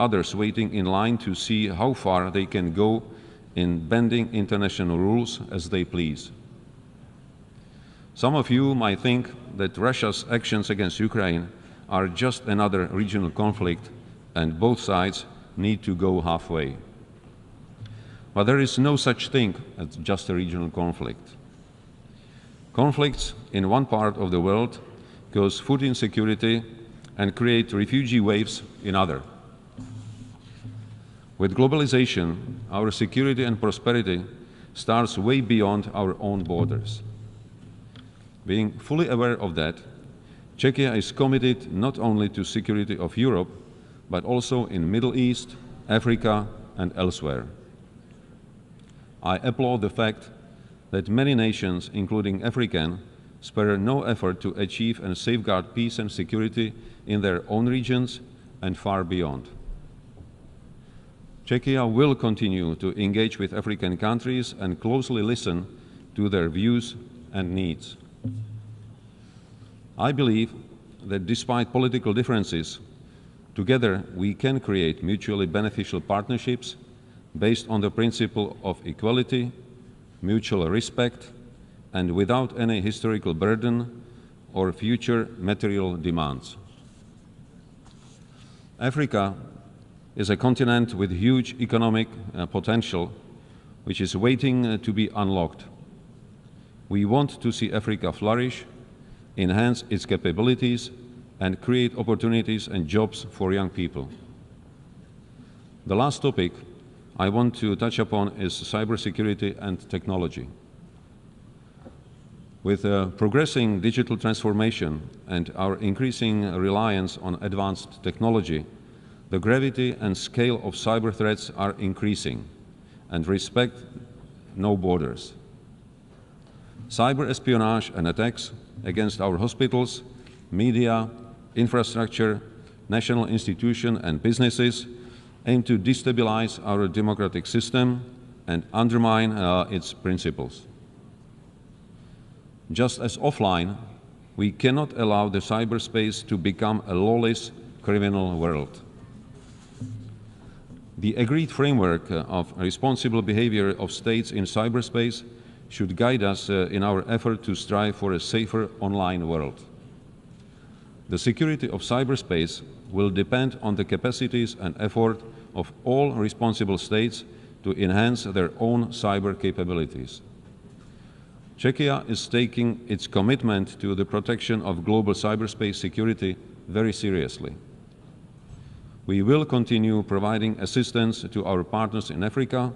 others waiting in line to see how far they can go in bending international rules as they please. Some of you might think that Russia's actions against Ukraine are just another regional conflict and both sides need to go halfway. But there is no such thing as just a regional conflict. Conflicts in one part of the world cause food insecurity and create refugee waves in others. With globalization, our security and prosperity starts way beyond our own borders. Being fully aware of that, Czechia is committed not only to security of Europe, but also in Middle East, Africa, and elsewhere. I applaud the fact that many nations, including African, spare no effort to achieve and safeguard peace and security in their own regions and far beyond. Czechia will continue to engage with African countries and closely listen to their views and needs. I believe that despite political differences, together we can create mutually beneficial partnerships based on the principle of equality, mutual respect, and without any historical burden or future material demands. Africa is a continent with huge economic potential, which is waiting to be unlocked. We want to see Africa flourish, enhance its capabilities, and create opportunities and jobs for young people. The last topic I want to touch upon is cybersecurity and technology. With progressing digital transformation and our increasing reliance on advanced technology, the gravity and scale of cyber threats are increasing and respect no borders. Cyber espionage and attacks against our hospitals, media, infrastructure, national institutions and businesses aim to destabilize our democratic system and undermine its principles. Just as offline, we cannot allow the cyberspace to become a lawless criminal world. The agreed framework of responsible behavior of states in cyberspace should guide us in our effort to strive for a safer online world. The security of cyberspace will depend on the capacities and effort of all responsible states to enhance their own cyber capabilities. Czechia is taking its commitment to the protection of global cyberspace security very seriously. We will continue providing assistance to our partners in Africa,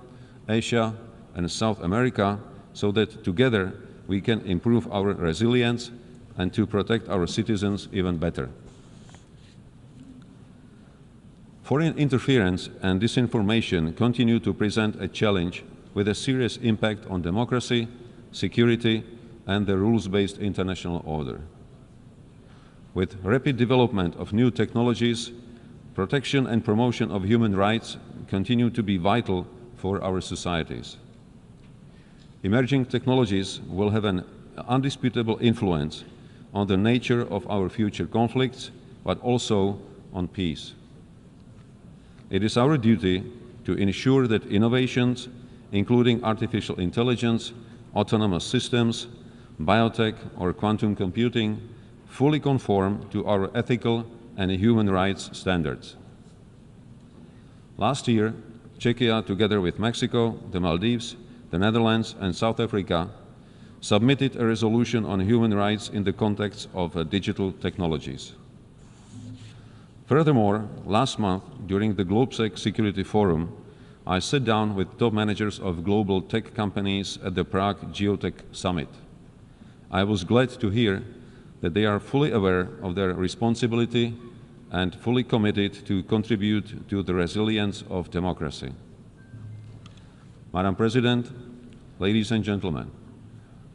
Asia, and South America so that together we can improve our resilience and to protect our citizens even better. Foreign interference and disinformation continue to present a challenge with a serious impact on democracy, security, and the rules-based international order. With rapid development of new technologies, protection and promotion of human rights continue to be vital for our societies. Emerging technologies will have an undisputable influence on the nature of our future conflicts, but also on peace. It is our duty to ensure that innovations, including artificial intelligence, autonomous systems, biotech, or quantum computing, fully conform to our ethical and human rights standards. Last year, Czechia, together with Mexico, the Maldives, the Netherlands, and South Africa, submitted a resolution on human rights in the context of digital technologies. Furthermore, last month, during the GlobeSec Security Forum, I sat down with top managers of global tech companies at the Prague Geotech Summit. I was glad to hear that they are fully aware of their responsibility and fully committed to contribute to the resilience of democracy. Madam President, ladies and gentlemen,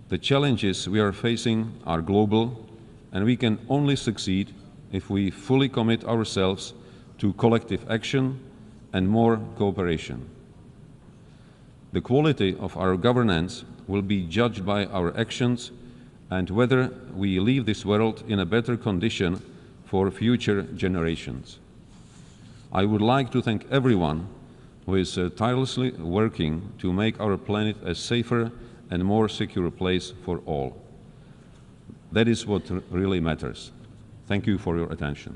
the challenges we are facing are global, and we can only succeed if we fully commit ourselves to collective action and more cooperation. The quality of our governance will be judged by our actions and whether we leave this world in a better condition for future generations. I would like to thank everyone who is tirelessly working to make our planet a safer and more secure place for all. That is what really matters. Thank you for your attention.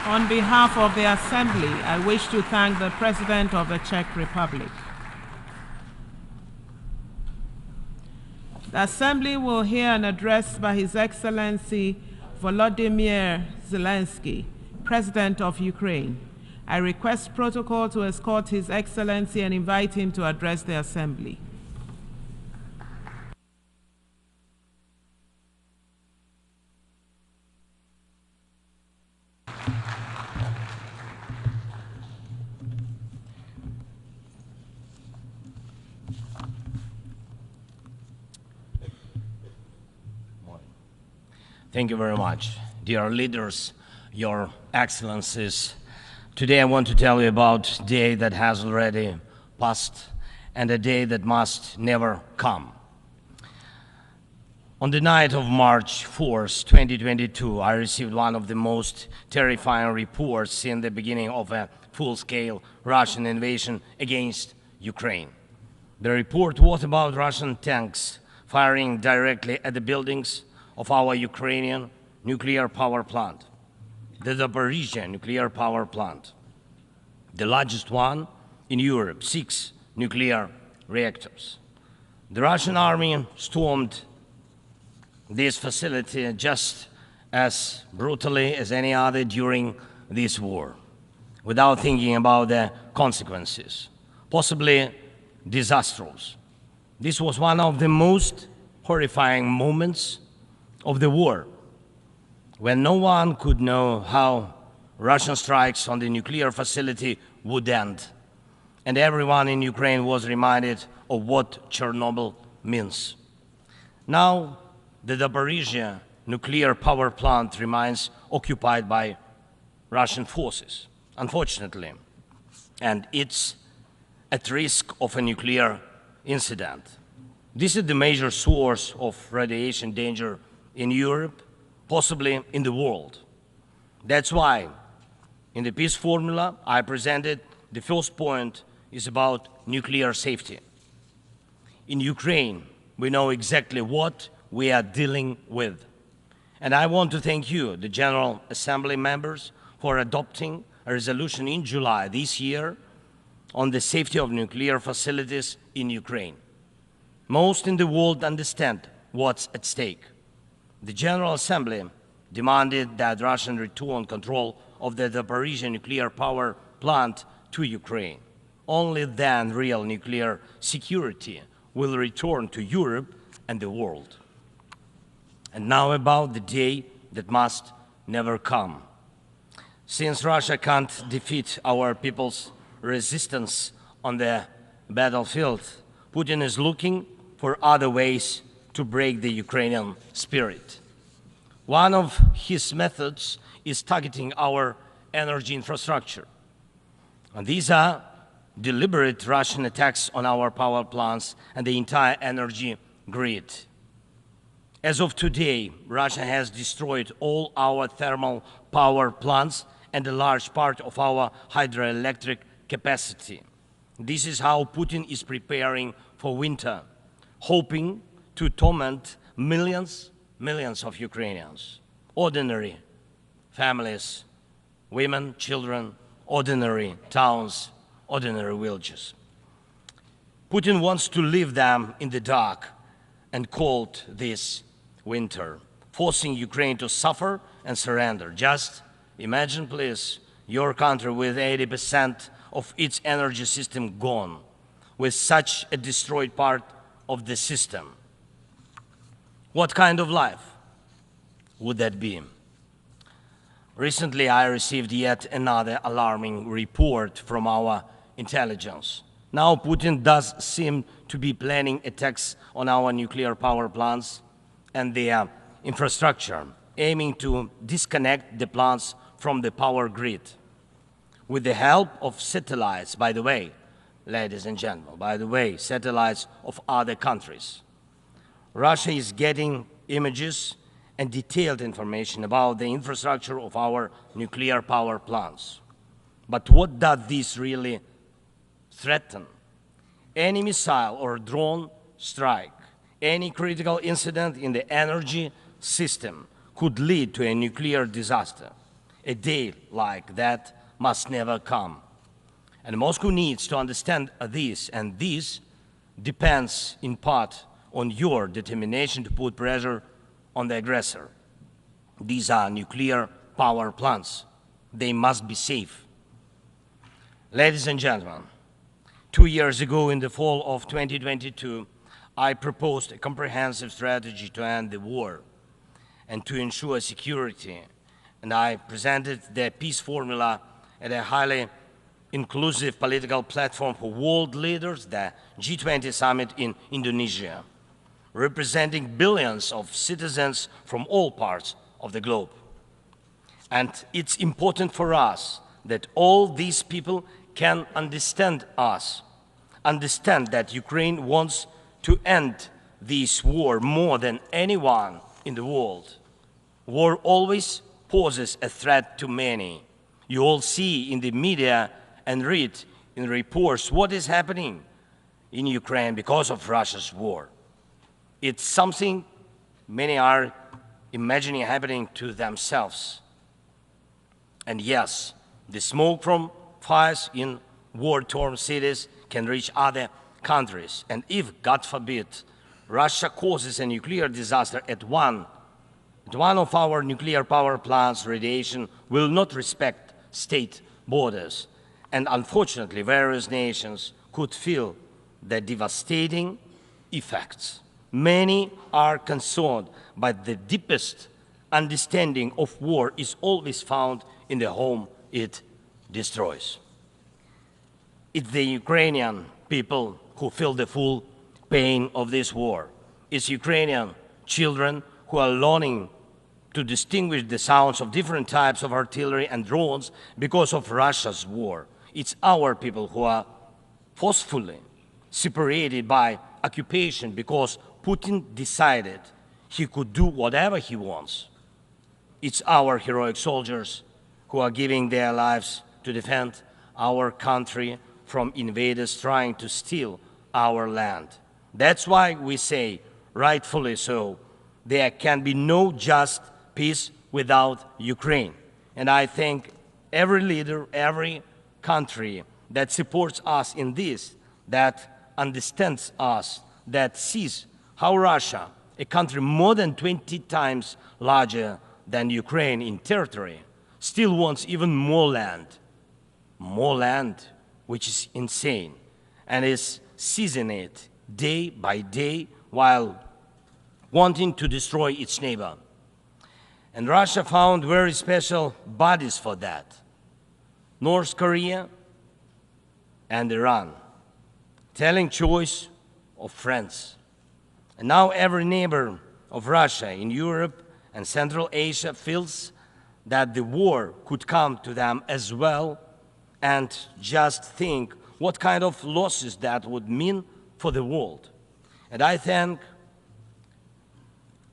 On behalf of the Assembly, I wish to thank the President of the Czech Republic. The Assembly will hear an address by His Excellency Volodymyr Zelensky, President of Ukraine. I request protocol to escort His Excellency and invite him to address the Assembly. Thank you very much. Dear leaders, Your Excellencies, today I want to tell you about a day that has already passed and a day that must never come. On the night of March 4th, 2022, I received one of the most terrifying reports since the beginning of a full-scale Russian invasion against Ukraine. The report was about Russian tanks firing directly at the buildings of our Ukrainian nuclear power plant, the Zaporizhzhia nuclear power plant, the largest one in Europe, 6 nuclear reactors. The Russian army stormed this facility just as brutally as any other during this war, without thinking about the consequences, possibly disastrous. This was one of the most horrifying moments of the war, when no one could know how Russian strikes on the nuclear facility would end, and everyone in Ukraine was reminded of what Chernobyl means. Now, the Zaporizhzhia nuclear power plant remains occupied by Russian forces, unfortunately, and it's at risk of a nuclear incident. This is the major source of radiation danger in Europe, possibly in the world. That's why in the peace formula I presented, the first point is about nuclear safety. In Ukraine, we know exactly what we are dealing with. And I want to thank you, the General Assembly members, for adopting a resolution in July this year on the safety of nuclear facilities in Ukraine. Most in the world understand what's at stake. The General Assembly demanded that Russian return control of the Zaporizhzhia nuclear power plant to Ukraine. Only then real nuclear security will return to Europe and the world. And now about the day that must never come. Since Russia can't defeat our people's resistance on the battlefield, Putin is looking for other ways to break the Ukrainian spirit. One of his methods is targeting our energy infrastructure. And these are deliberate Russian attacks on our power plants and the entire energy grid. As of today, Russia has destroyed all our thermal power plants and a large part of our hydroelectric capacity. This is how Putin is preparing for winter, hoping to torment millions of Ukrainians, ordinary families, women, children, ordinary towns, ordinary villages. Putin wants to leave them in the dark and cold this winter, forcing Ukraine to suffer and surrender. Just imagine, please, your country with 80% of its energy system gone, with such a destroyed part of the system. What kind of life would that be? Recently, I received yet another alarming report from our intelligence. Now Putin does seem to be planning attacks on our nuclear power plants and their infrastructure, aiming to disconnect the plants from the power grid. With the help of satellites, by the way, ladies and gentlemen, satellites of other countries. Russia is getting images and detailed information about the infrastructure of our nuclear power plants. But what does this really threaten? Any missile or drone strike, any critical incident in the energy system could lead to a nuclear disaster. A day like that must never come. And Moscow needs to understand this, and this depends in part on your determination to put pressure on the aggressor. These are nuclear power plants. They must be safe. Ladies and gentlemen, 2 years ago, in the fall of 2022, I proposed a comprehensive strategy to end the war and to ensure security, and I presented the peace formula at a highly inclusive political platform for world leaders, the G20 summit in Indonesia, representing billions of citizens from all parts of the globe. And it's important for us that all these people can understand us, understand that Ukraine wants to end this war more than anyone in the world. War always poses a threat to many. You all see in the media and read in reports what is happening in Ukraine because of Russia's war. It's something many are imagining happening to themselves. And yes, the smoke from fires in war-torn cities can reach other countries. And if, God forbid, Russia causes a nuclear disaster at one of our nuclear power plants, radiation will not respect state borders. And unfortunately, various nations could feel the devastating effects. Many are concerned, but the deepest understanding of war is always found in the home it destroys. It's the Ukrainian people who feel the full pain of this war. It's Ukrainian children who are learning to distinguish the sounds of different types of artillery and drones because of Russia's war. It's our people who are forcefully separated by occupation because Putin decided he could do whatever he wants. It's our heroic soldiers who are giving their lives to defend our country from invaders trying to steal our land. That's why we say, rightfully so, there can be no just peace without Ukraine. And I thank every leader, every country that supports us in this, that understands us, that sees how Russia, a country more than 20 times larger than Ukraine in territory, still wants even more land, which is insane, and is seizing it day by day while wanting to destroy its neighbor. And Russia found very special bodies for that. North Korea and Iran, telling choice of friends. And now every neighbor of Russia in Europe and Central Asia feels that the war could come to them as well, and just think what kind of losses that would mean for the world. And I thank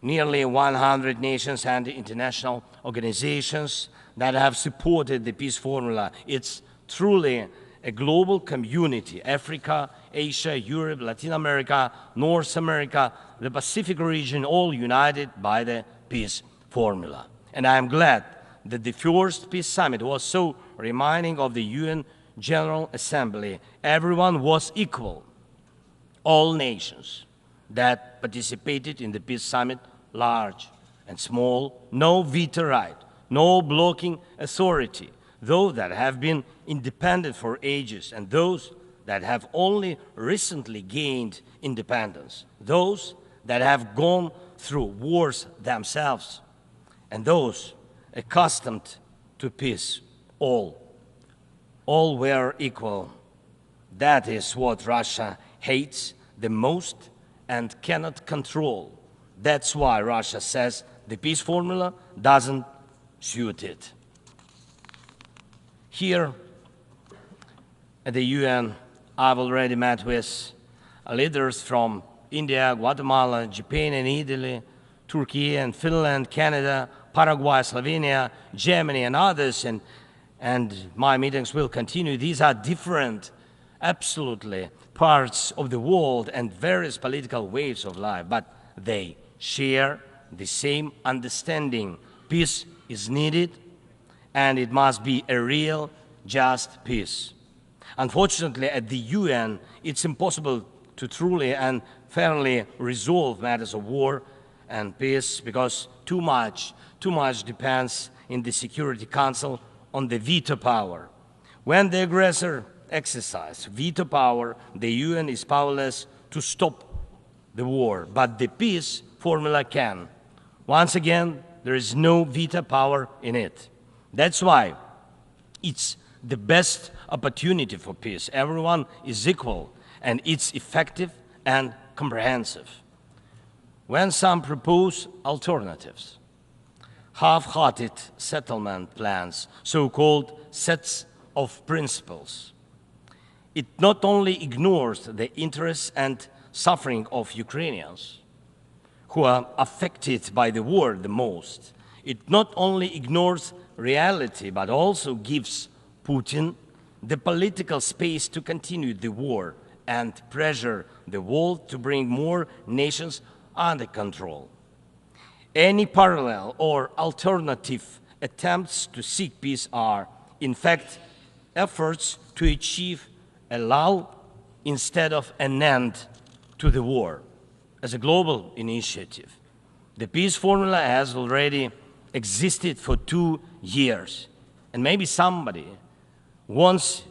nearly 100 nations and international organizations that have supported the peace formula. It's truly a global community: Africa, Asia, Europe, Latin America, North America, the Pacific region, all united by the peace formula. And I am glad that the first peace summit was so reminding of the UN General Assembly. Everyone was equal. All nations that participated in the peace summit, large and small, no veto right, no blocking authority, those that have been independent for ages and those that have only recently gained independence, those that have gone through wars themselves, and those accustomed to peace, all were equal. That is what Russia hates the most and cannot control. That's why Russia says the peace formula doesn't suit it. Here at the UN, I've already met with leaders from India, Guatemala, Japan, and Italy Turkey and Finland, Canada, Paraguay, Slovenia, Germany, and others, and my meetings will continue. These are different, absolutely, parts of the world and various political waves of life, but they share the same understanding. Peace is needed, and it must be a real, just peace. Unfortunately, at the UN, it's impossible to truly and fairly resolve matters of war and peace because too much depends in the Security Council on the veto power. When the aggressor exercises veto power, the UN is powerless to stop the war, but the peace formula can. Once again, there is no veto power in it. That's why it's the best opportunity for peace. Everyone is equal, and it's effective and comprehensive. When some propose alternatives, half-hearted settlement plans, so-called sets of principles, it not only ignores the interests and suffering of Ukrainians, who are affected by the war the most, it not only ignores reality, but also gives Putin the political space to continue the war and pressure the world to bring more nations under control. Any parallel or alternative attempts to seek peace are, in fact, efforts to achieve a lull instead of an end to the war. As a global initiative, the peace formula has already existed for 2 years, and maybe somebody wants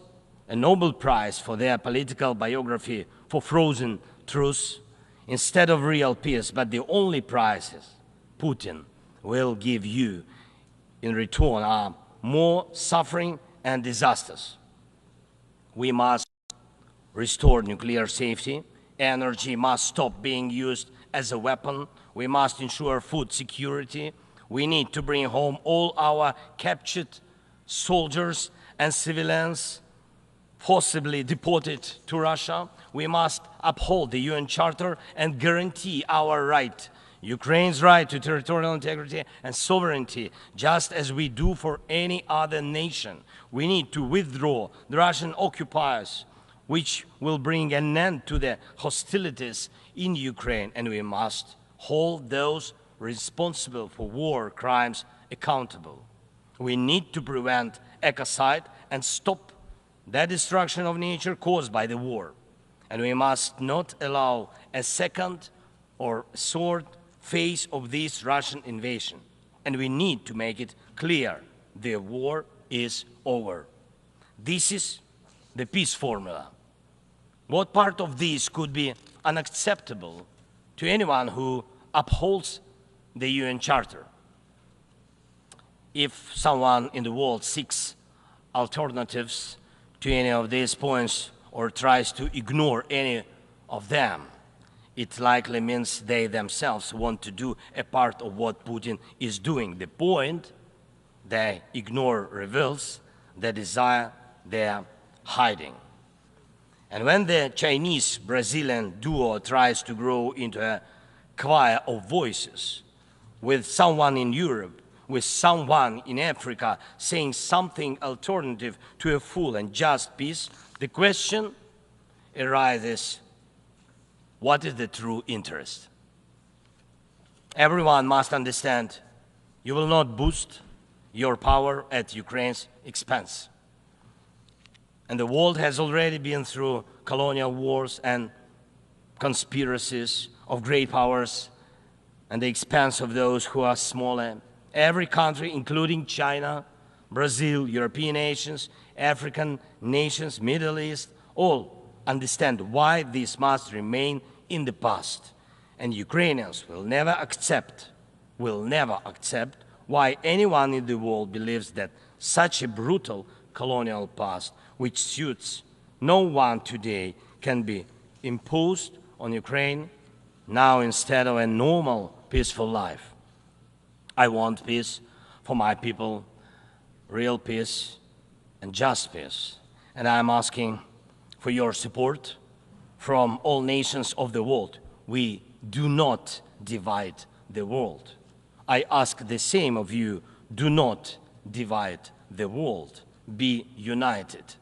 a Nobel Prize for their political biography for frozen truths instead of real peace, but the only prizes Putin will give you in return are more suffering and disasters. We must restore nuclear safety. Energy must stop being used as a weapon. We must ensure food security. We need to bring home all our captured soldiers and civilians forcibly deported to Russia. We must uphold the UN Charter and guarantee our right, Ukraine's right to territorial integrity and sovereignty, just as we do for any other nation. We need to withdraw the Russian occupiers, which will bring an end to the hostilities in Ukraine, and we must hold those responsible for war crimes accountable. We need to prevent ecocide and stop the destruction of nature caused by the war. And we must not allow a second or third phase of this Russian invasion. And we need to make it clear the war is over. This is the peace formula. What part of this could be unacceptable to anyone who upholds the UN Charter? If someone in the world seeks alternatives to any of these points or tries to ignore any of them, it likely means they themselves want to do a part of what Putin is doing. The point they ignore reveals the desire they're hiding. And when the Chinese-Brazilian duo tries to grow into a choir of voices, with someone in Europe, with someone in Africa saying something alternative to a full and just peace, the question arises, what is the true interest? Everyone must understand you will not boost your power at Ukraine's expense. And the world has already been through colonial wars and conspiracies of great powers at the expense of those who are smaller. Every country, including China, Brazil, European nations, African nations, Middle East, all understand why this must remain in the past. And Ukrainians will never accept why anyone in the world believes that such a brutal colonial past, which suits no one today, can be imposed on Ukraine now instead of a normal, peaceful life. I want peace for my people, real peace and just peace. And I'm asking for your support from all nations of the world. We do not divide the world. I ask the same of you, do not divide the world, be united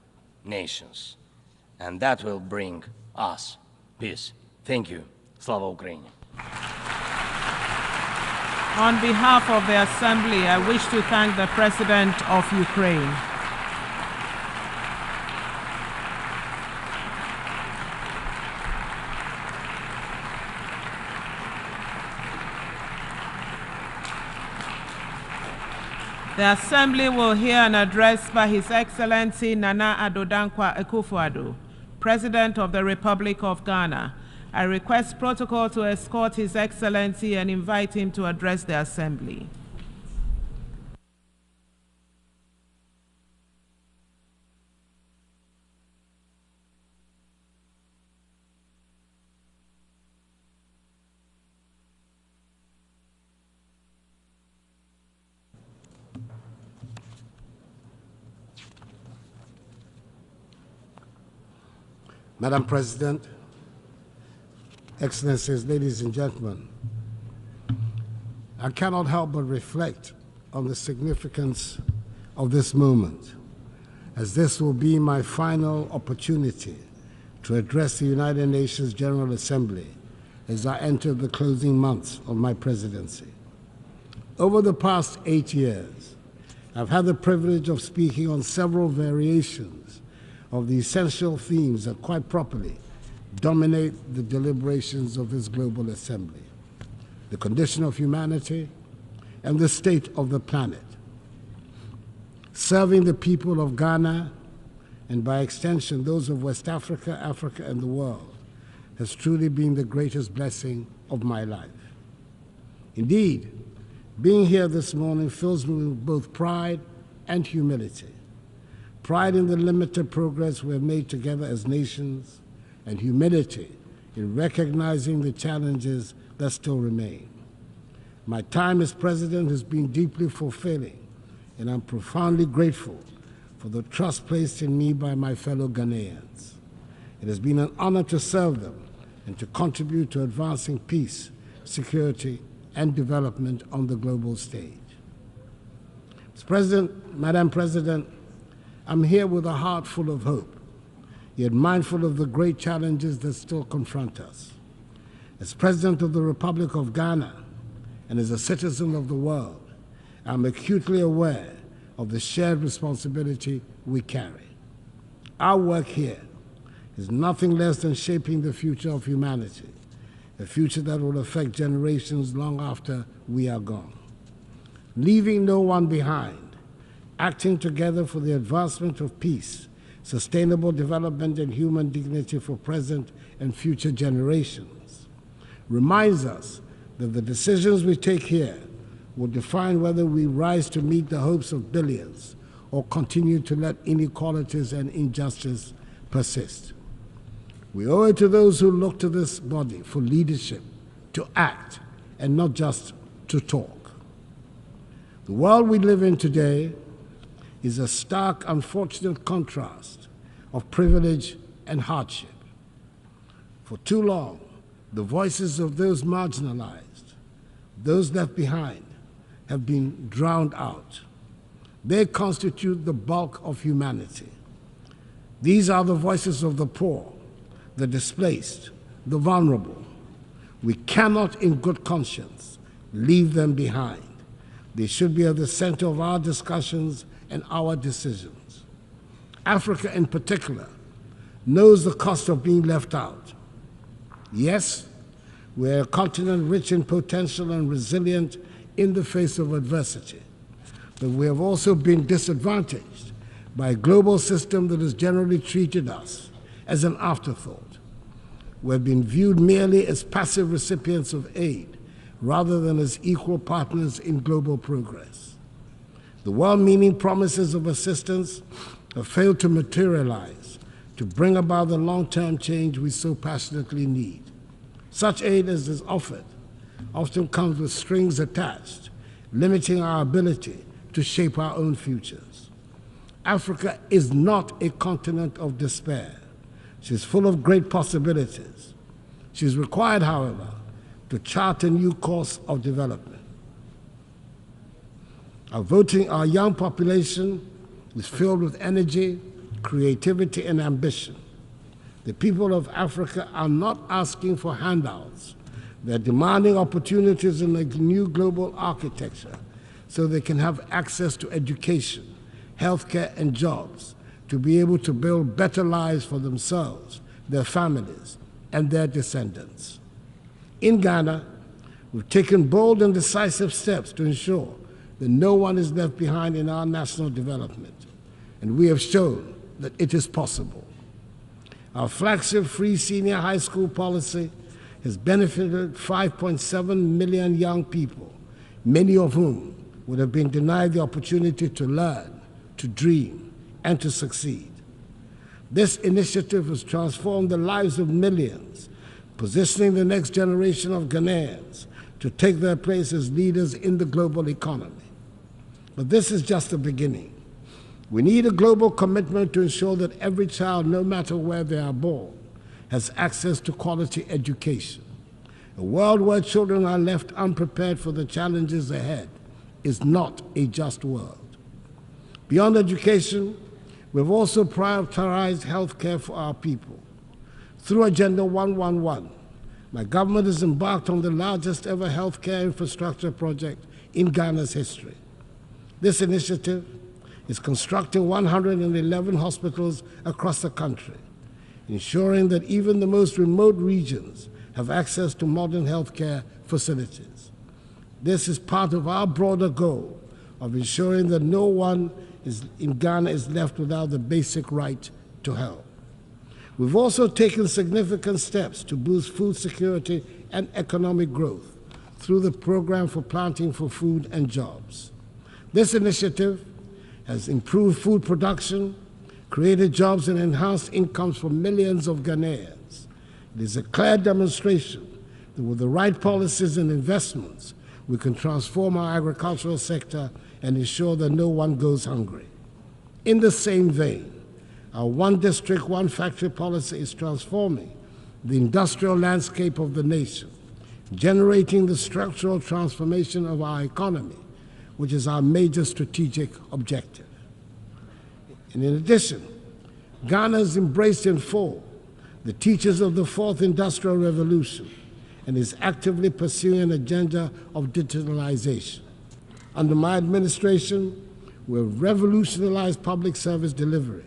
nations. And that will bring us peace. Thank you. Slava Ukraini. On behalf of the Assembly, I wish to thank the President of Ukraine. The Assembly will hear an address by His Excellency Nana Addo Dankwa Akufo-Addo, President of the Republic of Ghana. I request protocol to escort His Excellency and invite him to address the Assembly. Madam President, Excellencies, ladies and gentlemen, I cannot help but reflect on the significance of this moment, as this will be my final opportunity to address the United Nations General Assembly as I enter the closing months of my presidency. Over the past 8 years, I've had the privilege of speaking on several variations of the essential themes that quite properly dominate the deliberations of this global assembly: the condition of humanity and the state of the planet. Serving the people of Ghana, and by extension those of West Africa, Africa, and the world, has truly been the greatest blessing of my life. Indeed, being here this morning fills me with both pride and humility. Pride in the limited progress we have made together as nations, and humility in recognizing the challenges that still remain. My time as president has been deeply fulfilling, and I'm profoundly grateful for the trust placed in me by my fellow Ghanaians. It has been an honor to serve them and to contribute to advancing peace, security, and development on the global stage. Mr. President, Madam President, I'm here with a heart full of hope, yet mindful of the great challenges that still confront us. As President of the Republic of Ghana and as a citizen of the world, I'm acutely aware of the shared responsibility we carry. Our work here is nothing less than shaping the future of humanity, a future that will affect generations long after we are gone. Leaving no one behind, acting together for the advancement of peace, sustainable development, and human dignity for present and future generations, reminds us that the decisions we take here will define whether we rise to meet the hopes of billions or continue to let inequalities and injustice persist. We owe it to those who look to this body for leadership to act and not just to talk. The world we live in today is a stark, unfortunate contrast of privilege and hardship. For too long, the voices of those marginalized, those left behind, have been drowned out. They constitute the bulk of humanity. These are the voices of the poor, the displaced, the vulnerable. We cannot, in good conscience, leave them behind. They should be at the center of our discussions and our decisions. Africa, in particular, knows the cost of being left out. Yes, we're a continent rich in potential and resilient in the face of adversity, but we have also been disadvantaged by a global system that has generally treated us as an afterthought. We've been viewed merely as passive recipients of aid rather than as equal partners in global progress. The well-meaning promises of assistance have failed to materialize to bring about the long-term change we so passionately need. Such aid as is offered often comes with strings attached, limiting our ability to shape our own futures. Africa is not a continent of despair. She's full of great possibilities. She's required, however, to chart a new course of development. Our young population is filled with energy, creativity, and ambition. The people of Africa are not asking for handouts. They're demanding opportunities in a new global architecture so they can have access to education, healthcare, and jobs to be able to build better lives for themselves, their families, and their descendants. In Ghana, we've taken bold and decisive steps to ensure that no one is left behind in our national development, and we have shown that it is possible. Our flagship free senior high school policy has benefited 5.7 million young people, many of whom would have been denied the opportunity to learn, to dream, and to succeed. This initiative has transformed the lives of millions, positioning the next generation of Ghanaians to take their place as leaders in the global economy. But this is just the beginning. We need a global commitment to ensure that every child, no matter where they are born, has access to quality education. A world where children are left unprepared for the challenges ahead is not a just world. Beyond education, we've also prioritized healthcare for our people. Through Agenda 111, my government has embarked on the largest ever healthcare infrastructure project in Ghana's history. This initiative is constructing 111 hospitals across the country, ensuring that even the most remote regions have access to modern healthcare facilities. This is part of our broader goal of ensuring that no one in Ghana is left without the basic right to health. We've also taken significant steps to boost food security and economic growth through the Program for Planting for Food and Jobs. This initiative has improved food production, created jobs, and enhanced incomes for millions of Ghanaians. It is a clear demonstration that with the right policies and investments, we can transform our agricultural sector and ensure that no one goes hungry. In the same vein, our one district, one factory policy is transforming the industrial landscape of the nation, generating the structural transformation of our economy, which is our major strategic objective. And in addition, Ghana has embraced in full the teachings of the Fourth Industrial Revolution and is actively pursuing an agenda of digitalization. Under my administration, we have revolutionized public service delivery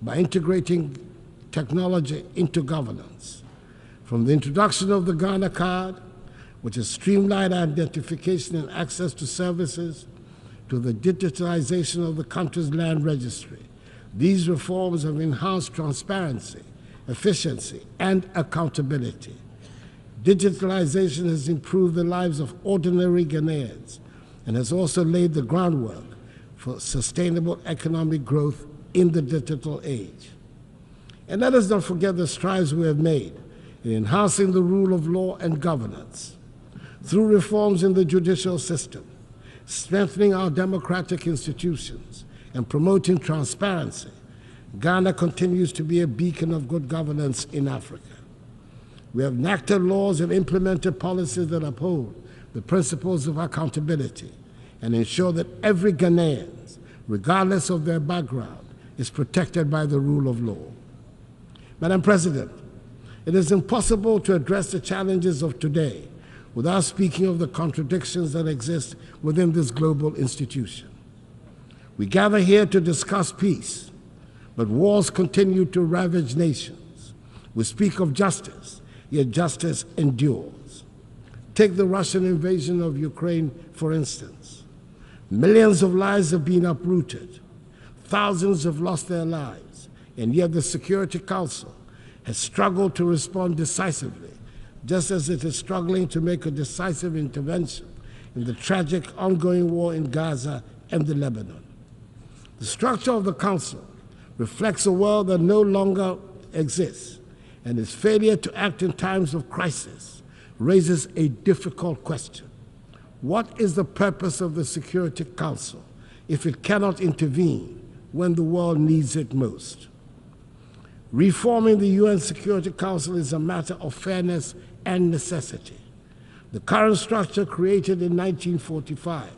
by integrating technology into governance. From the introduction of the Ghana Card, which has streamlined identification and access to services, to the digitalization of the country's land registry, these reforms have enhanced transparency, efficiency, and accountability. Digitalization has improved the lives of ordinary Ghanaians and has also laid the groundwork for sustainable economic growth in the digital age. And let us not forget the strides we have made in enhancing the rule of law and governance through reforms in the judicial system, strengthening our democratic institutions, and promoting transparency. Ghana continues to be a beacon of good governance in Africa. We have enacted laws and implemented policies that uphold the principles of accountability and ensure that every Ghanaian, regardless of their background, is protected by the rule of law. Madam President, it is impossible to address the challenges of today without speaking of the contradictions that exist within this global institution. We gather here to discuss peace, but wars continue to ravage nations. We speak of justice, yet justice endures. Take the Russian invasion of Ukraine, for instance. Millions of lives have been uprooted. Thousands have lost their lives, and yet the Security Council has struggled to respond decisively, just as it is struggling to make a decisive intervention in the tragic ongoing war in Gaza and the Lebanon. The structure of the Council reflects a world that no longer exists, and its failure to act in times of crisis raises a difficult question. What is the purpose of the Security Council if it cannot intervene when the world needs it most? Reforming the UN Security Council is a matter of fairness and necessity. The current structure, created in 1945,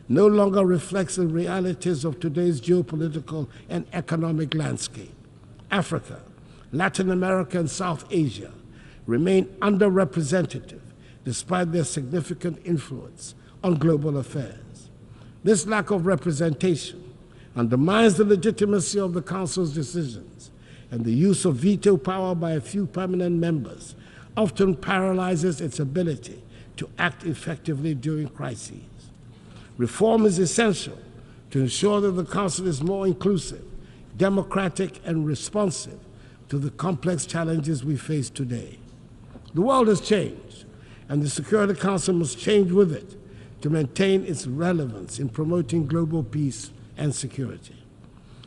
no longer reflects the realities of today's geopolitical and economic landscape. Africa, Latin America, and South Asia remain underrepresented despite their significant influence on global affairs. This lack of representation undermines the legitimacy of the Council's decisions, and the use of veto power by a few permanent members often paralyzes its ability to act effectively during crises. Reform is essential to ensure that the Council is more inclusive, democratic, and responsive to the complex challenges we face today. The world has changed, and the Security Council must change with it to maintain its relevance in promoting global peace and security.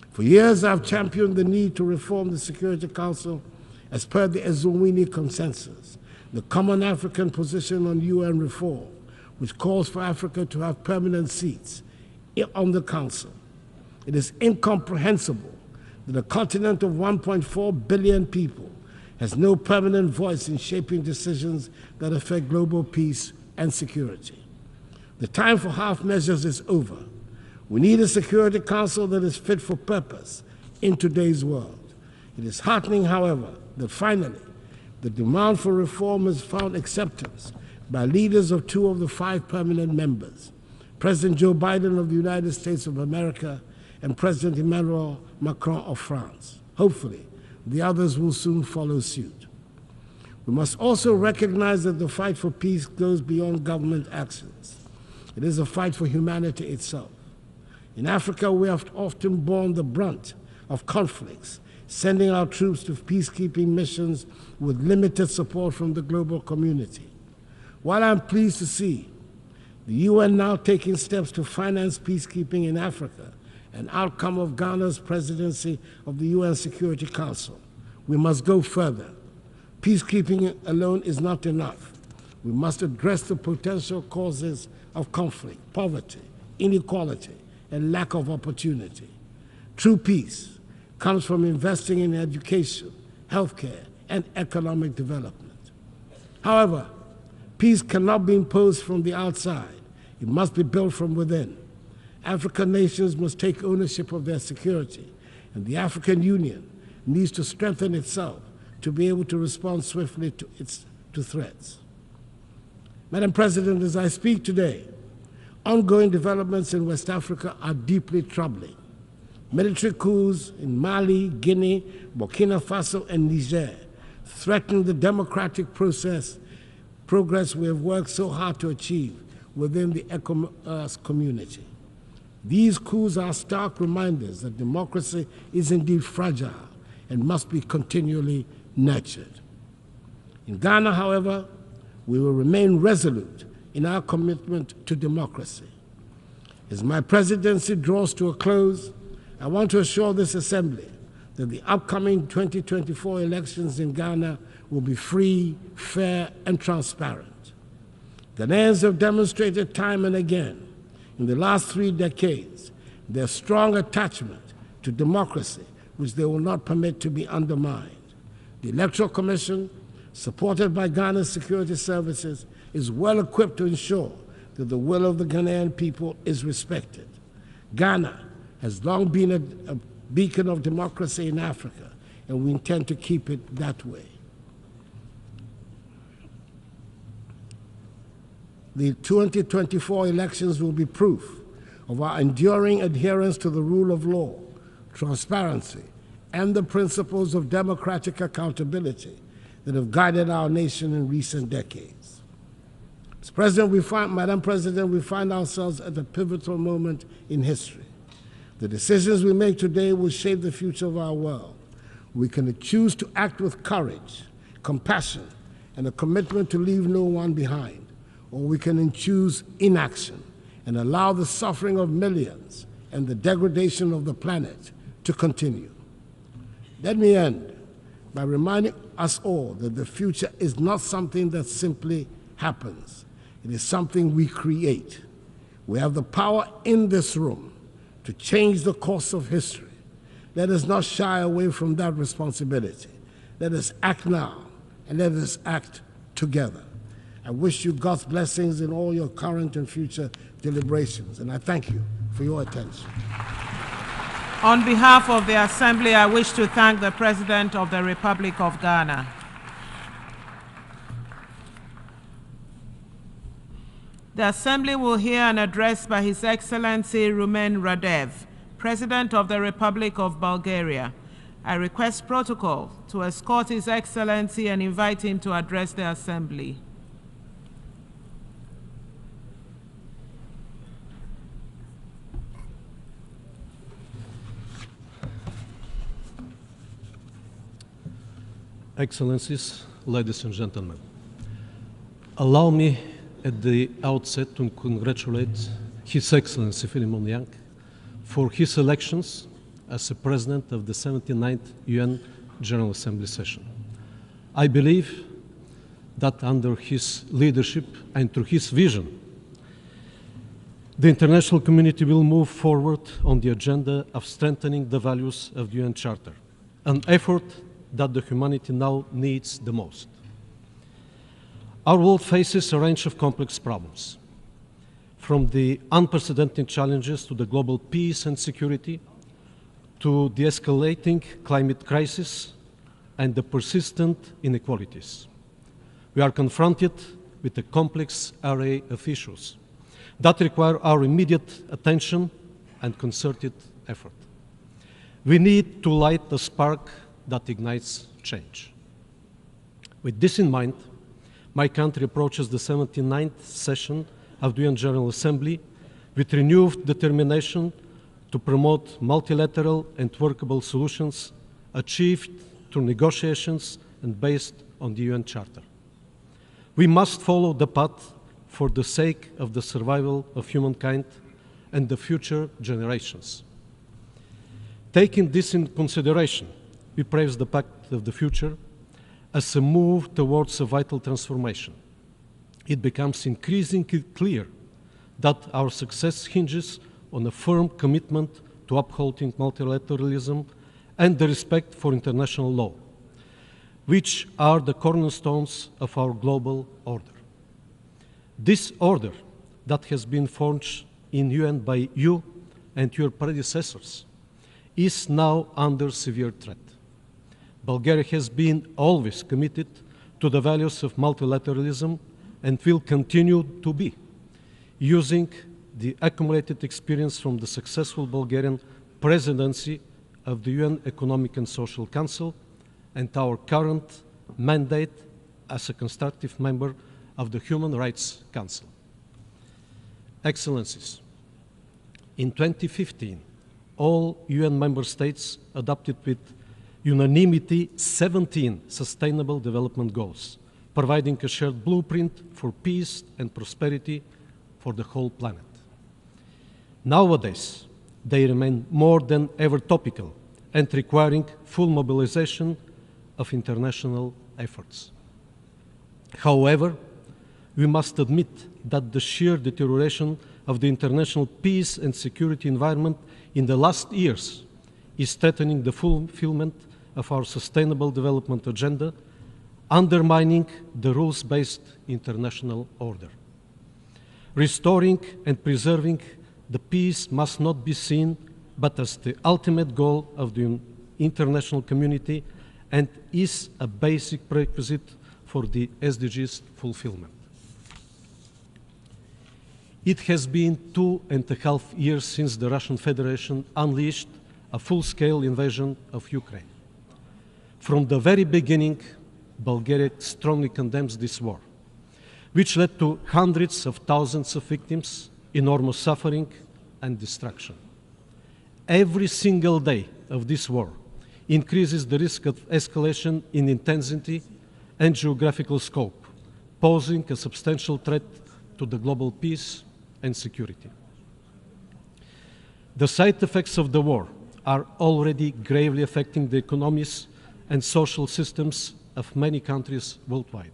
For years, I've championed the need to reform the Security Council as per the Eswatini Consensus, the Common African Position on UN Reform, which calls for Africa to have permanent seats on the Council. It is incomprehensible that a continent of 1.4 billion people has no permanent voice in shaping decisions that affect global peace and security. The time for half measures is over. We need a Security Council that is fit for purpose in today's world. It is heartening, however, that finally the demand for reform has found acceptance by leaders of 2 of the 5 permanent members, President Joe Biden of the United States of America and President Emmanuel Macron of France. Hopefully, the others will soon follow suit. We must also recognize that the fight for peace goes beyond government actions. It is a fight for humanity itself. In Africa, we have often borne the brunt of conflicts, sending our troops to peacekeeping missions with limited support from the global community. While I'm pleased to see the UN now taking steps to finance peacekeeping in Africa, an outcome of Ghana's presidency of the UN Security Council, we must go further. Peacekeeping alone is not enough. We must address the potential causes of conflict, poverty, inequality, and lack of opportunity. True peace comes from investing in education, healthcare, and economic development. However, peace cannot be imposed from the outside. It must be built from within. African nations must take ownership of their security, and the African Union needs to strengthen itself to be able to respond swiftly to threats. Madam President, as I speak today, ongoing developments in West Africa are deeply troubling. Military coups in Mali, Guinea, Burkina Faso, and Niger threaten the democratic progress we have worked so hard to achieve within the ECOWAS community. These coups are stark reminders that democracy is indeed fragile and must be continually nurtured. In Ghana, however, we will remain resolute in our commitment to democracy. As my presidency draws to a close, I want to assure this Assembly that the upcoming 2024 elections in Ghana will be free, fair, and transparent. Ghanaians have demonstrated time and again in the last 3 decades their strong attachment to democracy, which they will not permit to be undermined. The Electoral Commission, supported by Ghana's security services, is well equipped to ensure that the will of the Ghanaian people is respected. Ghana has long been a beacon of democracy in Africa, and we intend to keep it that way. The 2024 elections will be proof of our enduring adherence to the rule of law, transparency, and the principles of democratic accountability that have guided our nation in recent decades. Madam President, we find ourselves at a pivotal moment in history. The decisions we make today will shape the future of our world. We can choose to act with courage, compassion, and a commitment to leave no one behind, or we can choose inaction and allow the suffering of millions and the degradation of the planet to continue. Let me end by reminding us all that the future is not something that simply happens. It is something we create. We have the power in this room to change the course of history. Let us not shy away from that responsibility. Let us act now, and let us act together. I wish you God's blessings in all your current and future deliberations, and I thank you for your attention. On behalf of the Assembly, I wish to thank the President of the Republic of Ghana. The Assembly will hear an address by His Excellency Rumen Radev, President of the Republic of Bulgaria. I request protocol to escort His Excellency and invite him to address the Assembly. Excellencies, ladies and gentlemen, allow me at the outset to congratulate His Excellency Philemon Yang for his elections as the President of the 79th UN General Assembly session. I believe that under his leadership and through his vision, the international community will move forward on the agenda of strengthening the values of the UN Charter, an effort that the humanity now needs the most. Our world faces a range of complex problems, from the unprecedented challenges to the global peace and security, to the escalating climate crisis and the persistent inequalities. We are confronted with a complex array of issues that require our immediate attention and concerted effort. We need to light the spark that ignites change. With this in mind, my country approaches the 79th session of the UN General Assembly with renewed determination to promote multilateral and workable solutions achieved through negotiations and based on the UN Charter. We must follow the path for the sake of the survival of humankind and the future generations. Taking this into consideration, we praise the Pact of the Future as a move towards a vital transformation. It becomes increasingly clear that our success hinges on a firm commitment to upholding multilateralism and the respect for international law, which are the cornerstones of our global order. This order that has been forged in UN by you and your predecessors is now under severe threat. Bulgaria has been always committed to the values of multilateralism and will continue to be, using the accumulated experience from the successful Bulgarian presidency of the UN Economic and Social Council and our current mandate as a constructive member of the Human Rights Council. Excellencies, in 2015, all UN member states adopted with unanimity 17 Sustainable Development Goals, providing a shared blueprint for peace and prosperity for the whole planet. Nowadays, they remain more than ever topical and requiring full mobilization of international efforts. However, we must admit that the sheer deterioration of the international peace and security environment in the last years is threatening the fulfillment of our Sustainable Development Agenda, undermining the rules-based international order. Restoring and preserving the peace must not be seen but as the ultimate goal of the international community and is a basic prerequisite for the SDGs fulfillment. It has been 2.5 years since the Russian Federation unleashed a full-scale invasion of Ukraine. From the very beginning, Bulgaria strongly condemns this war, which led to hundreds of thousands of victims, enormous suffering, and destruction. Every single day of this war increases the risk of escalation in intensity and geographical scope, posing a substantial threat to the global peace and security. The side effects of the war are already gravely affecting the economies and social systems of many countries worldwide.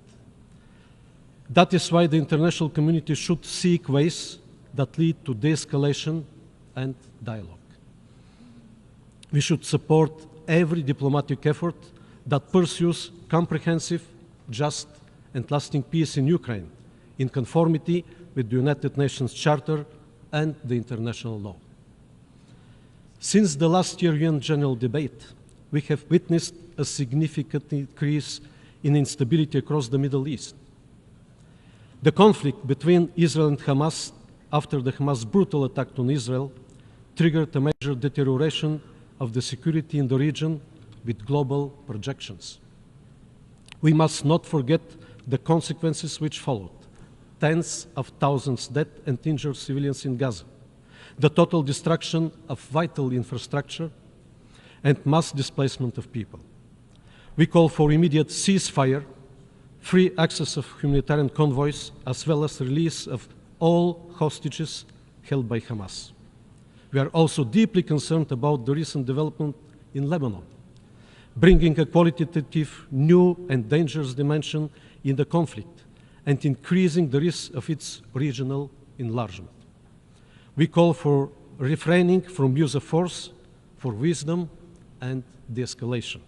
That is why the international community should seek ways that lead to de-escalation and dialogue. We should support every diplomatic effort that pursues comprehensive, just, and lasting peace in Ukraine in conformity with the United Nations Charter and the international law. Since the last year UN General Debate, we have witnessed a significant increase in instability across the Middle East. The conflict between Israel and Hamas after the Hamas brutal attack on Israel triggered a major deterioration of the security in the region with global projections. We must not forget the consequences which followed: tens of thousands dead and injured civilians in Gaza, the total destruction of vital infrastructure, and mass displacement of people. We call for immediate ceasefire, free access of humanitarian convoys, as well as release of all hostages held by Hamas. We are also deeply concerned about the recent development in Lebanon, bringing a qualitative, new and dangerous dimension in the conflict and increasing the risk of its regional enlargement. We call for refraining from use of force, for wisdom and de-escalation.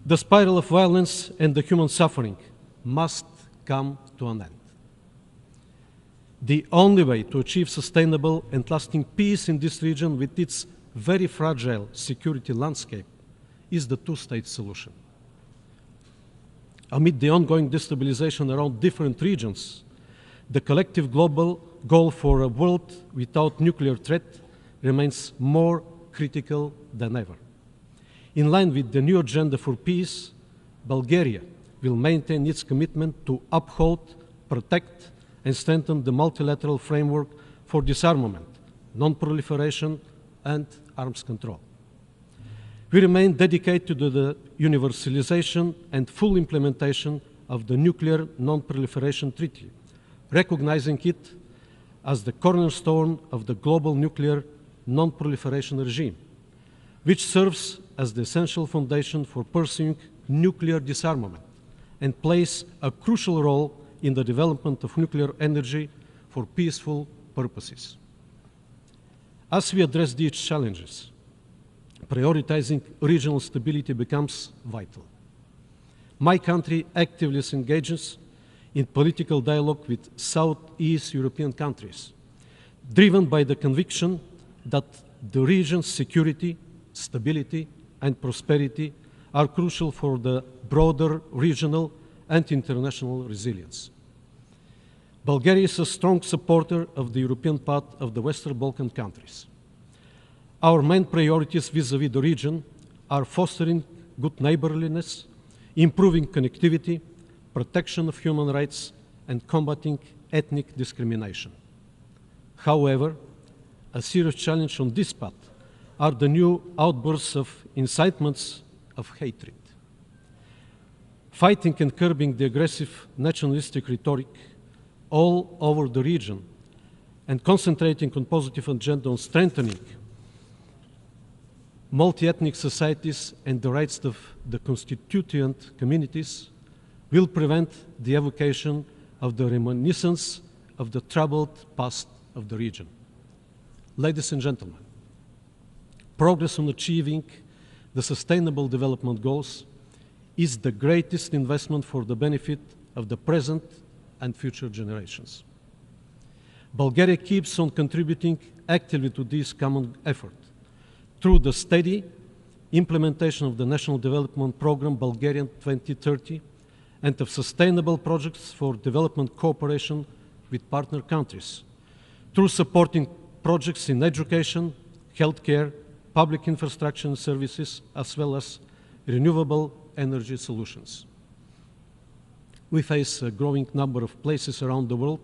The spiral of violence and the human suffering must come to an end. The only way to achieve sustainable and lasting peace in this region with its very fragile security landscape is the two-state solution. Amid the ongoing destabilization around different regions, the collective global goal for a world without nuclear threat remains more critical than ever. In line with the new agenda for peace, Bulgaria will maintain its commitment to uphold, protect, and strengthen the multilateral framework for disarmament, non-proliferation, and arms control. We remain dedicated to the universalization and full implementation of the Nuclear Non-Proliferation Treaty, recognizing it as the cornerstone of the global nuclear non-proliferation regime, which serves as the essential foundation for pursuing nuclear disarmament and plays a crucial role in the development of nuclear energy for peaceful purposes. As we address these challenges, prioritizing regional stability becomes vital. My country actively engages in political dialogue with Southeast European countries, driven by the conviction that the region's security, stability, and prosperity are crucial for the broader regional and international resilience. Bulgaria is a strong supporter of the European path of the Western Balkan countries. Our main priorities vis-à-vis the region are fostering good neighborliness, improving connectivity, protection of human rights, and combating ethnic discrimination. However, a serious challenge on this path are the new outbursts of incitements of hatred. Fighting and curbing the aggressive nationalistic rhetoric all over the region and concentrating on positive agenda on strengthening multi-ethnic societies and the rights of the constituent communities will prevent the evocation of the reminiscence of the troubled past of the region. Ladies and gentlemen, progress on achieving the Sustainable Development Goals is the greatest investment for the benefit of the present and future generations. Bulgaria keeps on contributing actively to this common effort through the steady implementation of the National Development Programme Bulgarian 2030 and of sustainable projects for development cooperation with partner countries, through supporting projects in education, healthcare, public infrastructure and services, as well as renewable energy solutions. We face a growing number of places around the world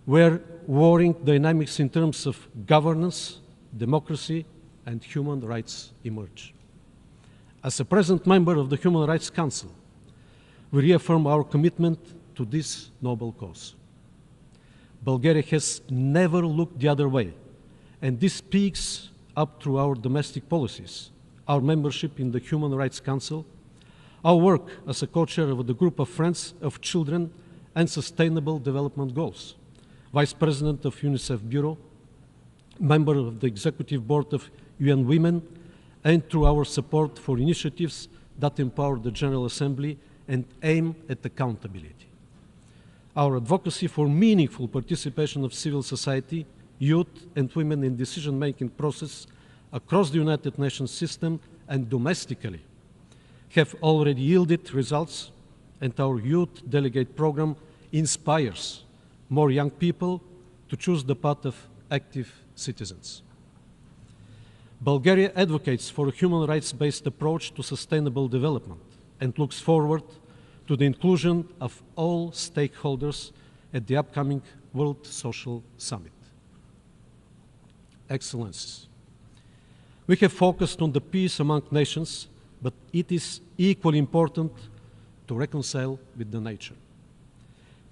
where warring dynamics in terms of governance, democracy, and human rights emerge. As a present member of the Human Rights Council, we reaffirm our commitment to this noble cause. Bulgaria has never looked the other way, and this speaks up through our domestic policies, our membership in the Human Rights Council, our work as a co-chair of the Group of Friends of Children and Sustainable Development Goals, Vice President of UNICEF Bureau, member of the Executive Board of UN Women, and through our support for initiatives that empower the General Assembly and aim at accountability. our advocacy for meaningful participation of civil society, youth and women in decision-making process across the United Nations system and domestically have already yielded results, and our youth delegate program inspires more young people to choose the path of active citizens. Bulgaria advocates for a human rights-based approach to sustainable development and looks forward to the inclusion of all stakeholders at the upcoming World Social Summit. Excellencies, we have focused on the peace among nations, but it is equally important to reconcile with the nature.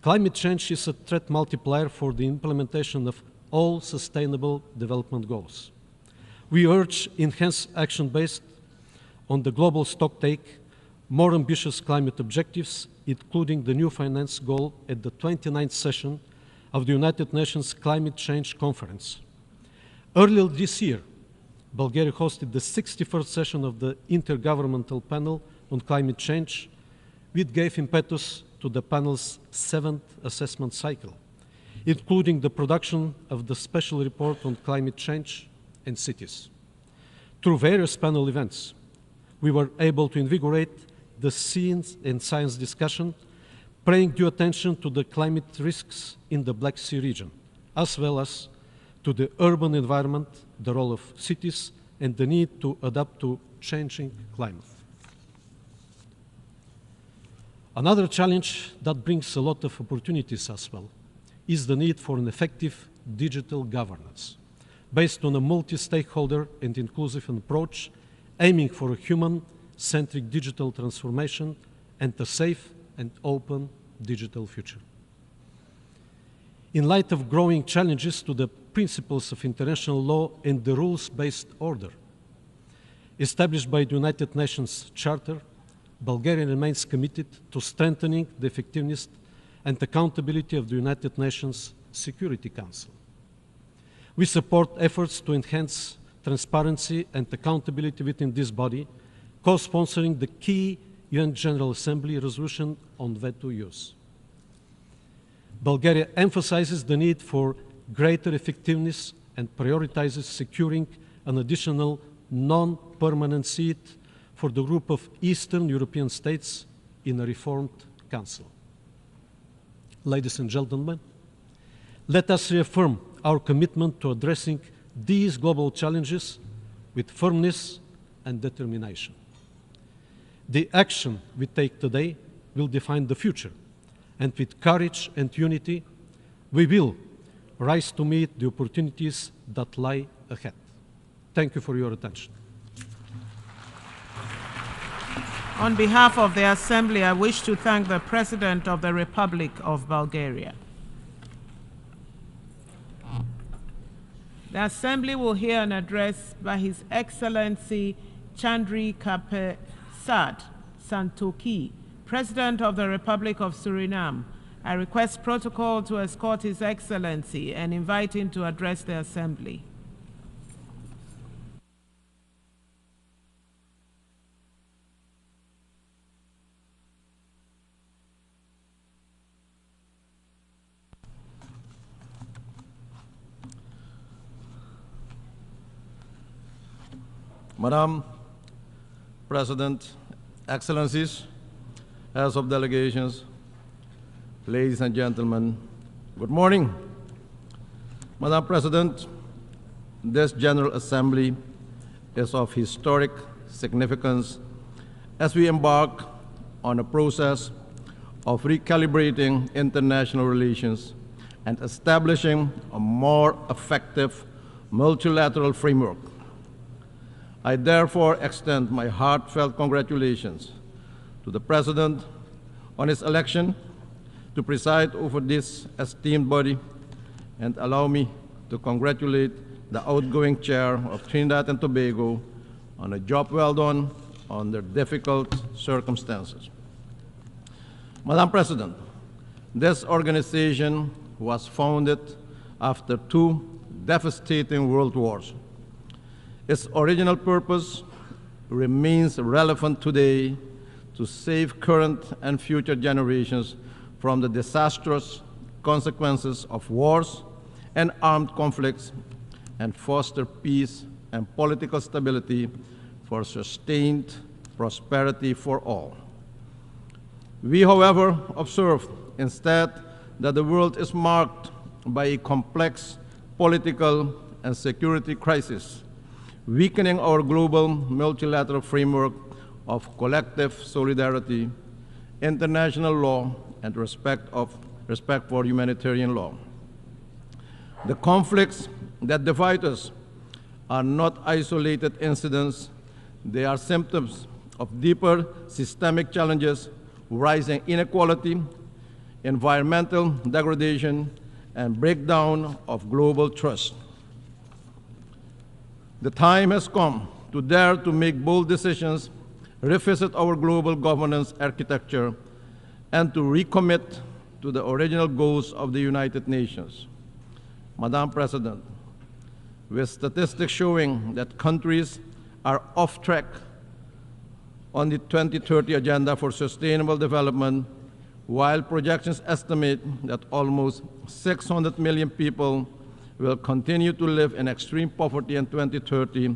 Climate change is a threat multiplier for the implementation of all sustainable development goals. We urge enhanced action based on the global stocktake, more ambitious climate objectives, including the new finance goal at the 29th session of the United Nations Climate Change Conference. Earlier this year, Bulgaria hosted the 61st session of the Intergovernmental Panel on Climate Change, which gave impetus to the panel's 7th assessment cycle, including the production of the special report on climate change and cities. Through various panel events, we were able to invigorate the science and science discussion, paying due attention to the climate risks in the Black Sea region, as well as to the urban environment, the role of cities, and the need to adapt to changing climate. Another challenge that brings a lot of opportunities as well is the need for an effective digital governance based on a multi-stakeholder and inclusive approach, aiming for a human-centric digital transformation and a safe and open digital future. In light of growing challenges to the principles of international law and the rules-based order established by the United Nations Charter, Bulgaria remains committed to strengthening the effectiveness and accountability of the United Nations Security Council. We support efforts to enhance transparency and accountability within this body, co-sponsoring the key UN General Assembly resolution on veto use. Bulgaria emphasizes the need for greater effectiveness and prioritizes securing an additional non-permanent seat for the group of Eastern European states in a reformed council. Ladies and gentlemen, let us reaffirm our commitment to addressing these global challenges with firmness and determination. The action we take today will define the future, and with courage and unity, we will rise to meet the opportunities that lie ahead. Thank you for your attention. On behalf of the Assembly, I wish to thank the President of the Republic of Bulgaria. The Assembly will hear an address by His Excellency Chandri Kapesad Santoki, President of the Republic of Suriname. I request protocol to escort His Excellency and invite him to address the Assembly. Madam President, Excellencies, Heads of Delegations, ladies and gentlemen, good morning. Madam President, this General Assembly is of historic significance as we embark on a process of recalibrating international relations and establishing a more effective multilateral framework. I therefore extend my heartfelt congratulations to the President on his election to preside over this esteemed body, and allow me to congratulate the outgoing Chair of Trinidad and Tobago on a job well done under difficult circumstances. Madam President, this organization was founded after two devastating world wars. Its original purpose remains relevant today to save current and future generations from the disastrous consequences of wars and armed conflicts, and foster peace and political stability for sustained prosperity for all. We, however, observe instead that the world is marked by a complex political and security crisis, weakening our global multilateral framework of collective solidarity, international law, and respect for humanitarian law. The conflicts that divide us are not isolated incidents. They are symptoms of deeper systemic challenges, rising inequality, environmental degradation, and breakdown of global trust. The time has come to dare to make bold decisions, revisit our global governance architecture, and to recommit to the original goals of the United Nations. Madam President, with statistics showing that countries are off track on the 2030 Agenda for Sustainable Development, while projections estimate that almost 600 million people will continue to live in extreme poverty in 2030,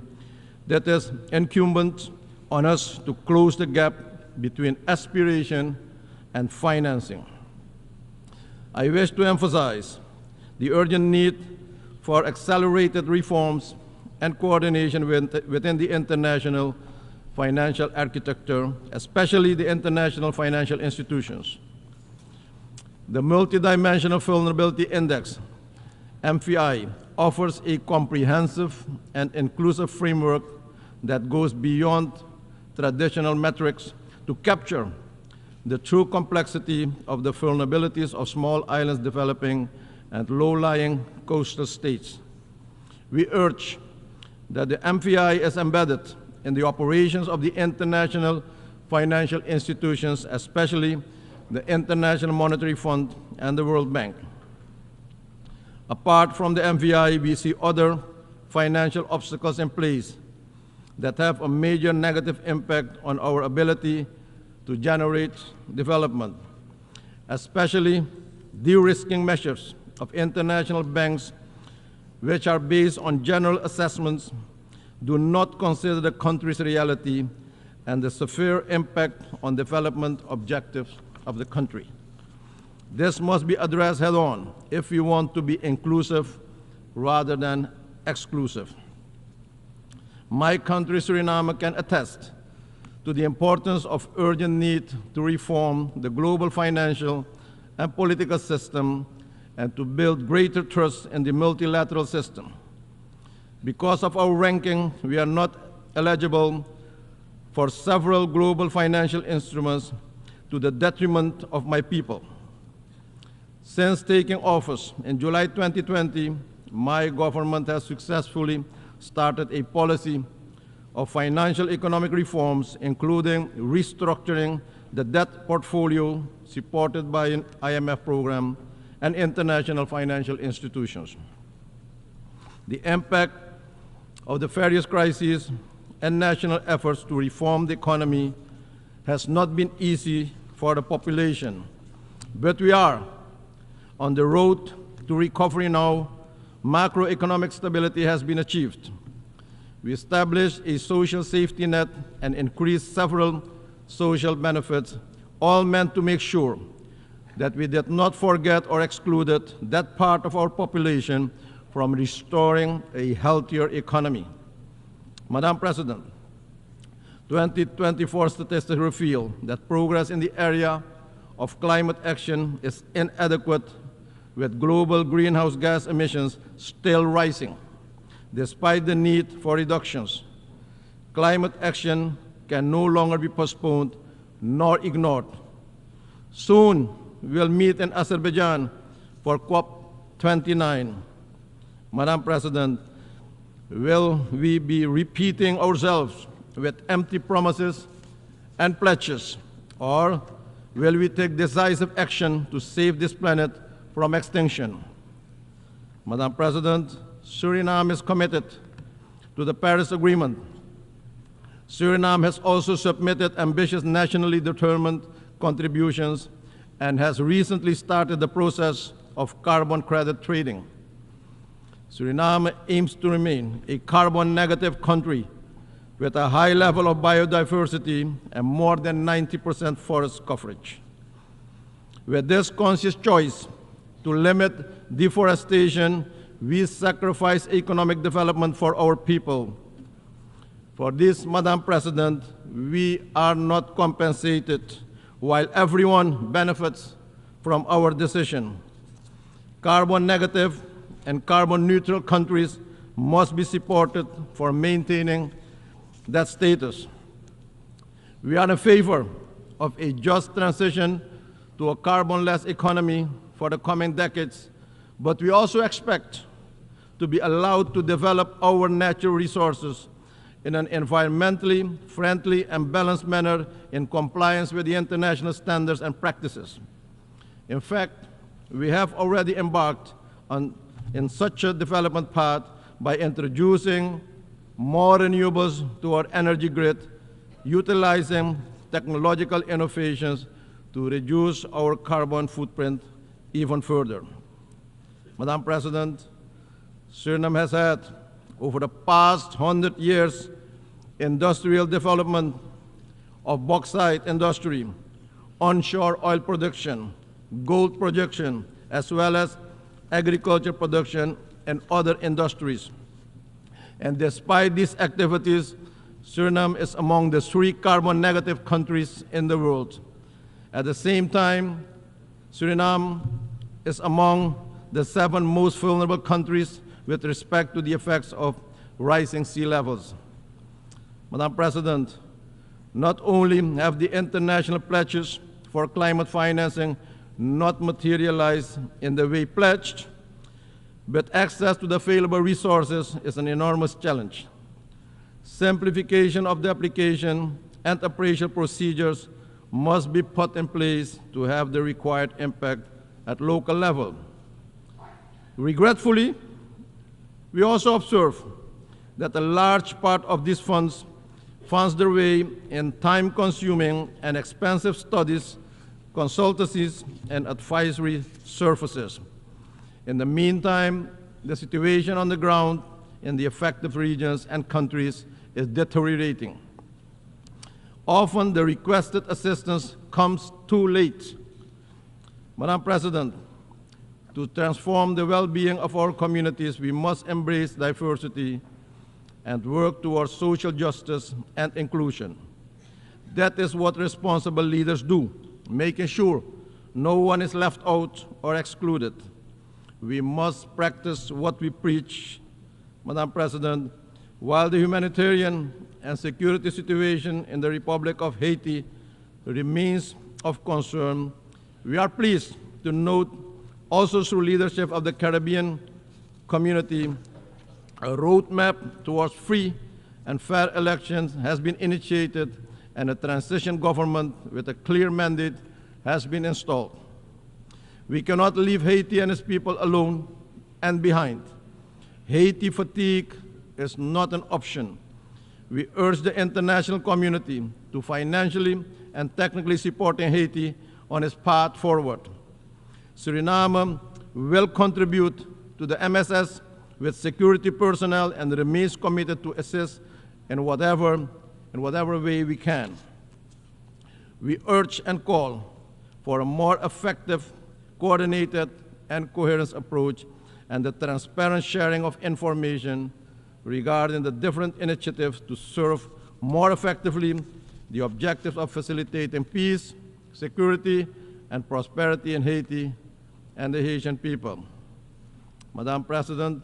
that is incumbent on us to close the gap between aspiration and financing. I wish to emphasize the urgent need for accelerated reforms and coordination within the international financial architecture, especially the international financial institutions. The Multidimensional Vulnerability Index, MVI, offers a comprehensive and inclusive framework that goes beyond traditional metrics to capture the true complexity of the vulnerabilities of small islands developing and low-lying coastal states. We urge that the MVI is embedded in the operations of the international financial institutions, especially the International Monetary Fund and the World Bank. Apart from the MVI, we see other financial obstacles in place that have a major negative impact on our ability to generate development, especially de-risking measures of international banks, which are based on general assessments, do not consider the country's reality and the severe impact on development objectives of the country. This must be addressed head-on if we want to be inclusive rather than exclusive. My country, Suriname, can attest to the importance of urgent need to reform the global financial and political system and to build greater trust in the multilateral system. Because of our ranking, we are not eligible for several global financial instruments to the detriment of my people. Since taking office in July 2020, my government has successfully started a policy of financial economic reforms, including restructuring the debt portfolio supported by an IMF program and international financial institutions. The impact of the various crises and national efforts to reform the economy has not been easy for the population, but we are on the road to recovery now. Macroeconomic stability has been achieved. We established a social safety net and increased several social benefits, all meant to make sure that we did not forget or excluded that part of our population from restoring a healthier economy. Madam President, 2024 statistics reveal that progress in the area of climate action is inadequate, with global greenhouse gas emissions still rising. Despite the need for reductions, climate action can no longer be postponed nor ignored. Soon, we'll meet in Azerbaijan for COP29. Madam President, will we be repeating ourselves with empty promises and pledges, or will we take decisive action to save this planet from extinction? Madam President, Suriname is committed to the Paris Agreement. Suriname has also submitted ambitious nationally determined contributions and has recently started the process of carbon credit trading. Suriname aims to remain a carbon negative country with a high level of biodiversity and more than 90% forest coverage. With this conscious choice to limit deforestation, we sacrifice economic development for our people. For this, Madam President, we are not compensated while everyone benefits from our decision. Carbon negative and carbon neutral countries must be supported for maintaining that status. We are in favor of a just transition to a carbon-less economy for the coming decades, but we also expect to be allowed to develop our natural resources in an environmentally friendly and balanced manner in compliance with the international standards and practices. In fact, we have already embarked in such a development path by introducing more renewables to our energy grid, utilizing technological innovations to reduce our carbon footprint even further. Madam President, Suriname has had, over the past 100 years, industrial development of bauxite industry, onshore oil production, gold production, as well as agriculture production and other industries. And despite these activities, Suriname is among the 3 carbon negative countries in the world. At the same time, Suriname is among the 7 most vulnerable countries with respect to the effects of rising sea levels. Madam President, not only have the international pledges for climate financing not materialized in the way pledged, but access to the available resources is an enormous challenge. Simplification of the application and operational procedures must be put in place to have the required impact at local level. Regretfully, we also observe that a large part of these funds finds their way in time-consuming and expensive studies, consultancies, and advisory services. In the meantime, the situation on the ground in the affected regions and countries is deteriorating. Often the requested assistance comes too late. Madam President, to transform the well-being of our communities, we must embrace diversity and work towards social justice and inclusion. That is what responsible leaders do, making sure no one is left out or excluded. We must practice what we preach, Madam President. While the humanitarian and security situation in the Republic of Haiti remains of concern, we are pleased to note also through leadership of the Caribbean community, a roadmap towards free and fair elections has been initiated and a transition government with a clear mandate has been installed. We cannot leave Haiti and its people alone and behind. Haiti fatigue is not an option. We urge the international community to financially and technically support Haiti on its path forward. Suriname will contribute to the MSS with security personnel and remains committed to assist in whatever way we can. We urge and call for a more effective, coordinated, and coherent approach and the transparent sharing of information regarding the different initiatives to serve more effectively the objectives of facilitating peace, security, and prosperity in Haiti and the Haitian people. Madam President,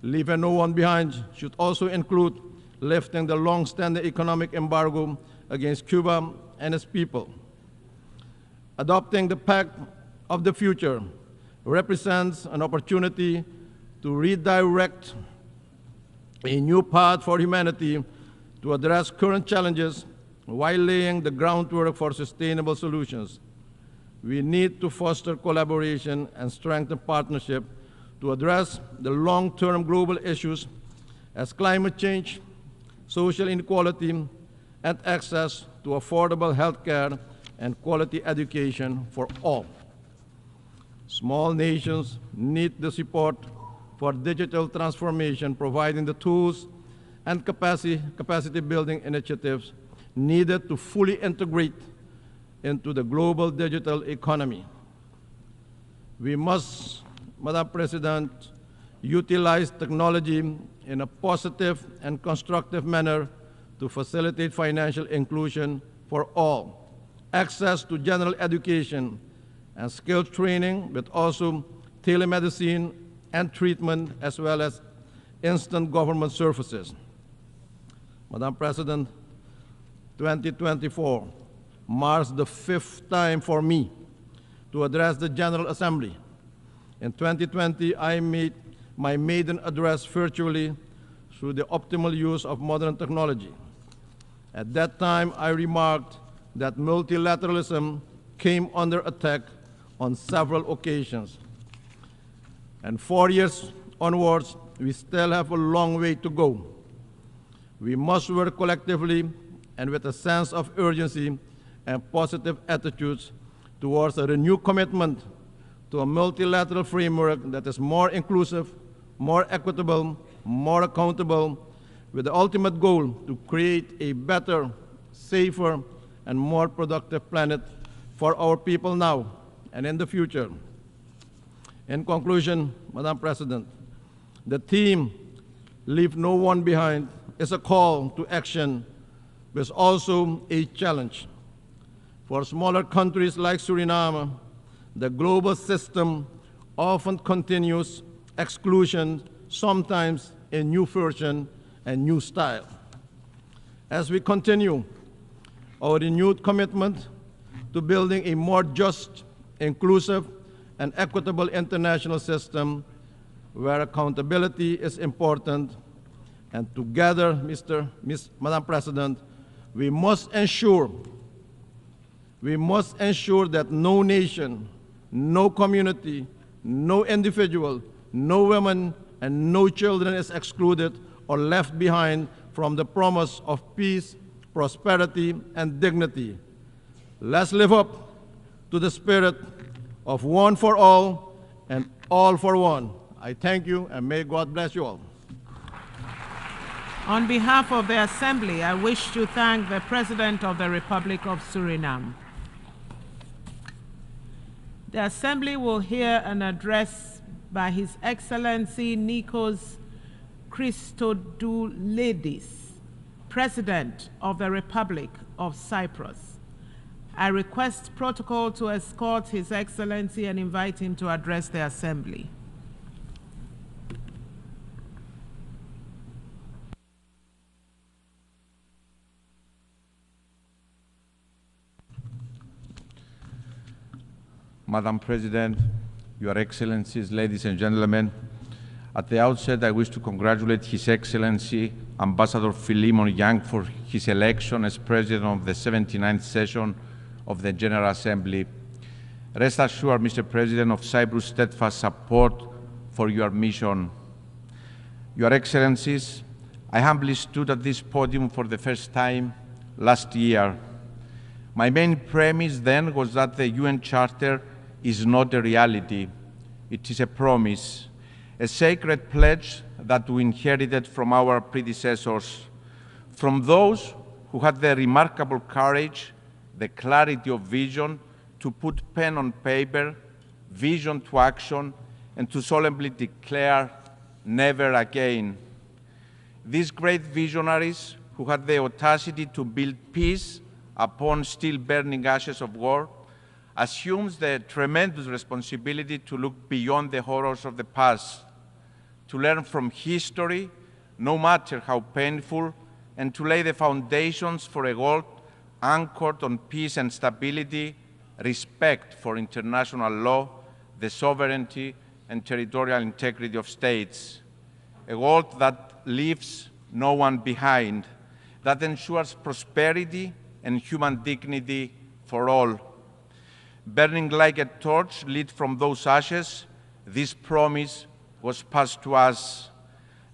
leaving no one behind should also include lifting the long-standing economic embargo against Cuba and its people. Adopting the Pact of the Future represents an opportunity to redirect a new path for humanity to address current challenges while laying the groundwork for sustainable solutions. We need to foster collaboration and strengthen partnership to address the long-term global issues as climate change, social inequality, and access to affordable health care and quality education for all. Small nations need the support for digital transformation, providing the tools and capacity building initiatives needed to fully integrate into the global digital economy. We must, Madam President, utilize technology in a positive and constructive manner to facilitate financial inclusion for all, access to general education and skills training, but also telemedicine and treatment, as well as instant government services. Madam President, 2024 marks the 5th time for me to address the General Assembly. In 2020, I made my maiden address virtually through the optimal use of modern technology. At that time, I remarked that multilateralism came under attack on several occasions. And 4 years onwards, we still have a long way to go. We must work collectively and with a sense of urgency and positive attitudes towards a renewed commitment to a multilateral framework that is more inclusive, more equitable, more accountable, with the ultimate goal to create a better, safer, and more productive planet for our people now and in the future. In conclusion, Madam President, the theme, "Leave No One Behind," is a call to action, but is also a challenge. For smaller countries like Suriname, the global system often continues exclusion, sometimes in new version and new style. As we continue our renewed commitment to building a more just, inclusive, and equitable international system where accountability is important, and together, Madam President, we must ensure that no nation, no community, no individual, no woman, and no children is excluded or left behind from the promise of peace, prosperity, and dignity. Let's live up to the spirit of one for all and all for one. I thank you, and may God bless you all. On behalf of the Assembly, I wish to thank the President of the Republic of Suriname. The Assembly will hear an address by His Excellency Nikos Christodoulidis, President of the Republic of Cyprus. I request protocol to escort His Excellency and invite him to address the Assembly. Madam President, Your Excellencies, ladies and gentlemen, at the outset, I wish to congratulate His Excellency Ambassador Philemon Young for his election as President of the 79th session of the General Assembly. Rest assured, Mr. President, of Cyprus' steadfast support for your mission. Your Excellencies, I humbly stood at this podium for the first time last year. My main premise then was that the UN Charter is not a reality. It is a promise, a sacred pledge that we inherited from our predecessors, from those who had the remarkable courage, the clarity of vision to put pen on paper, vision to action, and to solemnly declare, never again. These great visionaries who had the audacity to build peace upon still burning ashes of war assumes the tremendous responsibility to look beyond the horrors of the past, to learn from history, no matter how painful, and to lay the foundations for a world anchored on peace and stability, respect for international law, the sovereignty and territorial integrity of states. A world that leaves no one behind, that ensures prosperity and human dignity for all. Burning like a torch lit from those ashes, this promise was passed to us.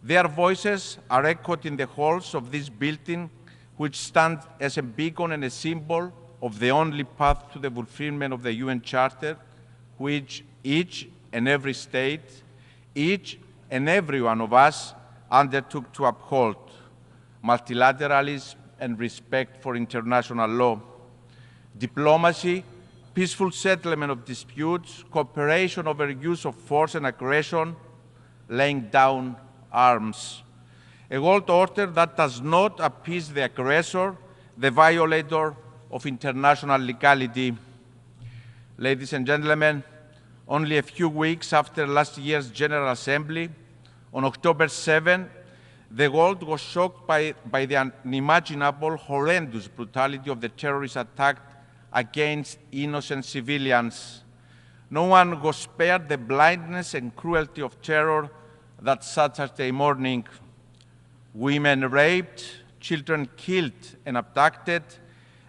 Their voices are echoed in the halls of this building, which stand as a beacon and a symbol of the only path to the fulfillment of the UN Charter, which each and every state, each and every one of us undertook to uphold: multilateralism and respect for international law, diplomacy, peaceful settlement of disputes, cooperation over use of force and aggression, laying down arms. A world order that does not appease the aggressor, the violator of international legality. Ladies and gentlemen, only a few weeks after last year's General Assembly, on October 7, the world was shocked by the unimaginable, horrendous brutality of the terrorist attack against innocent civilians. No one was spared the blindness and cruelty of terror that Saturday morning. Women raped, children killed and abducted,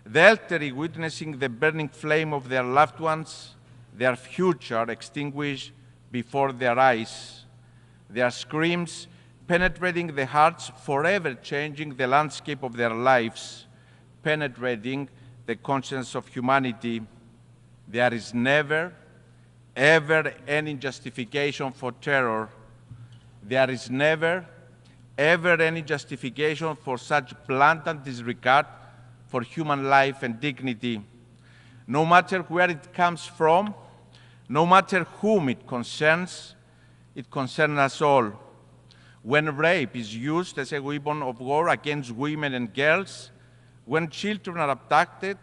the elderly witnessing the burning flame of their loved ones, their future extinguished before their eyes. Their screams penetrating the hearts, forever changing the landscape of their lives, penetrating the conscience of humanity. There is never, ever any justification for terror. There is never, ever any justification for such blatant disregard for human life and dignity. No matter where it comes from, no matter whom it concerns us all. When rape is used as a weapon of war against women and girls, when children are abducted,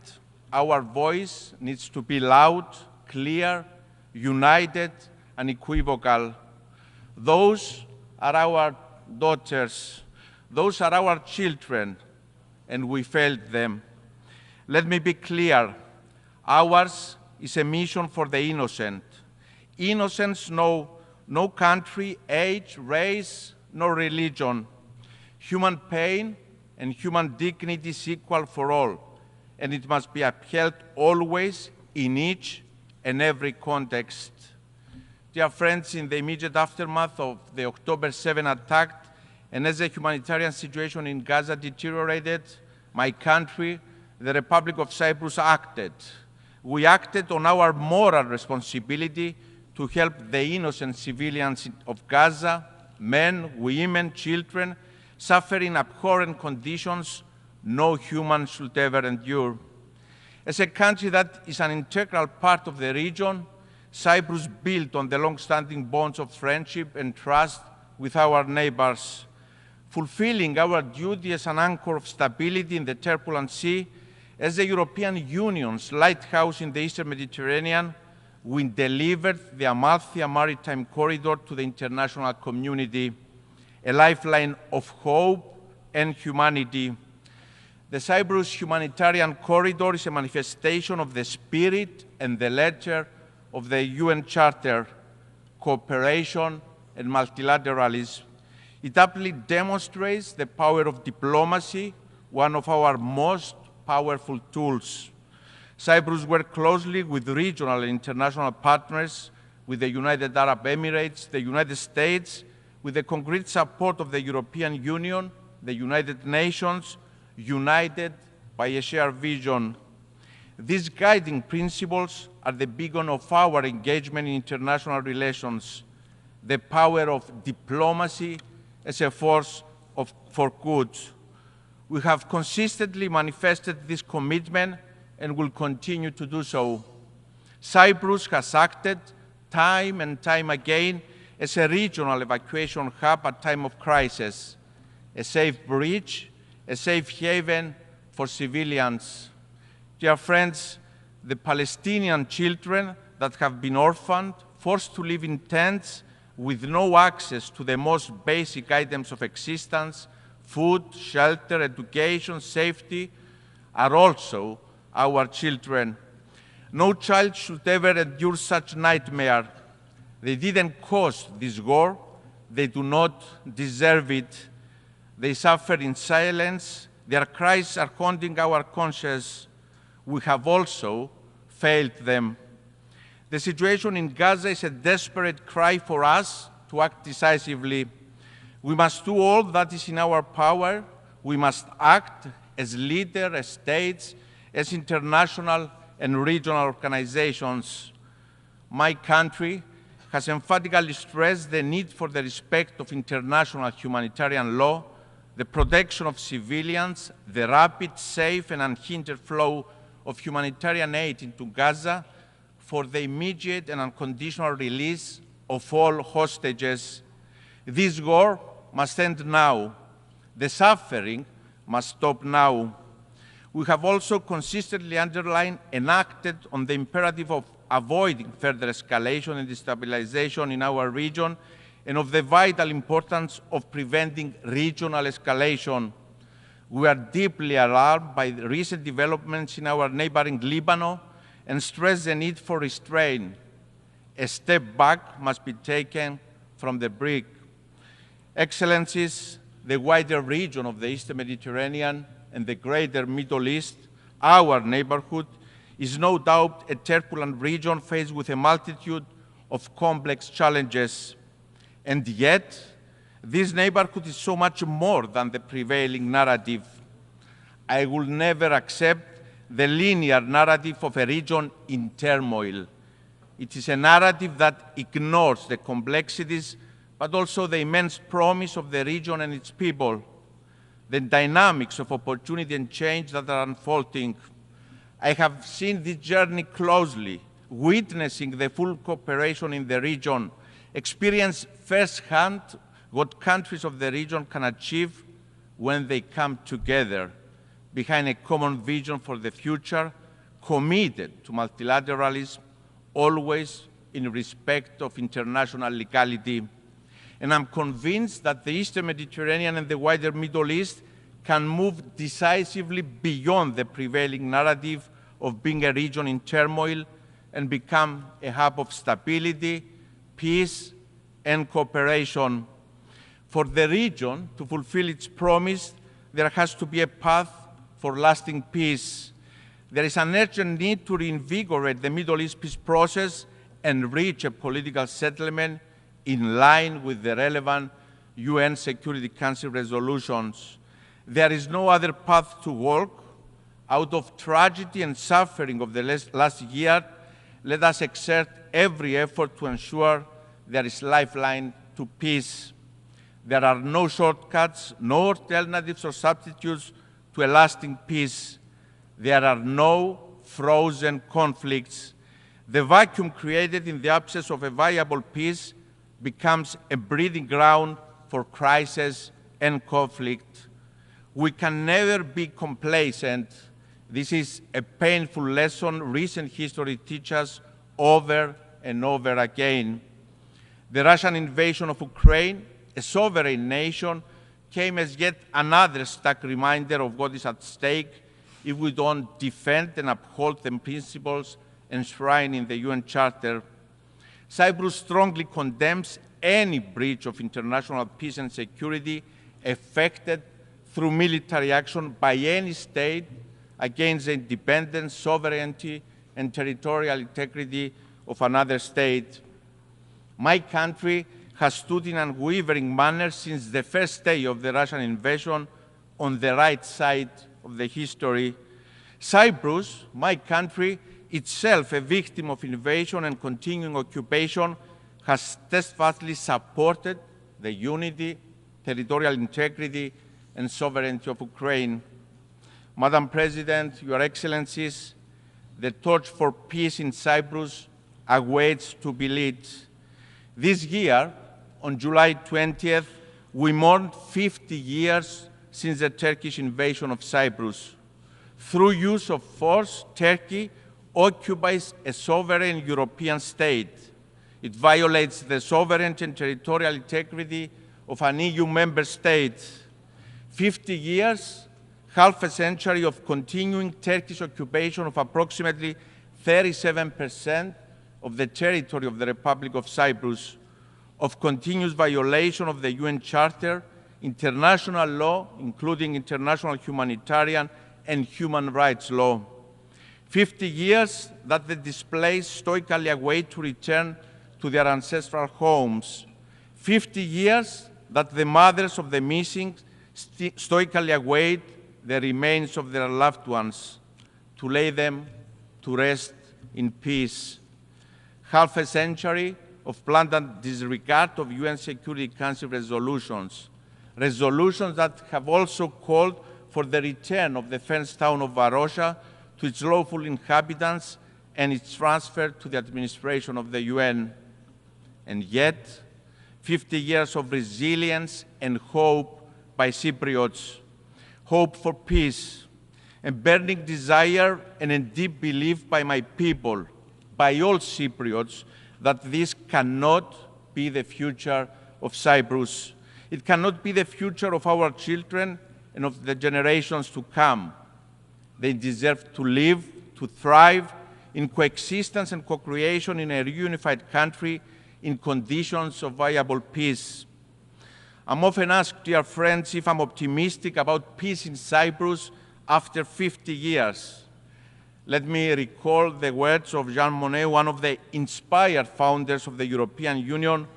our voice needs to be loud, clear, united, and unequivocal. Those are our daughters. Those are our children, and we failed them. Let me be clear. Ours is a mission for the innocent. Innocents know no country, age, race, nor religion. Human pain and human dignity is equal for all, and it must be upheld always in each and every context. Dear friends, in the immediate aftermath of the October 7 attack, and as the humanitarian situation in Gaza deteriorated, my country, the Republic of Cyprus, acted. We acted on our moral responsibility to help the innocent civilians of Gaza, men, women, children, suffering abhorrent conditions no human should ever endure. As a country that is an integral part of the region, Cyprus built on the long-standing bonds of friendship and trust with our neighbors. Fulfilling our duty as an anchor of stability in the turbulent sea, as the European Union's lighthouse in the Eastern Mediterranean, we delivered the Amalthea Maritime Corridor to the international community, a lifeline of hope and humanity. The Cyprus Humanitarian Corridor is a manifestation of the spirit and the letter of the UN Charter, cooperation and multilateralism. It aptly demonstrates the power of diplomacy, one of our most powerful tools. Cyprus worked closely with regional and international partners, with the United Arab Emirates, the United States, with the concrete support of the European Union, the United Nations, united by a shared vision. These guiding principles are the beacon of our engagement in international relations, the power of diplomacy as a force for good. We have consistently manifested this commitment and will continue to do so. Cyprus has acted time and time again as a regional evacuation hub at time of crisis, a safe bridge, a safe haven for civilians. Dear friends, the Palestinian children that have been orphaned, forced to live in tents with no access to the most basic items of existence, food, shelter, education, safety, are also our children. No child should ever endure such nightmare. They didn't cause this war. They do not deserve it. They suffer in silence. Their cries are haunting our conscience. We have also failed them. The situation in Gaza is a desperate cry for us to act decisively. We must do all that is in our power. We must act as leaders, as states, as international and regional organizations. My country has emphatically stressed the need for the respect of international humanitarian law, the protection of civilians, the rapid, safe, and unhindered flow of humanitarian aid into Gaza, for the immediate and unconditional release of all hostages. This war must end now. The suffering must stop now. We have also consistently underlined and acted on the imperative of avoiding further escalation and destabilization in our region, and of the vital importance of preventing regional escalation. We are deeply alarmed by the recent developments in our neighboring Lebanon and stress the need for restraint. A step back must be taken from the brink. Excellencies, the wider region of the Eastern Mediterranean and the greater Middle East, our neighborhood, is no doubt a turbulent region faced with a multitude of complex challenges. And yet, this neighborhood is so much more than the prevailing narrative. I will never accept the linear narrative of a region in turmoil. It is a narrative that ignores the complexities, but also the immense promise of the region and its people, the dynamics of opportunity and change that are unfolding. I have seen this journey closely, witnessing the full cooperation in the region, experience firsthand what countries of the region can achieve when they come together behind a common vision for the future, committed to multilateralism, always in respect of international legality. And I'm convinced that the Eastern Mediterranean and the wider Middle East can move decisively beyond the prevailing narrative of being a region in turmoil and become a hub of stability, peace, and cooperation. For the region to fulfill its promise, there has to be a path for lasting peace. There is an urgent need to reinvigorate the Middle East peace process and reach a political settlement in line with the relevant UN Security Council resolutions. There is no other path to walk. Out of tragedy and suffering of the last year, let us exert every effort to ensure there is lifeline to peace. There are no shortcuts, no alternatives or substitutes to a lasting peace. There are no frozen conflicts. The vacuum created in the absence of a viable peace becomes a breeding ground for crisis and conflict. We can never be complacent. This is a painful lesson recent history teaches us over and over again. The Russian invasion of Ukraine, a sovereign nation, came as yet another stark reminder of what is at stake if we don't defend and uphold the principles enshrined in the UN Charter. Cyprus strongly condemns any breach of international peace and security effected through military action by any state against the independence, sovereignty, and territorial integrity of another state. My country has stood in an unwavering manner since the first day of the Russian invasion on the right side of the history. Cyprus, my country, itself a victim of invasion and continuing occupation, has steadfastly supported the unity, territorial integrity, and sovereignty of Ukraine. Madam President, Your Excellencies, the torch for peace in Cyprus awaits to be lit. This year, on July 20th, we mourned 50 years since the Turkish invasion of Cyprus. Through use of force, Turkey occupies a sovereign European state. It violates the sovereignty and territorial integrity of an EU member state. 50 years, half a century of continuing Turkish occupation of approximately 37% of the territory of the Republic of Cyprus, of continuous violation of the UN Charter, international law, including international humanitarian and human rights law. 50 years that the displaced stoically await to return to their ancestral homes. 50 years that the mothers of the missing stoically await the remains of their loved ones. to lay them to rest in peace. Half a century of blatant disregard of UN Security Council resolutions, resolutions that have also called for the return of the fenced town of Varosha to its lawful inhabitants and its transfer to the administration of the UN. And yet, 50 years of resilience and hope by Cypriots, hope for peace, and burning desire and a deep belief by my people, by all Cypriots, that this cannot be the future of Cyprus. It cannot be the future of our children and of the generations to come. They deserve to live, to thrive in coexistence and co-creation in a reunified country in conditions of viable peace. I'm often asked, dear friends, if I'm optimistic about peace in Cyprus after 50 years. Let me recall the words of Jean Monnet, one of the inspired founders of the European Union,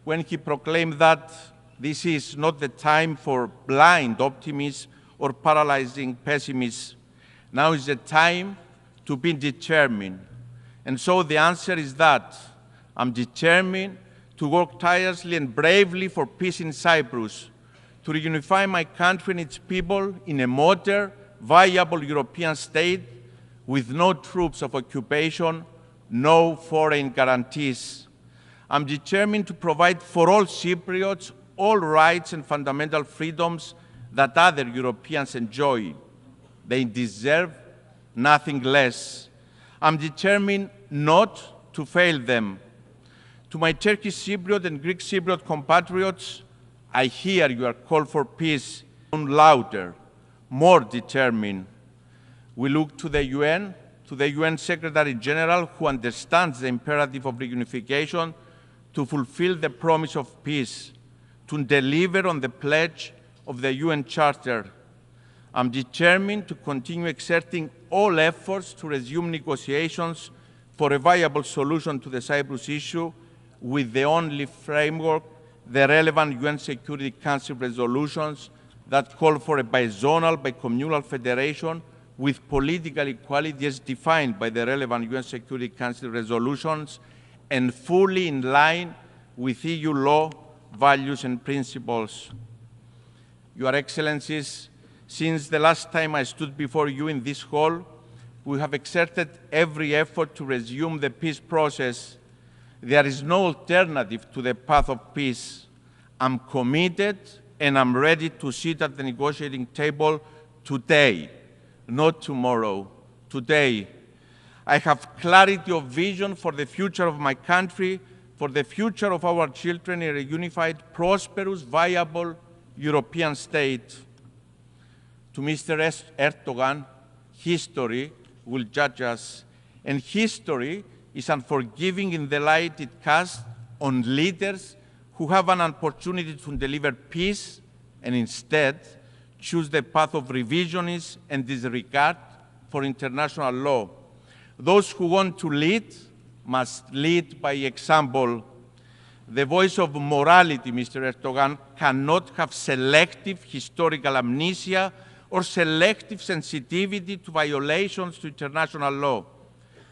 when he proclaimed that this is not the time for blind optimism or paralyzing pessimism. Now is the time to be determined. And so the answer is that I'm determined to work tirelessly and bravely for peace in Cyprus, to reunify my country and its people in a modern, viable European state with no troops of occupation, no foreign guarantees. I'm determined to provide for all Cypriots all rights and fundamental freedoms that other Europeans enjoy. They deserve nothing less. I'm determined not to fail them. To my Turkish Cypriot and Greek Cypriot compatriots, I hear your call for peace, louder, more determined. We look to the UN Secretary General, who understands the imperative of reunification, to fulfill the promise of peace, to deliver on the pledge of the UN Charter. I'm determined to continue exerting all efforts to resume negotiations for a viable solution to the Cyprus issue with the only framework, the relevant UN Security Council resolutions that call for a bizonal, bicommunal federation with political equality as defined by the relevant UN Security Council resolutions and fully in line with EU law, values and principles. Your Excellencies, since the last time I stood before you in this hall, we have exerted every effort to resume the peace process. There is no alternative to the path of peace. I'm committed and I'm ready to sit at the negotiating table today, not tomorrow, today. I have clarity of vision for the future of my country, for the future of our children in a unified, prosperous, viable European state. To Mr. Erdogan, history will judge us, and history is unforgiving in the light it casts on leaders who have an opportunity to deliver peace and instead choose the path of revisionism and disregard for international law. Those who want to lead must lead by example. The voice of morality, Mr. Erdogan, cannot have selective historical amnesia or selective sensitivity to violations to international law.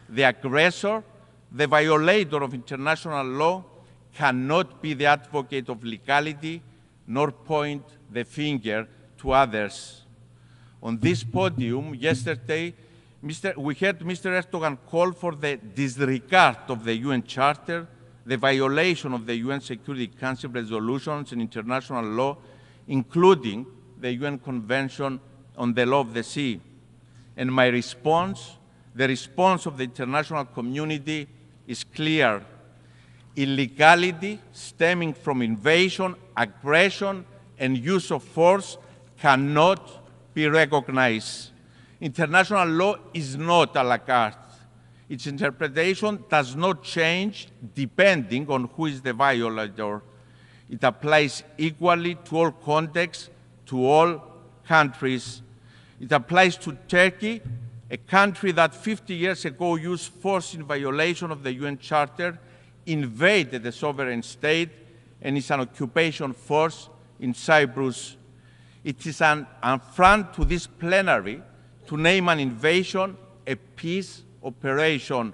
The aggressor, the violator of international law, cannot be the advocate of legality nor point the finger to others. On this podium yesterday, we heard Mr. Erdogan call for the disregard of the UN Charter, the violation of the UN Security Council resolutions and international law, including the UN Convention on the Law of the Sea. And my response, the response of the international community, is clear. Illegality stemming from invasion, aggression, and use of force cannot be recognized. International law is not à la carte. Its interpretation does not change depending on who is the violator. It applies equally to all contexts, to all countries. It applies to Turkey, a country that 50 years ago used force in violation of the UN Charter, invaded the sovereign state, and is an occupation force in Cyprus. It is an affront to this plenary to name an invasion a peace operation.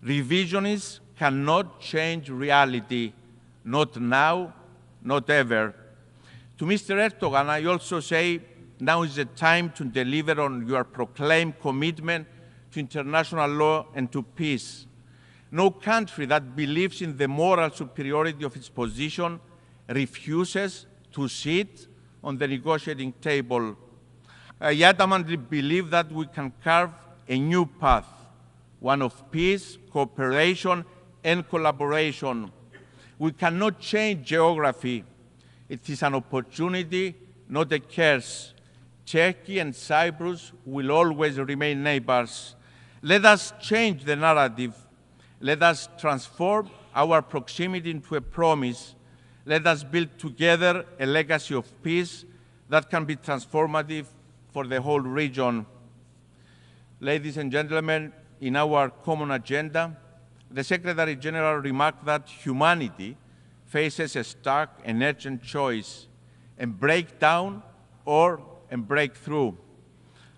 Revisionists cannot change reality, not now, not ever. To Mr. Erdogan, I also say now is the time to deliver on your proclaimed commitment to international law and to peace. No country that believes in the moral superiority of its position refuses to sit on the negotiating table. I adamantly believe that we can carve a new path, one of peace, cooperation, and collaboration. We cannot change geography. It is an opportunity, not a curse. Turkey and Cyprus will always remain neighbors. Let us change the narrative. Let us transform our proximity into a promise. Let us build together a legacy of peace that can be transformative for the whole region. Ladies and gentlemen, in our common agenda, the Secretary General remarked that humanity faces a stark and urgent choice, and break down or break through.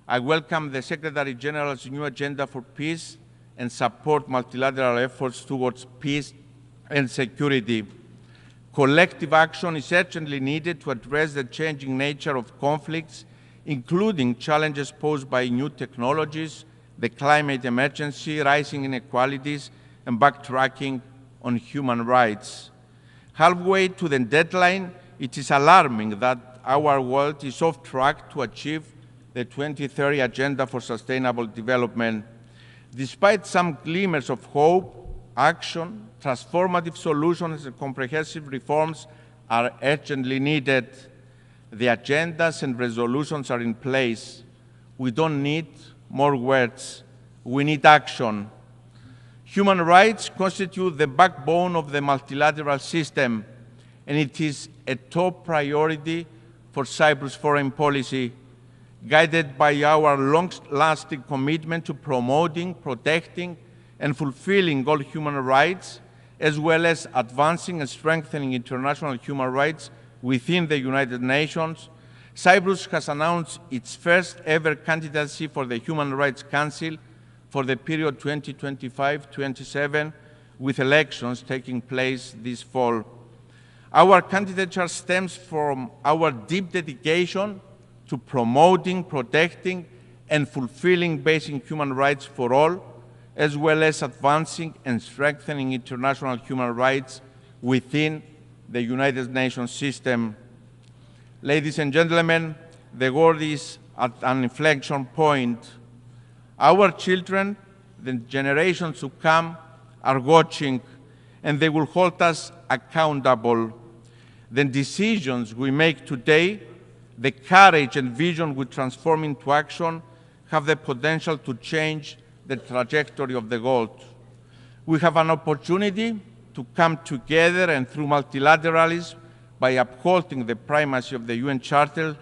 I welcome the Secretary General's new agenda for peace and support multilateral efforts towards peace and security. Collective action is urgently needed to address the changing nature of conflicts, including challenges posed by new technologies, the climate emergency, rising inequalities, and backtracking on human rights. Halfway to the deadline, it is alarming that our world is off track to achieve the 2030 Agenda for Sustainable Development. Despite some glimmers of hope, action, transformative solutions, and comprehensive reforms are urgently needed. The agendas and resolutions are in place. We don't need more words. We need action. Human rights constitute the backbone of the multilateral system, and it is a top priority for Cyprus foreign policy, guided by our long-lasting commitment to promoting, protecting, and fulfilling all human rights, as well as advancing and strengthening international human rights within the United Nations. Cyprus has announced its first ever candidacy for the Human Rights Council for the period 2025-27, with elections taking place this fall. Our candidature stems from our deep dedication to promoting, protecting, and fulfilling basic human rights for all, as well as advancing and strengthening international human rights within the United Nations system. Ladies and gentlemen, the world is at an inflection point. Our children, the generations to come, are watching, and they will hold us accountable. The decisions we make today, the courage and vision we transform into action, have the potential to change the trajectory of the world. We have an opportunity to come together and through multilateralism, by upholding the primacy of the UN Charter,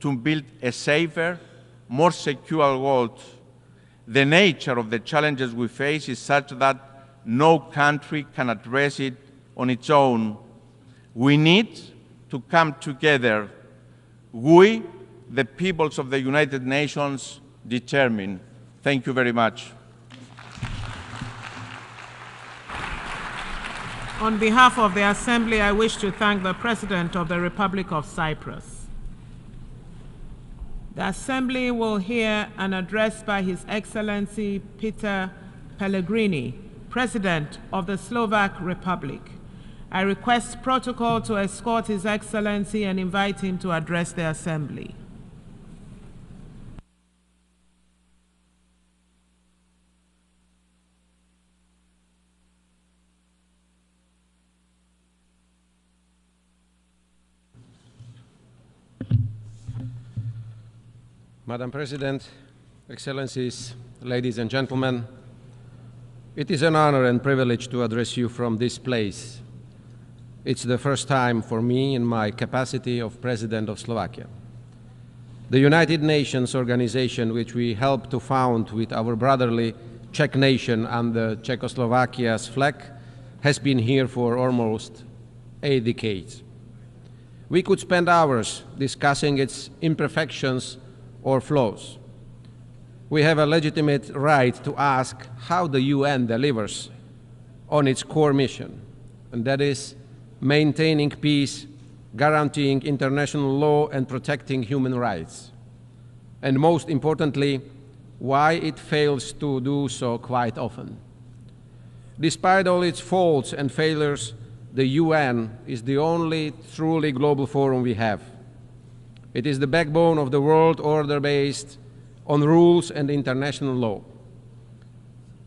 to build a safer, more secure world. The nature of the challenges we face is such that no country can address it on its own. We need to come together. We, the peoples of the United Nations, determine. Thank you very much. On behalf of the Assembly, I wish to thank the President of the Republic of Cyprus. The Assembly will hear an address by His Excellency Peter Pellegrini, President of the Slovak Republic. I request protocol to escort His Excellency and invite him to address the Assembly. Madam President, Excellencies, ladies and gentlemen, it is an honor and privilege to address you from this place. It's the first time for me in my capacity of President of Slovakia. The United Nations organization, which we helped to found with our brotherly Czech nation under Czechoslovakia's flag, has been here for almost 8 decades. We could spend hours discussing its imperfections or flaws. we have a legitimate right to ask how the UN delivers on its core mission, and that is maintaining peace, guaranteeing international law, and protecting human rights. And most importantly, why it fails to do so quite often. Despite all its faults and failures, the UN is the only truly global forum we have. It is the backbone of the world order based on rules and international law.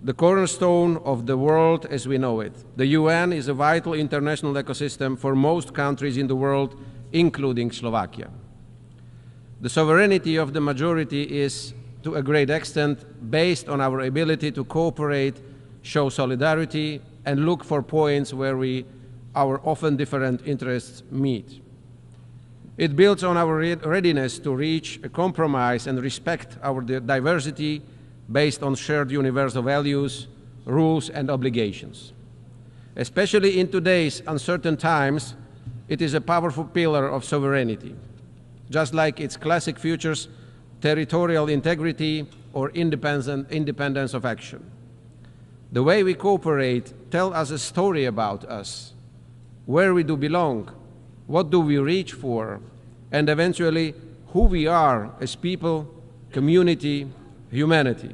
The cornerstone of the world as we know it. The UN is a vital international ecosystem for most countries in the world, including Slovakia. The sovereignty of the majority is, to a great extent, based on our ability to cooperate, show solidarity, and look for points where our often different interests meet. It builds on our readiness to reach a compromise and respect our diversity based on shared universal values, rules, and obligations. Especially in today's uncertain times, it is a powerful pillar of sovereignty, just like its classic features, territorial integrity or independence of action. The way we cooperate tells us a story about us, where we do belong, what do we reach for, and eventually who we are as people, community, humanity.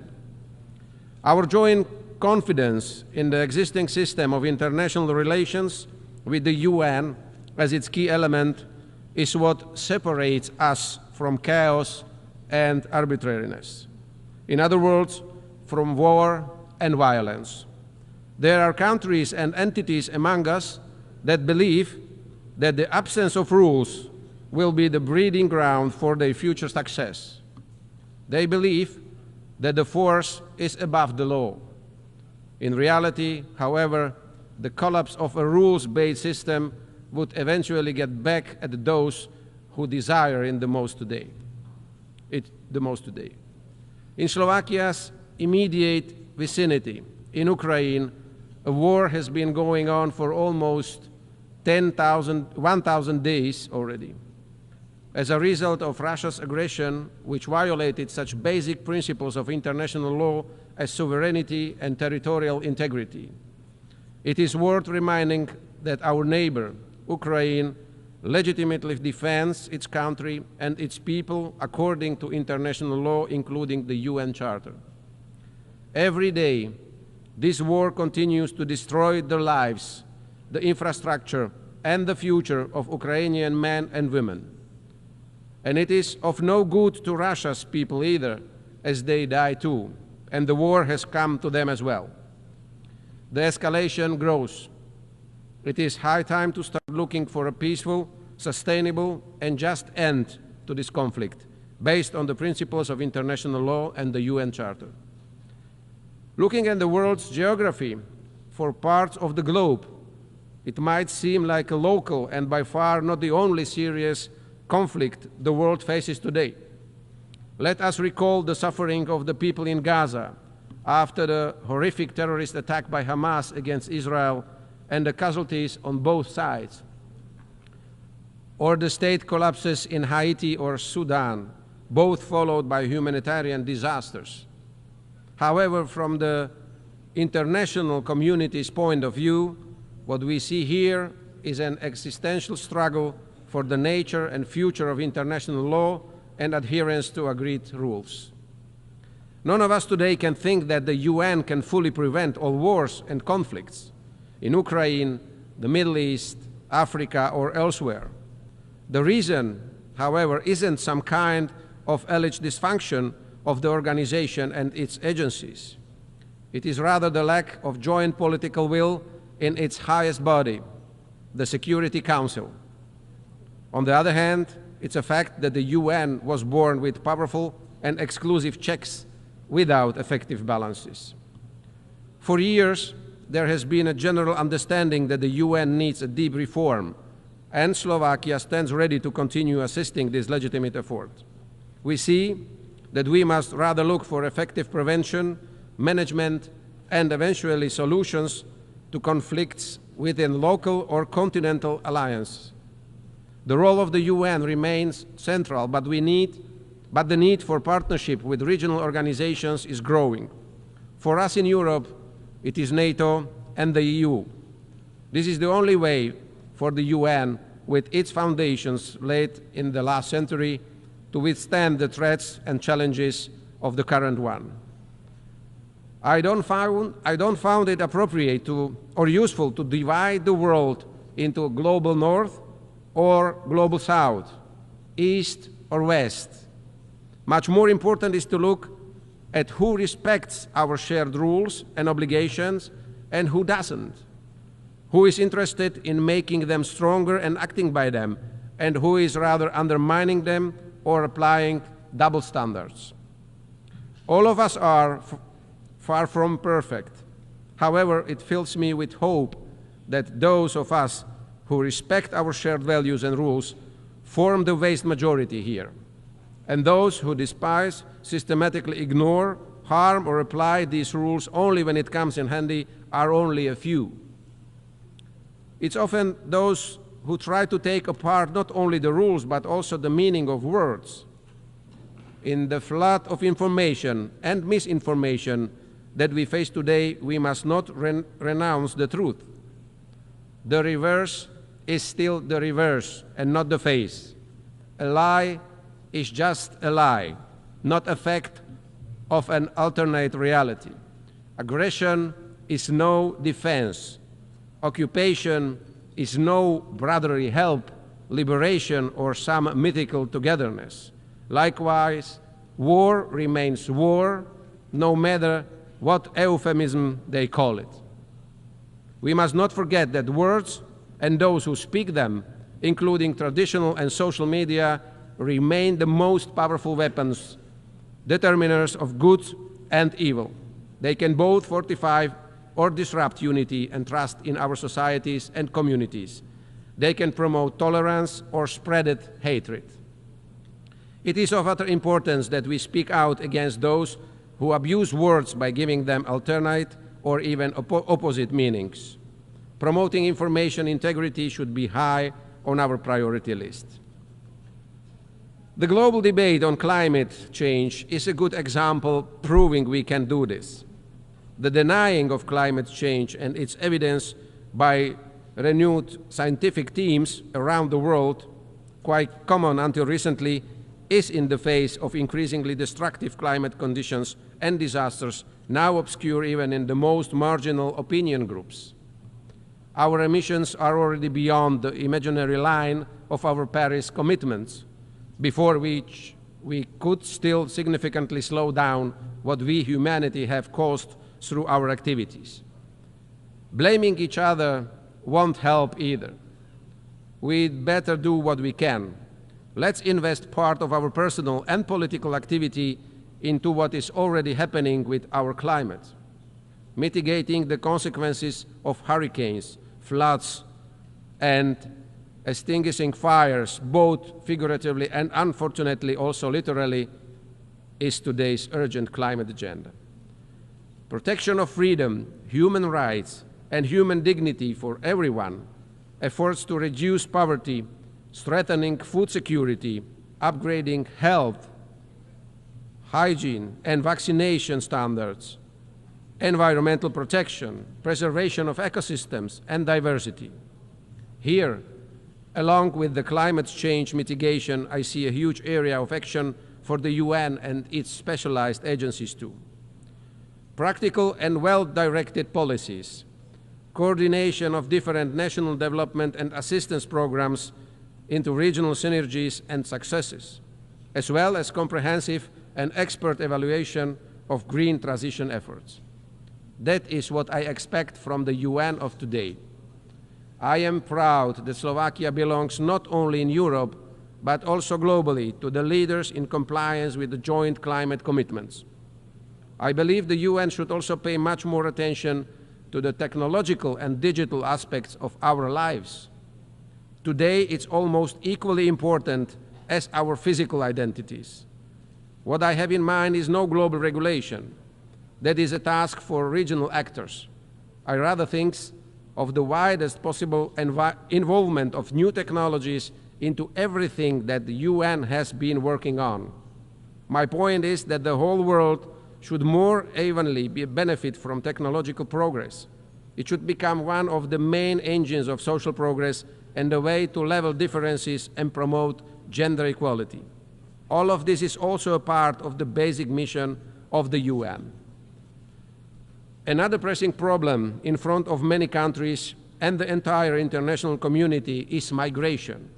Our joint confidence in the existing system of international relations with the UN as its key element is what separates us from chaos and arbitrariness. In other words, from war and violence. There are countries and entities among us that believe that the absence of rules will be the breeding ground for their future success. They believe that the force is above the law. In reality, however, the collapse of a rules-based system would eventually get back at those who desire it the most today. In Slovakia's immediate vicinity, in Ukraine, a war has been going on for almost 1,000 days already. As a result of Russia's aggression, which violated such basic principles of international law as sovereignty and territorial integrity. It is worth reminding that our neighbor, Ukraine, legitimately defends its country and its people according to international law, including the UN Charter. Every day, this war continues to destroy the lives, the infrastructure, and the future of Ukrainian men and women. And it is of no good to Russia's people either, as they die too, and the war has come to them as well. The escalation grows. It is high time to start looking for a peaceful, sustainable, and just end to this conflict, based on the principles of international law and the UN Charter. Looking at the world's geography for parts of the globe, it might seem like a local and by far not the only serious conflict the world faces today. Let us recall the suffering of the people in Gaza after the horrific terrorist attack by Hamas against Israel and the casualties on both sides, or the state collapses in Haiti or Sudan, both followed by humanitarian disasters. However, from the international community's point of view, what we see here is an existential struggle for the nature and future of international law and adherence to agreed rules. None of us today can think that the UN can fully prevent all wars and conflicts in Ukraine, the Middle East, Africa, or elsewhere. The reason, however, isn't some kind of alleged dysfunction of the organization and its agencies. It is rather the lack of joint political will in its highest body, the Security Council. On the other hand, it's a fact that the UN was born with powerful and exclusive checks without effective balances. For years, there has been a general understanding that the UN needs a deep reform, and Slovakia stands ready to continue assisting this legitimate effort. We see that we must rather look for effective prevention, management, and eventually solutions to conflicts within local or continental alliances. The role of the UN remains central, but we need but the need for partnership with regional organizations is growing. For us in Europe, it is NATO and the EU. This is the only way for the UN, with its foundations laid in the last century, to withstand the threats and challenges of the current one. I don't find it appropriate or useful to divide the world into global north or global south, east or west. Much more important is to look at who respects our shared rules and obligations and who doesn't, who is interested in making them stronger and acting by them, and who is rather undermining them or applying double standards. All of us are far from perfect. However, it fills me with hope that those of us who respect our shared values and rules form the vast majority here, and those who despise, systematically ignore, harm, or apply these rules only when it comes in handy are only a few. It's often those who try to take apart not only the rules but also the meaning of words. In the flood of information and misinformation that we face today, we must not renounce the truth. The reverse is still the reverse and not the face. A lie is just a lie, not a fact of an alternate reality. Aggression is no defense. Occupation is no brotherly help, liberation, or some mythical togetherness. Likewise, war remains war, no matter what euphemism they call it. We must not forget that words and those who speak them, including traditional and social media, remain the most powerful weapons, determiners of good and evil. They can both fortify or disrupt unity and trust in our societies and communities. They can promote tolerance or spread hatred. It is of utter importance that we speak out against those who abuse words by giving them alternate or even opposite meanings. Promoting information integrity should be high on our priority list. The global debate on climate change is a good example proving we can do this. The denying of climate change and its evidence by renewed scientific teams around the world, quite common until recently, is in the face of increasingly destructive climate conditions and disasters, now obscure even in the most marginal opinion groups. Our emissions are already beyond the imaginary line of our Paris commitments, before which we could still significantly slow down what we, humanity, have caused through our activities. Blaming each other won't help either. We'd better do what we can. Let's invest part of our personal and political activity into what is already happening with our climate, mitigating the consequences of hurricanes, floods, and extinguishing fires, both figuratively and unfortunately also literally, is today's urgent climate agenda. Protection of freedom, human rights, and human dignity for everyone, efforts to reduce poverty, strengthening food security, upgrading health, hygiene and vaccination standards, environmental protection, preservation of ecosystems, and diversity. Here, along with the climate change mitigation, I see a huge area of action for the UN and its specialized agencies too. Practical and well-directed policies, coordination of different national development and assistance programs into regional synergies and successes, as well as comprehensive and expert evaluation of green transition efforts. That is what I expect from the UN of today. I am proud that Slovakia belongs not only in Europe, but also globally to the leaders in compliance with the joint climate commitments. I believe the UN should also pay much more attention to the technological and digital aspects of our lives. Today, it's almost equally important as our physical identities. What I have in mind is no global regulation. That is a task for regional actors. I rather think of the widest possible involvement of new technologies into everything that the UN has been working on. My point is that the whole world should more evenly benefit from technological progress. It should become one of the main engines of social progress and a way to level differences and promote gender equality. All of this is also a part of the basic mission of the UN. Another pressing problem in front of many countries and the entire international community is migration.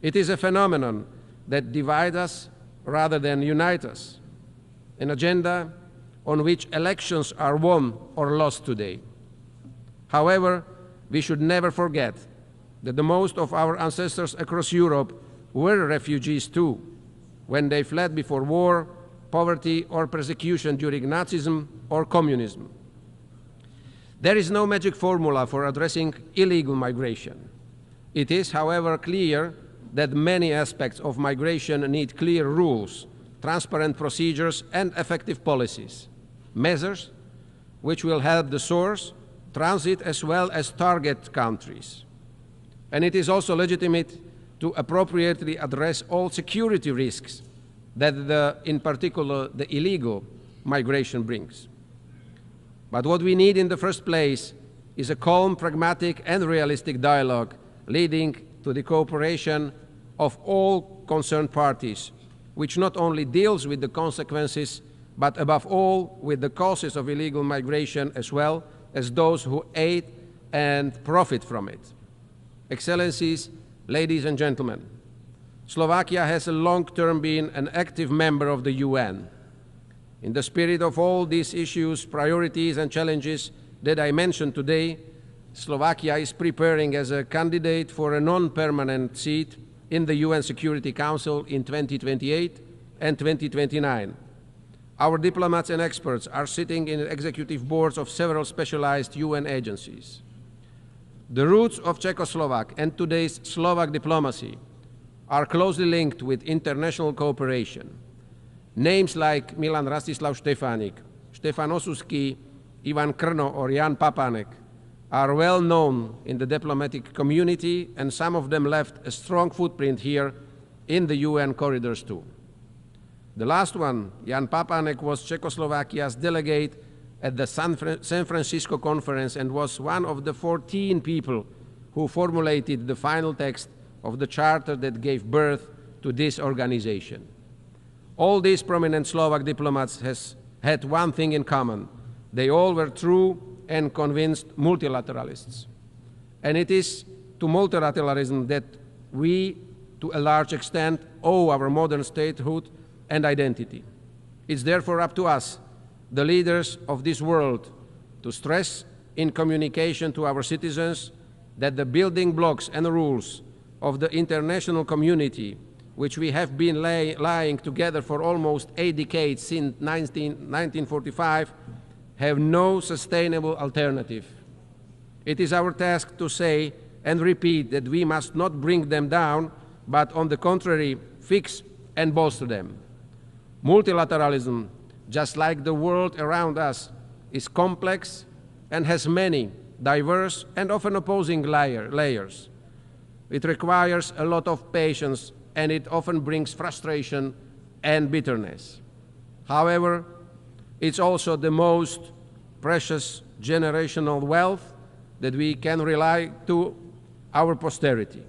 It is a phenomenon that divides us rather than unites us, an agenda on which elections are won or lost today. However, we should never forget that the most of our ancestors across Europe were refugees too, when they fled before war, poverty, or persecution during Nazism or communism. There is no magic formula for addressing illegal migration. It is, however, clear that many aspects of migration need clear rules, transparent procedures, and effective policies, measures which will help the source, transit, as well as target countries. And it is also legitimate to appropriately address all security risks that, in particular, the illegal migration brings. But what we need in the first place is a calm, pragmatic, and realistic dialogue leading to the cooperation of all concerned parties, which not only deals with the consequences, but above all with the causes of illegal migration as well as those who aid and profit from it. Excellencies, ladies and gentlemen, Slovakia has a long-term been an active member of the UN. In the spirit of all these issues, priorities, and challenges that I mentioned today, Slovakia is preparing as a candidate for a non-permanent seat in the UN Security Council in 2028 and 2029. Our diplomats and experts are sitting in executive boards of several specialized UN agencies. The roots of Czechoslovak and today's Slovak diplomacy are closely linked with international cooperation. Names like Milan Rastislav Štefanik, Štefan Osusky, Ivan Krno, or Jan Papanek are well known in the diplomatic community, and some of them left a strong footprint here in the UN corridors too. The last one, Jan Papanek, was Czechoslovakia's delegate at the San Francisco conference and was one of the 14 people who formulated the final text of the charter that gave birth to this organization. All these prominent Slovak diplomats had one thing in common. They all were true and convinced multilateralists. And it is to multilateralism that we, to a large extent, owe our modern statehood and identity. It's therefore up to us, the leaders of this world, to stress in communication to our citizens that the building blocks and rules of the international community, which we have been lying together for almost 8 decades since 1945, have no sustainable alternative. It is our task to say and repeat that we must not bring them down, but on the contrary, fix and bolster them. Multilateralism, just like the world around us, is complex and has many diverse and often opposing layers. It requires a lot of patience, and it often brings frustration and bitterness. However, it's also the most precious generational wealth that we can rely to our posterity.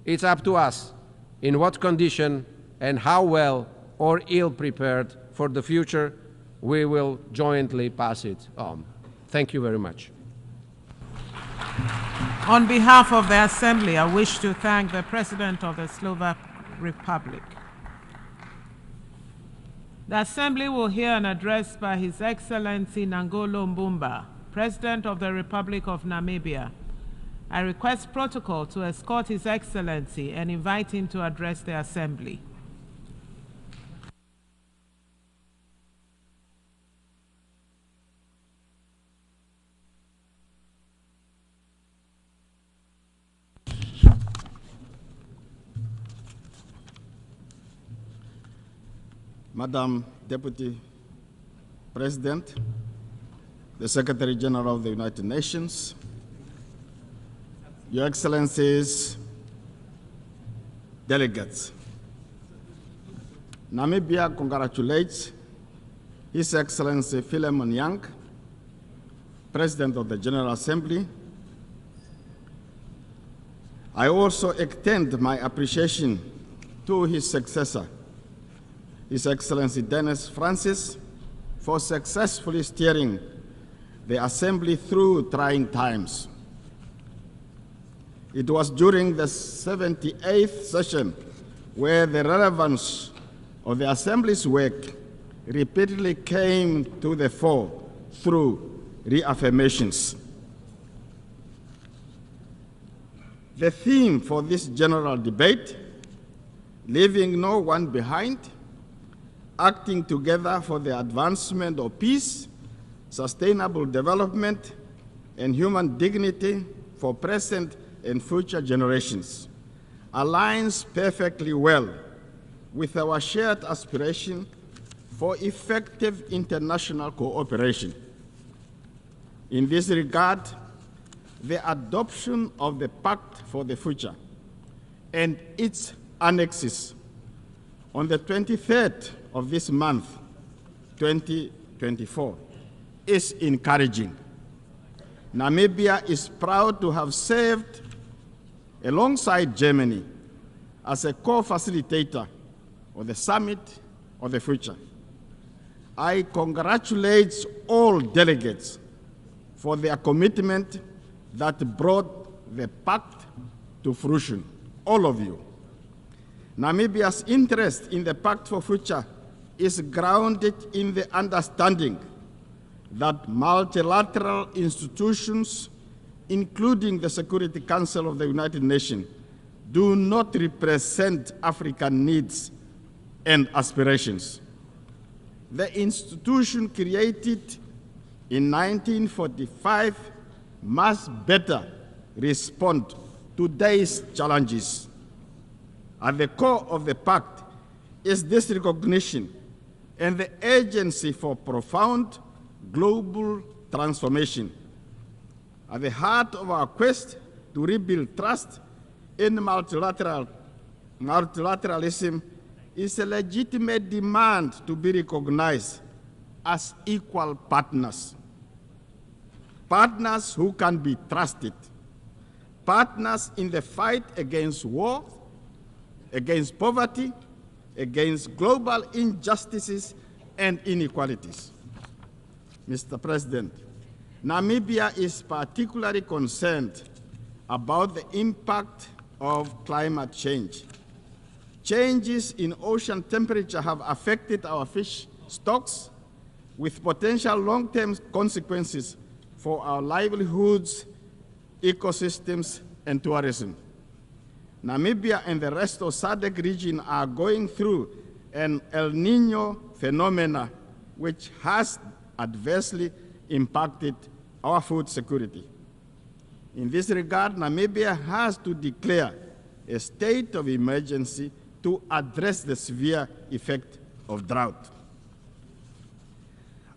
It's up to us in what condition and how well or ill prepared for the future we will jointly pass it on. Thank you very much. On behalf of the Assembly, I wish to thank the President of the Slovak Republic. The Assembly will hear an address by His Excellency Nangolo Mbumba, President of the Republic of Namibia. I request protocol to escort His Excellency and invite him to address the Assembly. Madam Deputy President, the Secretary General of the United Nations, Your Excellencies, delegates, Namibia congratulates His Excellency Philemon Yang, President of the General Assembly. I also extend my appreciation to his successor, His Excellency Dennis Francis, for successfully steering the Assembly through trying times. It was during the 78th session where the relevance of the Assembly's work repeatedly came to the fore through reaffirmations. The theme for this general debate, leaving no one behind, acting together for the advancement of peace, sustainable development, and human dignity for present and future generations, aligns perfectly well with our shared aspiration for effective international cooperation. In this regard, the adoption of the Pact for the Future and its annexes on the 23rd of this month, 2024, is encouraging. Namibia is proud to have served alongside Germany as a co-facilitator of the Summit of the Future. I congratulate all delegates for their commitment that brought the pact to fruition, all of you. Namibia's interest in the Pact for Future is grounded in the understanding that multilateral institutions, including the Security Council of the United Nations, do not represent African needs and aspirations. The institution created in 1945 must better respond to today's challenges. At the core of the Pact is this recognition and the urgency for profound global transformation. At the heart of our quest to rebuild trust in multilateralism is a legitimate demand to be recognized as equal partners. Partners who can be trusted. Partners in the fight against war, against poverty, against global injustices and inequalities. Mr. President, Namibia is particularly concerned about the impact of climate change. Changes in ocean temperature have affected our fish stocks with potential long-term consequences for our livelihoods, ecosystems, and tourism. Namibia and the rest of SADC region are going through an El Niño phenomena which has adversely impacted our food security. In this regard, Namibia has to declare a state of emergency to address the severe effect of drought.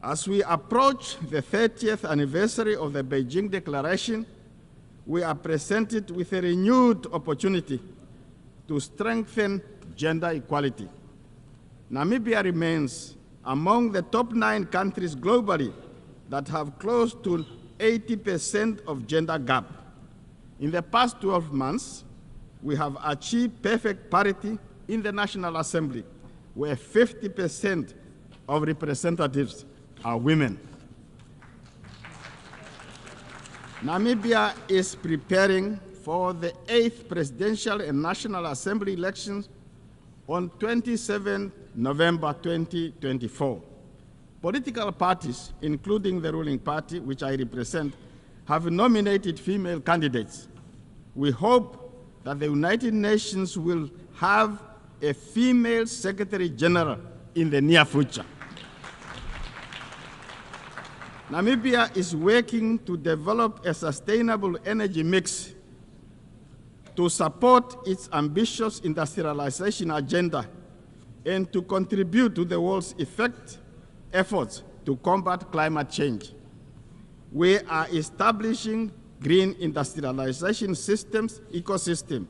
As we approach the 30th anniversary of the Beijing Declaration, we are presented with a renewed opportunity to strengthen gender equality. Namibia remains among the top 9 countries globally that have close to 80% of gender gap. In the past 12 months, we have achieved perfect parity in the National Assembly, where 50% of representatives are women. Namibia is preparing for the 8th Presidential and National Assembly elections on 27 November 2024. Political parties, including the ruling party, which I represent, have nominated female candidates. We hope that the United Nations will have a female Secretary General in the near future. Namibia is working to develop a sustainable energy mix to support its ambitious industrialization agenda and to contribute to the world's efforts to combat climate change. We are establishing green industrialization ecosystem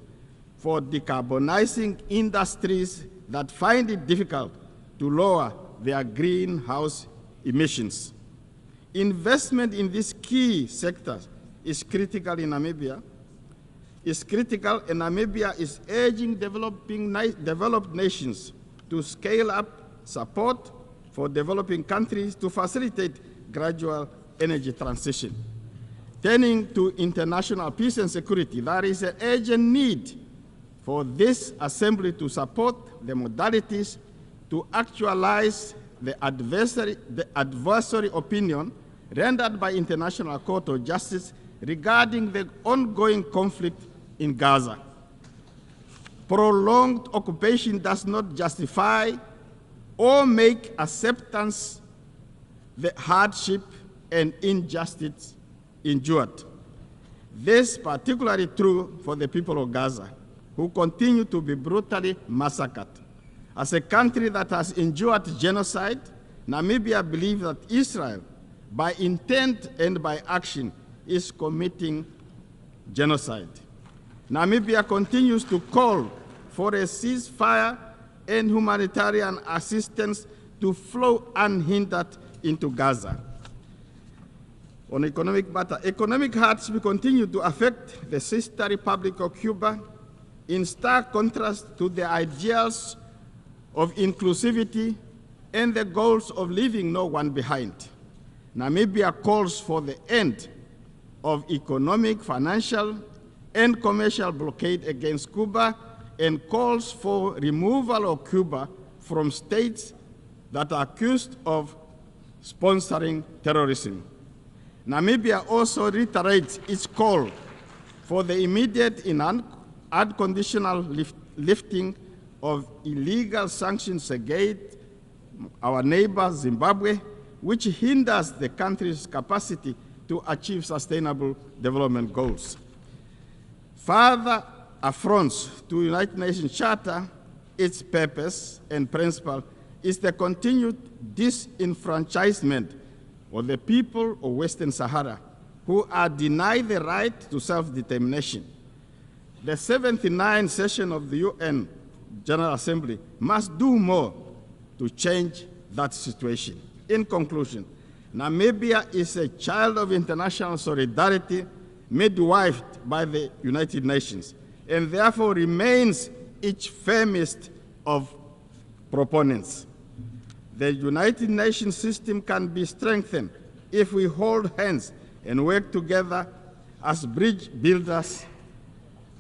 for decarbonizing industries that find it difficult to lower their greenhouse emissions. Investment in these key sectors is critical in Namibia. Namibia is urging developed nations to scale up support for developing countries to facilitate gradual energy transition. Turning to international peace and security, there is an urgent need for this assembly to support the modalities to actualize the adversary opinion rendered by International Court of Justice regarding the ongoing conflict in Gaza. Prolonged occupation does not justify or make acceptance the hardship and injustice endured. This is particularly true for the people of Gaza, who continue to be brutally massacred. As a country that has endured genocide, Namibia believes that Israel, by intent and by action, is committing genocide. Namibia continues to call for a ceasefire and humanitarian assistance to flow unhindered into Gaza. On economic matter, economic hardship continue to affect the sister Republic of Cuba in stark contrast to the ideals of inclusivity and the goals of leaving no one behind. Namibia calls for the end of economic, financial, and commercial blockade against Cuba and calls for removal of Cuba from states that are accused of sponsoring terrorism. Namibia also reiterates its call for the immediate and unconditional lifting of illegal sanctions against our neighbor Zimbabwe, which hinders the country's capacity to achieve sustainable development goals. Further affronts to United Nations Charter, its purpose and principle is the continued disenfranchisement of the people of Western Sahara, who are denied the right to self-determination. The 79th session of the UN General Assembly must do more to change that situation. In conclusion, Namibia is a child of international solidarity midwifed by the United Nations, and therefore remains its firmest of proponents. The United Nations system can be strengthened if we hold hands and work together as bridge builders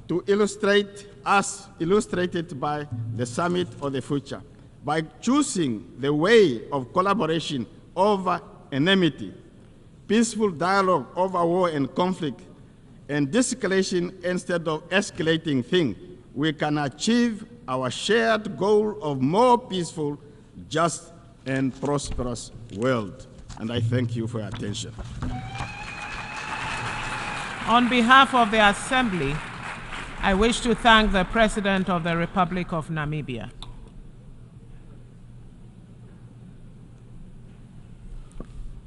to illustrate, as illustrated by the Summit of the Future, by choosing the way of collaboration over enmity, peaceful dialogue over war and conflict, and de-escalation instead of escalating things, we can achieve our shared goal of more peaceful, just, and prosperous world. And I thank you for your attention. On behalf of the Assembly, I wish to thank the President of the Republic of Namibia.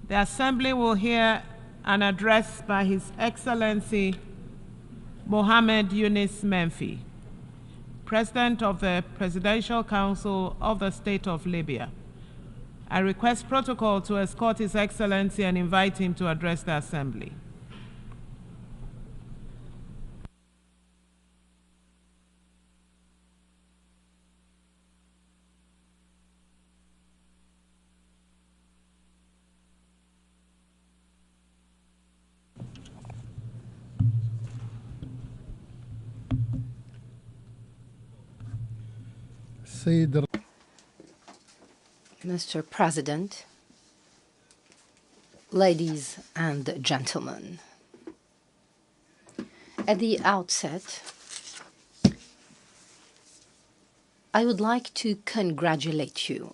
The Assembly will hear an address by His Excellency Mohamed Yunus Menfi, President of the Presidential Council of the State of Libya. I request protocol to escort His Excellency and invite him to address the Assembly. Mr. President, ladies and gentlemen, at the outset, I would like to congratulate you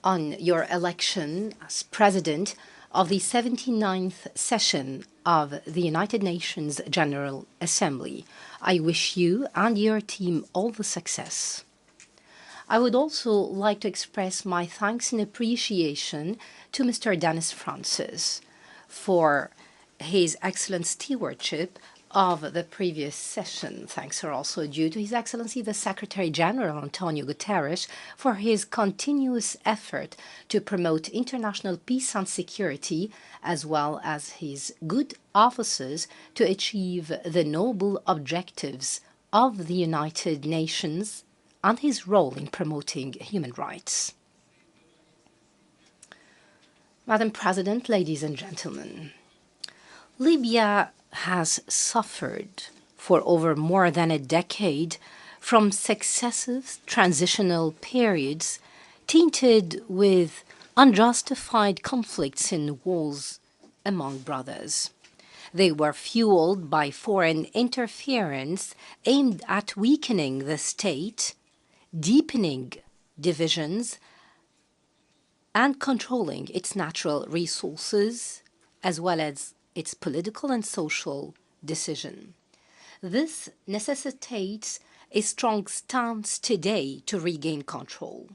on your election as President of the 79th session of the United Nations General Assembly. I wish you and your team all the success. I would also like to express my thanks and appreciation to Mr. Dennis Francis for his excellent stewardship of the previous session. Thanks are also due to His Excellency the Secretary General Antonio Guterres for his continuous effort to promote international peace and security, as well as his good offices to achieve the noble objectives of the United Nations and his role in promoting human rights. Madam President, ladies and gentlemen, Libya has suffered for over more than a decade from successive transitional periods tainted with unjustified conflicts and wars among brothers. They were fueled by foreign interference aimed at weakening the state, deepening divisions, and controlling its natural resources, as well as its political and social decision. This necessitates a strong stance today to regain control.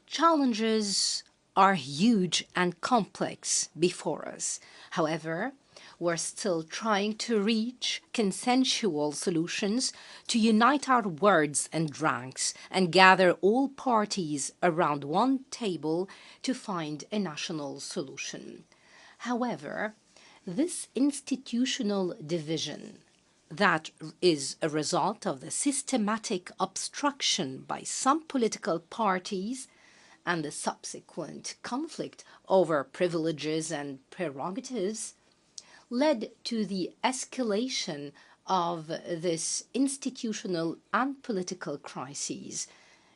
Challenges are huge and complex before us. However, we're still trying to reach consensual solutions to unite our words and ranks and gather all parties around one table to find a national solution. However, this institutional division that is a result of the systematic obstruction by some political parties and the subsequent conflict over privileges and prerogatives led to the escalation of this institutional and political crises.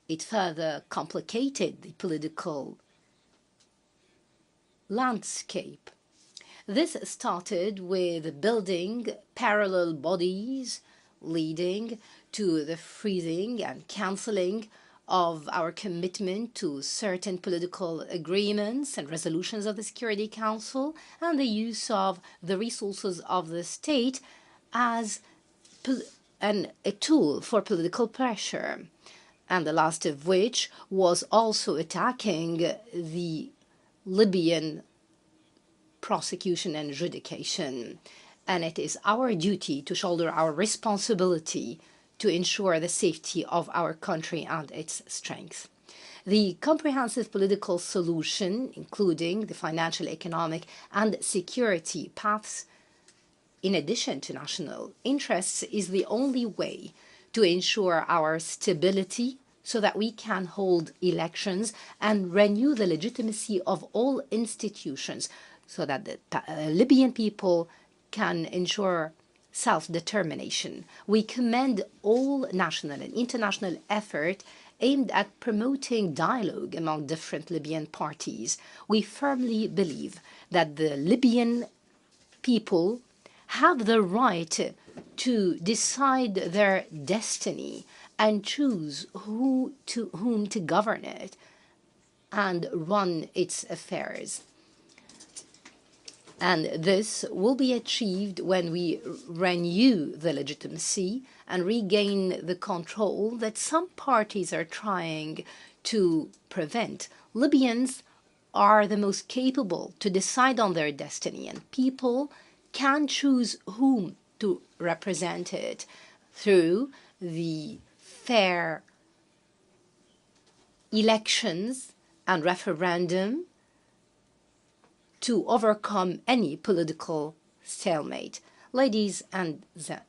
It further complicated the political landscape. This started with building parallel bodies, leading to the freezing and cancelling of our commitment to certain political agreements and resolutions of the Security Council, and the use of the resources of the state as a tool for political pressure, and the last of which was also attacking the Libyan prosecution and adjudication. And it is our duty to shoulder our responsibility to ensure the safety of our country and its strength. The comprehensive political solution, including the financial, economic, and security paths, in addition to national interests, is the only way to ensure our stability so that we can hold elections and renew the legitimacy of all institutions, so that the Libyan people can ensure self-determination. We commend all national and international effort aimed at promoting dialogue among different Libyan parties. We firmly believe that the Libyan people have the right to decide their destiny and choose whom to govern it and run its affairs. And this will be achieved when we renew the legitimacy and regain the control that some parties are trying to prevent. Libyans are the most capable to decide on their destiny, and people can choose whom to represent it through the fair elections and referendum to overcome any political stalemate. Ladies and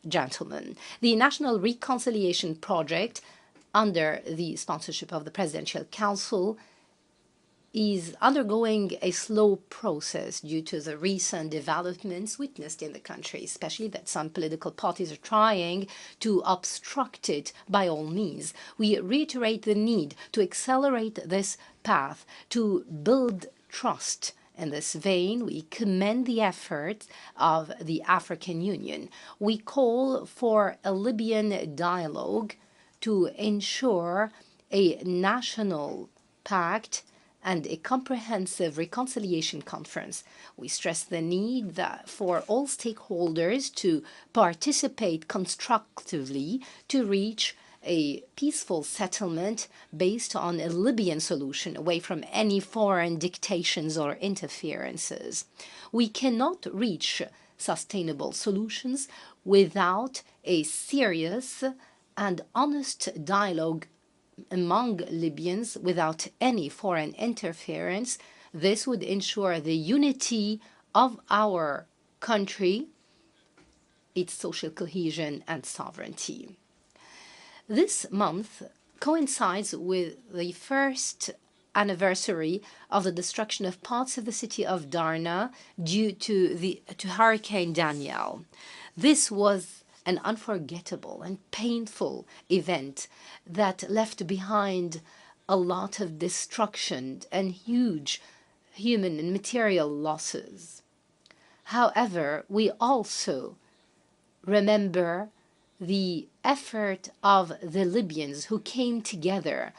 gentlemen, the National Reconciliation Project, under the sponsorship of the Presidential Council, is undergoing a slow process due to the recent developments witnessed in the country, especially that some political parties are trying to obstruct it by all means. We reiterate the need to accelerate this path, to build trust. In this vein, we commend the efforts of the African Union. We call for a Libyan dialogue to ensure a national pact and a comprehensive reconciliation conference. We stress the need for all stakeholders to participate constructively to reach a peaceful settlement based on a Libyan solution away from any foreign dictations or interferences. We cannot reach sustainable solutions without a serious and honest dialogue among Libyans, without any foreign interference. This would ensure the unity of our country, its social cohesion and sovereignty. This month coincides with the first anniversary of the destruction of parts of the city of Darna due to Hurricane Danielle. This was an unforgettable and painful event that left behind a lot of destruction and huge human and material losses. However, we also remember the effort of the Libyans who came together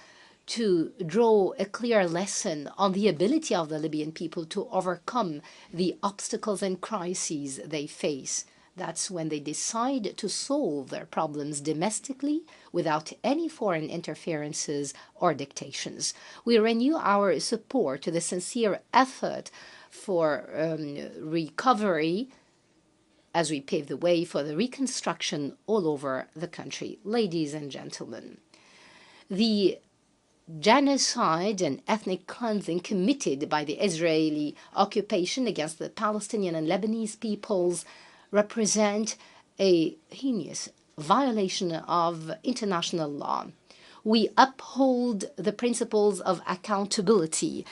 to draw a clear lesson on the ability of the Libyan people to overcome the obstacles and crises they face. That's when they decide to solve their problems domestically without any foreign interferences or dictations. We renew our support to the sincere effort for recovery as we pave the way for the reconstruction all over the country. Ladies and gentlemen, the genocide and ethnic cleansing committed by the Israeli occupation against the Palestinian and Lebanese peoples represent a heinous violation of international law. We uphold the principles of accountability,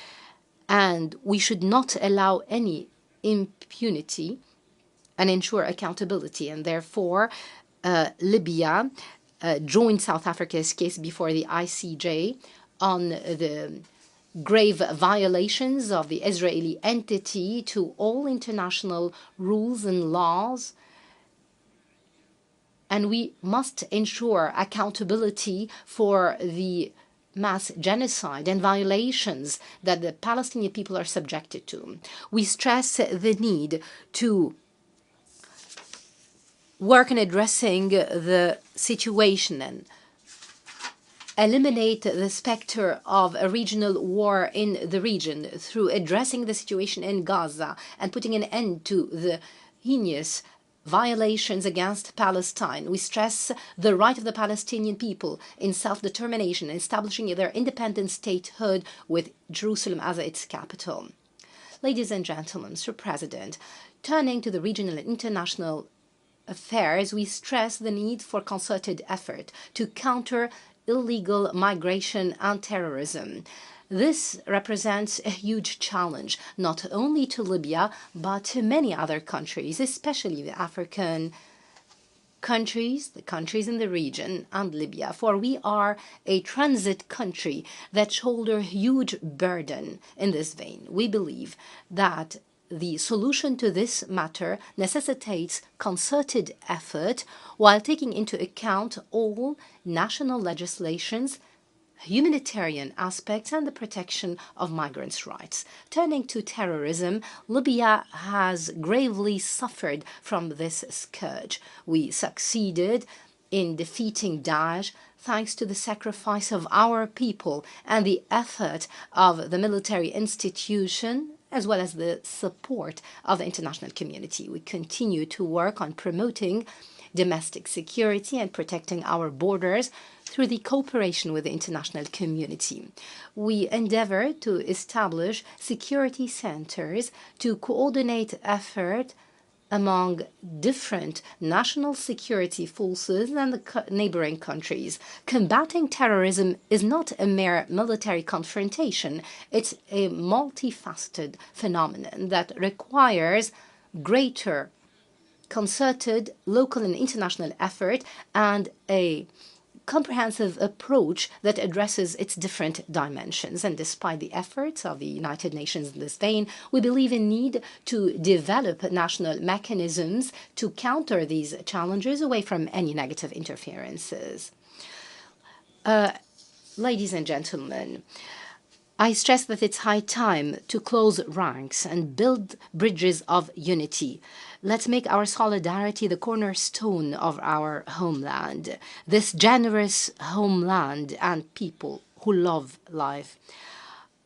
and we should not allow any impunity and ensure accountability. And therefore, Libya joined South Africa's case before the ICJ on the grave violations of the Israeli entity to all international rules and laws. And we must ensure accountability for the mass genocide and violations that the Palestinian people are subjected to. We stress the need to work on addressing the situation and eliminate the specter of a regional war in the region through addressing the situation in Gaza and putting an end to the heinous violations against Palestine. We stress the right of the Palestinian people in self-determination, establishing their independent statehood with Jerusalem as its capital. Ladies and gentlemen, Mr. President, turning to the regional and international affairs, we stress the need for concerted effort to counter illegal migration and terrorism. This represents a huge challenge, not only to Libya, but to many other countries, especially the African countries, the countries in the region, and Libya, for we are a transit country that shoulder a huge burden in this vein. We believe that the solution to this matter necessitates concerted effort while taking into account all national legislations, humanitarian aspects, and the protection of migrants' rights. Turning to terrorism, Libya has gravely suffered from this scourge. We succeeded in defeating Daesh thanks to the sacrifice of our people and the effort of the military institution, as well as the support of the international community. We continue to work on promoting domestic security and protecting our borders through the cooperation with the international community. We endeavor to establish security centers to coordinate effort among different national security forces and the neighboring countries. Combating terrorism is not a mere military confrontation. It's a multifaceted phenomenon that requires greater concerted local and international effort and a comprehensive approach that addresses its different dimensions. And despite the efforts of the United Nations in this vein, we believe in need to develop national mechanisms to counter these challenges away from any negative interferences. Ladies and gentlemen, I stress that it's high time to close ranks and build bridges of unity. Let's make our solidarity the cornerstone of our homeland, this generous homeland and people who love life.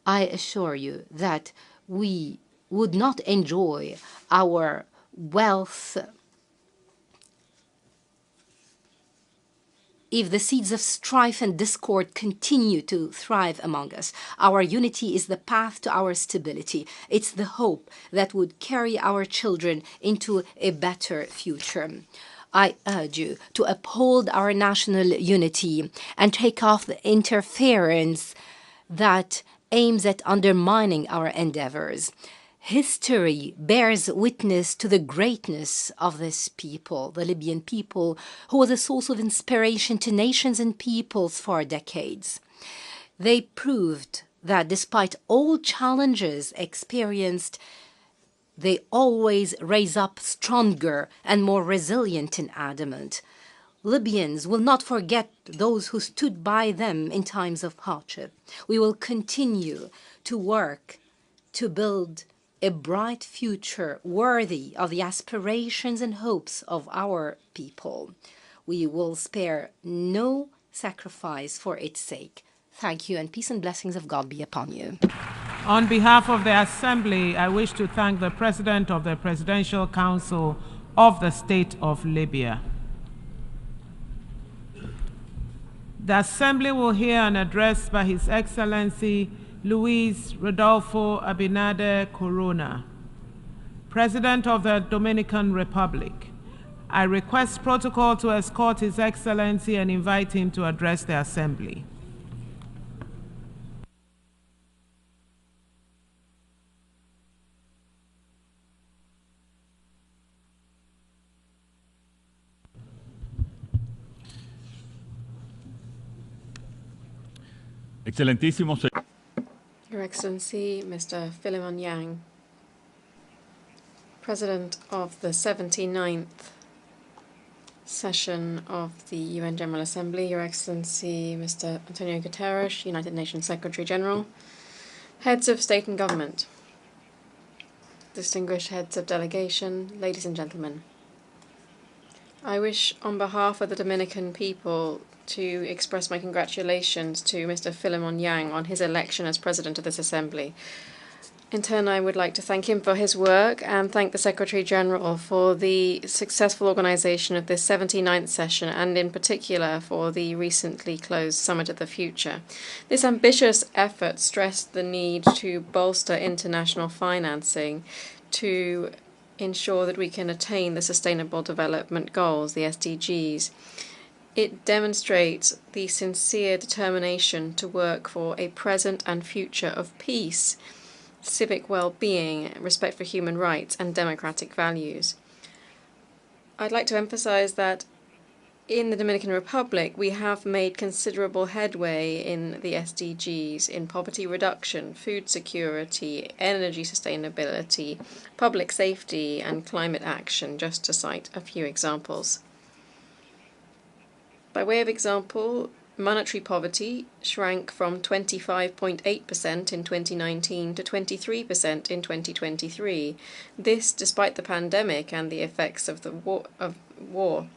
I assure you that we would not enjoy our wealth, if the seeds of strife and discord continue to thrive among us, our unity is the path to our stability. It's the hope that would carry our children into a better future. I urge you to uphold our national unity and take off the interference that aims at undermining our endeavors. History bears witness to the greatness of this people, the Libyan people, who was a source of inspiration to nations and peoples for decades. They proved that despite all challenges experienced, they always raise up stronger and more resilient and adamant. Libyans will not forget those who stood by them in times of hardship. We will continue to work to build a bright future worthy of the aspirations and hopes of our people. We will spare no sacrifice for its sake. Thank you, and peace and blessings of God be upon you. On behalf of the Assembly, I wish to thank the President of the Presidential Council of the State of Libya. The Assembly will hear an address by His Excellency Luis Rodolfo Abinader Corona, President of the Dominican Republic. I request protocol to escort His Excellency and invite him to address the Assembly. Excelentísimo señor. Your Excellency, Mr. Philemon Yang, President of the 79th session of the UN General Assembly, Your Excellency, Mr. Antonio Guterres, United Nations Secretary General, heads of state and government, distinguished heads of delegation, ladies and gentlemen. I wish, on behalf of the Dominican people, to express my congratulations to Mr. Philemon Yang on his election as President of this Assembly. In turn, I would like to thank him for his work and thank the Secretary General for the successful organization of this 79th session, and in particular for the recently closed Summit of the Future. This ambitious effort stressed the need to bolster international financing to ensure that we can attain the Sustainable Development Goals, the SDGs. It demonstrates the sincere determination to work for a present and future of peace, civic well-being, respect for human rights, and democratic values. I'd like to emphasize that in the Dominican Republic, we have made considerable headway in the SDGs in poverty reduction, food security, energy sustainability, public safety, and climate action, just to cite a few examples. By way of example, monetary poverty shrank from 25.8% in 2019 to 23% in 2023. This despite the pandemic and the effects of the war.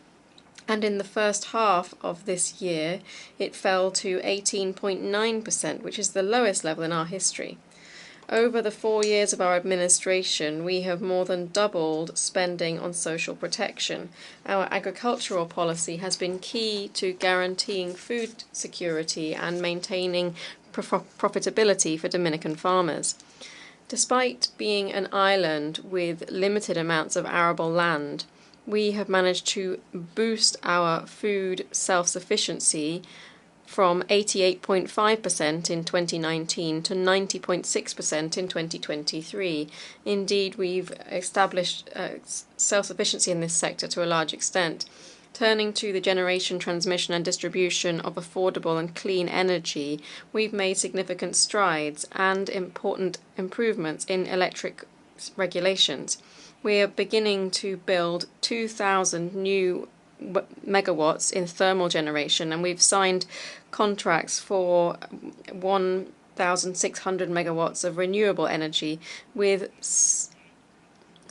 And in the first half of this year, it fell to 18.9%, which is the lowest level in our history. Over the 4 years of our administration, we have more than doubled spending on social protection. Our agricultural policy has been key to guaranteeing food security and maintaining profitability for Dominican farmers. Despite being an island with limited amounts of arable land, we have managed to boost our food self-sufficiency from 88.5% in 2019 to 90.6% in 2023. Indeed, we've established self-sufficiency in this sector to a large extent. Turning to the generation, transmission, and distribution of affordable and clean energy, we've made significant strides and important improvements in electric regulations. We are beginning to build 2,000 new megawatts in thermal generation, and we've signed contracts for 1,600 megawatts of renewable energy with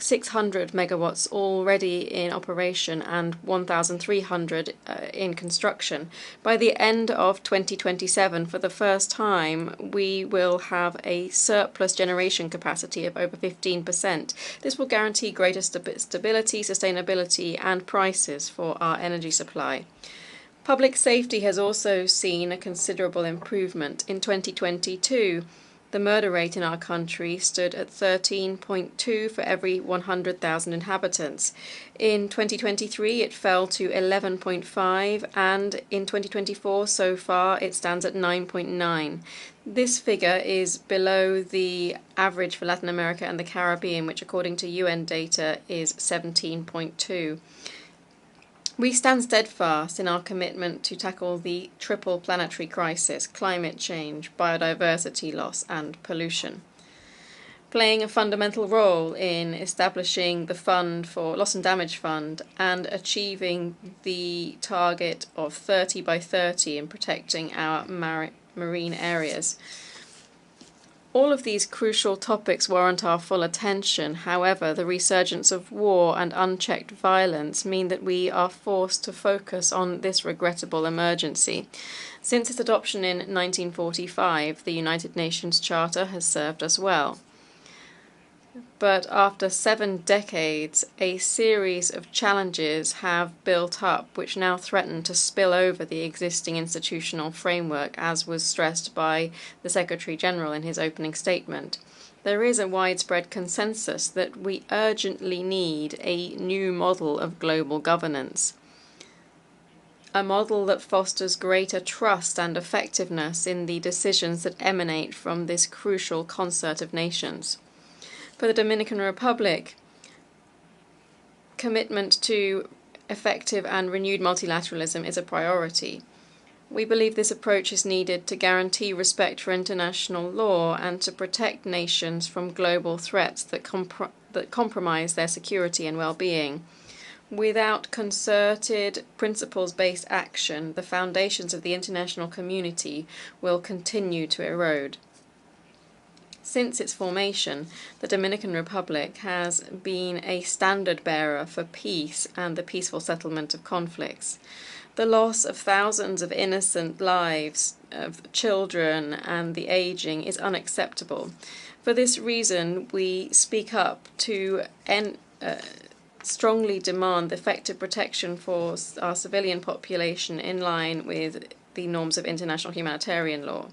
600 megawatts already in operation and 1,300 in construction. By the end of 2027, for the first time, we will have a surplus generation capacity of over 15%. This will guarantee greater stability, sustainability, and prices for our energy supply. Public safety has also seen a considerable improvement. In 2022, the murder rate in our country stood at 13.2 for every 100,000 inhabitants. In 2023, it fell to 11.5, and in 2024, so far, it stands at 9.9. This figure is below the average for Latin America and the Caribbean, which, according to UN data, is 17.2. We stand steadfast in our commitment to tackle the triple planetary crisis: climate change, biodiversity loss, and pollution. Playing a fundamental role in establishing the Loss and Damage Fund and achieving the target of 30 by 30 in protecting our marine areas. All of these crucial topics warrant our full attention. However, the resurgence of war and unchecked violence mean that we are forced to focus on this regrettable emergency. Since its adoption in 1945, the United Nations Charter has served us well. But after 7 decades, a series of challenges have built up which now threaten to spill over the existing institutional framework, as was stressed by the Secretary-General in his opening statement. There is a widespread consensus that we urgently need a new model of global governance. A model that fosters greater trust and effectiveness in the decisions that emanate from this crucial concert of nations. For the Dominican Republic, commitment to effective and renewed multilateralism is a priority. We believe this approach is needed to guarantee respect for international law and to protect nations from global threats that compromise their security and well-being. Without concerted, principles-based action, the foundations of the international community will continue to erode. Since its formation, the Dominican Republic has been a standard-bearer for peace and the peaceful settlement of conflicts. The loss of thousands of innocent lives of children and the aging is unacceptable. For this reason, we speak up to strongly demand effective protection for our civilian population in line with the norms of international humanitarian law.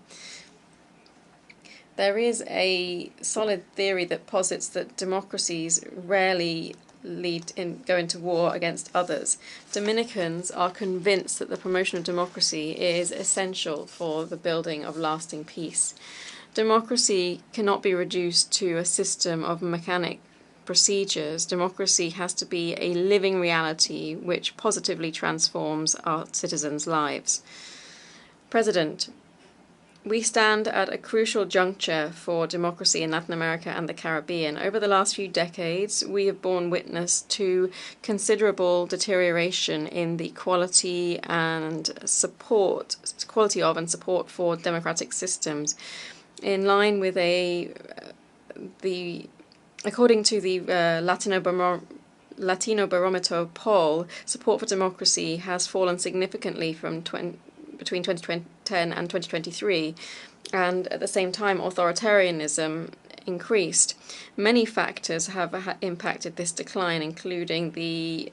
There is a solid theory that posits that democracies rarely go into war against others. Dominicans are convinced that the promotion of democracy is essential for the building of lasting peace. Democracy cannot be reduced to a system of mechanic procedures. Democracy has to be a living reality which positively transforms our citizens' lives. President, we stand at a crucial juncture for democracy in Latin America and the Caribbean. Over the last few decades, we have borne witness to considerable deterioration in the quality of and support for democratic systems. In line with according to the Latino Barometer poll, support for democracy has fallen significantly from between 2010 and 2023, and at the same time authoritarianism increased. Many factors have impacted this decline, including the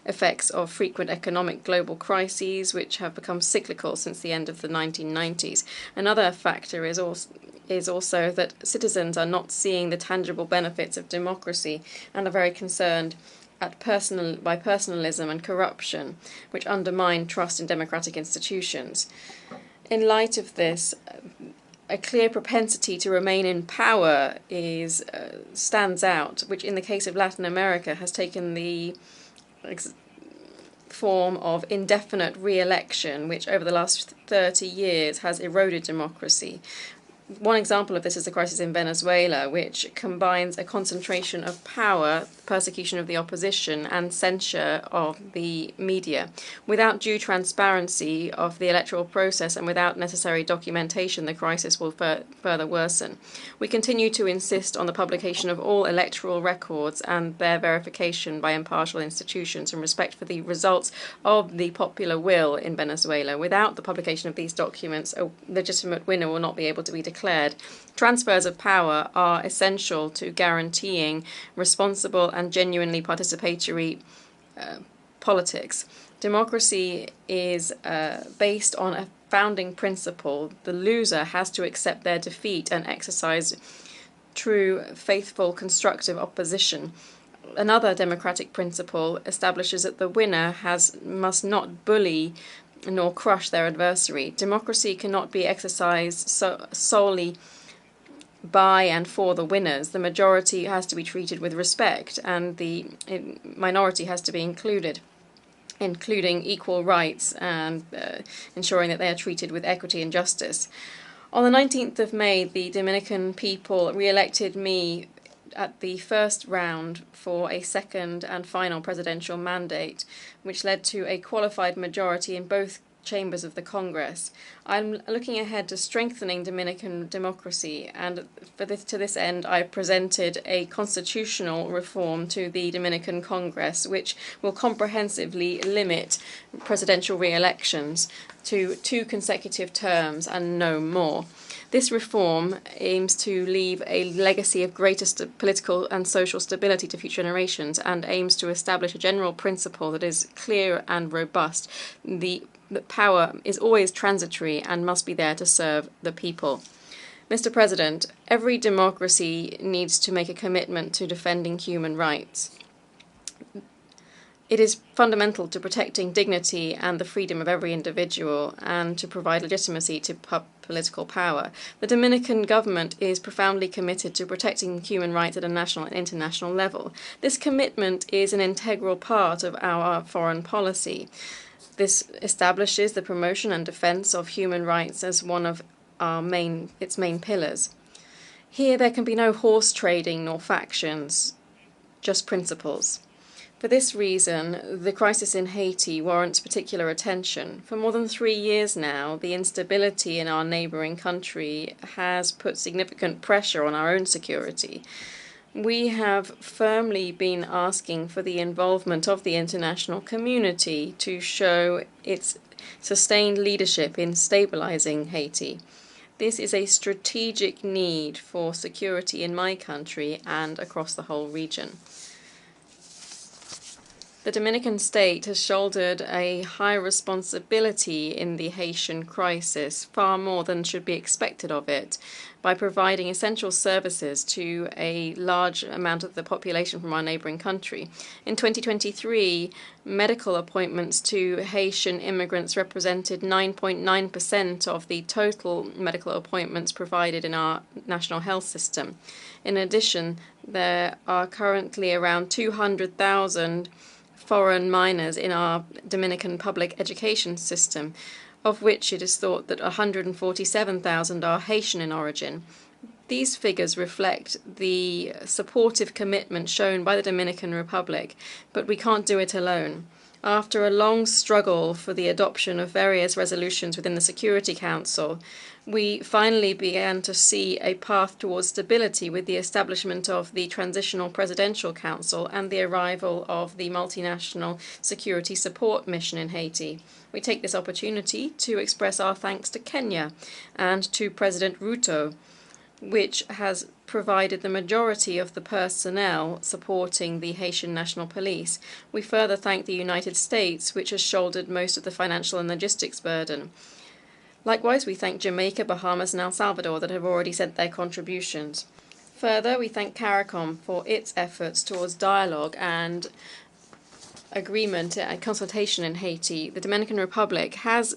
effects of frequent economic global crises, which have become cyclical since the end of the 1990s. Another factor is also that citizens are not seeing the tangible benefits of democracy and are very concerned by personalism and corruption, which undermine trust in democratic institutions. In light of this, a clear propensity to remain in power stands out, which in the case of Latin America has taken the form of indefinite re-election, which over the last 30 years has eroded democracy. One example of this is the crisis in Venezuela, which combines a concentration of power, persecution of the opposition, and censure of the media. Without due transparency of the electoral process and without necessary documentation, the crisis will further worsen. We continue to insist on the publication of all electoral records and their verification by impartial institutions in respect for the results of the popular will in Venezuela. Without the publication of these documents, a legitimate winner will not be able to be declared. Transfers of power are essential to guaranteeing responsible and genuinely participatory politics. Democracy is based on a founding principle. The loser has to accept their defeat and exercise true, faithful, constructive opposition. Another democratic principle establishes that the winner must not bully nor crush their adversary. Democracy cannot be exercised solely by and for the winners. The majority has to be treated with respect, and the minority has to be included, including equal rights and ensuring that they are treated with equity and justice. On the 19th of May, the Dominican people re-elected me at the first round for a second and final presidential mandate, which led to a qualified majority in both chambers of the Congress. I'm looking ahead to strengthening Dominican democracy, and to this end I presented a constitutional reform to the Dominican Congress, which will comprehensively limit presidential re-elections to 2 consecutive terms and no more. This reform aims to leave a legacy of greater political and social stability to future generations, and aims to establish a general principle that is clear and robust. That power is always transitory and must be there to serve the people. Mr. President, every democracy needs to make a commitment to defending human rights. It is fundamental to protecting dignity and the freedom of every individual, and to provide legitimacy to political power. The Dominican government is profoundly committed to protecting human rights at a national and international level. This commitment is an integral part of our foreign policy. This establishes the promotion and defense of human rights as one of its main pillars. Here there can be no horse trading nor factions, just principles. For this reason, the crisis in Haiti warrants particular attention. For more than 3 years now, the instability in our neighboring country has put significant pressure on our own security. We have firmly been asking for the involvement of the international community to show its sustained leadership in stabilizing Haiti. This is a strategic need for security in my country and across the whole region. The Dominican state has shouldered a high responsibility in the Haitian crisis, far more than should be expected of it, by providing essential services to a large amount of the population from our neighboring country. In 2023, medical appointments to Haitian immigrants represented 9.9% of the total medical appointments provided in our national health system. In addition, there are currently around 200,000 foreign minors in our Dominican public education system, of which it is thought that 147,000 are Haitian in origin. These figures reflect the supportive commitment shown by the Dominican Republic, but we can't do it alone. After a long struggle for the adoption of various resolutions within the Security Council, we finally began to see a path towards stability with the establishment of the Transitional Presidential Council and the arrival of the Multinational Security Support Mission in Haiti. We take this opportunity to express our thanks to Kenya and to President Ruto, which has provided the majority of the personnel supporting the Haitian National Police. We further thank the United States, which has shouldered most of the financial and logistics burden. Likewise, we thank Jamaica, Bahamas, and El Salvador that have already sent their contributions. Further, we thank CARICOM for its efforts towards dialogue and agreement and consultation in Haiti. The Dominican Republic has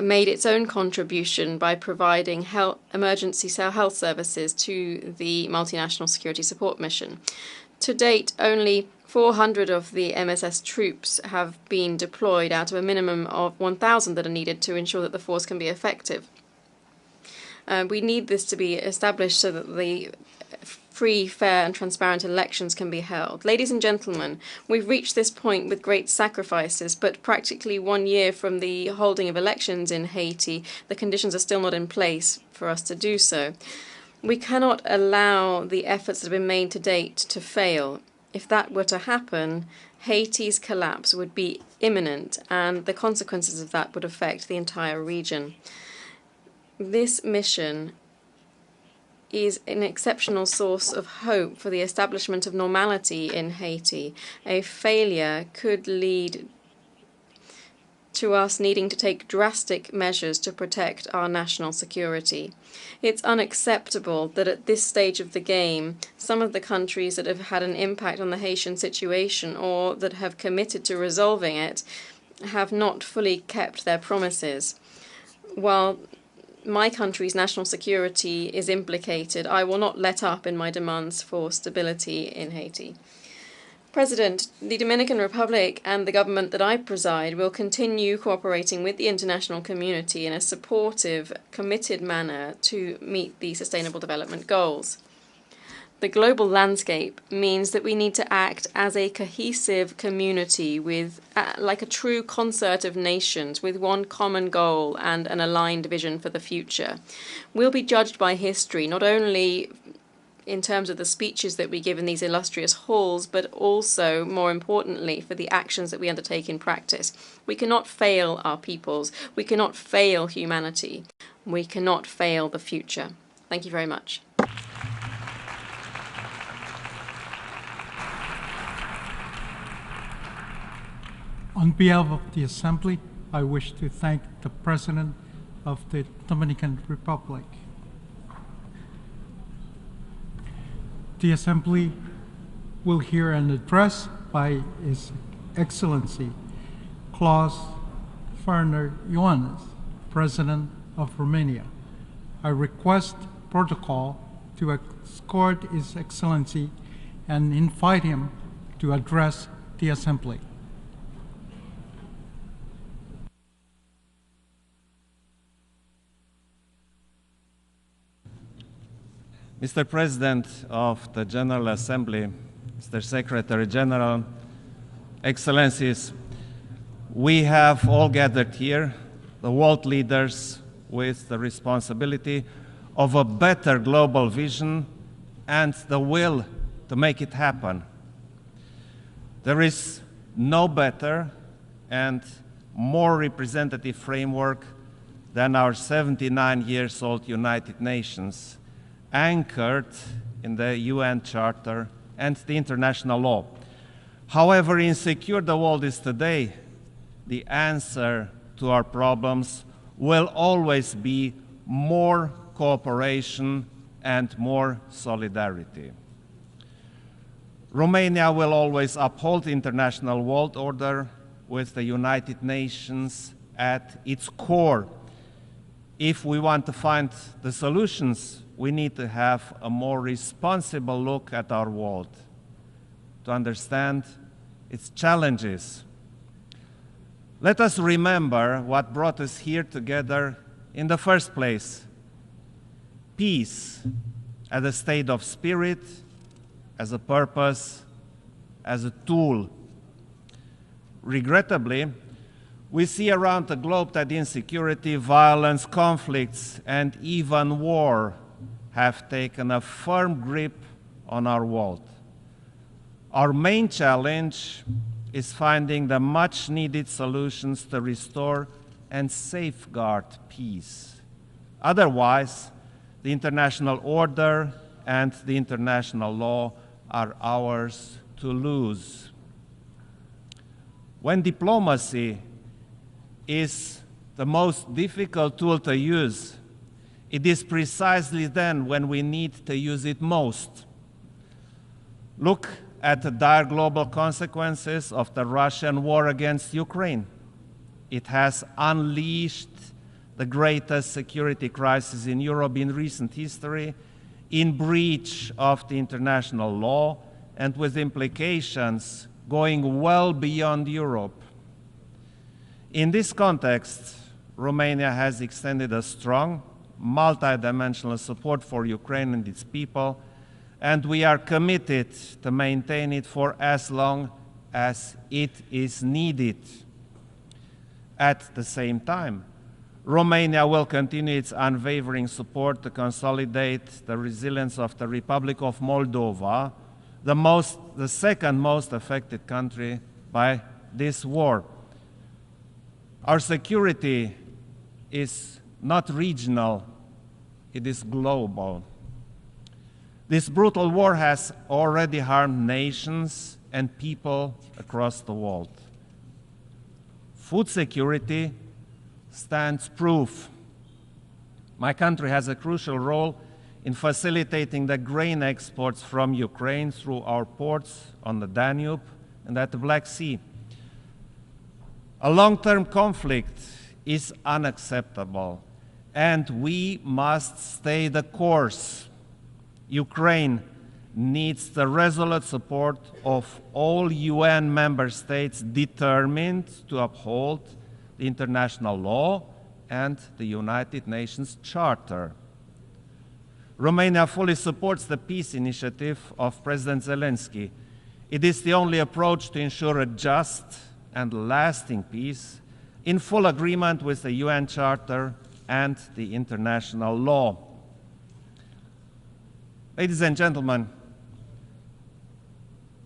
made its own contribution by providing emergency health services to the Multinational Security Support Mission. To date, only 400 of the MSS troops have been deployed out of a minimum of 1,000 that are needed to ensure that the force can be effective. We need this to be established so that the free, fair and transparent elections can be held. Ladies and gentlemen, we've reached this point with great sacrifices, but practically 1 year from the holding of elections in Haiti, the conditions are still not in place for us to do so. We cannot allow the efforts that have been made to date to fail. If that were to happen, Haiti's collapse would be imminent, and the consequences of that would affect the entire region. This mission is an exceptional source of hope for the establishment of normality in Haiti. A failure could lead to us needing to take drastic measures to protect our national security. It's unacceptable that at this stage of the game, some of the countries that have had an impact on the Haitian situation or that have committed to resolving it have not fully kept their promises. While my country's national security is implicated, I will not let up in my demands for stability in Haiti. President, the Dominican Republic and the government that I preside will continue cooperating with the international community in a supportive, committed manner to meet the Sustainable Development Goals. The global landscape means that we need to act as a cohesive community with, like a true concert of nations with one common goal and an aligned vision for the future. We'll be judged by history, not only in terms of the speeches that we give in these illustrious halls, but also, more importantly, for the actions that we undertake in practice. We cannot fail our peoples. We cannot fail humanity. We cannot fail the future. Thank you very much. On behalf of the Assembly, I wish to thank the President of the Dominican Republic. The Assembly will hear an address by His Excellency Klaus Werner Ioannis, President of Romania. I request protocol to escort His Excellency and invite him to address the Assembly. Mr. President of the General Assembly, Mr. Secretary General, Excellencies, we have all gathered here, the world leaders, with the responsibility of a better global vision and the will to make it happen. There is no better and more representative framework than our 79-year-old United Nations, anchored in the UN Charter and the international law. However insecure the world is today, the answer to our problems will always be more cooperation and more solidarity. Romania will always uphold the international world order with the United Nations at its core. If we want to find the solutions, we need to have a more responsible look at our world, to understand its challenges. Let us remember what brought us here together in the first place: peace as a state of spirit, as a purpose, as a tool. Regrettably, we see around the globe that insecurity, violence, conflicts, and even war have taken a firm grip on our world. Our main challenge is finding the much-needed solutions to restore and safeguard peace. Otherwise, the international order and the international law are ours to lose. When diplomacy is the most difficult tool to use, it is precisely then when we need to use it most. Look at the dire global consequences of the Russian war against Ukraine. It has unleashed the greatest security crisis in Europe in recent history, in breach of the international law and with implications going well beyond Europe. In this context, Romania has extended a strong multidimensional support for Ukraine and its people, and we are committed to maintain it for as long as it is needed. At the same time, Romania will continue its unwavering support to consolidate the resilience of the Republic of Moldova, the second most affected country by this war. Our security is not regional, it is global. This brutal war has already harmed nations and people across the world. Food security stands proof. My country has a crucial role in facilitating the grain exports from Ukraine through our ports on the Danube and at the Black Sea. A long-term conflict is unacceptable, and we must stay the course. Ukraine needs the resolute support of all UN member states determined to uphold the international law and the United Nations Charter. Romania fully supports the peace initiative of President Zelensky. It is the only approach to ensure a just and lasting peace in full agreement with the UN Charter and the international law. Ladies and gentlemen,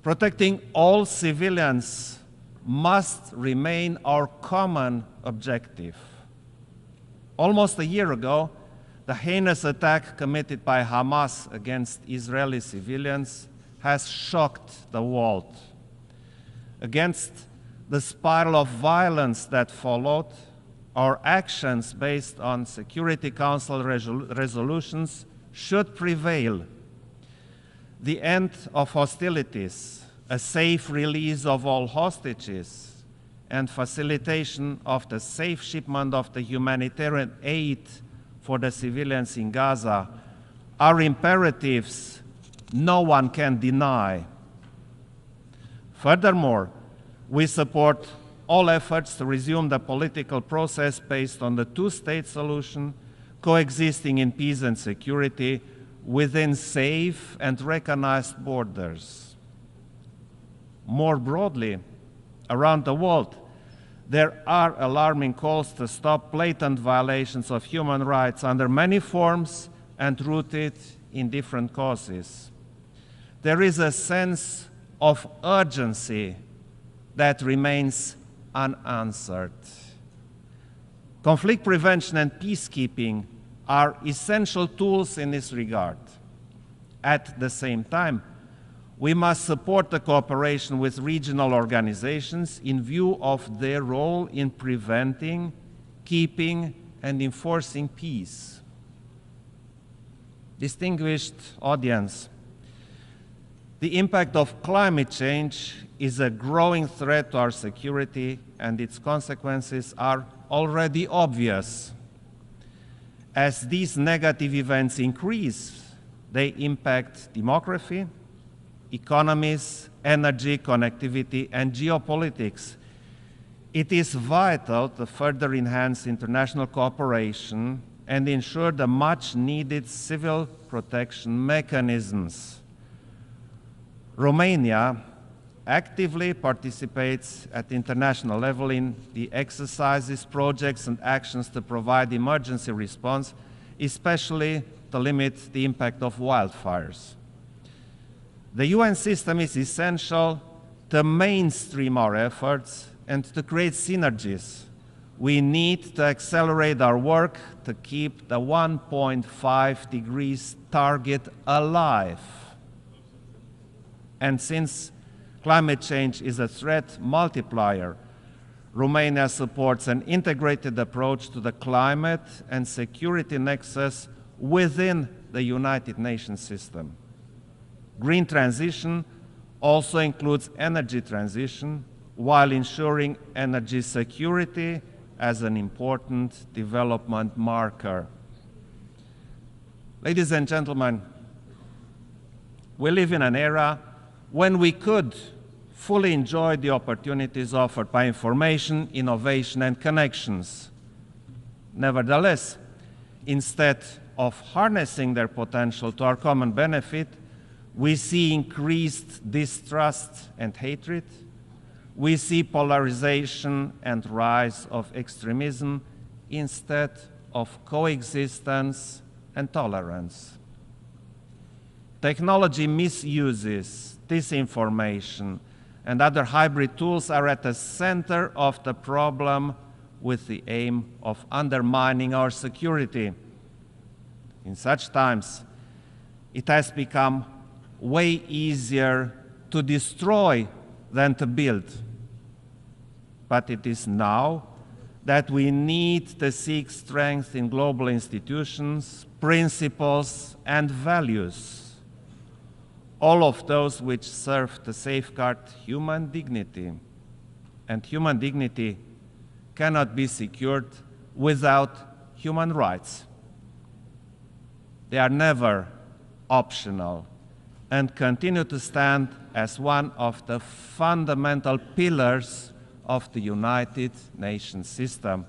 protecting all civilians must remain our common objective. Almost a year ago, the heinous attack committed by Hamas against Israeli civilians has shocked the world. Against the spiral of violence that followed, our actions based on Security Council resolutions should prevail. The end of hostilities, a safe release of all hostages, and facilitation of the safe shipment of the humanitarian aid for the civilians in Gaza are imperatives no one can deny. Furthermore, we support all efforts to resume the political process based on the two-state solution, coexisting in peace and security within safe and recognized borders. More broadly, around the world, there are alarming calls to stop blatant violations of human rights under many forms and rooted in different causes. There is a sense of urgency that remains unanswered. Conflict prevention and peacekeeping are essential tools in this regard. At the same time, we must support the cooperation with regional organizations in view of their role in preventing, keeping, and enforcing peace. Distinguished audience, the impact of climate change is a growing threat to our security, and its consequences are already obvious. As these negative events increase, they impact demography, economies, energy, connectivity, and geopolitics. It is vital to further enhance international cooperation and ensure the much-needed civil protection mechanisms. Romania actively participates at the international level in the exercises, projects, and actions to provide emergency response, especially to limit the impact of wildfires. The UN system is essential to mainstream our efforts and to create synergies. We need to accelerate our work to keep the 1.5 degrees target alive. And since climate change is a threat multiplier, Romania supports an integrated approach to the climate and security nexus within the United Nations system. Green transition also includes energy transition, while ensuring energy security as an important development marker. Ladies and gentlemen, we live in an era when we could fully enjoy the opportunities offered by information, innovation, and connections. Nevertheless, instead of harnessing their potential to our common benefit, we see increased distrust and hatred. We see polarization and rise of extremism instead of coexistence and tolerance. Technology misuses, disinformation, and other hybrid tools are at the center of the problem with the aim of undermining our security. In such times, it has become way easier to destroy than to build. But it is now that we need to seek strength in global institutions, principles, and values, all of those which serve to safeguard human dignity. And human dignity cannot be secured without human rights. They are never optional and continue to stand as one of the fundamental pillars of the United Nations system.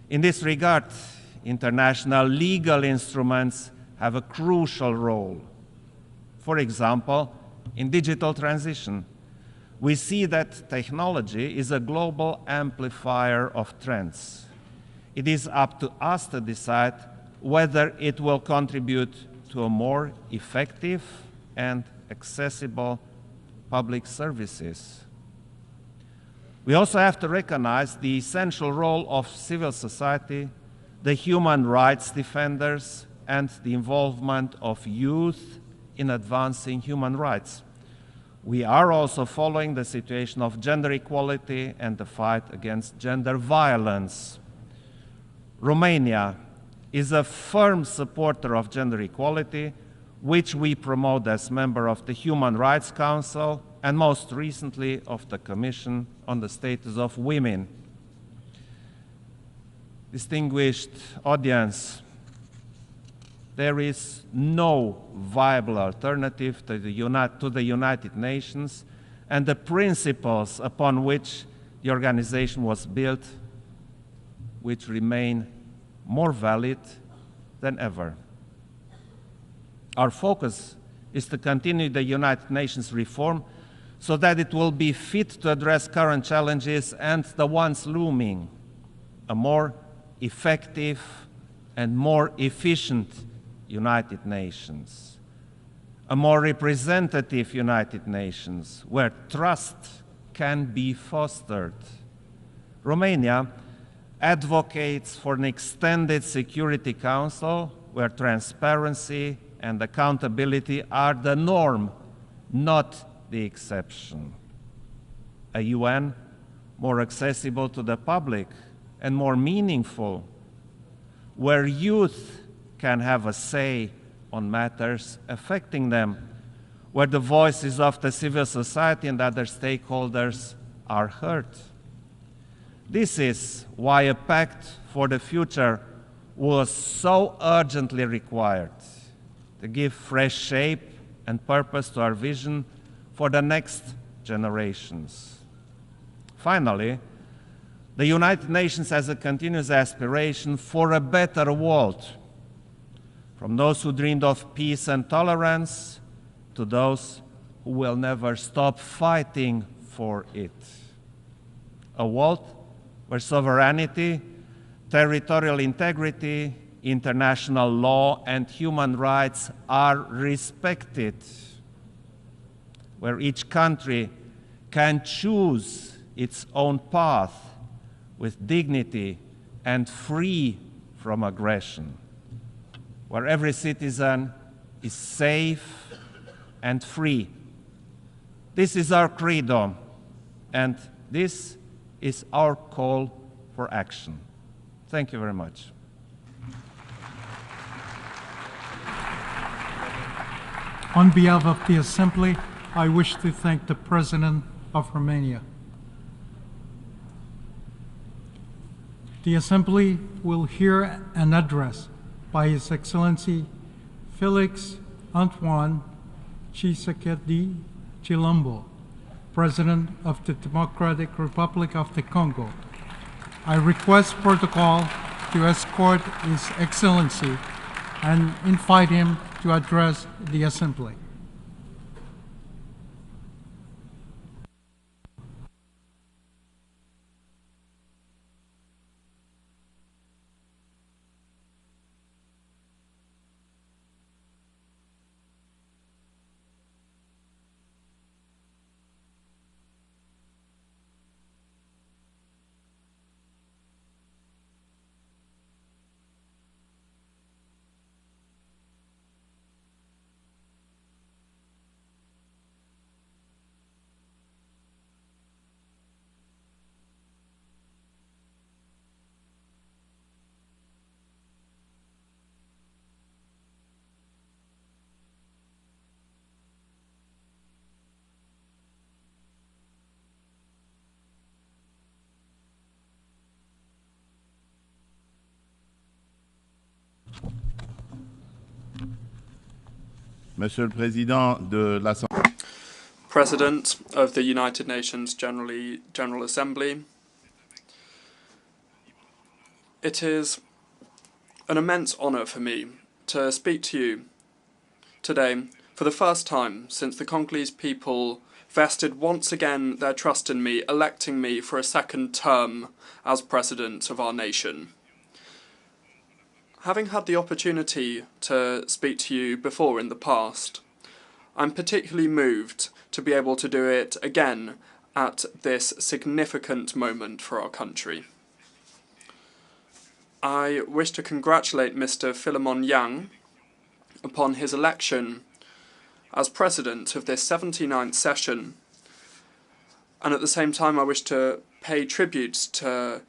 In this regard, international legal instruments have a crucial role. For example, in digital transition, we see that technology is a global amplifier of trends. It is up to us to decide whether it will contribute to a more effective and accessible public services. We also have to recognize the essential role of civil society, the human rights defenders, and the involvement of youth in advancing human rights. We are also following the situation of gender equality and the fight against gender violence. Romania is a firm supporter of gender equality, which we promote as member of the Human Rights Council and most recently of the Commission on the Status of Women. Distinguished audience, there is no viable alternative to the United Nations and the principles upon which the organization was built, which remain more valid than ever. Our focus is to continue the United Nations reform so that it will be fit to address current challenges and the ones looming, a more effective and more efficient United Nations, a more representative United Nations where trust can be fostered. Romania advocates for an extended Security Council where transparency and accountability are the norm, not the exception. A UN more accessible to the public and more meaningful, where youth can have a say on matters affecting them, where the voices of the civil society and other stakeholders are heard. This is why a pact for the future was so urgently required, to give fresh shape and purpose to our vision for the next generations. Finally, the United Nations has a continuous aspiration for a better world, from those who dreamed of peace and tolerance to those who will never stop fighting for it. A world where sovereignty, territorial integrity, international law, and human rights are respected, where each country can choose its own path with dignity and free from aggression, where every citizen is safe and free. This is our credo, and this is our call for action. Thank you very much. On behalf of the Assembly, I wish to thank the President of Romania. The Assembly will hear an address by His Excellency Felix Antoine Tshisekedi Chilombo, President of the Democratic Republic of the Congo. I request protocol to escort His Excellency and invite him to address the Assembly. Monsieur le Président de l'Assemblée. President of the United Nations General Assembly, it is an immense honour for me to speak to you today for the first time since the Congolese people vested once again their trust in me, electing me for a second term as President of our nation. Having had the opportunity to speak to you before in the past, I'm particularly moved to be able to do it again at this significant moment for our country. I wish to congratulate Mr. Philemon Yang upon his election as President of this 79th session, and at the same time I wish to pay tribute to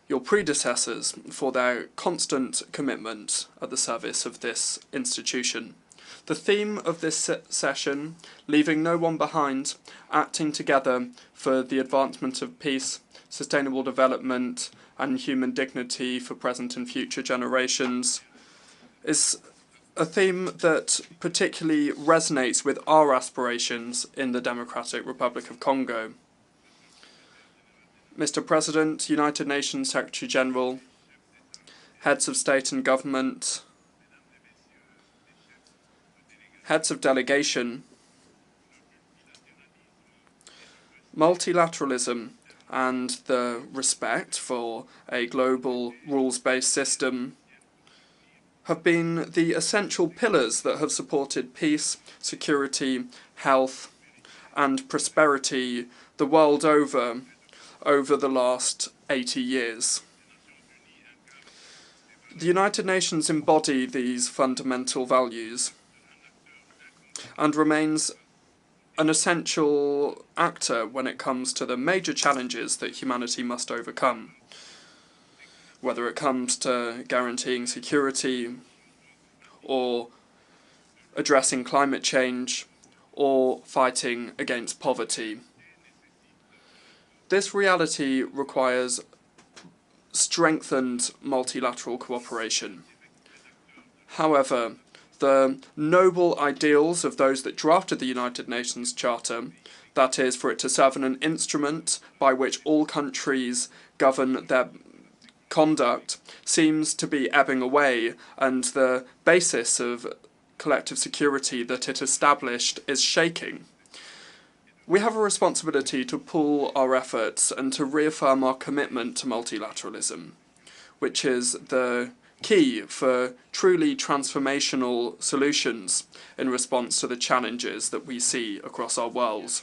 your predecessors for their constant commitment at the service of this institution. The theme of this session, leaving no one behind, acting together for the advancement of peace, sustainable development and human dignity for present and future generations, is a theme that particularly resonates with our aspirations in the Democratic Republic of Congo. Mr. President, United Nations Secretary General, heads of state and government, heads of delegation, multilateralism and the respect for a global rules-based system have been the essential pillars that have supported peace, security, health and prosperity the world over the last 80 years. The United Nations embody these fundamental values and remains an essential actor when it comes to the major challenges that humanity must overcome, whether it comes to guaranteeing security or addressing climate change or fighting against poverty. This reality requires strengthened multilateral cooperation. However, the noble ideals of those that drafted the United Nations Charter, that is, for it to serve as an instrument by which all countries govern their conduct, seems to be ebbing away, and the basis of collective security that it established is shaking. We have a responsibility to pool our efforts and to reaffirm our commitment to multilateralism, which is the key for truly transformational solutions in response to the challenges that we see across our world.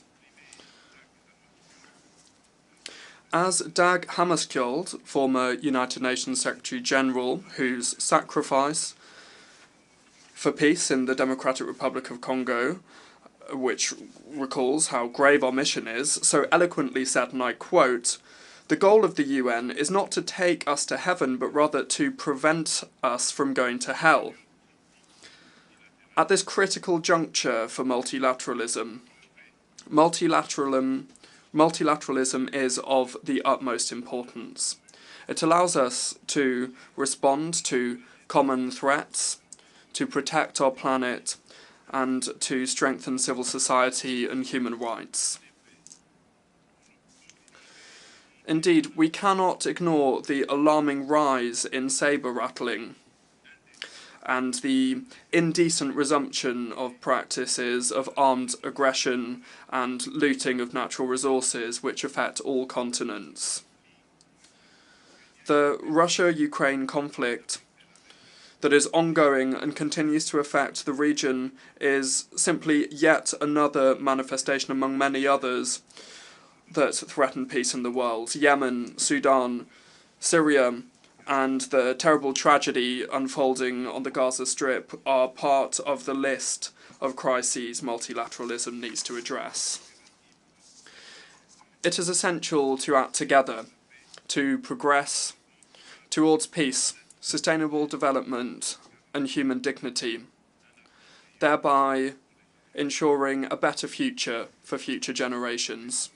As Dag Hammarskjöld, former United Nations Secretary General, whose sacrifice for peace in the Democratic Republic of Congo, which recalls how grave our mission is, so eloquently said, and I quote, "The goal of the UN is not to take us to heaven, but rather to prevent us from going to hell." At this critical juncture for multilateralism is of the utmost importance. It allows us to respond to common threats, to protect our planet, and to strengthen civil society and human rights. Indeed, we cannot ignore the alarming rise in sabre rattling and the indecent resumption of practices of armed aggression and looting of natural resources which affect all continents. The Russia-Ukraine conflict that is ongoing and continues to affect the region is simply yet another manifestation among many others that threaten peace in the world. Yemen, Sudan, Syria, and the terrible tragedy unfolding on the Gaza Strip are part of the list of crises multilateralism needs to address. It is essential to act together to progress towards peace, sustainable development, and human dignity, thereby ensuring a better future for future generations.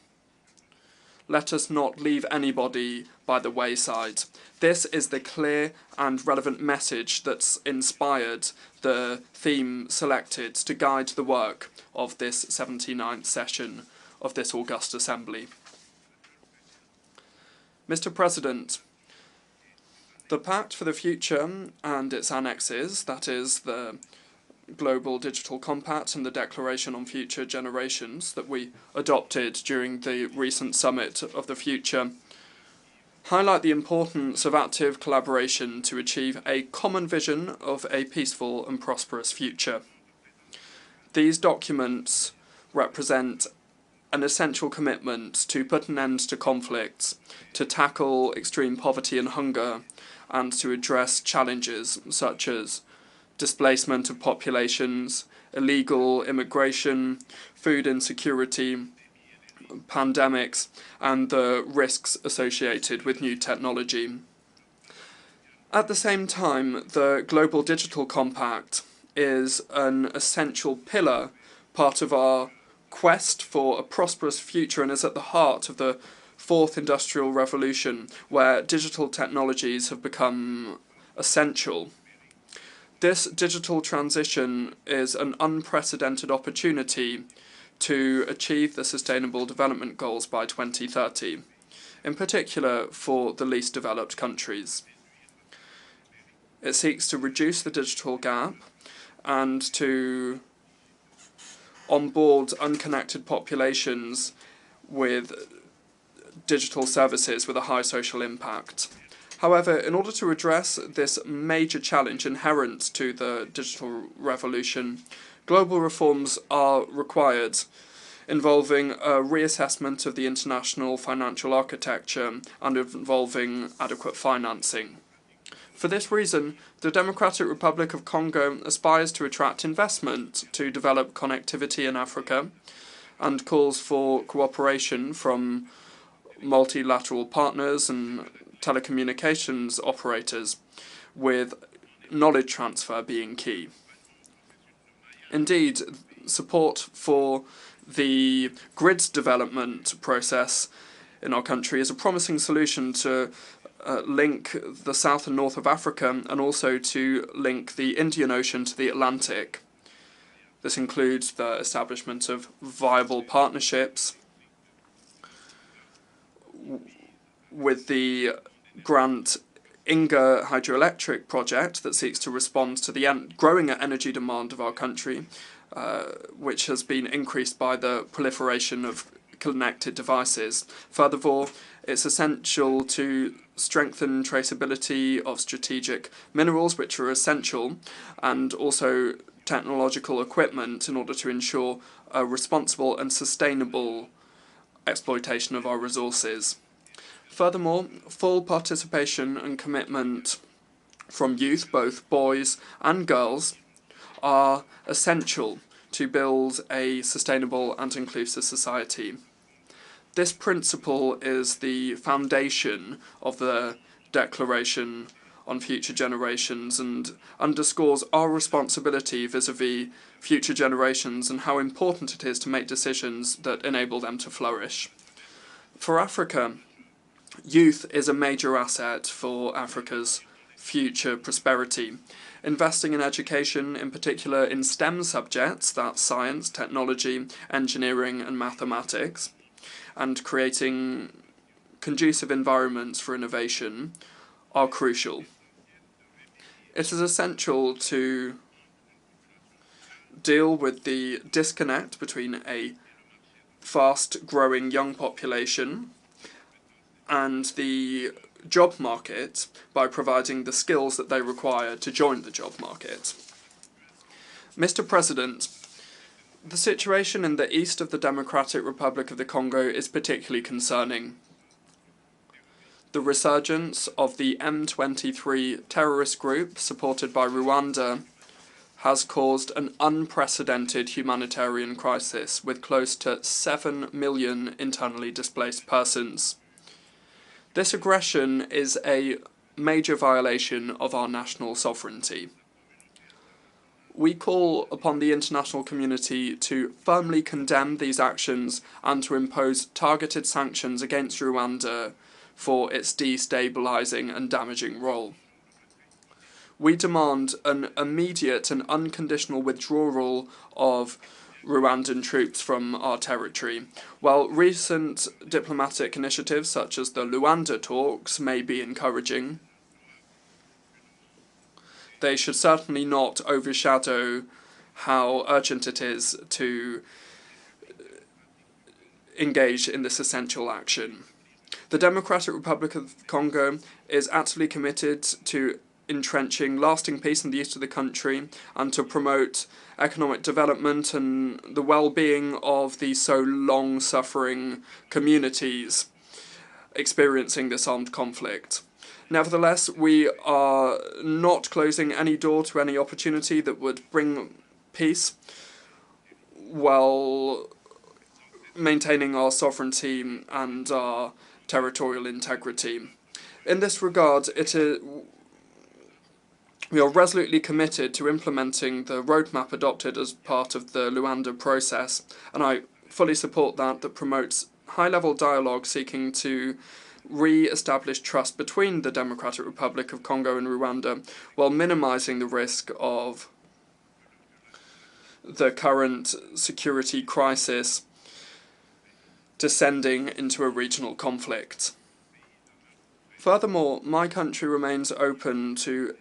Let us not leave anybody by the wayside. This is the clear and relevant message that's inspired the theme selected to guide the work of this 79th session of this August Assembly. Mr. President, the Pact for the Future and its annexes, that is the Global Digital Compact and the Declaration on Future Generations that we adopted during the recent Summit of the Future, highlight the importance of active collaboration to achieve a common vision of a peaceful and prosperous future. These documents represent an essential commitment to put an end to conflicts, to tackle extreme poverty and hunger, and to address challenges such as displacement of populations, illegal immigration, food insecurity, pandemics, and the risks associated with new technology. At the same time, the Global Digital Compact is an essential pillar, part of our quest for a prosperous future, and is at the heart of the fourth industrial revolution, where digital technologies have become essential. This digital transition is an unprecedented opportunity to achieve the Sustainable Development Goals by 2030, in particular for the least developed countries. It seeks to reduce the digital gap and to onboard unconnected populations with digital services with a high social impact. However, in order to address this major challenge inherent to the digital revolution, global reforms are required, involving a reassessment of the international financial architecture and involving adequate financing. For this reason, the Democratic Republic of Congo aspires to attract investment to develop connectivity in Africa and calls for cooperation from multilateral partners and telecommunications operators, with knowledge transfer being key. Indeed, support for the grid development process in our country is a promising solution to link the south and north of Africa, and also to link the Indian Ocean to the Atlantic. This includes the establishment of viable partnerships with the Grant Inga hydroelectric project that seeks to respond to the growing energy demand of our country, which has been increased by the proliferation of connected devices. Furthermore, it's essential to strengthen traceability of strategic minerals, which are essential, and also technological equipment in order to ensure a responsible and sustainable exploitation of our resources. Furthermore, full participation and commitment from youth, both boys and girls, are essential to build a sustainable and inclusive society. This principle is the foundation of the Declaration on Future Generations and underscores our responsibility vis-à-vis future generations and how important it is to make decisions that enable them to flourish. For Africa, youth is a major asset for Africa's future prosperity. Investing in education, in particular in STEM subjects, that's science, technology, engineering and mathematics, and creating conducive environments for innovation are crucial. It is essential to deal with the disconnect between a fast-growing young population and the job market by providing the skills that they require to join the job market. Mr. President, the situation in the east of the Democratic Republic of the Congo is particularly concerning. The resurgence of the M23 terrorist group, supported by Rwanda, has caused an unprecedented humanitarian crisis with close to 7 million internally displaced persons. This aggression is a major violation of our national sovereignty. We call upon the international community to firmly condemn these actions and to impose targeted sanctions against Rwanda for its destabilising and damaging role. We demand an immediate and unconditional withdrawal of Rwandan troops from our territory. While recent diplomatic initiatives such as the Luanda talks may be encouraging, they should certainly not overshadow how urgent it is to engage in this essential action. The Democratic Republic of Congo is actively committed to entrenching lasting peace in the east of the country and to promote economic development and the well-being of the so long-suffering communities experiencing this armed conflict. Nevertheless, we are not closing any door to any opportunity that would bring peace while maintaining our sovereignty and our territorial integrity. In this regard, we are resolutely committed to implementing the roadmap adopted as part of the Luanda process, and I fully support that promotes high-level dialogue seeking to re-establish trust between the Democratic Republic of Congo and Rwanda while minimising the risk of the current security crisis descending into a regional conflict. Furthermore, my country remains open to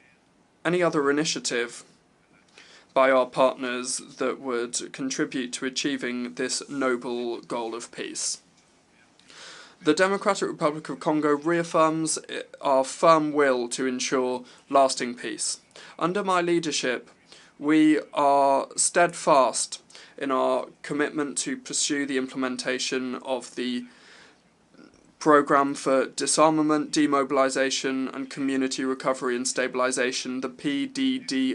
any other initiative by our partners that would contribute to achieving this noble goal of peace. The Democratic Republic of Congo reaffirms our firm will to ensure lasting peace. Under my leadership, we are steadfast in our commitment to pursue the implementation of the Programme for Disarmament, Demobilisation and Community Recovery and Stabilisation, the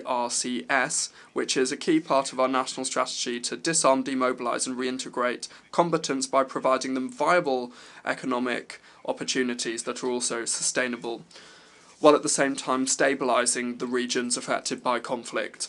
PDDRCS, which is a key part of our national strategy to disarm, demobilise and reintegrate combatants by providing them viable economic opportunities that are also sustainable, while at the same time stabilising the regions affected by conflict.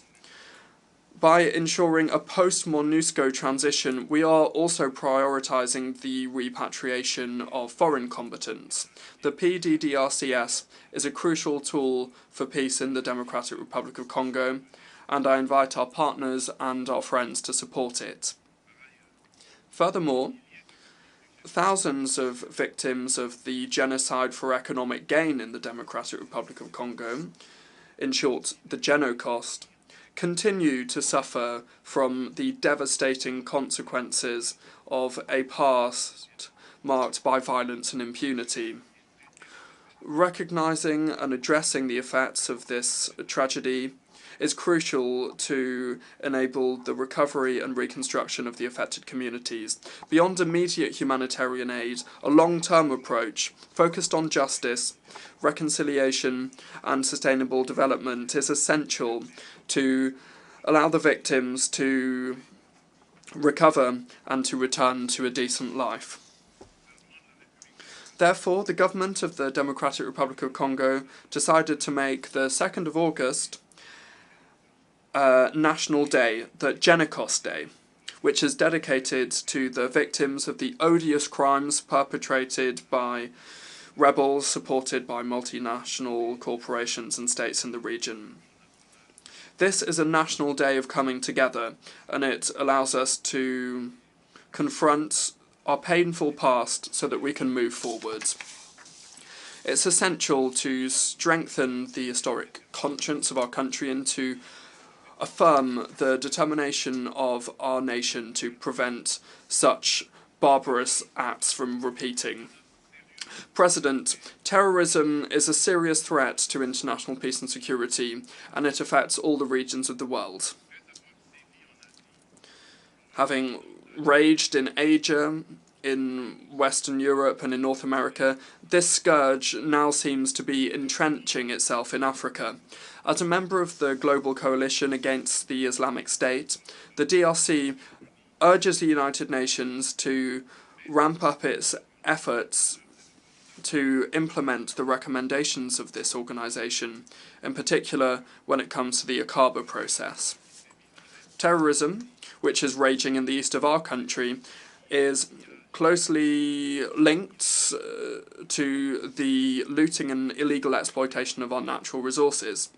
By ensuring a post-MONUSCO transition, we are also prioritising the repatriation of foreign combatants. The PDDRCS is a crucial tool for peace in the Democratic Republic of Congo, and I invite our partners and our friends to support it. Furthermore, thousands of victims of the genocide for economic gain in the Democratic Republic of Congo, in short, the Genocost, continue to suffer from the devastating consequences of a past marked by violence and impunity. Recognising and addressing the effects of this tragedy is crucial to enable the recovery and reconstruction of the affected communities. Beyond immediate humanitarian aid, a long-term approach focused on justice, reconciliation and sustainable development is essential to allow the victims to recover and to return to a decent life. Therefore, the government of the Democratic Republic of Congo decided to make the 2nd of August National Day, the Genocost Day, which is dedicated to the victims of the odious crimes perpetrated by rebels supported by multinational corporations and states in the region. This is a national day of coming together, and it allows us to confront our painful past so that we can move forwards. It's essential to strengthen the historic conscience of our country and to affirm the determination of our nation to prevent such barbarous acts from repeating. President, terrorism is a serious threat to international peace and security, and it affects all the regions of the world. Having raged in Asia, in Western Europe and in North America, this scourge now seems to be entrenching itself in Africa. As a member of the Global Coalition Against the Islamic State, the DRC urges the United Nations to ramp up its efforts to implement the recommendations of this organisation, in particular when it comes to the Akaba process. Terrorism, which is raging in the east of our country, is closely linked to the looting and illegal exploitation of our natural resources.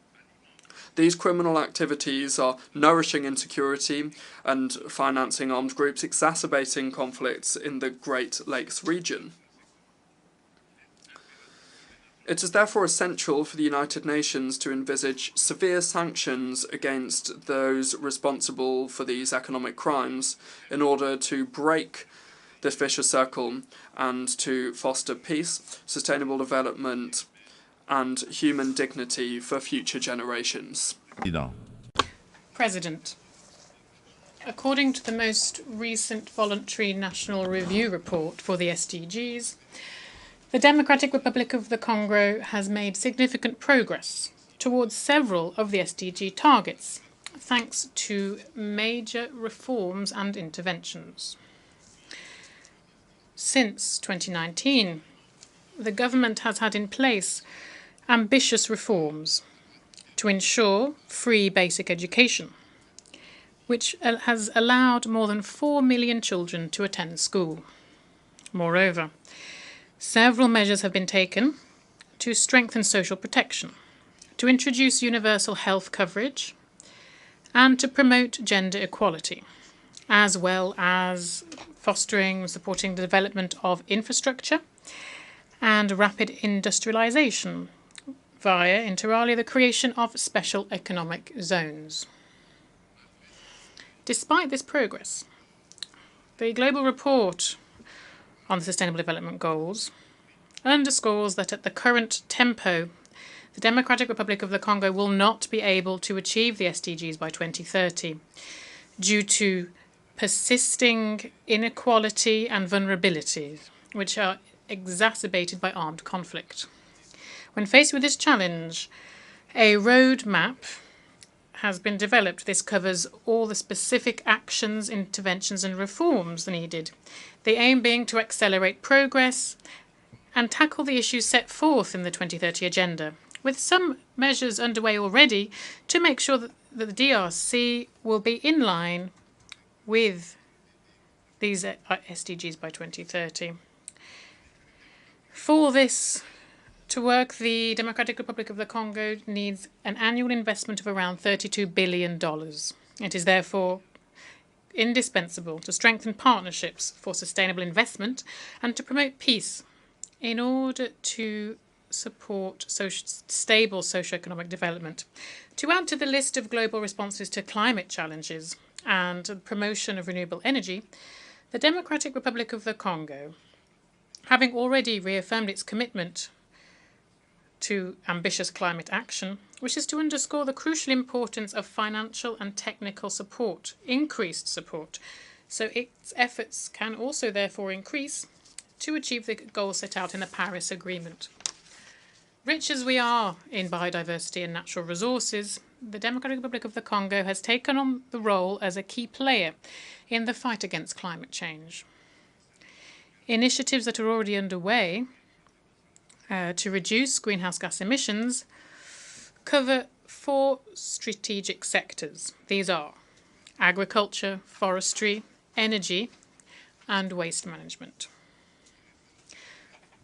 These criminal activities are nourishing insecurity and financing armed groups, exacerbating conflicts in the Great Lakes region. It is therefore essential for the United Nations to envisage severe sanctions against those responsible for these economic crimes in order to break this vicious circle and to foster peace, sustainable development, and human dignity for future generations. President, according to the most recent voluntary national review report for the SDGs, the Democratic Republic of the Congo has made significant progress towards several of the SDG targets, thanks to major reforms and interventions. Since 2019, the government has had in place ambitious reforms to ensure free basic education, which has allowed more than 4 million children to attend school. Moreover, several measures have been taken to strengthen social protection, to introduce universal health coverage, and to promote gender equality, as well as fostering and supporting the development of infrastructure and rapid industrialization via, inter alia, the creation of special economic zones. Despite this progress, the Global Report on the Sustainable Development Goals underscores that at the current tempo, the Democratic Republic of the Congo will not be able to achieve the SDGs by 2030 due to persisting inequality and vulnerability, which are exacerbated by armed conflict. When faced with this challenge, a roadmap has been developed. This covers all the specific actions, interventions and reforms needed, the aim being to accelerate progress and tackle the issues set forth in the 2030 Agenda, with some measures underway already to make sure that the DRC will be in line with these SDGs by 2030. For this to work, the Democratic Republic of the Congo needs an annual investment of around $32 billion. It is therefore indispensable to strengthen partnerships for sustainable investment and to promote peace in order to support stable socio-economic development. To add to the list of global responses to climate challenges and the promotion of renewable energy, the Democratic Republic of the Congo, having already reaffirmed its commitment to ambitious climate action, wishes to underscore the crucial importance of financial and technical support, increased support, so its efforts can also therefore increase to achieve the goals set out in the Paris Agreement. Rich as we are in biodiversity and natural resources, the Democratic Republic of the Congo has taken on the role as a key player in the fight against climate change. Initiatives that are already underway to reduce greenhouse gas emissions cover 4 strategic sectors. These are agriculture, forestry, energy, and waste management.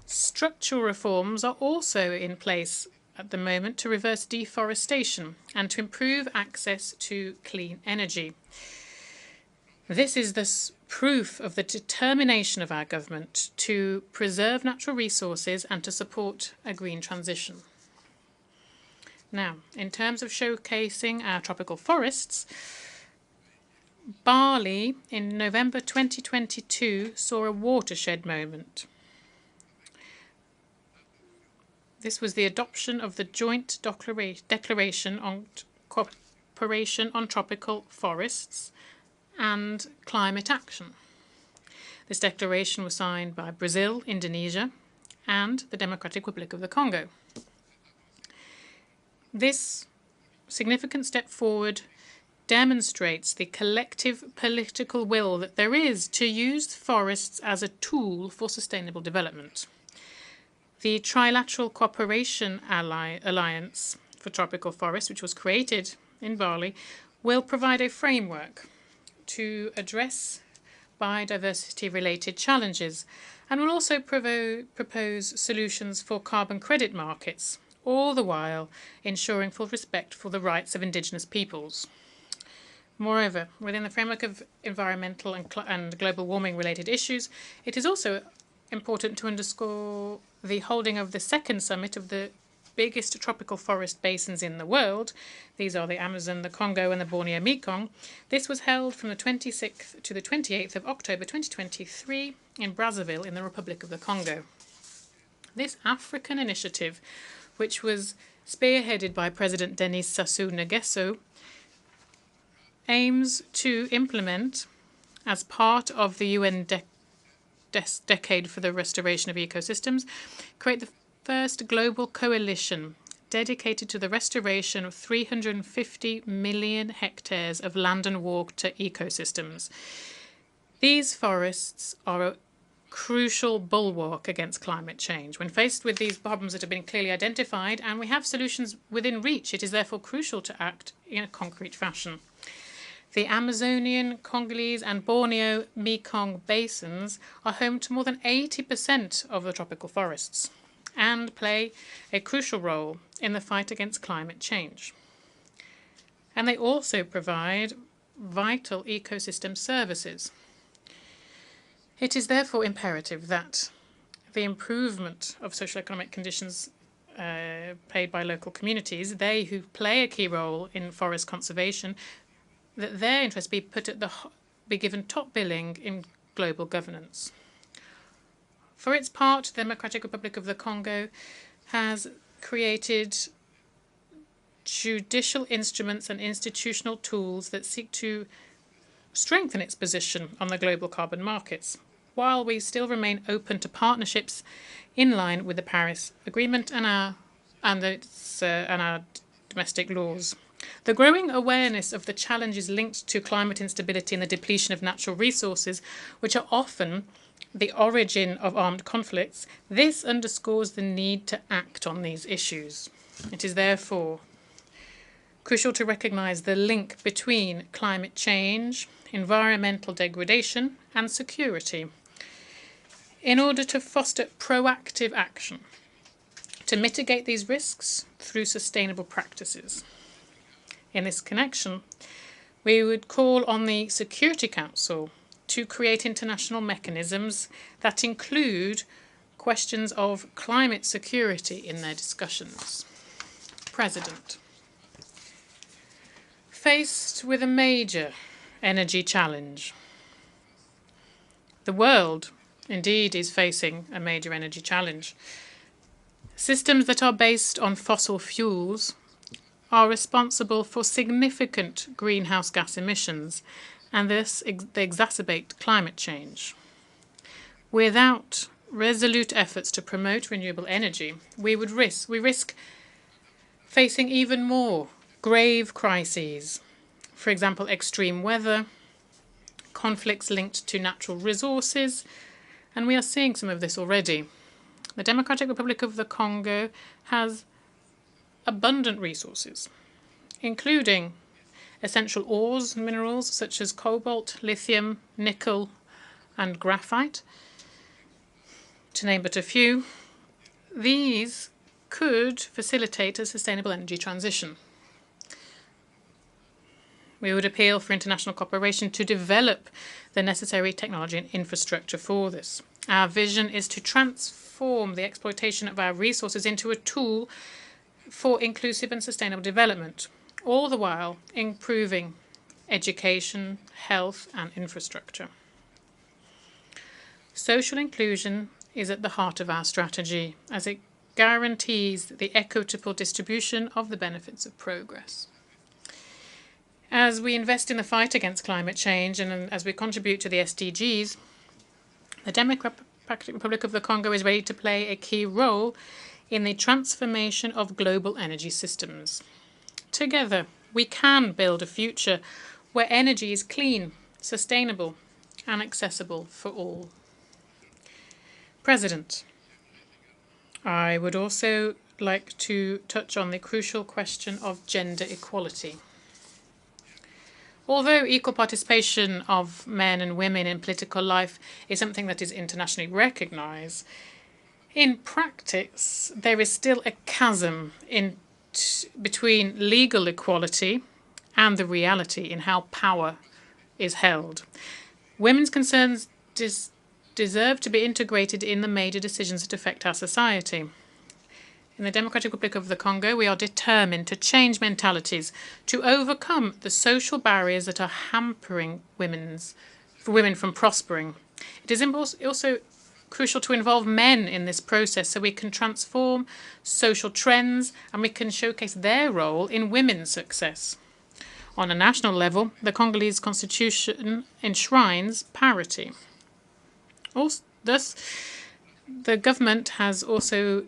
Structural reforms are also in place at the moment to reverse deforestation and to improve access to clean energy. This is thus proof of the determination of our government to preserve natural resources and to support a green transition. Now, in terms of showcasing our tropical forests, Bali in November 2022 saw a watershed moment. This was the adoption of the Joint Declaration on Cooperation on Tropical Forests and Climate Action. This declaration was signed by Brazil, Indonesia, and the Democratic Republic of the Congo. This significant step forward demonstrates the collective political will that there is to use forests as a tool for sustainable development. The Trilateral Cooperation Alliance for Tropical Forests, which was created in Bali, will provide a framework to address biodiversity-related challenges and will also propose solutions for carbon credit markets, all the while ensuring full respect for the rights of indigenous peoples. Moreover, within the framework of environmental and global warming-related issues, it is also important to underscore the holding of the second summit of the biggest tropical forest basins in the world. These are the Amazon, the Congo, and the Borneo Mekong. This was held from the 26th to the 28th of October 2023 in Brazzaville in the Republic of the Congo. This African initiative, which was spearheaded by President Denis Sassou Nguesso, aims to implement, as part of the UN Decade for the Restoration of Ecosystems, create the first global coalition dedicated to the restoration of 350 million hectares of land and water ecosystems. These forests are a crucial bulwark against climate change. When faced with these problems that have been clearly identified and we have solutions within reach, it is therefore crucial to act in a concrete fashion. The Amazonian, Congolese and Borneo Mekong basins are home to more than 80% of the tropical forests and play a crucial role in the fight against climate change. And they also provide vital ecosystem services. It is therefore imperative that the improvement of social-economic conditions played by local communities, they who play a key role in forest conservation, that their interests be given top billing in global governance. For its part, the Democratic Republic of the Congo has created judicial instruments and institutional tools that seek to strengthen its position on the global carbon markets, while we still remain open to partnerships in line with the Paris Agreement and our domestic laws. The growing awareness of the challenges linked to climate instability and the depletion of natural resources, which are often the origin of armed conflicts, this underscores the need to act on these issues. It is therefore crucial to recognize the link between climate change, environmental degradation, and security in order to foster proactive action to mitigate these risks through sustainable practices. In this connection, we would call on the Security Council to create international mechanisms that include questions of climate security in their discussions. President, faced with a major energy challenge, the world indeed is facing a major energy challenge. Systems that are based on fossil fuels are responsible for significant greenhouse gas emissions, and thus they exacerbate climate change. Without resolute efforts to promote renewable energy, we risk facing even more grave crises. For example, extreme weather, conflicts linked to natural resources, and we are seeing some of this already. The Democratic Republic of the Congo has abundant resources, including essential ores and minerals such as cobalt, lithium, nickel, and graphite, to name but a few. These could facilitate a sustainable energy transition. We would appeal for international cooperation to develop the necessary technology and infrastructure for this. Our vision is to transform the exploitation of our resources into a tool for inclusive and sustainable development, all the while improving education, health, and infrastructure. Social inclusion is at the heart of our strategy, as it guarantees the equitable distribution of the benefits of progress. As we invest in the fight against climate change and as we contribute to the SDGs, the Democratic Republic of the Congo is ready to play a key role in the transformation of global energy systems. Together, we can build a future where energy is clean, sustainable, and accessible for all. President, I would also like to touch on the crucial question of gender equality. Although equal participation of men and women in political life is something that is internationally recognized, in practice there is still a chasm between legal equality and the reality in how power is held. Women's concerns deserve to be integrated in the major decisions that affect our society. In the Democratic Republic of the Congo, we are determined to change mentalities, to overcome the social barriers that are hampering women from prospering. It is also crucial to involve men in this process so we can transform social trends and we can showcase their role in women's success. On a national level, the Congolese constitution enshrines parity. Thus, the government has also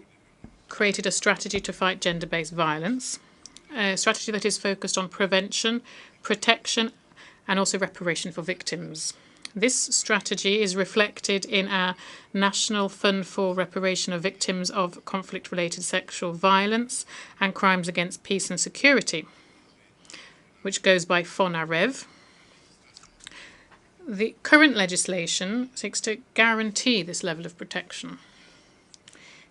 created a strategy to fight gender-based violence, a strategy that is focused on prevention, protection, and also reparation for victims. This strategy is reflected in our National Fund for Reparation of Victims of Conflict-Related Sexual Violence and Crimes Against Peace and Security, which goes by FONAREV. The current legislation seeks to guarantee this level of protection.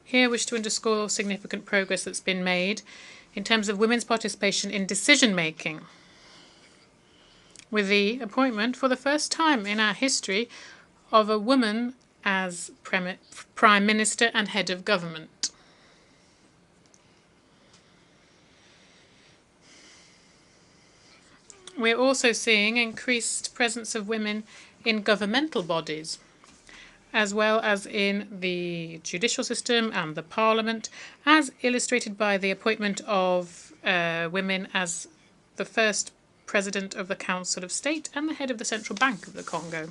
Here I wish to underscore significant progress that's been made in terms of women's participation in decision-making, with the appointment for the first time in our history of a woman as Prime Minister and Head of Government. We're also seeing increased presence of women in governmental bodies, as well as in the judicial system and the parliament, as illustrated by the appointment of women as the first President of the Council of State and the head of the Central Bank of the Congo.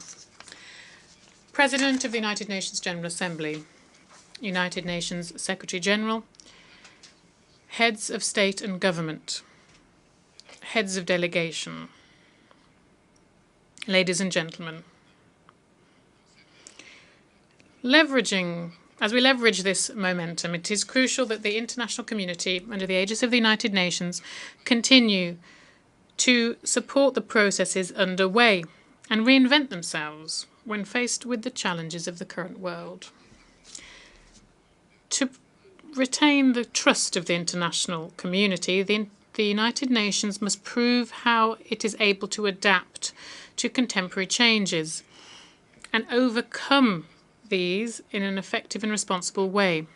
President of the United Nations General Assembly, United Nations Secretary General, heads of state and government, heads of delegation, ladies and gentlemen. As we leverage this momentum, it is crucial that the international community, under the aegis of the United Nations, continue to support the processes underway and reinvent themselves when faced with the challenges of the current world. To retain the trust of the international community, the United Nations must prove how it is able to adapt to contemporary changes and overcome these in an effective and responsible way.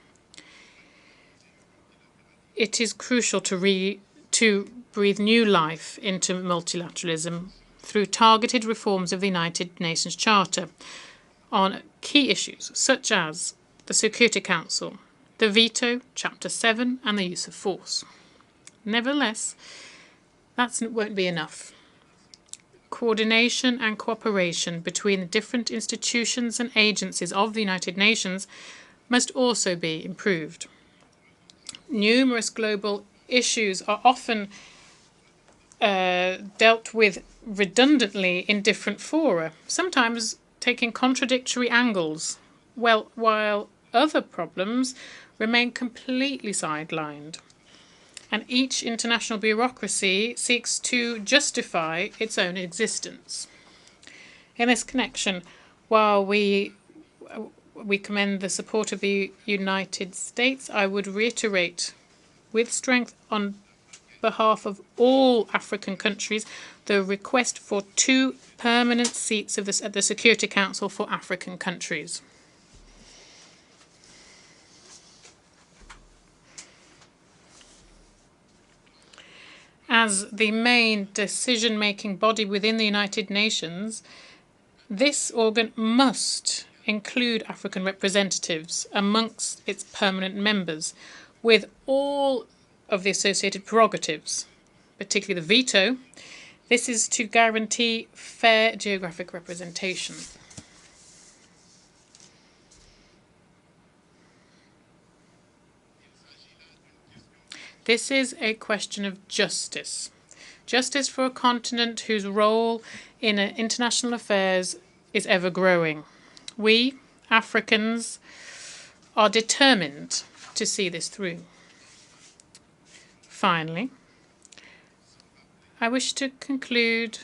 It is crucial to breathe new life into multilateralism through targeted reforms of the United Nations Charter on key issues such as the Security Council, the veto, Chapter 7, and the use of force. Nevertheless, that won't be enough. Coordination and cooperation between the different institutions and agencies of the United Nations must also be improved. Numerous global issues are often dealt with redundantly in different fora, sometimes taking contradictory angles, while other problems remain completely sidelined. And each international bureaucracy seeks to justify its own existence. In this connection, while we commend the support of the United States, I would reiterate with strength on behalf of all African countries the request for 2 permanent seats at the Security Council for African countries. As the main decision-making body within the United Nations, this organ must include African representatives amongst its permanent members, with all of the associated prerogatives, particularly the veto. This is to guarantee fair geographic representation. This is a question of justice. Justice for a continent whose role in international affairs is ever growing. We, Africans, are determined to see this through. Finally, I wish to conclude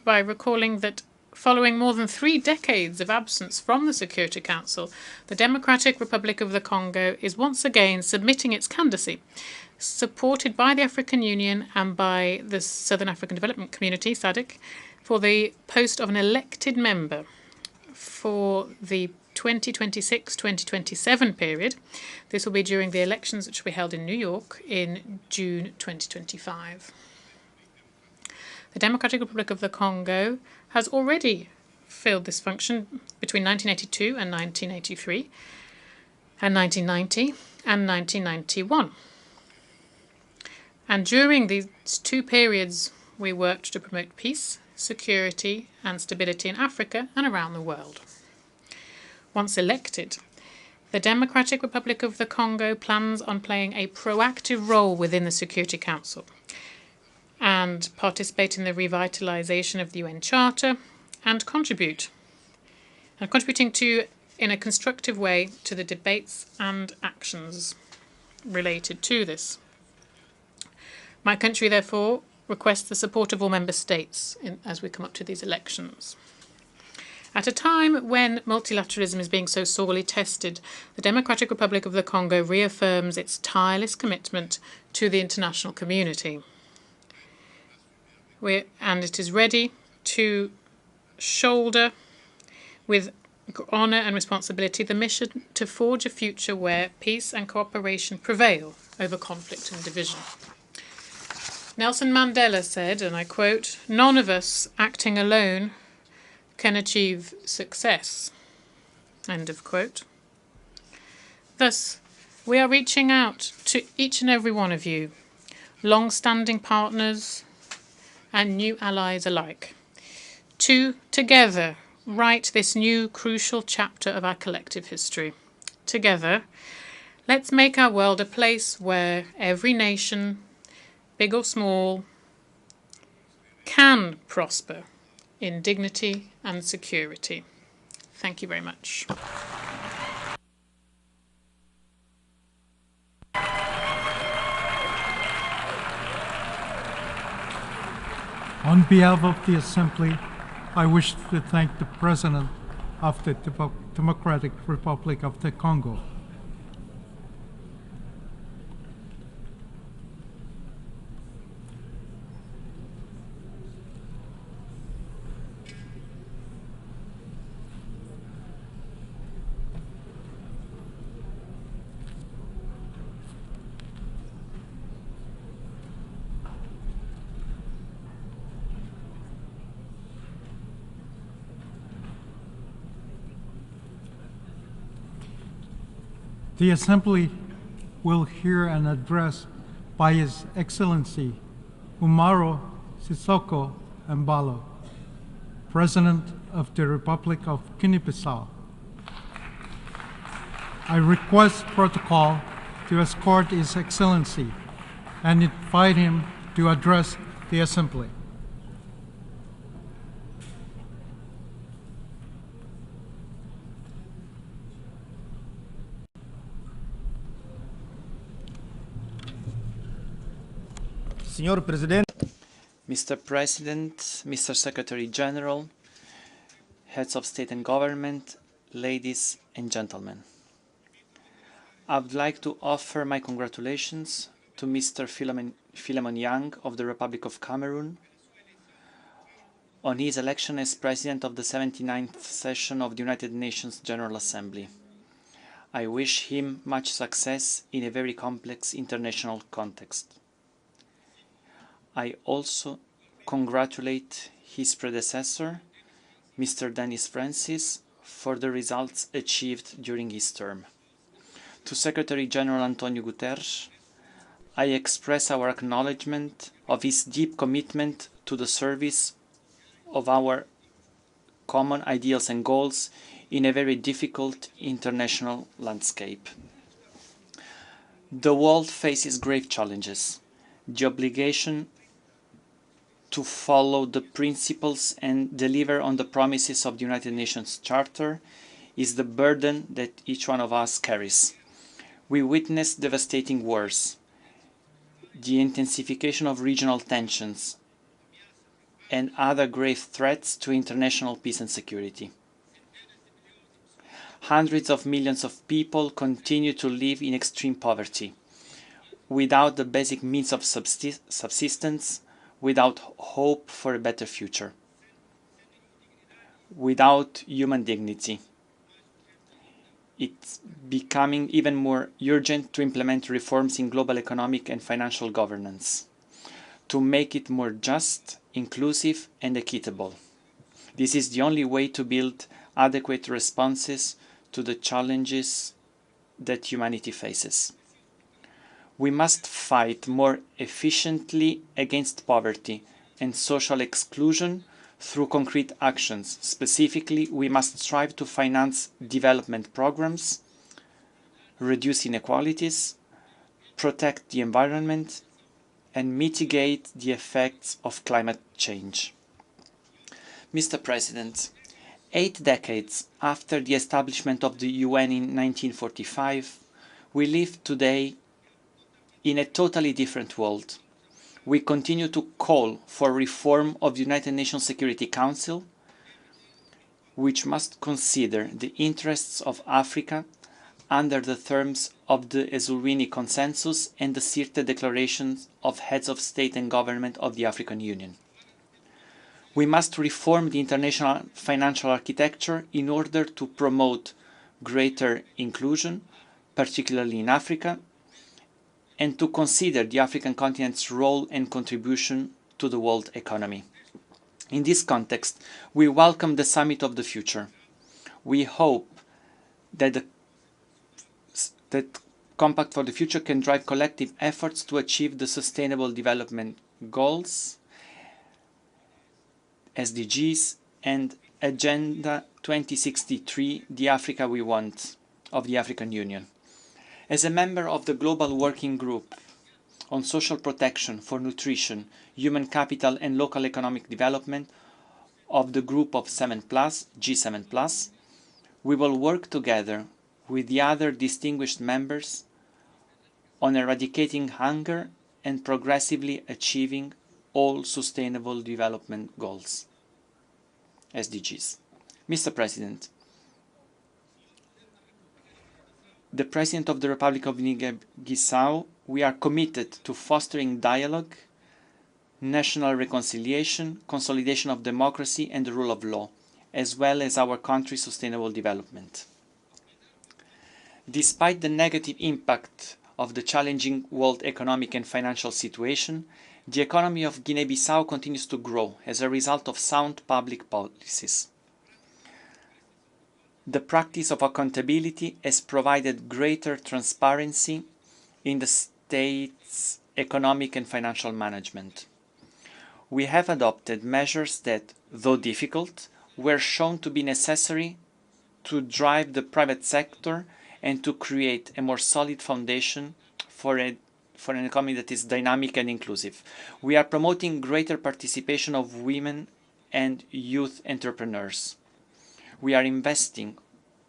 by recalling that following more than 3 decades of absence from the Security Council, the Democratic Republic of the Congo is once again submitting its candidacy, supported by the African Union and by the Southern African Development Community, SADC, for the post of an elected member for the 2026-2027 period. This will be during the elections which will be held in New York in June 2025. The Democratic Republic of the Congo has already filled this function between 1982 and 1983, and 1990 and 1991. And during these 2 periods, we worked to promote peace, security and stability in Africa and around the world. Once elected, the Democratic Republic of the Congo plans on playing a proactive role within the Security Council and participate in the revitalization of the UN Charter and contributing in a constructive way to the debates and actions related to this. My country, therefore, requests the support of all member states as we come up to these elections. At a time when multilateralism is being so sorely tested, the Democratic Republic of the Congo reaffirms its tireless commitment to the international community. And it is ready to shoulder with honour and responsibility the mission to forge a future where peace and cooperation prevail over conflict and division. Nelson Mandela said, and I quote, "None of us acting alone can achieve success." End of quote. Thus, we are reaching out to each and every one of you, long-standing partners and new allies alike, to together write this new crucial chapter of our collective history. Together, let's make our world a place where every nation, big or small, can prosper in dignity and security. Thank you very much. On behalf of the Assembly, I wish to thank the President of the Democratic Republic of the Congo. The Assembly will hear an address by His Excellency Umaro Sissoco Embalo, President of the Republic of Guinea-Bissau. I request protocol to escort His Excellency and invite him to address the Assembly. Mr. President, Mr. Secretary General, heads of state and government, ladies and gentlemen. I would like to offer my congratulations to Mr. Philemon Yang of the Republic of Cameroon on his election as President of the 79th session of the United Nations General Assembly. I wish him much success in a very complex international context. I also congratulate his predecessor, Mr. Denis Francis, for the results achieved during his term. To Secretary General Antonio Guterres, I express our acknowledgement of his deep commitment to the service of our common ideals and goals in a very difficult international landscape. The world faces grave challenges. The obligation to follow the principles and deliver on the promises of the United Nations Charter is the burden that each one of us carries. We witness devastating wars, the intensification of regional tensions, and other grave threats to international peace and security. Hundreds of millions of people continue to live in extreme poverty, without the basic means of subsistence, without hope for a better future, without human dignity. It's becoming even more urgent to implement reforms in global economic and financial governance, to make it more just, inclusive, and equitable. This is the only way to build adequate responses to the challenges that humanity faces. We must fight more efficiently against poverty and social exclusion through concrete actions. Specifically, we must strive to finance development programs, reduce inequalities, protect the environment, and mitigate the effects of climate change. Mr. President, 8 decades after the establishment of the UN in 1945, we live today in a totally different world. We continue to call for reform of the United Nations Security Council, which must consider the interests of Africa under the terms of the Ezulwini Consensus and the Sirte Declarations of Heads of State and Government of the African Union. We must reform the international financial architecture in order to promote greater inclusion, particularly in Africa, and to consider the African continent's role and contribution to the world economy. In this context, we welcome the Summit of the Future. We hope that the Compact for the Future can drive collective efforts to achieve the Sustainable Development Goals, SDGs, and Agenda 2063, the Africa we want, of the African Union. As a member of the Global Working Group on Social Protection for Nutrition, Human Capital and Local Economic Development of the Group of 7+, G7+, we will work together with the other distinguished members on eradicating hunger and progressively achieving all Sustainable Development Goals, SDGs. Mr. President, the President of the Republic of Guinea-Bissau, we are committed to fostering dialogue, national reconciliation, consolidation of democracy and the rule of law, as well as our country's sustainable development. Despite the negative impact of the challenging world economic and financial situation, the economy of Guinea-Bissau continues to grow as a result of sound public policies. The practice of accountability has provided greater transparency in the state's economic and financial management. We have adopted measures that, though difficult, were shown to be necessary to drive the private sector and to create a more solid foundation for an economy that is dynamic and inclusive. We are promoting greater participation of women and youth entrepreneurs. We are investing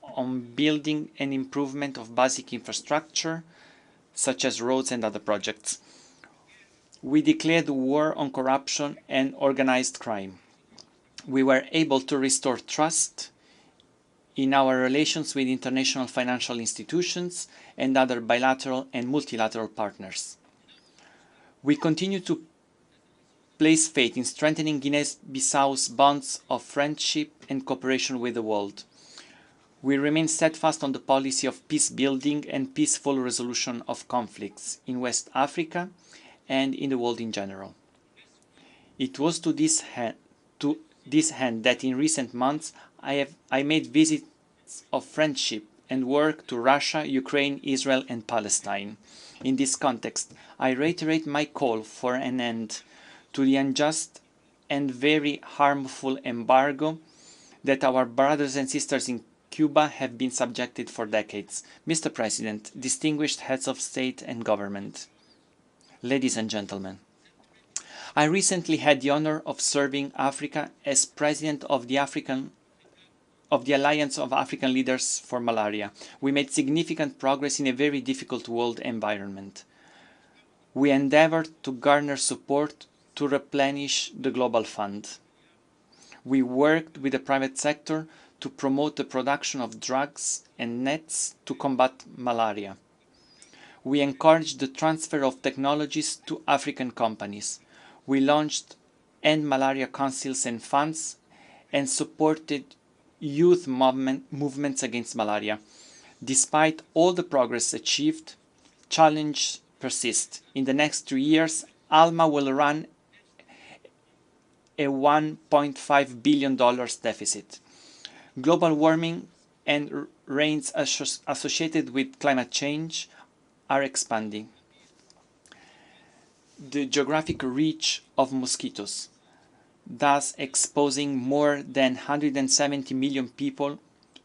on building and improvement of basic infrastructure, such as roads and other projects. We declared war on corruption and organized crime. We were able to restore trust in our relations with international financial institutions and other bilateral and multilateral partners. We continue to place faith in strengthening Guinea-Bissau's bonds of friendship and cooperation with the world. We remain steadfast on the policy of peace building and peaceful resolution of conflicts in West Africa and in the world in general. It was to this end that in recent months I made visits of friendship and work to Russia, Ukraine, Israel and Palestine. In this context, I reiterate my call for an end to the unjust and very harmful embargo that our brothers and sisters in Cuba have been subjected for decades. Mr. President, distinguished heads of state and government, ladies and gentlemen, I recently had the honor of serving Africa as president of the Alliance of African Leaders for Malaria. We made significant progress in a very difficult world environment. We endeavored to garner support to replenish the global fund. We worked with the private sector to promote the production of drugs and nets to combat malaria. We encouraged the transfer of technologies to African companies. We launched End Malaria Councils and funds and supported youth movements against malaria. Despite all the progress achieved, challenges persist. In the next 3 years, ALMA will run a $1.5 billion deficit. Global warming and rains associated with climate change are expanding. The geographic reach of mosquitoes, thus exposing more than 170 million people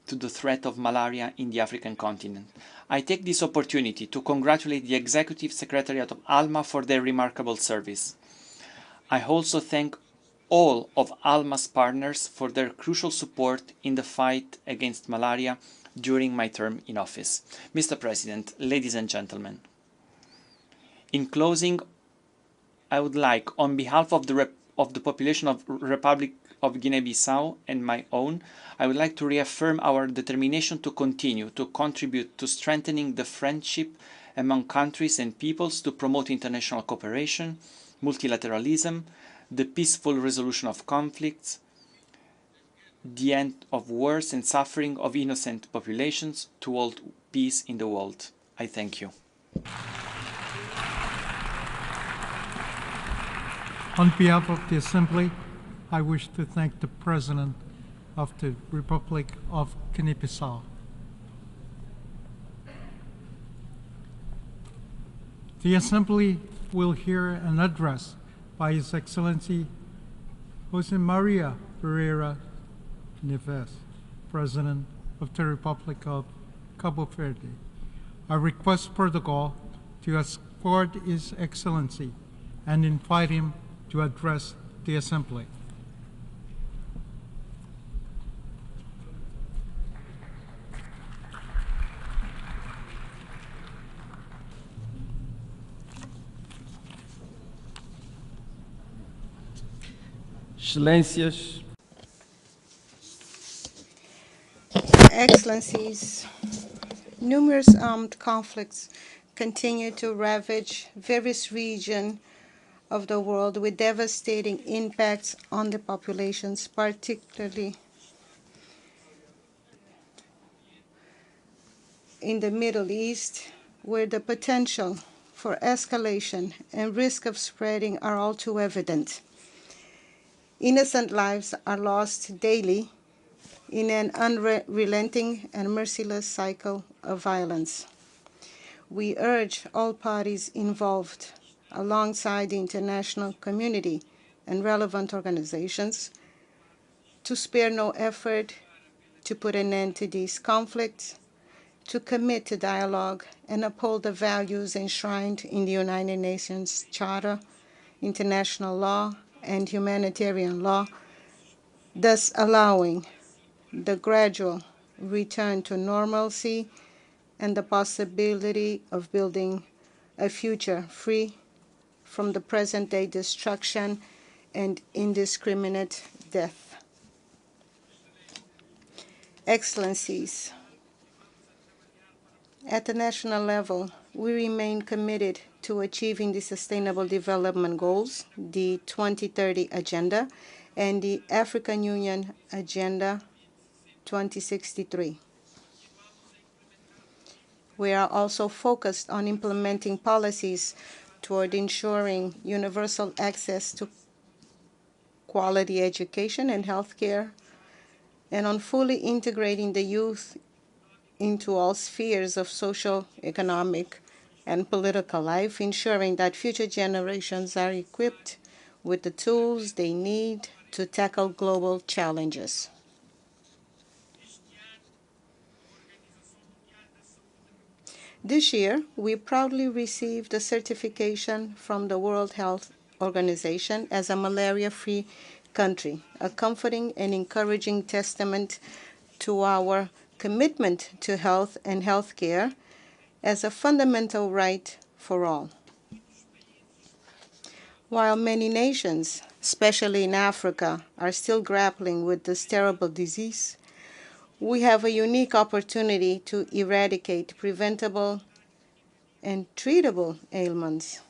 to the threat of malaria in the African continent. I take this opportunity to congratulate the Executive Secretariat of ALMA for their remarkable service. I also thank all of ALMA's partners for their crucial support in the fight against malaria during my term in office. Mr. President, ladies and gentlemen, in closing, I would like, on behalf of the population of Republic of Guinea-Bissau and my own, I would like to reaffirm our determination to continue to contribute to strengthening the friendship among countries and peoples, to promote international cooperation, multilateralism, the peaceful resolution of conflicts, the end of wars and suffering of innocent populations, to hold peace in the world. I thank you. On behalf of the Assembly, I wish to thank the President of the Republic of Guinea-Bissau. The Assembly will hear an address by His Excellency Jose Maria Pereira Neves, President of the Republic of Cabo Verde. I request protocol to escort His Excellency and invite him to address the Assembly. Excelências, Excellencies, numerous armed conflicts continue to ravage various regions of the world with devastating impacts on the populations, particularly in the Middle East, where the potential for escalation and risk of spreading are all too evident. Innocent lives are lost daily in an unrelenting and merciless cycle of violence. We urge all parties involved, alongside the international community and relevant organizations, to spare no effort to put an end to these conflicts, to commit to dialogue and uphold the values enshrined in the United Nations Charter, international law, and humanitarian law, thus allowing the gradual return to normalcy and the possibility of building a future free from the present-day destruction and indiscriminate death. Excellencies, at the national level, we remain committed to achieving the Sustainable Development Goals, the 2030 Agenda, and the African Union Agenda 2063. We are also focused on implementing policies toward ensuring universal access to quality education and healthcare, and on fully integrating the youth into all spheres of social, economic, and political life, ensuring that future generations are equipped with the tools they need to tackle global challenges. This year, we proudly received a certification from the World Health Organization as a malaria-free country, a comforting and encouraging testament to our commitment to health and healthcare as a fundamental right for all. While many nations, especially in Africa, are still grappling with this terrible disease, we have a unique opportunity to eradicate preventable and treatable ailments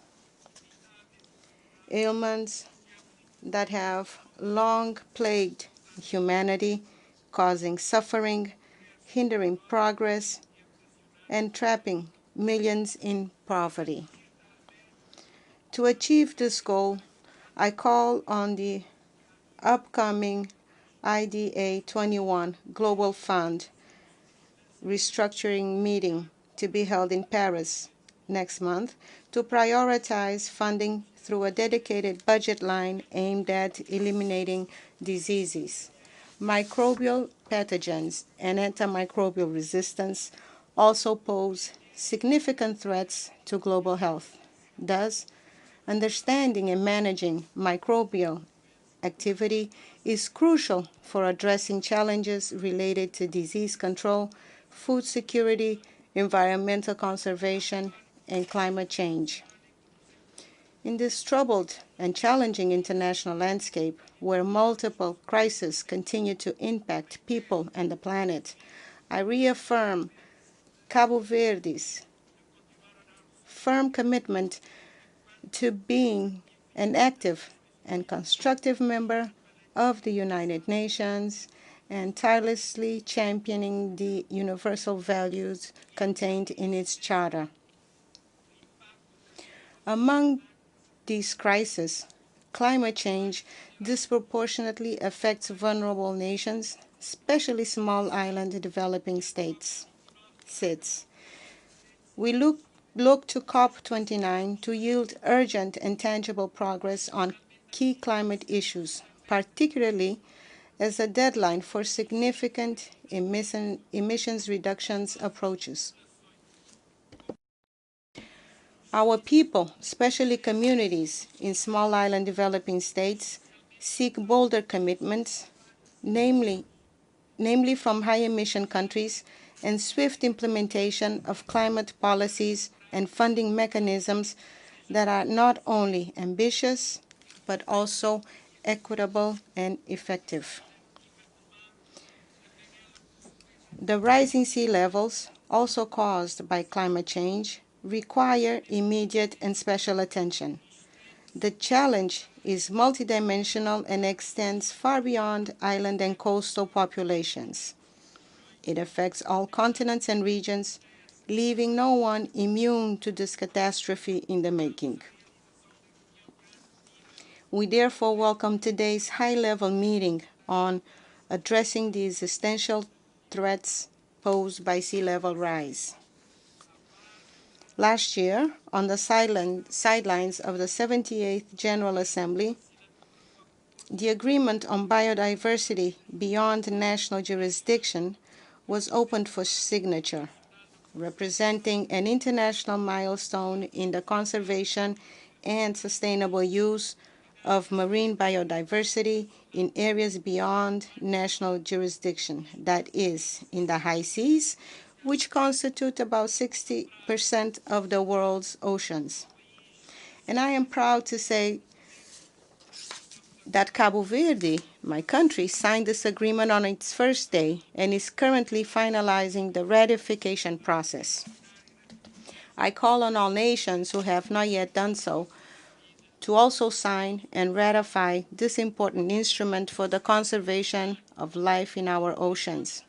that have long plagued humanity, causing suffering, hindering progress, and trapping millions in poverty. To achieve this goal, I call on the upcoming IDA 21 Global Fund restructuring meeting to be held in Paris next month to prioritize funding through a dedicated budget line aimed at eliminating diseases, microbial pathogens, and antimicrobial resistance also pose significant threats to global health. Thus, understanding and managing microbial activity is crucial for addressing challenges related to disease control, food security, environmental conservation, and climate change. In this troubled and challenging international landscape, where multiple crises continue to impact people and the planet, I reaffirm Cabo Verde's firm commitment to being an active and constructive member of the United Nations and tirelessly championing the universal values contained in its charter. Among these crises, climate change disproportionately affects vulnerable nations, especially small island developing states. We look to COP29 to yield urgent and tangible progress on key climate issues, particularly as a deadline for significant emissions reductions approaches. Our people, especially communities in small island developing states, seek bolder commitments, namely from high-emission countries, and swift implementation of climate policies and funding mechanisms that are not only ambitious, but also equitable and effective. The rising sea levels, also caused by climate change, require immediate and special attention. The challenge is multidimensional and extends far beyond island and coastal populations. It affects all continents and regions, leaving no one immune to this catastrophe in the making. We therefore welcome today's high-level meeting on addressing the existential threats posed by sea level rise. Last year, on the sidelines of the 78th General Assembly, the agreement on biodiversity beyond national jurisdiction was opened for signature, representing an international milestone in the conservation and sustainable use of marine biodiversity in areas beyond national jurisdiction, that is, in the high seas, which constitute about 60% of the world's oceans. And I am proud to say that Cabo Verde, my country, signed this agreement on its first day and is currently finalizing the ratification process. I call on all nations who have not yet done so to also sign and ratify this important instrument for the conservation of life in our oceans.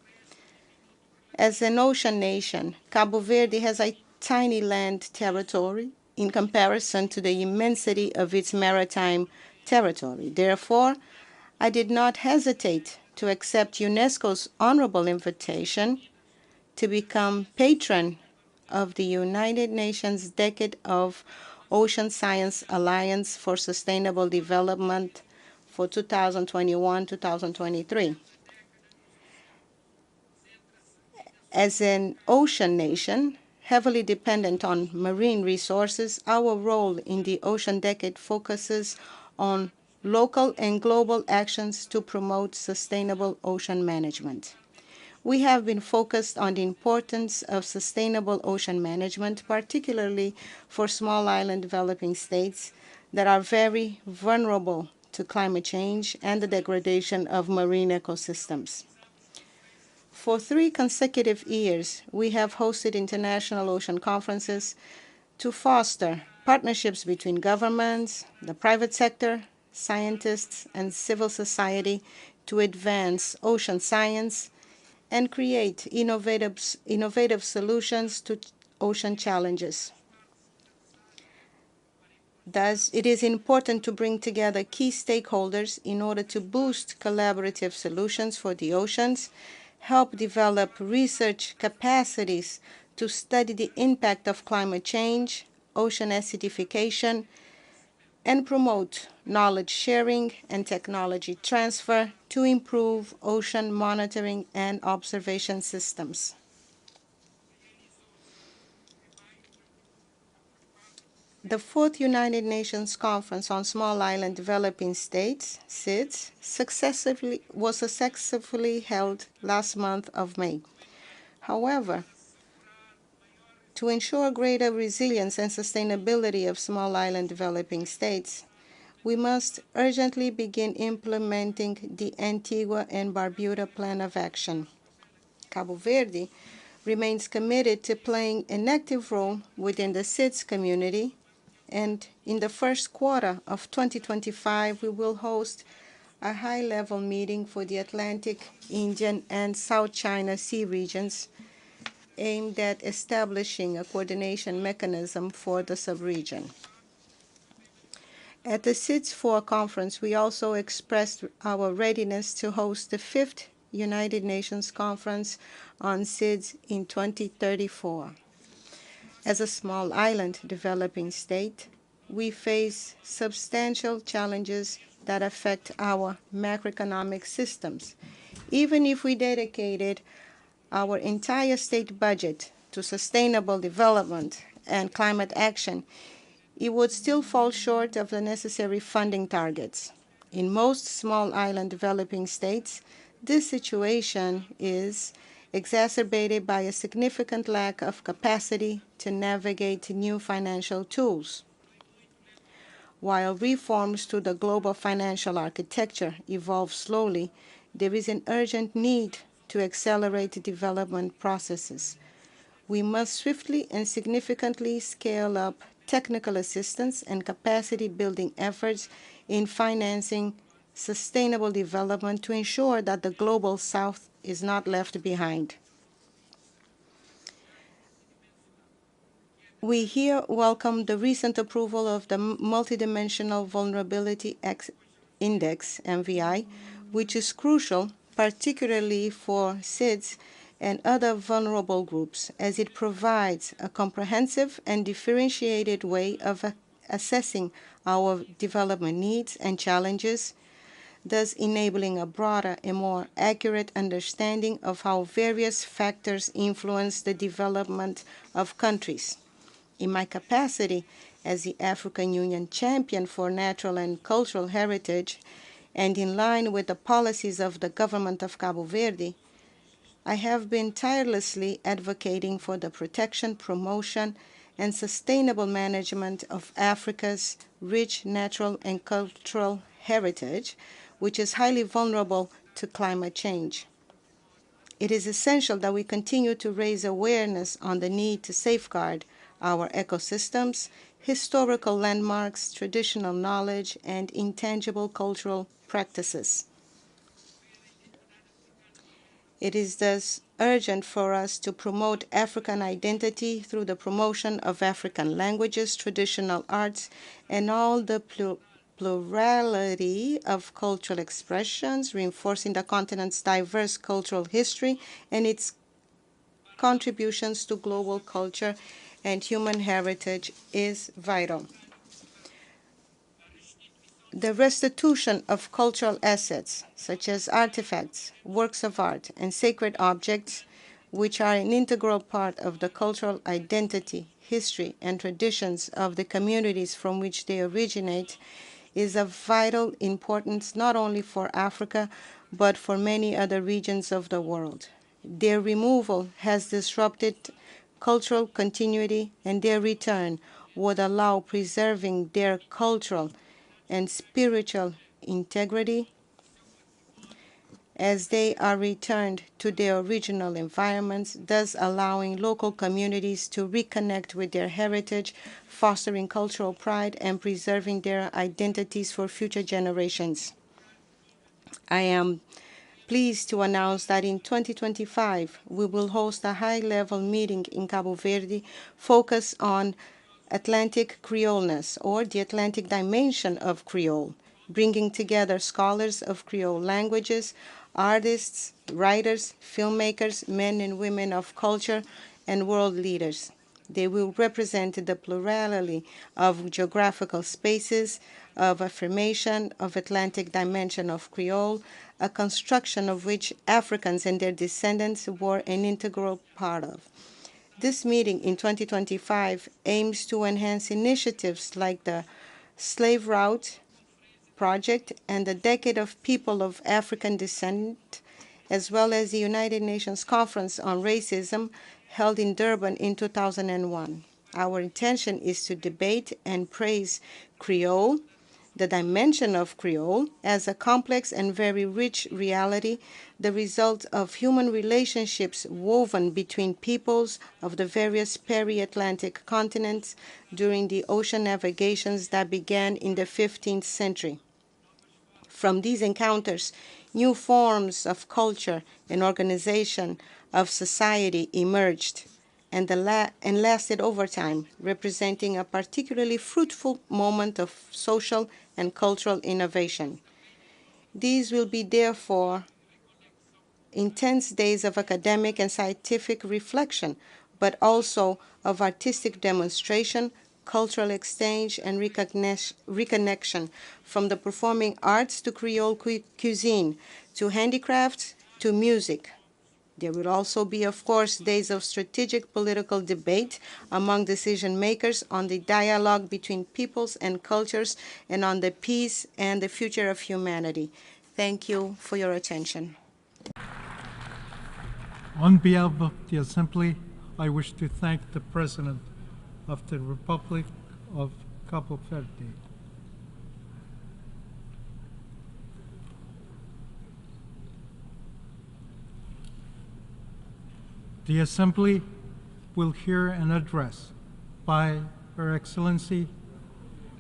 As an ocean nation, Cabo Verde has a tiny land territory in comparison to the immensity of its maritime territory. Therefore, I did not hesitate to accept UNESCO's honorable invitation to become patron of the United Nations Decade of Ocean Science Alliance for Sustainable Development for 2021-2023. As an ocean nation, heavily dependent on marine resources, our role in the Ocean Decade focuses on local and global actions to promote sustainable ocean management. We have been focused on the importance of sustainable ocean management, particularly for small island developing states that are very vulnerable to climate change and the degradation of marine ecosystems. For 3 consecutive years, we have hosted international ocean conferences to foster partnerships between governments, the private sector, scientists, and civil society to advance ocean science and create innovative solutions to ocean challenges. Thus, it is important to bring together key stakeholders in order to boost collaborative solutions for the oceans, help develop research capacities to study the impact of climate change, ocean acidification, and promote knowledge sharing and technology transfer to improve ocean monitoring and observation systems. The 4th United Nations Conference on Small Island Developing States, SIDS, was successfully held last month of May. However, to ensure greater resilience and sustainability of small island developing states, we must urgently begin implementing the Antigua and Barbuda Plan of Action. Cabo Verde remains committed to playing an active role within the SIDS community, and in the first quarter of 2025, we will host a high-level meeting for the Atlantic, Indian, and South China Sea regions aimed at establishing a coordination mechanism for the subregion. At the SIDS-4 conference, we also expressed our readiness to host the 5th United Nations Conference on SIDS in 2034. As a small island developing state, we face substantial challenges that affect our macroeconomic systems. Even if we dedicated our entire state budget to sustainable development and climate action, it would still fall short of the necessary funding targets. In most small island developing states, this situation is exacerbated by a significant lack of capacity to navigate new financial tools. While reforms to the global financial architecture evolve slowly, there is an urgent need to accelerate development processes. We must swiftly and significantly scale up technical assistance and capacity building efforts in financing sustainable development to ensure that the global South is not left behind. We here welcome the recent approval of the Multidimensional Vulnerability Index, MVI, which is crucial, particularly for SIDS and other vulnerable groups, as it provides a comprehensive and differentiated way of assessing our development needs and challenges, thus enabling a broader and more accurate understanding of how various factors influence the development of countries. In my capacity as the African Union champion for natural and cultural heritage, and in line with the policies of the government of Cabo Verde, I have been tirelessly advocating for the protection, promotion, and sustainable management of Africa's rich natural and cultural heritage, which is highly vulnerable to climate change. It is essential that we continue to raise awareness on the need to safeguard our ecosystems, historical landmarks, traditional knowledge, and intangible cultural practices. It is thus urgent for us to promote African identity through the promotion of African languages, traditional arts, and all the plurality of cultural expressions, reinforcing the continent's diverse cultural history and its contributions to global culture and human heritage is vital. The restitution of cultural assets, such as artifacts, works of art, and sacred objects, which are an integral part of the cultural identity, history, and traditions of the communities from which they originate, is of vital importance not only for Africa, but for many other regions of the world. Their removal has disrupted cultural continuity, and their return would allow preserving their cultural and spiritual integrity as they are returned to their original environments, thus allowing local communities to reconnect with their heritage, fostering cultural pride, and preserving their identities for future generations. I am pleased to announce that in 2025, we will host a high-level meeting in Cabo Verde focused on Atlantic Creoleness, or the Atlantic dimension of Creole, bringing together scholars of Creole languages, artists, writers, filmmakers, men and women of culture, and world leaders. They will represent the plurality of geographical spaces, of affirmation of Atlantic dimension of Creole, a construction of which Africans and their descendants were an integral part of. This meeting in 2025 aims to enhance initiatives like the Slave Route Project and the Decade of People of African Descent, as well as the United Nations Conference on Racism held in Durban in 2001. Our intention is to debate and praise Creole, the dimension of Creole, as a complex and very rich reality, the result of human relationships woven between peoples of the various peri-Atlantic continents during the ocean navigations that began in the 15th century. From these encounters, new forms of culture and organization of society emerged and lasted over time, representing a particularly fruitful moment of social and cultural innovation. These will be, therefore, intense days of academic and scientific reflection, but also of artistic demonstration, cultural exchange, and reconnection, from the performing arts to Creole cuisine, to handicrafts, to music. There will also be, of course, days of strategic political debate among decision makers on the dialogue between peoples and cultures and on the peace and the future of humanity. Thank you for your attention. On behalf of the Assembly, I wish to thank the President of the Republic of Cabo Verde. The Assembly will hear an address by Her Excellency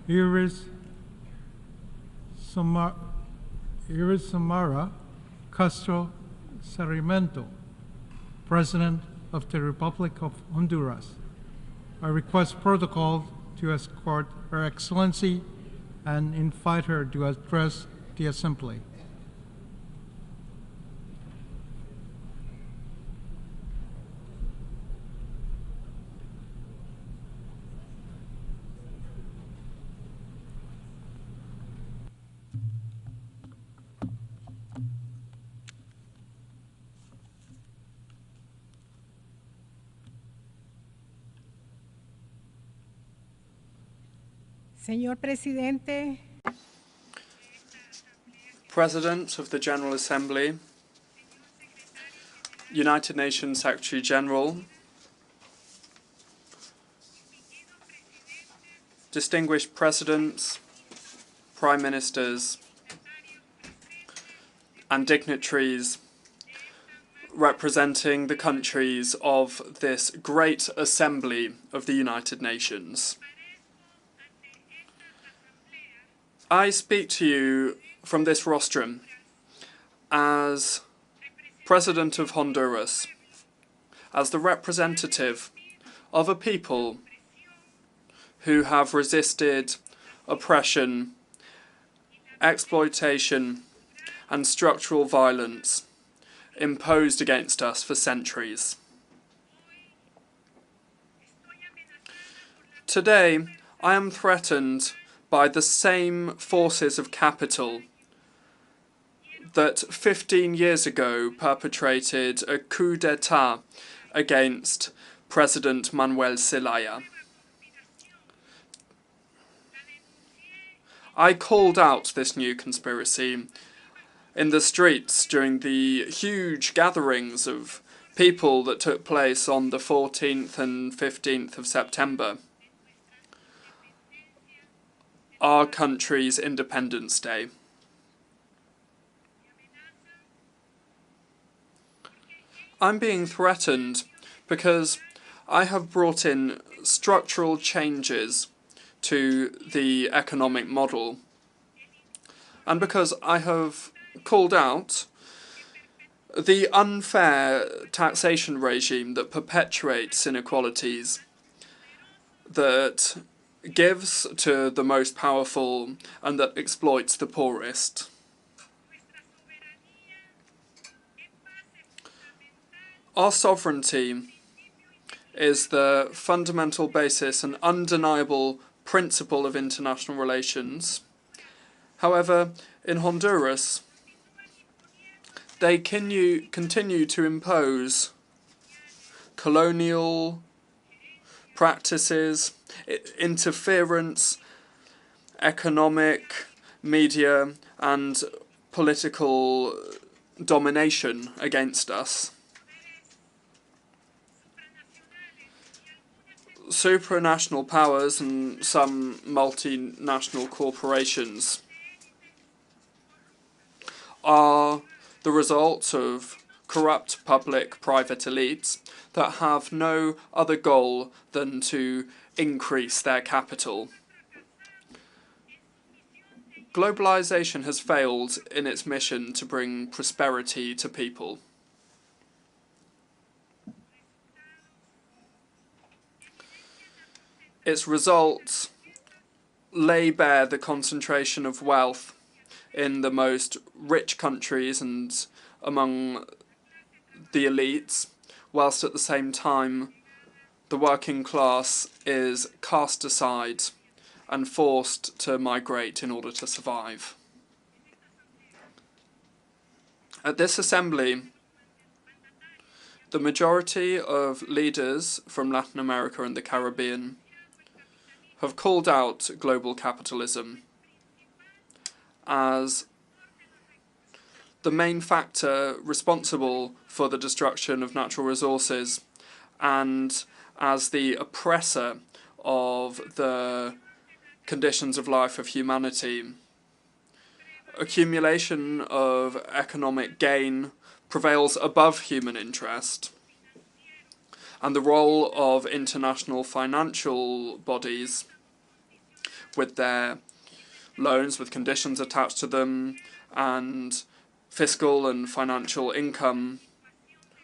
Iris Samara Castro Sarmiento, President of the Republic of Honduras. I request protocol to escort Her Excellency and invite her to address the Assembly. Señor Presidente, President of the General Assembly, United Nations Secretary General, distinguished presidents, prime ministers, and dignitaries representing the countries of this great assembly of the United Nations. I speak to you from this rostrum as President of Honduras, as the representative of a people who have resisted oppression, exploitation, and structural violence imposed against us for centuries. Today, I am threatened by the same forces of capital that 15 years ago perpetrated a coup d'etat against President Manuel Zelaya. I called out this new conspiracy in the streets during the huge gatherings of people that took place on the 14th and 15th of September, our country's Independence Day. I'm being threatened because I have brought in structural changes to the economic model, and because I have called out the unfair taxation regime that perpetuates inequalities, that gives to the most powerful and that exploits the poorest. Our sovereignty is the fundamental basis and undeniable principle of international relations. However, in Honduras, they continue to impose colonial practices, interference, economic, media, and political domination against us. Supranational powers and some multinational corporations are the result of corrupt public-private elites that have no other goal than to increase their capital. Globalization has failed in its mission to bring prosperity to people. Its results lay bare the concentration of wealth in the most rich countries and among the elites, whilst at the same time the working class is cast aside and forced to migrate in order to survive. At this assembly, the majority of leaders from Latin America and the Caribbean have called out global capitalism as the main factor responsible for the destruction of natural resources and as the oppressor of the conditions of life of humanity. Accumulation of economic gain prevails above human interest, and the role of international financial bodies with their loans with conditions attached to them and fiscal and financial income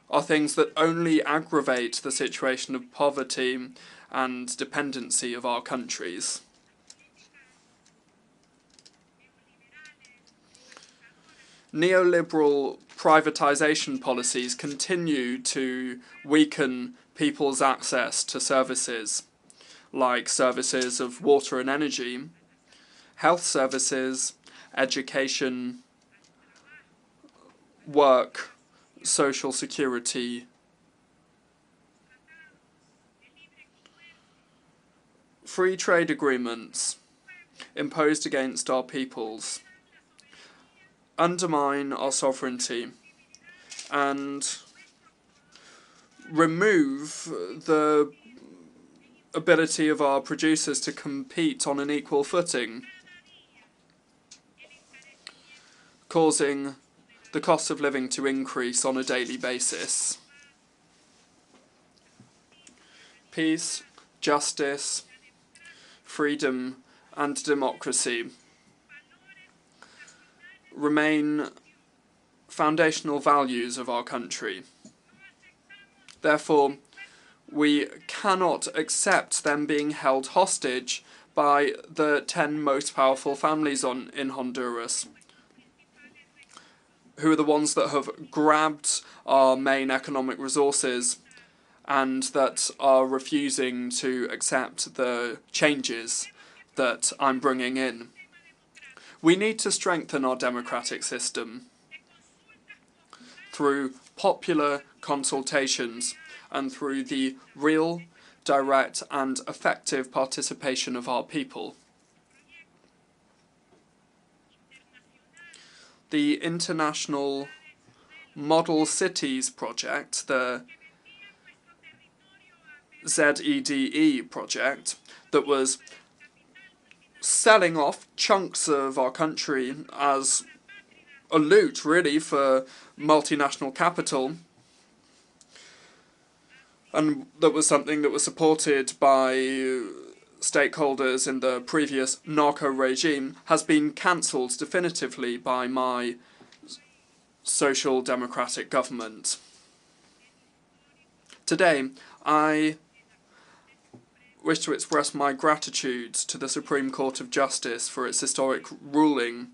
are things that only aggravate the situation of poverty and dependency of our countries. Neoliberal privatization policies continue to weaken people's access to services, like services of water and energy, health services, education, work, social security. Free trade agreements imposed against our peoples undermine our sovereignty and remove the ability of our producers to compete on an equal footing, causing the cost of living to increase on a daily basis. Peace, justice, freedom and democracy remain foundational values of our country. Therefore, we cannot accept them being held hostage by the 10 most powerful families in Honduras, who are the ones that have grabbed our main economic resources and that are refusing to accept the changes that I'm bringing in. We need to strengthen our democratic system through popular consultations and through the real, direct and effective participation of our people. The International Model Cities Project, the ZEDE project, that was selling off chunks of our country as a loot, really, for multinational capital, and that was something that was supported by stakeholders in the previous narco regime, has been cancelled definitively by my social democratic government. Today, I wish to express my gratitude to the Supreme Court of Justice for its historic ruling,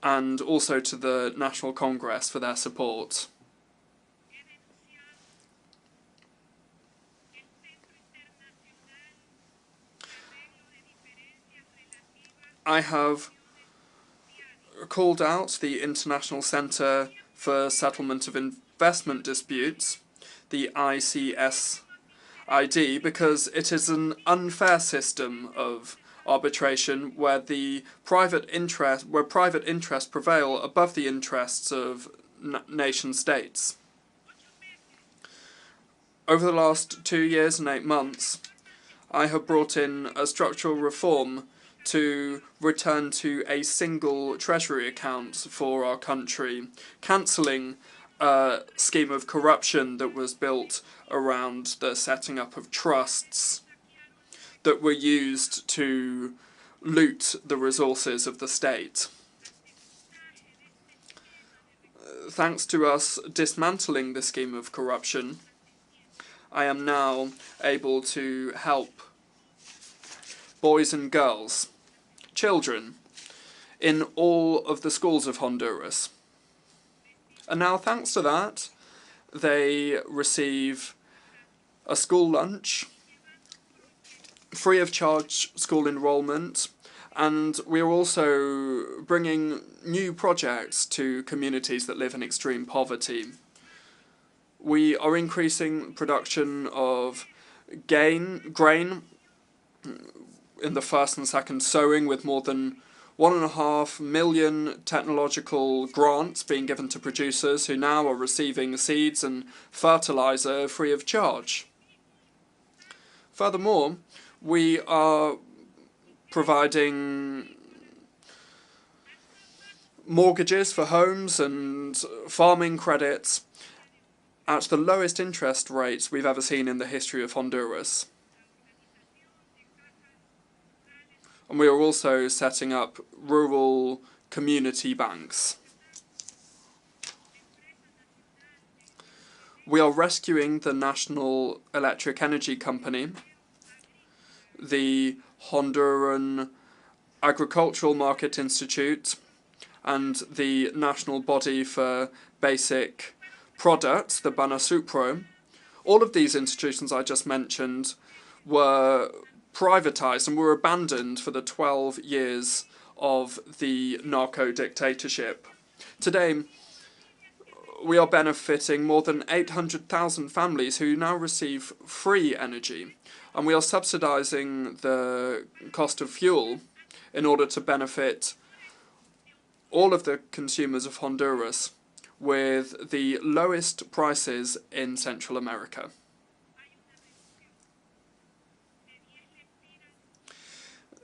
and also to the National Congress for their support. I have called out the International Centre for Settlement of Investment Disputes, the ICSID, because it is an unfair system of arbitration where private interests prevail above the interests of nation states. Over the last 2 years and 8 months, I have brought in a structural reform to return to a single treasury account for our country, cancelling a scheme of corruption that was built around the setting up of trusts that were used to loot the resources of the state. Thanks to us dismantling the scheme of corruption, I am now able to help boys and girls, children, in all of the schools of Honduras. And now, thanks to that, they receive a school lunch, free of charge school enrolment, and we are also bringing new projects to communities that live in extreme poverty. We are increasing production of grain in the first and second sowing, with more than 1.5 million technological grants being given to producers who now are receiving seeds and fertilizer free of charge. Furthermore, we are providing mortgages for homes and farming credits at the lowest interest rates we've ever seen in the history of Honduras. And we are also setting up rural community banks. We are rescuing the National Electric Energy Company, the Honduran Agricultural Market Institute, and the National Body for Basic Products, the Banasupro. All of these institutions I just mentioned were privatized and were abandoned for the 12 years of the narco dictatorship. Today, we are benefiting more than 800,000 families who now receive free energy, and we are subsidizing the cost of fuel in order to benefit all of the consumers of Honduras with the lowest prices in Central America.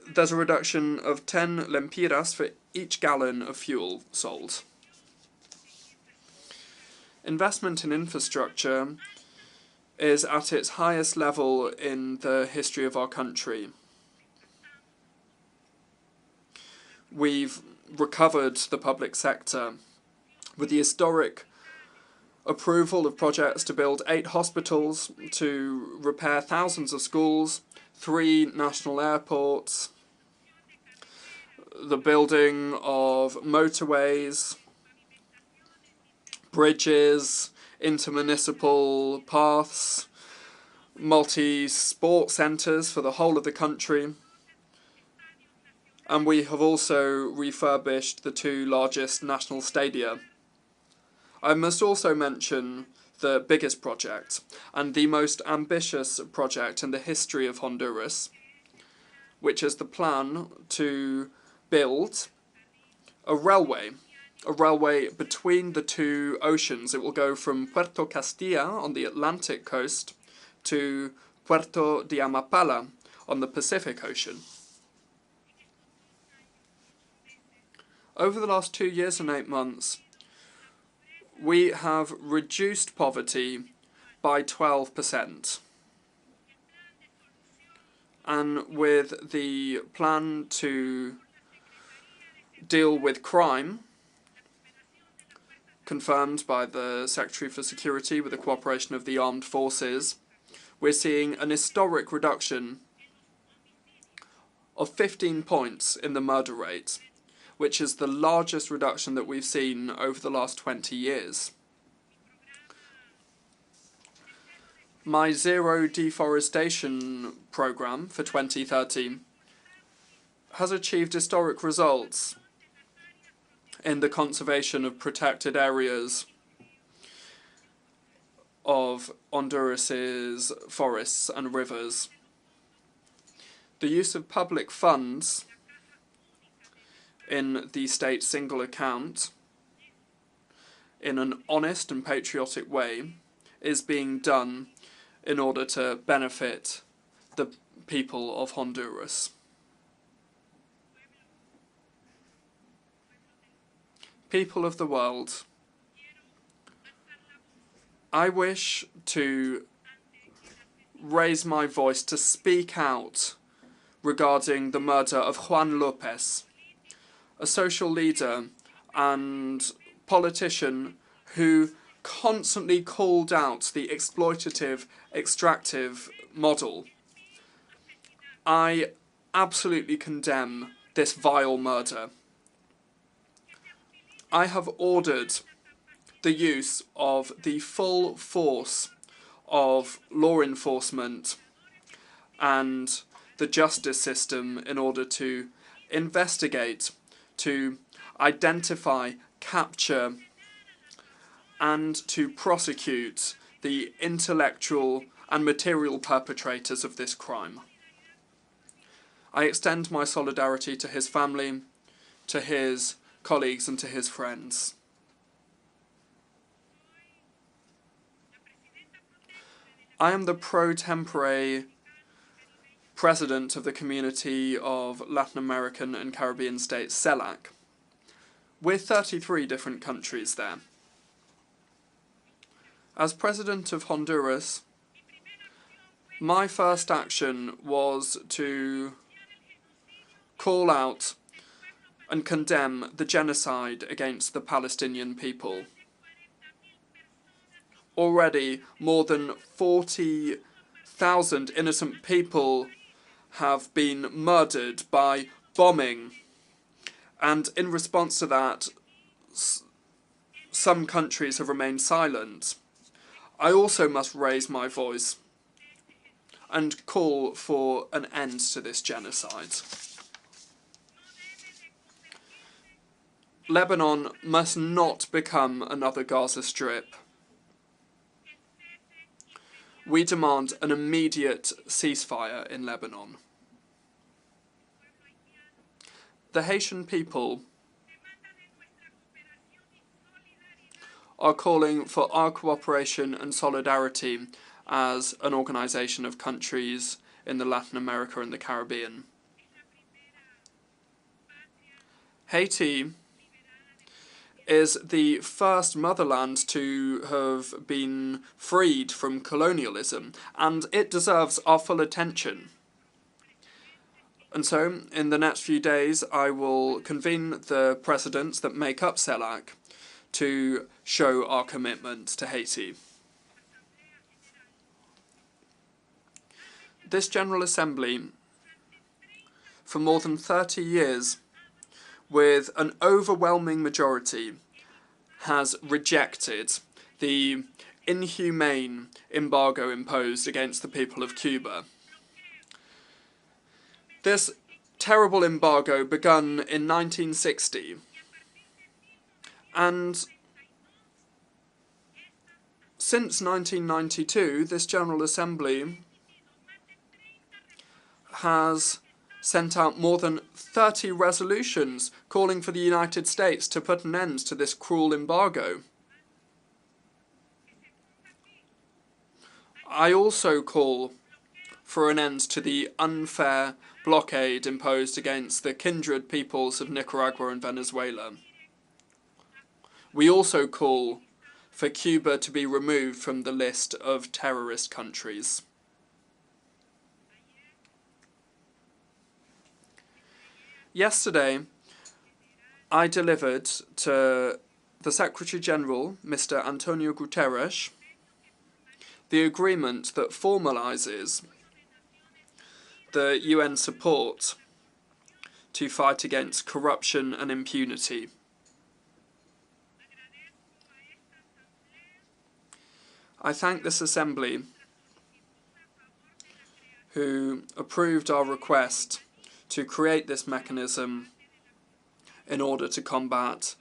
There's a reduction of 10 lempiras for each gallon of fuel sold. Investment in infrastructure is at its highest level in the history of our country. We've recovered the public sector with the historic approval of projects to build 8 hospitals, to repair thousands of schools, 3 national airports, the building of motorways, bridges, intermunicipal paths, multi-sport centres for the whole of the country. And we have also refurbished the 2 largest national stadia. I must also mention the biggest project and the most ambitious project in the history of Honduras, which is the plan to build a railway between the 2 oceans. It will go from Puerto Castilla on the Atlantic coast to Puerto de Amapala on the Pacific Ocean. Over the last 2 years and 8 months, we have reduced poverty by 12%. And with the plan to deal with crime, confirmed by the Secretary for Security with the cooperation of the armed forces, we're seeing an historic reduction of 15 points in the murder rate, which is the largest reduction that we've seen over the last 20 years. My zero deforestation programme for 2030 has achieved historic results in the conservation of protected areas of Honduras's forests and rivers. The use of public funds in the state single account in an honest and patriotic way is being done in order to benefit the people of Honduras. People of the world, I wish to raise my voice to speak out regarding the murder of Juan Lopez, a social leader and politician who constantly called out the exploitative, extractive model. I absolutely condemn this vile murder. I have ordered the use of the full force of law enforcement and the justice system in order to investigate, to identify, capture, and to prosecute the intellectual and material perpetrators of this crime. I extend my solidarity to his family, to his colleagues, and to his friends. I am the pro tempore president of the Community of Latin American and Caribbean States, CELAC. We're 33 different countries there. As president of Honduras, my first action was to call out and condemn the genocide against the Palestinian people. Already, more than 40,000 innocent people have been murdered by bombing, and in response to that, some countries have remained silent. I also must raise my voice and call for an end to this genocide. Lebanon must not become another Gaza Strip. We demand an immediate ceasefire in Lebanon. The Haitian people are calling for our cooperation and solidarity as an organisation of countries in the Latin America and the Caribbean. Haiti is the first motherland to have been freed from colonialism, and it deserves our full attention. And so, in the next few days, I will convene the presidents that make up CELAC to show our commitment to Haiti. This General Assembly, for more than 30 years, with an overwhelming majority, has rejected the inhumane embargo imposed against the people of Cuba. This terrible embargo begun in 1960, and since 1992, this General Assembly has sent out more than 30 resolutions calling for the United States to put an end to this cruel embargo. I also call for an end to the unfair blockade imposed against the kindred peoples of Nicaragua and Venezuela. We also call for Cuba to be removed from the list of terrorist countries. Yesterday, I delivered to the Secretary-General, Mr. Antonio Guterres, the agreement that formalises the UN support to fight against corruption and impunity. I thank this Assembly who approved our request to create this mechanism in order to combat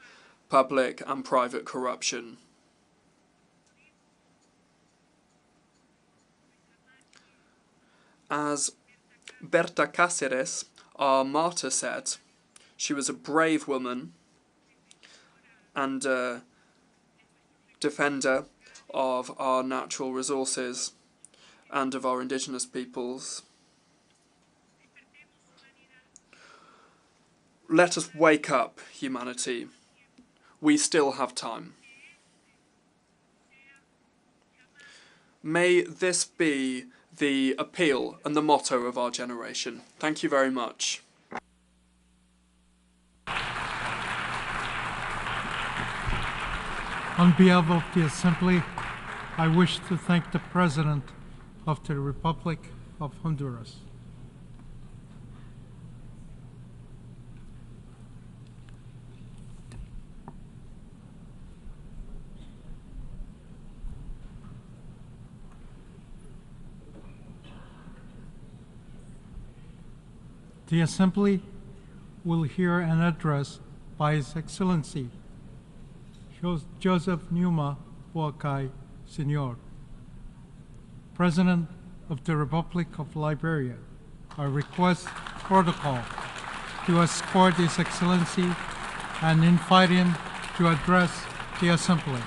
public and private corruption. As Berta Cáceres, our martyr, said, she was a brave woman and a defender of our natural resources and of our indigenous peoples. Let us wake up, humanity. We still have time. May this be the appeal and the motto of our generation. Thank you very much. On behalf of the Assembly, I wish to thank the President of the Republic of Honduras. The Assembly will hear an address by His Excellency Joseph Numa Boakai, Sr., President of the Republic of Liberia. I request protocol to escort His Excellency and invite him to address the Assembly.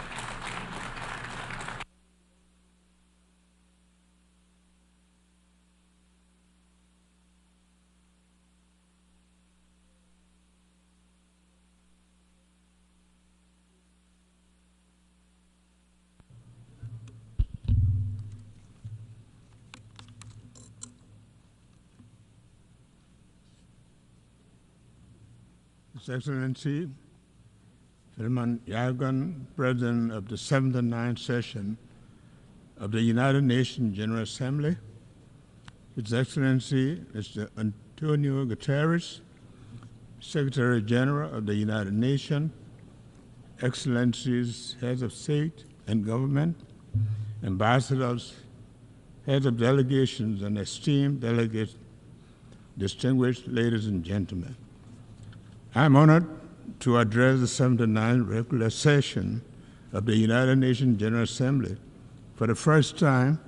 His Excellency Philemon Yagan, President of the 79th session of the United Nations General Assembly, His Excellency Mr. Antonio Guterres, Secretary General of the United Nations, Excellencies, Heads of State and Government, Ambassadors, Heads of Delegations, and esteemed delegates, distinguished ladies and gentlemen. I am honored to address the 79th regular session of the United Nations General Assembly for the first time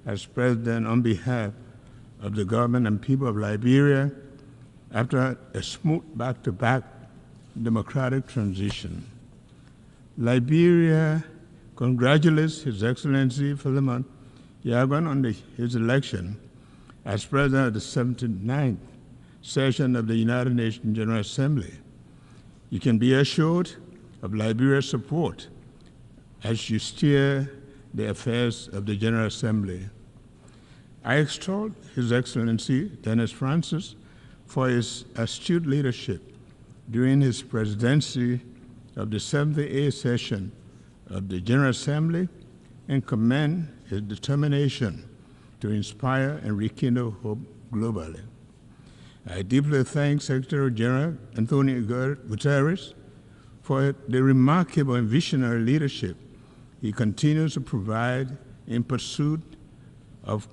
as President on behalf of the government and people of Liberia after a smooth back-to-back democratic transition. Liberia congratulates His Excellency Philemon Yagan on his election as President of the 79th session of the United Nations General Assembly. You can be assured of Liberia's support as you steer the affairs of the General Assembly. I extol His Excellency Dennis Francis for his astute leadership during his presidency of the 78th session of the General Assembly and commend his determination to inspire and rekindle hope globally. I deeply thank Secretary General Antonio Guterres for the remarkable and visionary leadership he continues to provide in pursuit of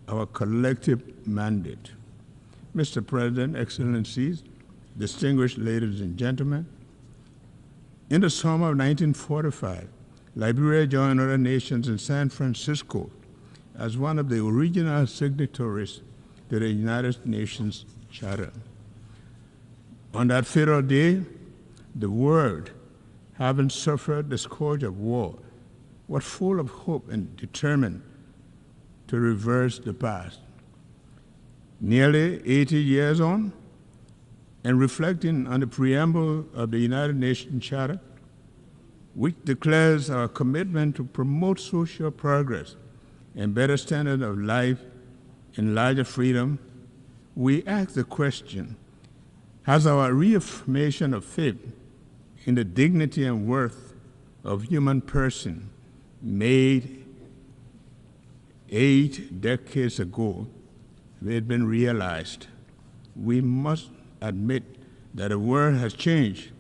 our collective mandate. Mr. President, Excellencies, distinguished ladies and gentlemen, in the summer of 1945, Liberia joined other nations in San Francisco as one of the original signatories to the United Nations Charter. On that fatal day, the world, having suffered the scourge of war, was full of hope and determined to reverse the past. Nearly 80 years on, and reflecting on the preamble of the United Nations Charter, which declares our commitment to promote social progress and better standard of life and larger freedom, we ask the question, has our reaffirmation of faith in the dignity and worth of human person made 8 decades ago, had been realized? We must admit that the world has changed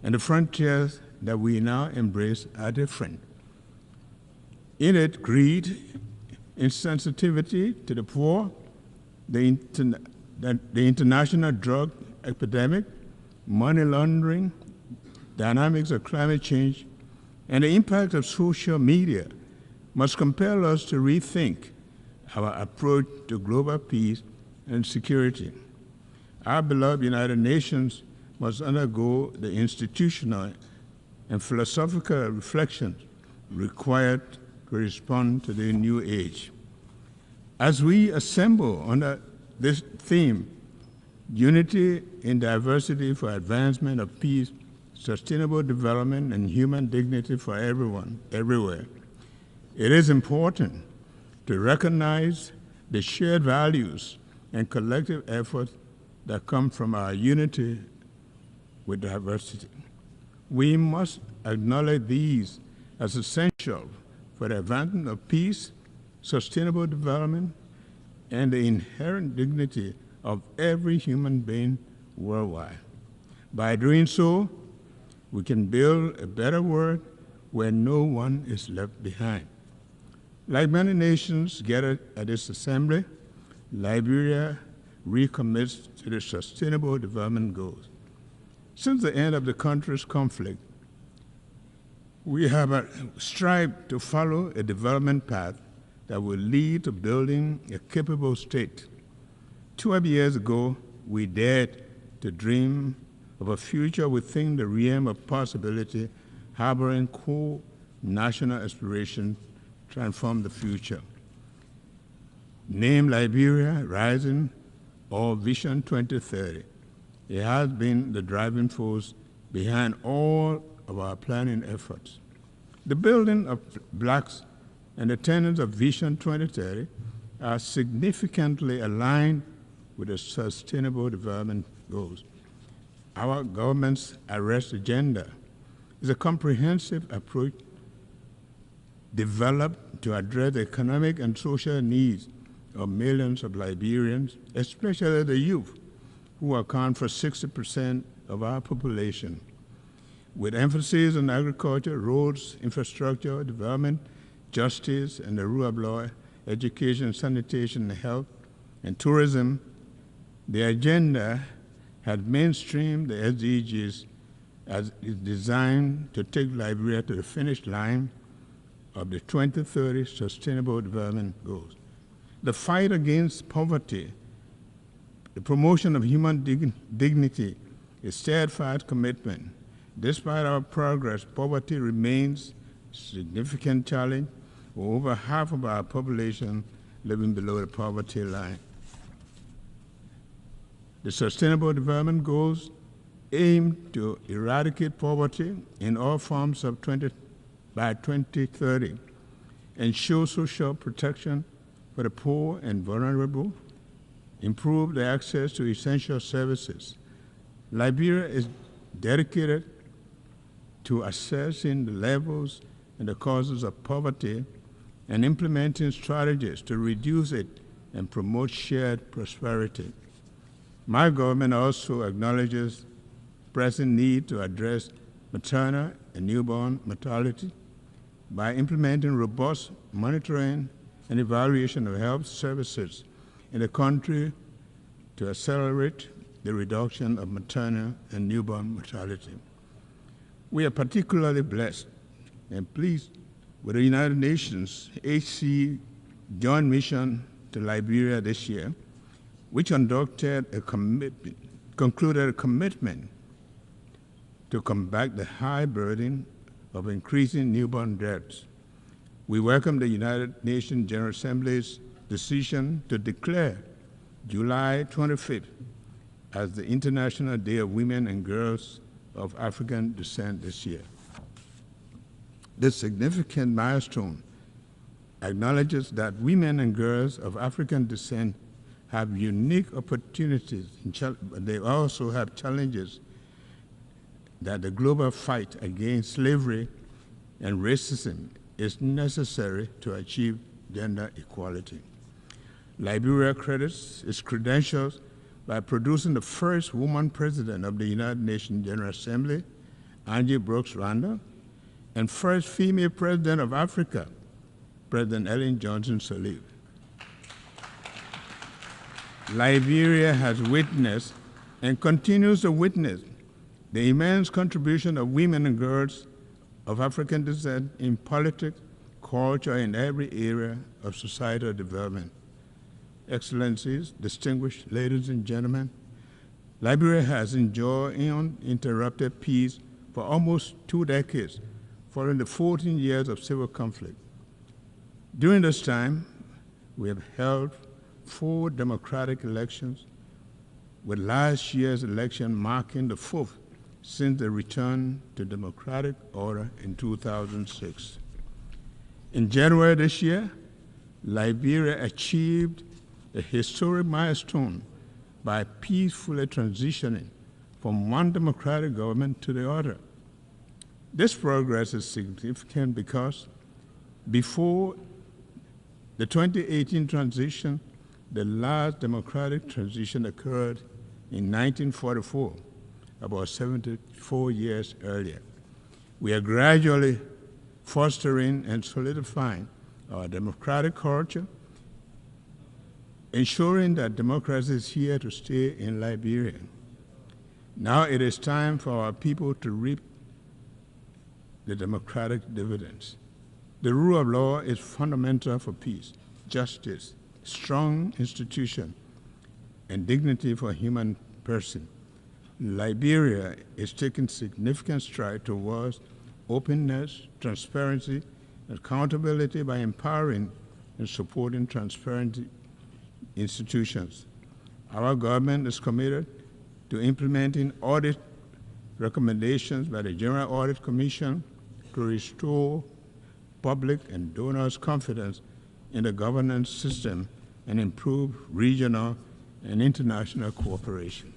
and the frontiers that we now embrace are different. In it, greed, insensitivity to the poor, the international drug epidemic, money laundering, dynamics of climate change, and the impact of social media must compel us to rethink our approach to global peace and security. Our beloved United Nations must undergo the institutional and philosophical reflections required to respond to the new age. As we assemble under this theme, unity in diversity for advancement of peace, sustainable development, and human dignity for everyone, everywhere, it is important to recognize the shared values and collective efforts that come from our unity with diversity. We must acknowledge these as essential for the advancement of peace, sustainable development, and the inherent dignity of every human being worldwide. By doing so, we can build a better world where no one is left behind. Like many nations gathered at this assembly, Liberia recommits to the Sustainable Development Goals. Since the end of the country's conflict, we have strived to follow a development path that will lead to building a capable state. 12 years ago, we dared to dream of a future within the realm of possibility, harboring core national aspirations to transform the future. Named Liberia Rising or Vision 2030, it has been the driving force behind all of our planning efforts. The building of blocks and the tenets of Vision 2030 are significantly aligned with the Sustainable Development Goals. Our government's Arrest agenda is a comprehensive approach developed to address the economic and social needs of millions of Liberians, especially the youth, who account for 60% of our population. With emphasis on agriculture, roads, infrastructure, development, justice, and the rule of law, education, sanitation, health, and tourism, the agenda had mainstreamed the SDGs as is designed to take Liberia to the finish line of the 2030 Sustainable Development Goals. The fight against poverty, the promotion of human dignity, a steadfast commitment. Despite our progress, poverty remains a significant challenge, with over half of our population living below the poverty line. The Sustainable Development Goals aim to eradicate poverty in all forms by 2030, ensure social protection for the poor and vulnerable, improve the access to essential services. Liberia is dedicated to assessing the levels and the causes of poverty and implementing strategies to reduce it and promote shared prosperity. My government also acknowledges pressing need to address maternal and newborn mortality by implementing robust monitoring and evaluation of health services in the country to accelerate the reduction of maternal and newborn mortality. We are particularly blessed and pleased with the United Nations HC Joint Mission to Liberia this year, which concluded a commitment to combat the high burden of increasing newborn deaths. We welcome the United Nations General Assembly's decision to declare July 25th as the International Day of Women and Girls of African Descent this year. This significant milestone acknowledges that women and girls of African descent have unique opportunities, but they also have challenges that the global fight against slavery and racism is necessary to achieve gender equality. Liberia credits its credentials by producing the first woman president of the United Nations General Assembly, Angie Brooks Randall, and first female president of Africa, President Ellen Johnson Sirleaf. Liberia has witnessed and continues to witness the immense contribution of women and girls of African descent in politics, culture, and every area of societal development. Excellencies, distinguished ladies and gentlemen, Liberia has enjoyed uninterrupted peace for almost 2 decades, following the 14 years of civil conflict. During this time, we have held 4 democratic elections, with last year's election marking the 4th since the return to democratic order in 2006. In January this year, Liberia achieved a historic milestone by peacefully transitioning from one democratic government to the other. This progress is significant because before the 2018 transition, the last democratic transition occurred in 1944, about 74 years earlier. We are gradually fostering and solidifying our democratic culture, ensuring that democracy is here to stay in Liberia. Now it is time for our people to reap the democratic dividends. The rule of law is fundamental for peace, justice, strong institution, and dignity for a human person. Liberia is taking significant strides towards openness, transparency, and accountability by empowering and supporting transparent institutions. Our government is committed to implementing audit recommendations by the General Audit Commission to restore public and donors' confidence in the governance system and improve regional and international cooperation.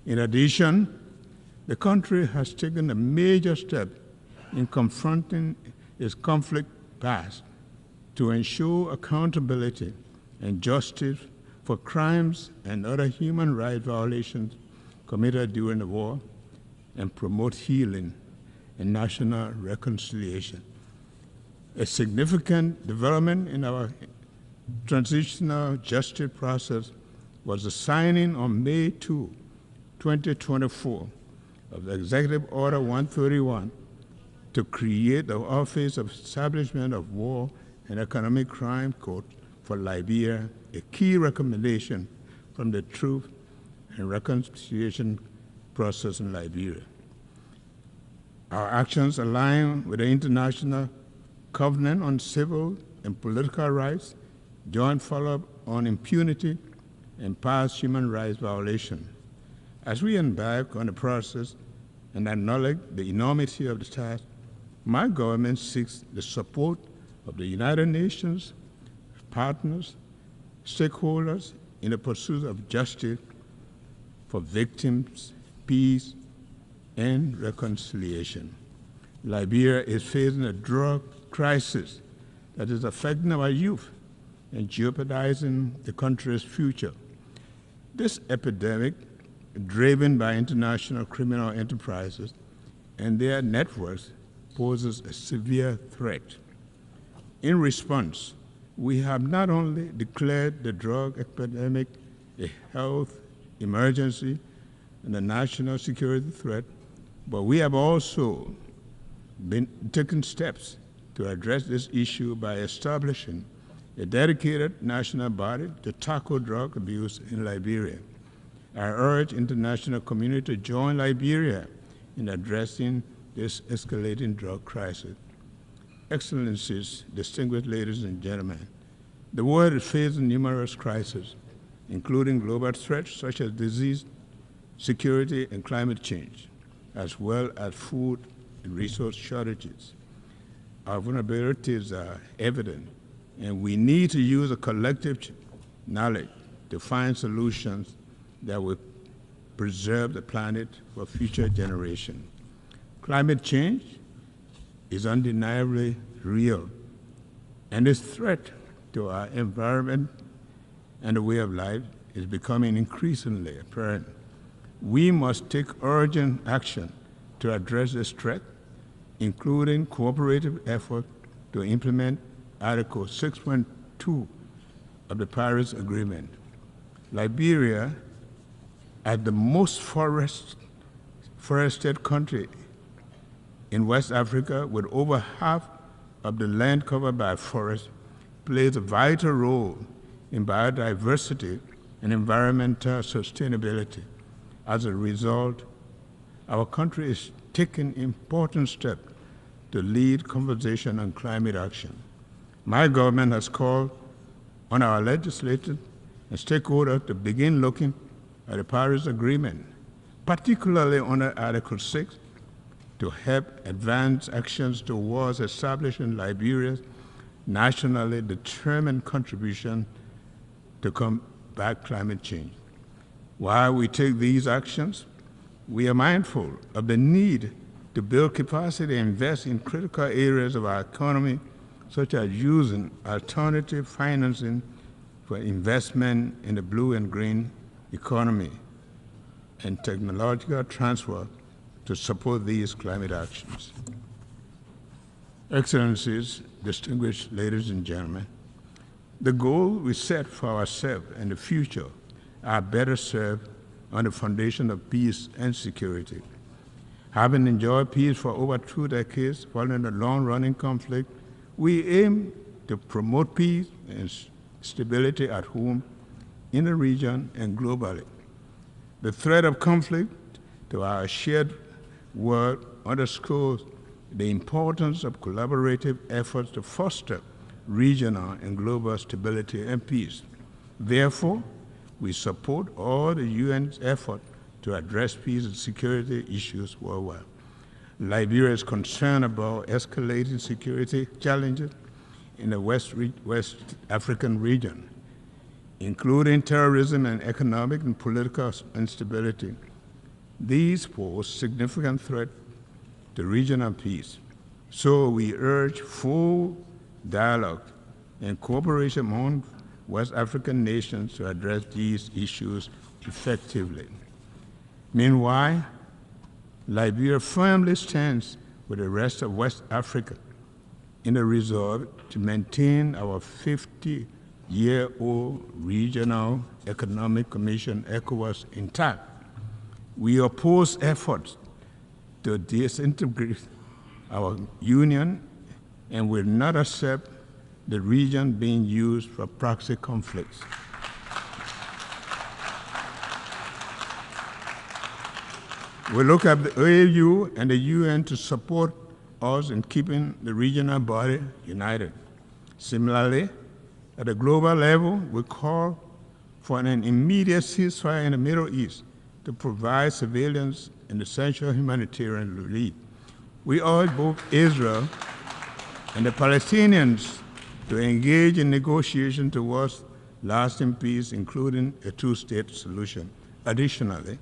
In addition, the country has taken a major step in confronting its conflict past to ensure accountability and justice for crimes and other human rights violations committed during the war and promote healing and national reconciliation. A significant development in our transitional justice process was the signing on May 2, 2024 of the Executive Order 131 to create the Office of Establishment of War and Economic Crime Court for Liberia, a key recommendation from the Truth and Reconciliation process in Liberia. Our actions align with the International Covenant on Civil and Political Rights, joint follow-up on impunity and past human rights violations. As we embark on the process and acknowledge the enormity of the task, my government seeks the support of the United Nations, partners, stakeholders in the pursuit of justice for victims, peace, and reconciliation. Liberia is facing a drug crisis that is affecting our youth and jeopardizing the country's future. This epidemic, driven by international criminal enterprises and their networks, poses a severe threat. In response, we have not only declared the drug epidemic a health emergency and a national security threat, but we have also been taking steps to address this issue by establishing a dedicated national body to tackle drug abuse in Liberia. I urge international community to join Liberia in addressing this escalating drug crisis. Excellencies, distinguished ladies and gentlemen, the world is facing numerous crises, including global threats such as disease, security, and climate change, as well as food and resource shortages. Our vulnerabilities are evident, and we need to use a collective knowledge to find solutions that will preserve the planet for future generations. Climate change is undeniably real, and its threat to our environment and the way of life is becoming increasingly apparent. We must take urgent action to address this threat, including cooperative effort to implement Article 6.2 of the Paris Agreement. Liberia, as the most forested country in West Africa, with over half of the land covered by forests, plays a vital role in biodiversity and environmental sustainability. As a result, our country is taking important steps to lead conversation on climate action. My government has called on our legislators and stakeholders to begin looking at the Paris Agreement, particularly under Article 6, to help advance actions towards establishing Liberia's nationally determined contribution to combat climate change. While we take these actions, we are mindful of the need to build capacity and invest in critical areas of our economy, such as using alternative financing for investment in the blue and green economy and technological transfer to support these climate actions. Excellencies, distinguished ladies and gentlemen, the goals we set for ourselves and the future are better served on the foundation of peace and security. Having enjoyed peace for over 2 decades following a long-running conflict, we aim to promote peace and stability at home, in the region, and globally. The threat of conflict to our shared world underscores the importance of collaborative efforts to foster regional and global stability and peace. Therefore, we support all the UN's effort to address peace and security issues worldwide. Liberia is concerned about escalating security challenges in the West African region, including terrorism and economic and political instability. These pose significant threat to regional peace. So we urge full dialogue and cooperation among West African nations to address these issues effectively. Meanwhile, Liberia firmly stands with the rest of West Africa in a resolve to maintain our 50-year-old Regional Economic Commission, ECOWAS, intact. We oppose efforts to disintegrate our union and will not accept the region being used for proxy conflicts. We look at the AU and the UN to support us in keeping the regional body united. Similarly, at a global level, we call for an immediate ceasefire in the Middle East to provide civilians an essential humanitarian relief. We urge both Israel and the Palestinians to engage in negotiations towards lasting peace, including a two-state solution. Additionally,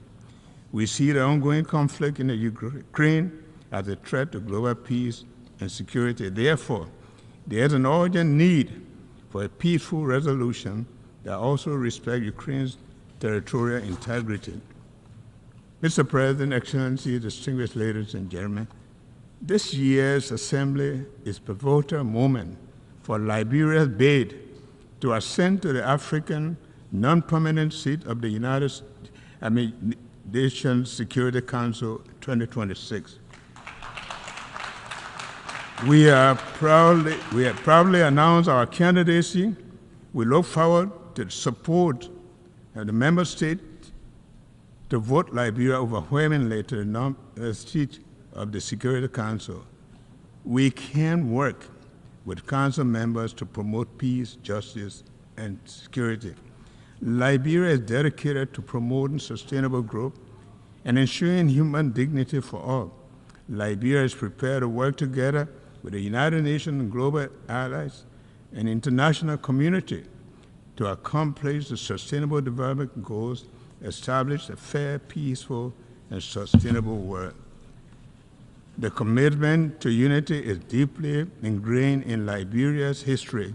we see the ongoing conflict in the Ukraine as a threat to global peace and security. Therefore, there is an urgent need for a peaceful resolution that also respects Ukraine's territorial integrity. Mr. President, Excellencies, distinguished ladies and gentlemen, this year's Assembly is a pivotal moment for Liberia's bid to ascend to the African non-permanent seat of the United Nations Security Council 2026. We have proudly announced our candidacy. We look forward to the support of the member states to vote Liberia overwhelmingly to the seat of the Security Council. We can work with Council members to promote peace, justice, and security. Liberia is dedicated to promoting sustainable growth and ensuring human dignity for all. Liberia is prepared to work together with the United Nations and global allies and international community to accomplish the sustainable development goals, establish a fair, peaceful, and sustainable world. The commitment to unity is deeply ingrained in Liberia's history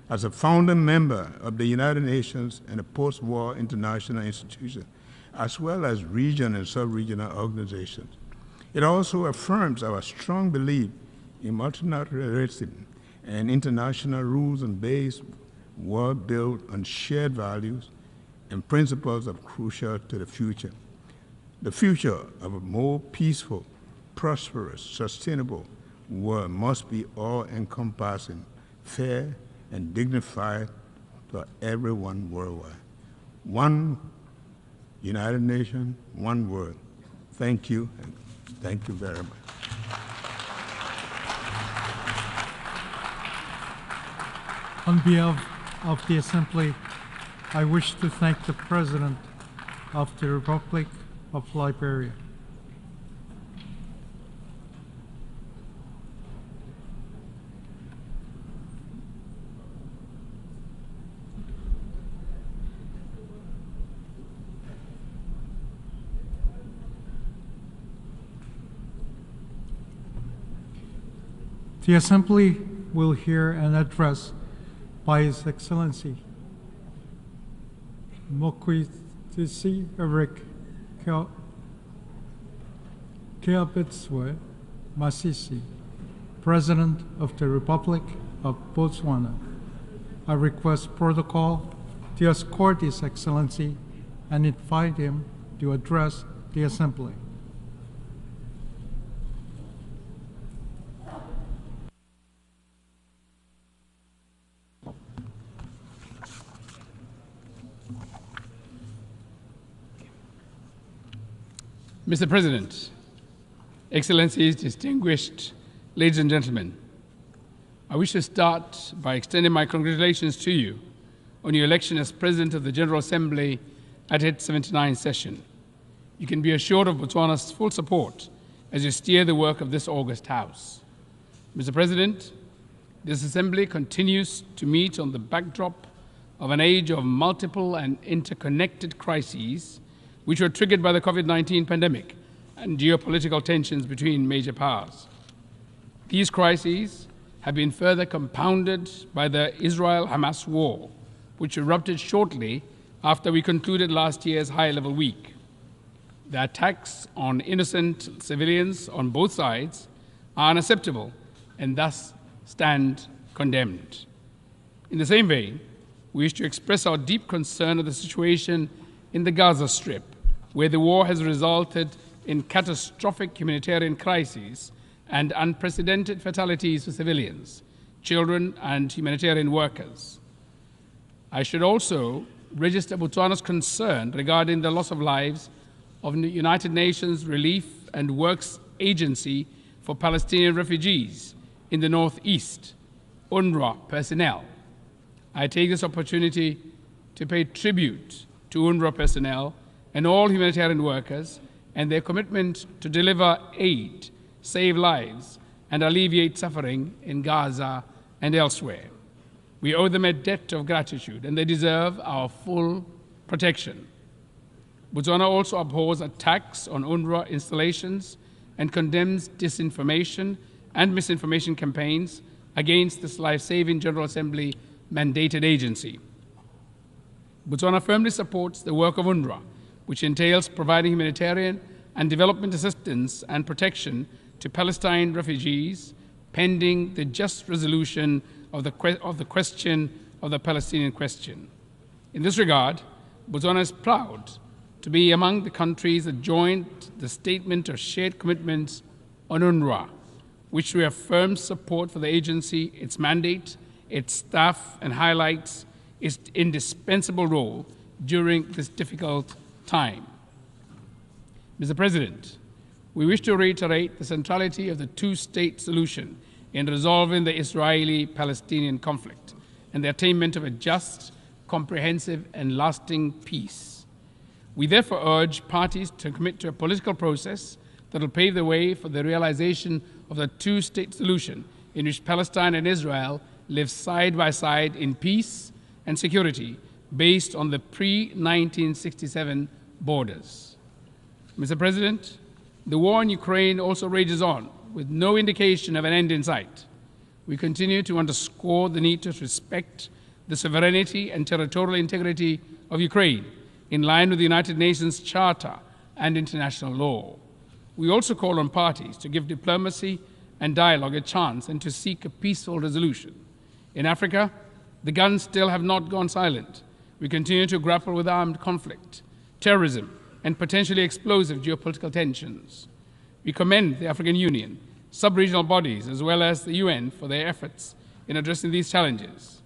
as a founding member of the United Nations and a post-war international institution, as well as regional and sub-regional organizations. It also affirms our strong belief in multilateralism and international rules and based world built on shared values and principles are crucial to the future. The future of a more peaceful, prosperous, sustainable world must be all-encompassing, fair, and dignified for everyone worldwide. One United Nations, one world. Thank you, and thank you very much. On behalf of the Assembly, I wish to thank the President of the Republic of Liberia. The Assembly will hear an address by His Excellency Mokwitisi Eric Keabetswe Masisi, President of the Republic of Botswana. I request protocol to escort His Excellency and invite him to address the Assembly. Mr. President, Excellencies, distinguished ladies and gentlemen, I wish to start by extending my congratulations to you on your election as President of the General Assembly at its 79th session. You can be assured of Botswana's full support as you steer the work of this august House. Mr. President, this Assembly continues to meet on the backdrop of an age of multiple and interconnected crises which were triggered by the COVID-19 pandemic and geopolitical tensions between major powers. These crises have been further compounded by the Israel-Hamas war, which erupted shortly after we concluded last year's high-level week. The attacks on innocent civilians on both sides are unacceptable and thus stand condemned. In the same vein, we wish to express our deep concern of the situation in the Gaza Strip, where the war has resulted in catastrophic humanitarian crises and unprecedented fatalities for civilians, children, and humanitarian workers. I should also register Botswana's concern regarding the loss of lives of the United Nations Relief and Works Agency for Palestinian Refugees in the Northeast, UNRWA personnel. I take this opportunity to pay tribute to UNRWA personnel and all humanitarian workers and their commitment to deliver aid, save lives, and alleviate suffering in Gaza and elsewhere. We owe them a debt of gratitude, and they deserve our full protection. Botswana also abhors attacks on UNRWA installations and condemns disinformation and misinformation campaigns against this life-saving General Assembly mandated agency. Botswana firmly supports the work of UNRWA, which entails providing humanitarian and development assistance and protection to Palestine refugees pending the just resolution of the question of the Palestinian question. In this regard, Botswana is proud to be among the countries that joined the Statement of Shared Commitments on UNRWA, which reaffirms support for the agency, its mandate, its staff, and highlights its indispensable role during this difficult time. Mr. President, we wish to reiterate the centrality of the two-state solution in resolving the Israeli-Palestinian conflict and the attainment of a just, comprehensive, and lasting peace. We therefore urge parties to commit to a political process that will pave the way for the realization of the two-state solution in which Palestine and Israel live side by side in peace and security based on the pre-1967 borders. Mr. President, the war in Ukraine also rages on, with no indication of an end in sight. We continue to underscore the need to respect the sovereignty and territorial integrity of Ukraine in line with the United Nations Charter and international law. We also call on parties to give diplomacy and dialogue a chance and to seek a peaceful resolution. In Africa, the guns still have not gone silent. We continue to grapple with armed conflict, terrorism, and potentially explosive geopolitical tensions. We commend the African Union, sub-regional bodies, as well as the UN for their efforts in addressing these challenges.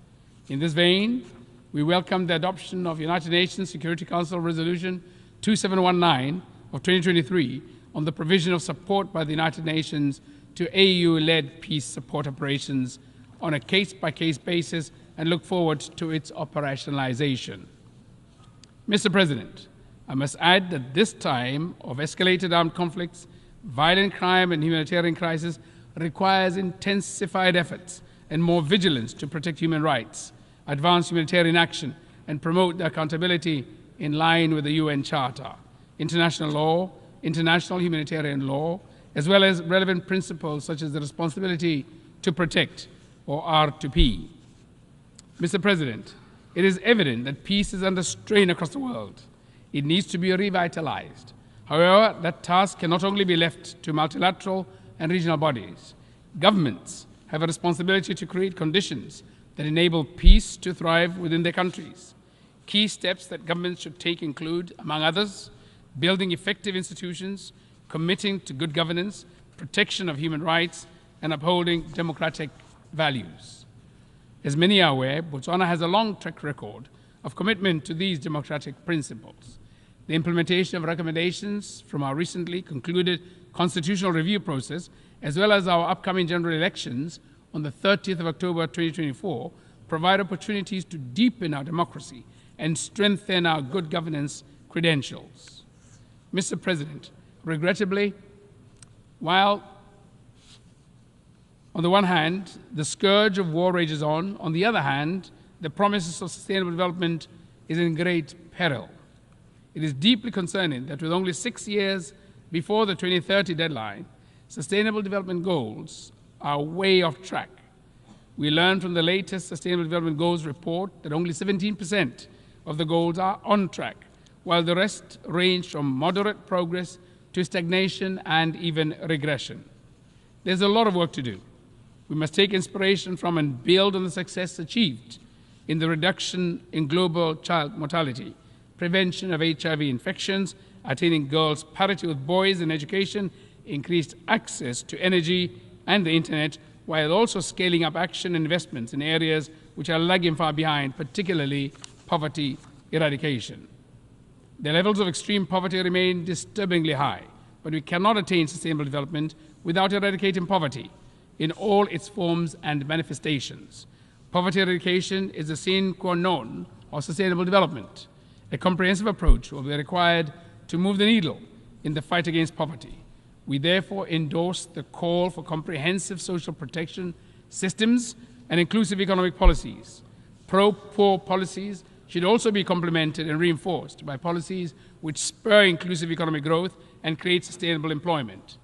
In this vein, we welcome the adoption of United Nations Security Council Resolution 2719 of 2023 on the provision of support by the United Nations to AU-led peace support operations on a case-by-case basis and look forward to its operationalization. Mr. President, I must add that this time of escalated armed conflicts, violent crime, and humanitarian crisis requires intensified efforts and more vigilance to protect human rights, advance humanitarian action, and promote the accountability in line with the UN Charter, international law, international humanitarian law, as well as relevant principles such as the responsibility to protect, or R2P. Mr. President, it is evident that peace is under strain across the world. It needs to be revitalized. However, that task cannot only be left to multilateral and regional bodies. Governments have a responsibility to create conditions that enable peace to thrive within their countries. Key steps that governments should take include, among others, building effective institutions, committing to good governance, protection of human rights, and upholding democratic values. As many are aware, Botswana has a long track record of commitment to these democratic principles. The implementation of recommendations from our recently concluded constitutional review process, as well as our upcoming general elections on the 30th of October 2024, provide opportunities to deepen our democracy and strengthen our good governance credentials. Mr. President, regrettably, while on the one hand, the scourge of war rages on the other hand, the promises of sustainable development is in great peril. It is deeply concerning that with only 6 years before the 2030 deadline, sustainable development goals are way off track. We learned from the latest Sustainable Development Goals report that only 17% of the goals are on track, while the rest range from moderate progress to stagnation and even regression. There's a lot of work to do. We must take inspiration from and build on the success achieved in the reduction in global child mortality, prevention of HIV infections, attaining girls' parity with boys in education, increased access to energy and the internet, while also scaling up action and investments in areas which are lagging far behind, particularly poverty eradication. The levels of extreme poverty remain disturbingly high, but we cannot attain sustainable development without eradicating poverty in all its forms and manifestations. Poverty eradication is the sine qua non of sustainable development. A comprehensive approach will be required to move the needle in the fight against poverty. We therefore endorse the call for comprehensive social protection systems and inclusive economic policies. Pro-poor policies should also be complemented and reinforced by policies which spur inclusive economic growth and create sustainable employment.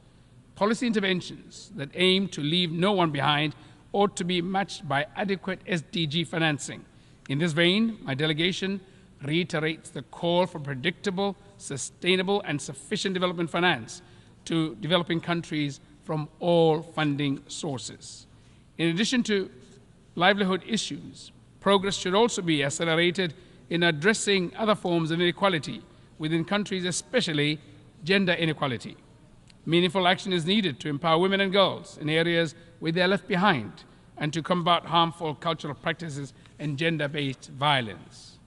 Policy interventions that aim to leave no one behind ought to be matched by adequate SDG financing. In this vein, my delegation reiterates the call for predictable, sustainable, and sufficient development finance to developing countries from all funding sources. In addition to livelihood issues, progress should also be accelerated in addressing other forms of inequality within countries, especially gender inequality. Meaningful action is needed to empower women and girls in areas where they are left behind and to combat harmful cultural practices and gender-based violence.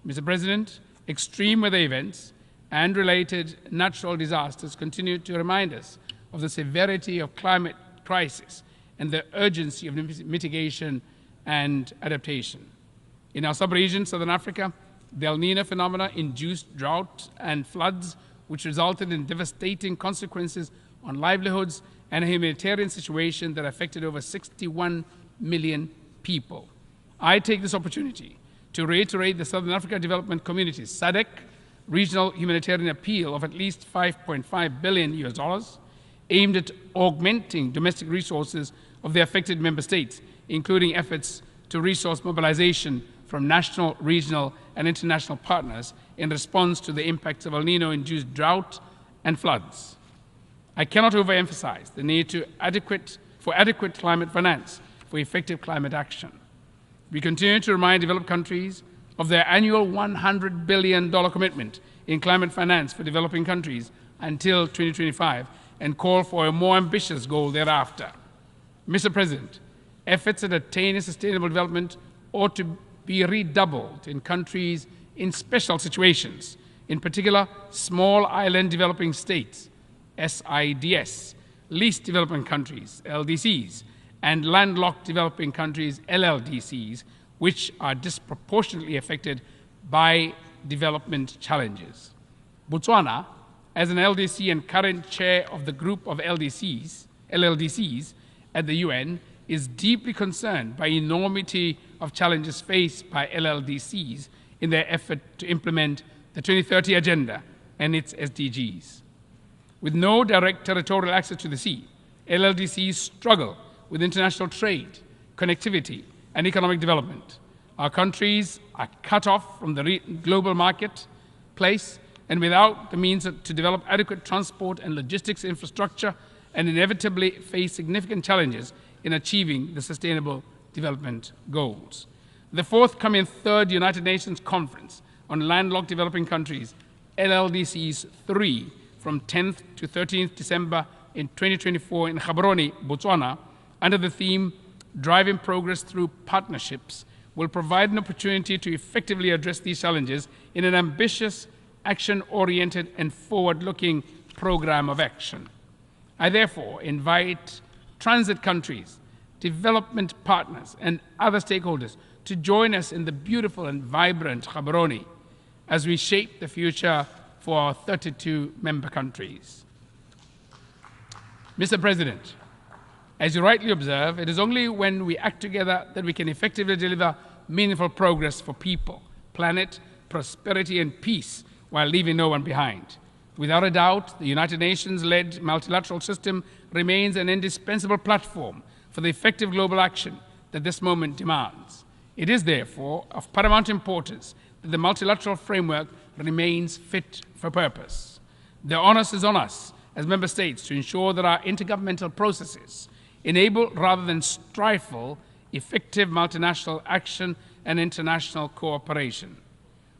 Mr. President, extreme weather events and related natural disasters continue to remind us of the severity of climate crisis and the urgency of mitigation and adaptation. In our sub-region, Southern Africa, the El Niño phenomena induced drought and floods, which resulted in devastating consequences on livelihoods and a humanitarian situation that affected over 61 million people. I take this opportunity to reiterate the Southern Africa Development Community's SADC regional humanitarian appeal of at least $5.5 billion aimed at augmenting domestic resources of the affected member states, including efforts to resource mobilization from national, regional, and international partners in response to the impacts of El Niño-induced drought and floods. I cannot overemphasize the need for adequate climate finance for effective climate action. We continue to remind developed countries of their annual $100 billion commitment in climate finance for developing countries until 2025 and call for a more ambitious goal thereafter. Mr. President, efforts at attaining sustainable development ought to be redoubled in countries in special situations, in particular small island developing states, SIDS, least developing countries, LDCs, and landlocked developing countries, LLDCs, which are disproportionately affected by development challenges. Botswana, as an LDC and current chair of the group of LLDCs at the UN, is deeply concerned by enormity of challenges faced by LLDCs in their effort to implement the 2030 Agenda and its SDGs. With no direct territorial access to the sea, LLDCs struggle with international trade, connectivity, and economic development. Our countries are cut off from the global marketplace and without the means to develop adequate transport and logistics infrastructure, and inevitably face significant challenges in achieving the Sustainable Development Goals. The forthcoming third United Nations Conference on Landlocked Developing Countries, LLDCs 3, from 10th to 13th December in 2024 in Gaborone, Botswana, under the theme Driving Progress Through Partnerships, will provide an opportunity to effectively address these challenges in an ambitious, action-oriented, and forward-looking program of action. I therefore invite transit countries, development partners, and other stakeholders to join us in the beautiful and vibrant Gaborone as we shape the future for our 32 member countries. Mr. President, as you rightly observe, it is only when we act together that we can effectively deliver meaningful progress for people, planet, prosperity, and peace while leaving no one behind. Without a doubt, the United Nations-led multilateral system remains an indispensable platform for the effective global action that this moment demands. It is therefore of paramount importance that the multilateral framework remains fit for purpose. The onus is on us as member states to ensure that our intergovernmental processes enable rather than stifle effective multinational action and international cooperation.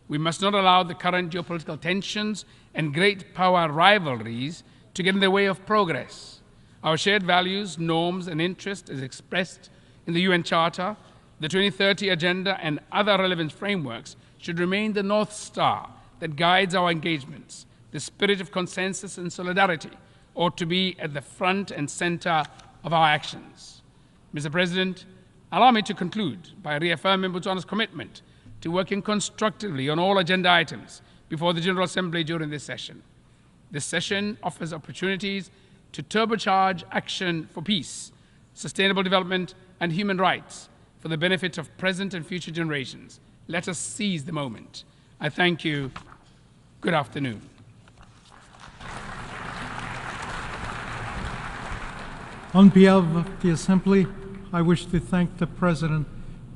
We must not allow the current geopolitical tensions and great power rivalries to get in the way of progress. Our shared values, norms, and interests, as expressed in the UN Charter, the 2030 Agenda, and other relevant frameworks, should remain the North Star that guides our engagements. The spirit of consensus and solidarity ought to be at the front and center of our actions. Mr. President, allow me to conclude by reaffirming Botswana's commitment to working constructively on all agenda items before the General Assembly during this session. This session offers opportunities to turbocharge action for peace, sustainable development, and human rights for the benefit of present and future generations. Let us seize the moment. I thank you. Good afternoon. On behalf of the Assembly, I wish to thank the President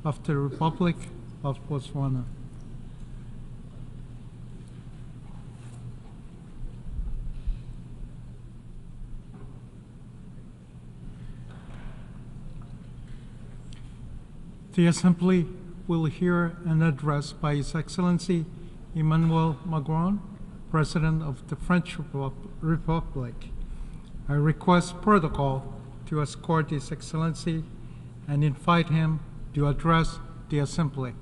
of the Republic of Botswana. The Assembly will hear an address by His Excellency Emmanuel Macron, President of the French Republic. I request protocol to escort His Excellency and invite him to address the Assembly.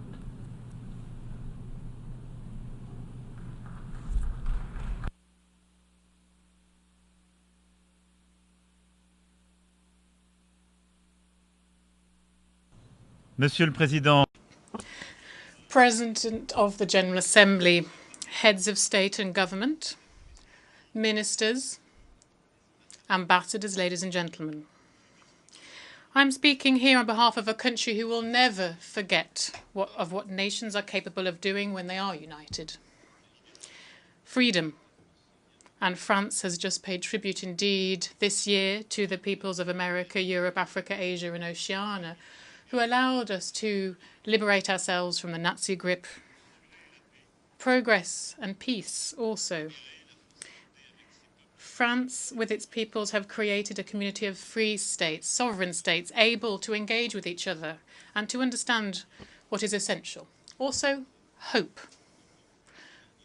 Monsieur le Président. President of the General Assembly, heads of state and government, ministers, ambassadors, ladies and gentlemen. I'm speaking here on behalf of a country who will never forget what nations are capable of doing when they are united. Freedom. And France has just paid tribute indeed this year to the peoples of America, Europe, Africa, Asia, and Oceania, who allowed us to liberate ourselves from the Nazi grip. Progress and peace also. France, with its peoples, have created a community of free states, sovereign states, able to engage with each other and to understand what is essential. Also, hope.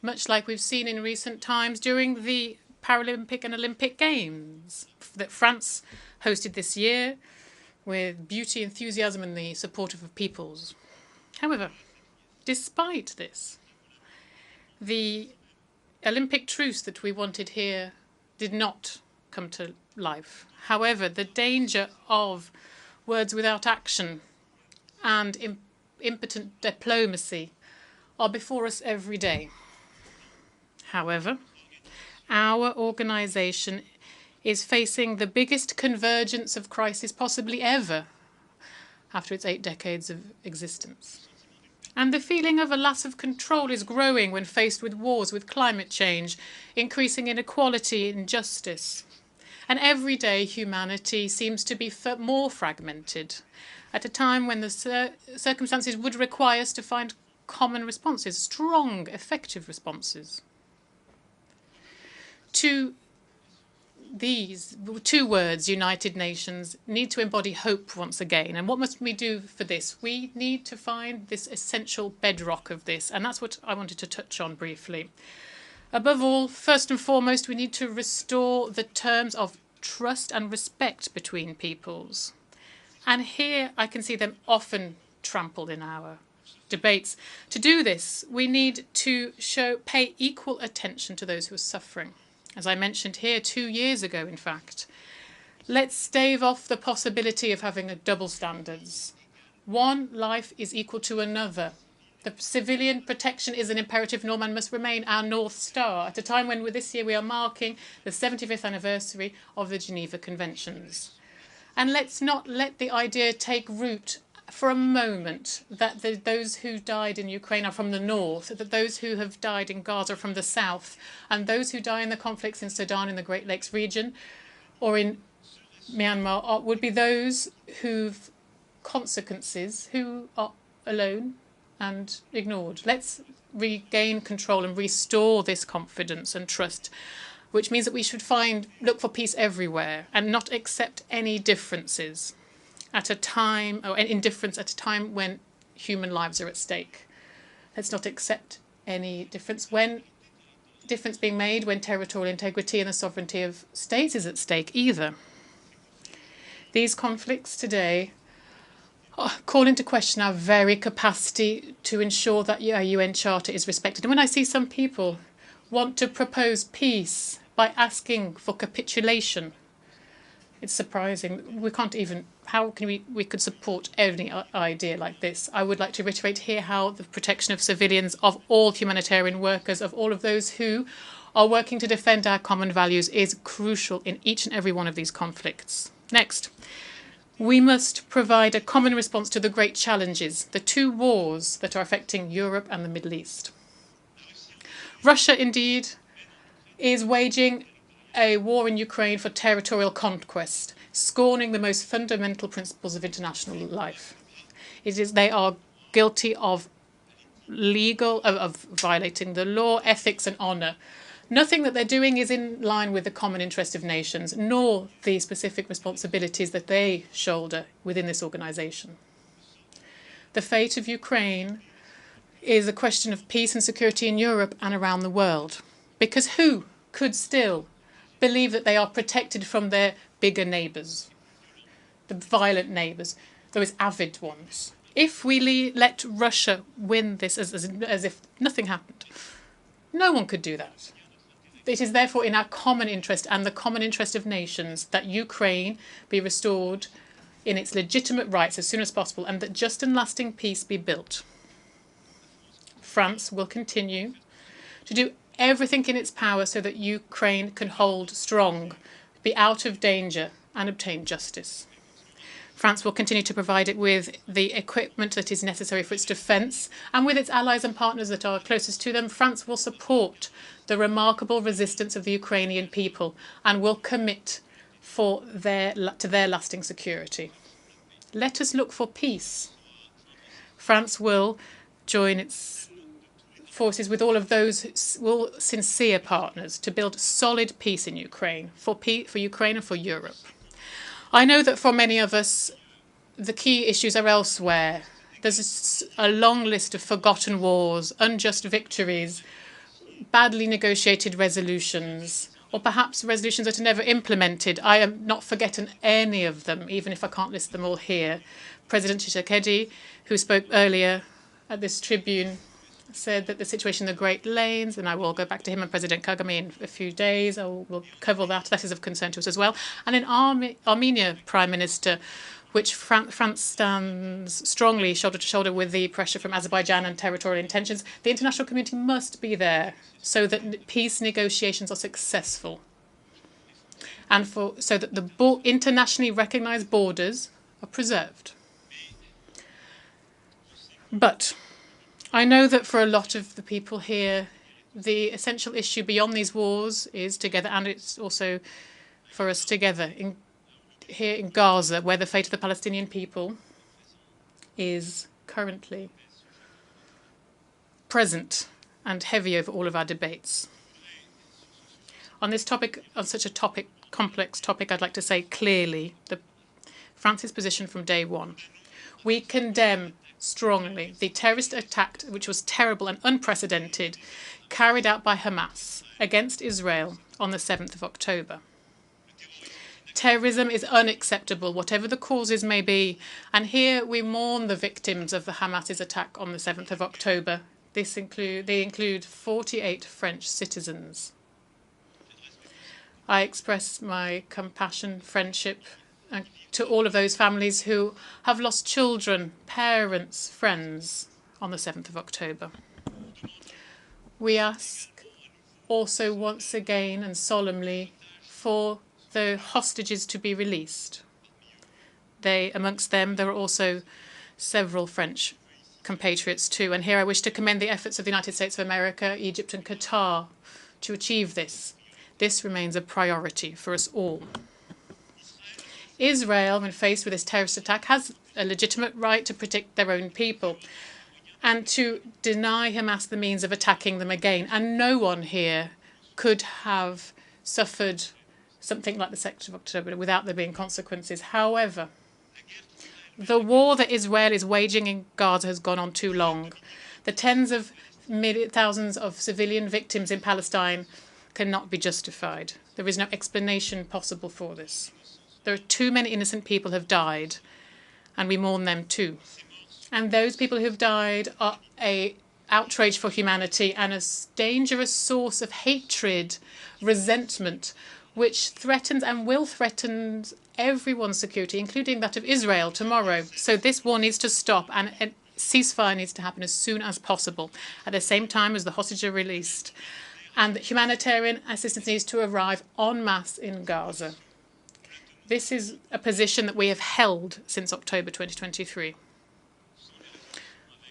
Much like we've seen in recent times during the Paralympic and Olympic Games that France hosted this year, with beauty, enthusiasm, and the support of the peoples. However, despite this, the Olympic truce that we wanted here did not come to life. However, the danger of words without action and impotent diplomacy are before us every day. However, our organization is facing the biggest convergence of crisis possibly ever after its 8 decades of existence. And the feeling of a loss of control is growing when faced with wars, with climate change, increasing inequality, injustice. And every day humanity seems to be more fragmented at a time when the circumstances would require us to find common responses, strong, effective responses. These 2 words, United Nations, need to embody hope once again. And what must we do for this? We need to find this essential bedrock of this, and that's what I wanted to touch on briefly. Above all, first and foremost, we need to restore the terms of trust and respect between peoples. And here I can see them often trampled in our debates. To do this, we need to pay equal attention to those who are suffering. As I mentioned here 2 years ago, in fact. Let's stave off the possibility of having double standards. One life is equal to another. The civilian protection is an imperative norm and must remain our North Star at a time when this year we are marking the 75th anniversary of the Geneva Conventions. And let's not let the idea take root for a moment that those who died in Ukraine are from the north, that those who have died in Gaza are from the south, and those who die in the conflicts in Sudan in the Great Lakes region or in Myanmar would be those who've consequences, who are alone and ignored. Let's regain control and restore this confidence and trust, which means that we should look for peace everywhere and not accept any differences at a time, or indifference at a time when human lives are at stake. Let's not accept any difference when difference being made when territorial integrity and the sovereignty of states is at stake either. These conflicts today call into question our very capacity to ensure that our UN Charter is respected. And when I see some people want to propose peace by asking for capitulation, It's surprising. We can't even, how can we could support any idea like this. I would like to reiterate here how the protection of civilians, of all humanitarian workers, of all of those who are working to defend our common values is crucial in each and every one of these conflicts. Next, we must provide a common response to the great challenges, the two wars that are affecting Europe and the Middle East. Russia, indeed, is waging a war in Ukraine for territorial conquest, scorning the most fundamental principles of international life. They are guilty of violating the law, ethics and honour. Nothing that they're doing is in line with the common interest of nations, nor the specific responsibilities that they shoulder within this organisation. The fate of Ukraine is a question of peace and security in Europe and around the world. Because who could still believe that they are protected from their bigger neighbours, the violent neighbours, those avid ones? If we let Russia win this as if nothing happened, no one could do that. It is therefore in our common interest and the common interest of nations that Ukraine be restored in its legitimate rights as soon as possible and that just and lasting peace be built. France will continue to do everything in its power so that Ukraine can hold strong, be out of danger and obtain justice. France will continue to provide it with the equipment that is necessary for its defence, and with its allies and partners that are closest to them, France will support the remarkable resistance of the Ukrainian people and will commit to their lasting security. Let us look for peace. France will join its forces with all of those sincere partners to build solid peace in Ukraine, for Ukraine and for Europe. I know that for many of us, the key issues are elsewhere. There's a long list of forgotten wars, unjust victories, badly negotiated resolutions, or perhaps resolutions that are never implemented. I am not forgetting any of them, even if I can't list them all here. President Tshisekedi, who spoke earlier at this tribune, said that the situation in the Great Lanes, and I will go back to him and President Kagame in a few days, we'll cover that. That is of concern to us as well. And in Armenia, Prime Minister, which France stands strongly shoulder to shoulder with the pressure from Azerbaijan and territorial intentions, the international community must be there so that peace negotiations are successful and so that the internationally recognised borders are preserved. But I know that for a lot of the people here, the essential issue beyond these wars is together, and it's also for us together here in Gaza, where the fate of the Palestinian people is currently present and heavy over all of our debates. On this topic, on such a complex topic, I'd like to say clearly France's position from day one. We condemn strongly the terrorist attack, which was terrible and unprecedented, carried out by Hamas against Israel on the 7th of October. Terrorism is unacceptable, whatever the causes may be, and here we mourn the victims of the Hamas's attack on the 7th of October. They include 48 French citizens. I express my compassion, friendship, to all of those families who have lost children, parents, friends on the 7th of October. We ask also once again and solemnly for the hostages to be released. Amongst them, there are also several French compatriots too. And here I wish to commend the efforts of the United States of America, Egypt and Qatar to achieve this. This remains a priority for us all. Israel, when faced with this terrorist attack, has a legitimate right to protect their own people and to deny Hamas the means of attacking them again. And no one here could have suffered something like the 2nd of October without there being consequences. However, the war that Israel is waging in Gaza has gone on too long. The tens of thousands of civilian victims in Palestine cannot be justified. There is no explanation possible for this. There are too many innocent people who have died, and we mourn them too. And those people who have died are an outrage for humanity and a dangerous source of hatred, resentment, which threatens and will threaten everyone's security, including that of Israel tomorrow. So this war needs to stop, and a ceasefire needs to happen as soon as possible, at the same time as the hostages are released. And humanitarian assistance needs to arrive en masse in Gaza. This is a position that we have held since October 2023,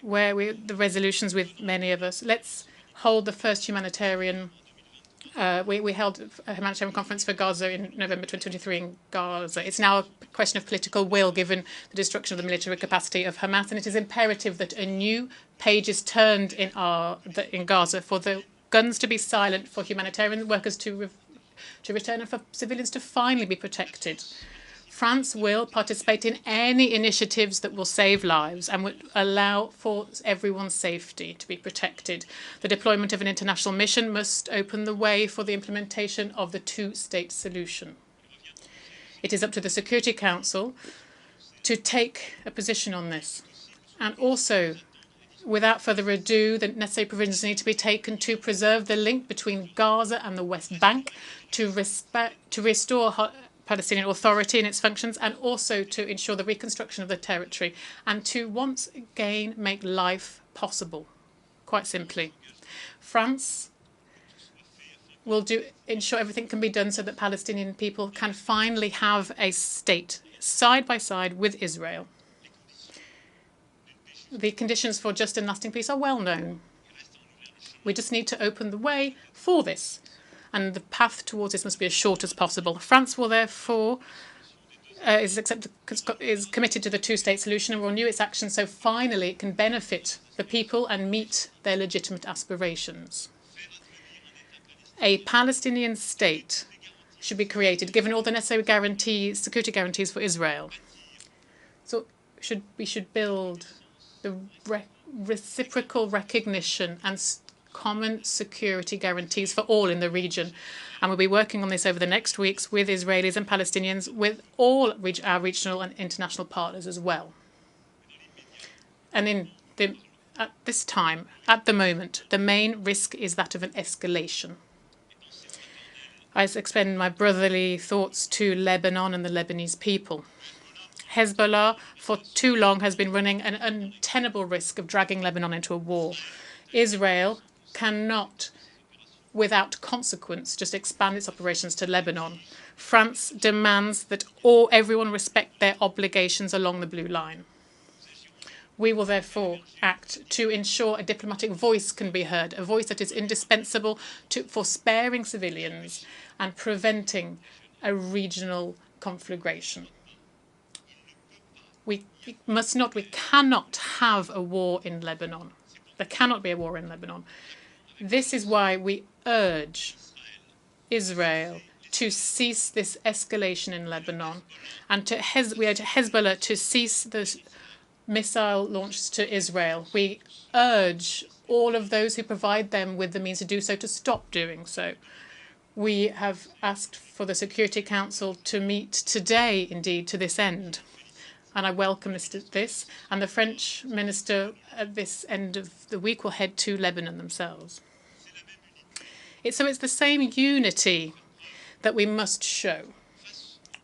where the resolutions with many of us. Let's hold the first humanitarian. We held a humanitarian conference for Gaza in November 2023 in Gaza. It's now a question of political will, given the destruction of the military capacity of Hamas, and it is imperative that a new page is turned in Gaza for the guns to be silent, for humanitarian workers to return, and for civilians to finally be protected. France will participate in any initiatives that will save lives and would allow for everyone's safety to be protected. The deployment of an international mission must open the way for the implementation of the two-state solution. It is up to the Security Council to take a position on this. And also, without further ado, the necessary provisions need to be taken to preserve the link between Gaza and the West Bank, to restore Palestinian Authority and its functions, and also to ensure the reconstruction of the territory, and to once again make life possible, quite simply. France will ensure everything can be done so that Palestinian people can finally have a state side by side with Israel. The conditions for just and lasting peace are well known. We just need to open the way for this, and the path towards this must be as short as possible. France will therefore is committed to the two-state solution and will renew its action so finally it can benefit the people and meet their legitimate aspirations. A Palestinian state should be created, given all the necessary security guarantees for Israel. So we should build the reciprocal recognition and common security guarantees for all in the region. And we'll be working on this over the next weeks with Israelis and Palestinians, with all our regional and international partners as well. And at this time, at the moment, the main risk is that of an escalation. I extend my brotherly thoughts to Lebanon and the Lebanese people. Hezbollah, for too long, has been running an untenable risk of dragging Lebanon into a war. Israel cannot, without consequence, just expand its operations to Lebanon. France demands that everyone respect their obligations along the blue line. We will therefore act to ensure a diplomatic voice can be heard, a voice that is indispensable for sparing civilians and preventing a regional conflagration. We cannot have a war in Lebanon. There cannot be a war in Lebanon. This is why we urge Israel to cease this escalation in Lebanon, and we urge Hezbollah to cease the missile launches to Israel. We urge all of those who provide them with the means to do so to stop doing so. We have asked for the Security Council to meet today, indeed, to this end. And I welcome this. And the French minister at this end of the week will head to Lebanon themselves. So it's the same unity that we must show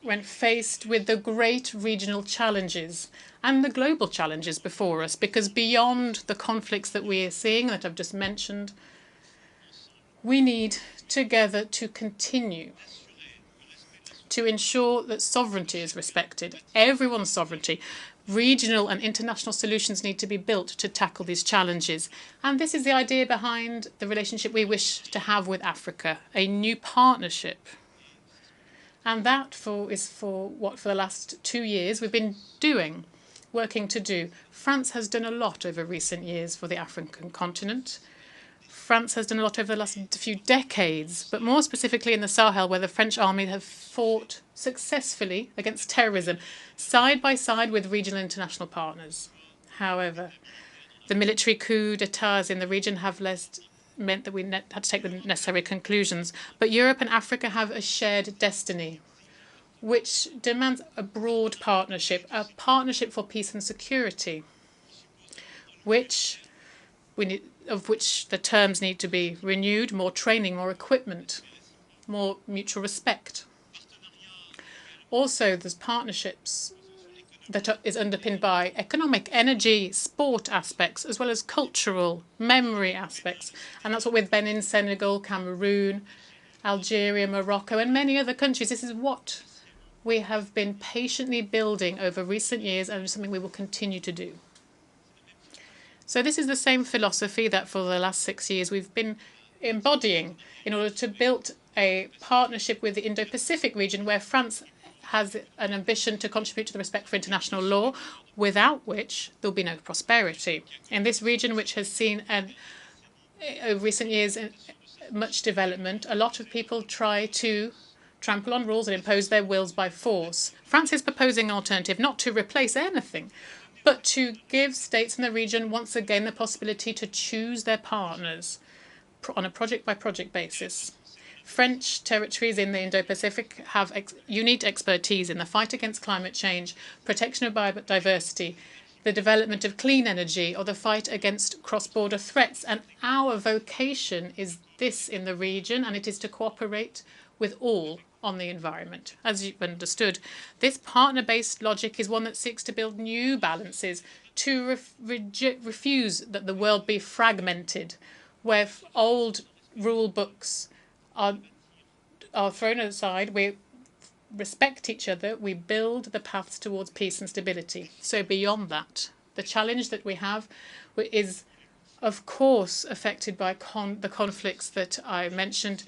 when faced with the great regional challenges and the global challenges before us, because beyond the conflicts that we are seeing, that I've just mentioned, we need together to continue to ensure that sovereignty is respected, everyone's sovereignty. Regional and international solutions need to be built to tackle these challenges. And this is the idea behind the relationship we wish to have with Africa, a new partnership. And that is for what for the last 2 years we've been working to do. France has done a lot over recent years for the African continent. France has done a lot over the last few decades, but more specifically in the Sahel, where the French army have fought successfully against terrorism, side by side with regional and international partners. However, the military coups d'etats in the region have meant that we had to take the necessary conclusions. But Europe and Africa have a shared destiny, which demands a broad partnership, a partnership for peace and security, of which the terms need to be renewed, more training, more equipment. more mutual respect. Also, there's partnerships that is underpinned by economic, energy, sport aspects, as well as cultural, memory aspects. And that's what with Benin, Senegal, Cameroon, Algeria, Morocco, and many other countries. This is what we have been patiently building over recent years, and something we will continue to do. So this is the same philosophy that for the last 6 years we've been embodying in order to build a partnership with the Indo-Pacific region, where France has an ambition to contribute to the respect for international law, without which there will be no prosperity. In this region, which has seen over recent years much development, a lot of people try to trample on rules and impose their wills by force. France is proposing an alternative, not to replace anything, but to give states in the region once again the possibility to choose their partners on a project-by-project basis. French territories in the Indo-Pacific have unique expertise in the fight against climate change, protection of biodiversity, the development of clean energy, or the fight against cross-border threats. And our vocation is this in the region, and it is to cooperate with all on the environment. As you've understood, this partner-based logic is one that seeks to build new balances, to refuse that the world be fragmented, where old rule books are thrown aside. We respect each other. We build the paths towards peace and stability. So beyond that, the challenge that we have is, of course, affected by the conflicts that I mentioned.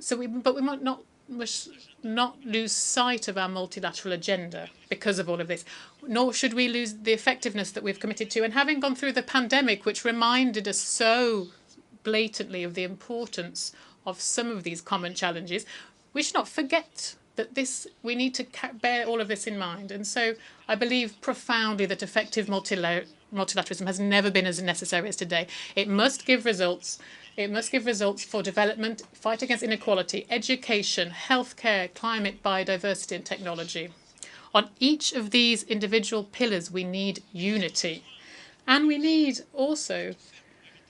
But we must not lose sight of our multilateral agenda because of all of this, nor should we lose the effectiveness that we've committed to. And having gone through the pandemic, which reminded us so blatantly of the importance of some of these common challenges, we should not forget that we need to bear all of this in mind. And so I believe profoundly that effective multilateralism has never been as necessary as today. It must give results. It must give results for development, fight against inequality, education, healthcare, climate, biodiversity, and technology. On each of these individual pillars, we need unity. And we need also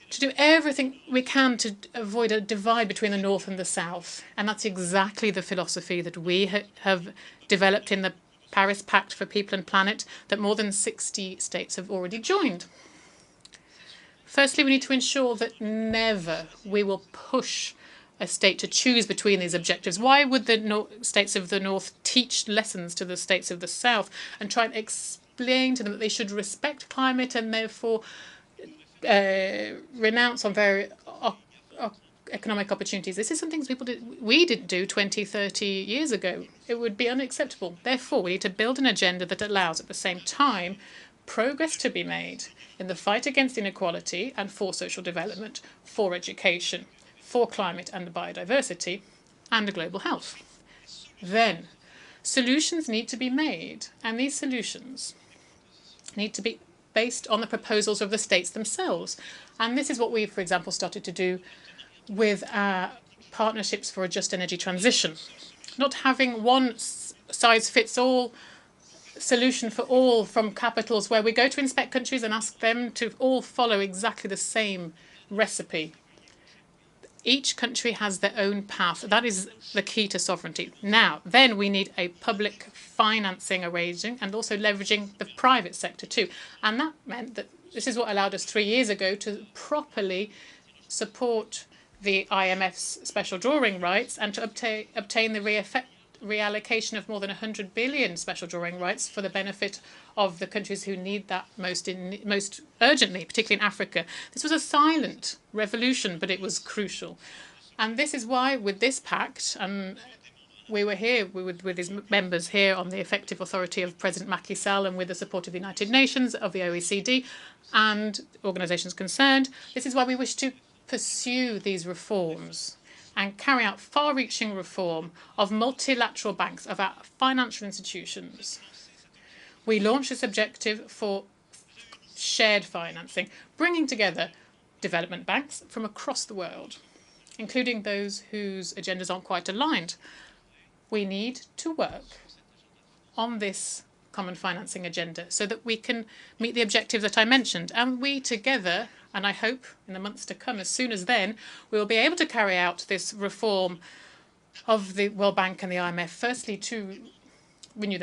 to do everything we can to avoid a divide between the North and the South. And that's exactly the philosophy that we have developed in the Paris Pact for People and Planet that more than 60 states have already joined. Firstly, we need to ensure that never we will push a state to choose between these objectives. Why would the states of the North teach lessons to the states of the South and try and explain to them that they should respect climate and therefore renounce on very economic opportunities? This is something we didn't do 20, 30 years ago. It would be unacceptable. Therefore, we need to build an agenda that allows, at the same time, progress to be made in the fight against inequality and for social development, for education, for climate and biodiversity, and global health. Then, solutions need to be made, and these solutions need to be based on the proposals of the states themselves. And this is what we, for example, started to do with our partnerships for a just energy transition. Not having one size-fits-all solution for all from capitals where we go to inspect countries and ask them to all follow exactly the same recipe. Each country has their own path. That is the key to sovereignty. Now, then we need a public financing arranging and also leveraging the private sector too. And that meant that this is what allowed us 3 years ago to properly support the IMF's special drawing rights and to obtain the reallocation of more than 100 billion special drawing rights for the benefit of the countries who need that most urgently, particularly in Africa. This was a silent revolution, but it was crucial. And this is why, with this pact, we were here with his members here on the effective authority of President Macky Sall and with the support of the United Nations, of the OECD, and organisations concerned. This is why we wish to pursue these reforms and carry out far-reaching reform of multilateral banks, of our financial institutions. We launched this objective for shared financing, bringing together development banks from across the world, including those whose agendas aren't quite aligned. We need to work on this common financing agenda so that we can meet the objectives that I mentioned. And we together, and I hope in the months to come, as soon as then, we will be able to carry out this reform of the World Bank and the IMF, firstly to renew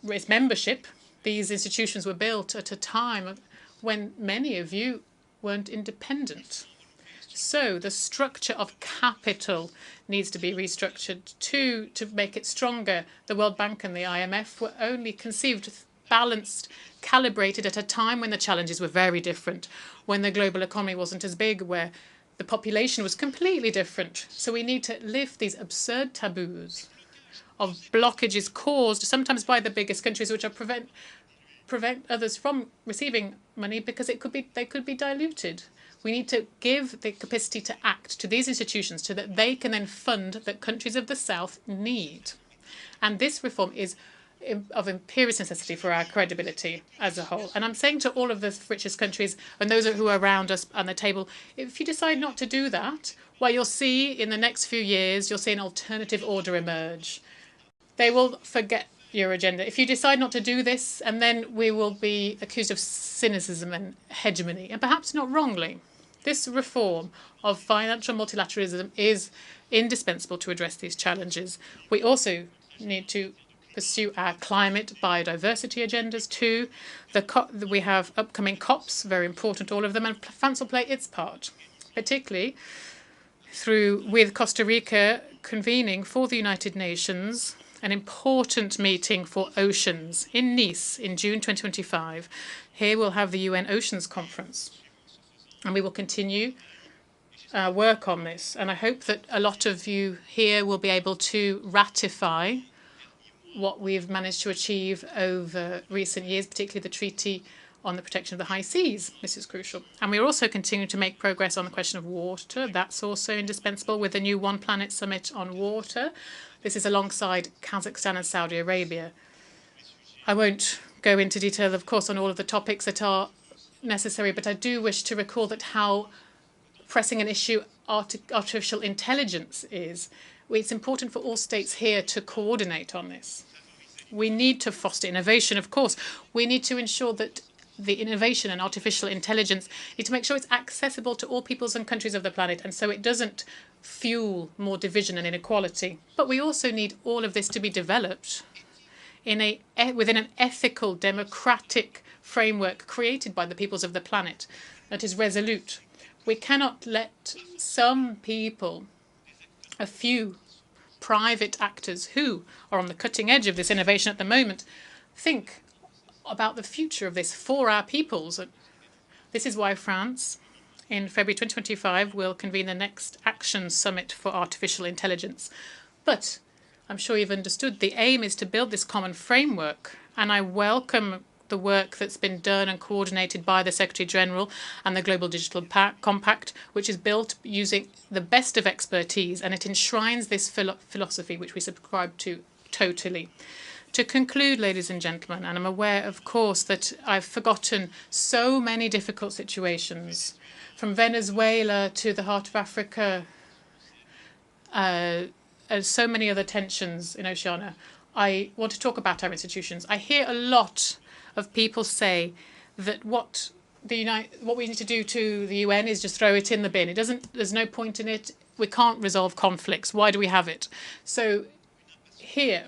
its membership. These institutions were built at a time when many of you weren't independent. So the structure of capital needs to be restructured to make it stronger. The World Bank and the IMF were only conceived, balanced, calibrated at a time when the challenges were very different, when the global economy wasn't as big, where the population was completely different. So we need to lift these absurd taboos of blockages caused sometimes by the biggest countries, which are prevent others from receiving money because they could be diluted. We need to give the capacity to act to these institutions so that they can then fund that countries of the South need. And this reform is of imperious necessity for our credibility as a whole. And I'm saying to all of the richest countries and those who are around us on the table, if you decide not to do that, well, you'll see in the next few years, you'll see an alternative order emerge. They will forget your agenda. If you decide not to do this, and then we will be accused of cynicism and hegemony, and perhaps not wrongly. This reform of financial multilateralism is indispensable to address these challenges. We also need to pursue our climate biodiversity agendas too. We have upcoming COPs, very important, all of them, and France will play its part, particularly with Costa Rica convening for the United Nations an important meeting for oceans in Nice in June 2025. Here we'll have the UN Oceans Conference, and we will continue work on this. And I hope that a lot of you here will be able to ratify what we've managed to achieve over recent years, particularly the Treaty on the Protection of the High Seas. This is crucial. And we're also continuing to make progress on the question of water. That's also indispensable with the new One Planet Summit on water. This is alongside Kazakhstan and Saudi Arabia. I won't go into detail, of course, on all of the topics that are necessary, but I do wish to recall that how pressing an issue artificial intelligence is. It's important for all states here to coordinate on this. We need to foster innovation, of course. We need to ensure that the innovation and artificial intelligence need to make sure it's accessible to all peoples and countries of the planet, and so it doesn't fuel more division and inequality. But we also need all of this to be developed within an ethical, democratic framework created by the peoples of the planet that is resolute. We cannot let some people, a few private actors who are on the cutting edge of this innovation at the moment, think about the future of this for our peoples. This is why France, in February 2025, will convene the next Action Summit for Artificial Intelligence. But I'm sure you've understood the aim is to build this common framework, and I welcome the work that's been done and coordinated by the Secretary General and the Global Digital Compact, which is built using the best of expertise, and it enshrines this philosophy which we subscribe to totally. To conclude, ladies and gentlemen, and I'm aware, of course, that I've forgotten so many difficult situations, from Venezuela to the heart of Africa, and so many other tensions in Oceania. I want to talk about our institutions. I hear a lot of people say that what we need to do to the UN is just throw it in the bin. There's no point in it. We can't resolve conflicts. Why do we have it? So here,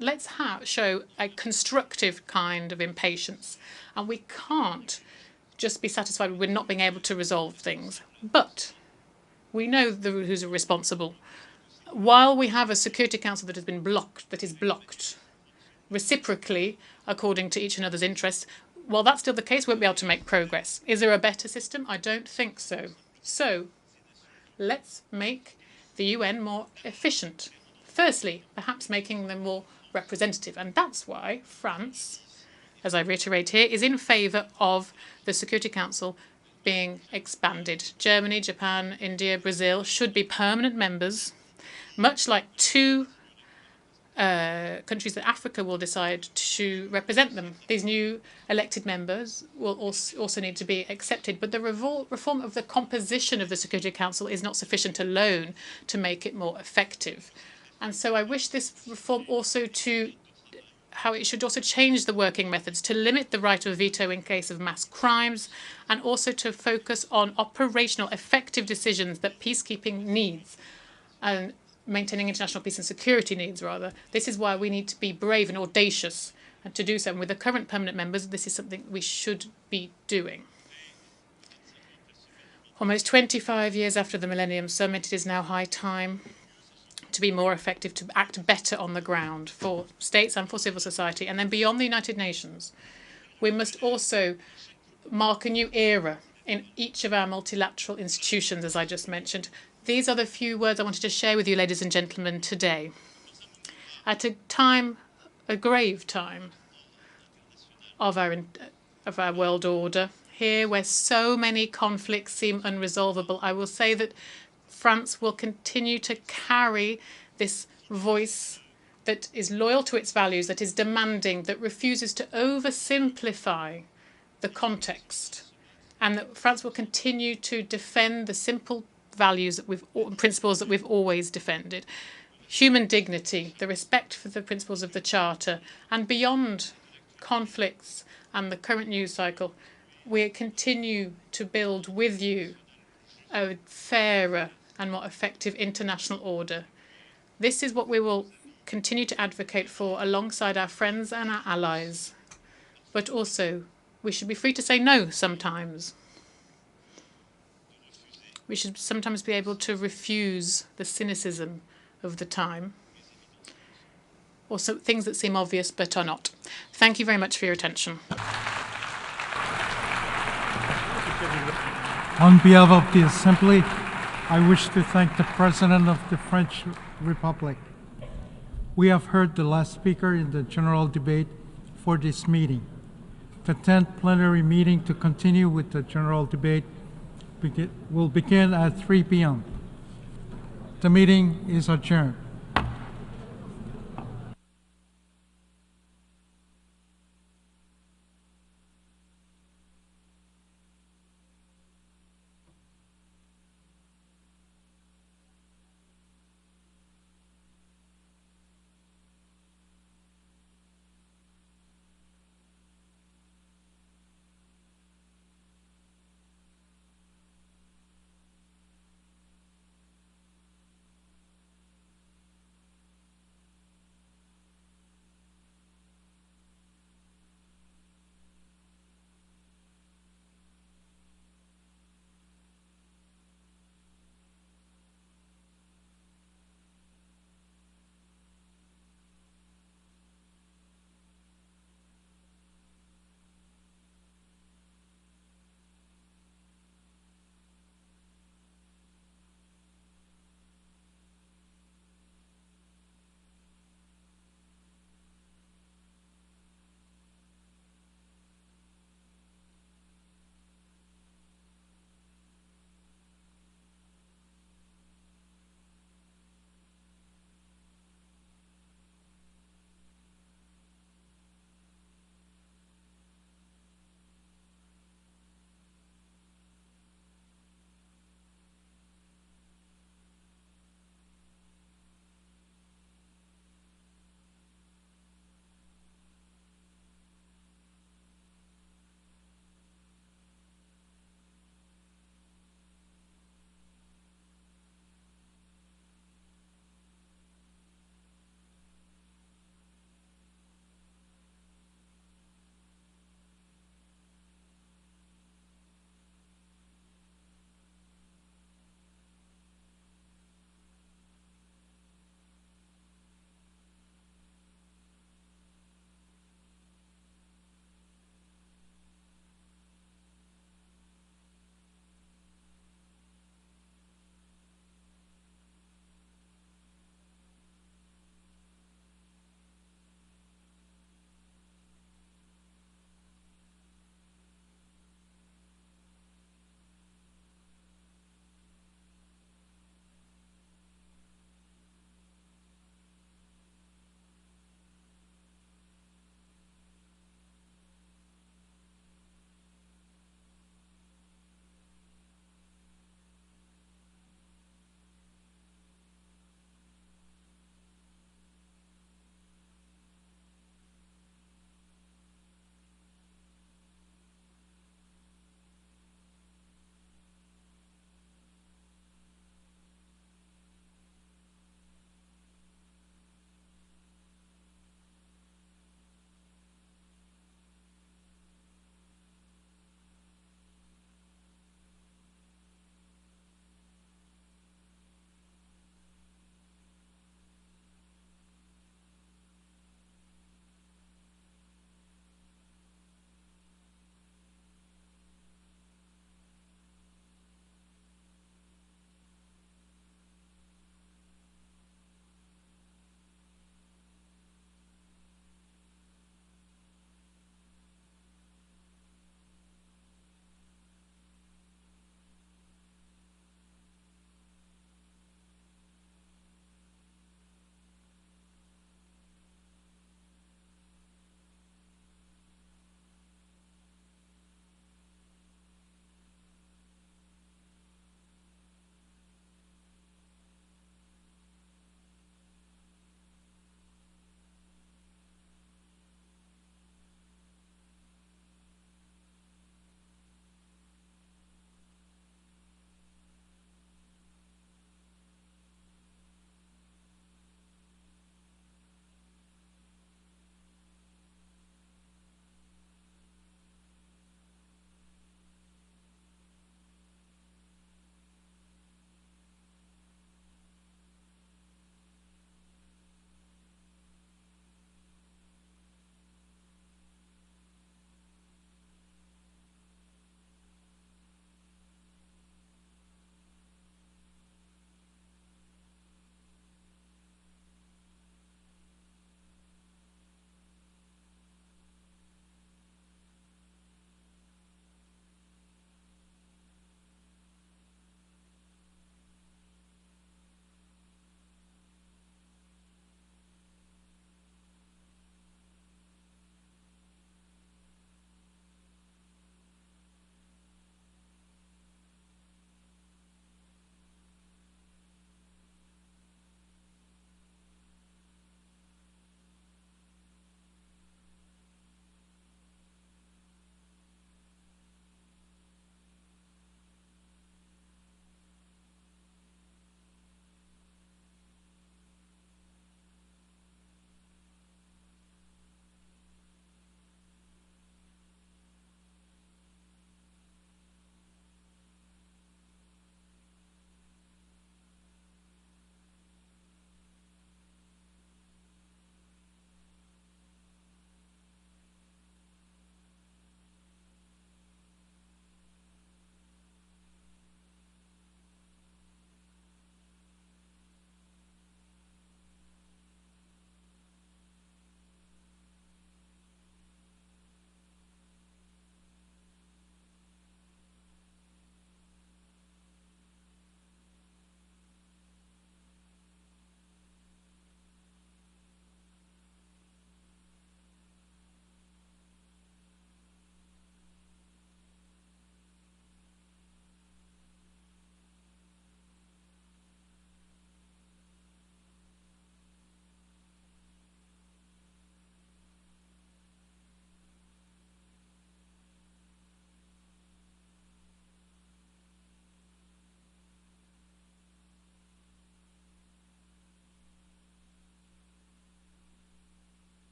let's show a constructive kind of impatience. And we can't just be satisfied with not being able to resolve things. But we know who's responsible. While we have a Security Council that is blocked reciprocally according to each other's interests, while that's still the case, we won't be able to make progress. Is there a better system? I don't think so. So let's make the UN more efficient. Firstly, perhaps making them more representative. And that's why France, as I reiterate here, is in favour of the Security Council being expanded. Germany, Japan, India, Brazil should be permanent members, much like two countries that Africa will decide to represent them. These new elected members will also need to be accepted. But the reform of the composition of the Security Council is not sufficient alone to make it more effective. And so I wish this reform also how it should also change the working methods to limit the right of veto in case of mass crimes, and also to focus on operational effective decisions that peacekeeping needs. And maintaining international peace and security needs, rather. This is why we need to be brave and audacious and to do so. And with the current permanent members, this is something we should be doing. Almost 25 years after the Millennium Summit, it is now high time to be more effective, to act better on the ground for states and for civil society. And then beyond the United Nations, we must also mark a new era in each of our multilateral institutions, as I just mentioned. These are the few words I wanted to share with you, ladies and gentlemen, today. At a time, a grave time, of our world order, here where so many conflicts seem unresolvable, I will say that France will continue to carry this voice that is loyal to its values, that is demanding, that refuses to oversimplify the context, and that France will continue to defend the simple values that principles that we've always defended. Human dignity, the respect for the principles of the Charter, and beyond conflicts and the current news cycle, we continue to build with you a fairer and more effective international order. This is what we will continue to advocate for alongside our friends and our allies. But also, we should be free to say no sometimes. We should sometimes be able to refuse the cynicism of the time, or some things that seem obvious but are not. Thank you very much for your attention. On behalf of the Assembly, I wish to thank the President of the French Republic. We have heard the last speaker in the general debate for this meeting. The 10th plenary meeting to continue with the general debate will begin at 3 p.m. The meeting is adjourned.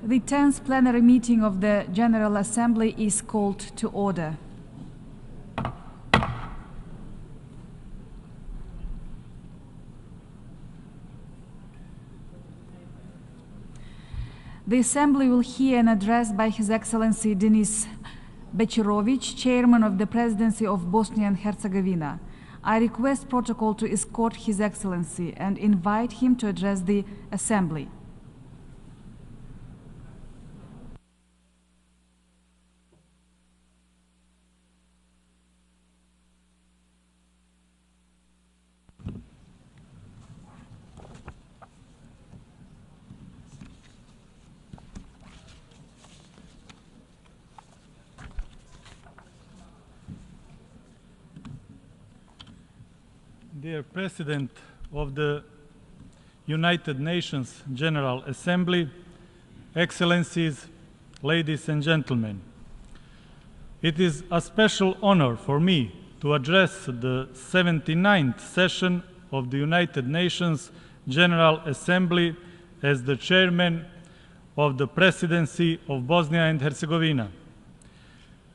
The 10th plenary meeting of the General Assembly is called to order. The Assembly will hear an address by His Excellency Denis Bechirovich, Chairman of the Presidency of Bosnia and Herzegovina. I request protocol to escort His Excellency and invite him to address the Assembly. Dear President of the United Nations General Assembly, Excellencies, ladies and gentlemen, it is a special honor for me to address the 79th session of the United Nations General Assembly as the Chairman of the Presidency of Bosnia and Herzegovina.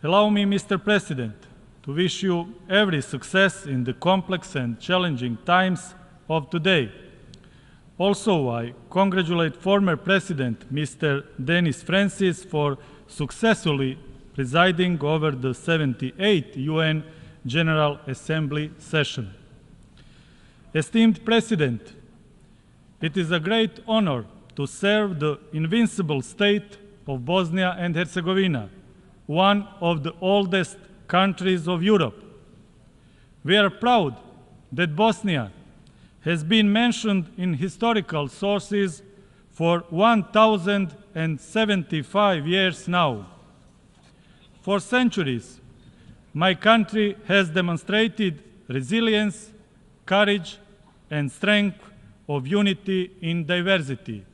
Allow me, Mr. President, to wish you every success in the complex and challenging times of today. Also, I congratulate former President Mr. Denis Francis for successfully presiding over the 78th UN General Assembly session. Esteemed President, it is a great honor to serve the invincible state of Bosnia and Herzegovina, one of the oldest countries of Europe. We are proud that Bosnia has been mentioned in historical sources for 1,075 years now. For centuries, my country has demonstrated resilience, courage, and strength of unity in diversity.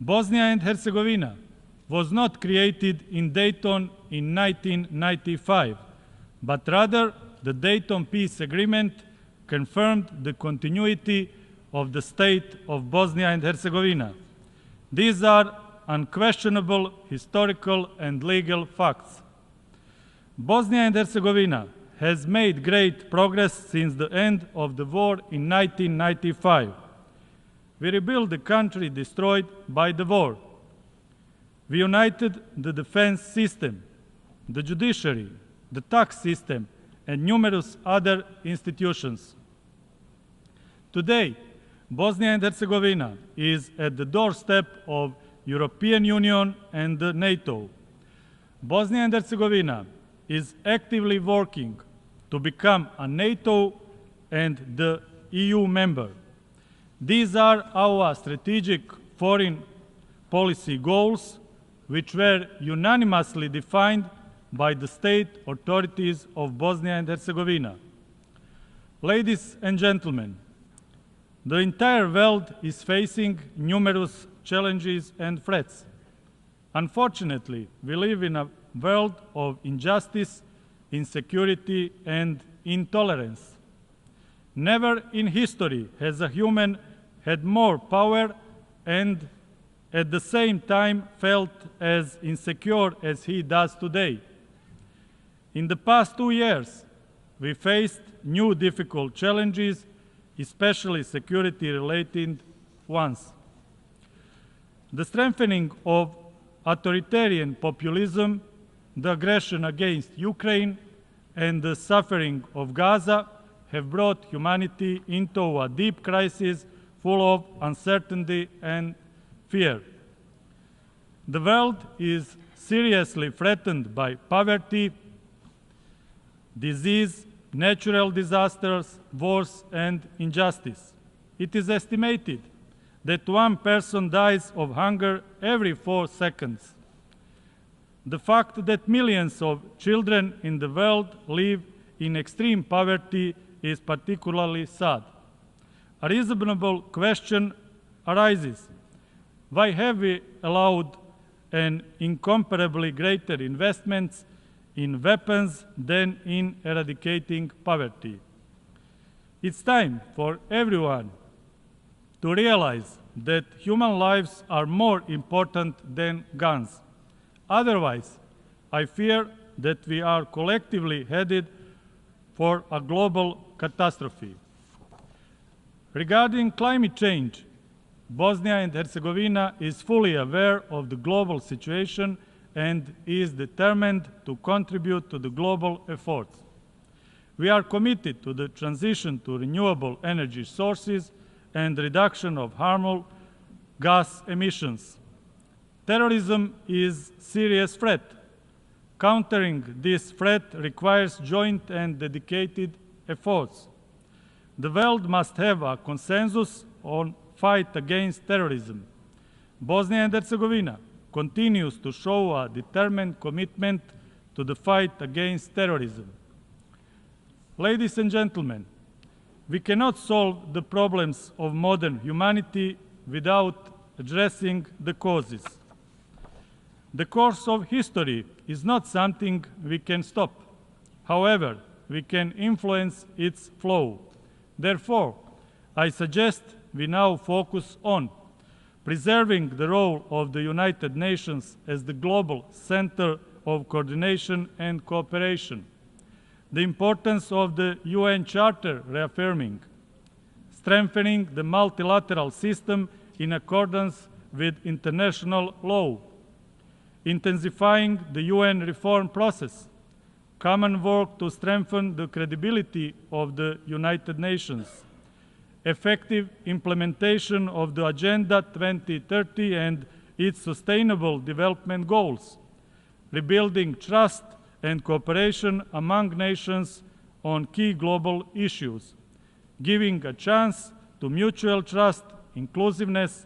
Bosnia and Herzegovina was not created in Dayton in 1995, but rather the Dayton Peace Agreement confirmed the continuity of the state of Bosnia and Herzegovina. These are unquestionable historical and legal facts. Bosnia and Herzegovina has made great progress since the end of the war in 1995. We rebuilt the country destroyed by the war. We united the defense system, the judiciary, the tax system, and numerous other institutions. Today, Bosnia and Herzegovina is at the doorstep of European Union and NATO. Bosnia and Herzegovina is actively working to become a NATO and the EU member. These are our strategic foreign policy goals, which were unanimously defined by the state authorities of Bosnia and Herzegovina. Ladies and gentlemen, the entire world is facing numerous challenges and threats. Unfortunately, we live in a world of injustice, insecurity, and intolerance. Never in history has a human had more power and at the same time felt as insecure as he does today. In the past 2 years, we faced new difficult challenges, especially security-related ones. The strengthening of authoritarian populism, the aggression against Ukraine, and the suffering of Gaza have brought humanity into a deep crisis full of uncertainty and fear. The world is seriously threatened by poverty, disease, natural disasters, wars, and injustice. It is estimated that one person dies of hunger every 4 seconds. The fact that millions of children in the world live in extreme poverty is particularly sad. A reasonable question arises: why have we allowed an incomparably greater investments in weapons than in eradicating poverty? It's time for everyone to realize that human lives are more important than guns. Otherwise, I fear that we are collectively headed for a global catastrophe. Regarding climate change, Bosnia and Herzegovina is fully aware of the global situation and is determined to contribute to the global efforts. We are committed to the transition to renewable energy sources and reduction of harmful gas emissions. Terrorism is a serious threat. Countering this threat requires joint and dedicated efforts. The world must have a consensus on fight against terrorism. Bosnia and Herzegovina continues to show a determined commitment to the fight against terrorism. Ladies and gentlemen, we cannot solve the problems of modern humanity without addressing the causes. The course of history is not something we can stop. However, we can influence its flow. Therefore, I suggest we now focus on preserving the role of the United Nations as the global center of coordination and cooperation, the importance of the UN Charter reaffirming, strengthening the multilateral system in accordance with international law, intensifying the UN reform process, common work to strengthen the credibility of the United Nations, effective implementation of the Agenda 2030 and its sustainable development goals, rebuilding trust and cooperation among nations on key global issues, giving a chance to mutual trust, inclusiveness,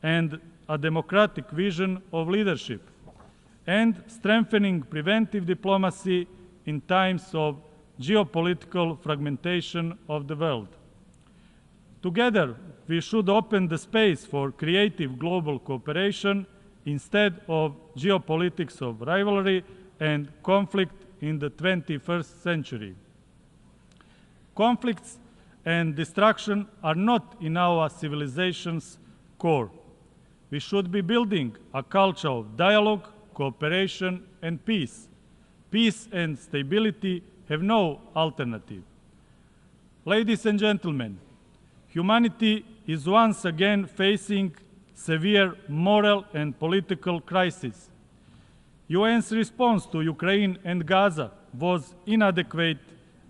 and a democratic vision of leadership, and strengthening preventive diplomacy in times of geopolitical fragmentation of the world. Together, we should open the space for creative global cooperation instead of geopolitics of rivalry and conflict in the 21st century. Conflicts and destruction are not in our civilization's core. We should be building a culture of dialogue, cooperation, and peace. Peace and stability have no alternative. Ladies and gentlemen, humanity is once again facing severe moral and political crisis. UN's response to Ukraine and Gaza was inadequate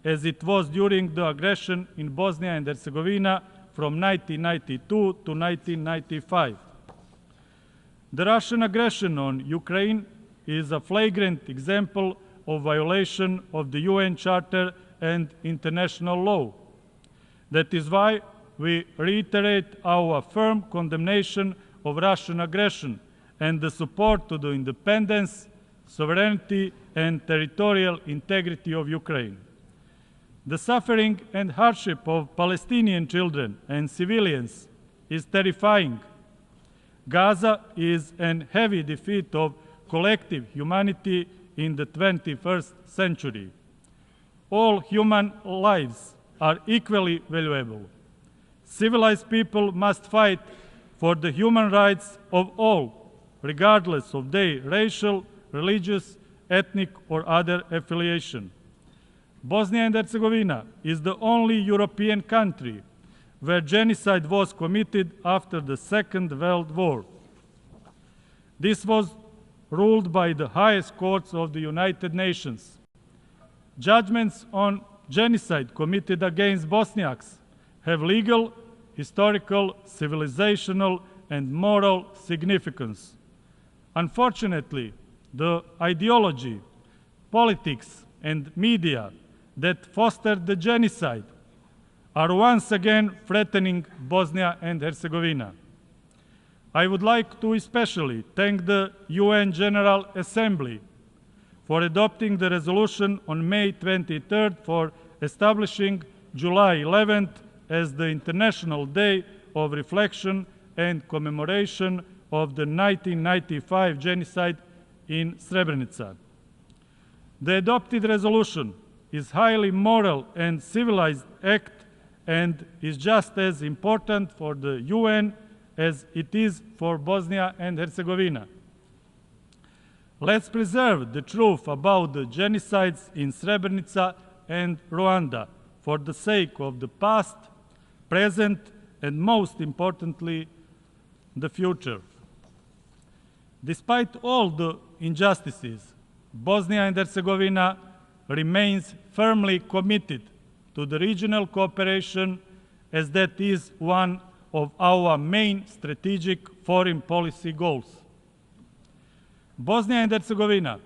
as it was during the aggression in Bosnia and Herzegovina from 1992 to 1995. The Russian aggression on Ukraine is a flagrant example of violation of the UN Charter and international law. That is why we reiterate our firm condemnation of Russian aggression and the support to the independence, sovereignty, and territorial integrity of Ukraine. The suffering and hardship of Palestinian children and civilians is terrifying. Gaza is a heavy defeat of collective humanity in the 21st century. All human lives are equally valuable. Civilized people must fight for the human rights of all, regardless of their racial, religious, ethnic, or other affiliation. Bosnia and Herzegovina is the only European country where genocide was committed after the Second World War. This was ruled by the highest courts of the United Nations. Judgments on genocide committed against Bosniaks have legal, historical, civilizational, and moral significance. Unfortunately, the ideology, politics, and media that fostered the genocide are once again threatening Bosnia and Herzegovina. I would like to especially thank the UN General Assembly for adopting the resolution on May 23rd for establishing July 11th as the International Day of Reflection and Commemoration of the 1995 genocide in Srebrenica. The adopted resolution is a highly moral and civilized act and is just as important for the UN as it is for Bosnia and Herzegovina. Let's preserve the truth about the genocides in Srebrenica and Rwanda for the sake of the past, present, and most importantly, the future. Despite all the injustices, Bosnia and Herzegovina remains firmly committed to the regional cooperation, as that is one of our main strategic foreign policy goals. Bosnia and Herzegovina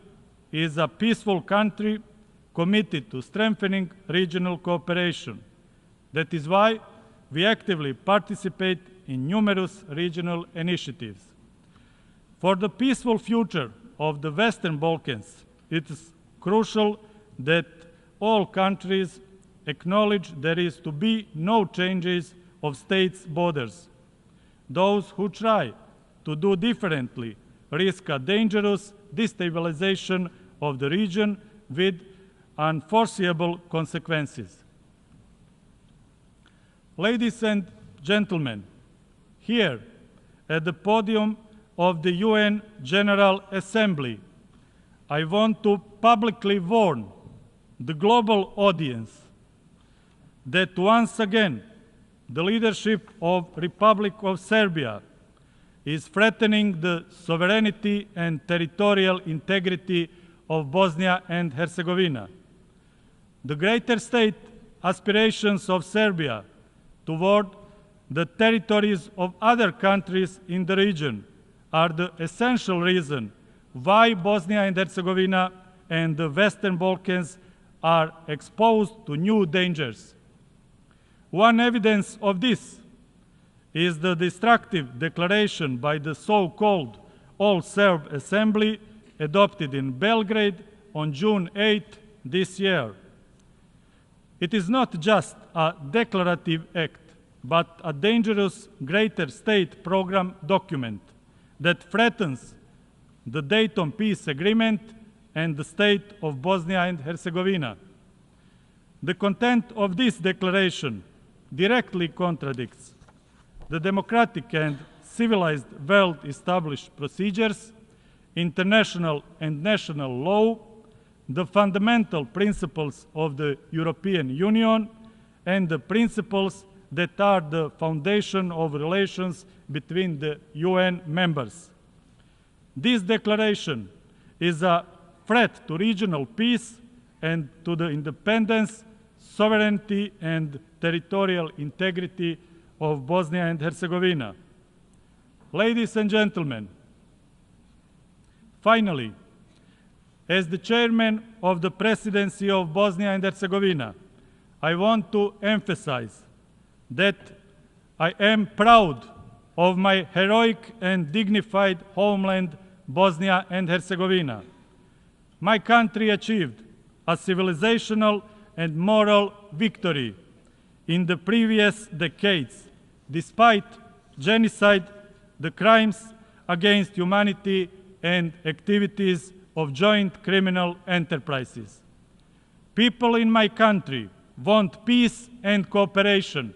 is a peaceful country committed to strengthening regional cooperation. That is why we actively participate in numerous regional initiatives. For the peaceful future of the Western Balkans, it is crucial that all countries acknowledge there is to be no changes of states' borders. Those who try to do differently risk a dangerous destabilization of the region with unforeseeable consequences. Ladies and gentlemen, here at the podium of the UN General Assembly, I want to publicly warn the global audience that once again the leadership of Republic of Serbia is threatening the sovereignty and territorial integrity of Bosnia and Herzegovina. The greater state aspirations of Serbia toward the territories of other countries in the region are the essential reason why Bosnia and Herzegovina and the Western Balkans are exposed to new dangers. One evidence of this is the destructive declaration by the so-called All-Serb Assembly adopted in Belgrade on June 8 this year. It is not just a declarative act, but a dangerous greater state program document that threatens the Dayton Peace Agreement and the state of Bosnia and Herzegovina. The content of this declaration directly contradicts the democratic and civilized well-established procedures, international and national law, the fundamental principles of the European Union, and the principles that are the foundation of relations between the UN members. This declaration is a threat to regional peace and to the independence, sovereignty, and territorial integrity of Bosnia and Herzegovina. Ladies and gentlemen, finally, as the chairman of the presidency of Bosnia and Herzegovina, I want to emphasize that I am proud of my heroic and dignified homeland, Bosnia and Herzegovina. My country achieved a civilizational and moral victory in the previous decades, despite genocide, the crimes against humanity, and activities of joint criminal enterprises. People in my country want peace and cooperation.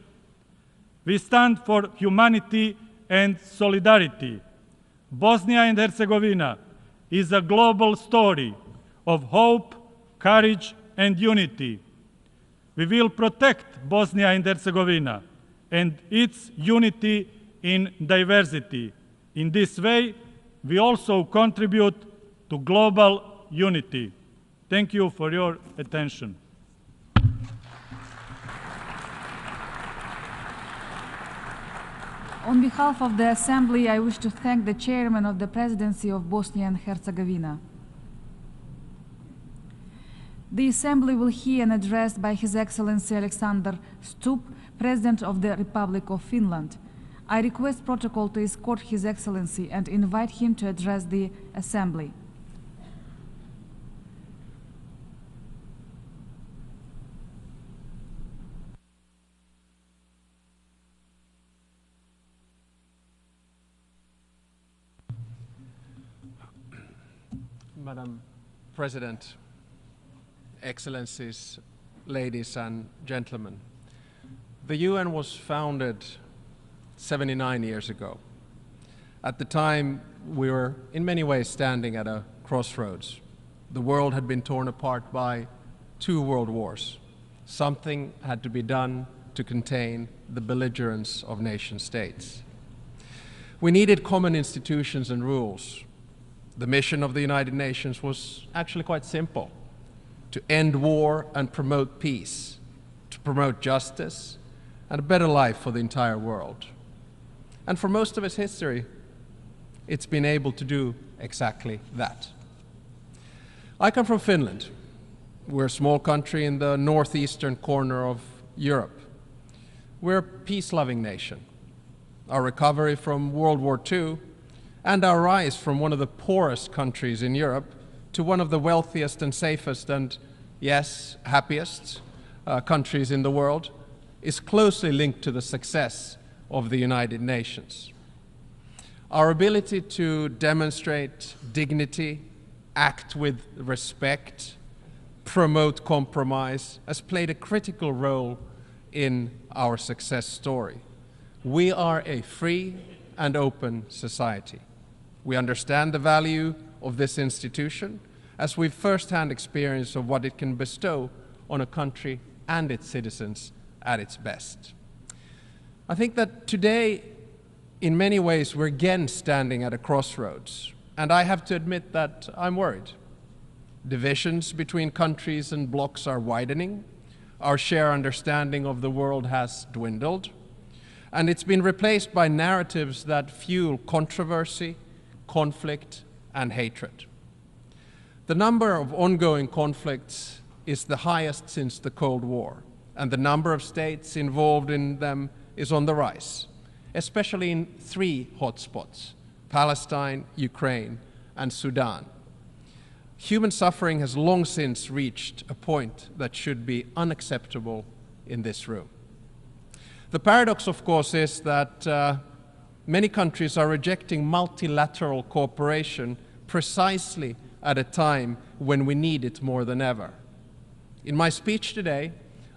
We stand for humanity and solidarity. Bosnia and Herzegovina is a global story of hope, courage, and unity. We will protect Bosnia and Herzegovina and its unity in diversity. In this way, we also contribute to global unity. Thank you for your attention. On behalf of the Assembly, I wish to thank the Chairman of the Presidency of Bosnia and Herzegovina. The Assembly will hear an address by His Excellency Alexander Stubb, President of the Republic of Finland. I request protocol to escort His Excellency and invite him to address the Assembly. Madam President, Excellencies, ladies and gentlemen, the UN was founded 79 years ago. At the time, we were in many ways standing at a crossroads. The world had been torn apart by 2 world wars. Something had to be done to contain the belligerence of nation states. We needed common institutions and rules. The mission of the United Nations was actually quite simple: to end war and promote peace, to promote justice and a better life for the entire world. And for most of its history, it's been able to do exactly that. I come from Finland. We're a small country in the northeastern corner of Europe. We're a peace-loving nation. Our recovery from World War II and our rise from one of the poorest countries in Europe to one of the wealthiest and safest and, yes, happiest countries in the world is closely linked to the success of the United Nations. Our ability to demonstrate dignity, act with respect, promote compromise has played a critical role in our success story. We are a free and open society. We understand the value of this institution as we've first-hand experience of what it can bestow on a country and its citizens at its best. I think that today, in many ways, we're again standing at a crossroads, and I have to admit that I'm worried. Divisions between countries and blocs are widening. Our shared understanding of the world has dwindled, and it's been replaced by narratives that fuel controversy, conflict, and hatred. The number of ongoing conflicts is the highest since the Cold War, and the number of states involved in them is on the rise, especially in 3 hotspots: Palestine, Ukraine, and Sudan. Human suffering has long since reached a point that should be unacceptable in this room. The paradox, of course, is that many countries are rejecting multilateral cooperation precisely at a time when we need it more than ever. In my speech today,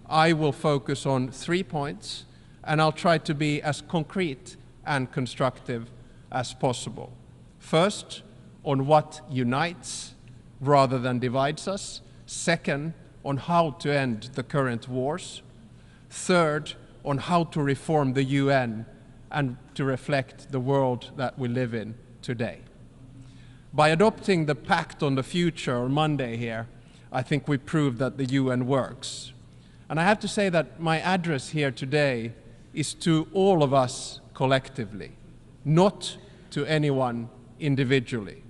I will focus on 3 points, and I'll try to be as concrete and constructive as possible. First, on what unites rather than divides us. Second, on how to end the current wars. Third, on how to reform the UN and to reflect the world that we live in today. By adopting the Pact on the Future on Monday here, I think we proved that the UN works. And I have to say that my address here today is to all of us collectively, not to anyone individually.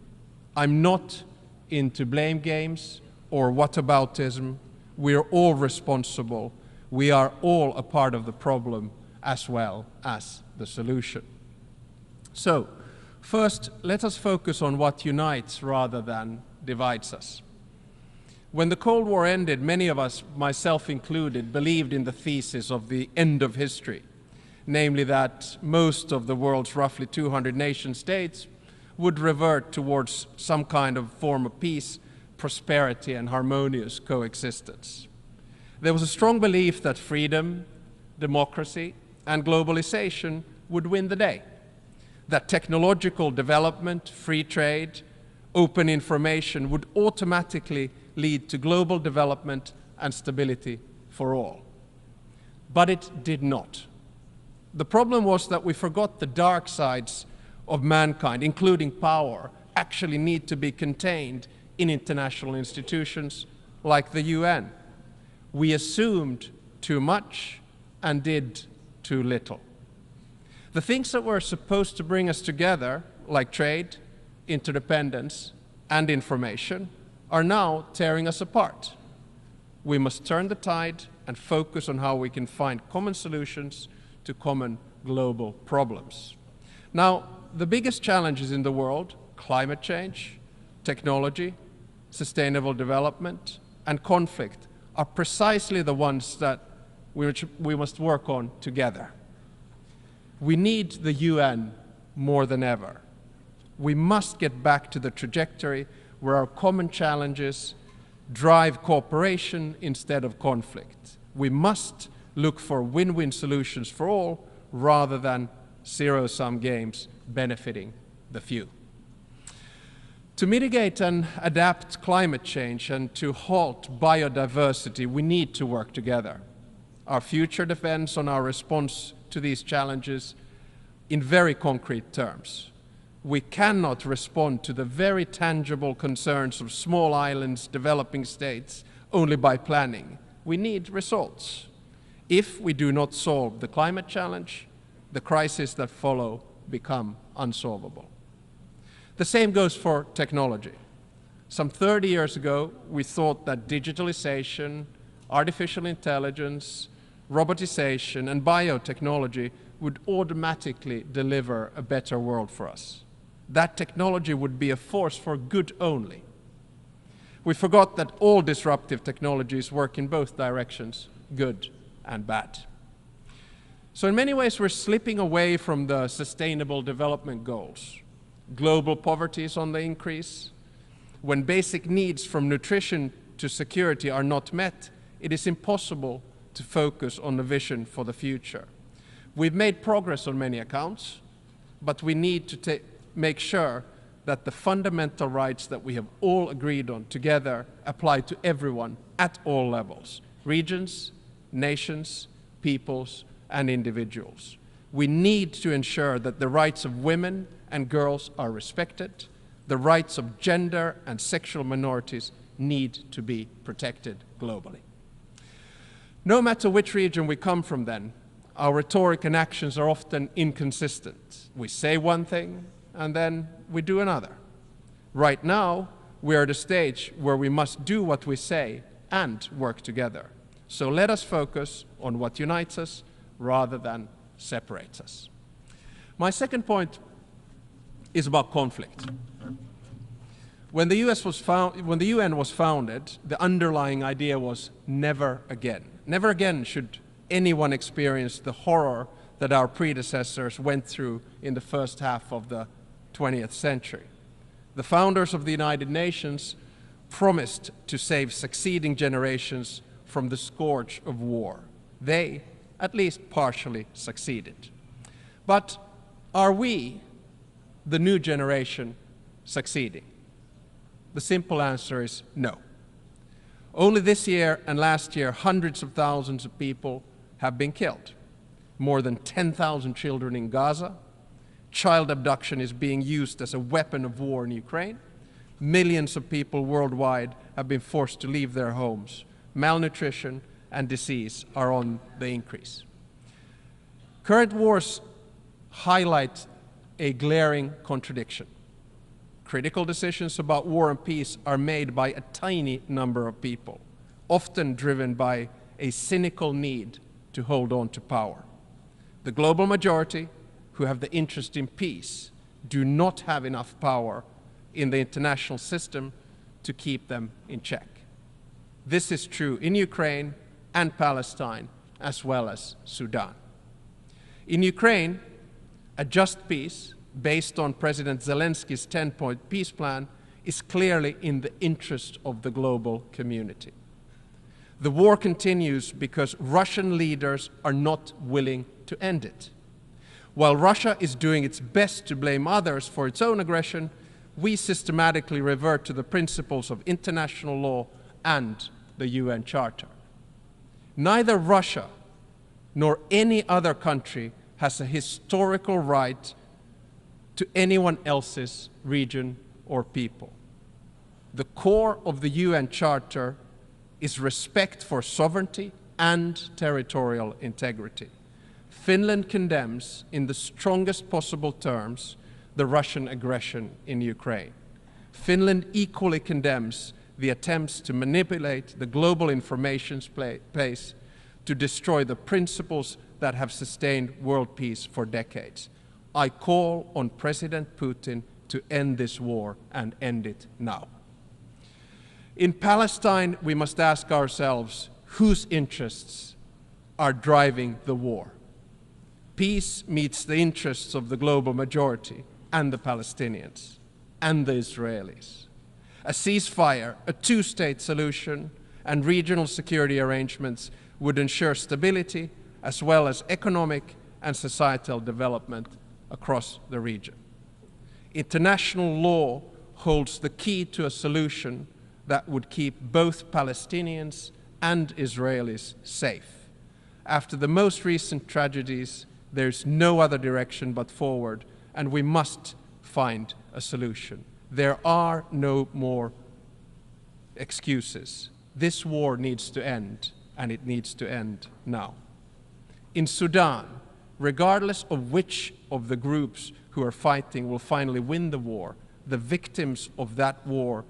I'm not into blame games or whataboutism. We're all responsible. We are all a part of the problem as well as the solution. So, first, let us focus on what unites rather than divides us. When the Cold War ended, many of us, myself included, believed in the thesis of the end of history, namely that most of the world's roughly 200 nation states would revert towards some kind of form of peace, prosperity, and harmonious coexistence. There was a strong belief that freedom, democracy, and globalization would win the day, that technological development, free trade, open information would automatically lead to global development and stability for all. But it did not. The problem was that we forgot the dark sides of mankind, including power, actually need to be contained in international institutions like the UN. We assumed too much and did too little. The things that were supposed to bring us together, like trade, interdependence, and information, are now tearing us apart. We must turn the tide and focus on how we can find common solutions to common global problems. Now, the biggest challenges in the world, climate change, technology, sustainable development, and conflict, are precisely the ones that we must work on together. We need the UN more than ever. We must get back to the trajectory where our common challenges drive cooperation instead of conflict. We must look for win-win solutions for all rather than zero-sum games benefiting the few. To mitigate and adapt climate change and to halt biodiversity, we need to work together. Our future depends on our response to these challenges in very concrete terms. We cannot respond to the very tangible concerns of small islands, developing states, only by planning. We need results. If we do not solve the climate challenge, the crises that follow become unsolvable. The same goes for technology. Some 30 years ago, we thought that digitalization, artificial intelligence, robotization, and biotechnology would automatically deliver a better world for us. That technology would be a force for good only. We forgot that all disruptive technologies work in both directions, good and bad. So in many ways, we're slipping away from the Sustainable Development Goals. Global poverty is on the increase. When basic needs from nutrition to security are not met, it is impossible to focus on the vision for the future. We've made progress on many accounts, but we need to make sure that the fundamental rights that we have all agreed on together apply to everyone at all levels, regions, nations, peoples, and individuals. We need to ensure that the rights of women and girls are respected. The rights of gender and sexual minorities need to be protected globally. No matter which region we come from then, our rhetoric and actions are often inconsistent. We say one thing and then we do another. Right now, we are at a stage where we must do what we say and work together. So let us focus on what unites us rather than separates us. My second point is about conflict. When the UN was founded, the underlying idea was never again. Never again should anyone experience the horror that our predecessors went through in the first half of the 20th century. The founders of the United Nations promised to save succeeding generations from the scourge of war. They, at least partially, succeeded. But are we, the new generation, succeeding? The simple answer is no. Only this year and last year, hundreds of thousands of people have been killed. More than 10,000 children in Gaza. Child abduction is being used as a weapon of war in Ukraine. Millions of people worldwide have been forced to leave their homes. Malnutrition and disease are on the increase. Current wars highlight a glaring contradiction. Critical decisions about war and peace are made by a tiny number of people, often driven by a cynical need to hold on to power. The global majority, who have the interest in peace, do not have enough power in the international system to keep them in check. This is true in Ukraine and Palestine, as well as Sudan. In Ukraine, a just peace, based on President Zelensky's 10-point peace plan, is clearly in the interest of the global community. The war continues because Russian leaders are not willing to end it. While Russia is doing its best to blame others for its own aggression, we systematically revert to the principles of international law and the UN Charter. Neither Russia nor any other country has a historical right to anyone else's region or people. The core of the UN Charter is respect for sovereignty and territorial integrity. Finland condemns, in the strongest possible terms, the Russian aggression in Ukraine. Finland equally condemns the attempts to manipulate the global information space to destroy the principles that have sustained world peace for decades. I call on President Putin to end this war and end it now. In Palestine, we must ask ourselves whose interests are driving the war. Peace meets the interests of the global majority and the Palestinians and the Israelis. A ceasefire, a two-state solution, and regional security arrangements would ensure stability as well as economic and societal development across the region. International law holds the key to a solution that would keep both Palestinians and Israelis safe. After the most recent tragedies, there's no other direction but forward, and we must find a solution. There are no more excuses. This war needs to end, and it needs to end now. In Sudan, regardless of which of the groups who are fighting will finally win the war, the victims of that war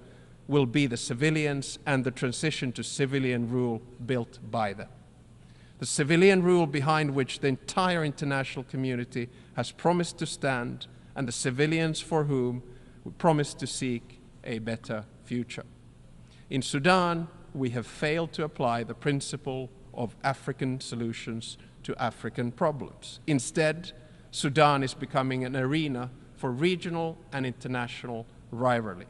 will be the civilians and the transition to civilian rule built by them. The civilian rule behind which the entire international community has promised to stand, and the civilians for whom we promise to seek a better future. In Sudan, we have failed to apply the principle of African solutions to African problems. Instead, Sudan is becoming an arena for regional and international rivalry.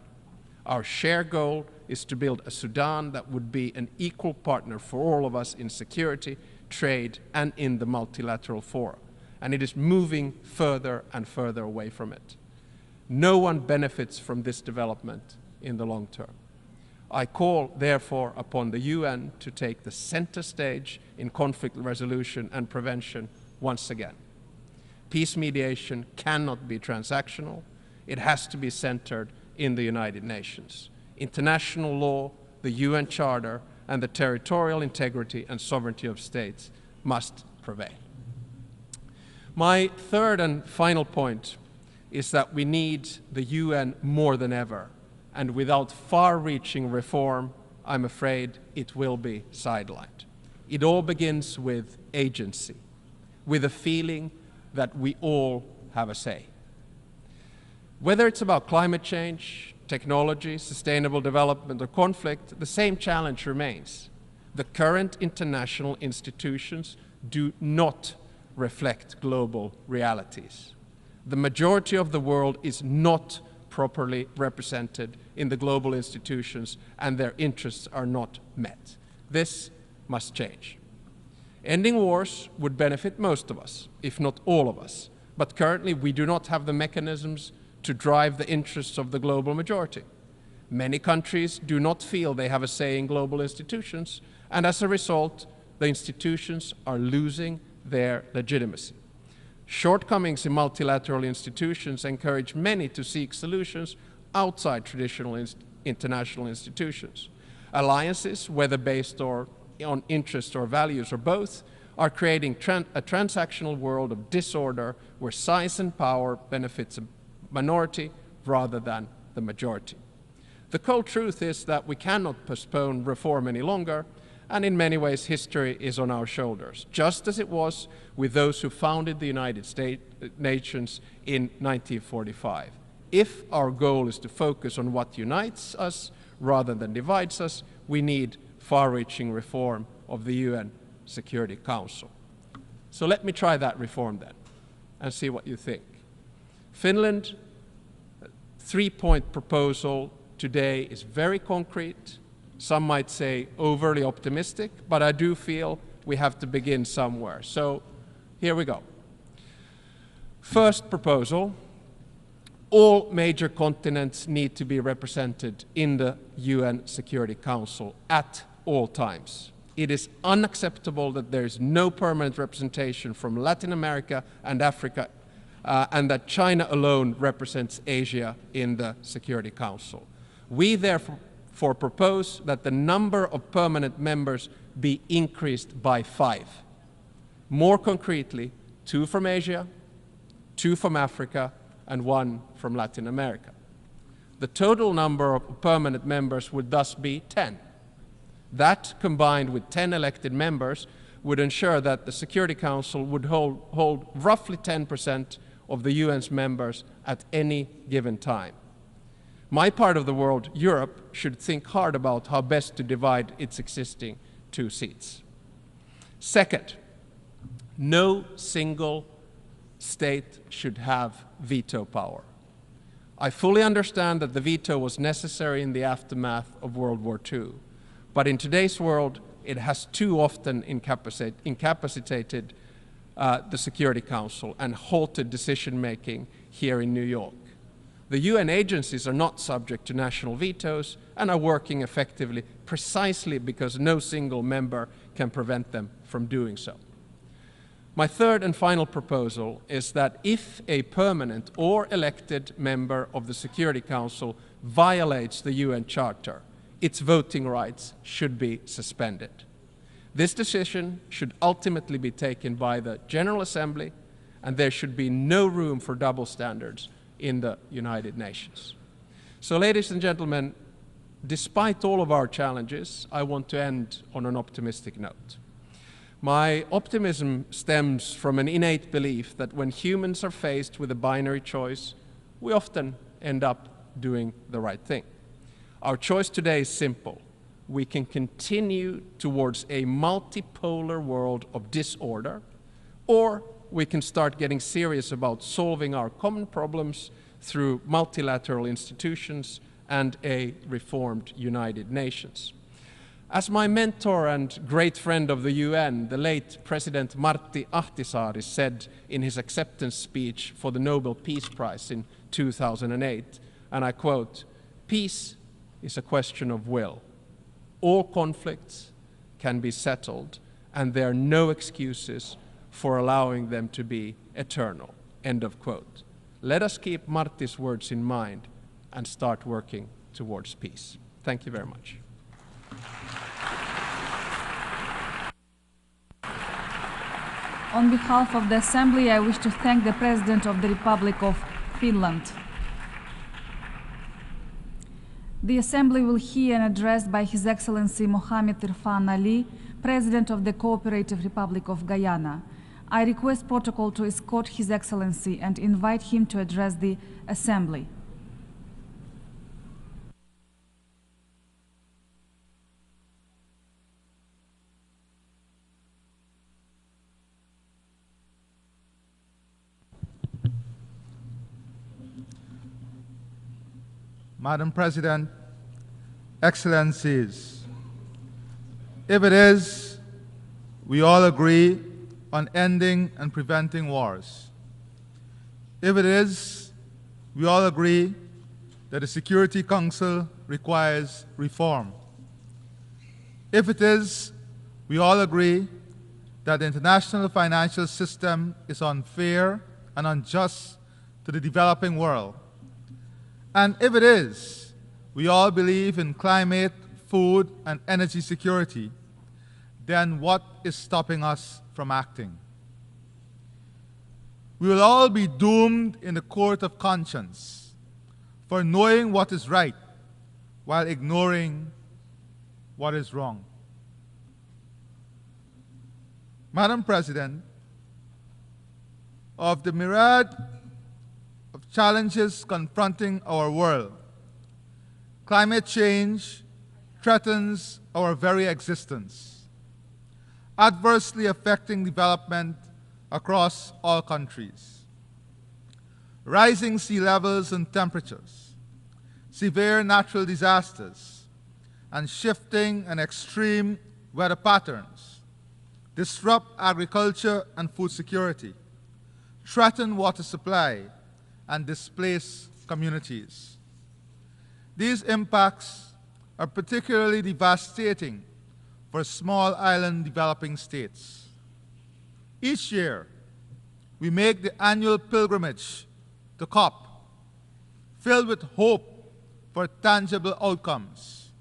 Our shared goal is to build a Sudan that would be an equal partner for all of us in security, trade, and in the multilateral fora. And it is moving further and further away from it. No one benefits from this development in the long term. I call, therefore, upon the UN to take the center stage in conflict resolution and prevention once again. Peace mediation cannot be transactional. It has to be centered in the United Nations. International law, the UN Charter, and the territorial integrity and sovereignty of states must prevail. My third and final point is that we need the UN more than ever, and without far-reaching reform, I'm afraid it will be sidelined. It all begins with agency, with a feeling that we all have a say. Whether it's about climate change, technology, sustainable development, or conflict, the same challenge remains. The current international institutions do not reflect global realities. The majority of the world is not properly represented in the global institutions, and their interests are not met. This must change. Ending wars would benefit most of us, if not all of us, but currently we do not have the mechanisms to drive the interests of the global majority. Many countries do not feel they have a say in global institutions, and as a result, the institutions are losing their legitimacy. Shortcomings in multilateral institutions encourage many to seek solutions outside traditional international institutions. Alliances, whether based on interest or values or both, are creating a transactional world of disorder where size and power benefits a minority rather than the majority. The cold truth is that we cannot postpone reform any longer, and in many ways history is on our shoulders, just as it was with those who founded the United Nations in 1945. If our goal is to focus on what unites us rather than divides us, we need far-reaching reform of the UN Security Council. So let me try that reform then and see what you think. Finland, three-point proposal today is very concrete. Some might say overly optimistic, but I do feel we have to begin somewhere. So here we go. First proposal, all major continents need to be represented in the UN Security Council at all times. It is unacceptable that there is no permanent representation from Latin America and Africa, and that China alone represents Asia in the Security Council. We therefore propose that the number of permanent members be increased by 5. More concretely, 2 from Asia, 2 from Africa, and 1 from Latin America. The total number of permanent members would thus be 10. That, combined with 10 elected members, would ensure that the Security Council would hold roughly 10% of the UN's members at any given time. My part of the world, Europe, should think hard about how best to divide its existing 2 seats. Second, no single state should have veto power. I fully understand that the veto was necessary in the aftermath of World War II, but in today's world, it has too often incapacitated the Security Council and halted decision-making here in New York. The UN agencies are not subject to national vetoes and are working effectively precisely because no single member can prevent them from doing so. My third and final proposal is that if a permanent or elected member of the Security Council violates the UN Charter, its voting rights should be suspended. This decision should ultimately be taken by the General Assembly, and there should be no room for double standards in the United Nations. So, ladies and gentlemen, despite all of our challenges, I want to end on an optimistic note. My optimism stems from an innate belief that when humans are faced with a binary choice, we often end up doing the right thing. Our choice today is simple. We can continue towards a multipolar world of disorder, or we can start getting serious about solving our common problems through multilateral institutions and a reformed United Nations. As my mentor and great friend of the UN, the late President Martti Ahtisaari, said in his acceptance speech for the Nobel Peace Prize in 2008, and I quote, "Peace is a question of will. All conflicts can be settled, and there are no excuses for allowing them to be eternal." End of quote. Let us keep Martti's words in mind and start working towards peace. Thank you very much. On behalf of the Assembly, I wish to thank the President of the Republic of Finland. The Assembly will hear an address by His Excellency Mohamed Irfan Ali, President of the Cooperative Republic of Guyana. I request protocol to escort His Excellency and invite him to address the Assembly. Madam President, Excellencies, if it is, we all agree on ending and preventing wars. If it is, we all agree that the Security Council requires reform. If it is, we all agree that the international financial system is unfair and unjust to the developing world. And if it is, we all believe in climate, food, and energy security, then what is stopping us from acting? We will all be doomed in the court of conscience for knowing what is right while ignoring what is wrong. Madam President, of the myriad of challenges confronting our world, climate change threatens our very existence, adversely affecting development across all countries. Rising sea levels and temperatures, severe natural disasters, and shifting and extreme weather patterns disrupt agriculture and food security, threaten water supply, and displace communities. These impacts are particularly devastating for small island developing states. Each year, we make the annual pilgrimage to COP, filled with hope for tangible outcomes.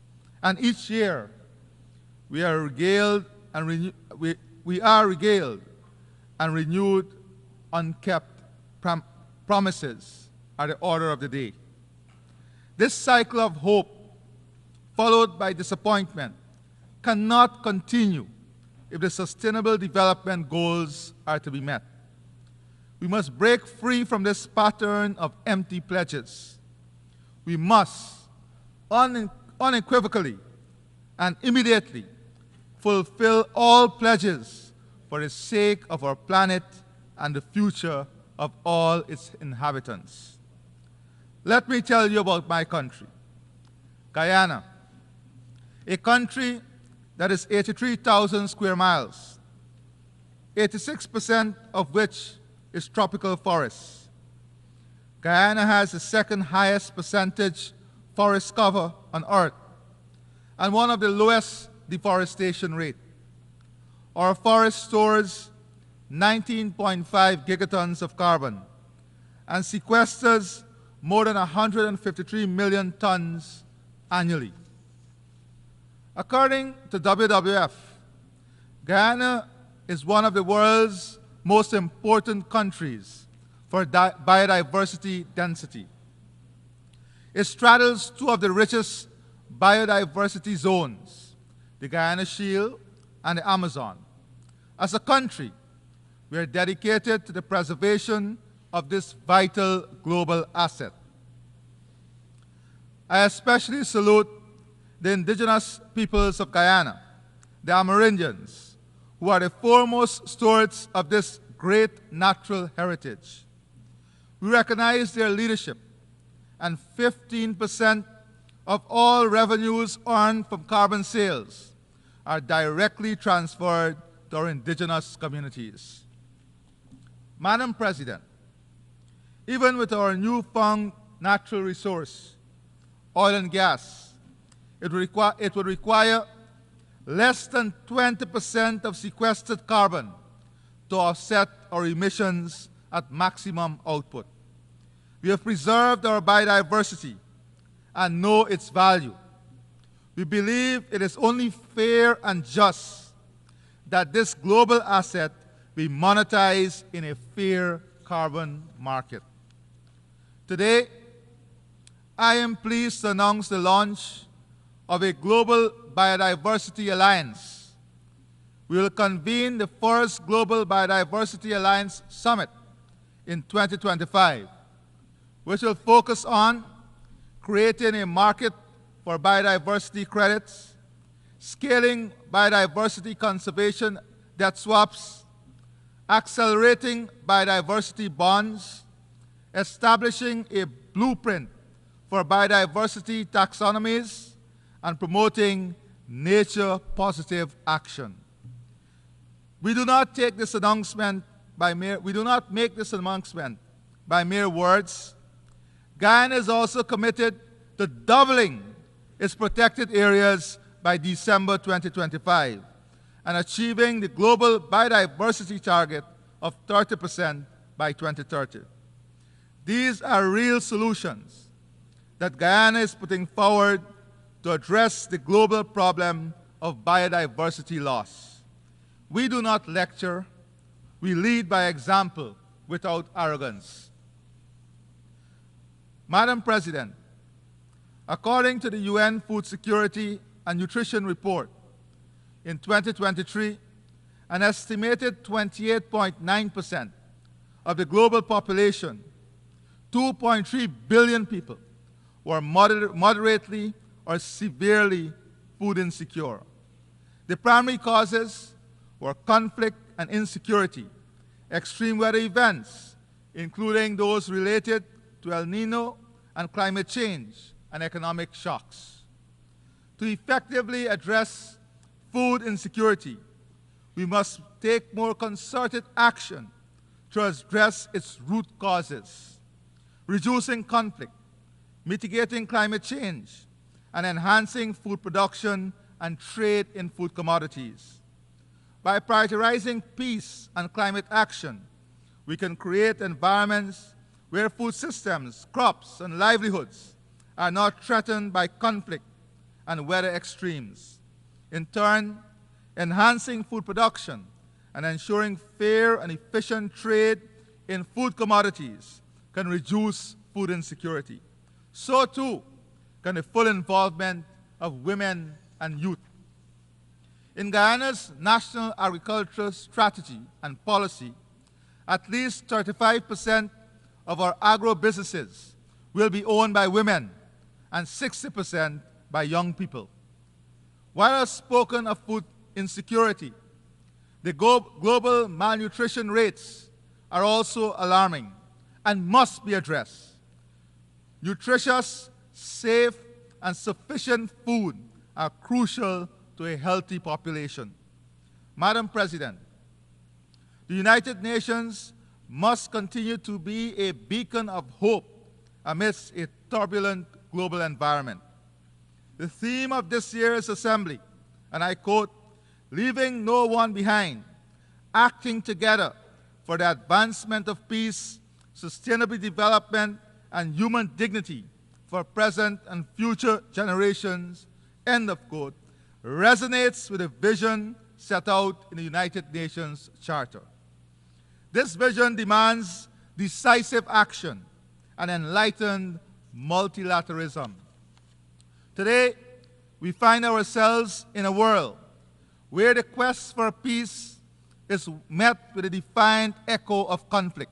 And each year, we are regaled and renewed unkept promises are the order of the day. This cycle of hope, followed by disappointment, cannot continue if the Sustainable Development Goals are to be met. We must break free from this pattern of empty pledges. We must unequivocally and immediately fulfill all pledges for the sake of our planet and the future of all its inhabitants. Let me tell you about my country, Guyana, a country that is 83,000 square miles, 86% of which is tropical forests. Guyana has the second highest percentage forest cover on Earth and one of the lowest deforestation rate. Our forest stores 19.5 gigatons of carbon and sequesters more than 153 million tons annually. According to WWF, Guyana is one of the world's most important countries for biodiversity density. It straddles two of the richest biodiversity zones, the Guyana Shield and the Amazon. As a country, we are dedicated to the preservation of this vital global asset. I especially salute the indigenous peoples of Guyana, the Amerindians, who are the foremost stewards of this great natural heritage. We recognize their leadership, and 15% of all revenues earned from carbon sales are directly transferred to our indigenous communities. Madam President, even with our newfound natural resource, oil and gas, it would require less than 20% of sequestered carbon to offset our emissions at maximum output. We have preserved our biodiversity and know its value. We believe it is only fair and just that this global asset be monetized in a fair carbon market. Today, I am pleased to announce the launch of a global biodiversity alliance. We will convene the first Global Biodiversity Alliance Summit in 2025, which will focus on creating a market for biodiversity credits, scaling biodiversity conservation debt swaps, accelerating biodiversity bonds, establishing a blueprint for biodiversity taxonomies, and promoting nature-positive action. We do not make this announcement by mere words. Guyana is also committed to doubling its protected areas by December 2025 and achieving the global biodiversity target of 30% by 2030. These are real solutions that Guyana is putting forward to address the global problem of biodiversity loss. We do not lecture, we lead by example without arrogance. Madam President, according to the UN Food Security and Nutrition Report, in 2023, an estimated 28.9% of the global population, 2.3 billion people, were moderately or severely food insecure. The primary causes were conflict and insecurity, extreme weather events, including those related to El Nino and climate change and economic shocks. To effectively address food insecurity, we must take more concerted action to address its root causes, reducing conflict, mitigating climate change, and enhancing food production and trade in food commodities. By prioritizing peace and climate action, we can create environments where food systems, crops, and livelihoods are not threatened by conflict and weather extremes. In turn, enhancing food production and ensuring fair and efficient trade in food commodities can reduce food insecurity. So too can the full involvement of women and youth. In Guyana's National Agricultural Strategy and Policy, at least 35% of our agro-businesses will be owned by women and 60% by young people. While I've spoken of food insecurity, the global malnutrition rates are also alarming and must be addressed. Nutritious, safe, and sufficient food are crucial to a healthy population. Madam President, the United Nations must continue to be a beacon of hope amidst a turbulent global environment. The theme of this year's assembly, and I quote, "Leaving no one behind, acting together for the advancement of peace, sustainable development, and human dignity for present and future generations," end of quote, resonates with the vision set out in the United Nations Charter. This vision demands decisive action and enlightened multilateralism. Today, we find ourselves in a world where the quest for peace is met with a defiant echo of conflict,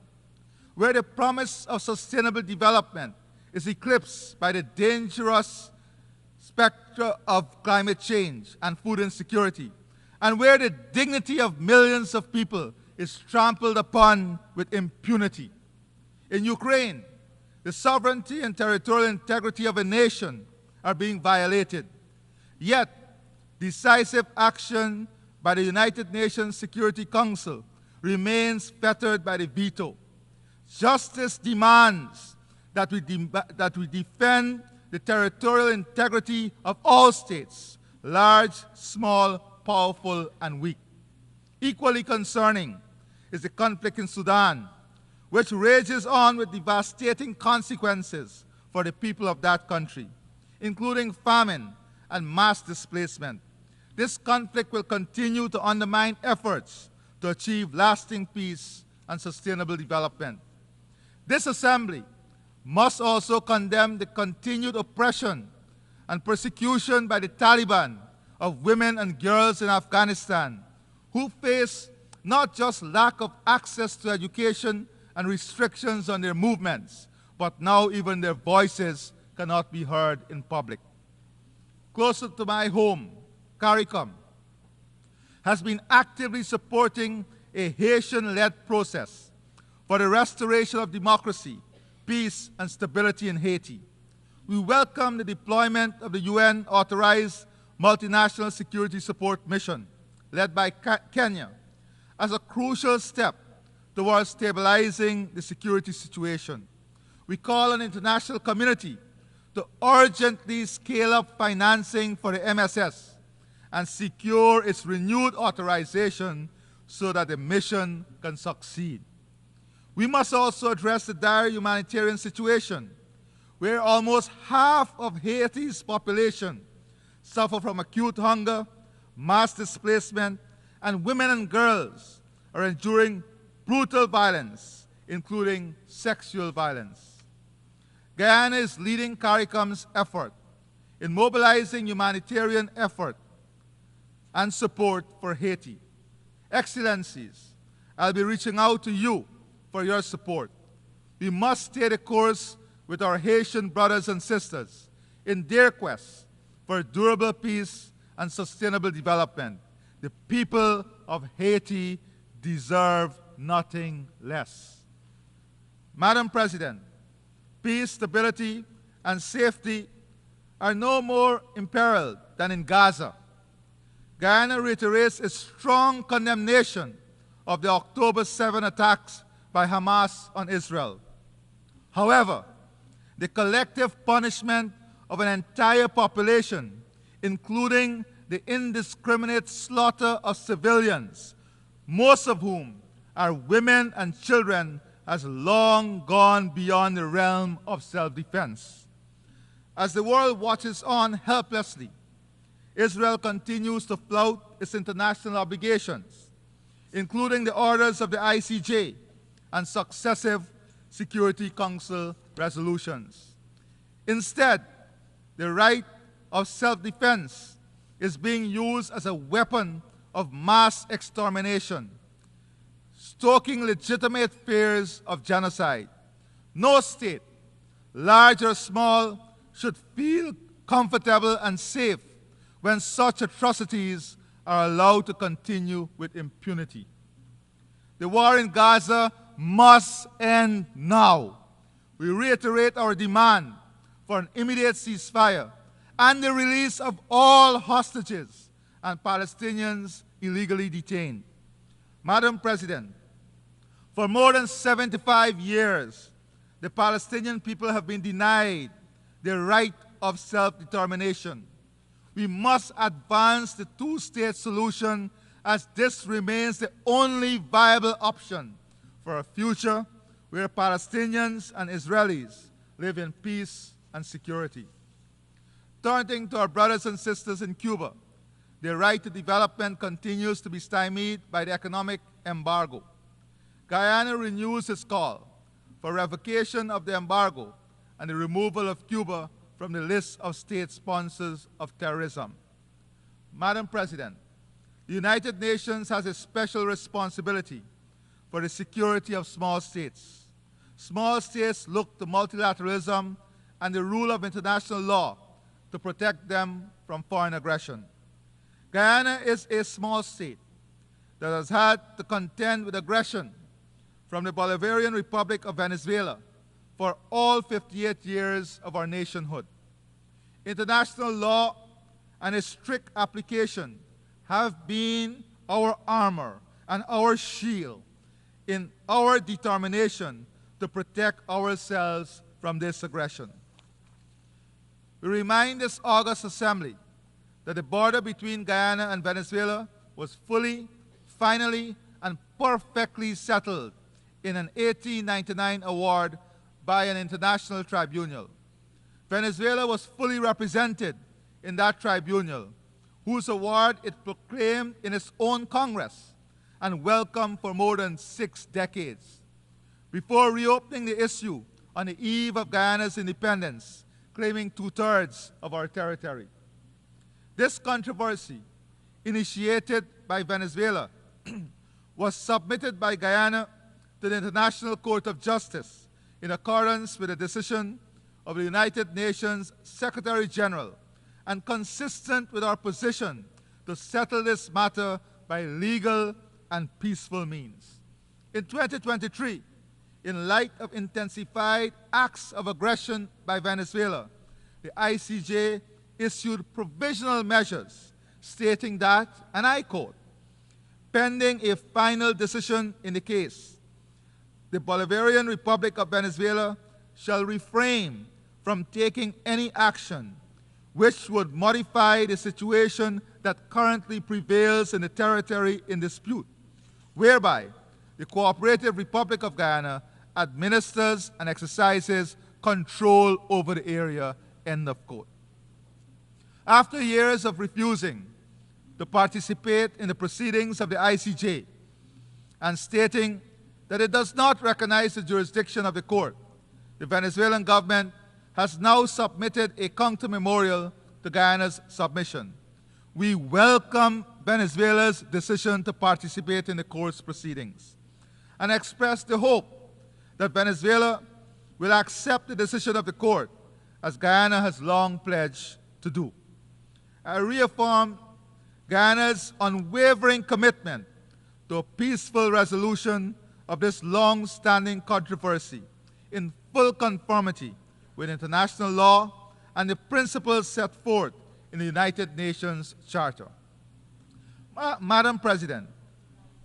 where the promise of sustainable development is eclipsed by the dangerous specter of climate change and food insecurity, and where the dignity of millions of people is trampled upon with impunity. In Ukraine, the sovereignty and territorial integrity of a nation are being violated. Yet, decisive action by the United Nations Security Council remains fettered by the veto. Justice demands that we defend the territorial integrity of all states, large, small, powerful, and weak. Equally concerning is the conflict in Sudan, which rages on with devastating consequences for the people of that country, including famine and mass displacement. This conflict will continue to undermine efforts to achieve lasting peace and sustainable development. This assembly must also condemn the continued oppression and persecution by the Taliban of women and girls in Afghanistan, who face not just lack of access to education and restrictions on their movements, but now even their voices cannot be heard in public. Closer to my home, CARICOM has been actively supporting a Haitian-led process for the restoration of democracy, peace, and stability in Haiti. We welcome the deployment of the UN-authorized multinational security support mission led by Kenya as a crucial step towards stabilizing the security situation. We call on the international community to urgently scale up financing for the MSS and secure its renewed authorization so that the mission can succeed. We must also address the dire humanitarian situation, where almost half of Haiti's population suffer from acute hunger, mass displacement, and women and girls are enduring brutal violence, including sexual violence. Guyana is leading CARICOM's effort in mobilizing humanitarian effort and support for Haiti. Excellencies, I'll be reaching out to you for your support. We must stay the course with our Haitian brothers and sisters in their quest for durable peace and sustainable development. The people of Haiti deserve nothing less. Madam President, peace, stability, and safety are no more imperiled than in Gaza. Guyana reiterates its strong condemnation of the October 7 attacks by Hamas on Israel. However, the collective punishment of an entire population, including the indiscriminate slaughter of civilians, most of whom are women and children, has long gone beyond the realm of self-defense. As the world watches on helplessly, Israel continues to flout its international obligations, including the orders of the ICJ and successive Security Council resolutions. Instead, the right of self-defense is being used as a weapon of mass extermination, stoking legitimate fears of genocide. No state, large or small, should feel comfortable and safe when such atrocities are allowed to continue with impunity. The war in Gaza must end now. We reiterate our demand for an immediate ceasefire and the release of all hostages and Palestinians illegally detained. Madam President, For more than 75 years, the Palestinian people have been denied their right of self-determination. We must advance the two-state solution, as this remains the only viable option for a future where Palestinians and Israelis live in peace and security. Turning to our brothers and sisters in Cuba, their right to development continues to be stymied by the economic embargo. Guyana renews its call for revocation of the embargo and the removal of Cuba from the list of state sponsors of terrorism. Madam President, the United Nations has a special responsibility for the security of small states. Small states look to multilateralism and the rule of international law to protect them from foreign aggression. Guyana is a small state that has had to contend with aggression from the Bolivarian Republic of Venezuela for all 58 years of our nationhood. International law and its strict application have been our armor and our shield in our determination to protect ourselves from this aggression. We remind this august assembly that the border between Guyana and Venezuela was fully, finally, and perfectly settled in an 1899 award by an international tribunal. Venezuela was fully represented in that tribunal, whose award it proclaimed in its own Congress and welcomed for more than 6 decades. Before reopening the issue on the eve of Guyana's independence, claiming 2/3 of our territory. This controversy, initiated by Venezuela, was submitted by Guyana to the International Court of Justice in accordance with a decision of the United Nations Secretary General and consistent with our position to settle this matter by legal and peaceful means. In 2023, in light of intensified acts of aggression by Venezuela, the ICJ issued provisional measures stating that, and I quote, pending a final decision in the case, the Bolivarian Republic of Venezuela shall refrain from taking any action which would modify the situation that currently prevails in the territory in dispute, whereby the Cooperative Republic of Guyana administers and exercises control over the area, end of quote. After years of refusing to participate in the proceedings of the ICJ and stating that it does not recognize the jurisdiction of the court, the Venezuelan government has now submitted a counter memorial to Guyana's submission. We welcome Venezuela's decision to participate in the court's proceedings and express the hope that Venezuela will accept the decision of the court, as Guyana has long pledged to do. I reaffirm Guyana's unwavering commitment to a peaceful resolution of this long-standing controversy in full conformity with international law and the principles set forth in the United Nations Charter. Madam President,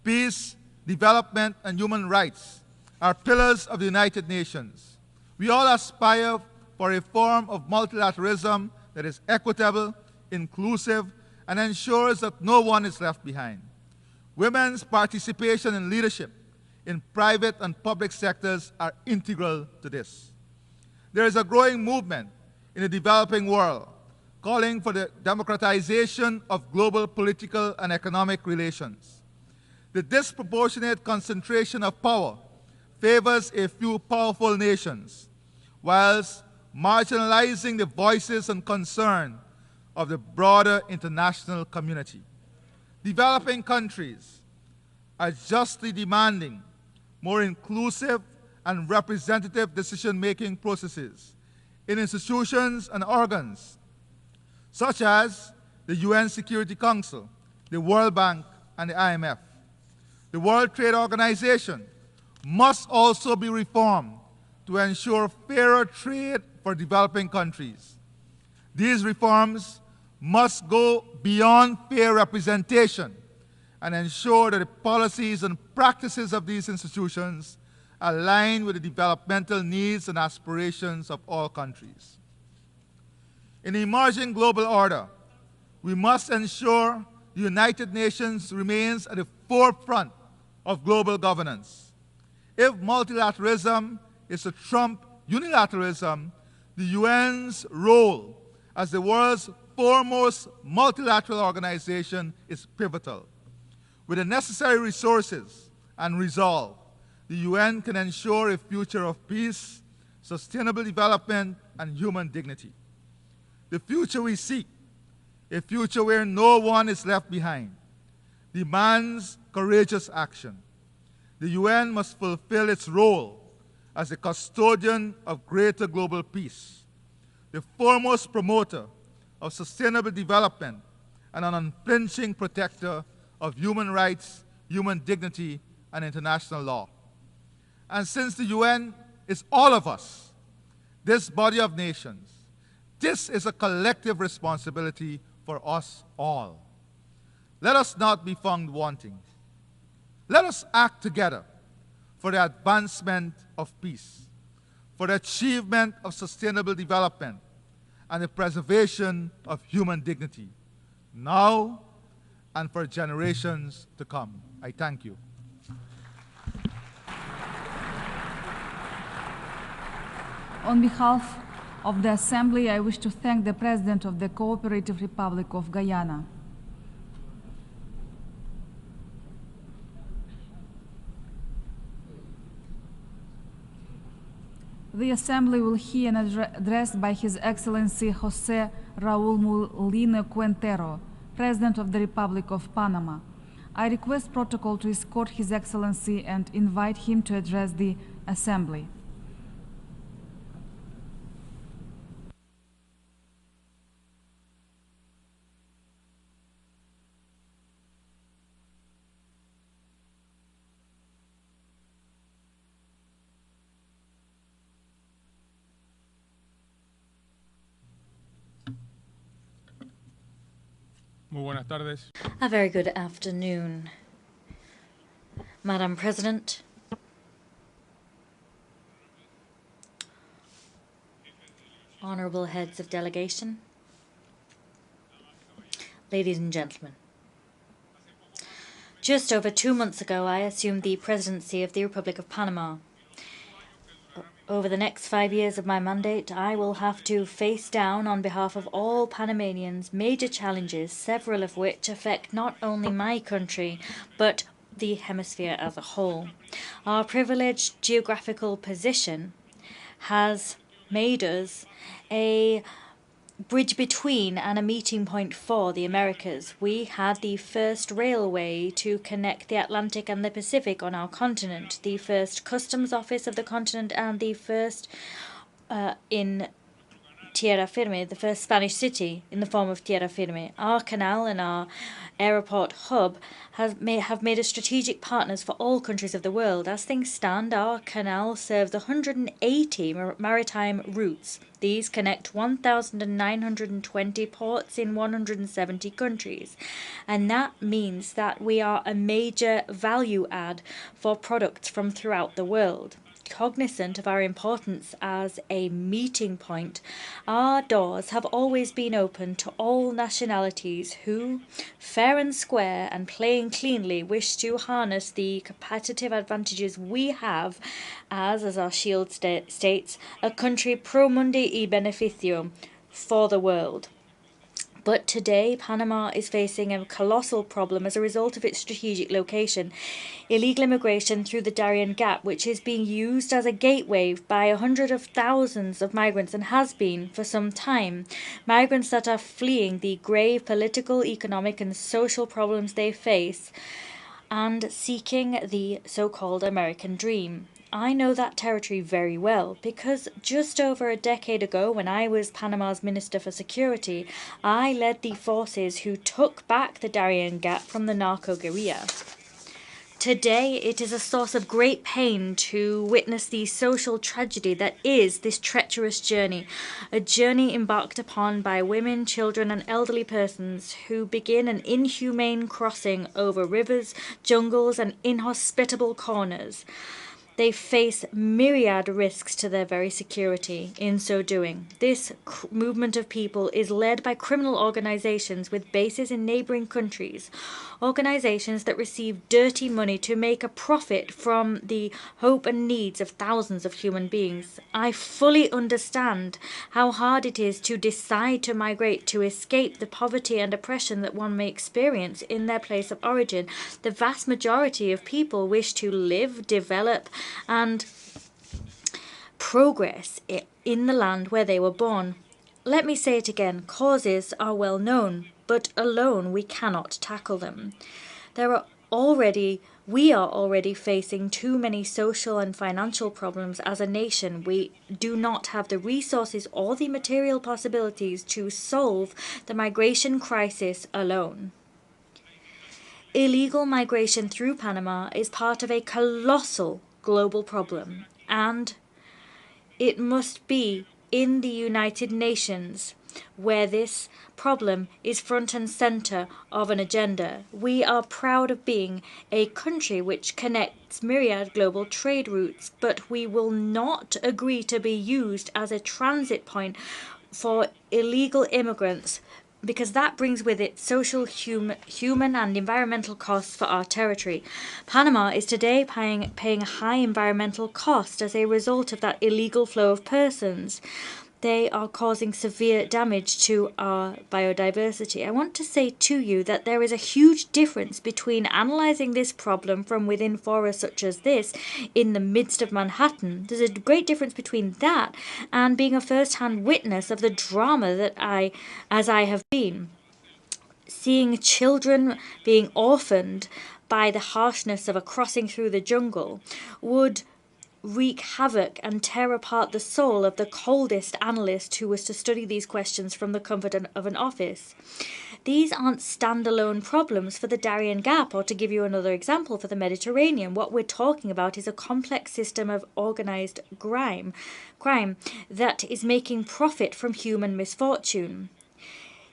peace, development, and human rights are pillars of the United Nations. We all aspire for a form of multilateralism that is equitable, inclusive, and ensures that no one is left behind. Women's participation in leadership in private and public sectors are integral to this. There is a growing movement in the developing world calling for the democratization of global political and economic relations. The disproportionate concentration of power favors a few powerful nations, whilst marginalizing the voices and concern of the broader international community. Developing countries are justly demanding more inclusive and representative decision-making processes in institutions and organs such as the UN Security Council, the World Bank, and the IMF. The World Trade Organization must also be reformed to ensure fairer trade for developing countries. These reforms must go beyond fair representation and ensure that the policies and practices of these institutions align with the developmental needs and aspirations of all countries. In the emerging global order, we must ensure the United Nations remains at the forefront of global governance. If multilateralism is to trump unilateralism, the UN's role as the world's foremost multilateral organization is pivotal. With the necessary resources and resolve, the UN can ensure a future of peace, sustainable development, and human dignity. The future we seek, a future where no one is left behind, demands courageous action. The UN must fulfill its role as a custodian of greater global peace, the foremost promoter of sustainable development, and an unflinching protector of human rights, human dignity, and international law. And since the UN is all of us, this body of nations, this is a collective responsibility for us all. Let us not be found wanting. Let us act together for the advancement of peace, for the achievement of sustainable development, and the preservation of human dignity, now and for generations to come. I thank you. On behalf of the Assembly, I wish to thank the President of the Cooperative Republic of Guyana. The Assembly will hear an address by His Excellency José Raúl Molina Quintero, President of the Republic of Panama. I request protocol to escort His Excellency and invite him to address the Assembly. Muy buenas tardes. A very good afternoon, Madam President, honorable heads of delegation, ladies and gentlemen. Just over 2 months ago, I assumed the presidency of the Republic of Panama. Over the next 5 years of my mandate, I will have to face down on behalf of all Panamanians major challenges, several of which affect not only my country, but the hemisphere as a whole. Our privileged geographical position has made us a bridge between and a meeting point for the Americas. We had the first railway to connect the Atlantic and the Pacific on our continent, the first customs office of the continent, and the first in Tierra Firme, the first Spanish city in the form of Tierra Firme. Our canal and our airport hub have made us strategic partners for all countries of the world. As things stand, our canal serves 180 maritime routes. These connect 1,920 ports in 170 countries. And that means that we are a major value add for products from throughout the world. Cognizant of our importance as a meeting point, our doors have always been open to all nationalities who, fair and square and playing cleanly, wish to harness the competitive advantages we have as our shield states, a country pro mundi y beneficio for the world. But today, Panama is facing a colossal problem as a result of its strategic location. Illegal immigration through the Darien Gap, which is being used as a gateway by hundreds of thousands of migrants and has been for some time. Migrants that are fleeing the grave political, economic and social problems they face and seeking the so-called American dream. I know that territory very well because just over a decade ago, when I was Panama's Minister for Security, I led the forces who took back the Darien Gap from the narco guerrilla. Today, it is a source of great pain to witness the social tragedy that is this treacherous journey, a journey embarked upon by women, children, and elderly persons who begin an inhumane crossing over rivers, jungles, and inhospitable corners. They face myriad risks to their very security in so doing. This movement of people is led by criminal organizations with bases in neighboring countries, organizations that receive dirty money to make a profit from the hope and needs of thousands of human beings. I fully understand how hard it is to decide to migrate to escape the poverty and oppression that one may experience in their place of origin. The vast majority of people wish to live, develop, and progress in the land where they were born. Let me say it again, causes are well known, but alone we cannot tackle them. We are already facing too many social and financial problems as a nation. We do not have the resources or the material possibilities to solve the migration crisis alone. Illegal migration through Panama is part of a colossal global problem, and it must be in the United Nations where this problem is front and center of an agenda. We are proud of being a country which connects myriad global trade routes, but we will not agree to be used as a transit point for illegal immigrants, because that brings with it social, human and environmental costs for our territory. Panama is today paying a high environmental cost as a result of that illegal flow of persons. They are causing severe damage to our biodiversity. I want to say to you that there is a huge difference between analysing this problem from within forests such as this in the midst of Manhattan. There's a great difference between that and being a first-hand witness of the drama that as I have been. Seeing children being orphaned by the harshness of a crossing through the jungle would wreak havoc and tear apart the soul of the coldest analyst who was to study these questions from the comfort of an office. These aren't standalone problems for the Darien Gap, or to give you another example, for the Mediterranean. What we're talking about is a complex system of organised crime that is making profit from human misfortune.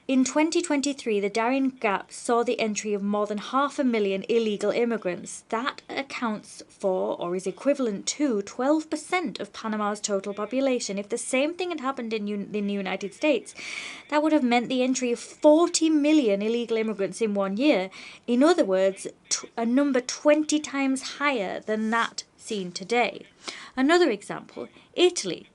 In 2023, the Darien Gap saw the entry of more than 500,000 illegal immigrants. That accounts for, or is equivalent to, 12% of Panama's total population. If the same thing had happened in the United States, that would have meant the entry of 40 million illegal immigrants in 1 year. In other words, a number 20 times higher than that seen today. Another example, Italy.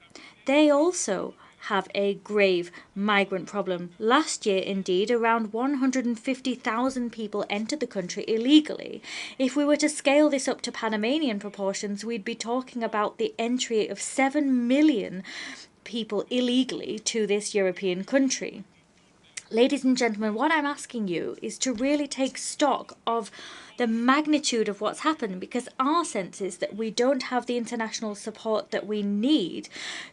They also have a grave migrant problem. Last year, indeed, around 150,000 people entered the country illegally. If we were to scale this up to Panamanian proportions, we'd be talking about the entry of 7 million people illegally to this European country. Ladies and gentlemen, what I'm asking you is to really take stock of the magnitude of what's happened, because our sense is that we don't have the international support that we need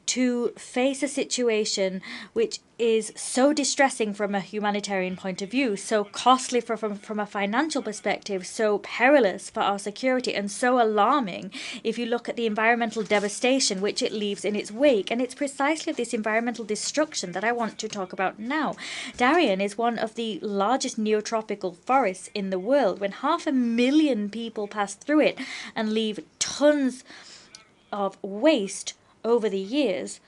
to face a situation which is so distressing from a humanitarian point of view, so costly from a financial perspective, so perilous for our security, and so alarming if you look at the environmental devastation which it leaves in its wake. And it's precisely this environmental destruction that I want to talk about now. Darien is one of the largest neotropical forests in the world. When 500,000 people pass through it and leave tons of waste over the years,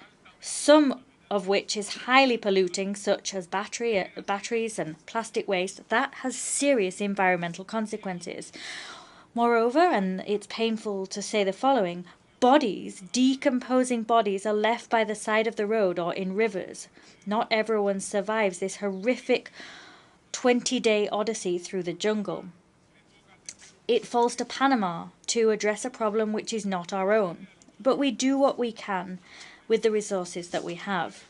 some of which is highly polluting, such as batteries and plastic waste, that has serious environmental consequences. Moreover, and it's painful to say the following, decomposing bodies are left by the side of the road or in rivers. Not everyone survives this horrific 20-day odyssey through the jungle. It falls to Panama to address a problem which is not our own, but we do what we can with the resources that we have.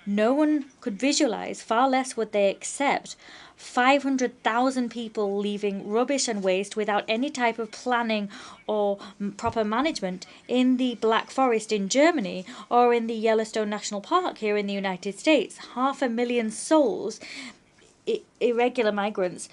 No one could visualize, far less would they accept, 500,000 people leaving rubbish and waste without any type of planning or proper management in the Black Forest in Germany or in the Yellowstone National Park here in the United States. 500,000 souls, irregular migrants,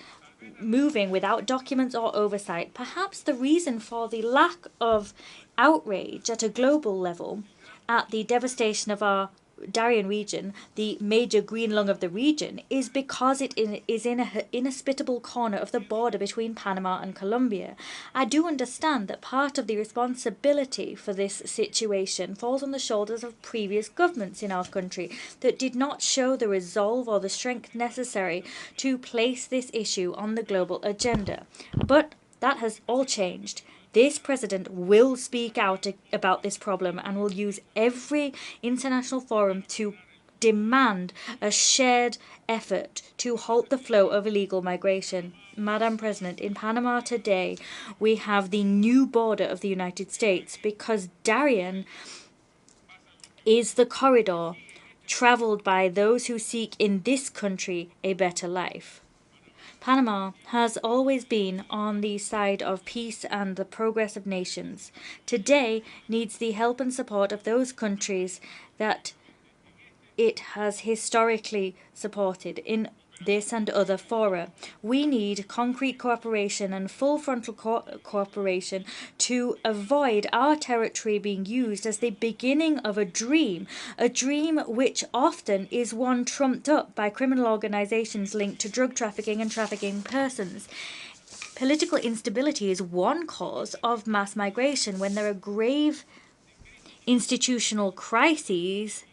moving without documents or oversight. Perhaps the reason for the lack of outrage at a global level at the devastation of our Darien region, the major green lung of the region, is because it is in an inhospitable corner of the border between Panama and Colombia. I do understand that part of the responsibility for this situation falls on the shoulders of previous governments in our country that did not show the resolve or the strength necessary to place this issue on the global agenda. But that has all changed. This president will speak out about this problem and will use every international forum to demand a shared effort to halt the flow of illegal migration. Madam President, in Panama today, we have the new border of the United States because Darien is the corridor traveled by those who seek in this country a better life. Panama has always been on the side of peace and the progress of nations. Today needs the help and support of those countries that it has historically supported in this and other fora. We need concrete cooperation and full frontal cooperation to avoid our territory being used as the beginning of a dream which often is one trumped up by criminal organizations linked to drug trafficking and trafficking persons. Political instability is one cause of mass migration. When there are grave institutional crises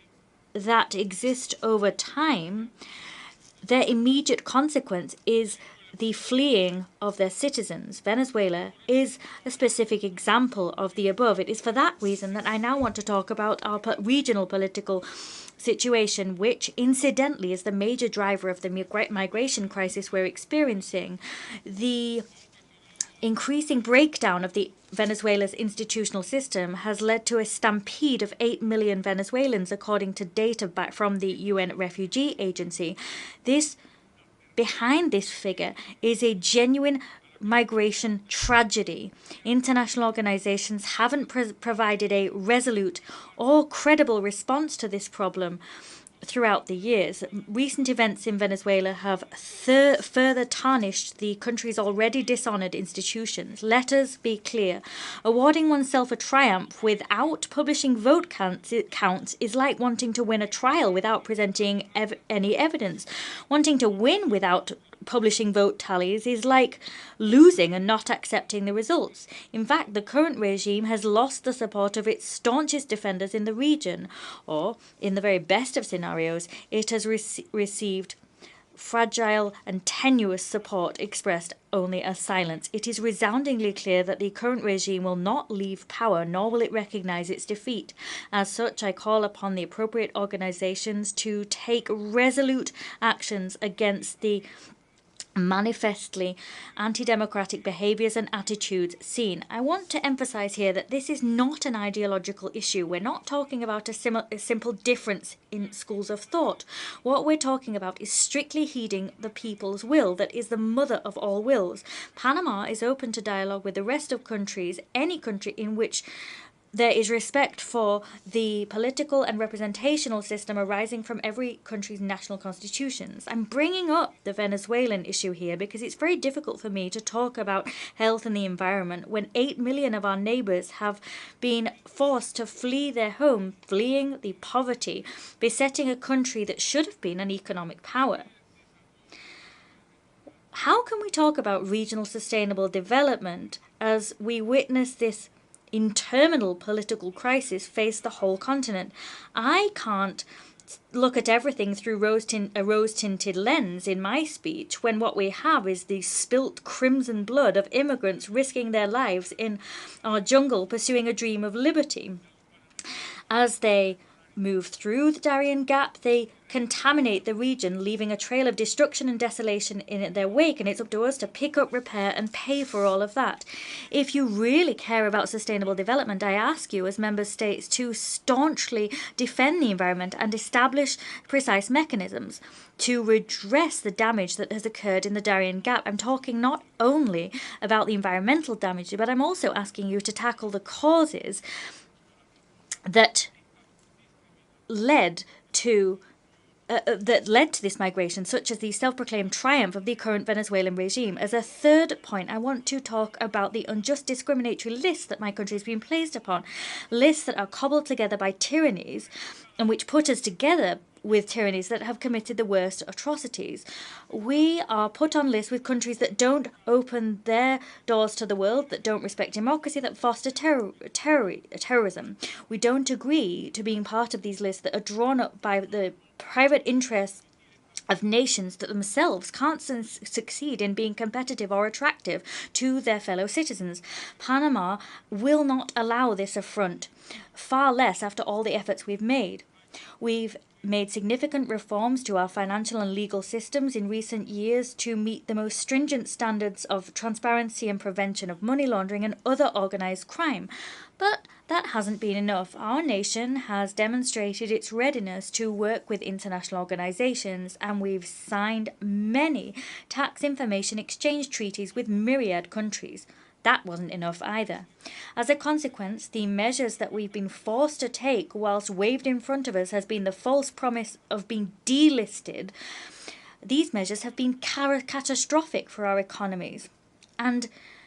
that exist over time, their immediate consequence is the fleeing of their citizens. Venezuela is a specific example of the above. It is for that reason that I now want to talk about our regional political situation, which incidentally is the major driver of the migration crisis we're experiencing. The increasing breakdown of Venezuela's institutional system has led to a stampede of 8 million Venezuelans, according to data back from the UN Refugee Agency. Behind this figure is a genuine migration tragedy. International organizations haven't provided a resolute or credible response to this problem throughout the years. Recent events in Venezuela have further tarnished the country's already dishonored institutions. Let us be clear. Awarding oneself a triumph without publishing vote counts is like wanting to win a trial without presenting any evidence. Wanting to win without publishing vote tallies is like losing and not accepting the results. In fact, the current regime has lost the support of its staunchest defenders in the region, or, in the very best of scenarios, it has received fragile and tenuous support expressed only as silence. It is resoundingly clear that the current regime will not leave power, nor will it recognize its defeat. As such, I call upon the appropriate organizations to take resolute actions against the manifestly anti-democratic behaviors and attitudes seen. I want to emphasize here that this is not an ideological issue. We're not talking about a simple difference in schools of thought. What we're talking about is strictly heeding the people's will that is the mother of all wills. Panama is open to dialogue with the rest of countries, any country in which there is respect for the political and representational system arising from every country's national constitutions. I'm bringing up the Venezuelan issue here because it's very difficult for me to talk about health and the environment when 8 million of our neighbors have been forced to flee their home, fleeing the poverty besetting a country that should have been an economic power. How can we talk about regional sustainable development as we witness this interminable political crisis face the whole continent? I can't look at everything through a rose-tinted lens in my speech when what we have is the spilt crimson blood of immigrants risking their lives in our jungle pursuing a dream of liberty. As they move through the Darien Gap, they contaminate the region, leaving a trail of destruction and desolation in their wake, and it's up to us to pick up, repair, and pay for all of that. If you really care about sustainable development, I ask you as member states to staunchly defend the environment and establish precise mechanisms to redress the damage that has occurred in the Darien Gap. I'm talking not only about the environmental damage, but I'm also asking you to tackle the causes that led to that led to this migration, such as the self-proclaimed triumph of the current Venezuelan regime. As a third point, I want to talk about the unjust discriminatory lists that my country has been placed upon, lists that are cobbled together by tyrannies and which put us together with tyrannies that have committed the worst atrocities. We are put on lists with countries that don't open their doors to the world, that don't respect democracy, that foster terrorism. We don't agree to being part of these lists that are drawn up by the private interests of nations that themselves can't succeed in being competitive or attractive to their fellow citizens. Panama will not allow this affront, far less after all the efforts we've made. We've made significant reforms to our financial and legal systems in recent years to meet the most stringent standards of transparency and prevention of money laundering and other organised crime. But that hasn't been enough. Our nation has demonstrated its readiness to work with international organisations, and we've signed many tax information exchange treaties with myriad countries. That wasn't enough either. As a consequence, the measures that we've been forced to take whilst waved in front of us has been the false promise of being delisted. These measures have been catastrophic for our economies. And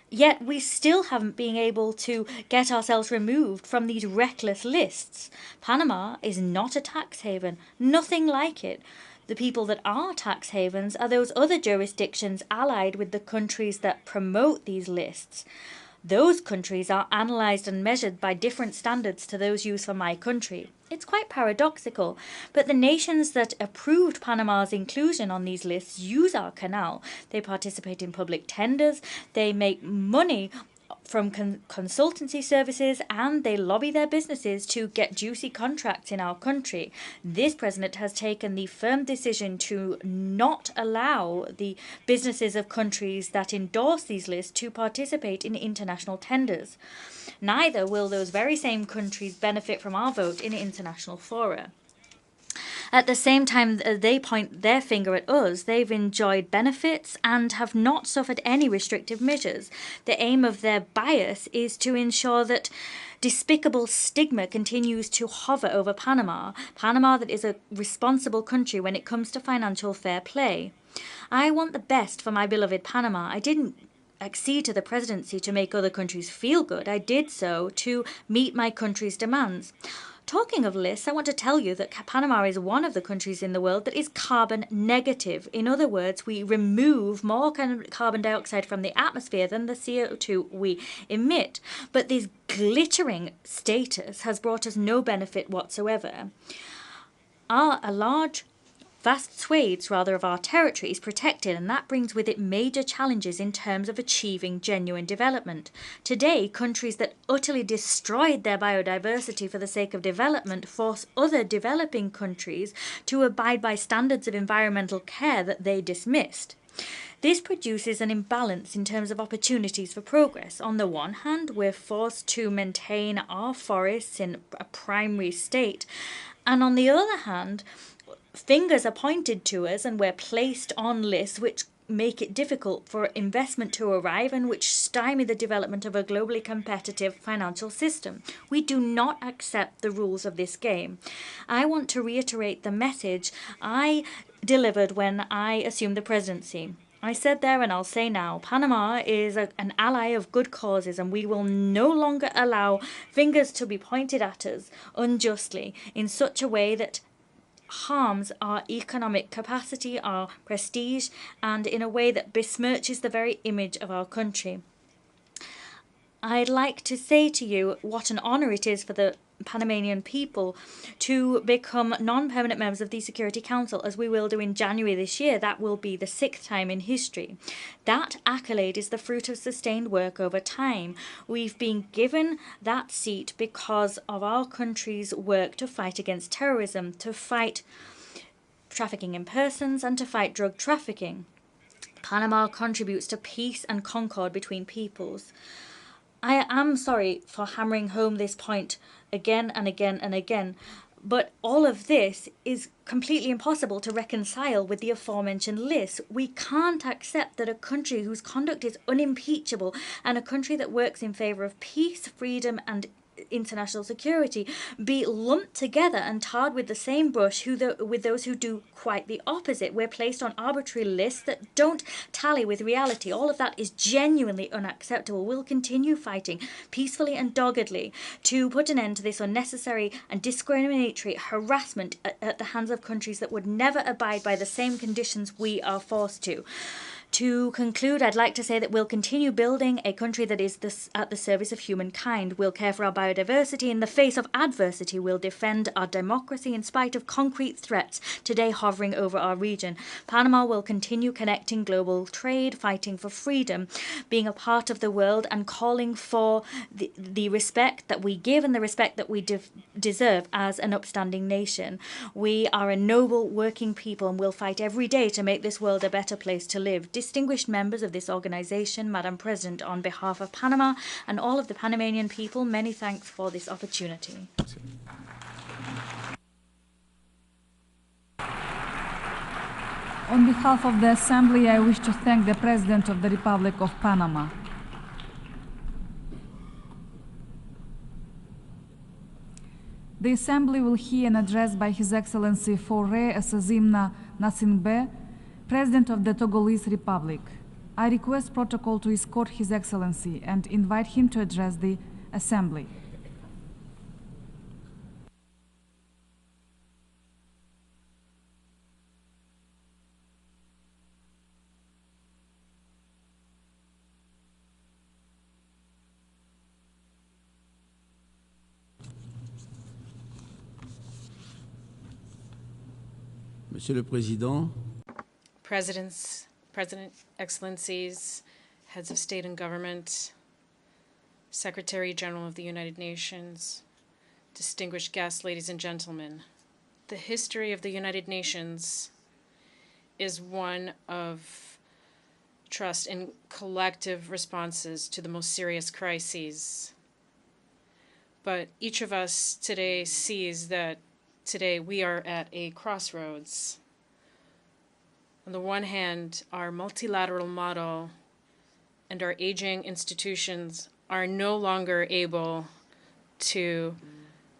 yet we still haven't been able to get ourselves removed from these reckless lists. Panama is not a tax haven, nothing like it. The people that are tax havens are those other jurisdictions allied with the countries that promote these lists. Those countries are analysed and measured by different standards to those used for my country. It's quite paradoxical, but the nations that approved Panama's inclusion on these lists use our canal. They participate in public tenders, they make money from consultancy services, and they lobby their businesses to get juicy contracts in our country. This president has taken the firm decision to not allow the businesses of countries that endorse these lists to participate in international tenders. Neither will those very same countries benefit from our vote in international fora. At the same time they point their finger at us, they've enjoyed benefits and have not suffered any restrictive measures. The aim of their bias is to ensure that despicable stigma continues to hover over Panama that is a responsible country when it comes to financial fair play. I want the best for my beloved Panama. I didn't accede to the presidency to make other countries feel good. I did so to meet my country's demands. Talking of lists, I want to tell you that Panama is one of the countries in the world that is carbon negative. In other words, we remove more carbon dioxide from the atmosphere than the CO2 we emit. But this glittering status has brought us no benefit whatsoever. Vast swathes, of our territory is protected, and that brings with it major challenges in terms of achieving genuine development. Today, countries that utterly destroyed their biodiversity for the sake of development force other developing countries to abide by standards of environmental care that they dismissed. This produces an imbalance in terms of opportunities for progress. On the one hand, we're forced to maintain our forests in a primary state, and on the other hand, fingers are pointed to us and we're placed on lists which make it difficult for investment to arrive and which stymie the development of a globally competitive financial system. We do not accept the rules of this game. I want to reiterate the message I delivered when I assumed the presidency. I said there and I'll say now, Panama is an ally of good causes, and we will no longer allow fingers to be pointed at us unjustly in such a way that harms our economic capacity, our prestige, and in a way that besmirches the very image of our country. I'd like to say to you what an honour it is for the Panamanian people to become non-permanent members of the Security Council, as we will do in January this year. That will be the 6th time in history. That accolade is the fruit of sustained work over time. We've been given that seat because of our country's work to fight against terrorism, to fight trafficking in persons, and to fight drug trafficking. Panama contributes to peace and concord between peoples. I am sorry for hammering home this point again and again and again, but all of this is completely impossible to reconcile with the aforementioned list. We can't accept that a country whose conduct is unimpeachable and a country that works in favour of peace, freedom and international security be lumped together and tarred with the same brush with those who do quite the opposite. We're placed on arbitrary lists that don't tally with reality. All of that is genuinely unacceptable. We'll continue fighting peacefully and doggedly to put an end to this unnecessary and discriminatory harassment at the hands of countries that would never abide by the same conditions we are forced to. To conclude, I'd like to say that we'll continue building a country that is at the service of humankind. We'll care for our biodiversity in the face of adversity. We'll defend our democracy in spite of concrete threats today hovering over our region. Panama will continue connecting global trade, fighting for freedom, being a part of the world, and calling for the respect that we give and the respect that we deserve as an upstanding nation. We are a noble working people, and we'll fight every day to make this world a better place to live. Distinguished members of this organization, Madam President, on behalf of Panama and all of the Panamanian people, many thanks for this opportunity. On behalf of the Assembly, I wish to thank the President of the Republic of Panama. The Assembly will hear an address by His Excellency Faure Essazimna Nasingbe, President of the Togolese Republic. I request protocol to escort His Excellency and invite him to address the Assembly. Monsieur le Président, President, Excellencies, Heads of State and Government, Secretary General of the United Nations, distinguished guests, ladies and gentlemen, the history of the United Nations is one of trust in collective responses to the most serious crises. But each of us today sees that today we are at a crossroads. On the one hand, our multilateral model and our aging institutions are no longer able to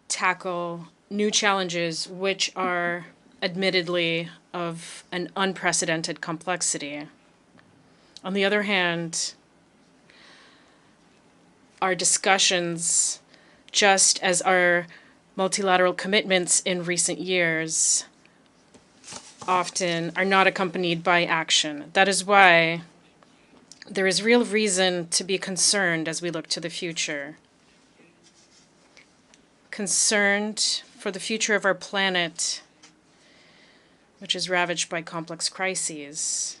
tackle new challenges which are admittedly of an unprecedented complexity. On the other hand, our discussions, just as our multilateral commitments in recent years, often are not accompanied by action. That is why there is real reason to be concerned as we look to the future. Concerned for the future of our planet, which is ravaged by complex crises.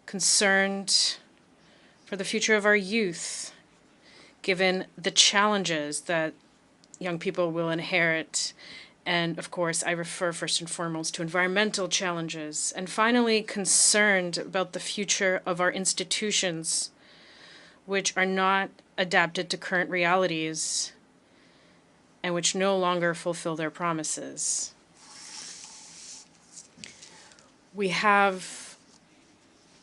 Concerned for the future of our youth, given the challenges that young people will inherit. And of course, I refer first and foremost to environmental challenges. And finally, concerned about the future of our institutions, which are not adapted to current realities and which no longer fulfill their promises. We have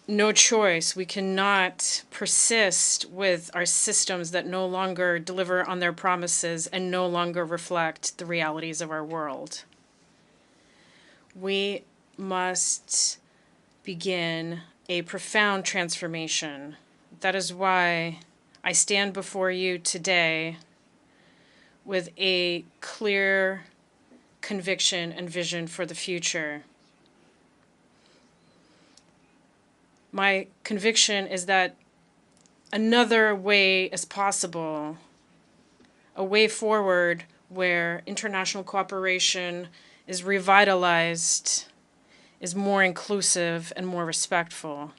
no choice. We cannot persist with our systems that no longer deliver on their promises and no longer reflect the realities of our world. We must begin a profound transformation. That is why I stand before you today with a clear conviction and vision for the future. My conviction is that another way is possible, a way forward where international cooperation is revitalized, is more inclusive and more respectful.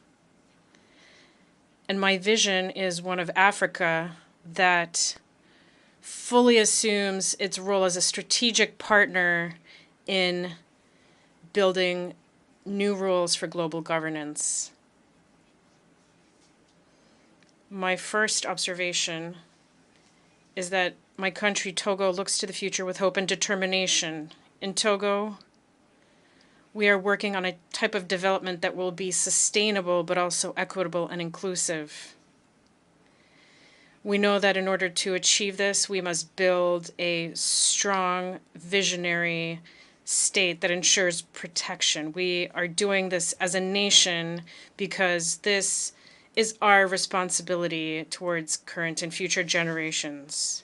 And my vision is one of Africa that fully assumes its role as a strategic partner in building new rules for global governance. My first observation is that my country, Togo, looks to the future with hope and determination. In Togo, we are working on a type of development that will be sustainable but also equitable and inclusive. We know that in order to achieve this, we must build a strong, visionary state that ensures protection. We are doing this as a nation because this is our responsibility towards current and future generations.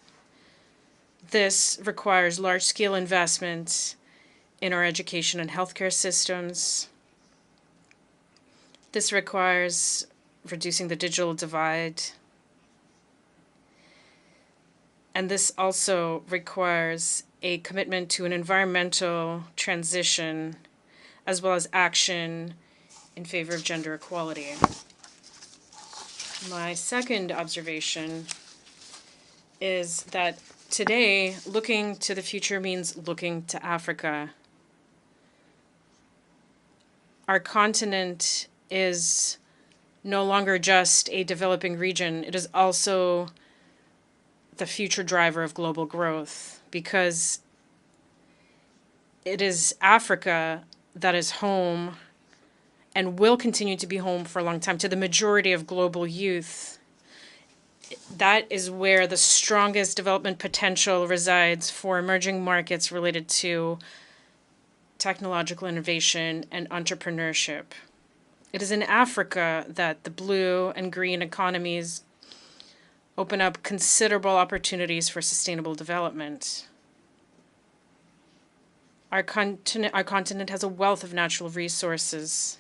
This requires large-scale investment in our education and healthcare systems. This requires reducing the digital divide. And this also requires a commitment to an environmental transition, as well as action in favor of gender equality. My second observation is that today, looking to the future means looking to Africa. Our continent is no longer just a developing region. It is also the future driver of global growth, because it is Africa that is home and will continue to be home for a long time to the majority of global youth. That is where the strongest development potential resides for emerging markets related to technological innovation and entrepreneurship. It is in Africa that the blue and green economies open up considerable opportunities for sustainable development. Our continent has a wealth of natural resources.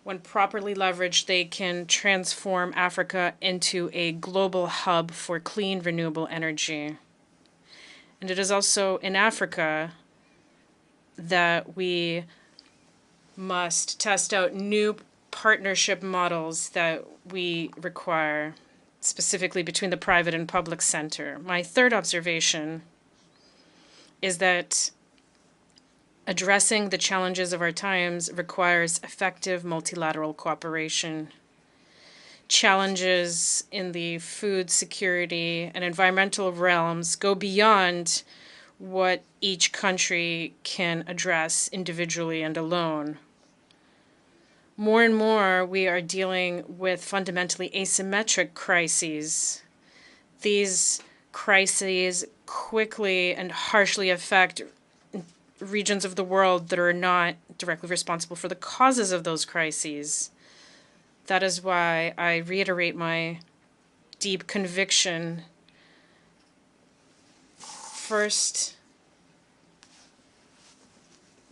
When properly leveraged, they can transform Africa into a global hub for clean, renewable energy. And it is also in Africa that we must test out new partnership models that we require, specifically between the private and public sector. My third observation is that addressing the challenges of our times requires effective multilateral cooperation. Challenges in the food security and environmental realms go beyond what each country can address individually and alone. More and more, we are dealing with fundamentally asymmetric crises. These crises quickly and harshly affect regions of the world that are not directly responsible for the causes of those crises. That is why I reiterate my deep conviction. First,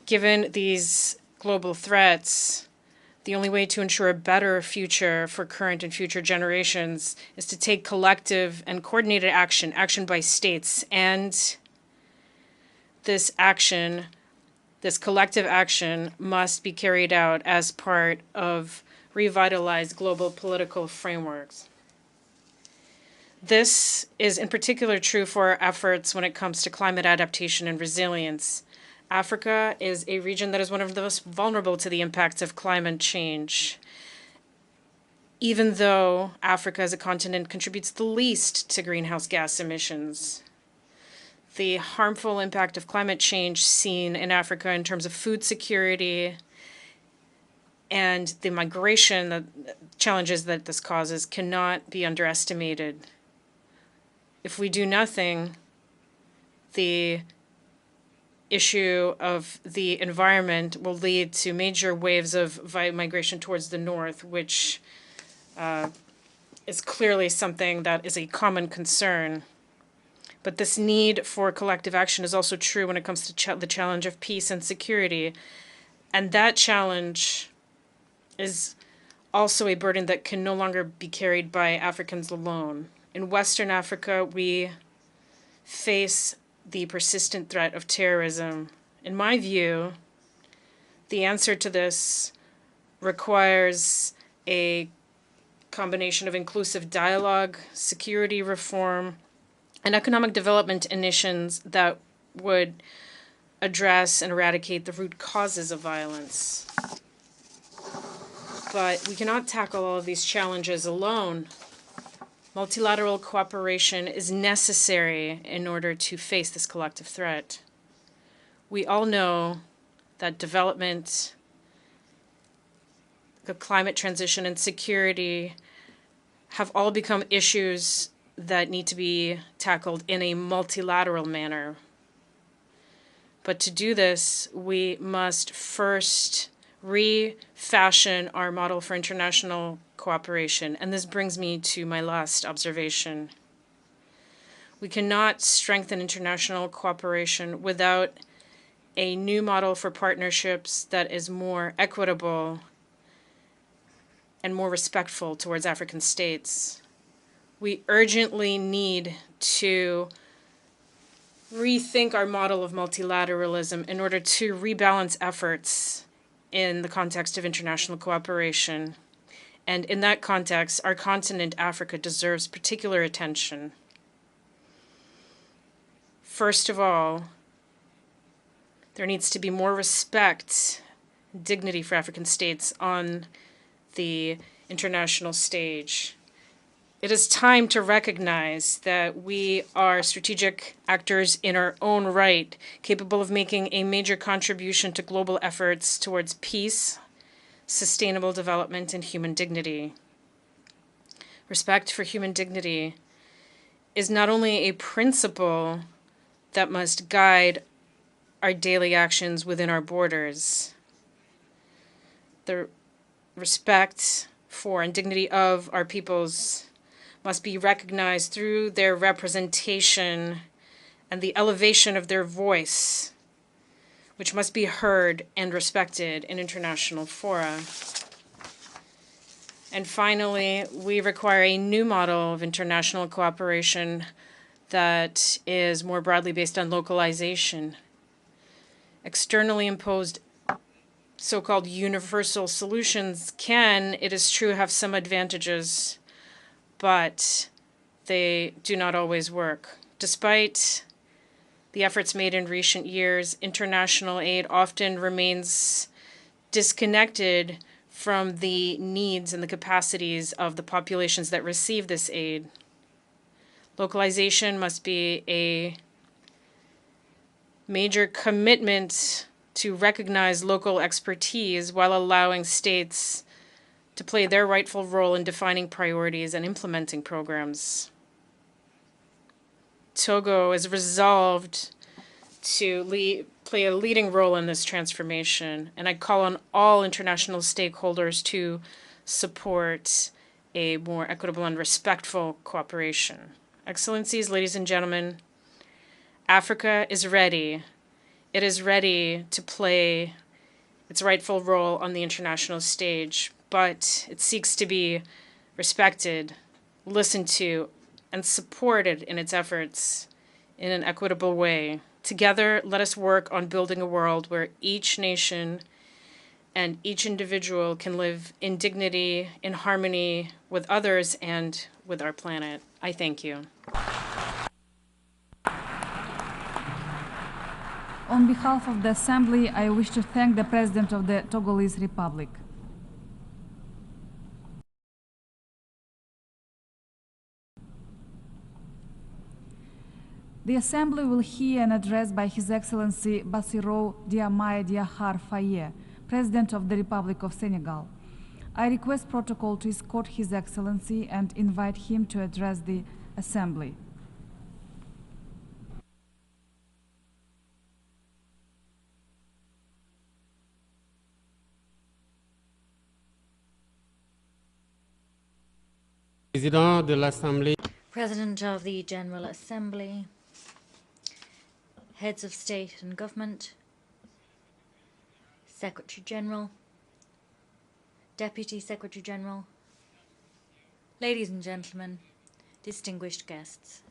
given these global threats, the only way to ensure a better future for current and future generations is to take collective and coordinated action, action by states. And this action, this collective action, must be carried out as part of revitalized global political frameworks. This is in particular true for our efforts when it comes to climate adaptation and resilience. Africa is a region that is one of the most vulnerable to the impacts of climate change. Even though Africa as a continent contributes the least to greenhouse gas emissions, the harmful impact of climate change seen in Africa in terms of food security and the migration challenges that this causes cannot be underestimated. If we do nothing, the issue of the environment will lead to major waves of migration towards the north, which is clearly something that is a common concern. But this need for collective action is also true when it comes to the challenge of peace and security. And that challenge is also a burden that can no longer be carried by Africans alone. In Western Africa, we face the persistent threat of terrorism. In my view, the answer to this requires a combination of inclusive dialogue, security reform, and economic development initiatives that would address and eradicate the root causes of violence. But we cannot tackle all of these challenges alone. Multilateral cooperation is necessary in order to face this collective threat. We all know that development, the climate transition, and security have all become issues that need to be tackled in a multilateral manner. But to do this, we must first refashion our model for international cooperation. And this brings me to my last observation. We cannot strengthen international cooperation without a new model for partnerships that is more equitable and more respectful towards African states. We urgently need to rethink our model of multilateralism in order to rebalance efforts in the context of international cooperation. And in that context, our continent, Africa, deserves particular attention. First of all, there needs to be more respect, dignity for African states on the international stage. It is time to recognize that we are strategic actors in our own right, capable of making a major contribution to global efforts towards peace, sustainable development, and human dignity. Respect for human dignity is not only a principle that must guide our daily actions within our borders. The respect for and dignity of our peoples must be recognized through their representation and the elevation of their voice, which must be heard and respected in international fora. And finally, we require a new model of international cooperation that is more broadly based on localization. Externally imposed so-called universal solutions can, it is true, have some advantages, but they do not always work. Despite the efforts made in recent years, international aid often remains disconnected from the needs and the capacities of the populations that receive this aid. Localization must be a major commitment to recognize local expertise while allowing states to play their rightful role in defining priorities and implementing programs. Togo is resolved to play a leading role in this transformation, and I call on all international stakeholders to support a more equitable and respectful cooperation. Excellencies, ladies and gentlemen, Africa is ready. It is ready to play its rightful role on the international stage, but it seeks to be respected, listened to, and supported in its efforts in an equitable way. Together, let us work on building a world where each nation and each individual can live in dignity, in harmony with others and with our planet. I thank you. On behalf of the Assembly, I wish to thank the President of the Togolese Republic. The Assembly will hear an address by His Excellency Bassirou Diomaye Diakhar Faye, President of the Republic of Senegal. I request protocol to escort His Excellency and invite him to address the Assembly. President of the General Assembly, heads of state and government, Secretary General, Deputy Secretary General, ladies and gentlemen, distinguished guests.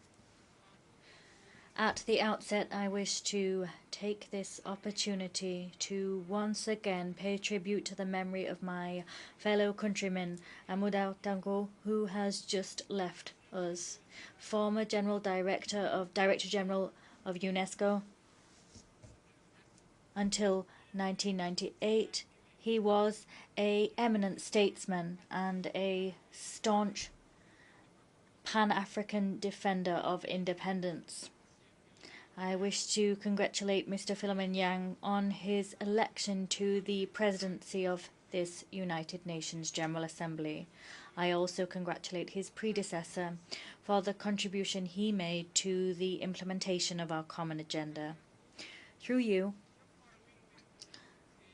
At the outset, I wish to take this opportunity to once again pay tribute to the memory of my fellow countryman, Amadou Dango, who has just left us. Former Director General of UNESCO. Until 1998, he was an eminent statesman and a staunch Pan-African defender of independence. I wish to congratulate Mr. Philemon Yang on his election to the presidency of this United Nations General Assembly. I also congratulate his predecessor for the contribution he made to the implementation of our common agenda. Through you,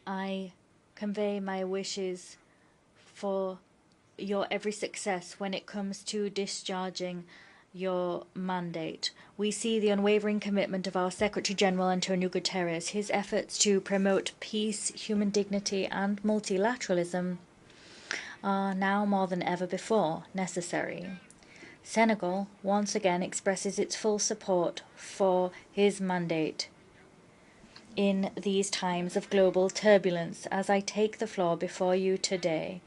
I convey my wishes for your every success when it comes to discharging your mandate. We see the unwavering commitment of our Secretary General Antonio Guterres, his efforts to promote peace, human dignity, and multilateralism are now more than ever before necessary. Senegal once again expresses its full support for his mandate in these times of global turbulence. As I take the floor before you today,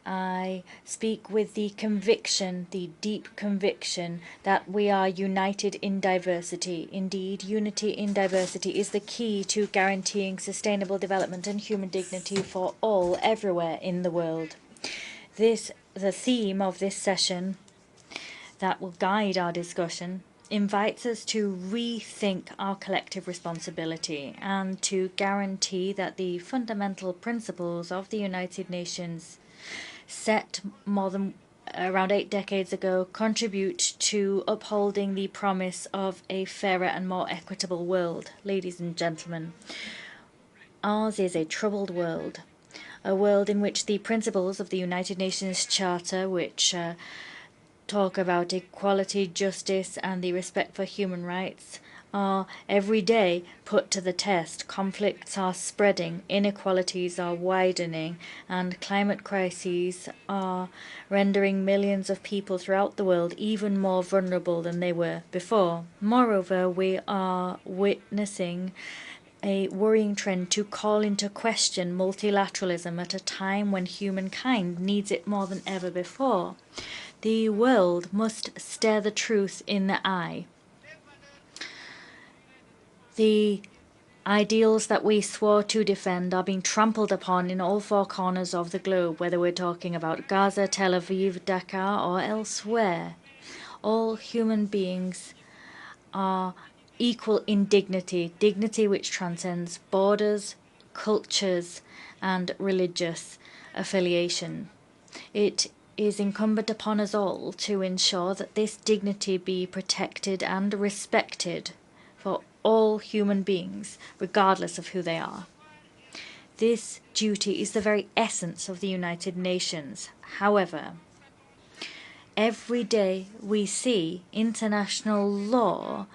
I speak with the conviction, the deep conviction, that we are united in diversity. Indeed, unity in diversity is the key to guaranteeing sustainable development and human dignity for all, everywhere in the world. The theme of this session that will guide our discussion invites us to rethink our collective responsibility and to guarantee that the fundamental principles of the United Nations set more than around 8 decades ago contribute to upholding the promise of a fairer and more equitable world. Ladies and gentlemen, ours is a troubled world, a world in which the principles of the United Nations Charter, which talk about equality, justice, and the respect for human rights, are every day put to the test. Conflicts are spreading, inequalities are widening, and climate crises are rendering millions of people throughout the world even more vulnerable than they were before. Moreover, we are witnessing a worrying trend to call into question multilateralism at a time when humankind needs it more than ever before. The world must stare the truth in the eye. The ideals that we swore to defend are being trampled upon in all 4 corners of the globe, whether we're talking about Gaza, Tel Aviv, Dakar, or elsewhere. All human beings are equal in dignity, dignity which transcends borders, cultures, and religious affiliation. It is incumbent upon us all to ensure that this dignity be protected and respected for all human beings, regardless of who they are. This duty is the very essence of the United Nations. However, every day we see international law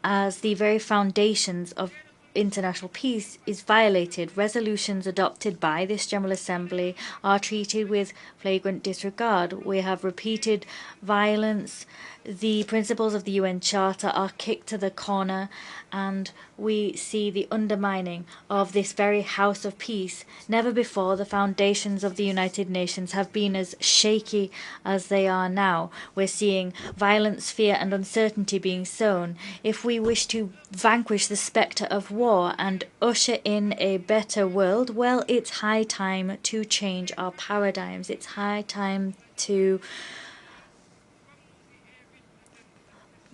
as the very foundations of international peace is violated. Resolutions adopted by this General Assembly are treated with flagrant disregard. We have repeated violence. The principles of the UN Charter are kicked to the corner, and we see the undermining of this very house of peace. Never before the foundations of the United Nations have been as shaky as they are now. We're seeing violence, fear, and uncertainty being sown. If we wish to vanquish the spectre of war and usher in a better world, well, it's high time to change our paradigms. It's high time to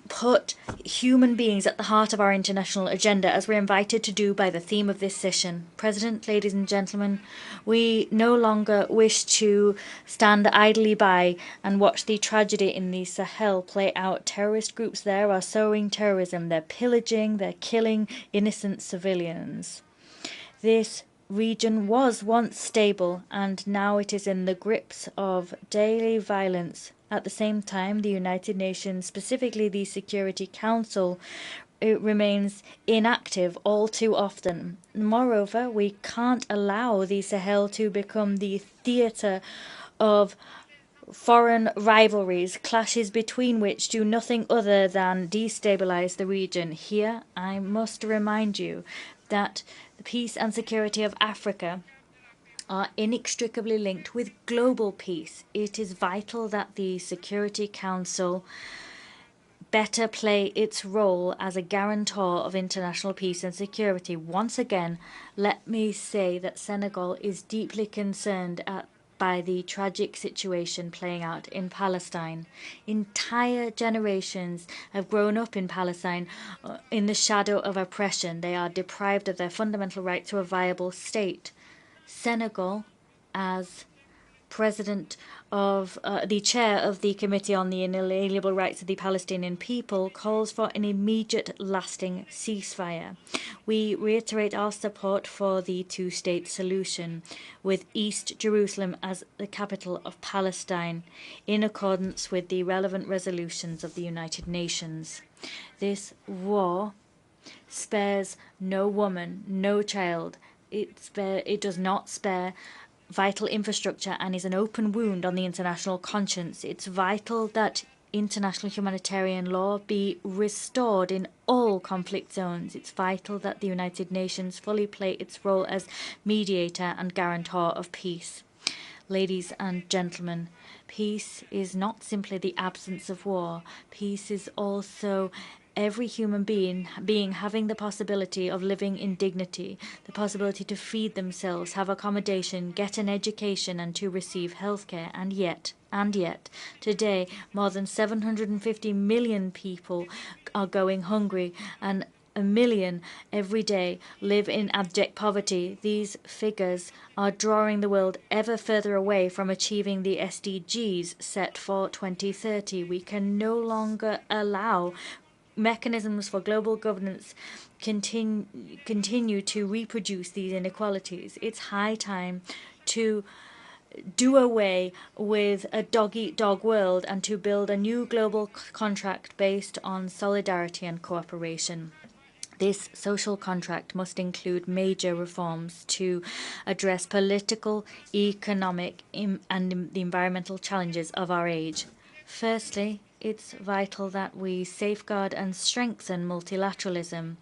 put human beings at the heart of our international agenda, as we're invited to do by the theme of this session. President, ladies and gentlemen, we no longer wish to stand idly by and watch the tragedy in the Sahel play out. Terrorist groups there are sowing terrorism. They're pillaging, they're killing innocent civilians. This region was once stable, and now it is in the grips of daily violence. At the same time, the United Nations, specifically the Security Council, it remains inactive all too often. Moreover, we can't allow the Sahel to become the theatre of foreign rivalries, clashes between which do nothing other than destabilize the region. Here, I must remind you that the peace and security of Africa are inextricably linked with global peace. It is vital that the Security Council better play its role as a guarantor of international peace and security. Once again, let me say that Senegal is deeply concerned by the tragic situation playing out in Palestine. Entire generations have grown up in Palestine in the shadow of oppression. They are deprived of their fundamental right to a viable state. Senegal, as President of the chair of the Committee on the Inalienable Rights of the Palestinian People, calls for an immediate, lasting ceasefire. We reiterate our support for the two-state solution, with East Jerusalem as the capital of Palestine, in accordance with the relevant resolutions of the United Nations. This war spares no woman, no child. It does not spare vital infrastructure and is an open wound on the international conscience. It's vital that international humanitarian law be restored in all conflict zones. It's vital that the United Nations fully play its role as mediator and guarantor of peace. Ladies and gentlemen, peace is not simply the absence of war. Peace is also every human being having the possibility of living in dignity, the possibility to feed themselves, have accommodation, get an education, and to receive healthcare. And yet, today, more than 750 million people are going hungry, and 1 million every day live in abject poverty. These figures are drawing the world ever further away from achieving the SDGs set for 2030. We can no longer allow mechanisms for global governance continue to reproduce these inequalities. It's high time to do away with a dog-eat-dog world and to build a new global contract based on solidarity and cooperation. This social contract must include major reforms to address political, economic, and the environmental challenges of our age. Firstly, it's vital that we safeguard and strengthen multilateralism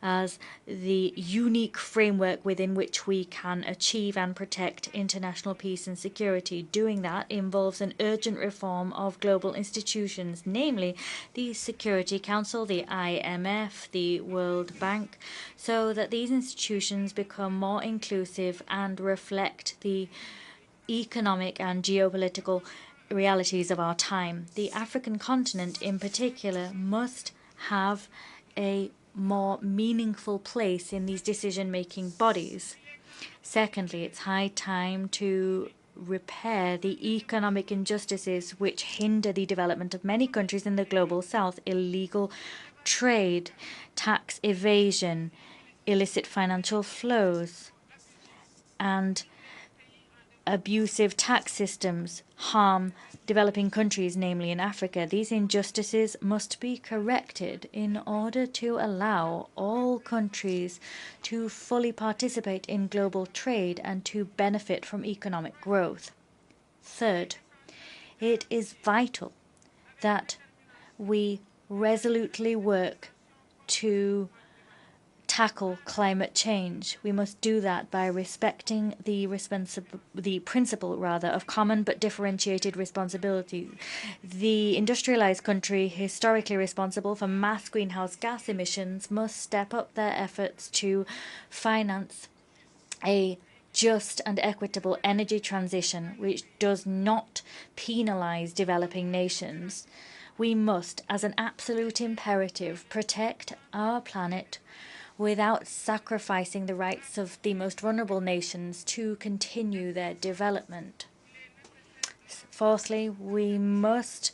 as the unique framework within which we can achieve and protect international peace and security. Doing that involves an urgent reform of global institutions, namely the Security Council, the IMF, the World Bank, so that these institutions become more inclusive and reflect the economic and geopolitical realities of our time. The African continent in particular must have a more meaningful place in these decision-making bodies. Secondly, it's high time to repair the economic injustices which hinder the development of many countries in the global south: illegal trade, tax evasion, illicit financial flows, and abusive tax systems harm developing countries, namely in Africa. These injustices must be corrected in order to allow all countries to fully participate in global trade and to benefit from economic growth. Third, it is vital that we resolutely work to tackle climate change. We must do that by respecting the principle of common but differentiated responsibility. The industrialized country historically responsible for mass greenhouse gas emissions must step up their efforts to finance a just and equitable energy transition which does not penalize developing nations. We must, as an absolute imperative, protect our planet without sacrificing the rights of the most vulnerable nations to continue their development. Fourthly, we must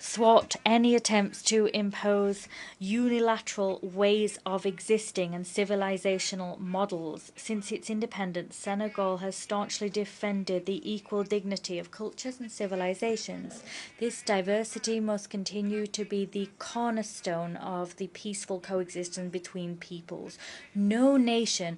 thwart any attempts to impose unilateral ways of existing and civilizational models. Since its independence, Senegal has staunchly defended the equal dignity of cultures and civilizations. This diversity must continue to be the cornerstone of the peaceful coexistence between peoples. No nation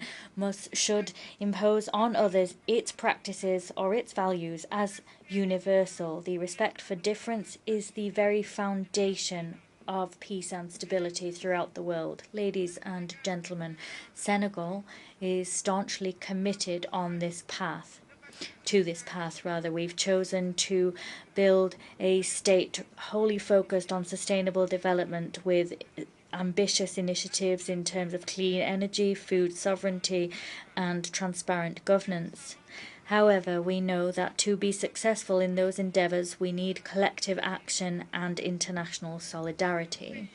should impose on others its practices or its values as universal. The respect for difference is the very foundation of peace and stability throughout the world. Ladies and gentlemen, Senegal is staunchly committed on this path. We've chosen to build a state wholly focused on sustainable development with ambitious initiatives in terms of clean energy, food sovereignty, and transparent governance. However, we know that to be successful in those endeavours, we need collective action and international solidarity.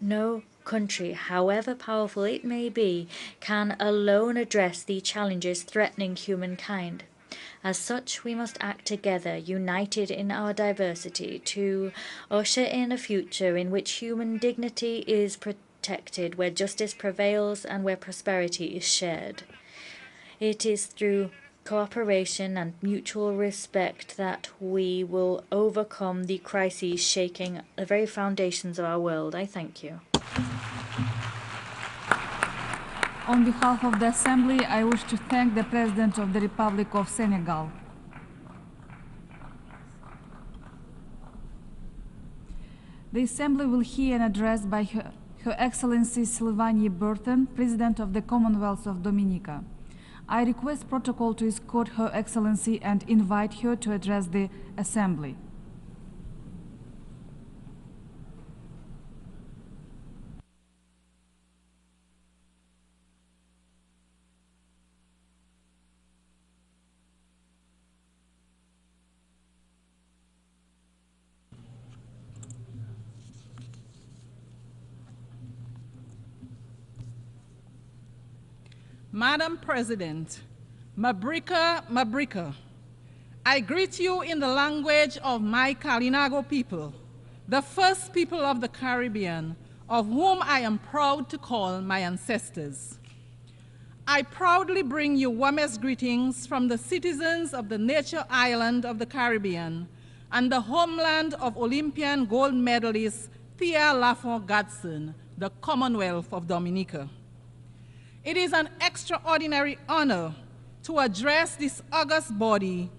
No country, however powerful it may be, can alone address the challenges threatening humankind. As such, we must act together, united in our diversity, to usher in a future in which human dignity is protected, where justice prevails, and where prosperity is shared. It is through cooperation and mutual respect that we will overcome the crises shaking the very foundations of our world. I thank you. On behalf of the Assembly, I wish to thank the President of the Republic of Senegal. The Assembly will hear an address by Her Excellency Sylvanie Burton, President of the Commonwealth of Dominica. I request protocol to escort Her Excellency and invite her to address the Assembly. Madam President, Mabrika Mabrika, I greet you in the language of my Kalinago people, the first people of the Caribbean, of whom I am proud to call my ancestors. I proudly bring you warmest greetings from the citizens of the nature island of the Caribbean and the homeland of Olympian gold medalist Thea Lafont Gadson, the Commonwealth of Dominica. It is an extraordinary honor to address this august body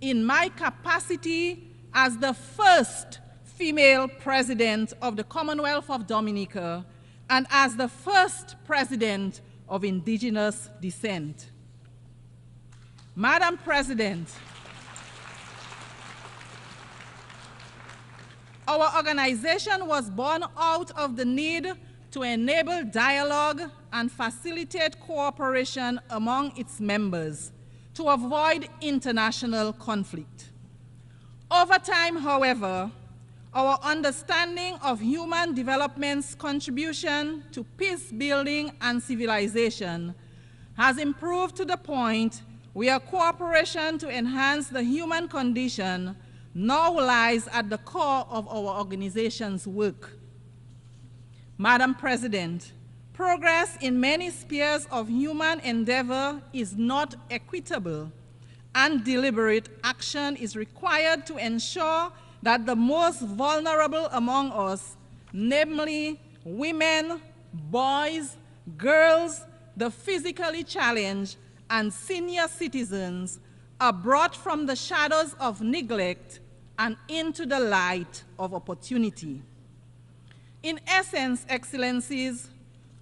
in my capacity as the first female president of the Commonwealth of Dominica and as the first president of indigenous descent. Madam President, our organization was born out of the need to enable dialogue and facilitate cooperation among its members to avoid international conflict. Over time, however, our understanding of human development's contribution to peace building and civilization has improved to the point where cooperation to enhance the human condition now lies at the core of our organization's work. Madam President, progress in many spheres of human endeavor is not equitable, and deliberate action is required to ensure that the most vulnerable among us, namely women, boys, girls, the physically challenged, and senior citizens, are brought from the shadows of neglect and into the light of opportunity. In essence, Excellencies,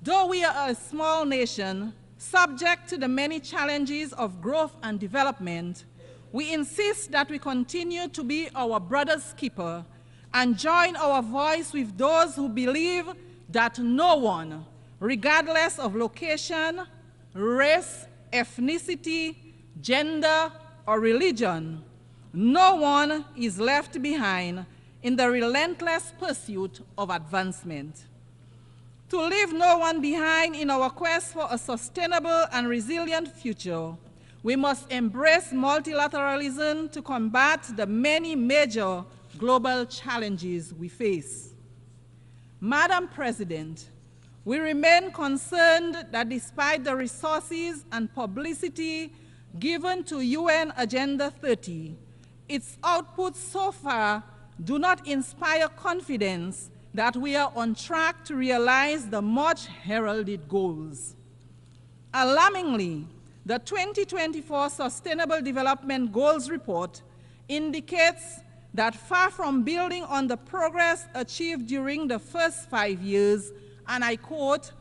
though we are a small nation, subject to the many challenges of growth and development, we insist that we continue to be our brother's keeper and join our voice with those who believe that no one, regardless of location, race, ethnicity, gender, or religion, no one is left behind in the relentless pursuit of advancement. To leave no one behind in our quest for a sustainable and resilient future, we must embrace multilateralism to combat the many major global challenges we face. Madam President, we remain concerned that despite the resources and publicity given to UN Agenda 30, its outputs so far do not inspire confidence that we are on track to realize the much heralded goals. Alarmingly, the 2024 Sustainable Development Goals report indicates that far from building on the progress achieved during the first 5 years, and I quote,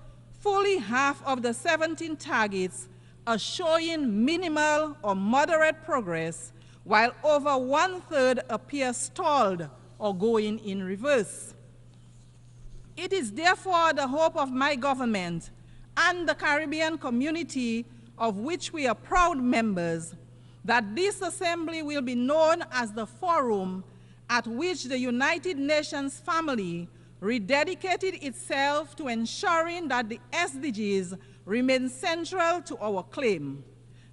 fully half of the 17 targets are showing minimal or moderate progress, while over 1/3 appear stalled or going in reverse. It is therefore the hope of my government and the Caribbean community, of which we are proud members, that this assembly will be known as the forum at which the United Nations family rededicated itself to ensuring that the SDGs remain central to our claim,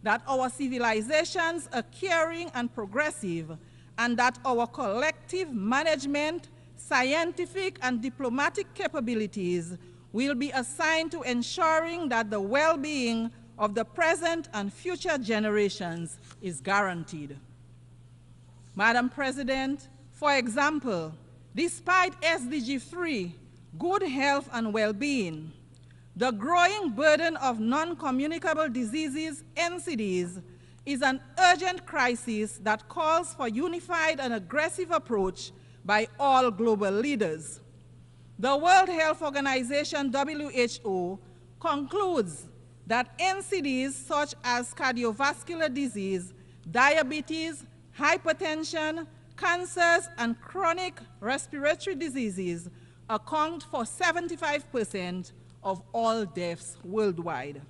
that our civilizations are caring and progressive, and that our collective management, scientific and diplomatic capabilities will be assigned to ensuring that the well-being of the present and future generations is guaranteed. Madam President, for example, despite SDG 3, good health and well-being, the growing burden of non-communicable diseases, NCDs, is an urgent crisis that calls for unified and aggressive approach by all global leaders. The World Health Organization, WHO, concludes that NCDs such as cardiovascular disease, diabetes, hypertension, cancers, and chronic respiratory diseases account for 75% of all deaths worldwide.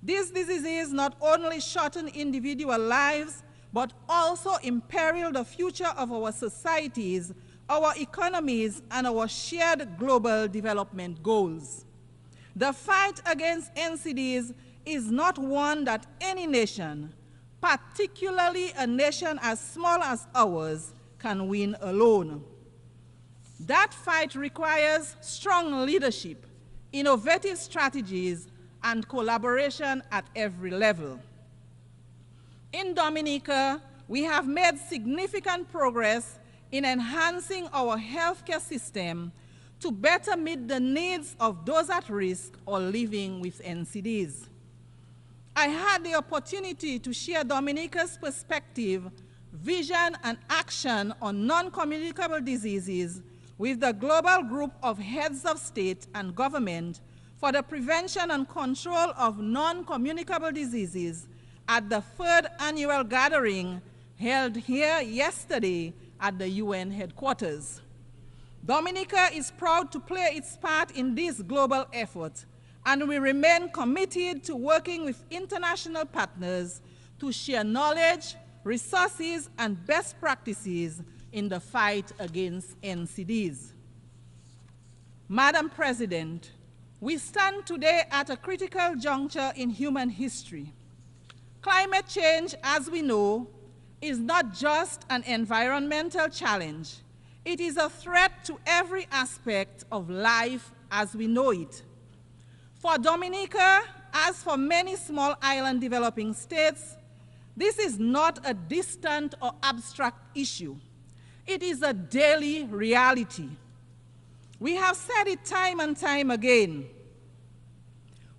These diseases not only shorten individual lives, but also imperil the future of our societies, our economies, and our shared global development goals. The fight against NCDs is not one that any nation, particularly a nation as small as ours, can win alone. That fight requires strong leadership, innovative strategies, and collaboration at every level. In Dominica, we have made significant progress in enhancing our healthcare system to better meet the needs of those at risk or living with NCDs. I had the opportunity to share Dominica's perspective, vision, and action on non-communicable diseases with the global group of heads of state and government for the prevention and control of non-communicable diseases at the 3rd annual gathering held here yesterday at the UN headquarters. Dominica is proud to play its part in this global effort, and we remain committed to working with international partners to share knowledge, resources, and best practices in the fight against NCDs. Madam President, we stand today at a critical juncture in human history. Climate change, as we know, is not just an environmental challenge. It is a threat to every aspect of life as we know it. For Dominica, as for many small island developing states, this is not a distant or abstract issue. It is a daily reality. We have said it time and time again.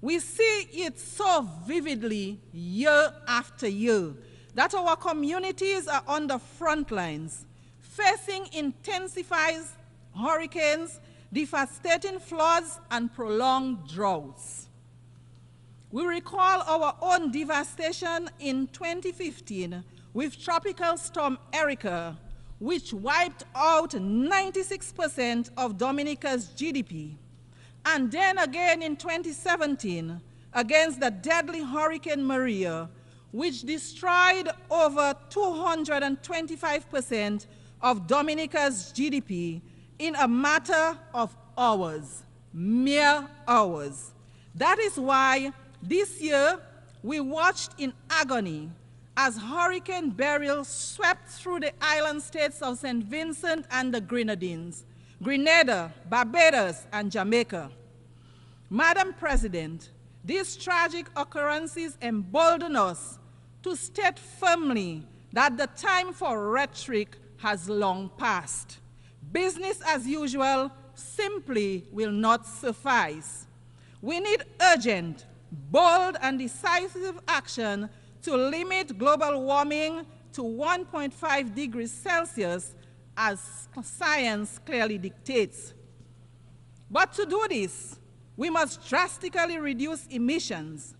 We see it so vividly year after year that our communities are on the front lines, facing intensified hurricanes, devastating floods, and prolonged droughts. We recall our own devastation in 2015 with Tropical Storm Erica, which wiped out 96% of Dominica's GDP. And then again in 2017, against the deadly Hurricane Maria, which destroyed over 225% of Dominica's GDP in a matter of hours, mere hours. That is why this year we watched in agony as Hurricane Beryl swept through the island states of St. Vincent and the Grenadines, Grenada, Barbados, and Jamaica. Madam President, these tragic occurrences embolden us to state firmly that the time for rhetoric has long passed. Business as usual simply will not suffice. We need urgent, bold, and decisive action to limit global warming to 1.5 degrees Celsius as science clearly dictates. But to do this, we must drastically reduce emissions,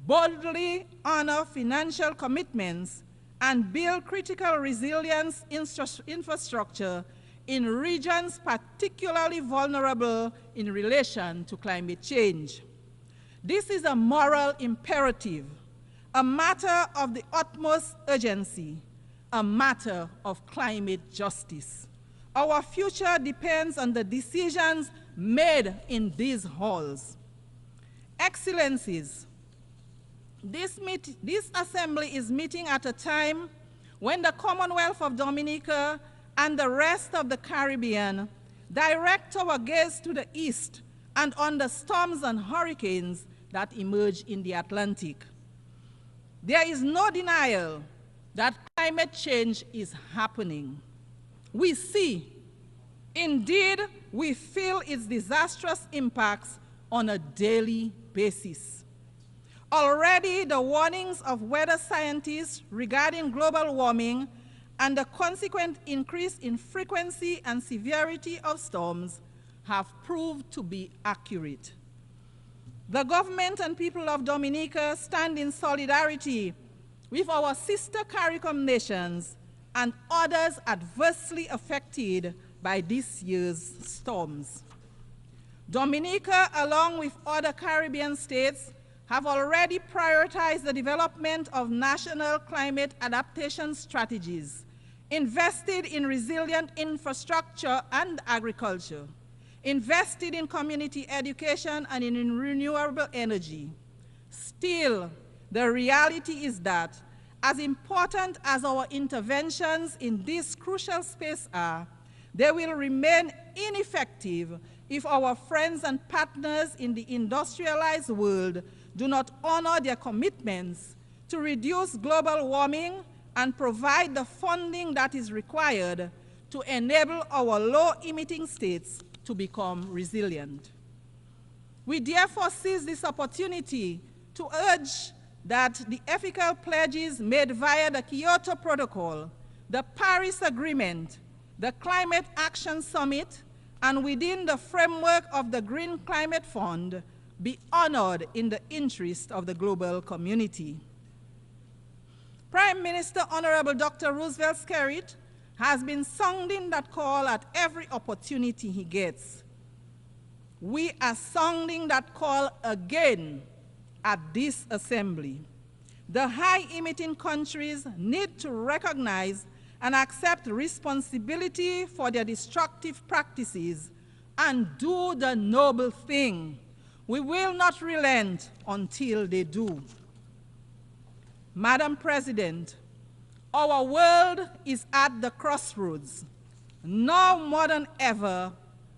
boldly honor financial commitments, and build critical resilience infrastructure in regions particularly vulnerable in relation to climate change. This is a moral imperative, a matter of the utmost urgency, a matter of climate justice. Our future depends on the decisions made in these halls. Excellencies, this assembly is meeting at a time when the Commonwealth of Dominica and the rest of the Caribbean direct our gaze to the east and on the storms and hurricanes that emerge in the Atlantic. There is no denial that climate change is happening. We see, indeed, we feel its disastrous impacts on a daily basis. Already, the warnings of weather scientists regarding global warming and the consequent increase in frequency and severity of storms have proved to be accurate. The government and people of Dominica stand in solidarity with our sister CARICOM nations and others adversely affected by this year's storms. Dominica, along with other Caribbean states, have already prioritized the development of national climate adaptation strategies, invested in resilient infrastructure and agriculture, invested in community education and in renewable energy. Still, the reality is that, as important as our interventions in this crucial space are, they will remain ineffective if our friends and partners in the industrialized world do not honor their commitments to reduce global warming and provide the funding that is required to enable our low-emitting states to become resilient. We therefore seize this opportunity to urge that the ethical pledges made via the Kyoto Protocol, the Paris Agreement, the Climate Action Summit, and within the framework of the Green Climate Fund be honored in the interest of the global community. Prime Minister Honorable Dr. Roosevelt Skerrit has been sounding that call at every opportunity he gets. We are sounding that call again at this assembly. The high-emitting countries need to recognize and accept responsibility for their destructive practices and do the noble thing. We will not relent until they do. Madam President, our world is at the crossroads. Now more than ever,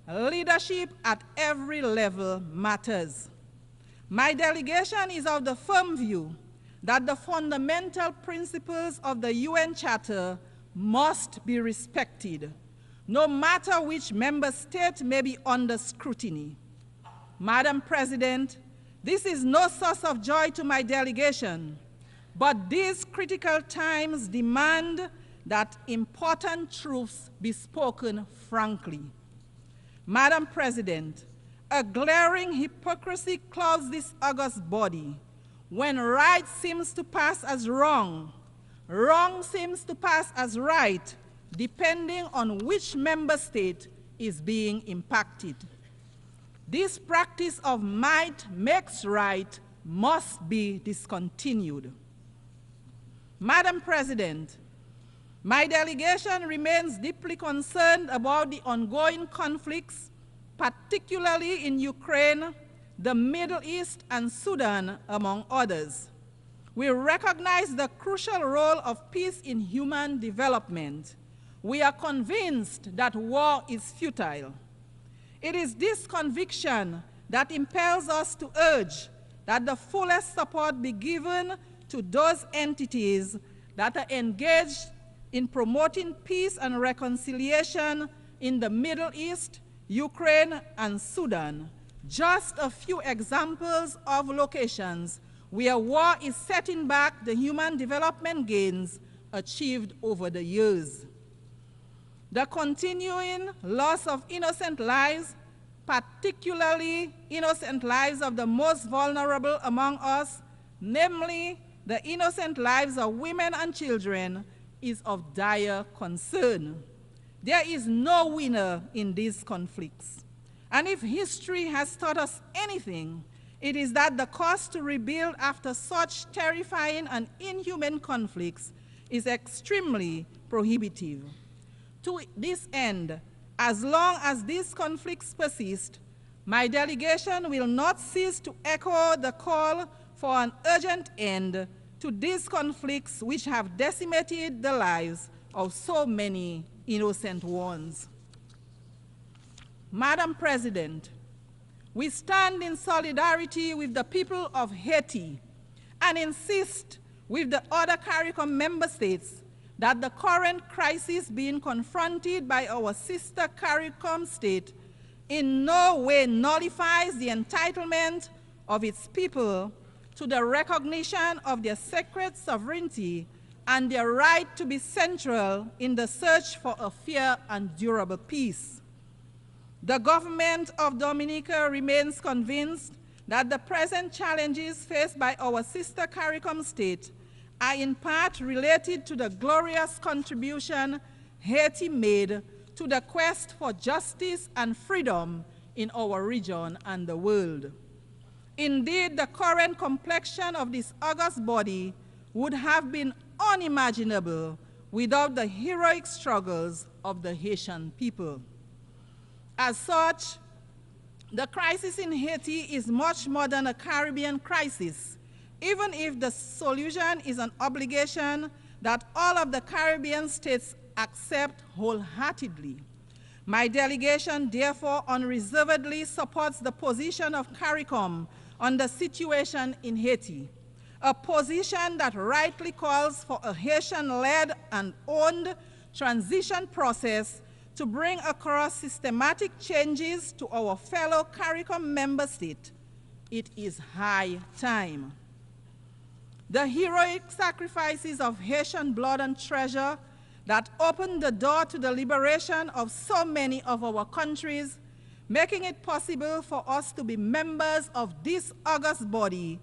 leadership at every level matters. My delegation is of the firm view that the fundamental principles of the UN Charter must be respected, no matter which member state may be under scrutiny. Madam President, this is no source of joy to my delegation, but these critical times demand that important truths be spoken frankly. Madam President, a glaring hypocrisy clouds this august body. When right seems to pass as wrong, wrong seems to pass as right, depending on which member state is being impacted. This practice of might makes right must be discontinued. Madam President, my delegation remains deeply concerned about the ongoing conflicts, particularly in Ukraine, the Middle East, and Sudan, among others. We recognize the crucial role of peace in human development. We are convinced that war is futile. It is this conviction that impels us to urge that the fullest support be given to those entities that are engaged in promoting peace and reconciliation in the Middle East, Ukraine, and Sudan. Just a few examples of locations where war is setting back the human development gains achieved over the years. The continuing loss of innocent lives, particularly innocent lives of the most vulnerable among us, namely the innocent lives of women and children, is of dire concern. There is no winner in these conflicts. And if history has taught us anything, it is that the cost to rebuild after such terrifying and inhuman conflicts is extremely prohibitive. To this end, as long as these conflicts persist, my delegation will not cease to echo the call for an urgent end to these conflicts which have decimated the lives of so many innocent ones. Madam President, we stand in solidarity with the people of Haiti and insist with the other CARICOM member states that the current crisis being confronted by our sister CARICOM state in no way nullifies the entitlement of its people to the recognition of their sacred sovereignty and their right to be central in the search for a fair and durable peace. The government of Dominica remains convinced that the present challenges faced by our sister CARICOM state are in part related to the glorious contribution Haiti made to the quest for justice and freedom in our region and the world. Indeed, the current complexion of this august body would have been unimaginable without the heroic struggles of the Haitian people. As such, the crisis in Haiti is much more than a Caribbean crisis, even if the solution is an obligation that all of the Caribbean states accept wholeheartedly. My delegation therefore unreservedly supports the position of CARICOM on the situation in Haiti, a position that rightly calls for a Haitian-led and owned transition process to bring across systematic changes to our fellow CARICOM member state. It is high time. The heroic sacrifices of Haitian blood and treasure that opened the door to the liberation of so many of our countries, making it possible for us to be members of this august body,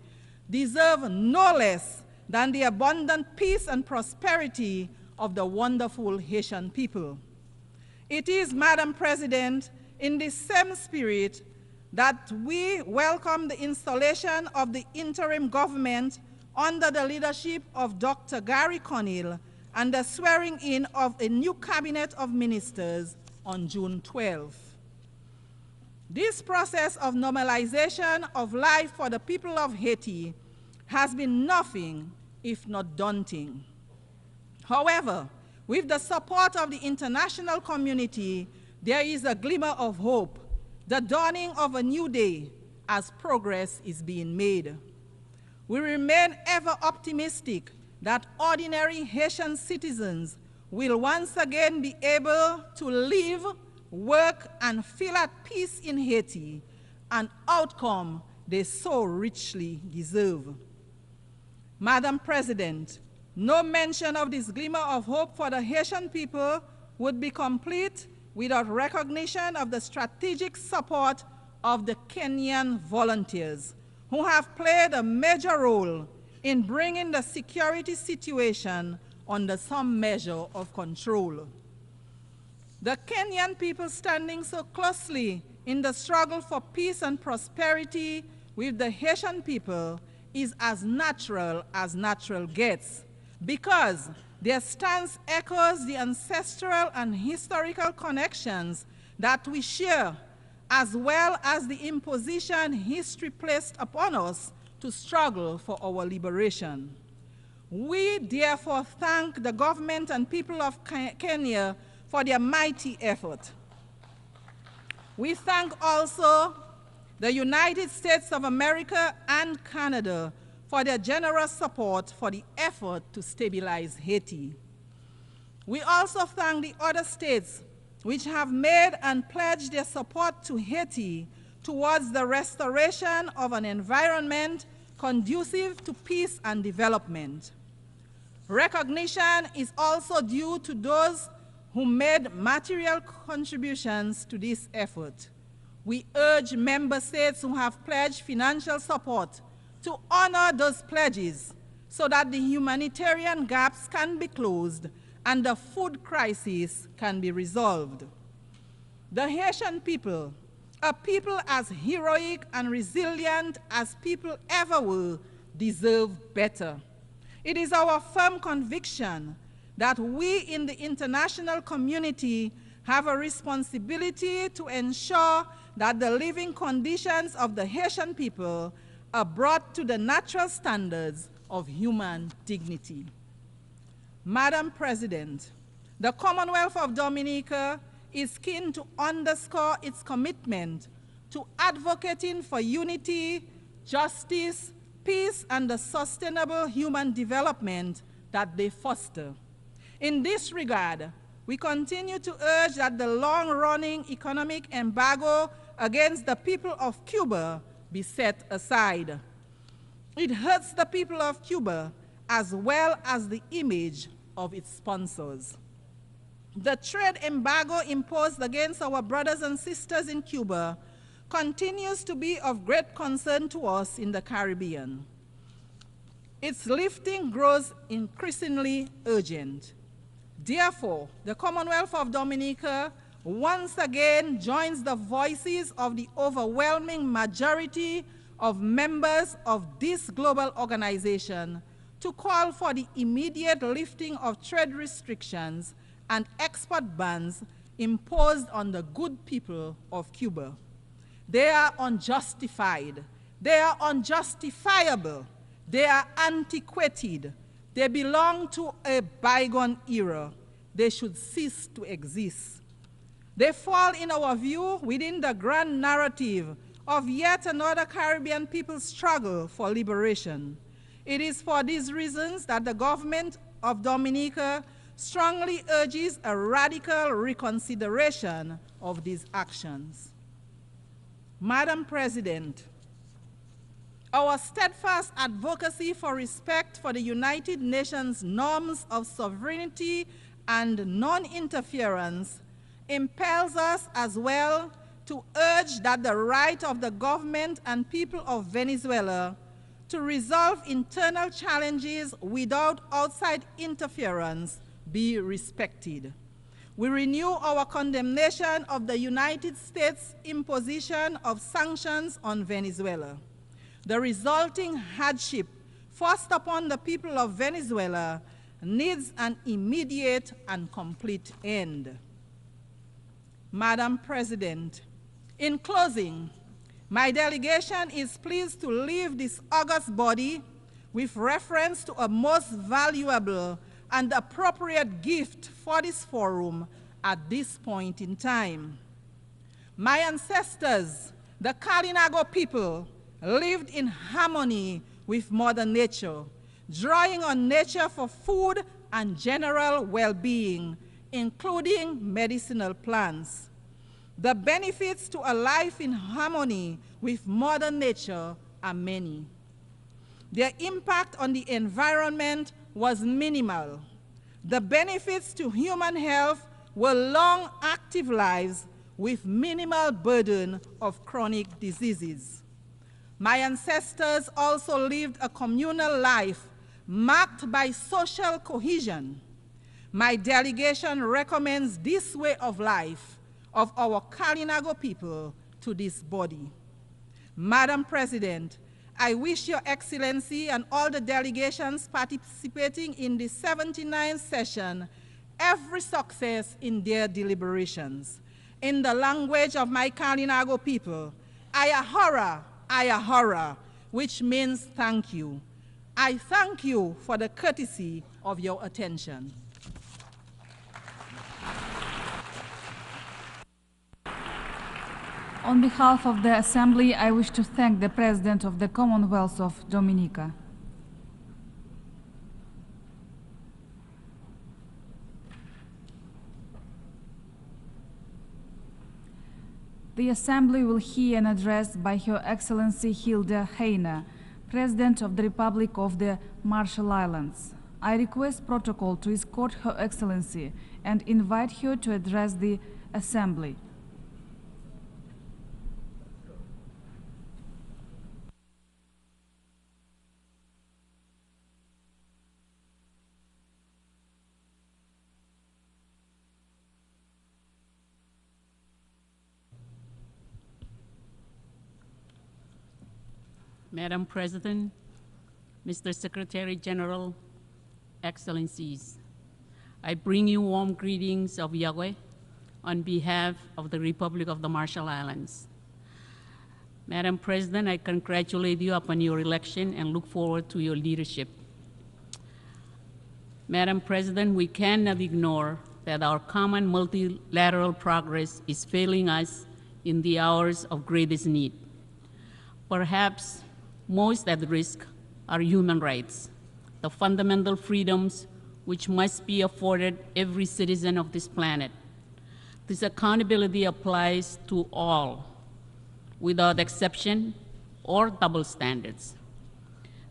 deserve no less than the abundant peace and prosperity of the wonderful Haitian people. It is, Madam President, in this same spirit that we welcome the installation of the interim government under the leadership of Dr. Gary Conil and the swearing in of a new cabinet of ministers on June 12th. This process of normalization of life for the people of Haiti has been nothing if not daunting. However, with the support of the international community, there is a glimmer of hope, the dawning of a new day as progress is being made. We remain ever optimistic that ordinary Haitian citizens will once again be able to live, work, and feel at peace in Haiti, an outcome they so richly deserve. Madam President, no mention of this glimmer of hope for the Haitian people would be complete without recognition of the strategic support of the Kenyan volunteers, who have played a major role in bringing the security situation under some measure of control. The Kenyan people standing so closely in the struggle for peace and prosperity with the Haitian people is as natural gets, because their stance echoes the ancestral and historical connections that we share, as well as the imposition history placed upon us to struggle for our liberation. We therefore thank the government and people of Kenya for their mighty effort. We thank also the United States of America and Canada for their generous support for the effort to stabilize Haiti. We also thank the other states which have made and pledged their support to Haiti towards the restoration of an environment conducive to peace and development. Recognition is also due to those who made material contributions to this effort. We urge member states who have pledged financial support to honor those pledges so that the humanitarian gaps can be closed and the food crisis can be resolved. The Haitian people A people as heroic and resilient as people ever were deserve better. It is our firm conviction that we in the international community have a responsibility to ensure that the living conditions of the Haitian people are brought to the natural standards of human dignity. Madam President, the Commonwealth of Dominica is keen to underscore its commitment to advocating for unity, justice, peace, and the sustainable human development that they foster. In this regard, we continue to urge that the long-running economic embargo against the people of Cuba be set aside. It hurts the people of Cuba as well as the image of its sponsors. The trade embargo imposed against our brothers and sisters in Cuba continues to be of great concern to us in the Caribbean. Its lifting grows increasingly urgent. Therefore, the Commonwealth of Dominica once again joins the voices of the overwhelming majority of members of this global organization to call for the immediate lifting of trade restrictions and export bans imposed on the good people of Cuba. They are unjustified, they are unjustifiable, they are antiquated, they belong to a bygone era. They should cease to exist. They fall, in our view, within the grand narrative of yet another Caribbean people's struggle for liberation. It is for these reasons that the government of Dominica strongly urges a radical reconsideration of these actions. Madam President, our steadfast advocacy for respect for the United Nations norms of sovereignty and non-interference impels us as well to urge that the right of the government and people of Venezuela to resolve internal challenges without outside interference be respected. We renew our condemnation of the United States' imposition of sanctions on Venezuela. The resulting hardship forced upon the people of Venezuela needs an immediate and complete end. Madam President, in closing, my delegation is pleased to leave this august body with reference to a most valuable and appropriate gift for this forum at this point in time. My ancestors, the Kalinago people, lived in harmony with Mother Nature, drawing on nature for food and general well-being, including medicinal plants. The benefits to a life in harmony with Mother Nature are many. Their impact on the environment was minimal. The benefits to human health were long, active lives with minimal burden of chronic diseases. My ancestors also lived a communal life marked by social cohesion. My delegation recommends this way of life of our Kalinago people to this body. Madam President, I wish Your Excellency and all the delegations participating in the 79th session every success in their deliberations. In the language of my Kalinago people, Ayahora, which means thank you. I thank you for the courtesy of your attention. On behalf of the Assembly, I wish to thank the President of the Commonwealth of Dominica. The Assembly will hear an address by Her Excellency Hilda Heine, President of the Republic of the Marshall Islands. I request protocol to escort Her Excellency and invite her to address the Assembly. Madam President, Mr. Secretary General, Excellencies, I bring you warm greetings of Yahweh on behalf of the Republic of the Marshall Islands. Madam President, I congratulate you upon your election and look forward to your leadership. Madam President, we cannot ignore that our common multilateral progress is failing us in the hours of greatest need. Perhaps most at risk are human rights, the fundamental freedoms which must be afforded every citizen of this planet. This accountability applies to all, without exception or double standards.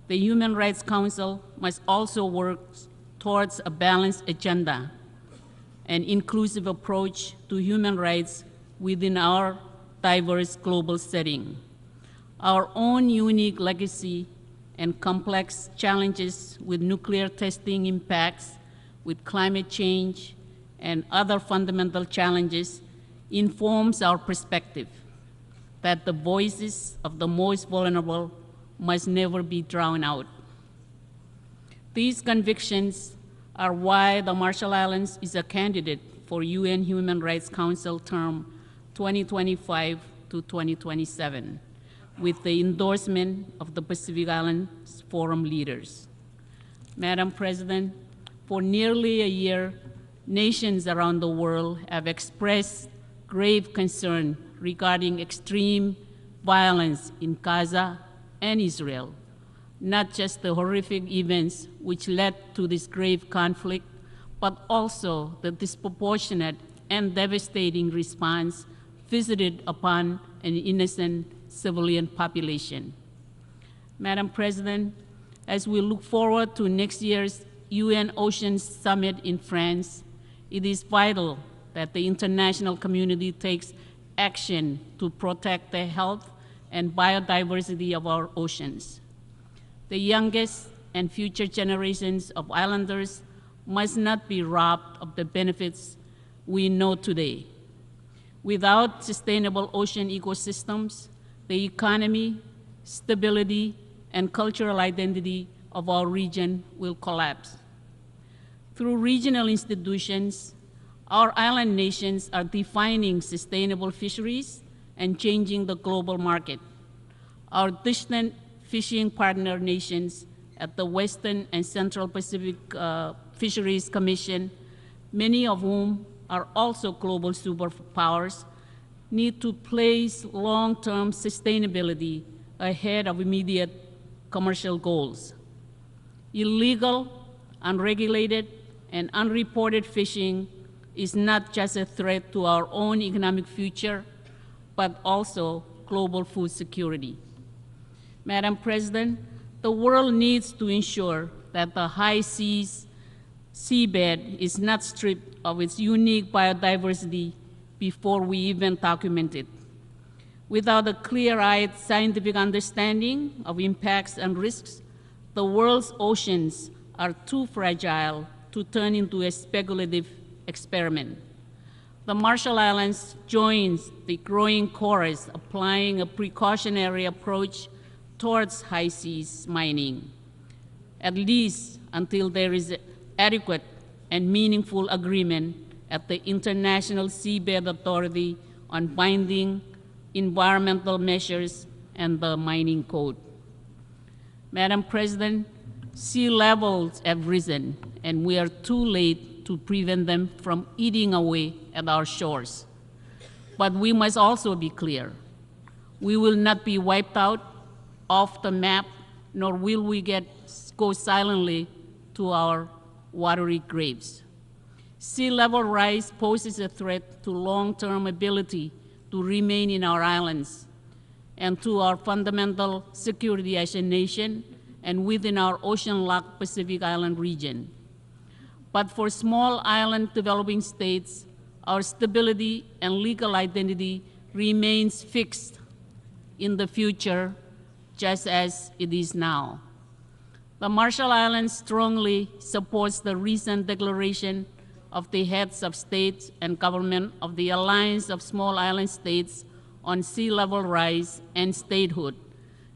The Human Rights Council must also work towards a balanced agenda, an inclusive approach to human rights within our diverse global setting. Our own unique legacy and complex challenges with nuclear testing impacts, with climate change, and other fundamental challenges informs our perspective that the voices of the most vulnerable must never be drowned out. These convictions are why the Marshall Islands is a candidate for UN Human Rights Council term 2025 to 2027, with the endorsement of the Pacific Islands Forum leaders. Madam President, for nearly a year, nations around the world have expressed grave concern regarding extreme violence in Gaza and Israel, not just the horrific events which led to this grave conflict, but also the disproportionate and devastating response visited upon an innocent civilian population. Madam President, as we look forward to next year's UN Oceans Summit in France, it is vital that the international community takes action to protect the health and biodiversity of our oceans. The youngest and future generations of islanders must not be robbed of the benefits we know today. Without sustainable ocean ecosystems, the economy, stability, and cultural identity of our region will collapse. Through regional institutions, our island nations are defining sustainable fisheries and changing the global market. Our distant fishing partner nations at the Western and Central Pacific Fisheries Commission, many of whom are also global superpowers, need to place long-term sustainability ahead of immediate commercial goals. Illegal, unregulated, and unreported fishing is not just a threat to our own economic future, but also global food security. Madam President, the world needs to ensure that the high seas seabed is not stripped of its unique biodiversity before we even document it. Without a clear-eyed scientific understanding of impacts and risks, the world's oceans are too fragile to turn into a speculative experiment. The Marshall Islands joins the growing chorus applying a precautionary approach towards high seas mining, at least until there is adequate and meaningful agreement at the International Seabed Authority on binding environmental measures and the mining code. Madam President, sea levels have risen, and we are too late to prevent them from eating away at our shores. But we must also be clear. We will not be wiped out off the map, nor will we go silently to our watery graves. Sea level rise poses a threat to long-term ability to remain in our islands and to our fundamental security as a nation and within our ocean-locked Pacific Island region. But for small island developing states, our stability and legal identity remains fixed in the future, just as it is now. The Marshall Islands strongly supports the recent declaration of the heads of state and government of the Alliance of Small Island States on Sea Level Rise and Statehood,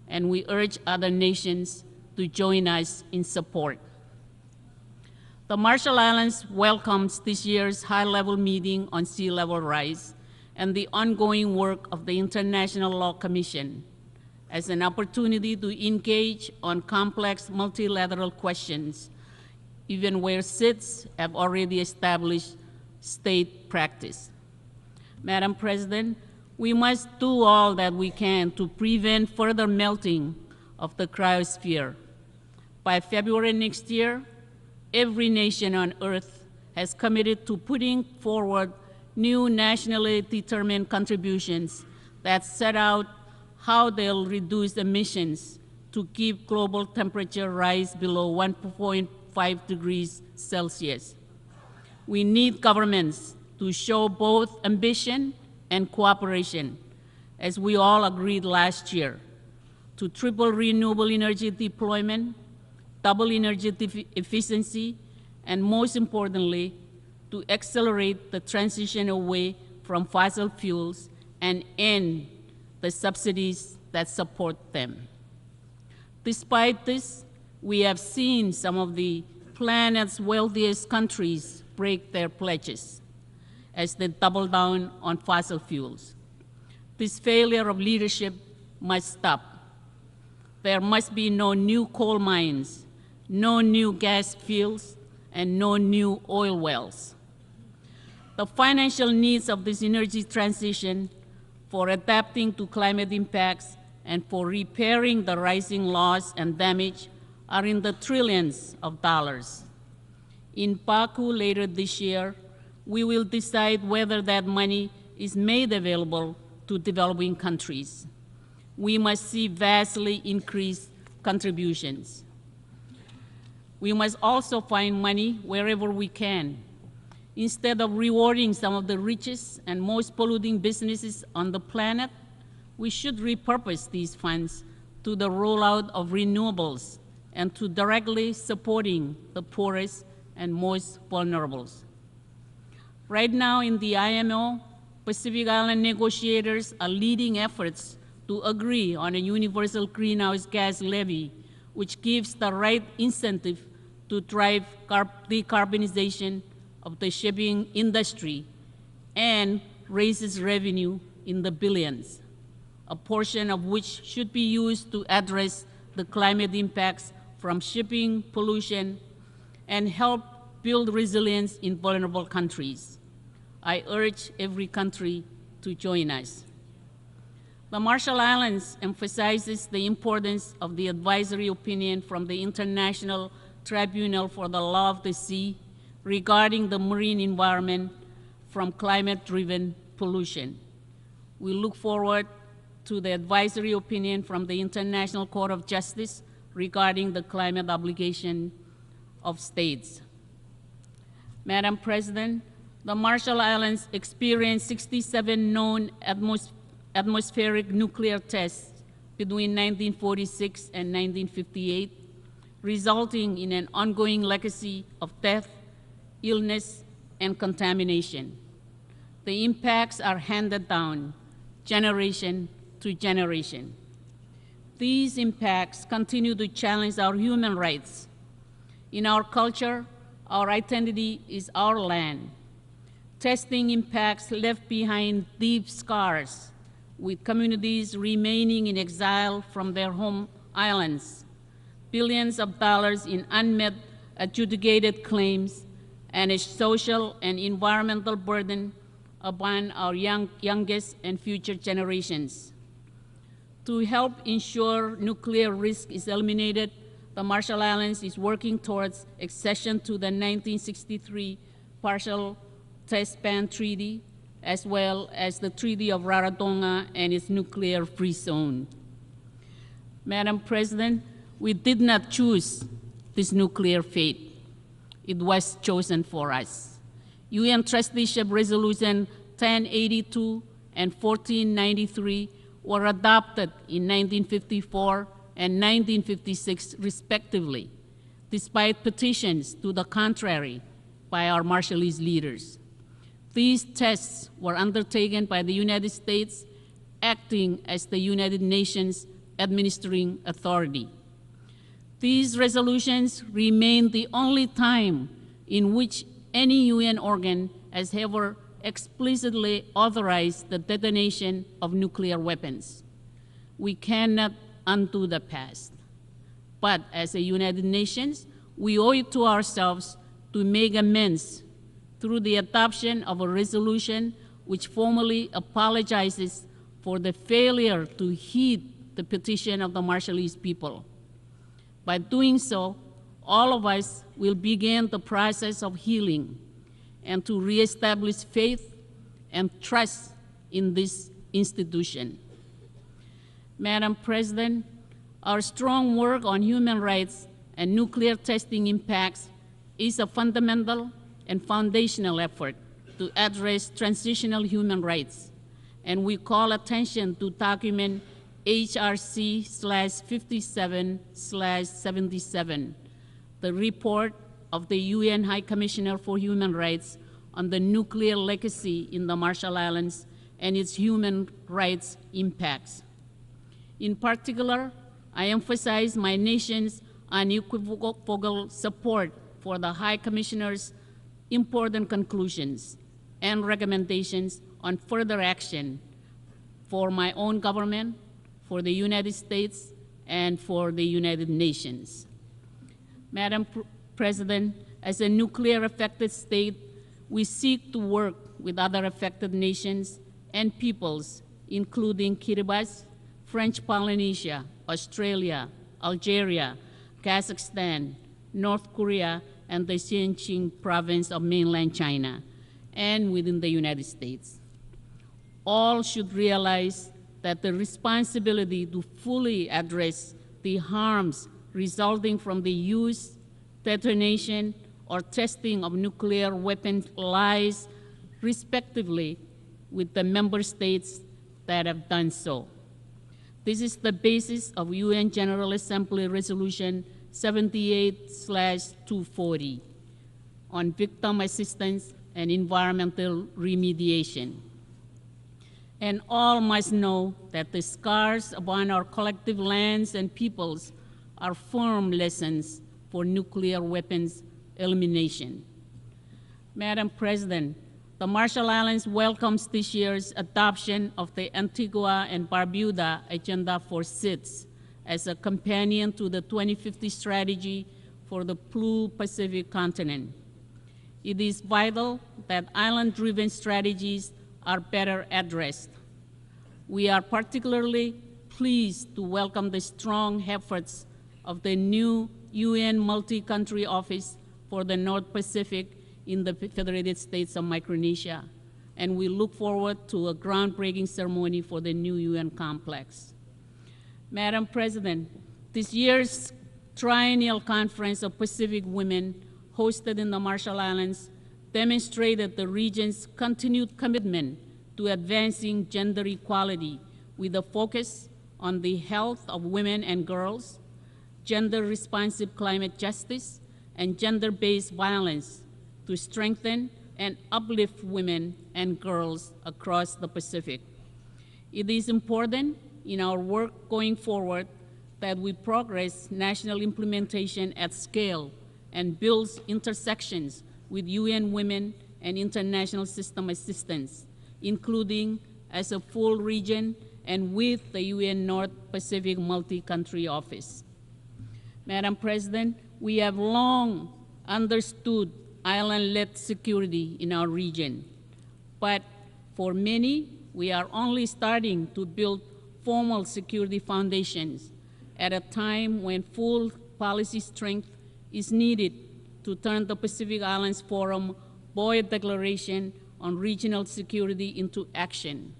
and we urge other nations to join us in support. The Marshall Islands welcomes this year's high-level meeting on sea level rise and the ongoing work of the International Law Commission as an opportunity to engage on complex multilateral questions, even where SIDS have already established state practice. Madam President, we must do all that we can to prevent further melting of the cryosphere. By February next year, every nation on Earth has committed to putting forward new nationally determined contributions that set out how they'll reduce emissions to keep global temperature rise below 1.5 degrees Celsius. We need governments to show both ambition and cooperation, as we all agreed last year, to triple renewable energy deployment, double energy efficiency, and most importantly, to accelerate the transition away from fossil fuels and end the subsidies that support them. Despite this, we have seen some of the planet's wealthiest countries break their pledges as they double down on fossil fuels. This failure of leadership must stop. There must be no new coal mines, no new gas fields, and no new oil wells. The financial needs of this energy transition for adapting to climate impacts and for repairing the rising loss and damage are in the trillions of dollars. In Baku later this year, we will decide whether that money is made available to developing countries. We must see vastly increased contributions. We must also find money wherever we can. Instead of rewarding some of the richest and most polluting businesses on the planet, we should repurpose these funds to the rollout of renewables and to directly supporting the poorest and most vulnerable. Right now in the IMO, Pacific Island negotiators are leading efforts to agree on a universal greenhouse gas levy, which gives the right incentive to drive decarbonization of the shipping industry and raises revenue in the billions, a portion of which should be used to address the climate impacts from shipping pollution and help build resilience in vulnerable countries. I urge every country to join us. The Marshall Islands emphasizes the importance of the advisory opinion from the International Tribunal for the Law of the Sea regarding the marine environment from climate-driven pollution. We look forward to the advisory opinion from the International Court of Justice regarding the climate obligation of states. Madam President, the Marshall Islands experienced 67 known atmospheric nuclear tests between 1946 and 1958, resulting in an ongoing legacy of death, illness, and contamination. The impacts are handed down generation to generation. These impacts continue to challenge our human rights. In our culture, our identity is our land. Testing impacts left behind deep scars, with communities remaining in exile from their home islands, billions of dollars in unmet adjudicated claims, and a social and environmental burden upon our youngest and future generations. To help ensure nuclear risk is eliminated, the Marshall Islands is working towards accession to the 1963 Partial Test Ban Treaty, as well as the Treaty of Rarotonga and its nuclear-free zone. Madam President, we did not choose this nuclear fate. It was chosen for us. UN Trusteeship Resolution 1082 and 1493 were adopted in 1954 and 1956 respectively, despite petitions to the contrary by our Marshallese leaders. These tests were undertaken by the United States, acting as the United Nations administering authority. These resolutions remain the only time in which any UN organ has ever explicitly authorized the detonation of nuclear weapons. We cannot undo the past. But as a United Nations, we owe it to ourselves to make amends through the adoption of a resolution which formally apologizes for the failure to heed the petition of the Marshallese people. By doing so, all of us will begin the process of healing and to reestablish faith and trust in this institution. Madam President, our strong work on human rights and nuclear testing impacts is a fundamental and foundational effort to address transitional human rights, and we call attention to document HRC/57/77, the report of the UN High Commissioner for Human Rights on the nuclear legacy in the Marshall Islands and its human rights impacts. In particular, I emphasize my nation's unequivocal support for the High Commissioner's important conclusions and recommendations on further action for my own government, for the United States, and for the United Nations. Madam President, as a nuclear-affected state, we seek to work with other affected nations and peoples, including Kiribati, French Polynesia, Australia, Algeria, Kazakhstan, North Korea, and the Xinjiang province of mainland China, and within the United States. All should realize that the responsibility to fully address the harms resulting from the use, detonation, or testing of nuclear weapons lies, respectively, with the member states that have done so. This is the basis of UN General Assembly Resolution 78/240 on victim assistance and environmental remediation. And all must know that the scars upon our collective lands and peoples are firm lessons for nuclear weapons elimination. Madam President, the Marshall Islands welcomes this year's adoption of the Antigua and Barbuda Agenda for SIDS as a companion to the 2050 strategy for the Blue Pacific continent. It is vital that island-driven strategies are better addressed. We are particularly pleased to welcome the strong efforts of the new UN Multi-Country Office for the North Pacific in the Federated States of Micronesia, and we look forward to a groundbreaking ceremony for the new UN complex. Madam President, this year's Triennial Conference of Pacific Women hosted in the Marshall Islands demonstrated the region's continued commitment to advancing gender equality with a focus on the health of women and girls, gender-responsive climate justice, and gender-based violence to strengthen and uplift women and girls across the Pacific. It is important in our work going forward that we progress national implementation at scale and build intersections with UN Women and international system assistance, including as a full region and with the UN North Pacific Multi-Country Office. Madam President, we have long understood island-led security in our region, but for many, we are only starting to build formal security foundations at a time when full policy strength is needed to turn the Pacific Islands Forum Boyd Declaration on Regional Security into action.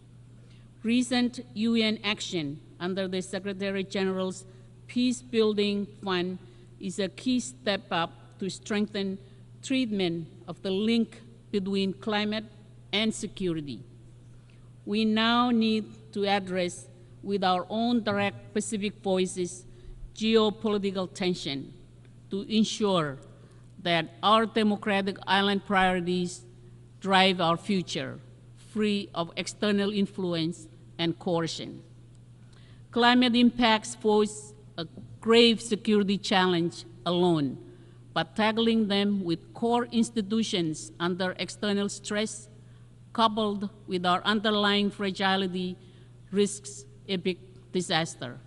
Recent UN action under the Secretary General's Peace Building Fund is a key step up to strengthen treatment of the link between climate and security. We now need to address with our own direct Pacific voices geopolitical tension to ensure that our democratic island priorities drive our future, free of external influence and coercion. Climate impacts pose a grave security challenge alone, but tackling them with core institutions under external stress, coupled with our underlying fragility, risks epic disaster.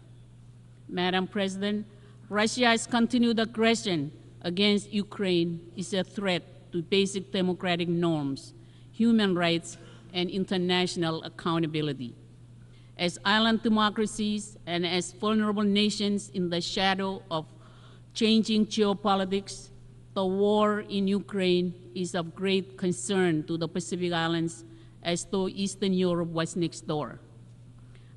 Madam President, Russia's continued aggression against Ukraine is a threat to basic democratic norms, human rights, and international accountability. As island democracies and as vulnerable nations in the shadow of changing geopolitics, the war in Ukraine is of great concern to the Pacific Islands, as though Eastern Europe was next door.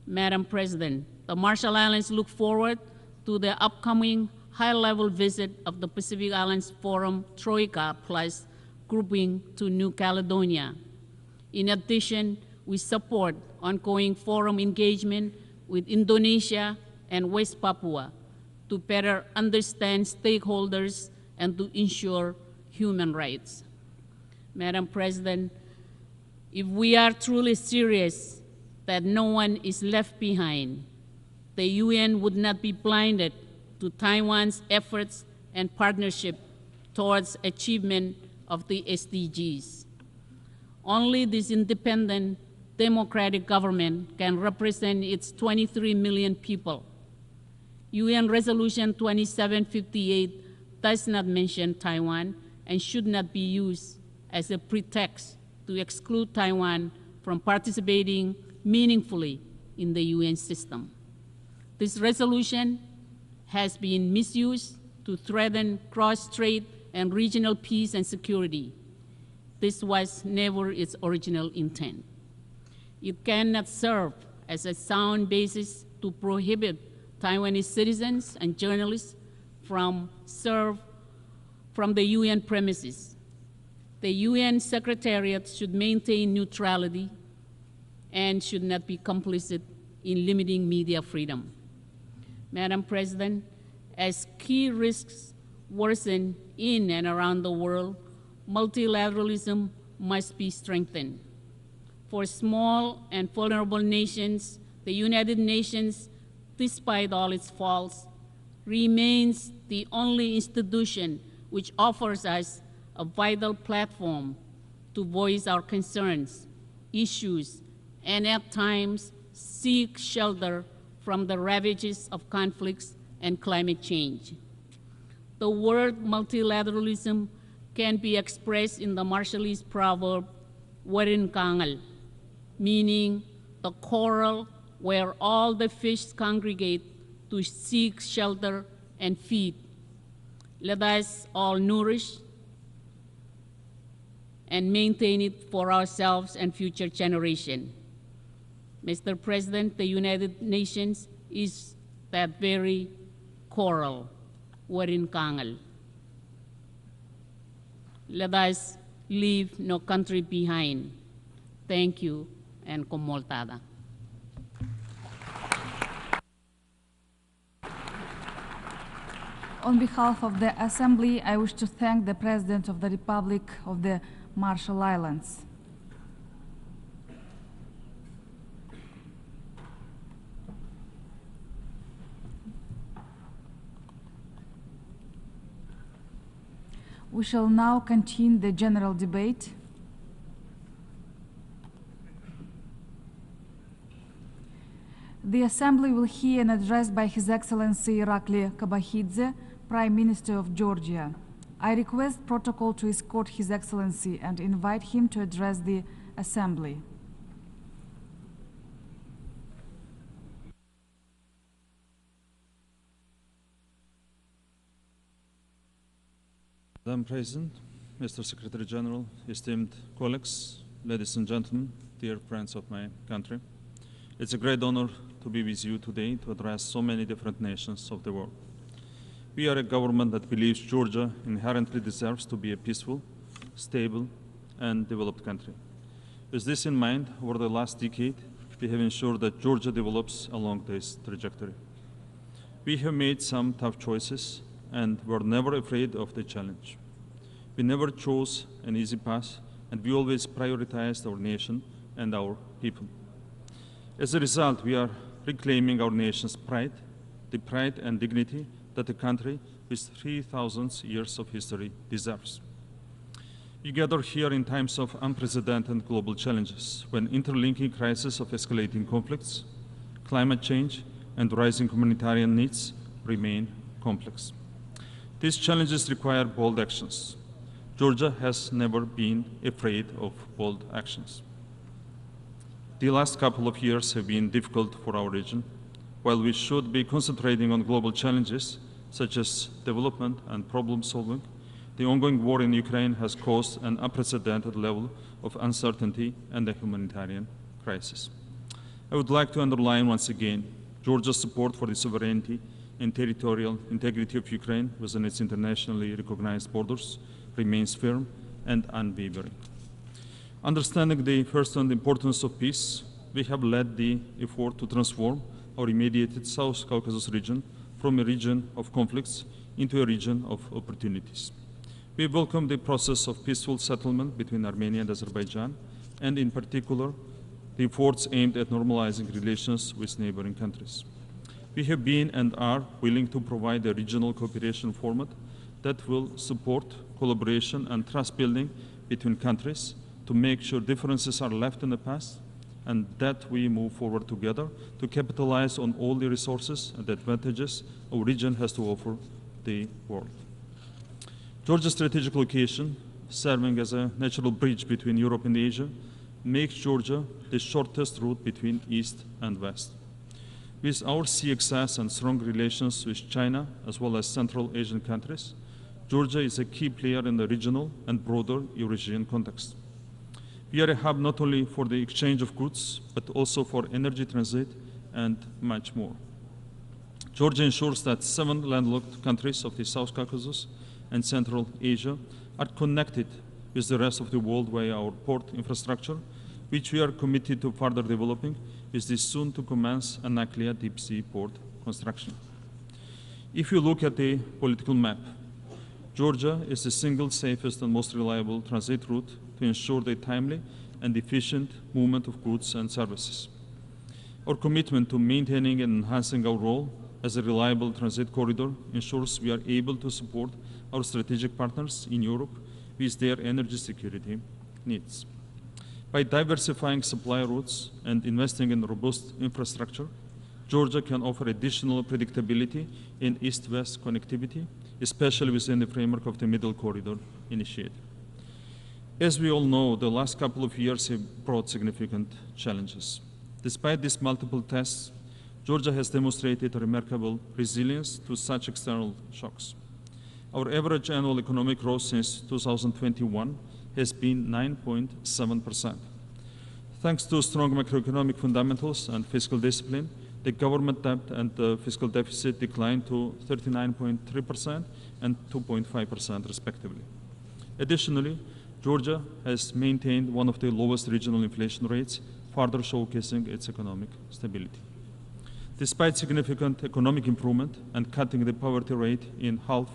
Madam President, the Marshall Islands look forward to the upcoming high-level visit of the Pacific Islands Forum Troika Plus grouping to New Caledonia. In addition, we support ongoing forum engagement with Indonesia and West Papua to better understand stakeholders and to ensure human rights. Madam President, if we are truly serious that no one is left behind, the UN would not be blinded to Taiwan's efforts and partnership towards achievement of the SDGs. Only this independent, democratic government can represent its 23 million people. UN Resolution 2758 does not mention Taiwan and should not be used as a pretext to exclude Taiwan from participating meaningfully in the UN system. This resolution has been misused to threaten cross-strait and regional peace and security. This was never its original intent. It cannot serve as a sound basis to prohibit Taiwanese citizens and journalists from the UN premises. The UN Secretariat should maintain neutrality and should not be complicit in limiting media freedom. Madam President, as key risks worsen in and around the world, multilateralism must be strengthened. For small and vulnerable nations, the United Nations, despite all its faults, remains the only institution which offers us a vital platform to voice our concerns, issues, and at times seek shelter from the ravages of conflicts and climate change. The word multilateralism can be expressed in the Marshallese proverb, "Warin Kangal," meaning the coral where all the fish congregate to seek shelter and feed. Let us all nourish and maintain it for ourselves and future generations. Mr. President, the United Nations is that very coral, Warin Kangal. Let us leave no country behind. Thank you, and komoltada. On behalf of the Assembly, I wish to thank the President of the Republic of the Marshall Islands. We shall now continue the general debate. The Assembly will hear an address by His Excellency Irakli Kabahidze, Prime Minister of Georgia. I request protocol to escort His Excellency and invite him to address the Assembly. Madam President, Mr. Secretary General, esteemed colleagues, ladies and gentlemen, dear friends of my country, it's a great honor to be with you today to address so many different nations of the world. We are a government that believes Georgia inherently deserves to be a peaceful, stable, and developed country. With this in mind, over the last decade, we have ensured that Georgia develops along this trajectory. We have made some tough choices and were never afraid of the challenge. We never chose an easy path, and we always prioritized our nation and our people. As a result, we are reclaiming our nation's pride, the pride and dignity that a country with 3,000 years of history deserves. We gather here in times of unprecedented global challenges, when interlinking crises of escalating conflicts, climate change, and rising humanitarian needs remain complex. These challenges require bold actions. Georgia has never been afraid of bold actions. The last couple of years have been difficult for our region. While we should be concentrating on global challenges, such as development and problem solving, the ongoing war in Ukraine has caused an unprecedented level of uncertainty and a humanitarian crisis. I would like to underline once again Georgia's support for the sovereignty and territorial integrity of Ukraine within its internationally recognized borders remains firm and unwavering. Understanding the first-hand importance of peace, we have led the effort to transform our immediate South Caucasus region from a region of conflicts into a region of opportunities. We welcome the process of peaceful settlement between Armenia and Azerbaijan, and in particular, the efforts aimed at normalizing relations with neighboring countries. We have been and are willing to provide a regional cooperation format that will support collaboration and trust building between countries to make sure differences are left in the past and that we move forward together to capitalize on all the resources and advantages our region has to offer the world. Georgia's strategic location, serving as a natural bridge between Europe and Asia, makes Georgia the shortest route between East and West. With our sea access and strong relations with China, as well as Central Asian countries, Georgia is a key player in the regional and broader Eurasian context. We are a hub not only for the exchange of goods, but also for energy transit and much more. Georgia ensures that 7 landlocked countries of the South Caucasus and Central Asia are connected with the rest of the world via our port infrastructure, which we are committed to further developing with the soon-to-commence Anaklia deep-sea port construction. If you look at the political map, Georgia is the single safest and most reliable transit route to ensure the timely and efficient movement of goods and services. Our commitment to maintaining and enhancing our role as a reliable transit corridor ensures we are able to support our strategic partners in Europe with their energy security needs. By diversifying supply routes and investing in robust infrastructure, Georgia can offer additional predictability in east-west connectivity, especially within the framework of the Middle Corridor initiative. As we all know, the last couple of years have brought significant challenges. Despite these multiple tests, Georgia has demonstrated a remarkable resilience to such external shocks. Our average annual economic growth since 2021 has been 9.7%. Thanks to strong macroeconomic fundamentals and fiscal discipline, the government debt and the fiscal deficit declined to 39.3% and 2.5% respectively. Additionally, Georgia has maintained one of the lowest regional inflation rates, further showcasing its economic stability. Despite significant economic improvement and cutting the poverty rate in half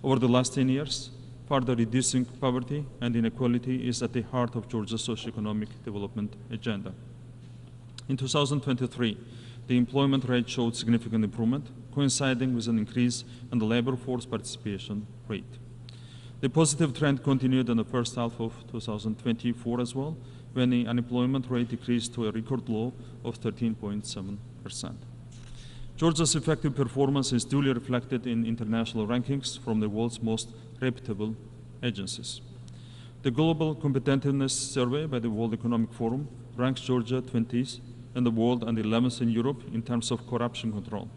over the last 10 years, further reducing poverty and inequality is at the heart of Georgia's socio-economic development agenda. In 2023, the employment rate showed significant improvement, coinciding with an increase in the labor force participation rate. The positive trend continued in the first half of 2024 as well, when the unemployment rate decreased to a record low of 13.7%. Georgia's effective performance is duly reflected in international rankings from the world's most reputable agencies. The Global Competitiveness Survey by the World Economic Forum ranks Georgia 20th in the world and 11th in Europe in terms of corruption control,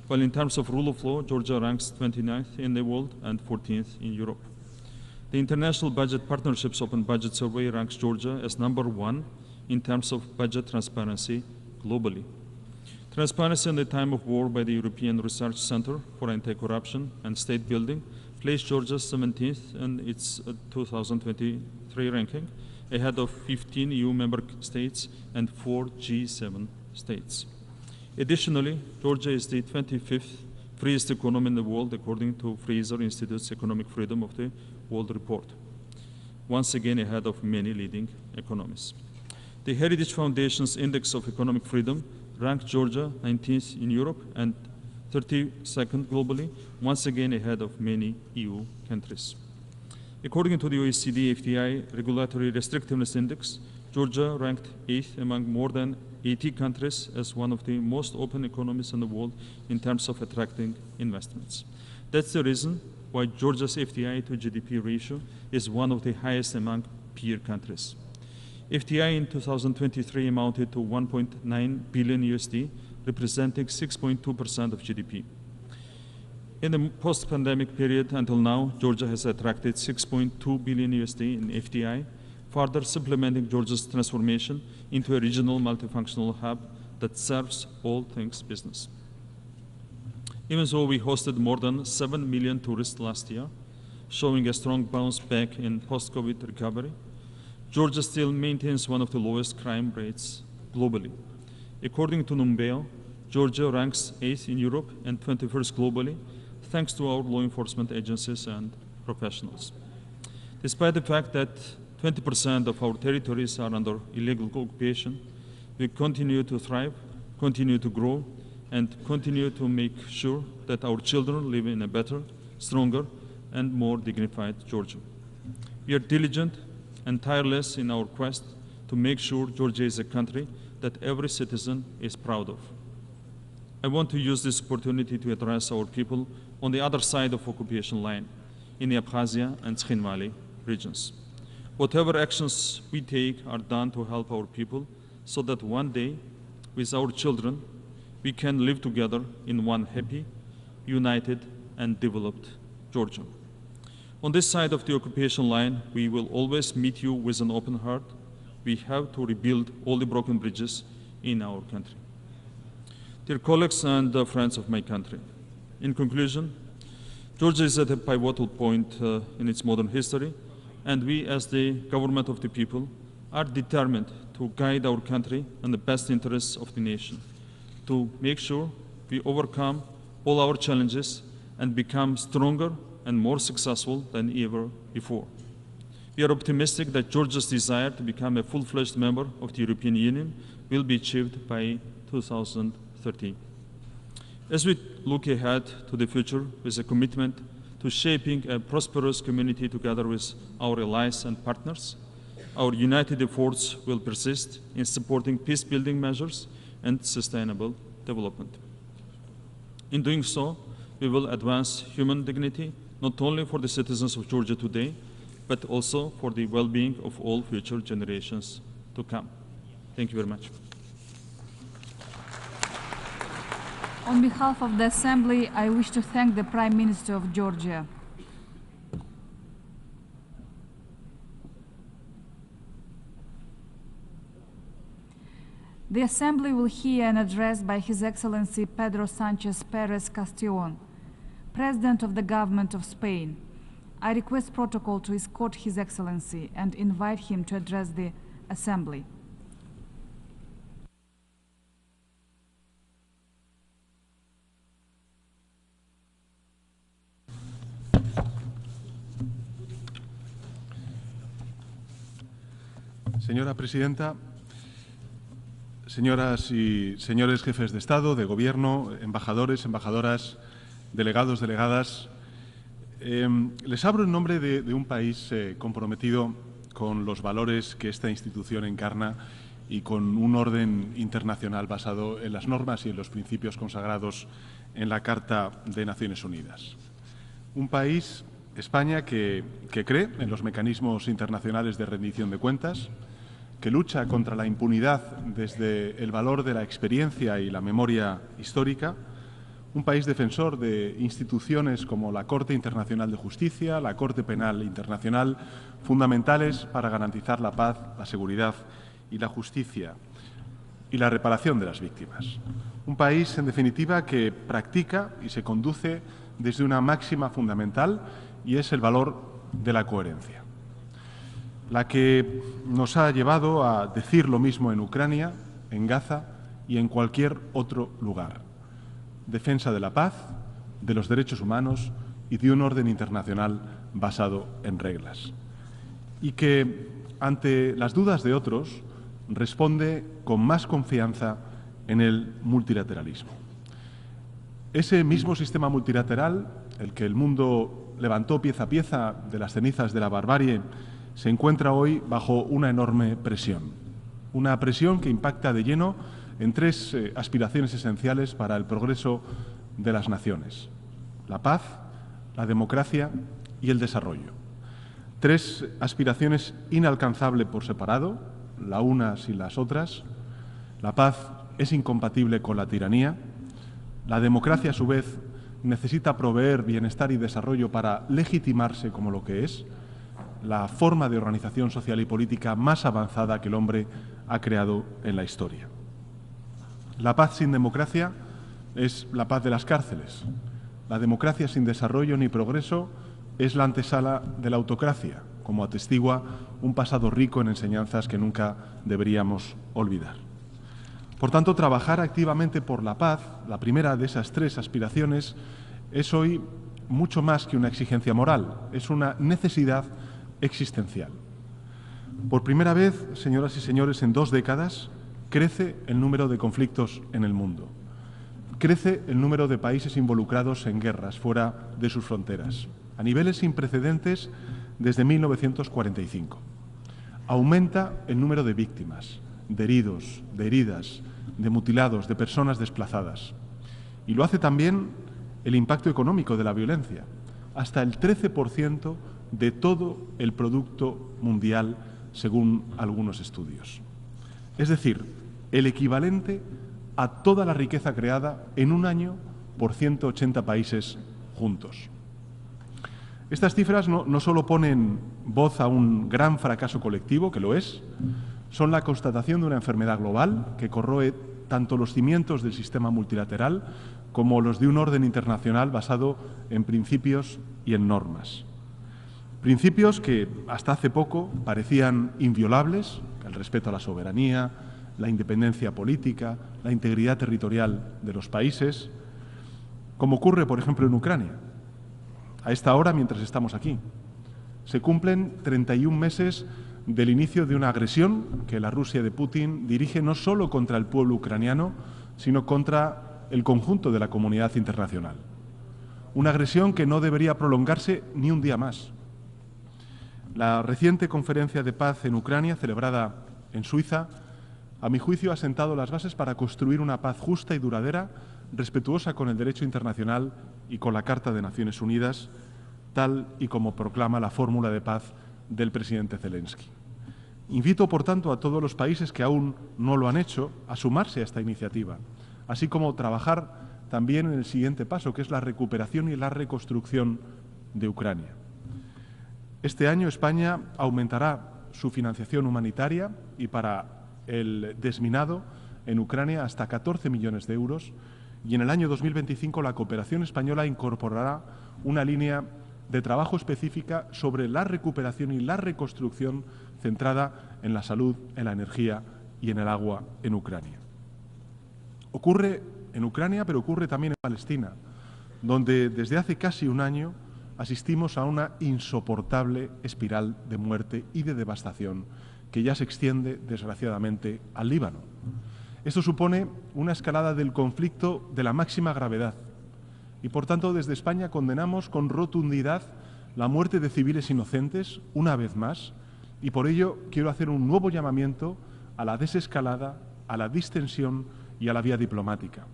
while in terms of rule of law, Georgia ranks 29th in the world and 14th in Europe. The International Budget Partnerships Open Budget Survey ranks Georgia as #1 in terms of budget transparency globally. Transparency in the Time of War by the European Research Center for Anti-Corruption and State Building placed Georgia 17th in its 2023 ranking, ahead of 15 EU member states and 4 G7 states. Additionally, Georgia is the 25th freest economy in the world, according to Fraser Institute's Economic Freedom of the World report, once again ahead of many leading economies. The Heritage Foundation's Index of Economic Freedom ranked Georgia 19th in Europe and 32nd globally, once again ahead of many EU countries. According to the OECD FDI Regulatory Restrictiveness Index, Georgia ranked 8th among more than 80 countries as one of the most open economies in the world in terms of attracting investments. That's the reason why Georgia's FDI to GDP ratio is one of the highest among peer countries. FDI in 2023 amounted to 1.9 billion USD, representing 6.2% of GDP. In the post-pandemic period until now, Georgia has attracted 6.2 billion USD in FDI, further supplementing Georgia's transformation into a regional multifunctional hub that serves all things business. Even though we hosted more than 7 million tourists last year, showing a strong bounce back in post-COVID recovery, Georgia still maintains one of the lowest crime rates globally. According to Numbeo, Georgia ranks 8th in Europe and 21st globally, thanks to our law enforcement agencies and professionals. Despite the fact that 20% of our territories are under illegal occupation, we continue to thrive, continue to grow, and continue to make sure that our children live in a better, stronger, and more dignified Georgia. We are diligent and tireless in our quest to make sure Georgia is a country that every citizen is proud of. I want to use this opportunity to address our people on the other side of occupation line, in the Abkhazia and Tskhin Valley regions. Whatever actions we take are done to help our people so that one day, with our children, we can live together in one happy, united, and developed Georgia. On this side of the occupation line, we will always meet you with an open heart. We have to rebuild all the broken bridges in our country. Dear colleagues and friends of my country, in conclusion, Georgia is at a pivotal point in its modern history, and we, as the government of the people, are determined to guide our country in the best interests of the nation, to make sure we overcome all our challenges and become stronger and more successful than ever before. We are optimistic that Georgia's desire to become a full-fledged member of the European Union will be achieved by 2013. As we look ahead to the future with a commitment to shaping a prosperous community together with our allies and partners, our united efforts will persist in supporting peace-building measures and sustainable development. In doing so, we will advance human dignity, not only for the citizens of Georgia today, but also for the well-being of all future generations to come. Thank you very much. On behalf of the Assembly, I wish to thank the Prime Minister of Georgia. The Assembly will hear an address by His Excellency Pedro Sanchez Perez Castellón, President of the Government of Spain. I request protocol to escort His Excellency and invite him to address the Assembly. Señora Presidenta, señoras y señores jefes de Estado, de Gobierno, embajadores, embajadoras, delegados, delegadas, les hablo en nombre de un país comprometido con los valores que esta institución encarna y con un orden internacional basado en las normas y en los principios consagrados en la Carta de Naciones Unidas. Un país, España, que cree en los mecanismos internacionales de rendición de cuentas, que lucha contra la impunidad desde el valor de la experiencia y la memoria histórica, un país defensor de instituciones como la Corte Internacional de Justicia, la Corte Penal Internacional, fundamentales para garantizar la paz, la seguridad y la justicia y la reparación de las víctimas. Un país, en definitiva, que practica y se conduce desde una máxima fundamental y es el valor de la coherencia, la que nos ha llevado a decir lo mismo en Ucrania, en Gaza y en cualquier otro lugar. Defensa de la paz, de los derechos humanos y de un orden internacional basado en reglas. Y que, ante las dudas de otros, responde con más confianza en el multilateralismo. Ese mismo sistema multilateral, el que el mundo levantó pieza a pieza de las cenizas de la barbarie, se encuentra hoy bajo una enorme presión. Una presión que impacta de lleno en tres aspiraciones esenciales para el progreso de las naciones: la paz, la democracia y el desarrollo. Tres aspiraciones inalcanzables por separado, la una sin las otras. La paz es incompatible con la tiranía. La democracia, a su vez, necesita proveer bienestar y desarrollo para legitimarse como lo que es, la forma de organización social y política más avanzada que el hombre ha creado en la historia. La paz sin democracia es la paz de las cárceles. La democracia sin desarrollo ni progreso es la antesala de la autocracia, como atestigua un pasado rico en enseñanzas que nunca deberíamos olvidar. Por tanto, trabajar activamente por la paz, la primera de esas tres aspiraciones, es hoy mucho más que una exigencia moral, es una necesidad existencial. Por primera vez, señoras y señores, en 2 décadas, crece el número de conflictos en el mundo. Crece el número de países involucrados en guerras fuera de sus fronteras, a niveles sin precedentes desde 1945. Aumenta el número de víctimas, de heridos, de heridas, de mutilados, de personas desplazadas. Y lo hace también el impacto económico de la violencia, hasta el 13% de todo el producto mundial, según algunos estudios. Es decir, el equivalente a toda la riqueza creada en un año por 180 países juntos. Estas cifras no solo ponen voz a un gran fracaso colectivo, que lo es, son la constatación de una enfermedad global que corroe tanto los cimientos del sistema multilateral como los de un orden internacional basado en principios y en normas. Principios que hasta hace poco parecían inviolables: el respeto a la soberanía, la independencia política, la integridad territorial de los países, como ocurre, por ejemplo, en Ucrania. A esta hora, mientras estamos aquí, se cumplen 31 meses del inicio de una agresión que la Rusia de Putin dirige no solo contra el pueblo ucraniano, sino contra el conjunto de la comunidad internacional. Una agresión que no debería prolongarse ni un día más. La reciente conferencia de paz en Ucrania, celebrada en Suiza, a mi juicio ha sentado las bases para construir una paz justa y duradera, respetuosa con el derecho internacional y con la Carta de Naciones Unidas, tal y como proclama la fórmula de paz del presidente Zelensky. Invito, por tanto, a todos los países que aún no lo han hecho a sumarse a esta iniciativa, así como trabajar también en el siguiente paso, que es la recuperación y la reconstrucción de Ucrania. Este año España aumentará su financiación humanitaria y para el desminado en Ucrania hasta 14 millones de euros, y en el año 2025 la cooperación española incorporará una línea de trabajo específica sobre la recuperación y la reconstrucción centrada en la salud, en la energía y en el agua en Ucrania. Ocurre en Ucrania, pero ocurre también en Palestina, donde desde hace casi un año asistimos a una insoportable espiral de muerte y de devastación que ya se extiende, desgraciadamente, al Líbano. Esto supone una escalada del conflicto de la máxima gravedad y, por tanto, desde España condenamos con rotundidad la muerte de civiles inocentes, una vez más, y por ello quiero hacer un nuevo llamamiento a la desescalada, a la distensión y a la vía diplomática.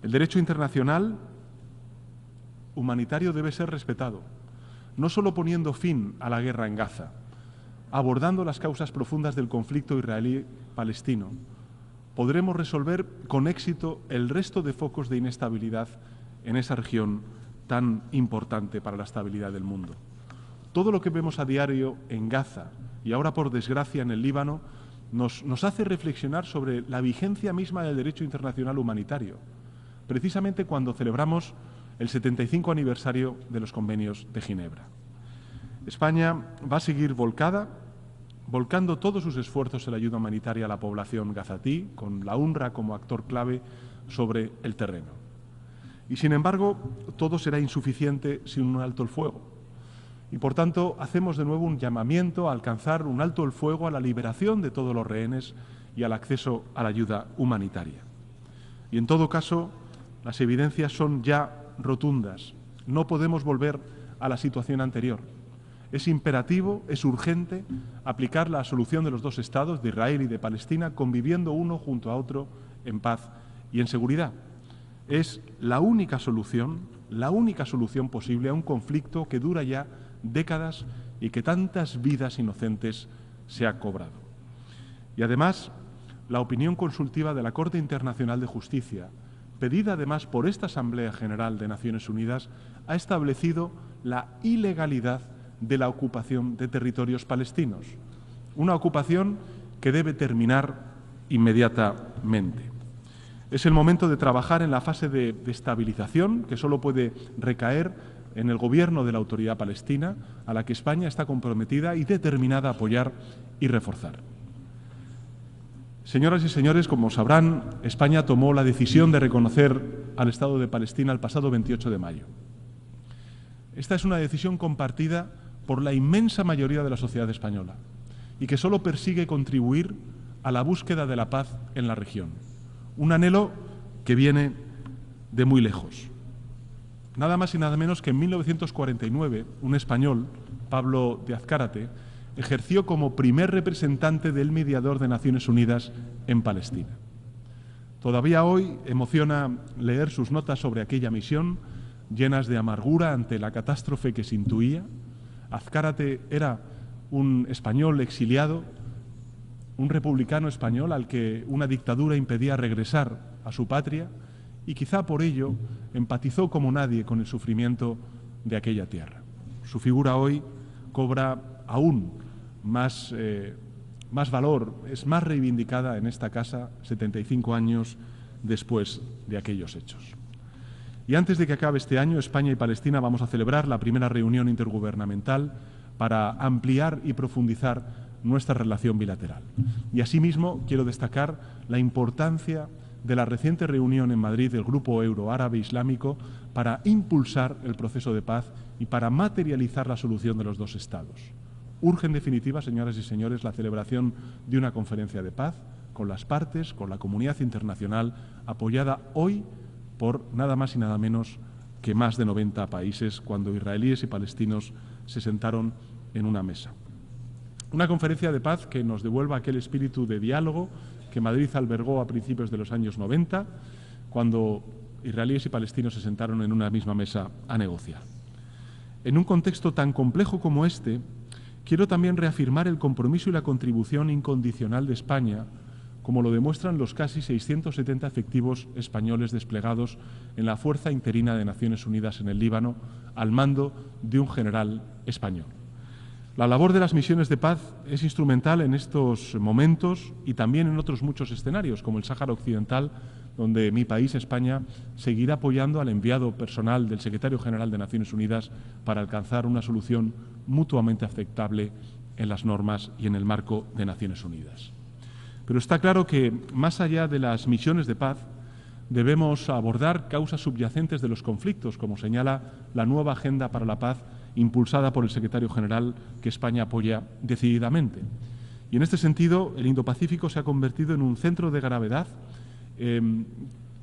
El derecho internacional humanitario debe ser respetado, no solo poniendo fin a la guerra en Gaza, abordando las causas profundas del conflicto israelí-palestino. Podremos resolver con éxito el resto de focos de inestabilidad en esa región tan importante para la estabilidad del mundo. Todo lo que vemos a diario en Gaza y ahora, por desgracia, en el Líbano, nos hace reflexionar sobre la vigencia misma del derecho internacional humanitario, precisamente cuando celebramos el 75 aniversario de los convenios de Ginebra. España va a seguir volcando todos sus esfuerzos en la ayuda humanitaria a la población gazatí, con la UNRWA como actor clave sobre el terreno. Y, sin embargo, todo será insuficiente sin un alto el fuego. Y, por tanto, hacemos de nuevo un llamamiento a alcanzar un alto el fuego, a la liberación de todos los rehenes y al acceso a la ayuda humanitaria. Y en todo caso, las evidencias son ya rotundas. No podemos volver a la situación anterior. Es imperativo, es urgente aplicar la solución de los dos estados, de Israel y de Palestina, conviviendo uno junto a otro en paz y en seguridad. Es la única solución posible a un conflicto que dura ya décadas y que tantas vidas inocentes se ha cobrado. Y además, la opinión consultiva de la Corte Internacional de Justicia, pedida además por esta Asamblea General de Naciones Unidas, ha establecido la ilegalidad de la ocupación de territorios palestinos, una ocupación que debe terminar inmediatamente. Es el momento de trabajar en la fase de estabilización, que solo puede recaer en el gobierno de la Autoridad Palestina, a la que España está comprometida y determinada a apoyar y reforzar. Señoras y señores, como sabrán, España tomó la decisión de reconocer al Estado de Palestina el pasado 28 de mayo. Esta es una decisión compartida por la inmensa mayoría de la sociedad española y que solo persigue contribuir a la búsqueda de la paz en la región. Un anhelo que viene de muy lejos. Nada más y nada menos que en 1949, un español, Pablo de Azcárate, ejerció como primer representante del mediador de Naciones Unidas en Palestina. Todavía hoy emociona leer sus notas sobre aquella misión, llenas de amargura ante la catástrofe que se intuía. Azcárate era un español exiliado, un republicano español al que una dictadura impedía regresar a su patria y quizá por ello empatizó como nadie con el sufrimiento de aquella tierra. Su figura hoy cobra aún más valor, es más reivindicada en esta casa 75 años después de aquellos hechos. Y antes de que acabe este año, España y Palestina vamos a celebrar la primera reunión intergubernamental para ampliar y profundizar nuestra relación bilateral. Y asimismo quiero destacar la importancia de la reciente reunión en Madrid del Grupo Euroárabe Islámico para impulsar el proceso de paz y para materializar la solución de los dos estados. Urge, en definitiva, señoras y señores, la celebración de una conferencia de paz con las partes, con la comunidad internacional, apoyada hoy por nada más y nada menos que más de 90 países, cuando israelíes y palestinos se sentaron en una mesa. Una conferencia de paz que nos devuelva aquel espíritu de diálogo que Madrid albergó a principios de los años 90, cuando israelíes y palestinos se sentaron en una misma mesa a negociar. En un contexto tan complejo como este, quiero también reafirmar el compromiso y la contribución incondicional de España, como lo demuestran los casi 670 efectivos españoles desplegados en la Fuerza Interina de Naciones Unidas en el Líbano, al mando de un general español. La labor de las misiones de paz es instrumental en estos momentos y también en otros muchos escenarios, como el Sáhara Occidental, donde mi país, España, seguirá apoyando al enviado personal del Secretario General de Naciones Unidas para alcanzar una solución mutuamente aceptable en las normas y en el marco de Naciones Unidas. Pero está claro que, más allá de las misiones de paz, debemos abordar causas subyacentes de los conflictos, como señala la nueva Agenda para la Paz impulsada por el Secretario General, que España apoya decididamente. Y en este sentido, el Indo-Pacífico se ha convertido en un centro de gravedad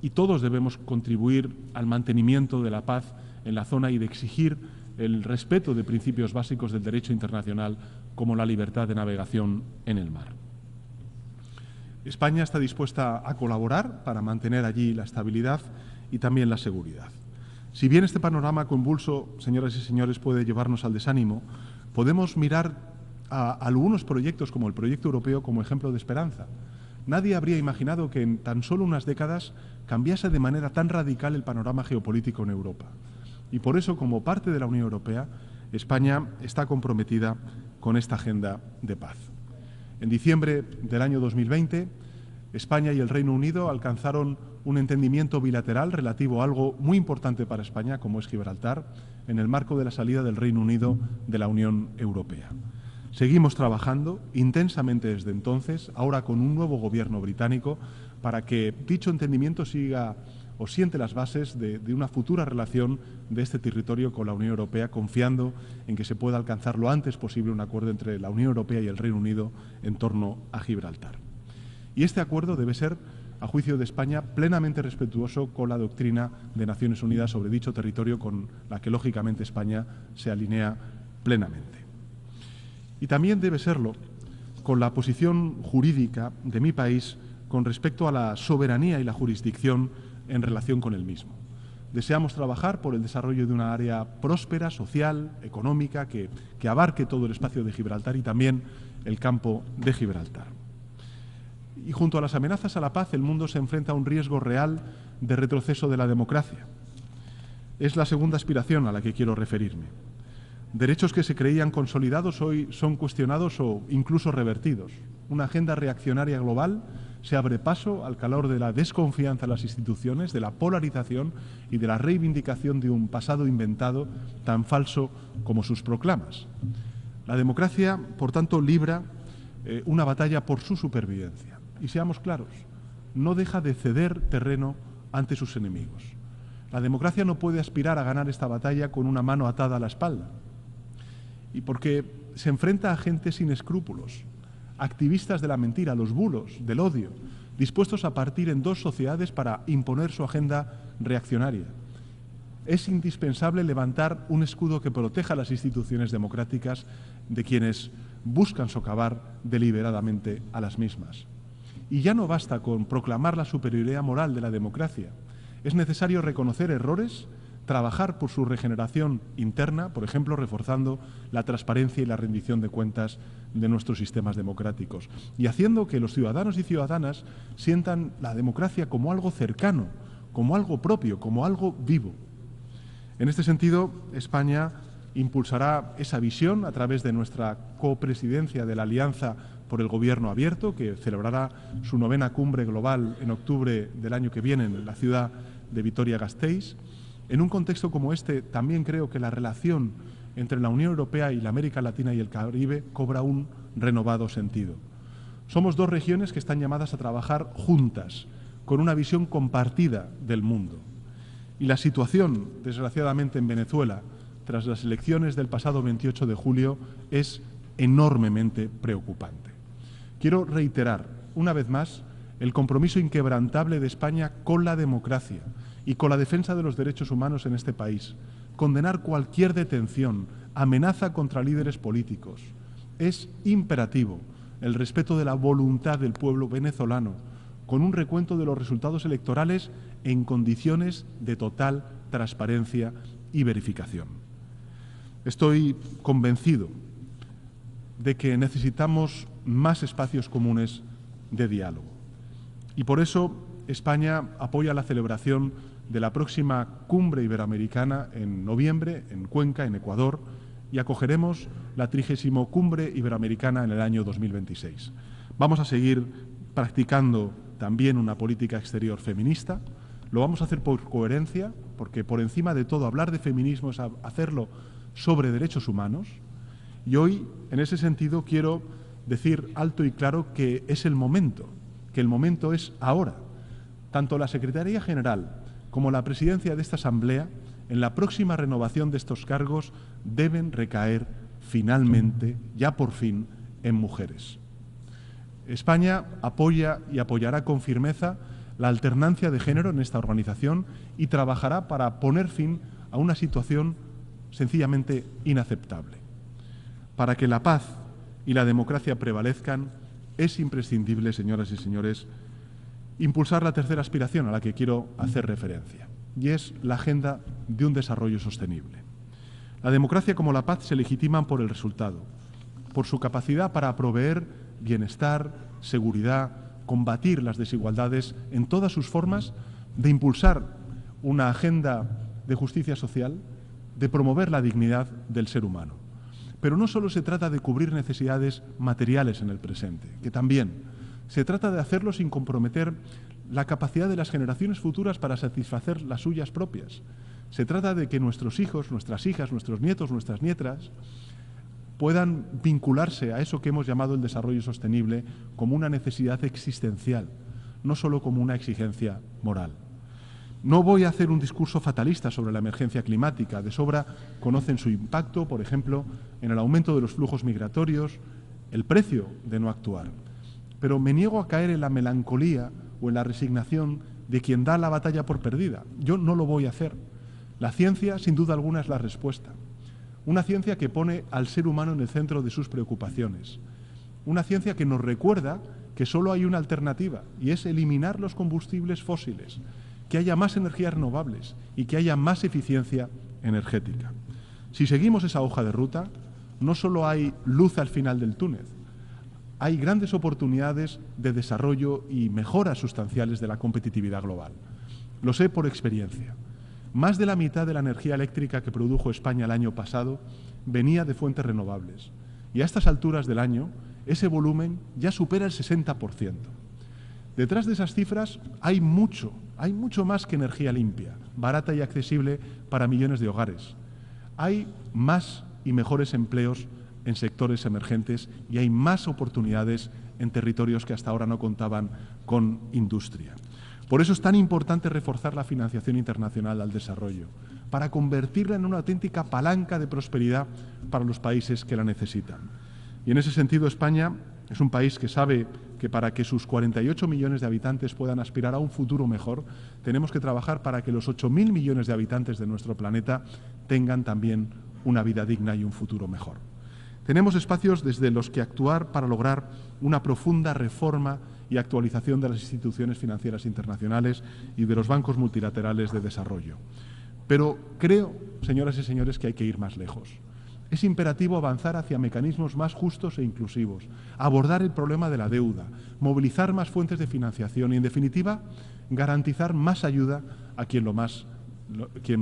y todos debemos contribuir al mantenimiento de la paz en la zona y de exigir el respeto de principios básicos del derecho internacional, como la libertad de navegación en el mar. España está dispuesta a colaborar para mantener allí la estabilidad y también la seguridad. Si bien este panorama convulso, señoras y señores, puede llevarnos al desánimo, podemos mirar a algunos proyectos como el proyecto europeo como ejemplo de esperanza. Nadie habría imaginado que en tan solo unas décadas cambiase de manera tan radical el panorama geopolítico en Europa. Y por eso, como parte de la Unión Europea, España está comprometida con esta agenda de paz. En diciembre del año 2020, España y el Reino Unido alcanzaron un entendimiento bilateral relativo a algo muy importante para España, como es Gibraltar, en el marco de la salida del Reino Unido de la Unión Europea. Seguimos trabajando intensamente desde entonces, ahora con un nuevo gobierno británico, para que dicho entendimiento siga o siente las bases de una futura relación de este territorio con la Unión Europea, confiando en que se pueda alcanzar lo antes posible un acuerdo entre la Unión Europea y el Reino Unido en torno a Gibraltar. Y este acuerdo debe ser a juicio de España, plenamente respetuoso con la doctrina de Naciones Unidas sobre dicho territorio, con la que, lógicamente, España se alinea plenamente. Y también debe serlo con la posición jurídica de mi país con respecto a la soberanía y la jurisdicción en relación con el mismo. Deseamos trabajar por el desarrollo de una área próspera, social, económica, que abarque todo el espacio de Gibraltar y también el campo de Gibraltar. Y junto a las amenazas a la paz, el mundo se enfrenta a un riesgo real de retroceso de la democracia. Es la segunda aspiración a la que quiero referirme. Derechos que se creían consolidados hoy son cuestionados o incluso revertidos. Una agenda reaccionaria global se abre paso al calor de la desconfianza en las instituciones, de la polarización y de la reivindicación de un pasado inventado tan falso como sus proclamas. La democracia, por tanto, libra una batalla por su supervivencia. Y seamos claros, no deja de ceder terreno ante sus enemigos. La democracia no puede aspirar a ganar esta batalla con una mano atada a la espalda. Y porque se enfrenta a gente sin escrúpulos, activistas de la mentira, los bulos, del odio, dispuestos a partir en dos sociedades para imponer su agenda reaccionaria. Es indispensable levantar un escudo que proteja las instituciones democráticas de quienes buscan socavar deliberadamente a las mismas. Y ya no basta con proclamar la superioridad moral de la democracia. Es necesario reconocer errores, trabajar por su regeneración interna, por ejemplo, reforzando la transparencia y la rendición de cuentas de nuestros sistemas democráticos y haciendo que los ciudadanos y ciudadanas sientan la democracia como algo cercano, como algo propio, como algo vivo. En este sentido, España impulsará esa visión a través de nuestra copresidencia de la Alianza por el Gobierno Abierto, que celebrará su 9ª cumbre global en octubre del año que viene en la ciudad de Vitoria-Gasteiz. En un contexto como este, también creo que la relación entre la Unión Europea y la América Latina y el Caribe cobra un renovado sentido. Somos dos regiones que están llamadas a trabajar juntas, con una visión compartida del mundo. Y la situación, desgraciadamente, en Venezuela, tras las elecciones del pasado 28 de julio, es enormemente preocupante. Quiero reiterar, una vez más, el compromiso inquebrantable de España con la democracia y con la defensa de los derechos humanos en este país. Condenar cualquier detención, amenaza contra líderes políticos. Es imperativo el respeto de la voluntad del pueblo venezolano, con un recuento de los resultados electorales en condiciones de total transparencia y verificación. Estoy convencido de que necesitamos más espacios comunes de diálogo. Y por eso España apoya la celebración de la próxima Cumbre Iberoamericana en noviembre en Cuenca, en Ecuador, y acogeremos la 30ª Cumbre Iberoamericana en el año 2026. Vamos a seguir practicando también una política exterior feminista. Lo vamos a hacer por coherencia, porque por encima de todo hablar de feminismo es hacerlo sobre derechos humanos. Y hoy, en ese sentido, quiero decir alto y claro que es el momento, que el momento es ahora. Tanto la Secretaría General como la presidencia de esta Asamblea, en la próxima renovación de estos cargos, deben recaer finalmente, ya por fin, en mujeres. España apoya y apoyará con firmeza la alternancia de género en esta organización y trabajará para poner fin a una situación sencillamente inaceptable. Para que la paz y la democracia prevalezcan, es imprescindible, señoras y señores, impulsar la tercera aspiración a la que quiero hacer referencia, y es la agenda de un desarrollo sostenible. La democracia como la paz se legitiman por el resultado, por su capacidad para proveer bienestar, seguridad, combatir las desigualdades en todas sus formas, de impulsar una agenda de justicia social, de promover la dignidad del ser humano. Pero no solo se trata de cubrir necesidades materiales en el presente, que también. Se trata de hacerlo sin comprometer la capacidad de las generaciones futuras para satisfacer las suyas propias. Se trata de que nuestros hijos, nuestras hijas, nuestros nietos, nuestras nietas puedan vincularse a eso que hemos llamado el desarrollo sostenible como una necesidad existencial, no solo como una exigencia moral. No voy a hacer un discurso fatalista sobre la emergencia climática. De sobra conocen su impacto, por ejemplo, en el aumento de los flujos migratorios, el precio de no actuar. Pero me niego a caer en la melancolía o en la resignación de quien da la batalla por perdida. Yo no lo voy a hacer. La ciencia, sin duda alguna, es la respuesta. Una ciencia que pone al ser humano en el centro de sus preocupaciones. Una ciencia que nos recuerda que solo hay una alternativa, y es eliminar los combustibles fósiles, que haya más energías renovables y que haya más eficiencia energética. Si seguimos esa hoja de ruta, no solo hay luz al final del túnel, hay grandes oportunidades de desarrollo y mejoras sustanciales de la competitividad global. Lo sé por experiencia. Más de la mitad de la energía eléctrica que produjo España el año pasado venía de fuentes renovables. Y a estas alturas del año, ese volumen ya supera el 60%. Detrás de esas cifras hay mucho más que energía limpia, barata y accesible para millones de hogares. Hay más y mejores empleos en sectores emergentes y hay más oportunidades en territorios que hasta ahora no contaban con industria. Por eso es tan importante reforzar la financiación internacional al desarrollo, para convertirla en una auténtica palanca de prosperidad para los países que la necesitan. Y en ese sentido, España es un país que sabe que para que sus 48 millones de habitantes puedan aspirar a un futuro mejor, tenemos que trabajar para que los 8.000 millones de habitantes de nuestro planeta tengan también una vida digna y un futuro mejor. Tenemos espacios desde los que actuar para lograr una profunda reforma y actualización de las instituciones financieras internacionales y de los bancos multilaterales de desarrollo. Pero creo, señoras y señores, que hay que ir más lejos. Es imperativo avanzar hacia mecanismos más justos e inclusivos, abordar el problema de la deuda, movilizar más fuentes de financiación y, en definitiva, garantizar más ayuda a quien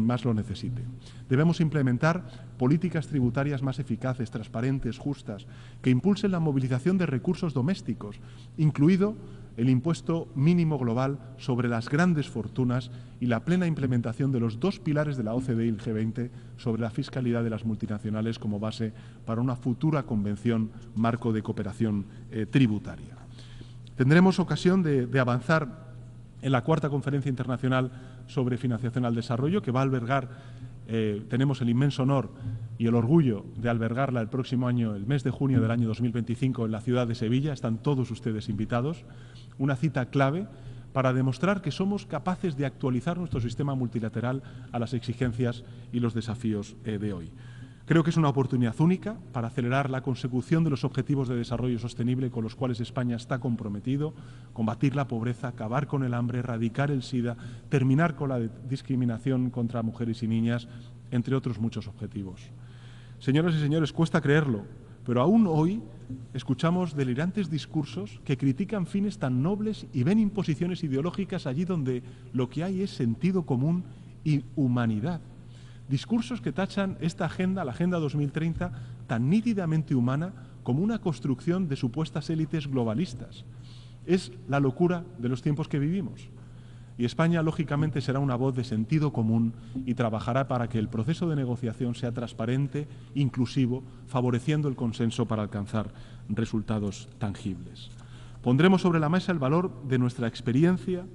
más lo necesite. Debemos implementar políticas tributarias más eficaces, transparentes, justas, que impulsen la movilización de recursos domésticos, incluido el impuesto mínimo global sobre las grandes fortunas y la plena implementación de los dos pilares de la OCDE y el G20 sobre la fiscalidad de las multinacionales como base para una futura convención marco de cooperación tributaria. Tendremos ocasión de avanzar en la cuarta conferencia internacional sobre financiación al desarrollo, que va a albergar, tenemos el inmenso honor y el orgullo de albergarla el próximo año, el mes de junio del año 2025, en la ciudad de Sevilla. Están todos ustedes invitados. Una cita clave para demostrar que somos capaces de actualizar nuestro sistema multilateral a las exigencias y los desafíos de hoy. Creo que es una oportunidad única para acelerar la consecución de los objetivos de desarrollo sostenible con los cuales España está comprometido, combatir la pobreza, acabar con el hambre, erradicar el SIDA, terminar con la discriminación contra mujeres y niñas, entre otros muchos objetivos. Señoras y señores, cuesta creerlo, pero aún hoy escuchamos delirantes discursos que critican fines tan nobles y ven imposiciones ideológicas allí donde lo que hay es sentido común y humanidad. Discursos que tachan esta agenda, la Agenda 2030, tan nítidamente humana como una construcción de supuestas élites globalistas. Es la locura de los tiempos que vivimos. Y España, lógicamente, será una voz de sentido común y trabajará para que el proceso de negociación sea transparente, inclusivo, favoreciendo el consenso para alcanzar resultados tangibles. Pondremos sobre la mesa el valor de nuestra experiencia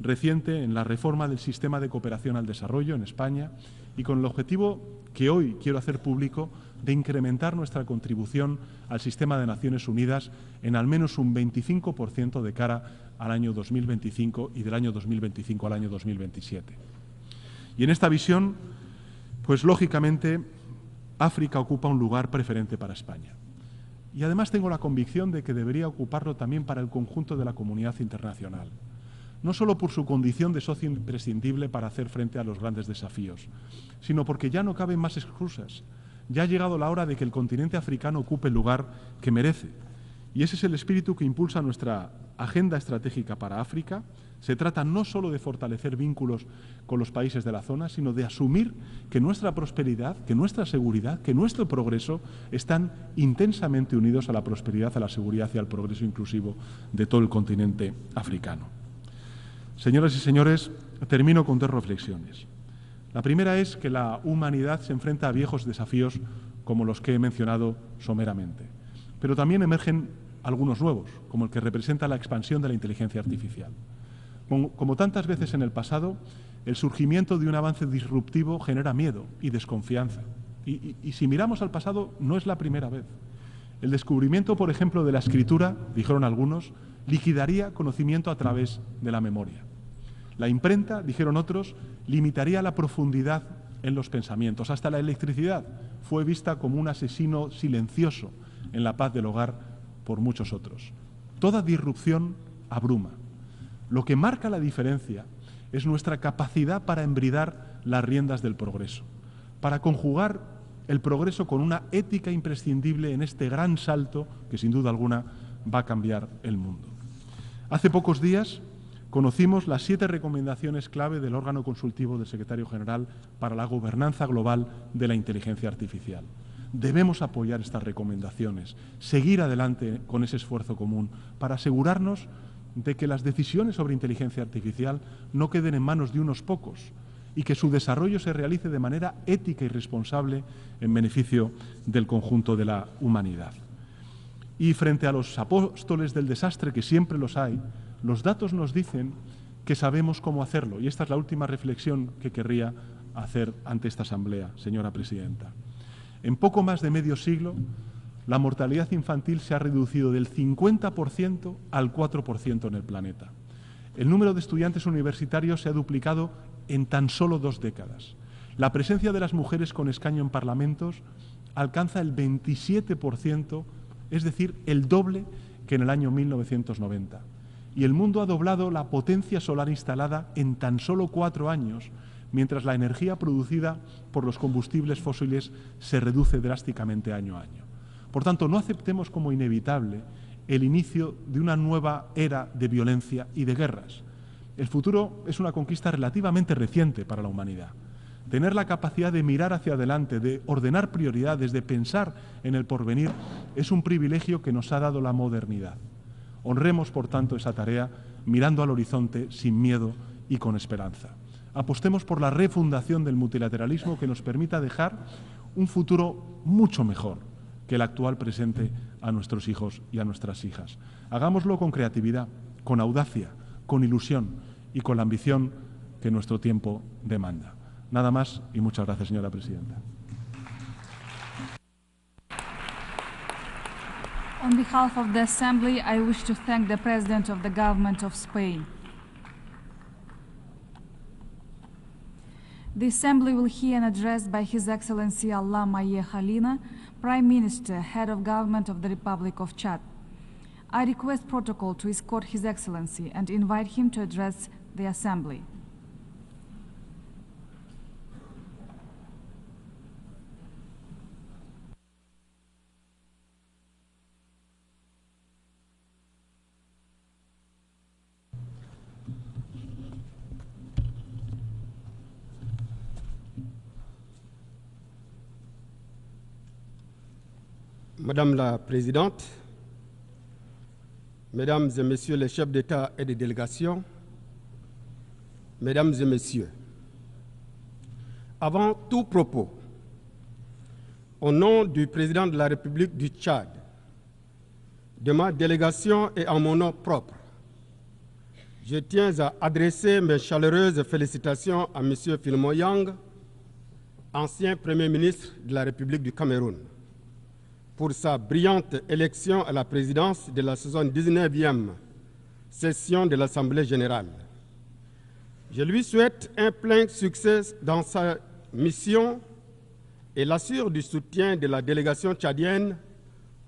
reciente en la reforma del sistema de cooperación al desarrollo en España y con el objetivo que hoy quiero hacer público de incrementar nuestra contribución al sistema de Naciones Unidas en al menos un 25% de cara al año 2025 y del año 2025 al año 2027. Y en esta visión, pues lógicamente, África ocupa un lugar preferente para España. Y además tengo la convicción de que debería ocuparlo también para el conjunto de la comunidad internacional. No solo por su condición de socio imprescindible para hacer frente a los grandes desafíos, sino porque ya no caben más excusas. Ya ha llegado la hora de que el continente africano ocupe el lugar que merece. Y ese es el espíritu que impulsa nuestra agenda estratégica para África. Se trata no solo de fortalecer vínculos con los países de la zona, sino de asumir que nuestra prosperidad, que nuestra seguridad, que nuestro progreso están intensamente unidos a la prosperidad, a la seguridad y al progreso inclusivo de todo el continente africano. Señoras y señores, termino con dos reflexiones. La primera es que la humanidad se enfrenta a viejos desafíos como los que he mencionado someramente, pero también emergen algunos nuevos, como el que representa la expansión de la inteligencia artificial. Como tantas veces en el pasado, el surgimiento de un avance disruptivo genera miedo y desconfianza. Y si miramos al pasado, no es la primera vez. El descubrimiento, por ejemplo, de la escritura, dijeron algunos, liquidaría conocimiento a través de la memoria. La imprenta, dijeron otros, limitaría la profundidad en los pensamientos. Hasta la electricidad fue vista como un asesino silencioso en la paz del hogar por muchos otros. Toda disrupción abruma. Lo que marca la diferencia es nuestra capacidad para embridar las riendas del progreso, para conjugar el progreso con una ética imprescindible en este gran salto que sin duda alguna va a cambiar el mundo. Hace pocos días conocimos las 7 recomendaciones clave del órgano consultivo del Secretario General para la gobernanza global de la inteligencia artificial. Debemos apoyar estas recomendaciones, seguir adelante con ese esfuerzo común para asegurarnos de que las decisiones sobre inteligencia artificial no queden en manos de unos pocos y que su desarrollo se realice de manera ética y responsable en beneficio del conjunto de la humanidad. Y frente a los apóstoles del desastre, que siempre los hay, los datos nos dicen que sabemos cómo hacerlo. Y esta es la última reflexión que querría hacer ante esta Asamblea, señora Presidenta. En poco más de medio siglo, la mortalidad infantil se ha reducido del 50% al 4% en el planeta. El número de estudiantes universitarios se ha duplicado en tan solo 2 décadas. La presencia de las mujeres con escaño en parlamentos alcanza el 27%, es decir, el doble que en el año 1990. Y el mundo ha doblado la potencia solar instalada en tan solo 4 años, mientras la energía producida por los combustibles fósiles se reduce drásticamente año a año. Por tanto, no aceptemos como inevitable el inicio de una nueva era de violencia y de guerras. El futuro es una conquista relativamente reciente para la humanidad. Tener la capacidad de mirar hacia adelante, de ordenar prioridades, de pensar en el porvenir, es un privilegio que nos ha dado la modernidad. Honremos, por tanto, esa tarea mirando al horizonte sin miedo y con esperanza. Apostemos por la refundación del multilateralismo que nos permita dejar un futuro mucho mejor que el actual presente a nuestros hijos y a nuestras hijas. Hagámoslo con creatividad, con audacia, con ilusión y con la ambición que nuestro tiempo demanda. Nada más y muchas gracias, señora Presidenta. On behalf of the Assembly, I wish to thank the President of the Government of Spain. The Assembly will hear an address by His Excellency Allah Maye Khalina, Prime Minister, Head of Government of the Republic of Chad. I request protocol to escort His Excellency and invite him to address the Assembly. Madame la Présidente, Mesdames et Messieurs les chefs d'État et de délégation, Mesdames et Messieurs, avant tout propos, au nom du Président de la République du Tchad, de ma délégation et en mon nom propre, je tiens à adresser mes chaleureuses félicitations à M. Philemon Yang, ancien Premier ministre de la République du Cameroun, pour sa brillante élection à la présidence de la 79e session de l'Assemblée générale. Je lui souhaite un plein succès dans sa mission et l'assure du soutien de la délégation tchadienne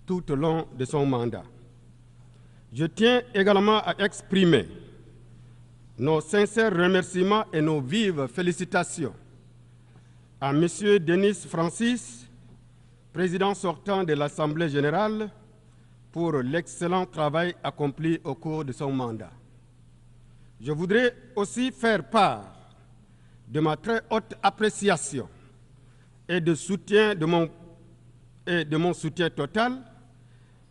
tout au long de son mandat. Je tiens également à exprimer nos sincères remerciements et nos vives félicitations à M. Denis Francis, président sortant de l'Assemblée générale, pour l'excellent travail accompli au cours de son mandat. Je voudrais aussi faire part de ma très haute appréciation et de mon soutien total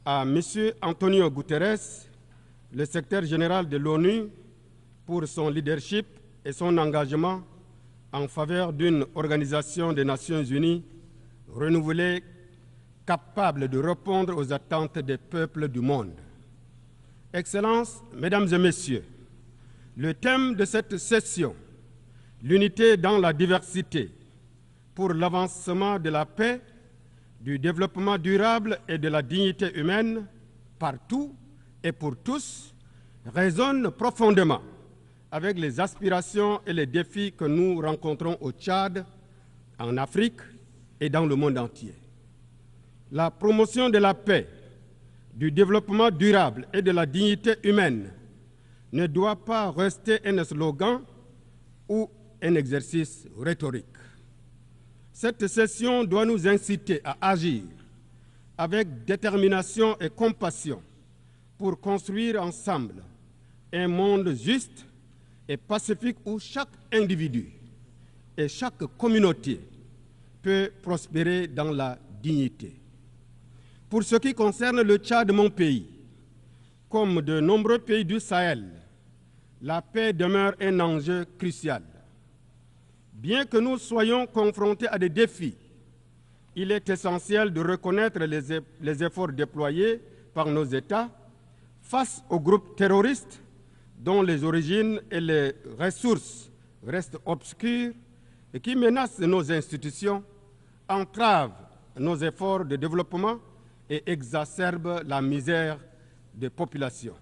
à M. Antonio Guterres, le secrétaire général de l'ONU, pour son leadership et son engagement en faveur d'une organisation des Nations unies renouvelée, capable de répondre aux attentes des peuples du monde. Excellences, Mesdames et Messieurs, le thème de cette session, l'unité dans la diversité pour l'avancement de la paix, du développement durable et de la dignité humaine partout et pour tous résonne profondément avec les aspirations et les défis que nous rencontrons au Tchad, en Afrique et dans le monde entier. La promotion de la paix, du développement durable et de la dignité humaine ne doit pas rester un slogan ou un exercice rhétorique. Cette session doit nous inciter à agir avec détermination et compassion pour construire ensemble un monde juste et pacifique où chaque individu et chaque communauté peut prospérer dans la dignité. Pour ce qui concerne le Tchad, mon pays, comme de nombreux pays du Sahel, la paix demeure un enjeu crucial. Bien que nous soyons confrontés à des défis, il est essentiel de reconnaître les efforts déployés par nos États face aux groupes terroristes dont les origines et les ressources restent obscures et qui menacent nos institutions, entravent nos efforts de développement et exacerbent la misère des populations.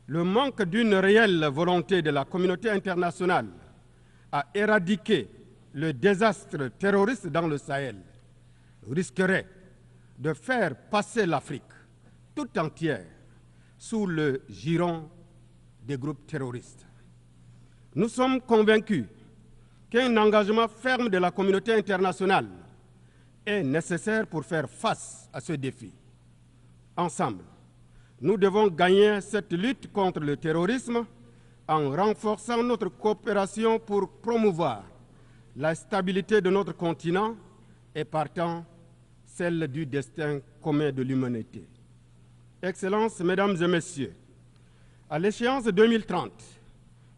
Le manque d'une réelle volonté de la communauté internationale à éradiquer le désastre terroriste dans le Sahel risquerait de faire passer l'Afrique tout entière sous le giron des groupes terroristes. Nous sommes convaincus qu'un engagement ferme de la communauté internationale est nécessaire pour faire face à ce défi. Ensemble, nous devons gagner cette lutte contre le terrorisme en renforçant notre coopération pour promouvoir la stabilité de notre continent et partant celle du destin commun de l'humanité. Excellences, Mesdames et Messieurs, à l'échéance 2030,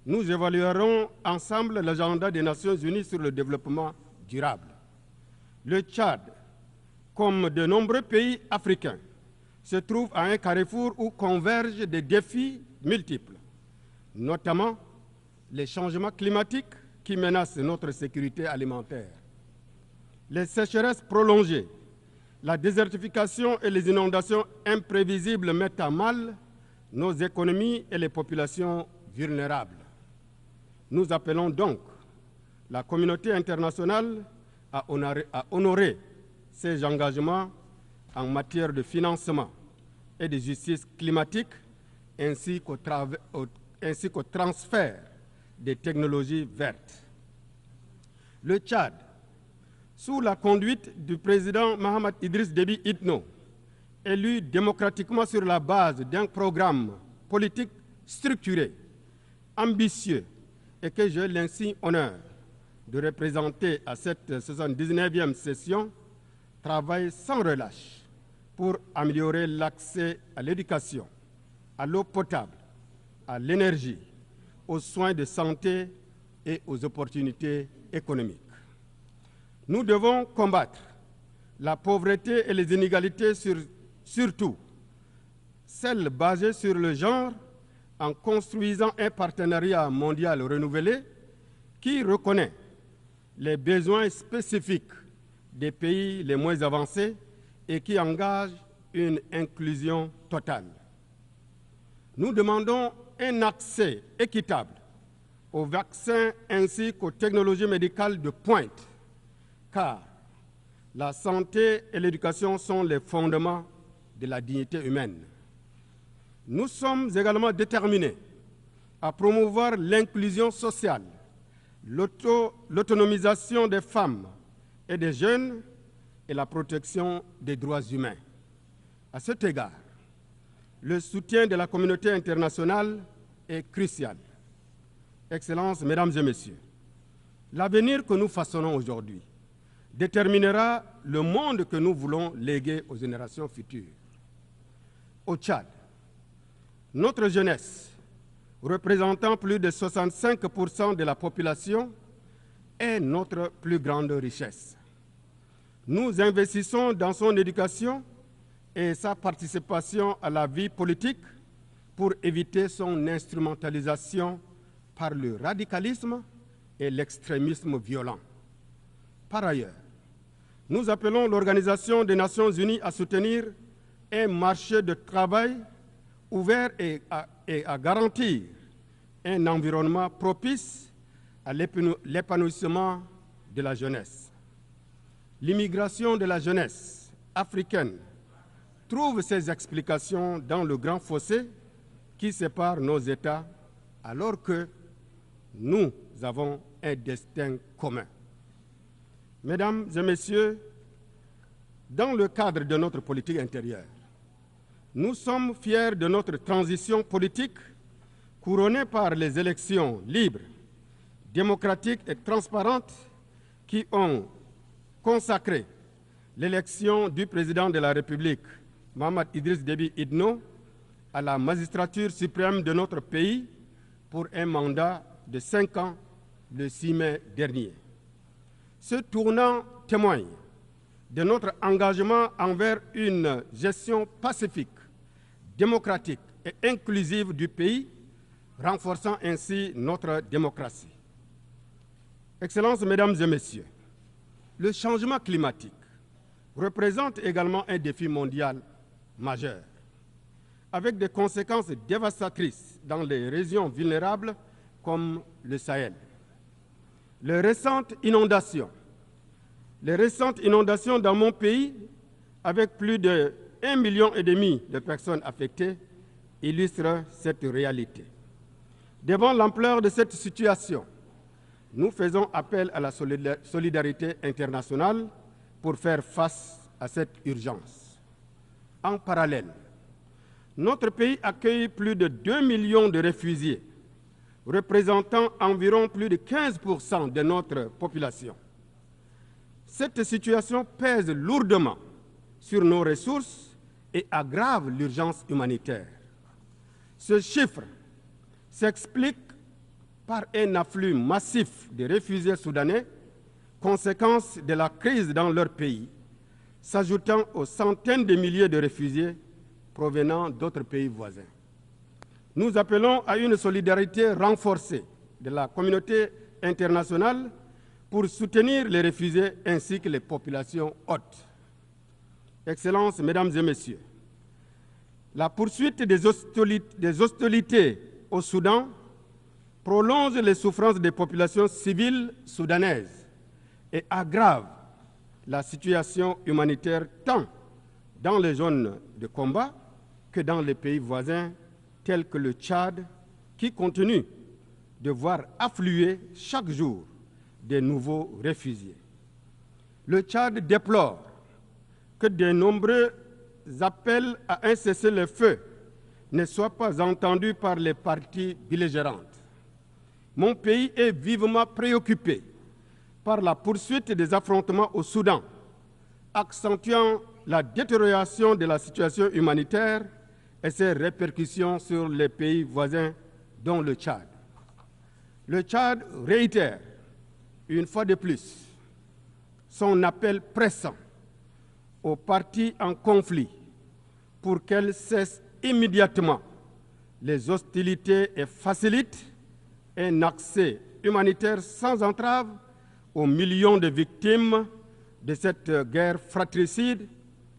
nous évaluerons ensemble l'agenda des Nations Unies sur le développement durable. Le Tchad, comme de nombreux pays africains, se trouve à un carrefour où convergent des défis multiples, notamment les changements climatiques qui menacent notre sécurité alimentaire, les sécheresses prolongées, la désertification et les inondations imprévisibles mettent à mal nos économies et les populations vulnérables. Nous appelons donc la communauté internationale à honorer ses engagements en matière de financement et de justice climatique, ainsi qu'au transfert des technologies vertes. Le Tchad, sous la conduite du président Mahamat Idriss Déby Itno, élu démocratiquement sur la base d'un programme politique structuré, ambitieux et que j'ai l'insigne honneur de représenter à cette 79e session, travaille sans relâche pour améliorer l'accès à l'éducation, à l'eau potable, à l'énergie, aux soins de santé et aux opportunités économiques. Nous devons combattre la pauvreté et les inégalités, surtout celles basées sur le genre, en construisant un partenariat mondial renouvelé qui reconnaît les besoins spécifiques des pays les moins avancés et qui engage une inclusion totale. Nous demandons un accès équitable aux vaccins ainsi qu'aux technologies médicales de pointe, car la santé et l'éducation sont les fondements de la dignité humaine. Nous sommes également déterminés à promouvoir l'inclusion sociale, l'autonomisation des femmes et des jeunes et la protection des droits humains. À cet égard, le soutien de la communauté internationale est crucial. Excellences, Mesdames et Messieurs, l'avenir que nous façonnons aujourd'hui déterminera le monde que nous voulons léguer aux générations futures. Au Tchad, notre jeunesse, représentant plus de 65% de la population, est notre plus grande richesse. Nous investissons dans son éducation et sa participation à la vie politique pour éviter son instrumentalisation par le radicalisme et l'extrémisme violent. Par ailleurs, nous appelons l'Organisation des Nations Unies à soutenir un marché de travail ouvert et à garantir un environnement propice à l'épanouissement de la jeunesse. L'immigration de la jeunesse africaine trouve ses explications dans le grand fossé qui sépare nos États alors que nous avons un destin commun. Mesdames et messieurs, dans le cadre de notre politique intérieure, nous sommes fiers de notre transition politique couronnée par les élections libres, démocratiques et transparentes qui ont consacré l'élection du président de la République, Mohamed Idriss Déby Itno, à la magistrature suprême de notre pays pour un mandat de 5 ans le 6 mai dernier. Ce tournant témoigne de notre engagement envers une gestion pacifique, démocratique et inclusive du pays, renforçant ainsi notre démocratie. Excellences, Mesdames et Messieurs, le changement climatique représente également un défi mondial majeur, avec des conséquences dévastatrices dans les régions vulnérables comme le Sahel. Les récentes inondations dans mon pays, avec plus de 1,5 million de personnes affectées, illustrent cette réalité. Devant l'ampleur de cette situation, nous faisons appel à la solidarité internationale pour faire face à cette urgence. En parallèle, notre pays accueille plus de 2 millions de réfugiés, représentant environ plus de 15% de notre population. Cette situation pèse lourdement sur nos ressources et aggrave l'urgence humanitaire. Ce chiffre s'explique par un afflux massif de réfugiés soudanais, conséquence de la crise dans leur pays, s'ajoutant aux centaines de milliers de réfugiés provenant d'autres pays voisins. Nous appelons à une solidarité renforcée de la communauté internationale pour soutenir les réfugiés ainsi que les populations hôtes. Excellences, Mesdames et Messieurs, la poursuite des hostilités au Soudan prolonge les souffrances des populations civiles soudanaises et aggrave la situation humanitaire tant dans les zones de combat que dans les pays voisins tels que le Tchad, qui continue de voir affluer chaque jour des nouveaux réfugiés. Le Tchad déplore que de nombreux appels à un cessez-le-feu ne soient pas entendus par les parties belligérantes. Mon pays est vivement préoccupé par la poursuite des affrontements au Soudan, accentuant la détérioration de la situation humanitaire et ses répercussions sur les pays voisins, dont le Tchad. Le Tchad réitère, une fois de plus, son appel pressant aux parties en conflit pour qu'elles cessent immédiatement les hostilités et facilitent un accès humanitaire sans entrave aux millions de victimes de cette guerre fratricide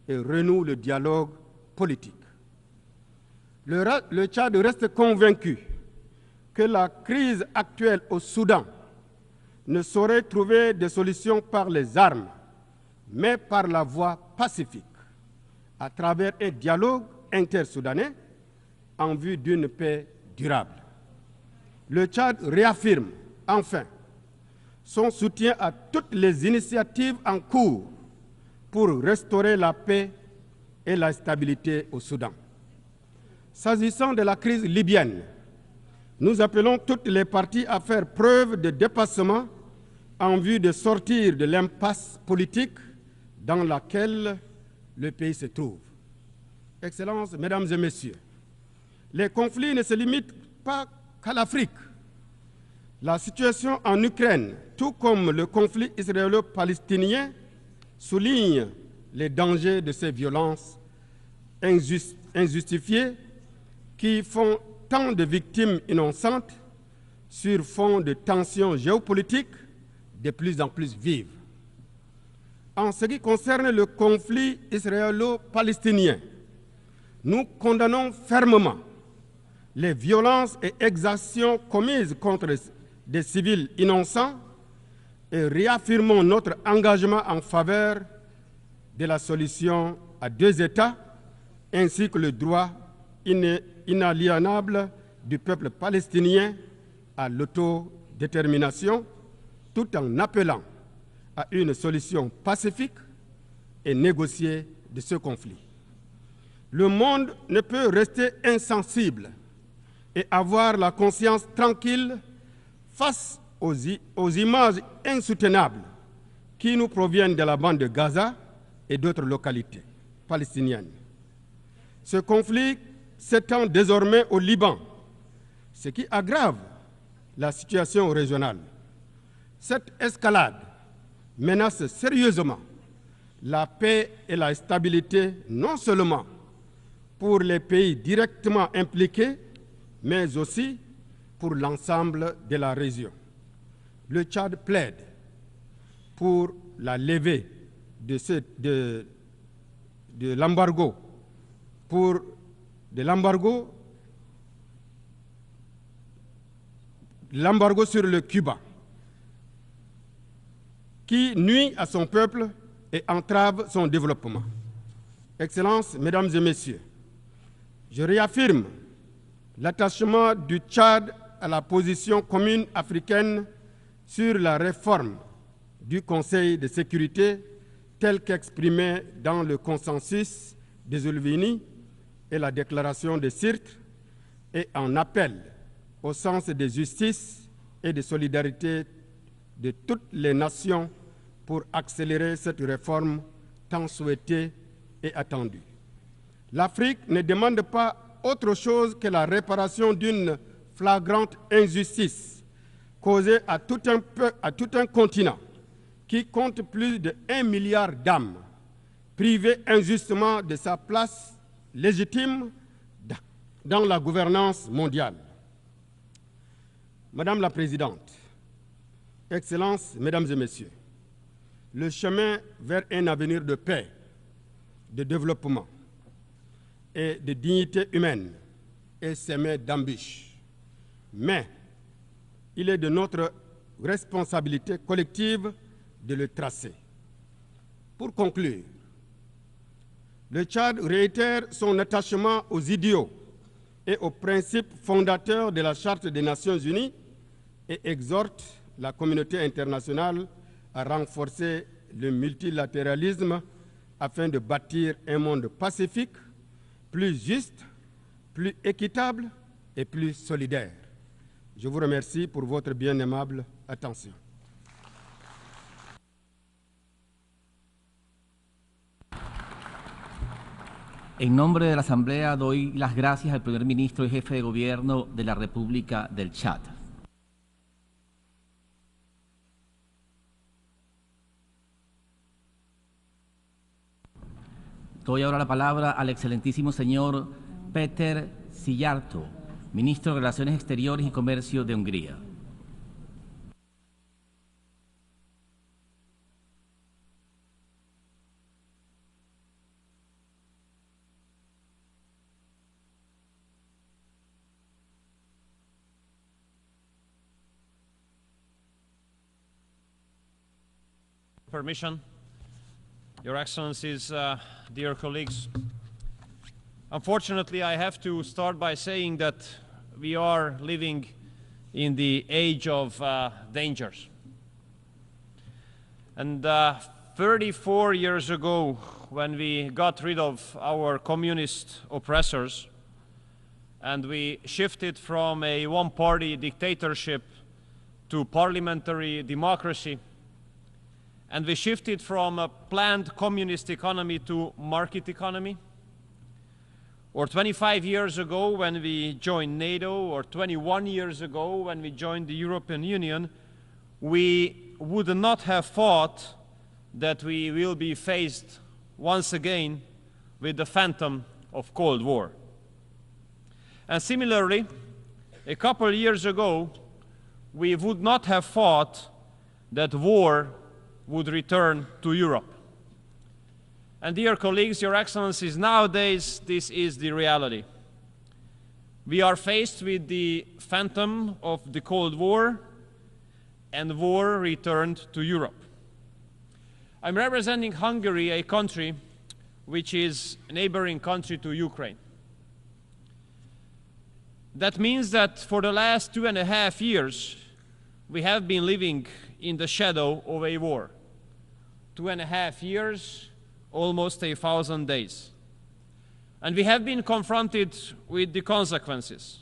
et renoue le dialogue politique. Le Tchad reste convaincu que la crise actuelle au Soudan ne saurait trouver de solution par les armes, mais par la voie pacifique, à travers un dialogue intersoudanais en vue d'une paix durable. Le Tchad réaffirme, enfin, son soutien à toutes les initiatives en cours pour restaurer la paix et la stabilité au Soudan. S'agissant de la crise libyenne, nous appelons toutes les parties à faire preuve de dépassement en vue de sortir de l'impasse politique dans laquelle le pays se trouve. Excellences, Mesdames et Messieurs, les conflits ne se limitent pas qu'à l'Afrique. La situation en Ukraine, tout comme le conflit israélo-palestinien, souligne les dangers de ces violences injustifiées qui font tant de victimes innocentes sur fond de tensions géopolitiques de plus en plus vives. En ce qui concerne le conflit israélo-palestinien, nous condamnons fermement les violences et exactions commises contre des civils innocents et réaffirmons notre engagement en faveur de la solution à deux États ainsi que le droit inaliénable du peuple palestinien à l'autodétermination, tout en appelant à une solution pacifique et négociée de ce conflit. Le monde ne peut rester insensible et avoir la conscience tranquille face aux images insoutenables qui nous proviennent de la bande de Gaza et d'autres localités palestiniennes. Ce conflit s'étend désormais au Liban, ce qui aggrave la situation régionale. Cette escalade menace sérieusement la paix et la stabilité non seulement pour les pays directement impliqués, mais aussi pour l'ensemble de la région. Le Tchad plaide pour la levée de l'embargo sur le Cuba, qui nuit à son peuple et entrave son développement. Excellences, Mesdames et Messieurs, je réaffirme l'attachement du Tchad à la position commune africaine sur la réforme du Conseil de sécurité telle qu'exprimée dans le consensus des Ulvini et la déclaration de Sirte et en appel au sens de justice et de solidarité de toutes les nations pour accélérer cette réforme tant souhaitée et attendue. L'Afrique ne demande pas autre chose que la réparation d'une flagrante injustice causée à tout un continent qui compte plus de 1 milliard d'âmes, privées injustement de sa place légitime dans la gouvernance mondiale. Madame la Présidente, Excellences, Mesdames et Messieurs, le chemin vers un avenir de paix, de développement et de dignité humaine est semé d'embûches. Mais il est de notre responsabilité collective de le tracer. Pour conclure, le Tchad réitère son attachement aux idéaux et aux principes fondateurs de la Charte des Nations Unies et exhorte la communauté internationale à renforcer le multilatéralisme afin de bâtir un monde pacifique, plus juste, plus équitable et plus solidaire. Je vous remercie pour votre bien aimable attention. En nombre de la Asamblea doy las gracias al primer ministro y jefe de gobierno de la República del Chad. Doy ahora la palabra al excelentísimo señor Péter Szijjártó, ministro de Relaciones Exteriores y Comercio de Hungría. Permission, Your Excellencies, dear colleagues. Unfortunately, I have to start by saying that we are living in the age of dangers. And 34 years ago, when we got rid of our communist oppressors and we shifted from a one-party dictatorship to parliamentary democracy, and we shifted from a planned communist economy to market economy, or 25 years ago when we joined NATO, or 21 years ago when we joined the European Union, we would not have thought that we will be faced once again with the phantom of Cold War. And similarly, a couple of years ago, we would not have thought that war would return to Europe. And dear colleagues, Your Excellencies, nowadays this is the reality. We are faced with the phantom of the Cold War, and war returned to Europe. I'm representing Hungary, a country which is a neighboring country to Ukraine. That means that for the last 2.5 years, we have been living in the shadow of a war. 2.5 years, almost 1,000 days. And we have been confronted with the consequences.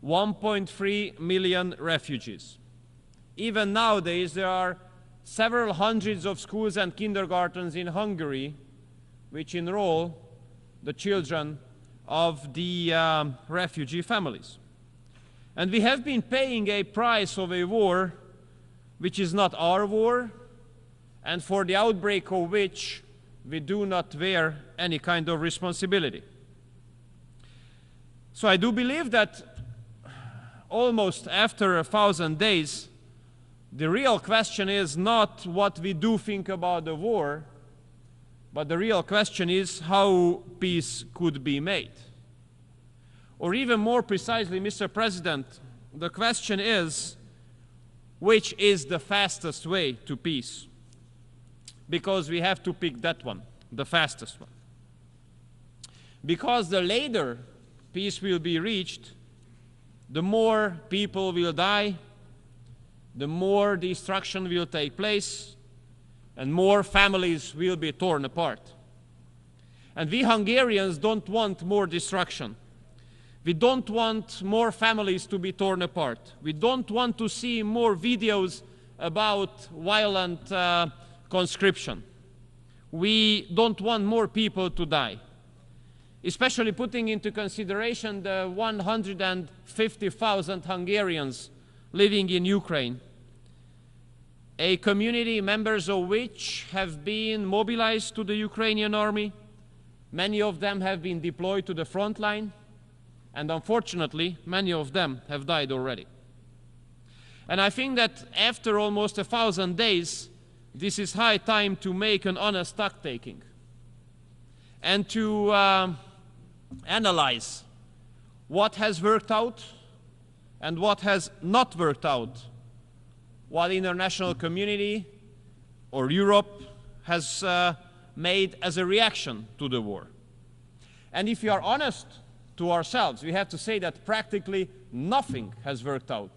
1.3 million refugees. Even nowadays, there are several hundreds of schools and kindergartens in Hungary which enroll the children of the refugee families. And we have been paying a price of a war which is not our war, and for the outbreak of which we do not bear any kind of responsibility. So I do believe that almost after 1,000 days, the real question is not what we do think about the war, but the real question is how peace could be made. Or even more precisely, Mr. President, the question is, which is the fastest way to peace? Because we have to pick that one, the fastest one. Because the later peace will be reached, the more people will die, the more destruction will take place, and more families will be torn apart. And we Hungarians don't want more destruction. We don't want more families to be torn apart. We don't want to see more videos about violent conscription. We don't want more people to die, especially putting into consideration the 150,000 Hungarians living in Ukraine, a community members of which have been mobilized to the Ukrainian army. Many of them have been deployed to the front line, and unfortunately, many of them have died already. And I think that after almost 1,000 days, this is high time to make an honest stock-taking and to analyze what has worked out and what has not worked out, what the international community or Europe has made as a reaction to the war. And if we are honest to ourselves, we have to say that practically nothing has worked out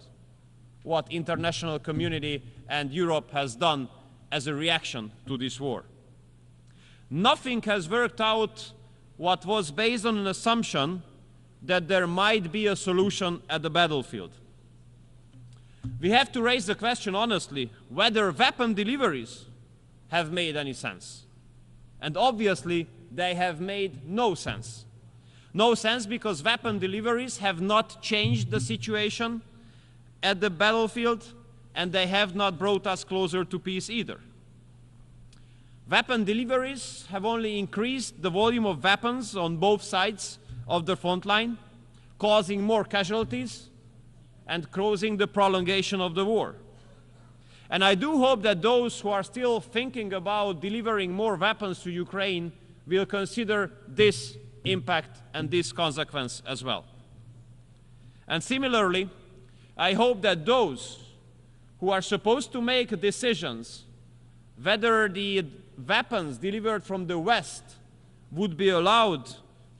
what international community and Europe has done as a reaction to this war. Nothing has worked out what was based on an assumption that there might be a solution at the battlefield. We have to raise the question honestly whether weapon deliveries have made any sense. And obviously they have made no sense. No sense because weapon deliveries have not changed the situation at the battlefield, and they have not brought us closer to peace either. Weapon deliveries have only increased the volume of weapons on both sides of the front line, causing more casualties and causing the prolongation of the war. And I do hope that those who are still thinking about delivering more weapons to Ukraine will consider this impact and this consequence as well. And similarly, I hope that those who are supposed to make decisions whether the weapons delivered from the West would be allowed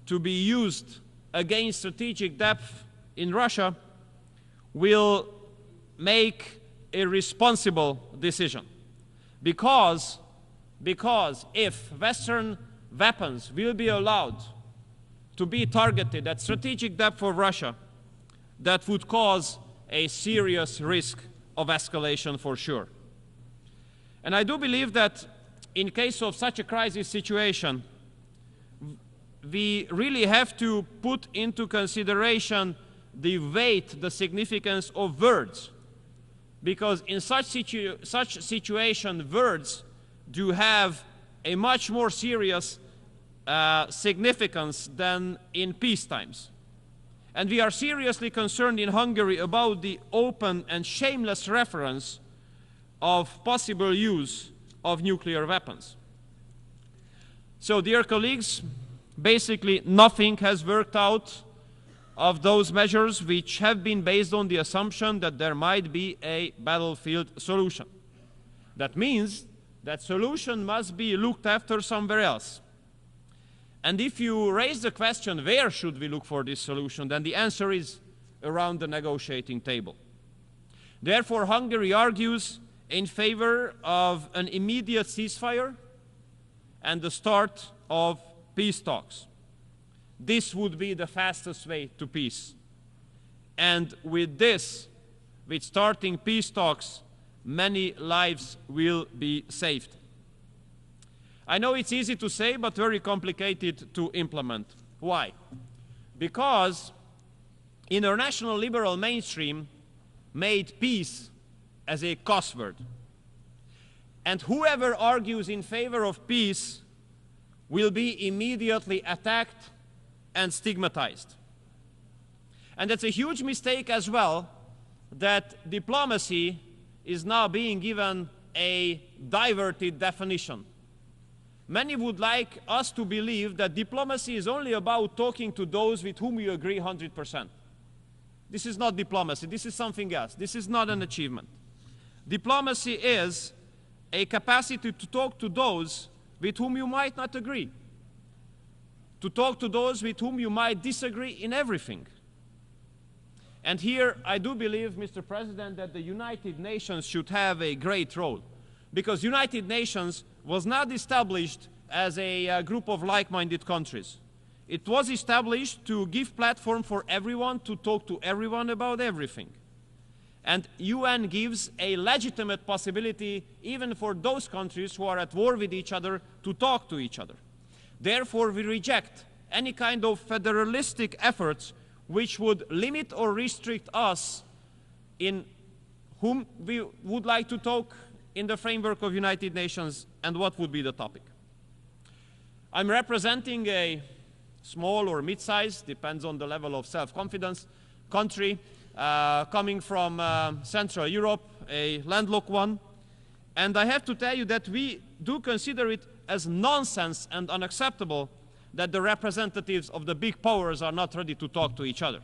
to be used against strategic depth in Russia will make a responsible decision. Because if Western weapons will be allowed to be targeted at strategic depth for Russia, that would cause a serious risk of escalation for sure. And I do believe that in case of such a crisis situation, we really have to put into consideration the weight, the significance of words. Because in such situation, words do have a much more serious significance than in peace times. And we are seriously concerned in Hungary about the open and shameless reference of possible use of nuclear weapons. So, dear colleagues, basically nothing has worked out of those measures which have been based on the assumption that there might be a battlefield solution. That means that solution must be looked after somewhere else. And if you raise the question, where should we look for this solution, then the answer is around the negotiating table. Therefore, Hungary argues in favor of an immediate ceasefire and the start of peace talks. This would be the fastest way to peace. And with this, with starting peace talks, many lives will be saved. I know it's easy to say, but very complicated to implement. Why? Because international liberal mainstream made peace as a cuss word. And whoever argues in favor of peace will be immediately attacked and stigmatized. And that's a huge mistake as well, that diplomacy is now being given a diverted definition. Many would like us to believe that diplomacy is only about talking to those with whom you agree 100%. This is not diplomacy, this is something else. This is not an achievement. Diplomacy is a capacity to talk to those with whom you might not agree, to talk to those with whom you might disagree in everything. And here I do believe, Mr. President, that the United Nations should have a great role, because United Nations was not established as a group of like-minded countries. It was established to give platform for everyone to talk to everyone about everything. And UN gives a legitimate possibility even for those countries who are at war with each other to talk to each other. Therefore, we reject any kind of federalistic efforts which would limit or restrict us in whom we would like to talk in the framework of United Nations and what would be the topic. I'm representing a small or mid-sized, depends on the level of self-confidence, country coming from Central Europe, a landlocked one. And I have to tell you that we do consider it as nonsense and unacceptable that the representatives of the big powers are not ready to talk to each other.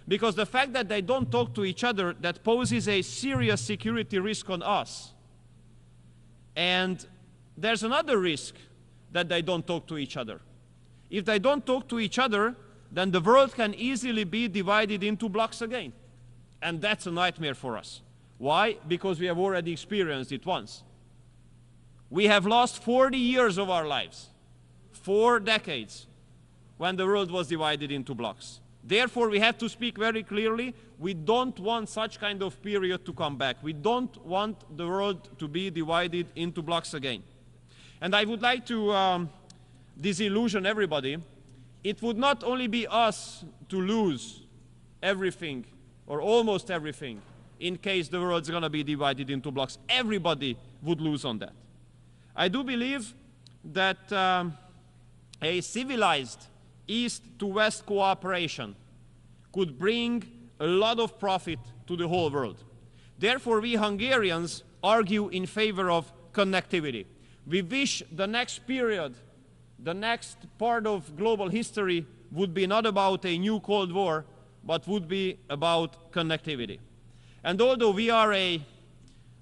Because the fact that they don't talk to each other, that poses a serious security risk on us. And there's another risk that they don't talk to each other. If they don't talk to each other, then the world can easily be divided into blocks again. And that's a nightmare for us. Why? Because we have already experienced it once. We have lost 40 years of our lives, 4 decades, when the world was divided into blocks. Therefore, we have to speak very clearly. We don't want such kind of period to come back. We don't want the world to be divided into blocks again. And I would like to disillusion everybody. It would not only be us to lose everything, or almost everything, in case the world is going to be divided into blocks. Everybody would lose on that. I do believe that a civilized East to West cooperation could bring a lot of profit to the whole world. Therefore, we Hungarians argue in favor of connectivity. We wish the next period, the next part of global history would be not about a new Cold War, but would be about connectivity. And although we are a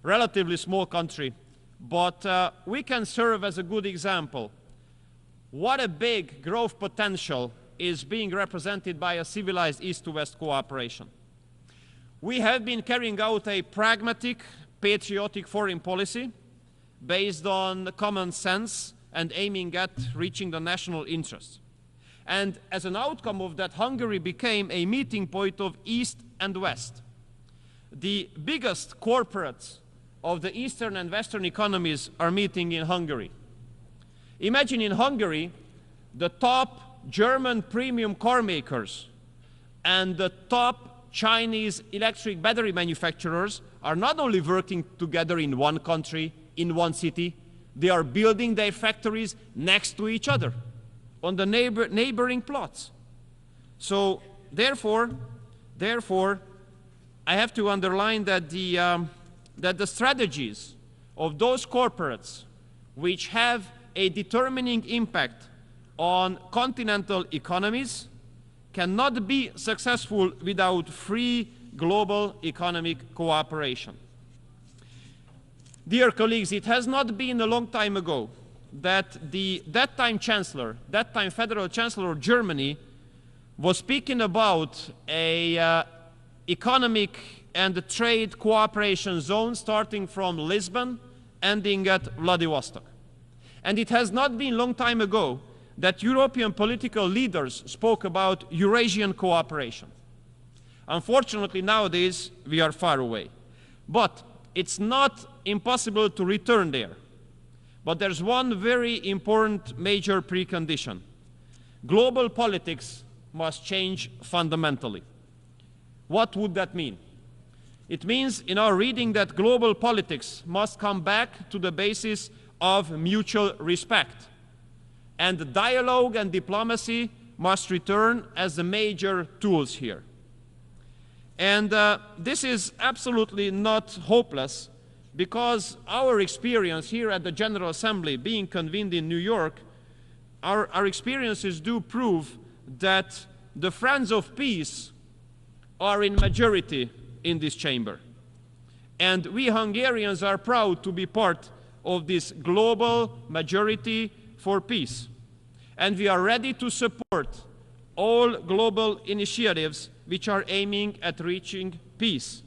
relatively small country, but we can serve as a good example. What a big growth potential is being represented by a civilized East to West cooperation. We have been carrying out a pragmatic, patriotic foreign policy based on common sense and aiming at reaching the national interests. And as an outcome of that, Hungary became a meeting point of East and West. The biggest corporates of the Eastern and Western economies are meeting in Hungary. Imagine in Hungary, the top German premium car makers and the top Chinese electric battery manufacturers are not only working together in one country, in one city, they are building their factories next to each other on the neighboring plots. So therefore, I have to underline that the strategies of those corporates which have a determining impact on continental economies cannot be successful without free global economic cooperation. Dear colleagues, it has not been a long time ago that that time Federal Chancellor of Germany was speaking about a economic and trade cooperation zone starting from Lisbon, ending at Vladivostok. And it has not been a long time ago that European political leaders spoke about Eurasian cooperation. Unfortunately, nowadays, we are far away. But it's not impossible to return there. But there's one very important major precondition. Global politics must change fundamentally. What would that mean? It means in our reading that global politics must come back to the basis of mutual respect. And dialogue and diplomacy must return as the major tools here. And this is absolutely not hopeless, because our experience here at the General Assembly being convened in New York, our experiences do prove that the friends of peace are in majority in this chamber. And we Hungarians are proud to be part of this global majority for peace. And we are ready to support all global initiatives which are aiming at reaching peace.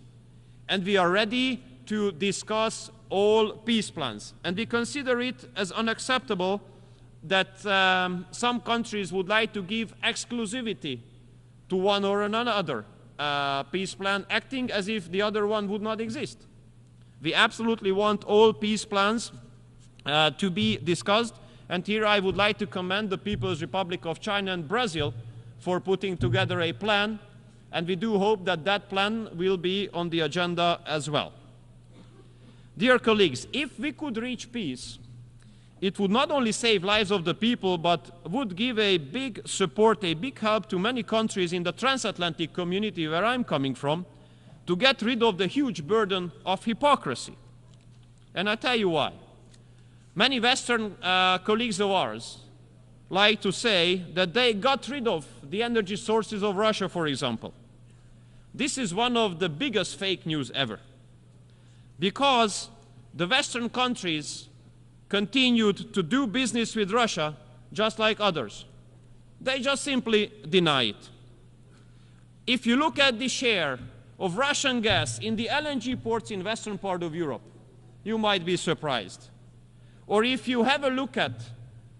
And we are ready to discuss all peace plans. And we consider it as unacceptable that some countries would like to give exclusivity to one or another peace plan, acting as if the other one would not exist. We absolutely want all peace plans to be discussed. And here I would like to commend the People's Republic of China and Brazil for putting together a plan. And we do hope that that plan will be on the agenda as well. Dear colleagues, if we could reach peace, it would not only save lives of the people, but would give a big support, a big help to many countries in the transatlantic community where I'm coming from, to get rid of the huge burden of hypocrisy. And I tell you why. Many Western colleagues of ours like to say that they got rid of the energy sources of Russia, for example. This is one of the biggest fake news ever, because the Western countries continued to do business with Russia just like others. They just simply deny it. If you look at the share of Russian gas in the LNG ports in western part of Europe, you might be surprised. Or if you have a look at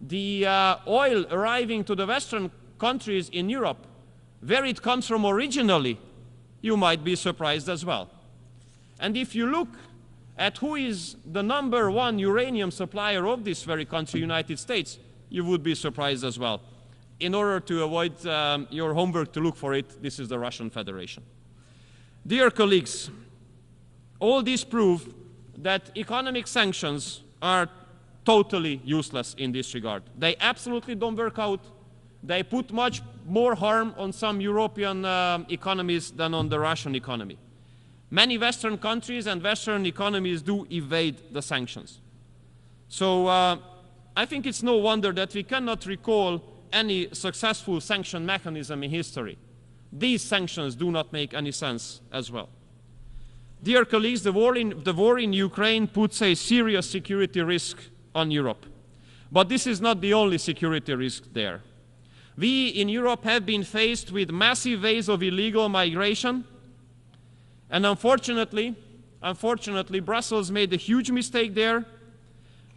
the oil arriving to the western countries in Europe, where it comes from originally, you might be surprised as well. And if you look at who is the #1 uranium supplier of this very country, United States, you would be surprised as well. In order to avoid your homework to look for it, this is the Russian Federation. Dear colleagues, all this prove that economic sanctions are totally useless in this regard. They absolutely don't work out. They put much more harm on some European economies than on the Russian economy. Many Western countries and Western economies do evade the sanctions. So I think it's no wonder that we cannot recall any successful sanction mechanism in history. These sanctions do not make any sense as well. Dear colleagues, the war in Ukraine puts a serious security risk on Europe. But this is not the only security risk there. We in Europe have been faced with massive waves of illegal migration. And unfortunately, Brussels made a huge mistake there,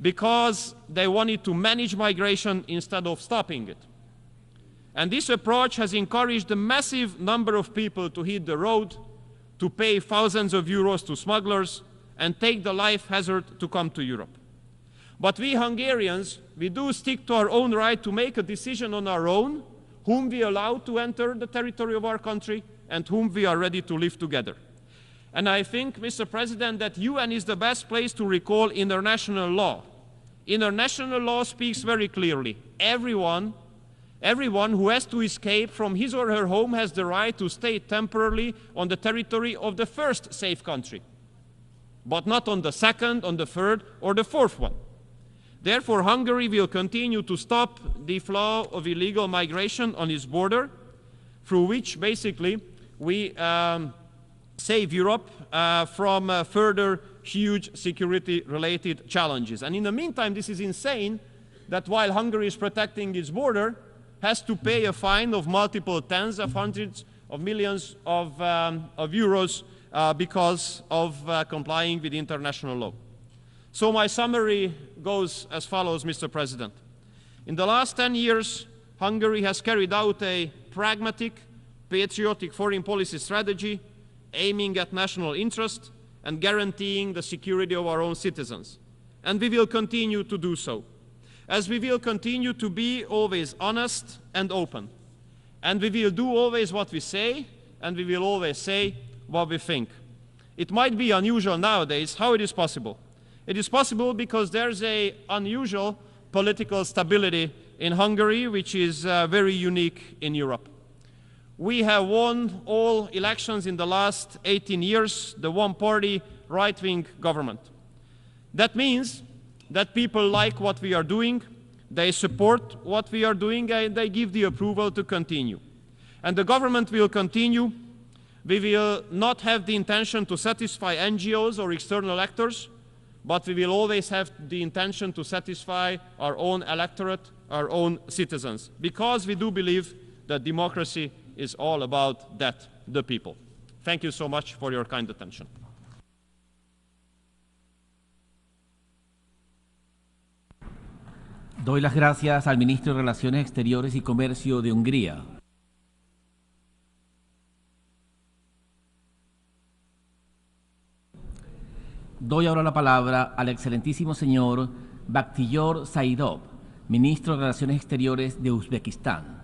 because they wanted to manage migration instead of stopping it. And this approach has encouraged a massive number of people to hit the road, to pay thousands of euros to smugglers, and take the life hazard to come to Europe. But we Hungarians, we do stick to our own right to make a decision on our own, whom we allow to enter the territory of our country and whom we are ready to live together. And I think, Mr. President, that UN is the best place to recall international law. International law speaks very clearly. Everyone who has to escape from his or her home has the right to stay temporarily on the territory of the first safe country, but not on the second, on the third, or the fourth one. Therefore, Hungary will continue to stop the flow of illegal migration on its border, through which basically we save Europe from further huge security-related challenges. And in the meantime, this is insane that while Hungary is protecting its border, has to pay a fine of multiple tens of hundreds of millions of euros because of complying with international law. So my summary goes as follows, Mr. President. In the last 10 years, Hungary has carried out a pragmatic, patriotic foreign policy strategy aiming at national interest and guaranteeing the security of our own citizens. And we will continue to do so, as we will continue to be always honest and open. And we will do always what we say, and we will always say what we think. It might be unusual nowadays. How it is possible? It is possible because there's an unusual political stability in Hungary, which is very unique in Europe. We have won all elections in the last 18 years, the one-party right-wing government. That means that people like what we are doing, they support what we are doing, and they give the approval to continue. And the government will continue. We will not have the intention to satisfy NGOs or external actors, but we will always have the intention to satisfy our own electorate, our own citizens, because we do believe that democracy is all about that, the people. Thank you so much for your kind attention. Doy las gracias al Ministro de Relaciones Exteriores y Comercio de Hungría. Doy ahora la palabra al excelentísimo señor Bakhtiyar Saidov, Ministro de Relaciones Exteriores de Uzbekistán.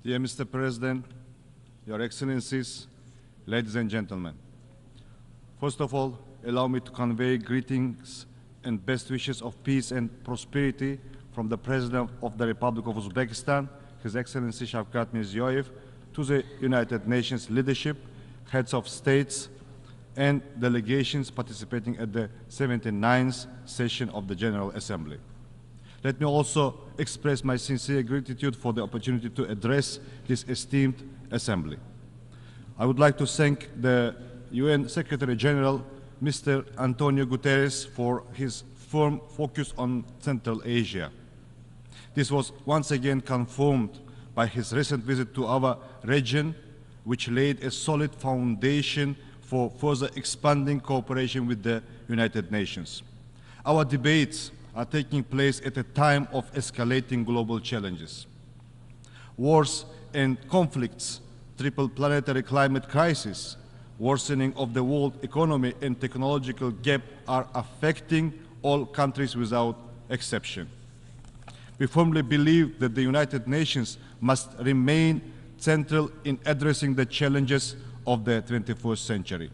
Dear Mr. President, Your Excellencies, ladies and gentlemen. First of all, allow me to convey greetings and best wishes of peace and prosperity from the President of the Republic of Uzbekistan, His Excellency Shavkat Mirziyoyev, to the United Nations leadership, heads of states, and delegations participating at the 79th session of the General Assembly. Let me also express my sincere gratitude for the opportunity to address this esteemed Assembly. I would like to thank the UN Secretary General, Mr. Antonio Guterres, for his firm focus on Central Asia. This was once again confirmed by his recent visit to our region, which laid a solid foundation for further expanding cooperation with the United Nations. Our debates are taking place at a time of escalating global challenges. Wars and conflicts, triple planetary climate crisis, worsening of the world economy and technological gap are affecting all countries without exception. We firmly believe that the United Nations must remain central in addressing the challenges of the 21st century.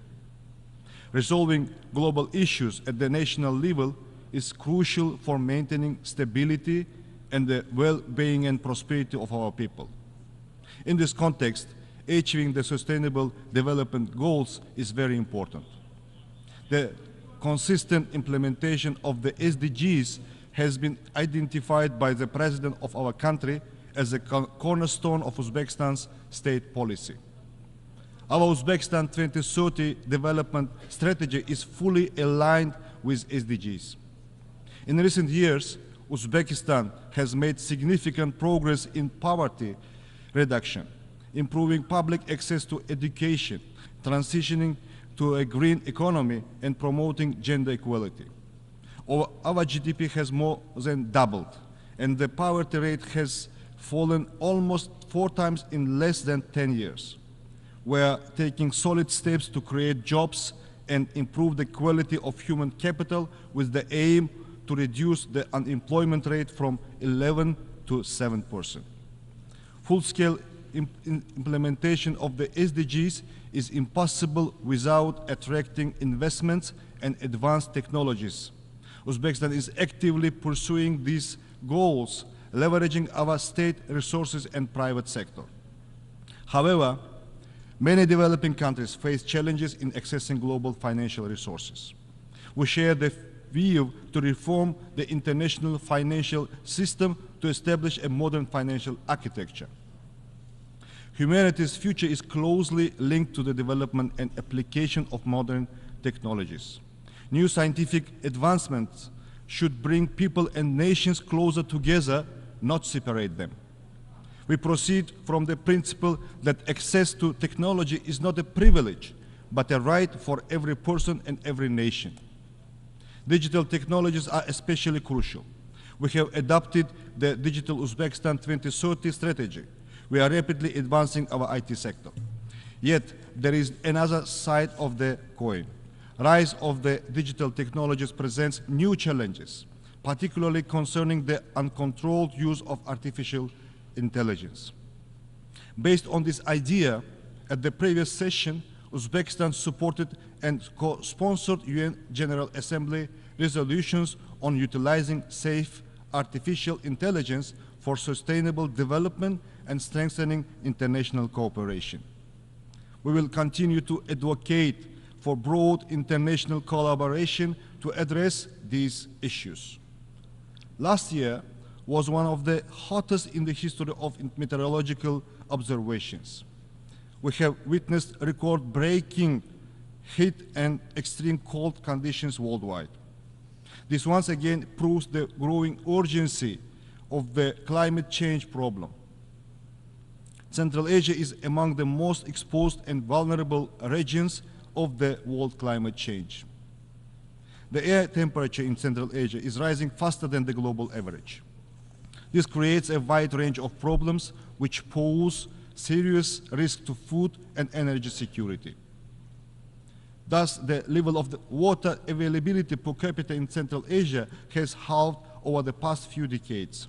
Resolving global issues at the national level is crucial for maintaining stability and the well-being and prosperity of our people. In this context, achieving the Sustainable Development Goals is very important. The consistent implementation of the SDGs has been identified by the President of our country as a cornerstone of Uzbekistan's state policy. Our Uzbekistan 2030 development strategy is fully aligned with SDGs. In recent years, Uzbekistan has made significant progress in poverty reduction, improving public access to education, transitioning to a green economy, and promoting gender equality. Our GDP has more than doubled, and the poverty rate has fallen almost 4 times in less than 10 years. We are taking solid steps to create jobs and improve the quality of human capital with the aim to reduce the unemployment rate from 11 to 7%. Full-scale implementation of the SDGs is impossible without attracting investments and advanced technologies. Uzbekistan is actively pursuing these goals, leveraging our state resources and private sector. However, many developing countries face challenges in accessing global financial resources. We share the view to reform the international financial system to establish a modern financial architecture. Humanity's future is closely linked to the development and application of modern technologies. New scientific advancements should bring people and nations closer together, not separate them. We proceed from the principle that access to technology is not a privilege, but a right for every person and every nation. Digital technologies are especially crucial. We have adopted the Digital Uzbekistan 2030 strategy. We are rapidly advancing our IT sector. Yet, there is another side of the coin. Rise of the digital technologies presents new challenges, particularly concerning the uncontrolled use of artificial intelligence. Based on this idea, at the previous session, Uzbekistan supported and co-sponsored UN General Assembly resolutions on utilizing safe artificial intelligence for sustainable development and strengthening international cooperation. We will continue to advocate for broad international collaboration to address these issues. Last year was one of the hottest in the history of meteorological observations. We have witnessed record-breaking heat and extreme cold conditions worldwide. This once again proves the growing urgency of the climate change problem. Central Asia is among the most exposed and vulnerable regions of the world climate change. The air temperature in Central Asia is rising faster than the global average. This creates a wide range of problems which pose serious risk to food and energy security. Thus, the level of the water availability per capita in Central Asia has halved over the past few decades.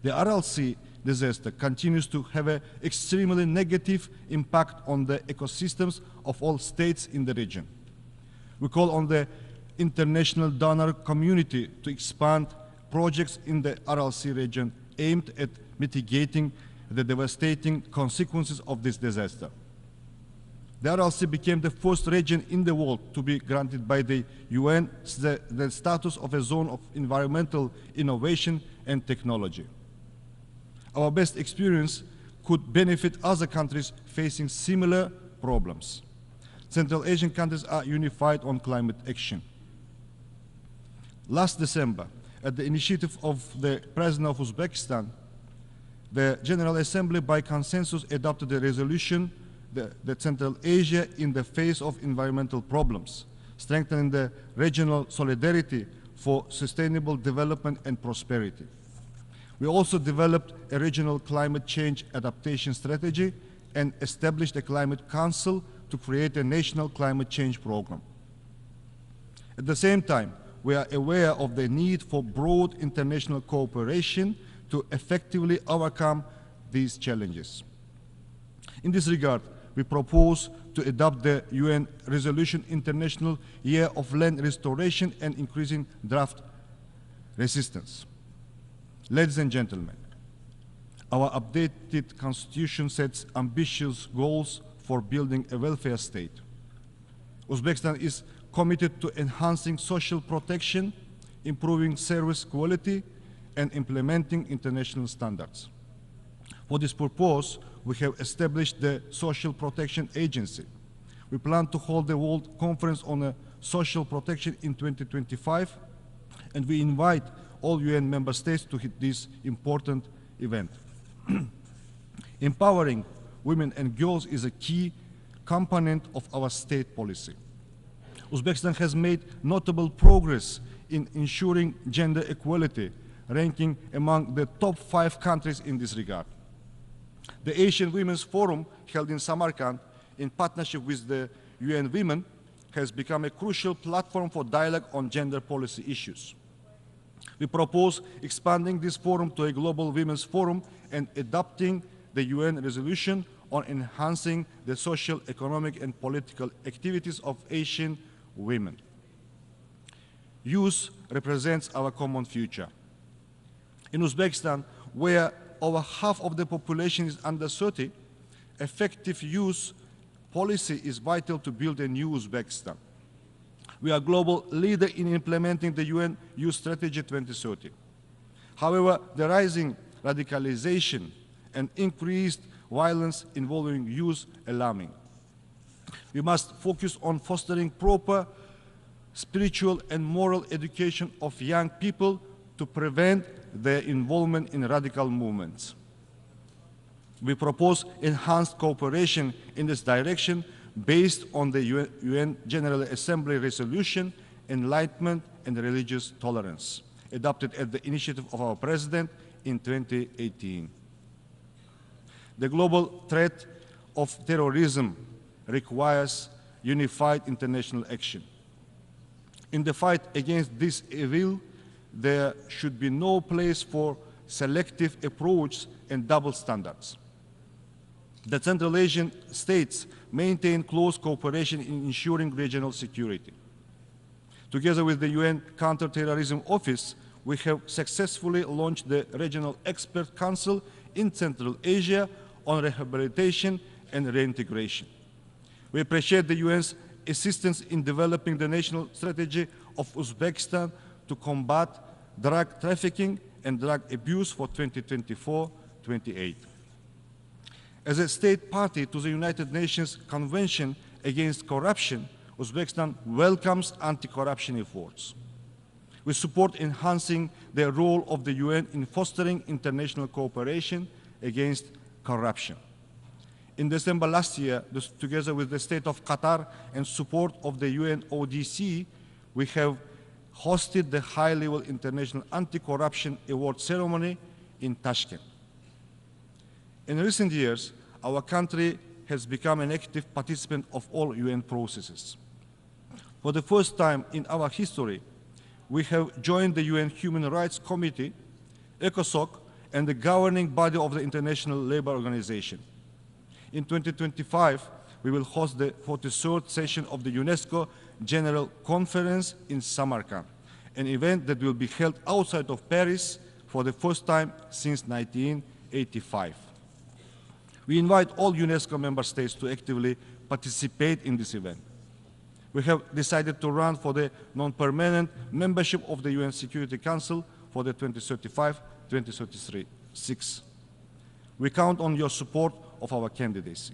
The Aral Sea disaster continues to have an extremely negative impact on the ecosystems of all states in the region. We call on the international donor community to expand projects in the Aral Sea region aimed at mitigating the devastating consequences of this disaster. The Aral Sea became the first region in the world to be granted by the UN the status of a zone of environmental innovation and technology. Our best experience could benefit other countries facing similar problems. Central Asian countries are unified on climate action. Last December, at the initiative of the President of Uzbekistan, the General Assembly by consensus adopted a resolution that Central Asia in the face of environmental problems, strengthening the regional solidarity for sustainable development and prosperity. We also developed a regional climate change adaptation strategy and established a climate council to create a national climate change program. At the same time, we are aware of the need for broad international cooperation to effectively overcome these challenges. In this regard, we propose to adopt the UN Resolution International Year of Land Restoration and Increasing Drought Resistance. Ladies and gentlemen, our updated constitution sets ambitious goals for building a welfare state. Uzbekistan is committed to enhancing social protection, improving service quality, and implementing international standards. For this purpose, we have established the Social Protection Agency. We plan to hold the World Conference on Social Protection in 2025, and we invite all UN member states to this important event. Empowering women and girls is a key component of our state policy. Uzbekistan has made notable progress in ensuring gender equality, ranking among the top 5 countries in this regard. The Asian Women's Forum, held in Samarkand in partnership with the UN Women, has become a crucial platform for dialogue on gender policy issues. We propose expanding this forum to a global women's forum and adopting the UN resolution on enhancing the social, economic, and political activities of Asian women. Youth represents our common future. In Uzbekistan, where over half of the population is under 30, effective youth policy is vital to build a new Uzbekistan. We are a global leader in implementing the UN Youth Strategy 2030. However, the rising radicalization and increased violence involving youth alarming. We must focus on fostering proper spiritual and moral education of young people to prevent their involvement in radical movements. We propose enhanced cooperation in this direction based on the UN General Assembly resolution, Enlightenment and Religious Tolerance, adopted at the initiative of our President in 2018. The global threat of terrorism requires unified international action. In the fight against this evil, there should be no place for selective approach and double standards. The Central Asian states maintain close cooperation in ensuring regional security. Together with the UN Counterterrorism Office, we have successfully launched the Regional Expert Council in Central Asia on rehabilitation and reintegration. We appreciate the UN's assistance in developing the national strategy of Uzbekistan to combat drug trafficking and drug abuse for 2024-28. As a state party to the United Nations Convention Against Corruption, Uzbekistan welcomes anti-corruption efforts. We support enhancing the role of the UN in fostering international cooperation against corruption. In December last year, together with the State of Qatar and support of the UN ODC, we have hosted the high-level International Anti-Corruption Award ceremony in Tashkent. In recent years, our country has become an active participant of all UN processes. For the first time in our history, we have joined the UN Human Rights Committee, ECOSOC, and the governing body of the International Labour Organization. In 2025, we will host the 43rd session of the UNESCO General Conference in Samarkand, an event that will be held outside of Paris for the first time since 1985. We invite all UNESCO member states to actively participate in this event. We have decided to run for the non-permanent membership of the UN Security Council for the 2035-2036. We count on your support of our candidacy.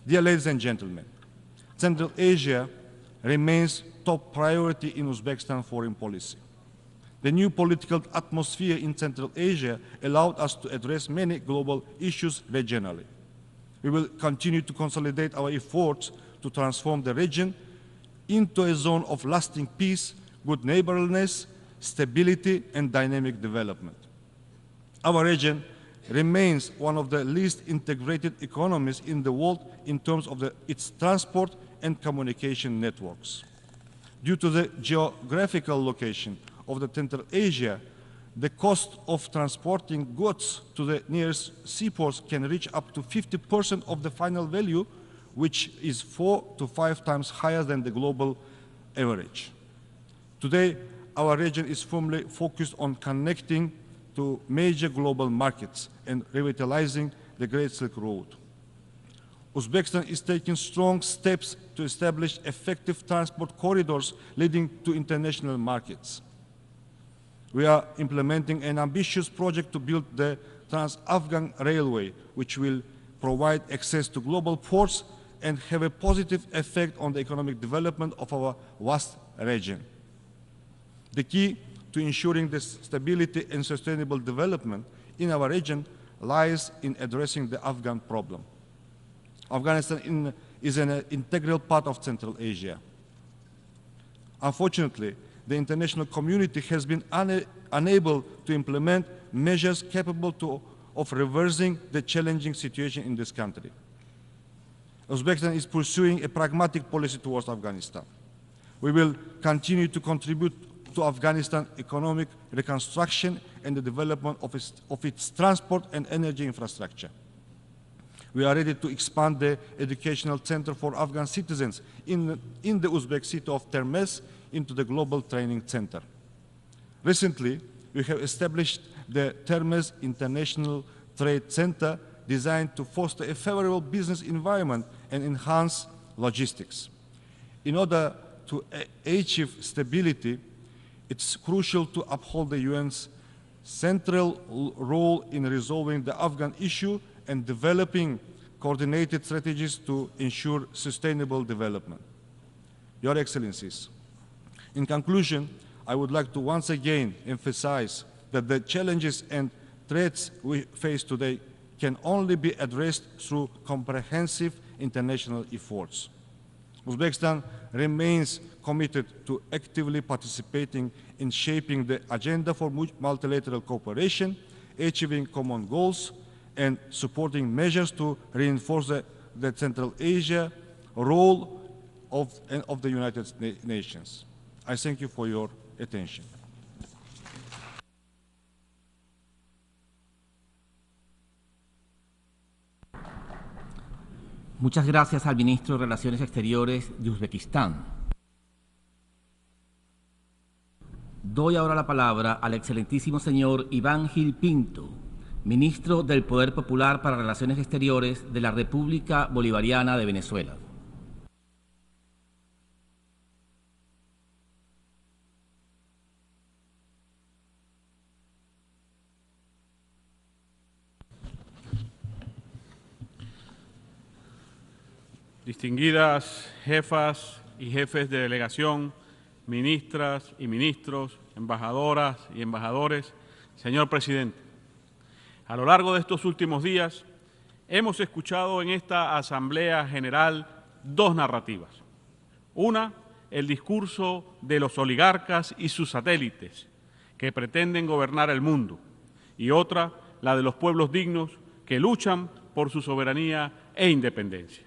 Dear ladies and gentlemen, Central Asia remains top priority in Uzbekistan foreign policy. The new political atmosphere in Central Asia allowed us to address many global issues regionally. We will continue to consolidate our efforts to transform the region into a zone of lasting peace, good neighborliness, stability, and dynamic development. Our region remains one of the least integrated economies in the world in terms of its transport and communication networks. Due to the geographical location of the Central Asia, the cost of transporting goods to the nearest seaports can reach up to 50% of the final value, which is 4 to 5 times higher than the global average. Today, our region is firmly focused on connecting to major global markets and revitalizing the Great Silk Road. Uzbekistan is taking strong steps to establish effective transport corridors leading to international markets. We are implementing an ambitious project to build the Trans-Afghan Railway, which will provide access to global ports and have a positive effect on the economic development of our vast region. The key to ensuring the stability and sustainable development in our region lies in addressing the Afghan problem. Afghanistan is an integral part of Central Asia. Unfortunately, the international community has been unable to implement measures capable of reversing the challenging situation in this country. Uzbekistan is pursuing a pragmatic policy towards Afghanistan. We will continue to contribute to Afghanistan's economic reconstruction and the development of its transport and energy infrastructure. We are ready to expand the educational center for Afghan citizens in the Uzbek city of Termez into the Global Training Center. Recently, we have established the Termes International Trade Center, designed to foster a favorable business environment and enhance logistics. In order to achieve stability, it's crucial to uphold the UN's central role in resolving the Afghan issue and developing coordinated strategies to ensure sustainable development. Your Excellencies, in conclusion, I would like to once again emphasize that the challenges and threats we face today can only be addressed through comprehensive international efforts. Uzbekistan remains committed to actively participating in shaping the agenda for multilateral cooperation, achieving common goals, and supporting measures to reinforce the Central Asia role of the United Nations. I thank you for your attention. Muchas gracias al ministro de Relaciones Exteriores de Uzbekistán. Doy ahora la palabra al excelentísimo señor Iván Gil Pinto, ministro del Poder Popular para Relaciones Exteriores de la República Bolivariana de Venezuela. Distinguidas jefas y jefes de delegación, ministras y ministros, embajadoras y embajadores, señor presidente, a lo largo de estos últimos días hemos escuchado en esta Asamblea General dos narrativas. Una, el discurso de los oligarcas y sus satélites que pretenden gobernar el mundo, y otra, la de los pueblos dignos que luchan por su soberanía e independencia.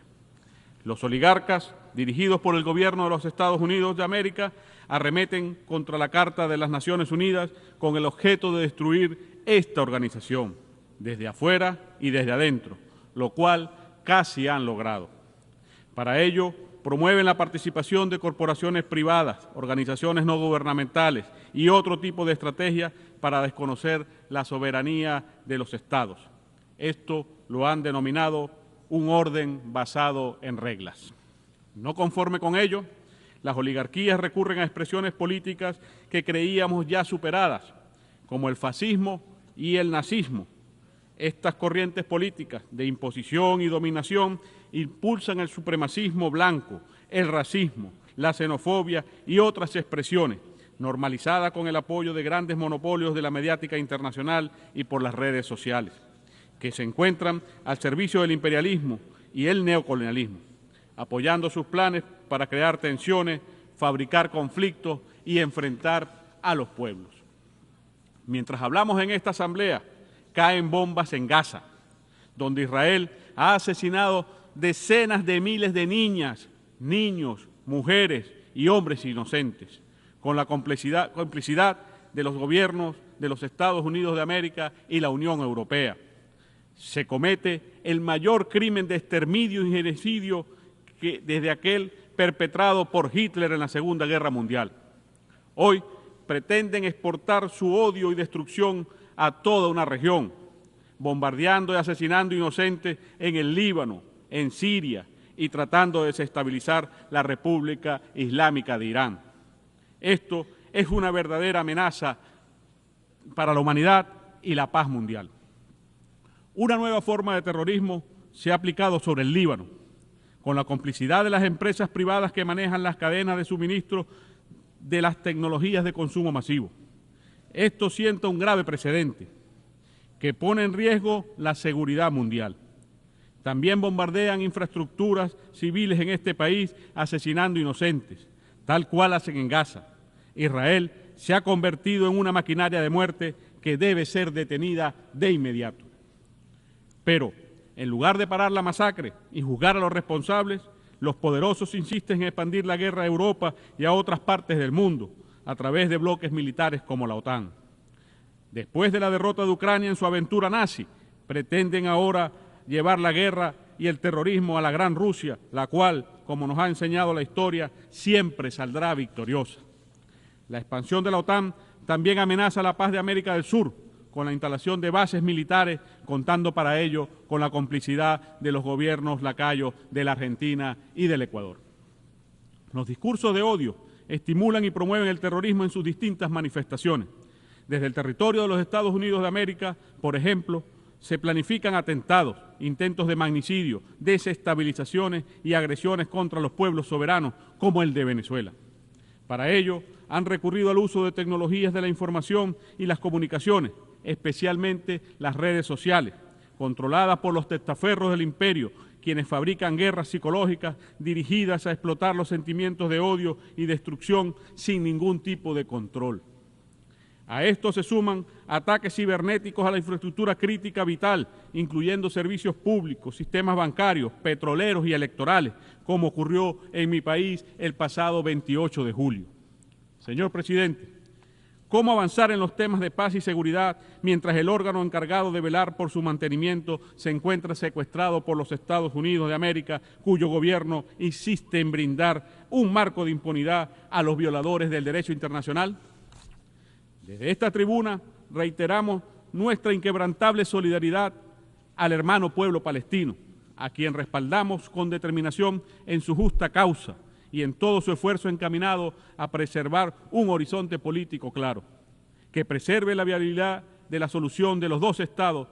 Los oligarcas, dirigidos por el gobierno de los Estados Unidos de América, arremeten contra la Carta de las Naciones Unidas con el objeto de destruir esta organización, desde afuera y desde adentro, lo cual casi han logrado. Para ello, promueven la participación de corporaciones privadas, organizaciones no gubernamentales y otro tipo de estrategias para desconocer la soberanía de los Estados. Esto lo han denominado un orden basado en reglas. No conforme con ello, las oligarquías recurren a expresiones políticas que creíamos ya superadas, como el fascismo y el nazismo. Estas corrientes políticas de imposición y dominación impulsan el supremacismo blanco, el racismo, la xenofobia y otras expresiones, normalizadas con el apoyo de grandes monopolios de la mediática internacional y por las redes sociales, que se encuentran al servicio del imperialismo y el neocolonialismo, apoyando sus planes para crear tensiones, fabricar conflictos y enfrentar a los pueblos. Mientras hablamos en esta asamblea, caen bombas en Gaza, donde Israel ha asesinado decenas de miles de niñas, niños, mujeres y hombres inocentes, con la complicidad de los gobiernos de los Estados Unidos de América y la Unión Europea. Se comete el mayor crimen de exterminio y genocidio que desde aquel perpetrado por Hitler en la Segunda Guerra Mundial. Hoy pretenden exportar su odio y destrucción a toda una región, bombardeando y asesinando inocentes en el Líbano, en Siria y tratando de desestabilizar la República Islámica de Irán. Esto es una verdadera amenaza para la humanidad y la paz mundial. Una nueva forma de terrorismo se ha aplicado sobre el Líbano, con la complicidad de las empresas privadas que manejan las cadenas de suministro de las tecnologías de consumo masivo. Esto sienta un grave precedente que pone en riesgo la seguridad mundial. También bombardean infraestructuras civiles en este país, asesinando inocentes, tal cual hacen en Gaza. Israel se ha convertido en una maquinaria de muerte que debe ser detenida de inmediato. Pero, en lugar de parar la masacre y juzgar a los responsables, los poderosos insisten en expandir la guerra a Europa y a otras partes del mundo a través de bloques militares como la OTAN. Después de la derrota de Ucrania en su aventura nazi, pretenden ahora llevar la guerra y el terrorismo a la gran Rusia, la cual, como nos ha enseñado la historia, siempre saldrá victoriosa. La expansión de la OTAN también amenaza la paz de América del Sur, con la instalación de bases militares, contando para ello con la complicidad de los gobiernos lacayos de la Argentina y del Ecuador. Los discursos de odio estimulan y promueven el terrorismo en sus distintas manifestaciones. Desde el territorio de los Estados Unidos de América, por ejemplo, se planifican atentados, intentos de magnicidio, desestabilizaciones y agresiones contra los pueblos soberanos, como el de Venezuela. Para ello, han recurrido al uso de tecnologías de la información y las comunicaciones, especialmente las redes sociales, controladas por los testaferros del imperio, quienes fabrican guerras psicológicas dirigidas a explotar los sentimientos de odio y destrucción sin ningún tipo de control. A esto se suman ataques cibernéticos a la infraestructura crítica vital, incluyendo servicios públicos, sistemas bancarios, petroleros y electorales, como ocurrió en mi país el pasado 28 de julio. Señor presidente, ¿cómo avanzar en los temas de paz y seguridad mientras el órgano encargado de velar por su mantenimiento se encuentra secuestrado por los Estados Unidos de América, cuyo gobierno insiste en brindar un marco de impunidad a los violadores del derecho internacional? Desde esta tribuna reiteramos nuestra inquebrantable solidaridad al hermano pueblo palestino, a quien respaldamos con determinación en su justa causa y en todo su esfuerzo encaminado a preservar un horizonte político claro, que preserve la viabilidad de la solución de los dos estados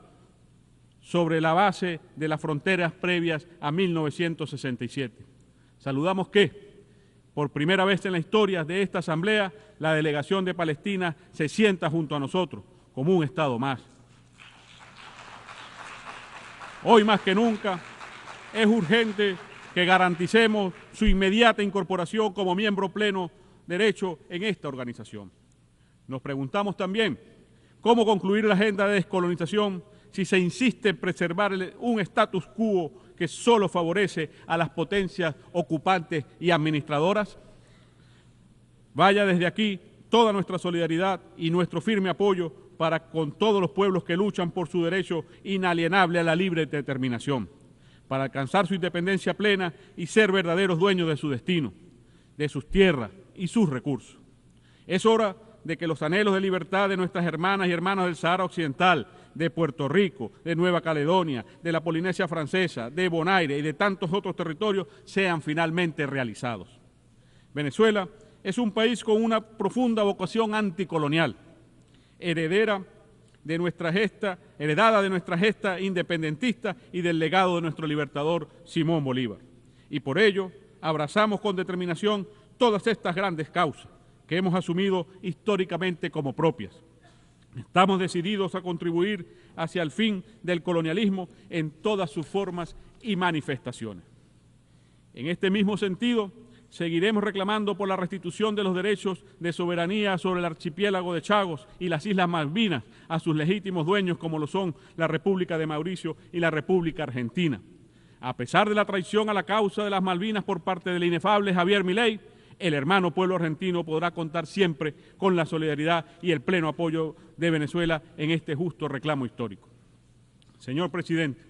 sobre la base de las fronteras previas a 1967. Saludamos que, por primera vez en la historia de esta Asamblea, la delegación de Palestina se sienta junto a nosotros como un Estado más. Hoy más que nunca es urgente que garanticemos su inmediata incorporación como miembro pleno derecho en esta organización. Nos preguntamos también cómo concluir la agenda de descolonización si se insiste en preservar un status quo que solo favorece a las potencias ocupantes y administradoras. Vaya desde aquí toda nuestra solidaridad y nuestro firme apoyo para con todos los pueblos que luchan por su derecho inalienable a la libre determinación, para alcanzar su independencia plena y ser verdaderos dueños de su destino, de sus tierras y sus recursos. Es hora de que los anhelos de libertad de nuestras hermanas y hermanos del Sahara Occidental, de Puerto Rico, de Nueva Caledonia, de la Polinesia Francesa, de Bonaire y de tantos otros territorios sean finalmente realizados. Venezuela es un país con una profunda vocación anticolonial, heredada de nuestra gesta independentista y del legado de nuestro libertador Simón Bolívar. Y por ello abrazamos con determinación todas estas grandes causas que hemos asumido históricamente como propias. Estamos decididos a contribuir hacia el fin del colonialismo en todas sus formas y manifestaciones. En este mismo sentido, seguiremos reclamando por la restitución de los derechos de soberanía sobre el archipiélago de Chagos y las Islas Malvinas a sus legítimos dueños, como lo son la República de Mauricio y la República Argentina. A pesar de la traición a la causa de las Malvinas por parte del inefable Javier Milei, el hermano pueblo argentino podrá contar siempre con la solidaridad y el pleno apoyo de Venezuela en este justo reclamo histórico. Señor presidente,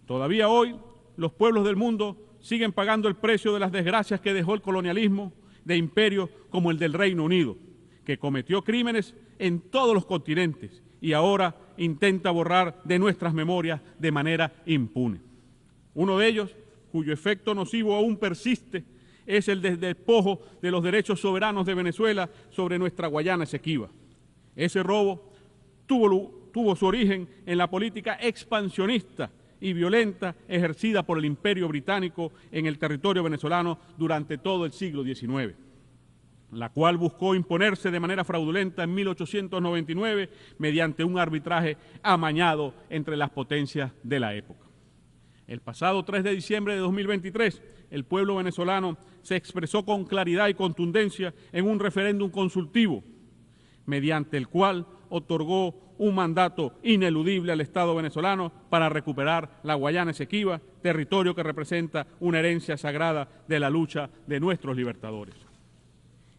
todavía hoy los pueblos del mundo siguen pagando el precio de las desgracias que dejó el colonialismo de imperios como el del Reino Unido, que cometió crímenes en todos los continentes y ahora intenta borrar de nuestras memorias de manera impune. Uno de ellos, cuyo efecto nocivo aún persiste, es el despojo de los derechos soberanos de Venezuela sobre nuestra Guayana Esequiba. Ese robo tuvo su origen en la política expansionista y violenta ejercida por el Imperio Británico en el territorio venezolano durante todo el siglo XIX, la cual buscó imponerse de manera fraudulenta en 1899 mediante un arbitraje amañado entre las potencias de la época. El pasado 3 de diciembre de 2023, el pueblo venezolano se expresó con claridad y contundencia en un referéndum consultivo, mediante el cual otorgó un mandato ineludible al Estado venezolano para recuperar la Guayana Esequiba, territorio que representa una herencia sagrada de la lucha de nuestros libertadores.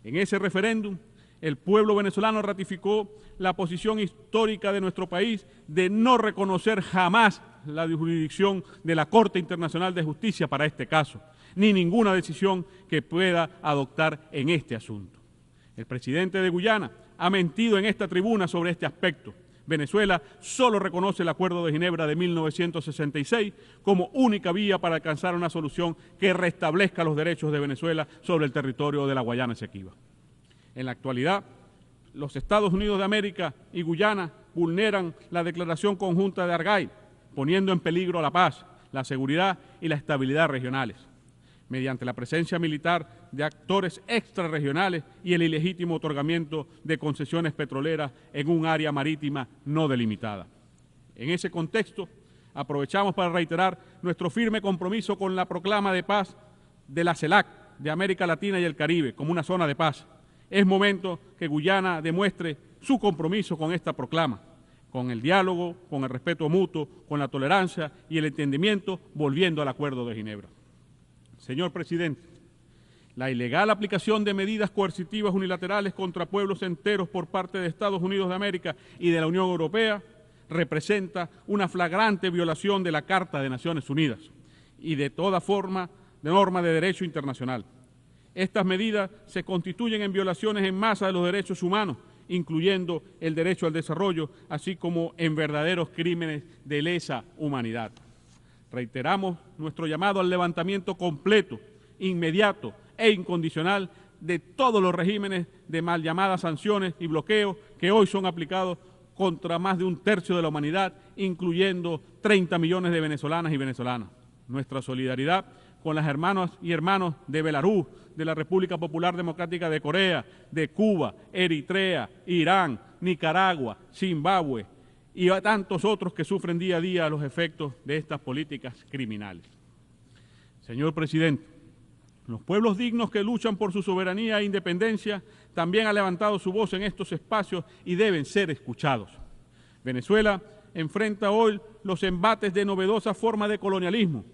En ese referéndum, el pueblo venezolano ratificó la posición histórica de nuestro país de no reconocer jamás la jurisdicción de la Corte Internacional de Justicia para este caso, ni ninguna decisión que pueda adoptar en este asunto. El presidente de Guyana ha mentido en esta tribuna sobre este aspecto. Venezuela solo reconoce el Acuerdo de Ginebra de 1966 como única vía para alcanzar una solución que restablezca los derechos de Venezuela sobre el territorio de la Guayana Esequiba. En la actualidad, los Estados Unidos de América y Guyana vulneran la Declaración Conjunta de Argyle, poniendo en peligro la paz, la seguridad y la estabilidad regionales, mediante la presencia militar de actores extrarregionales y el ilegítimo otorgamiento de concesiones petroleras en un área marítima no delimitada. En ese contexto, aprovechamos para reiterar nuestro firme compromiso con la proclama de paz de la CELAC, de América Latina y el Caribe, como una zona de paz. Es momento que Guyana demuestre su compromiso con esta proclama, con el diálogo, con el respeto mutuo, con la tolerancia y el entendimiento, volviendo al Acuerdo de Ginebra. Señor presidente, la ilegal aplicación de medidas coercitivas unilaterales contra pueblos enteros por parte de Estados Unidos de América y de la Unión Europea representa una flagrante violación de la Carta de Naciones Unidas y de toda forma de norma de derecho internacional. Estas medidas se constituyen en violaciones en masa de los derechos humanos, incluyendo el derecho al desarrollo, así como en verdaderos crímenes de lesa humanidad. Reiteramos nuestro llamado al levantamiento completo, inmediato e incondicional de todos los regímenes de mal llamadas sanciones y bloqueos que hoy son aplicados contra más de un tercio de la humanidad, incluyendo 30 millones de venezolanas y venezolanos. Nuestra solidaridad con las hermanas y hermanos de Belarus, de la República Popular Democrática de Corea, de Cuba, Eritrea, Irán, Nicaragua, Zimbabue y a tantos otros que sufren día a día los efectos de estas políticas criminales. Señor presidente, los pueblos dignos que luchan por su soberanía e independencia también han levantado su voz en estos espacios y deben ser escuchados. Venezuela enfrenta hoy los embates de novedosa forma de colonialismo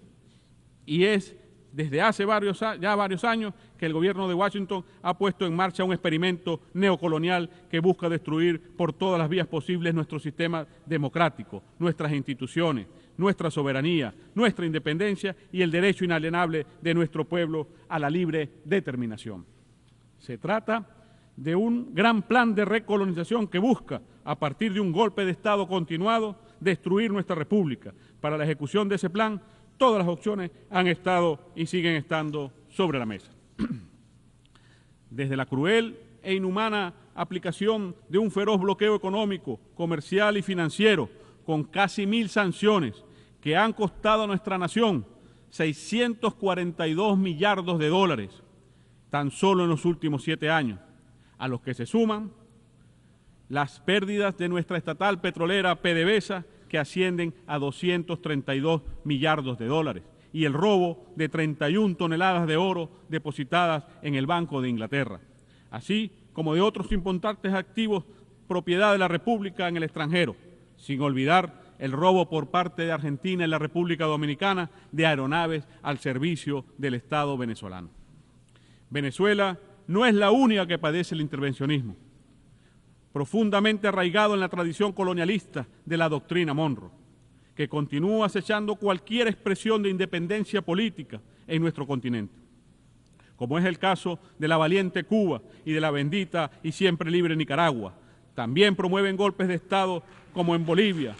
y es desde hace varios años que el gobierno de Washington ha puesto en marcha un experimento neocolonial que busca destruir por todas las vías posibles nuestro sistema democrático, nuestras instituciones, nuestra soberanía, nuestra independencia y el derecho inalienable de nuestro pueblo a la libre determinación. Se trata de un gran plan de recolonización que busca, a partir de un golpe de Estado continuado, destruir nuestra república. Para la ejecución de ese plan, todas las opciones han estado y siguen estando sobre la mesa. Desde la cruel e inhumana aplicación de un feroz bloqueo económico, comercial y financiero, con casi 1.000 sanciones que han costado a nuestra nación 642 millardos de dólares tan solo en los últimos 7 años, a los que se suman las pérdidas de nuestra estatal petrolera PDVSA, que ascienden a 232 millardos de dólares, y el robo de 31 toneladas de oro depositadas en el Banco de Inglaterra, así como de otros importantes activos propiedad de la República en el extranjero, sin olvidar el robo por parte de Argentina y la República Dominicana de aeronaves al servicio del Estado venezolano. Venezuela no es la única que padece el intervencionismo, profundamente arraigado en la tradición colonialista de la doctrina Monroe, que continúa acechando cualquier expresión de independencia política en nuestro continente, como es el caso de la valiente Cuba y de la bendita y siempre libre Nicaragua. También promueven golpes de Estado como en Bolivia.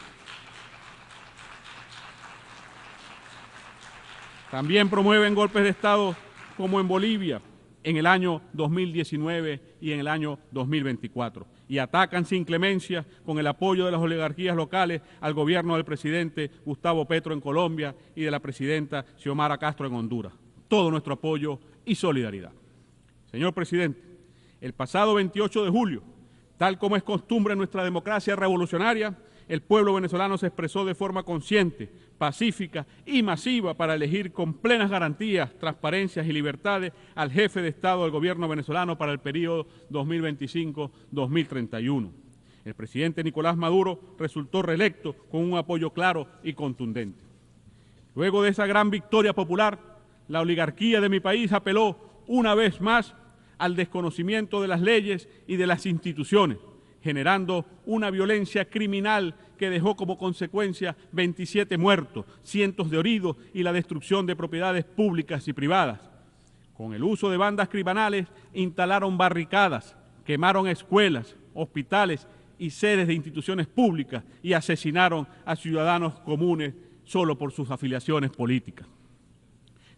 También promueven golpes de Estado como en Bolivia en el año 2019 y en el año 2024. Y atacan sin clemencia, con el apoyo de las oligarquías locales, al gobierno del presidente Gustavo Petro en Colombia y de la presidenta Xiomara Castro en Honduras. Todo nuestro apoyo y solidaridad. Señor presidente, el pasado 28 de julio, tal como es costumbre en nuestra democracia revolucionaria, el pueblo venezolano se expresó de forma consciente, pacífica y masiva para elegir con plenas garantías, transparencias y libertades al jefe de Estado del gobierno venezolano para el periodo 2025-2031. El presidente Nicolás Maduro resultó reelecto con un apoyo claro y contundente. Luego de esa gran victoria popular, la oligarquía de mi país apeló una vez más al desconocimiento de las leyes y de las instituciones, generando una violencia criminal que dejó como consecuencia 27 muertos, cientos de heridos y la destrucción de propiedades públicas y privadas. Con el uso de bandas criminales instalaron barricadas, quemaron escuelas, hospitales y sedes de instituciones públicas y asesinaron a ciudadanos comunes solo por sus afiliaciones políticas.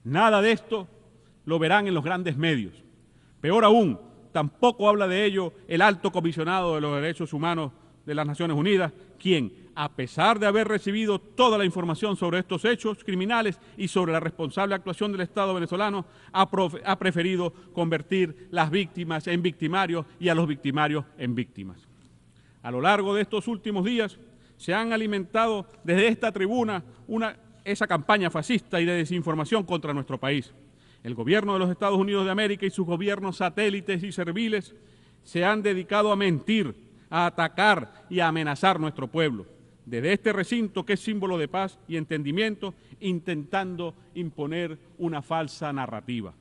Nada de esto lo verán en los grandes medios. Peor aún, tampoco habla de ello el alto comisionado de los derechos humanos de las Naciones Unidas, quien, a pesar de haber recibido toda la información sobre estos hechos criminales y sobre la responsable actuación del Estado venezolano, ha preferido convertir las víctimas en victimarios y a los victimarios en víctimas. A lo largo de estos últimos días se han alimentado desde esta tribuna esa campaña fascista y de desinformación contra nuestro país. El gobierno de los Estados Unidos de América y sus gobiernos satélites y serviles se han dedicado a mentir, a atacar y a amenazar nuestro pueblo, desde este recinto que es símbolo de paz y entendimiento, intentando imponer una falsa narrativa.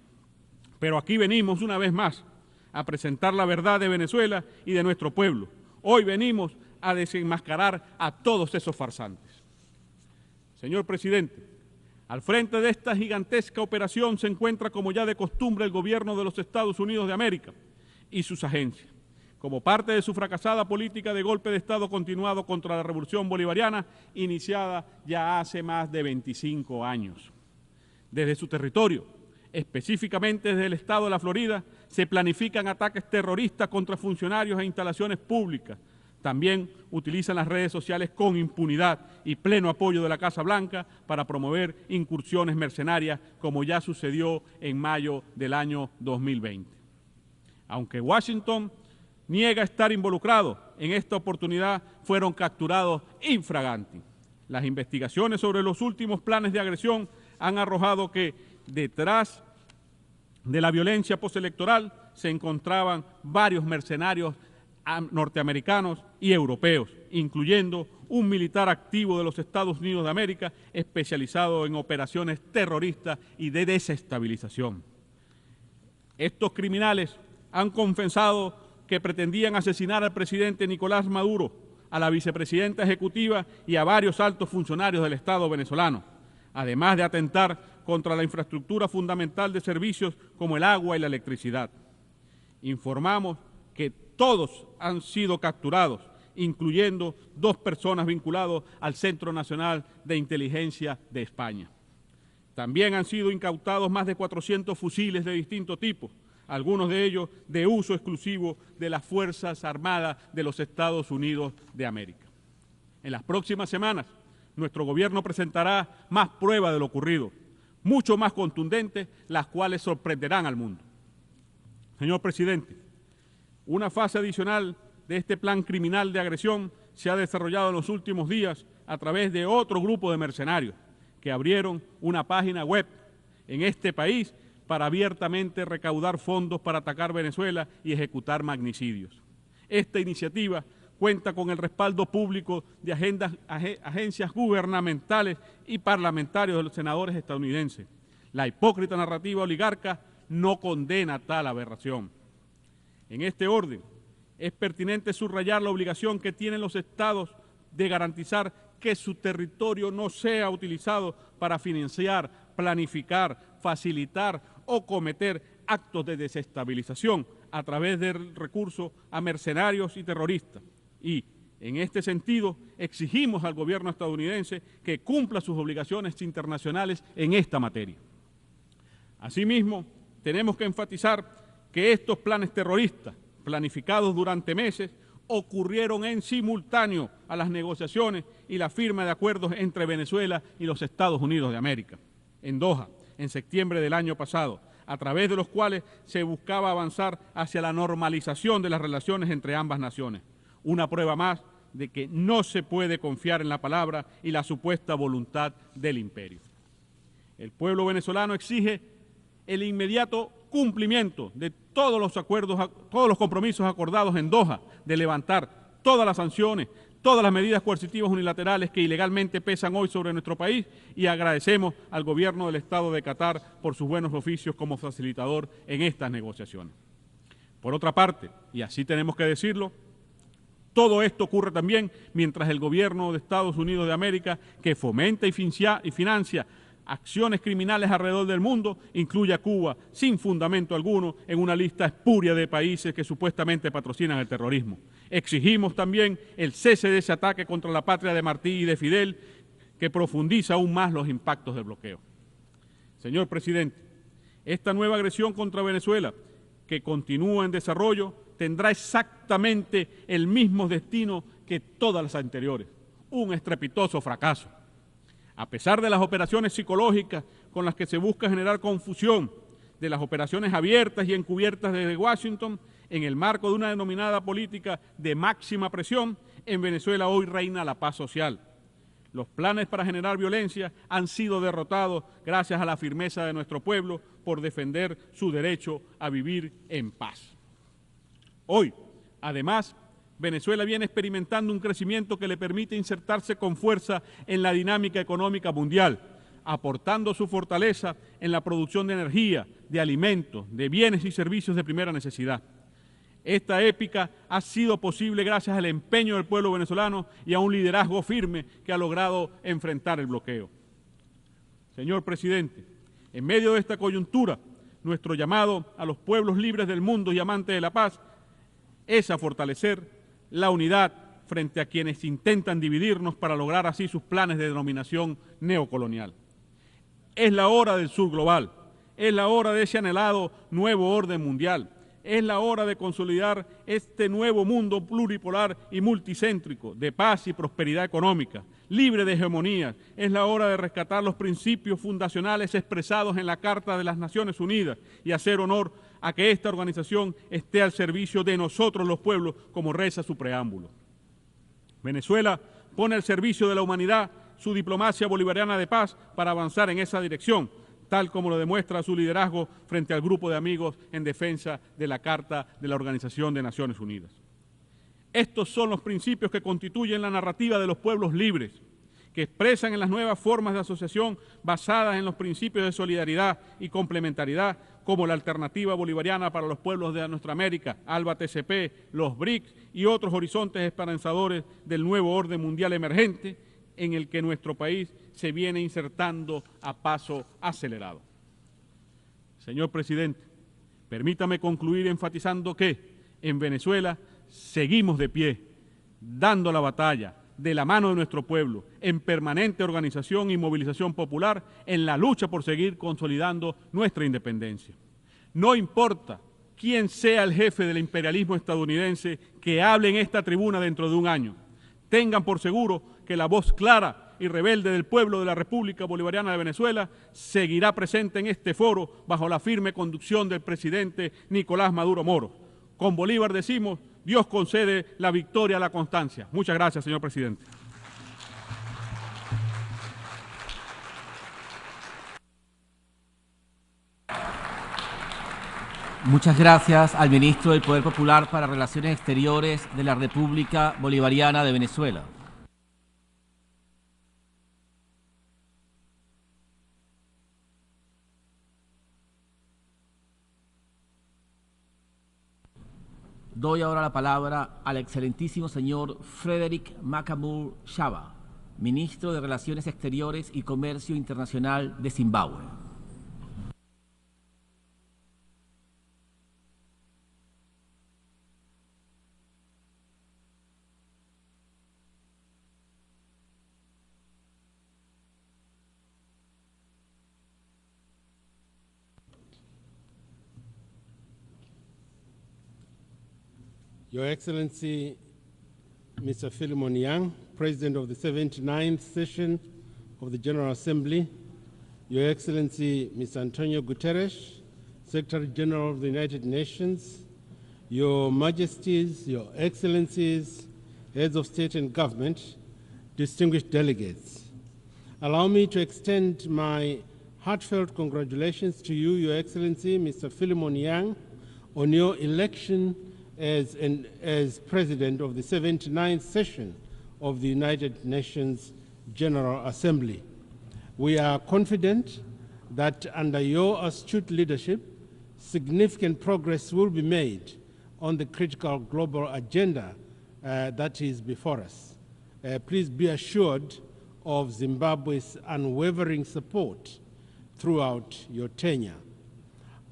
Pero aquí venimos una vez más a presentar la verdad de Venezuela y de nuestro pueblo. Hoy venimos a desenmascarar a todos esos farsantes. Señor presidente, al frente de esta gigantesca operación se encuentra, como ya de costumbre, el gobierno de los Estados Unidos de América y sus agencias, como parte de su fracasada política de golpe de Estado continuado contra la revolución bolivariana, iniciada ya hace más de 25 años. Desde su territorio, específicamente desde el estado de la Florida, se planifican ataques terroristas contra funcionarios e instalaciones públicas. También utilizan las redes sociales con impunidad y pleno apoyo de la Casa Blanca para promover incursiones mercenarias, como ya sucedió en mayo del año 2020. Aunque Washington niega estar involucrado, en esta oportunidad fueron capturados infraganti. Las investigaciones sobre los últimos planes de agresión han arrojado que detrás de la violencia postelectoral se encontraban varios mercenarios norteamericanos y europeos, incluyendo un militar activo de los Estados Unidos de América especializado en operaciones terroristas y de desestabilización. Estos criminales han confesado que pretendían asesinar al presidente Nicolás Maduro, a la vicepresidenta ejecutiva y a varios altos funcionarios del Estado venezolano, además de atentar contra la infraestructura fundamental de servicios como el agua y la electricidad. Informamos que todos han sido capturados, incluyendo 2 personas vinculadas al Centro Nacional de Inteligencia de España. También han sido incautados más de 400 fusiles de distinto tipo, algunos de ellos de uso exclusivo de las Fuerzas Armadas de los Estados Unidos de América. En las próximas semanas, nuestro gobierno presentará más pruebas de lo ocurrido, mucho más contundentes, las cuales sorprenderán al mundo. Señor presidente, una fase adicional de este plan criminal de agresión se ha desarrollado en los últimos días a través de otro grupo de mercenarios que abrieron una página web en este país para abiertamente recaudar fondos para atacar Venezuela y ejecutar magnicidios. Esta iniciativa cuenta con el respaldo público de agencias gubernamentales y parlamentarios de los senadores estadounidenses. La hipócrita narrativa oligarca no condena tal aberración. En este orden, es pertinente subrayar la obligación que tienen los estados de garantizar que su territorio no sea utilizado para financiar, planificar, facilitar o cometer actos de desestabilización a través del recurso a mercenarios y terroristas. Y, en este sentido, exigimos al gobierno estadounidense que cumpla sus obligaciones internacionales en esta materia. Asimismo, tenemos que enfatizar que estos planes terroristas, planificados durante meses, ocurrieron en simultáneo a las negociaciones y la firma de acuerdos entre Venezuela y los Estados Unidos de América, en Doha, en septiembre del año pasado, a través de los cuales se buscaba avanzar hacia la normalización de las relaciones entre ambas naciones. Una prueba más de que no se puede confiar en la palabra y la supuesta voluntad del imperio. El pueblo venezolano exige el inmediato cumplimiento de todos los acuerdos, todos los compromisos acordados en Doha, de levantar todas las sanciones, todas las medidas coercitivas unilaterales que ilegalmente pesan hoy sobre nuestro país, y agradecemos al gobierno del Estado de Qatar por sus buenos oficios como facilitador en estas negociaciones. Por otra parte, y así tenemos que decirlo, todo esto ocurre también mientras el gobierno de Estados Unidos de América, que fomenta y financia acciones criminales alrededor del mundo, incluye a Cuba, sin fundamento alguno, en una lista espuria de países que supuestamente patrocinan el terrorismo. Exigimos también el cese de ese ataque contra la patria de Martí y de Fidel, que profundiza aún más los impactos del bloqueo. Señor presidente, esta nueva agresión contra Venezuela, que continúa en desarrollo, tendrá exactamente el mismo destino que todas las anteriores, un estrepitoso fracaso. A pesar de las operaciones psicológicas con las que se busca generar confusión, de las operaciones abiertas y encubiertas desde Washington, en el marco de una denominada política de máxima presión, en Venezuela hoy reina la paz social. Los planes para generar violencia han sido derrotados gracias a la firmeza de nuestro pueblo por defender su derecho a vivir en paz. Hoy, además, Venezuela viene experimentando un crecimiento que le permite insertarse con fuerza en la dinámica económica mundial, aportando su fortaleza en la producción de energía, de alimentos, de bienes y servicios de primera necesidad. Esta épica ha sido posible gracias al empeño del pueblo venezolano y a un liderazgo firme que ha logrado enfrentar el bloqueo. Señor presidente, en medio de esta coyuntura, nuestro llamado a los pueblos libres del mundo y amantes de la paz es a fortalecer la unidad frente a quienes intentan dividirnos para lograr así sus planes de denominación neocolonial. Es la hora del sur global, es la hora de ese anhelado nuevo orden mundial, es la hora de consolidar este nuevo mundo pluripolar y multicéntrico de paz y prosperidad económica, libre de hegemonías. Es la hora de rescatar los principios fundacionales expresados en la Carta de las Naciones Unidas y hacer honor a que esta organización esté al servicio de nosotros los pueblos, como reza su preámbulo. Venezuela pone al servicio de la humanidad su diplomacia bolivariana de paz para avanzar en esa dirección, tal como lo demuestra su liderazgo frente al grupo de amigos en defensa de la Carta de la Organización de Naciones Unidas. Estos son los principios que constituyen la narrativa de los pueblos libres, que expresan en las nuevas formas de asociación basadas en los principios de solidaridad y complementariedad, como la alternativa bolivariana para los pueblos de nuestra América, ALBA-TCP, los BRICS y otros horizontes esperanzadores del nuevo orden mundial emergente, en el que nuestro país se viene insertando a paso acelerado. Señor presidente, permítame concluir enfatizando que en Venezuela seguimos de pie, dando la batalla de la mano de nuestro pueblo, en permanente organización y movilización popular, en la lucha por seguir consolidando nuestra independencia. No importa quién sea el jefe del imperialismo estadounidense que hable en esta tribuna dentro de un año, tengan por seguro que la voz clara y rebelde del pueblo de la República Bolivariana de Venezuela seguirá presente en este foro bajo la firme conducción del presidente Nicolás Maduro Moro. Con Bolívar decimos: Dios concede la victoria a la constancia. Muchas gracias, señor presidente. Muchas gracias al ministro del Poder Popular para Relaciones Exteriores de la República Bolivariana de Venezuela. Doy ahora la palabra al excelentísimo señor Frederick Makamur Shaba, ministro de Relaciones Exteriores y Comercio Internacional de Zimbabue. Your Excellency, Mr. Philemon Yang, President of the 79th session of the General Assembly, Your Excellency, Mr. Antonio Guterres, Secretary General of the United Nations, Your Majesties, Your Excellencies, Heads of State and Government, distinguished delegates. Allow me to extend my heartfelt congratulations to you, Your Excellency, Mr. Philemon Yang, on your election as President of the 79th session of the United Nations General Assembly. We are confident that under your astute leadership, significant progress will be made on the critical global agenda that is before us. Please be assured of Zimbabwe's unwavering support throughout your tenure.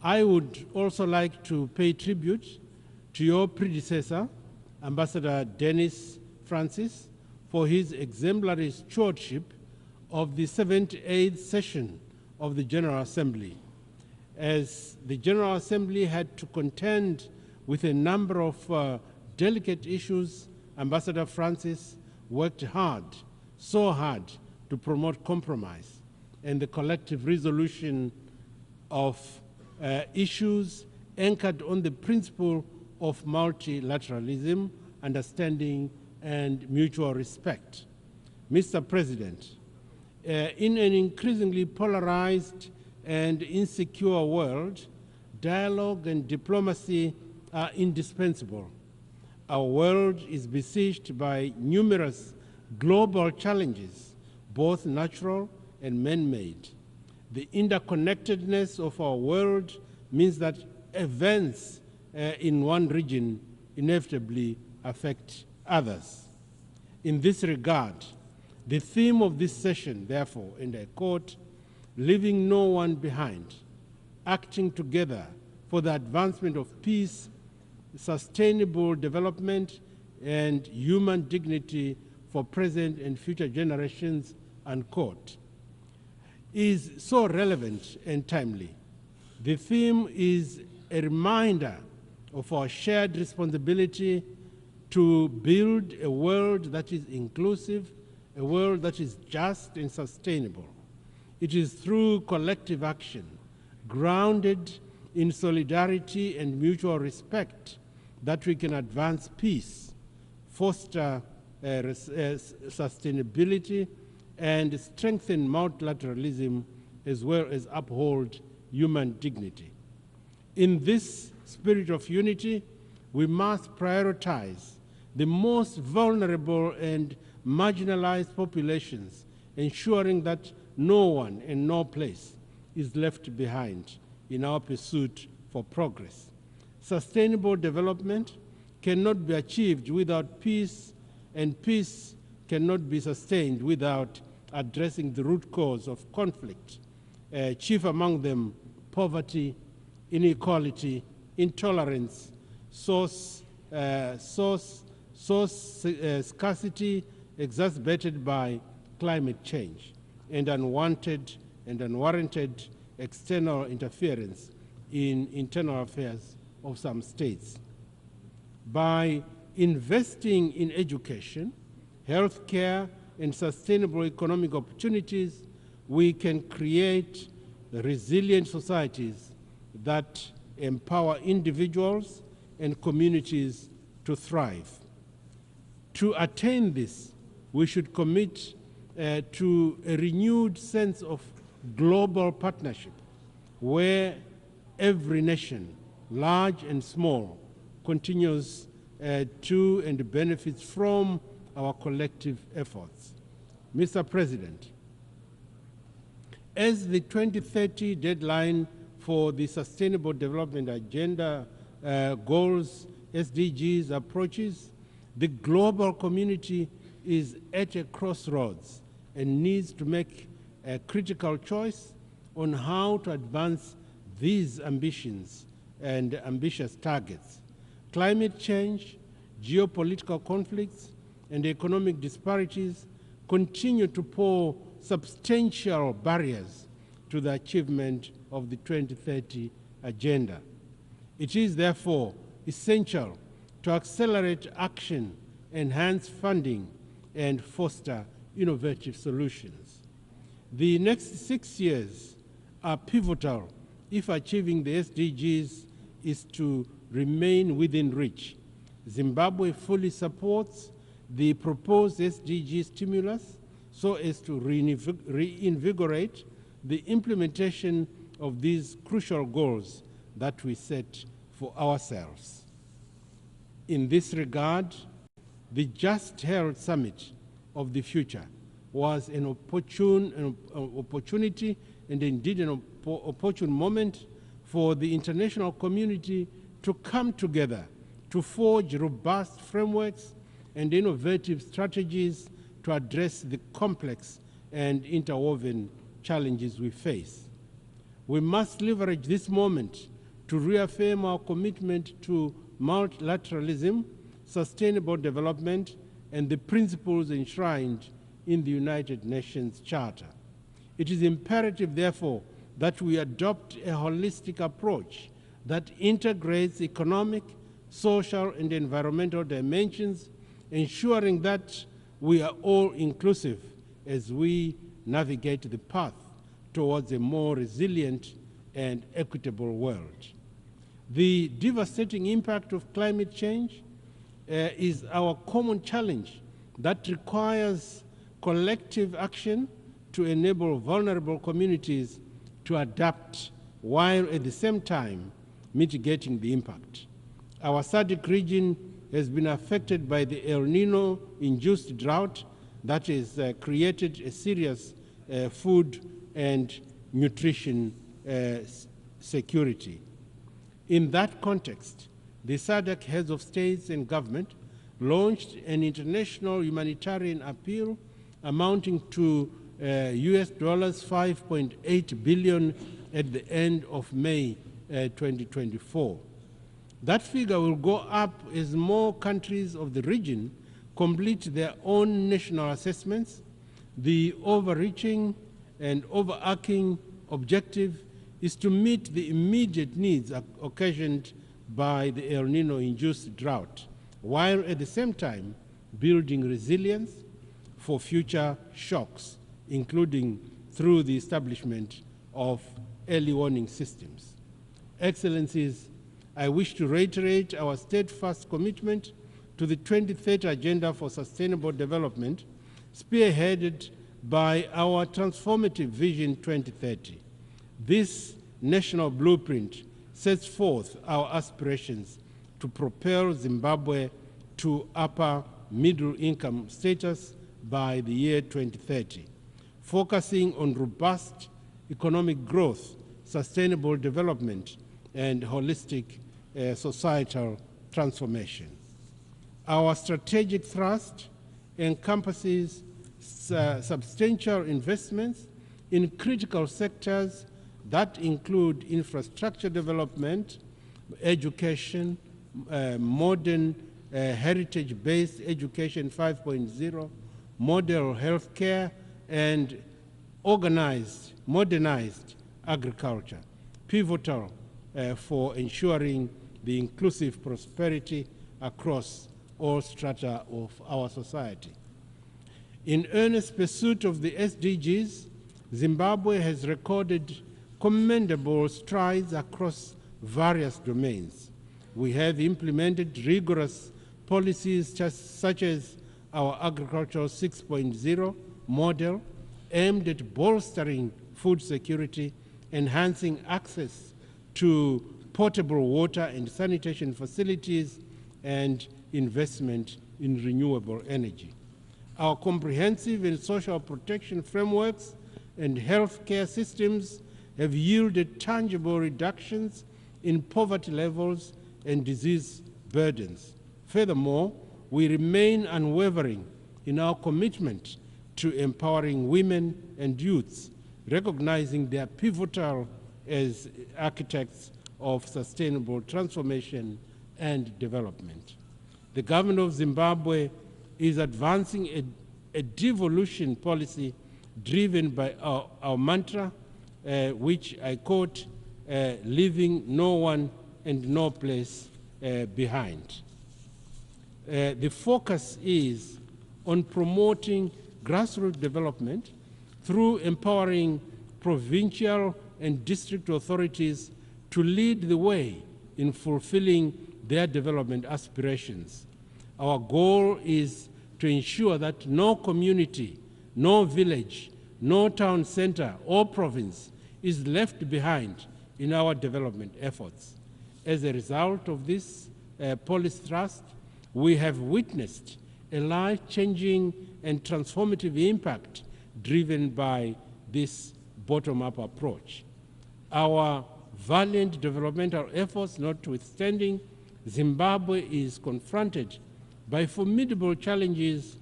I would also like to pay tribute to your predecessor, Ambassador Dennis Francis, for his exemplary stewardship of the 78th session of the General Assembly. As the General Assembly had to contend with a number of delicate issues, Ambassador Francis worked hard, so hard, to promote compromise and the collective resolution of issues anchored on the principle of multilateralism, understanding, and mutual respect. Mr. President, in an increasingly polarized and insecure world, dialogue and diplomacy are indispensable. Our world is besieged by numerous global challenges, both natural and man-made. The interconnectedness of our world means that events in one region inevitably affect others. In this regard, the theme of this session, therefore, and I quote, leaving no one behind, acting together for the advancement of peace, sustainable development, and human dignity for present and future generations, unquote, is so relevant and timely. The theme is a reminder of our shared responsibility to build a world that is inclusive, a world that is just and sustainable. It is through collective action, grounded in solidarity and mutual respect, that we can advance peace, foster sustainability, and strengthen multilateralism, as well as uphold human dignity. In this spirit of unity, we must prioritize the most vulnerable and marginalized populations, ensuring that no one and no place is left behind in our pursuit for progress. Sustainable development cannot be achieved without peace, and peace cannot be sustained without addressing the root cause of conflict, chief among them poverty, inequality, intolerance, scarcity exacerbated by climate change, and unwanted and unwarranted external interference in internal affairs of some states. By investing in education, healthcare, and sustainable economic opportunities, we can create resilient societies that empower individuals and communities to thrive. To attain this, we should commit to a renewed sense of global partnership, where every nation, large and small, continues to and benefits from our collective efforts. Mr. President, as the 2030 deadline for the Sustainable Development Agenda goals, SDGs, approaches, the global community is at a crossroads and needs to make a critical choice on how to advance these ambitions and ambitious targets. Climate change, geopolitical conflicts, and economic disparities continue to pose substantial barriers to the achievement of the 2030 agenda. It is therefore essential to accelerate action, enhance funding, and foster innovative solutions. The next 6 years are pivotal if achieving the SDGs is to remain within reach. Zimbabwe fully supports the proposed SDG stimulus so as to reinvigorate the implementation of these crucial goals that we set for ourselves. In this regard, the just held summit of the future was an opportunity and indeed an opportune moment for the international community to come together to forge robust frameworks and innovative strategies to address the complex and interwoven challenges we face. We must leverage this moment to reaffirm our commitment to multilateralism, sustainable development, and the principles enshrined in the United Nations Charter. It is imperative, therefore, that we adopt a holistic approach that integrates economic, social, and environmental dimensions, ensuring that we are all inclusive as we navigate the path towards a more resilient and equitable world. The devastating impact of climate change is our common challenge that requires collective action to enable vulnerable communities to adapt while at the same time mitigating the impact. Our SADC region has been affected by the El Nino-induced drought that has created a serious food and nutrition security. In that context, the SADC heads of states and government launched an international humanitarian appeal amounting to US $5.8 billion at the end of May 2024. That figure will go up as more countries of the region complete their own national assessments. The overreaching and overarching objective is to meet the immediate needs occasioned by the El Nino-induced drought, while at the same time building resilience for future shocks, including through the establishment of early warning systems. Excellencies, I wish to reiterate our steadfast commitment to the 2030 Agenda for Sustainable Development, spearheaded by our transformative Vision 2030. This national blueprint sets forth our aspirations to propel Zimbabwe to upper middle income status by the year 2030, focusing on robust economic growth, sustainable development, and holistic societal transformation. Our strategic thrust encompasses substantial investments in critical sectors that include infrastructure development, education, modern heritage-based education 5.0, model healthcare, and modernized agriculture, pivotal for ensuring the inclusive prosperity across all strata of our society. In earnest pursuit of the SDGs, Zimbabwe has recorded commendable strides across various domains. We have implemented rigorous policies such as our Agricultural 6.0 model aimed at bolstering food security, enhancing access to potable water and sanitation facilities, and investment in renewable energy. Our comprehensive and social protection frameworks and healthcare systems have yielded tangible reductions in poverty levels and disease burdens. Furthermore, we remain unwavering in our commitment to empowering women and youths, recognizing their pivotal as architects of sustainable transformation and development. The government of Zimbabwe is advancing a devolution policy driven by our mantra, which I quote, leaving no one and no place behind. The focus is on promoting grassroots development through empowering provincial and district authorities to lead the way in fulfilling their development aspirations. Our goal is to ensure that no community, no village, no town center or province is left behind in our development efforts. As a result of this policy thrust, we have witnessed a life-changing and transformative impact driven by this bottom-up approach. Our valiant developmental efforts notwithstanding, Zimbabwe is confronted by formidable challenges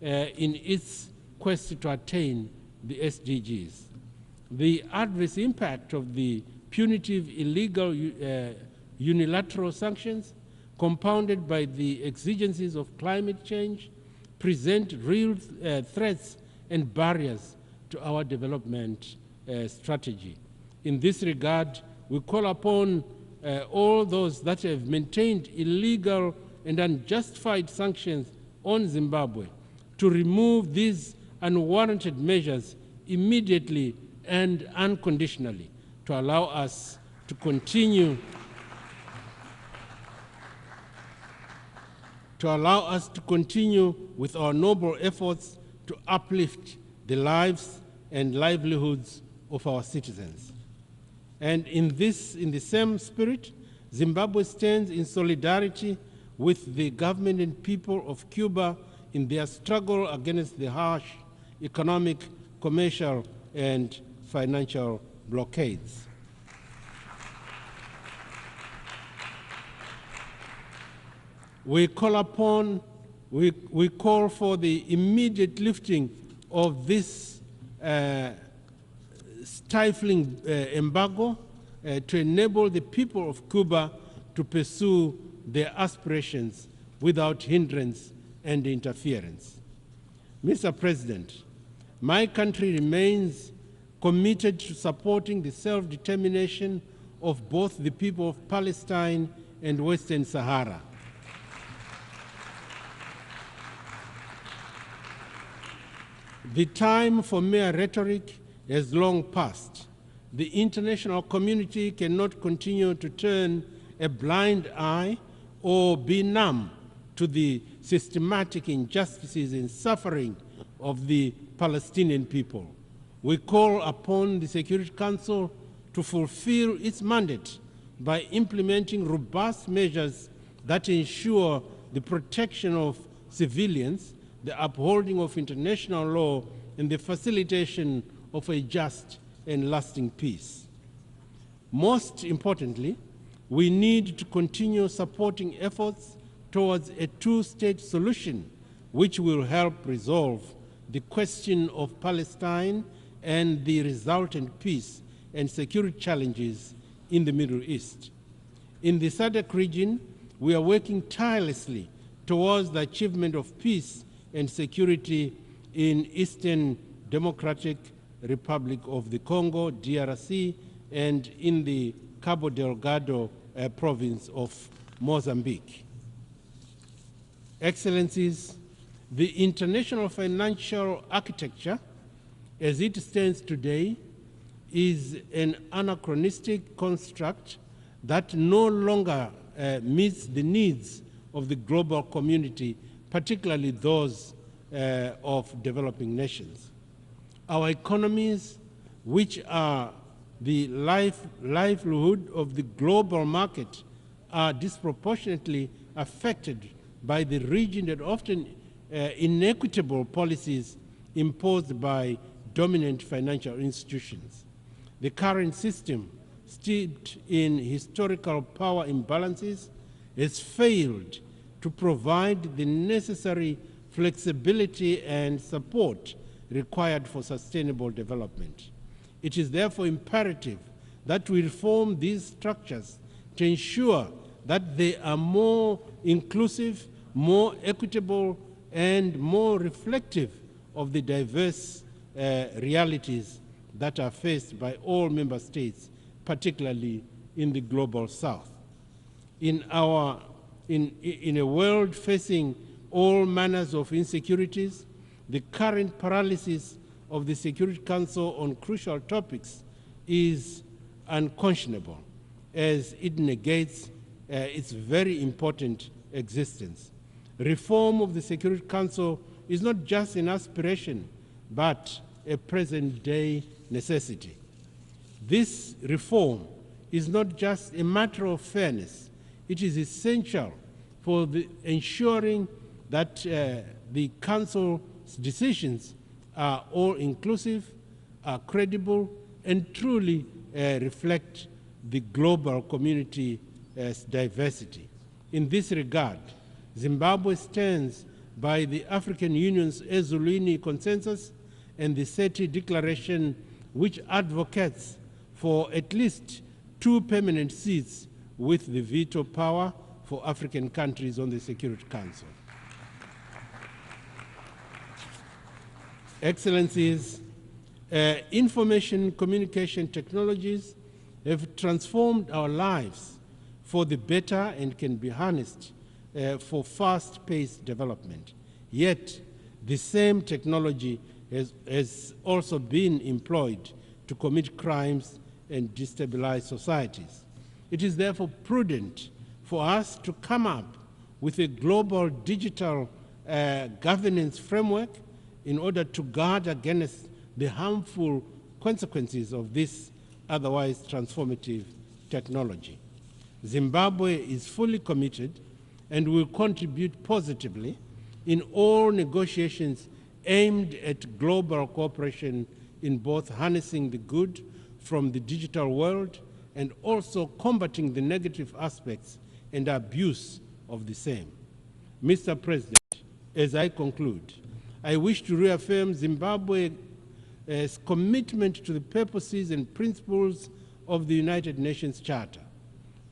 in its quest to attain the SDGs. The adverse impact of the punitive, illegal, unilateral sanctions, compounded by the exigencies of climate change, present real threats and barriers to our development strategy. In this regard, we call upon all those that have maintained illegal and unjustified sanctions on Zimbabwe to remove these unwarranted measures immediately and unconditionally to allow us to continue with our noble efforts to uplift the lives and livelihoods of our citizens. And in the same spirit, Zimbabwe stands in solidarity with the government and people of Cuba in their struggle against the harsh economic, commercial, and financial blockades. We call for the immediate lifting of this stifling embargo to enable the people of Cuba to pursue their aspirations without hindrance and interference. Mr. President, my country remains committed to supporting the self-determination of both the people of Palestine and Western Sahara. The time for mere rhetoric has long passed. The international community cannot continue to turn a blind eye or be numb to the systematic injustices and suffering of the Palestinian people. We call upon the Security Council to fulfill its mandate by implementing robust measures that ensure the protection of civilians, the upholding of international law, and the facilitation of a just and lasting peace. Most importantly, we need to continue supporting efforts towards a two-state solution which will help resolve the question of Palestine and the resultant peace and security challenges in the Middle East. In the SADC region, we are working tirelessly towards the achievement of peace and security in Eastern Democratic Republic of the Congo, DRC, and in the Cabo Delgado province of Mozambique. Excellencies, the international financial architecture as it stands today is an anachronistic construct that no longer meets the needs of the global community, particularly those of developing nations. Our economies, which are the livelihood of the global market, are disproportionately affected by the rigid and often inequitable policies imposed by dominant financial institutions. The current system, steeped in historical power imbalances, has failed to provide the necessary flexibility and support required for sustainable development. It is therefore imperative that we reform these structures to ensure that they are more inclusive, more equitable, and more reflective of the diverse realities that are faced by all member states, particularly in the global south. In a world facing all manners of insecurities, the current paralysis of the Security Council on crucial topics is unconscionable, as it negates its very important existence. Reform of the Security Council is not just an aspiration, but a present-day necessity. This reform is not just a matter of fairness. It is essential for ensuring that the Council's decisions are all-inclusive, are credible, and truly reflect the global community's diversity. In this regard, Zimbabwe stands by the African Union's Ezulwini Consensus and the SETI Declaration, which advocates for at least 2 permanent seats with the veto power for African countries on the Security Council. Excellencies, information communication technologies have transformed our lives for the better and can be harnessed for fast-paced development. Yet, the same technology has also been employed to commit crimes and destabilize societies. It is therefore prudent for us to come up with a global digital governance framework in order to guard against the harmful consequences of this otherwise transformative technology. Zimbabwe is fully committed and will contribute positively in all negotiations aimed at global cooperation in both harnessing the good from the digital world and also combating the negative aspects and abuse of the same. Mr. President, as I conclude, I wish to reaffirm Zimbabwe's commitment to the purposes and principles of the United Nations Charter.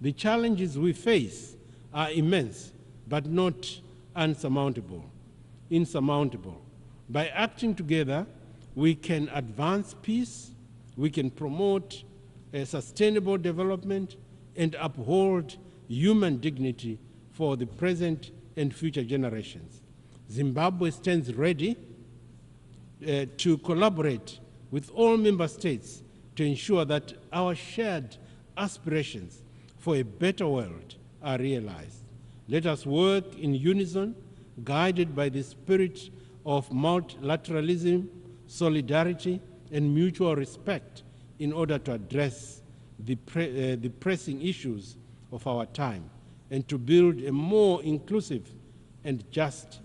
The challenges we face are immense, but not insurmountable. By acting together, we can advance peace, we can promote sustainable development, and uphold human dignity for the present and future generations. Zimbabwe stands ready to collaborate with all member states to ensure that our shared aspirations for a better world are realized. Let us work in unison, guided by the spirit of multilateralism, solidarity, and mutual respect in order to address the pressing issues of our time and to build a more inclusive and just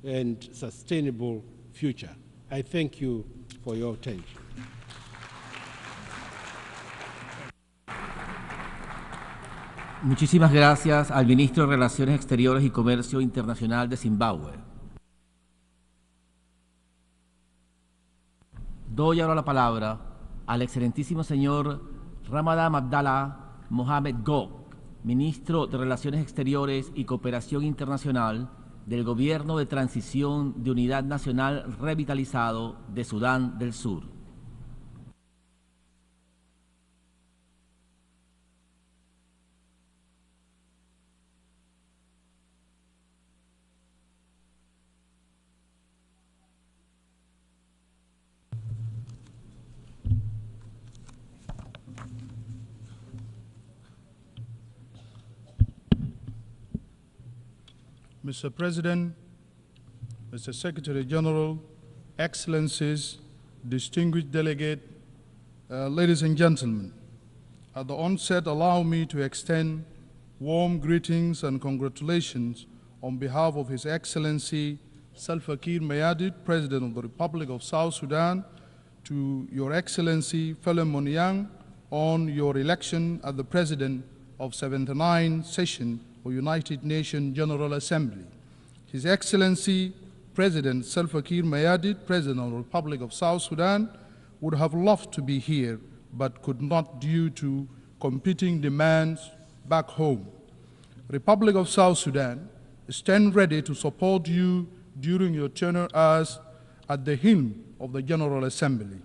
and sustainable future. I thank you for your attention. Muchísimas gracias al Ministro de Relaciones Exteriores y Comercio Internacional de Zimbabue. Doy ahora la palabra al excelentísimo señor Ramadan Abdallah Mohamed Gog, Ministro de Relaciones Exteriores y Cooperación Internacional del Gobierno de Transición de Unidad Nacional Revitalizado de Sudán del Sur. Mr. President, Mr. Secretary General, Excellencies, distinguished delegate, ladies and gentlemen, at the onset, allow me to extend warm greetings and congratulations on behalf of His Excellency Salva Kiir Mayardit, President of the Republic of South Sudan, to Your Excellency Philemon Yang on your election as the President of 79th Session of United Nations General Assembly. His Excellency President Salva Kiir Mayardit, President of the Republic of South Sudan, would have loved to be here but could not due to competing demands back home. Republic of South Sudan stand ready to support you during your tenure as at the helm of the General Assembly.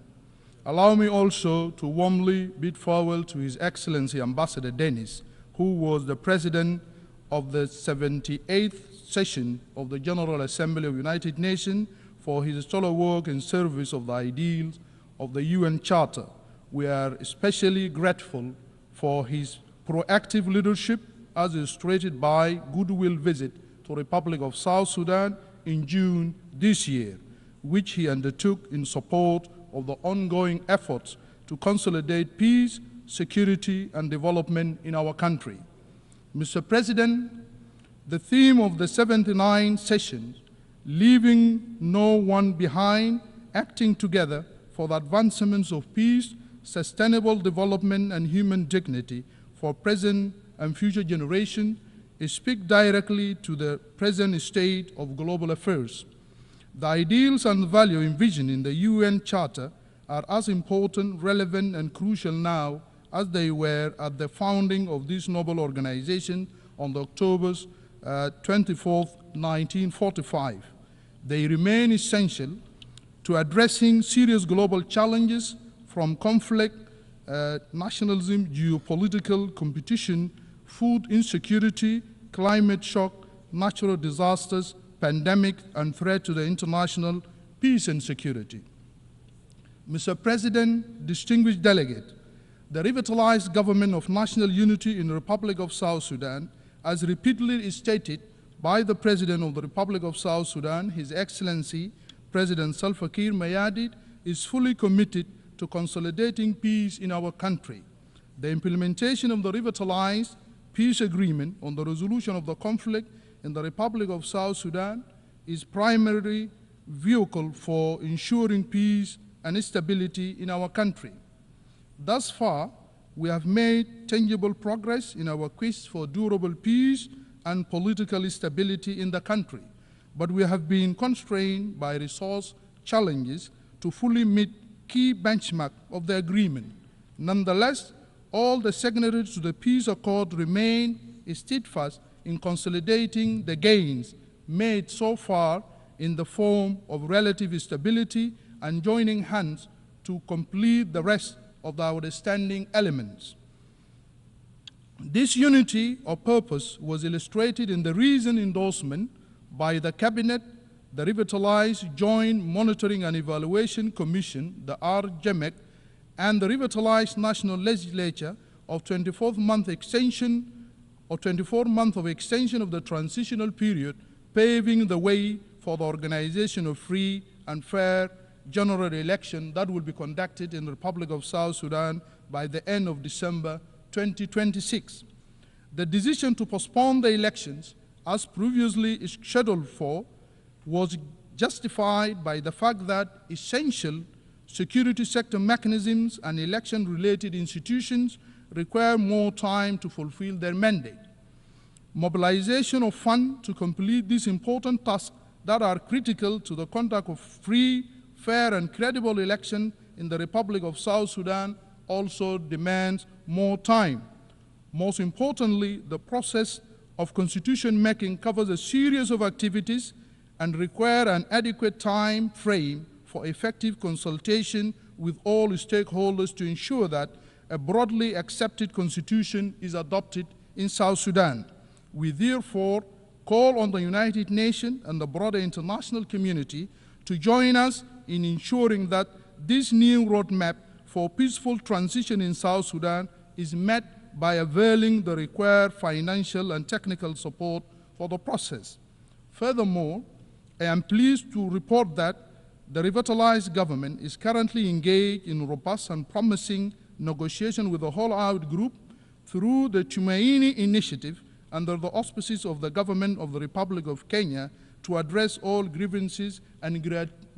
Allow me also to warmly bid farewell to His Excellency Ambassador Dennis, who was the President of the 78th Session of the General Assembly of United Nations, for his stellar work in service of the ideals of the UN Charter. We are especially grateful for his proactive leadership as illustrated by goodwill visit to the Republic of South Sudan in June this year, which he undertook in support of the ongoing efforts to consolidate peace, security, and development in our country. Mr. President, the theme of the 79th session, leaving no one behind, acting together for the advancements of peace, sustainable development, and human dignity for present and future generations, speak directly to the present state of global affairs. The ideals and value envisioned in the UN Charter are as important, relevant, and crucial now as they were at the founding of this noble organization on October 24, 1945. They remain essential to addressing serious global challenges from conflict, nationalism, geopolitical competition, food insecurity, climate shock, natural disasters, pandemic, and threat to the international peace and security. Mr. President, distinguished delegate, the revitalized government of national unity in the Republic of South Sudan, as repeatedly stated by the President of the Republic of South Sudan, His Excellency President Salva Kiir Mayardit, is fully committed to consolidating peace in our country. The implementation of the revitalized peace agreement on the resolution of the conflict in the Republic of South Sudan is primary vehicle for ensuring peace and stability in our country. Thus far, we have made tangible progress in our quest for durable peace and political stability in the country, but we have been constrained by resource challenges to fully meet key benchmarks of the agreement. Nonetheless, all the signatories to the peace accord remain steadfast in consolidating the gains made so far in the form of relative stability and joining hands to complete the rest of the outstanding elements. This unity of purpose was illustrated in the recent endorsement by the Cabinet, the revitalized Joint Monitoring and Evaluation Commission, the RJMEC, and the revitalized National Legislature of 24-month extension or 24 months of extension of the transitional period, paving the way for the organization of free and fair general election that will be conducted in the Republic of South Sudan by the end of December 2026. The decision to postpone the elections, as previously scheduled for, was justified by the fact that essential security sector mechanisms and election-related institutions require more time to fulfill their mandate. Mobilization of funds to complete these important tasks that are critical to the conduct of free, fair, and credible election in the Republic of South Sudan also demands more time. Most importantly, the process of constitution making covers a series of activities and require an adequate time frame for effective consultation with all stakeholders to ensure that a broadly accepted constitution is adopted in South Sudan. We therefore call on the United Nations and the broader international community to join us in ensuring that this new roadmap for peaceful transition in South Sudan is met by availing the required financial and technical support for the process. Furthermore, I am pleased to report that the revitalized government is currently engaged in robust and promising negotiation with the All-Out Group through the Tumaini Initiative under the auspices of the government of the Republic of Kenya to address all grievances and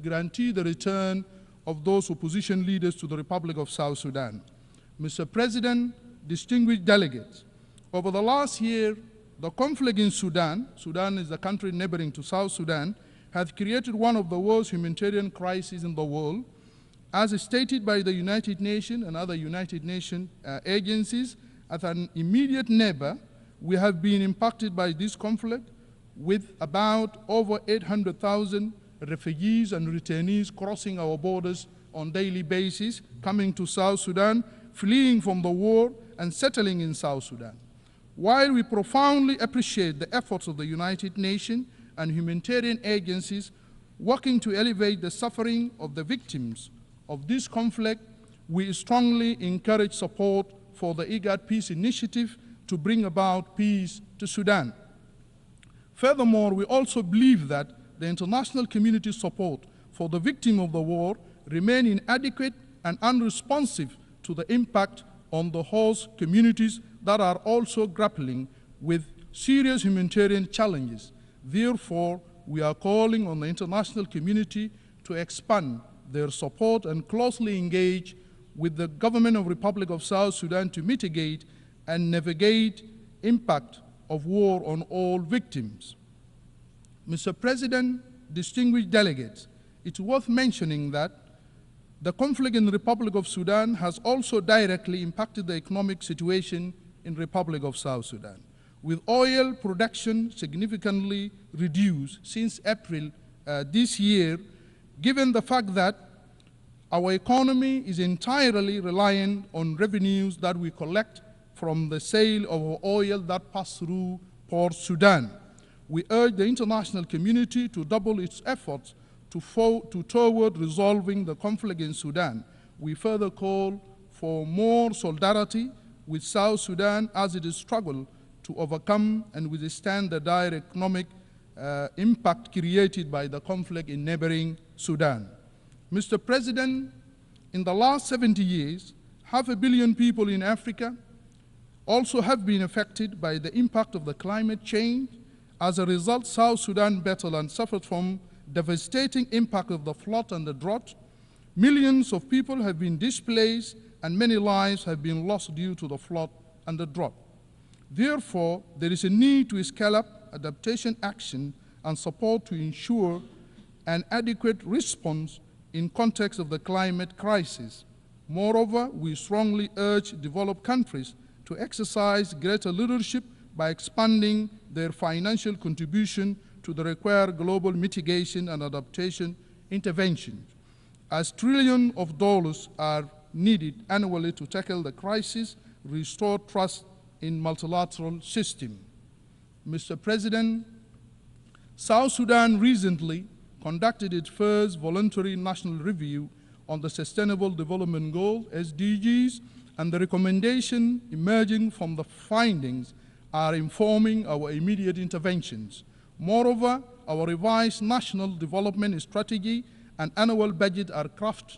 guarantee the return of those opposition leaders to the Republic of South Sudan. Mr. President, distinguished delegates, over the last year, the conflict in Sudan is the country neighboring to South Sudan, has created one of the worst humanitarian crises in the world. As stated by the United Nations and other United Nations agencies, as an immediate neighbor, we have been impacted by this conflict with about over 800,000 refugees and returnees crossing our borders on a daily basis, coming to South Sudan, fleeing from the war and settling in South Sudan. While we profoundly appreciate the efforts of the United Nations and humanitarian agencies working to elevate the suffering of the victims of this conflict, we strongly encourage support for the IGAD Peace Initiative to bring about peace to Sudan. Furthermore, we also believe that the international community's support for the victim of the war remain inadequate and unresponsive to the impact on the host communities that are also grappling with serious humanitarian challenges. Therefore, we are calling on the international community to expand their support and closely engage with the government of the Republic of South Sudan to mitigate and navigate impact of war on all victims. Mr. President, distinguished delegates, it's worth mentioning that the conflict in the Republic of Sudan has also directly impacted the economic situation in the Republic of South Sudan, with oil production significantly reduced since April this year, given the fact that our economy is entirely reliant on revenues that we collect from the sale of oil that pass through Port Sudan. We urge the international community to double its efforts toward resolving the conflict in Sudan. We further call for more solidarity with South Sudan as it struggles to overcome and withstand the dire economic impact created by the conflict in neighboring Sudan. Mr. President, in the last 70 years, 500 million people in Africa also have been affected by the impact of the climate change. As a result, South Sudan battled and suffered from devastating impact of the flood and the drought. Millions of people have been displaced and many lives have been lost due to the flood and the drought. Therefore, there is a need to scale up adaptation action and support to ensure an adequate response in context of the climate crisis. Moreover, we strongly urge developed countries to exercise greater leadership by expanding their financial contribution to the required global mitigation and adaptation interventions, as trillions of dollars are needed annually to tackle the crisis, restore trust in multilateral system. Mr. President, South Sudan recently conducted its first voluntary national review on the Sustainable Development Goals, SDGs, and the recommendations emerging from the findings are informing our immediate interventions. Moreover, our revised national development strategy and annual budget are crafted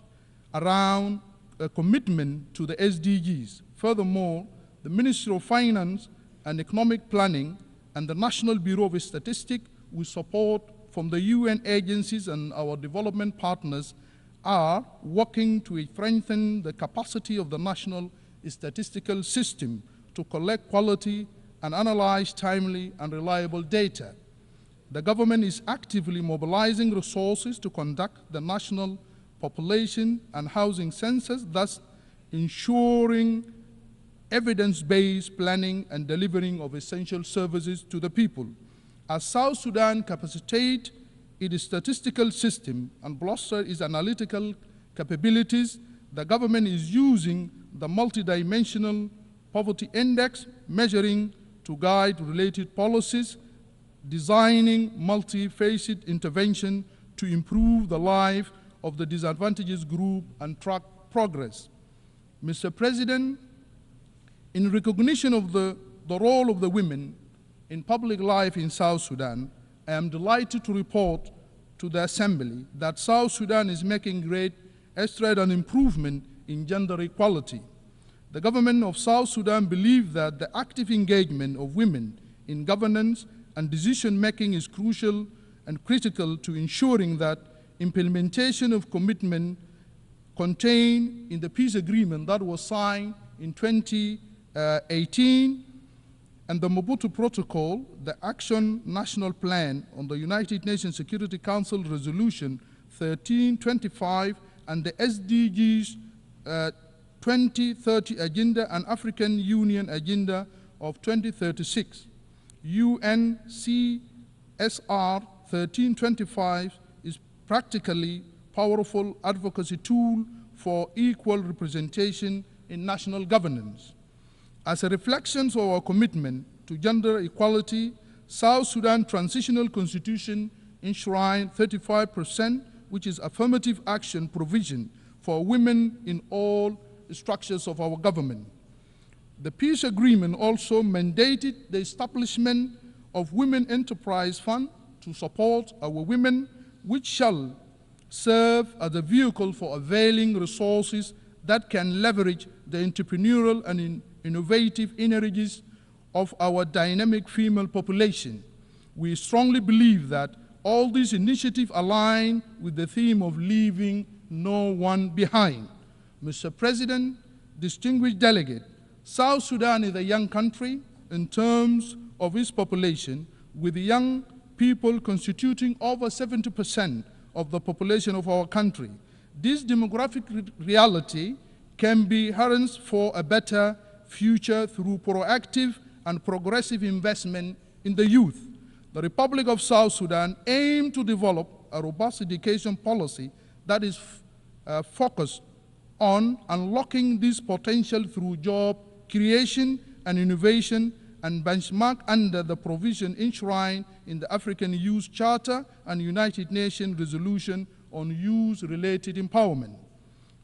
around a commitment to the SDGs. Furthermore, the Ministry of Finance and Economic Planning and the National Bureau of Statistics, with support from the UN agencies and our development partners, are working to strengthen the capacity of the national statistical system to collect quality and analyze timely and reliable data. The government is actively mobilizing resources to conduct the national population and housing census, thus ensuring evidence-based planning and delivering of essential services to the people. As South Sudan capacitates its statistical system and bolsters its analytical capabilities, the government is using the multidimensional poverty index measuring to guide related policies, designing multi-faceted intervention to improve the life of the disadvantaged group and track progress. Mr. President, in recognition of the role of the women in public life in South Sudan, I am delighted to report to the Assembly that South Sudan is making great strides and improvement in gender equality. The government of South Sudan believes that the active engagement of women in governance and decision-making is crucial and critical to ensuring that implementation of commitment contained in the peace agreement that was signed in 2018 and the Mobutu Protocol, the Action National Plan on the United Nations Security Council Resolution 1325 and the SDGs 2030 Agenda and African Union Agenda of 2036. UNCSR 1325 is practically powerful advocacy tool for equal representation in national governance. As a reflection of our commitment to gender equality, South Sudan Transitional Constitution enshrined 35%, which is affirmative action provision for women in all structures of our government. The peace agreement also mandated the establishment of Women Enterprise Fund to support our women, which shall serve as a vehicle for availing resources that can leverage the entrepreneurial and innovative energies of our dynamic female population. We strongly believe that all these initiatives align with the theme of leaving no one behind. Mr. President, distinguished delegate, South Sudan is a young country in terms of its population, with young people constituting over 70% of the population of our country. This demographic reality can be harnessed for a better future through proactive and progressive investment in the youth. The Republic of South Sudan aims to develop a robust education policy that is focused on unlocking this potential through job creation and innovation, and benchmark under the provision enshrined in the African Youth Charter and United Nations Resolution on Youth-Related Empowerment.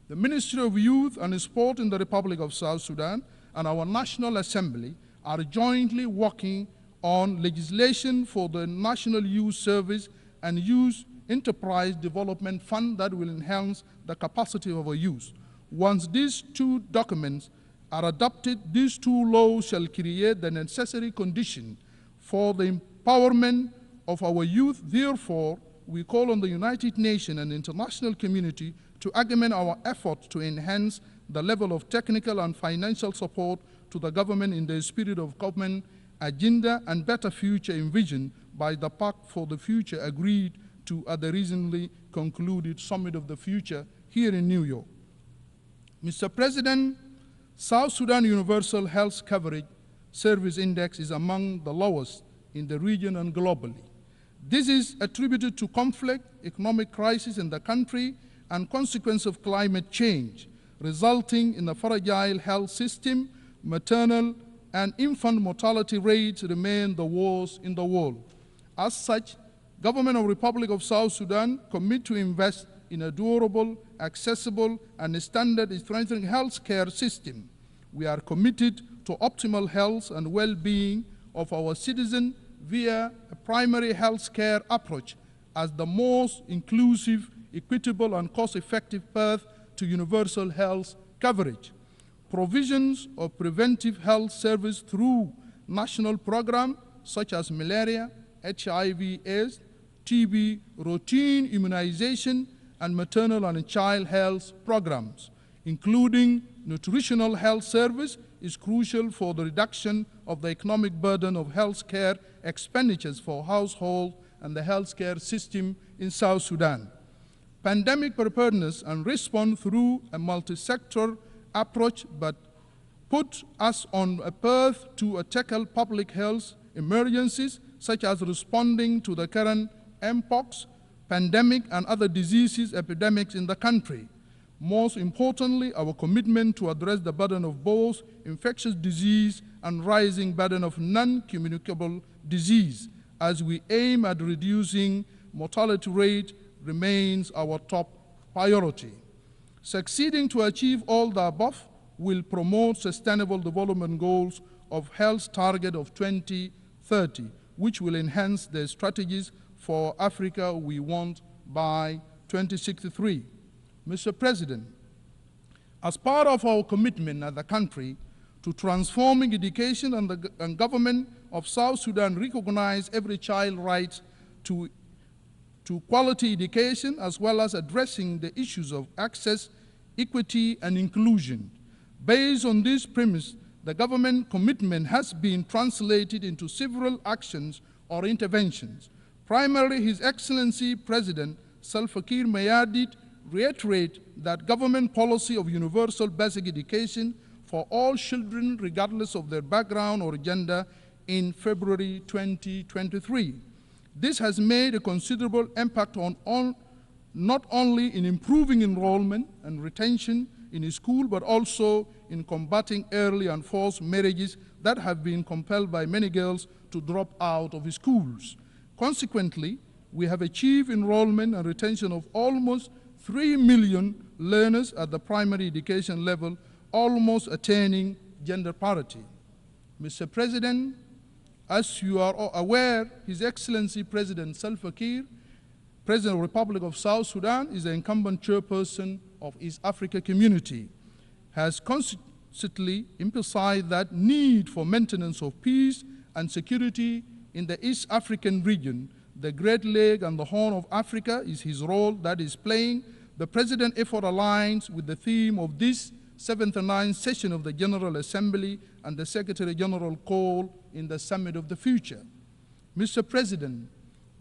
The Ministry of Youth and Sport in the Republic of South Sudan and our National Assembly are jointly working on legislation for the National Youth Service and Youth Enterprise Development Fund that will enhance the capacity of our youth. Once these two documents are adopted, these two laws shall create the necessary condition for the empowerment of our youth. Therefore, we call on the United Nations and international community to augment our efforts to enhance the level of technical and financial support to the government in the spirit of government agenda and better future envisioned by the Pact for the Future agreed to at the recently concluded Summit of the Future here in New York. Mr. President, South Sudan Universal Health Coverage Service Index is among the lowest in the region and globally. This is attributed to conflict, economic crisis in the country, and consequence of climate change, resulting in a fragile health system. Maternal and infant mortality rates remain the worst in the world. As such, Government of Republic of South Sudan commit to invest in a durable, accessible, and standard strengthening health care system. We are committed to optimal health and well-being of our citizens via a primary health care approach as the most inclusive, equitable, and cost-effective path to universal health coverage. Provisions of preventive health service through national programs such as malaria, HIV/AIDS, TB, routine immunization, and maternal and child health programs, including nutritional health service, is crucial for the reduction of the economic burden of health care expenditures for households and the healthcare system in South Sudan. Pandemic preparedness and response through a multi-sector approach but put us on a path to tackle public health emergencies such as responding to the current mpox pandemic and other diseases epidemics in the country. Most importantly, our commitment to address the burden of both infectious disease and rising burden of non-communicable disease as we aim at reducing mortality rate remains our top priority. Succeeding to achieve all the above will promote sustainable development goals of health target of 2030, which will enhance the strategies for Africa we want by 2063. Mr. President, as part of our commitment as a country to transforming education and government of South Sudan recognize every child's right to quality education as well as addressing the issues of access, equity, and inclusion. Based on this premise, the government commitment has been translated into several actions or interventions. Primarily, His Excellency President Salva Kiir Mayardit reiterate that government policy of universal basic education for all children regardless of their background or gender in February 2023. This has made a considerable impact on not only in improving enrollment and retention in school, but also in combating early and forced marriages that have been compelled by many girls to drop out of schools. Consequently, we have achieved enrollment and retention of almost 3 million learners at the primary education level, almost attaining gender parity. Mr. President, as you are aware, His Excellency President Salva Kiir, President of the Republic of South Sudan, is the incumbent chairperson of East Africa Community, has consistently emphasized that need for maintenance of peace and security in the East African region. The Great Lake and the Horn of Africa is his role that is playing. The President's effort aligns with the theme of this 7th and 9th session of the General Assembly and the Secretary General call in the Summit of the Future. Mr. President,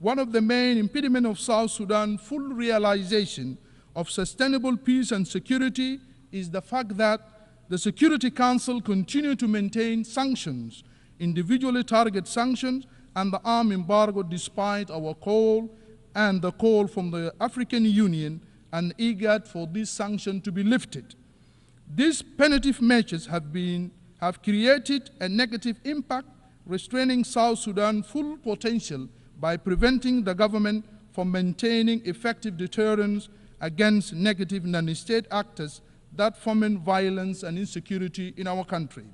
One of the main impediments of South Sudan's full realization of sustainable peace and security is the fact that the Security Council continues to maintain sanctions, individually target sanctions, and the arms embargo despite our call and the call from the African Union and IGAD for these sanctions to be lifted. These punitive measures have created a negative impact, restraining South Sudan's full potential by preventing the government from maintaining effective deterrence against negative non-state actors that foment violence and insecurity in our country.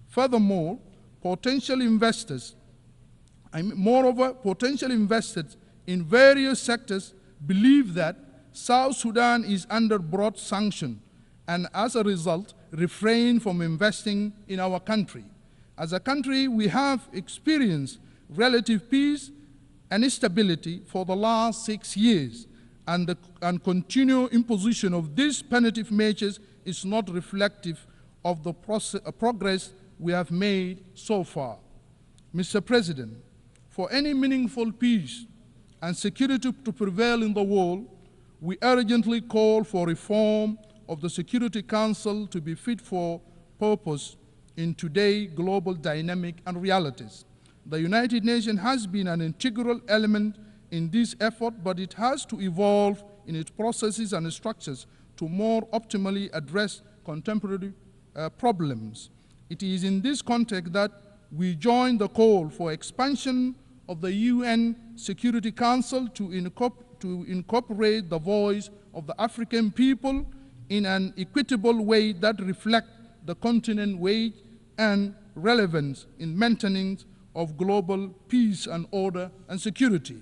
Furthermore, potential investors in various sectors believe that South Sudan is under broad sanction and as a result refrain from investing in our country. As a country, we have experienced relative peace and stability for the last 6 years, and continual imposition of these punitive measures is not reflective of the progress we have made so far. Mr. President, for any meaningful peace and security to prevail in the world, we urgently call for reform of the Security Council to be fit for purpose in today's global dynamic and realities. The United Nations has been an integral element in this effort, but it has to evolve in its processes and structures to more optimally address contemporary problems. It is in this context that we join the call for expansion of the UN Security Council to incorporate the voice of the African people in an equitable way that reflects the continent's weight and relevance in maintaining of global peace and order and security.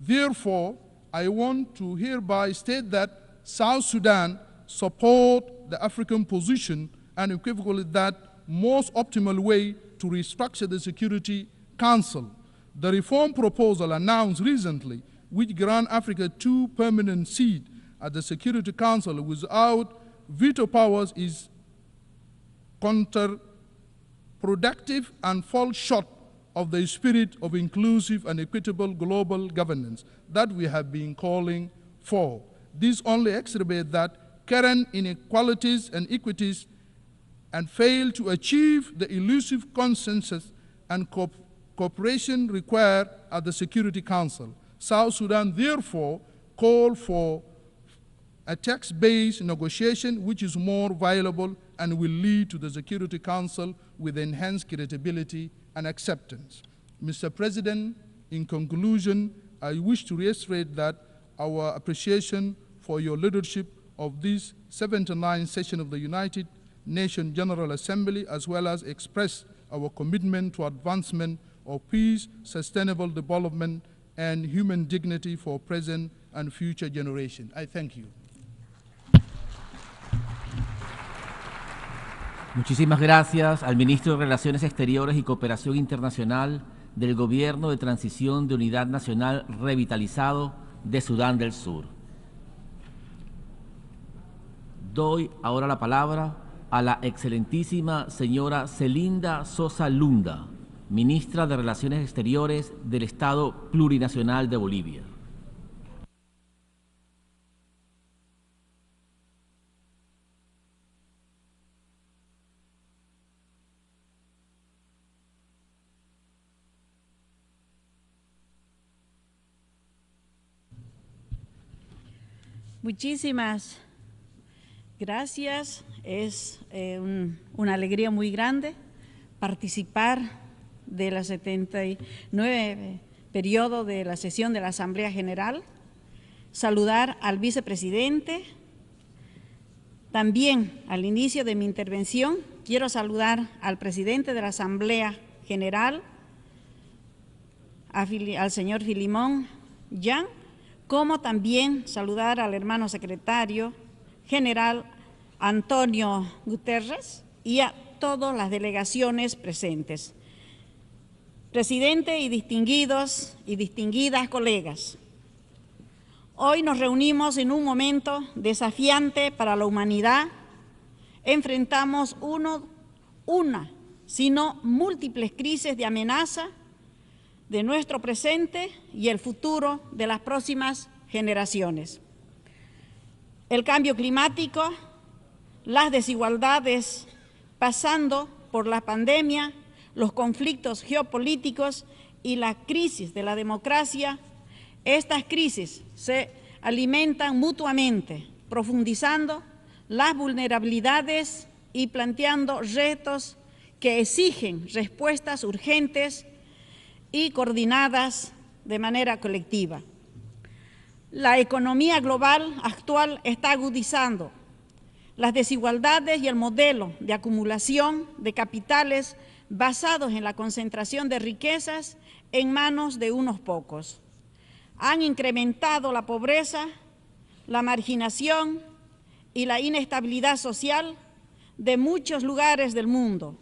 Therefore, I want to hereby state that South Sudan supports the African position and equivocally that most optimal way to restructure the Security Council. The reform proposal announced recently, which grants Africa 2 permanent seats at the Security Council without veto powers, is counterproductive and falls short of the spirit of inclusive and equitable global governance that we have been calling for. This only exacerbates that current inequalities and equities and fail to achieve the elusive consensus and cooperation required at the Security Council. South Sudan therefore called for a text-based negotiation which is more viable and will lead to the Security Council with enhanced credibility and acceptance. Mr. President, in conclusion, I wish to reiterate that our appreciation for your leadership of this 79th session of the United Nations General Assembly, as well as express our commitment to advancement of peace, sustainable development, and human dignity for present and future generations. I thank you. Muchísimas gracias al Ministro de Relaciones Exteriores y Cooperación Internacional del Gobierno de Transición de Unidad Nacional Revitalizado de Sudán del Sur. Doy ahora la palabra a la excelentísima señora Celinda Sosa Lunda, Ministra de Relaciones Exteriores del Estado Plurinacional de Bolivia. Muchísimas gracias. Es una alegría muy grande participar de la 79 periodo de la sesión de la Asamblea General, saludar al vicepresidente. También al inicio de mi intervención quiero saludar al presidente de la Asamblea General, al señor Filimón Yang, como también saludar al hermano secretario general Antonio Guterres y a todas las delegaciones presentes. Presidente y distinguidos y distinguidas colegas, hoy nos reunimos en un momento desafiante para la humanidad. Enfrentamos sino múltiples crisis de amenaza de nuestro presente y el futuro de las próximas generaciones. El cambio climático, las desigualdades, pasando por la pandemia, los conflictos geopolíticos y la crisis de la democracia, estas crisis se alimentan mutuamente, profundizando las vulnerabilidades y planteando retos que exigen respuestas urgentes y coordinadas de manera colectiva. La economía global actual está agudizando las desigualdades y el modelo de acumulación de capitales basados en la concentración de riquezas en manos de unos pocos. Han incrementado la pobreza, la marginación y la inestabilidad social de muchos lugares del mundo,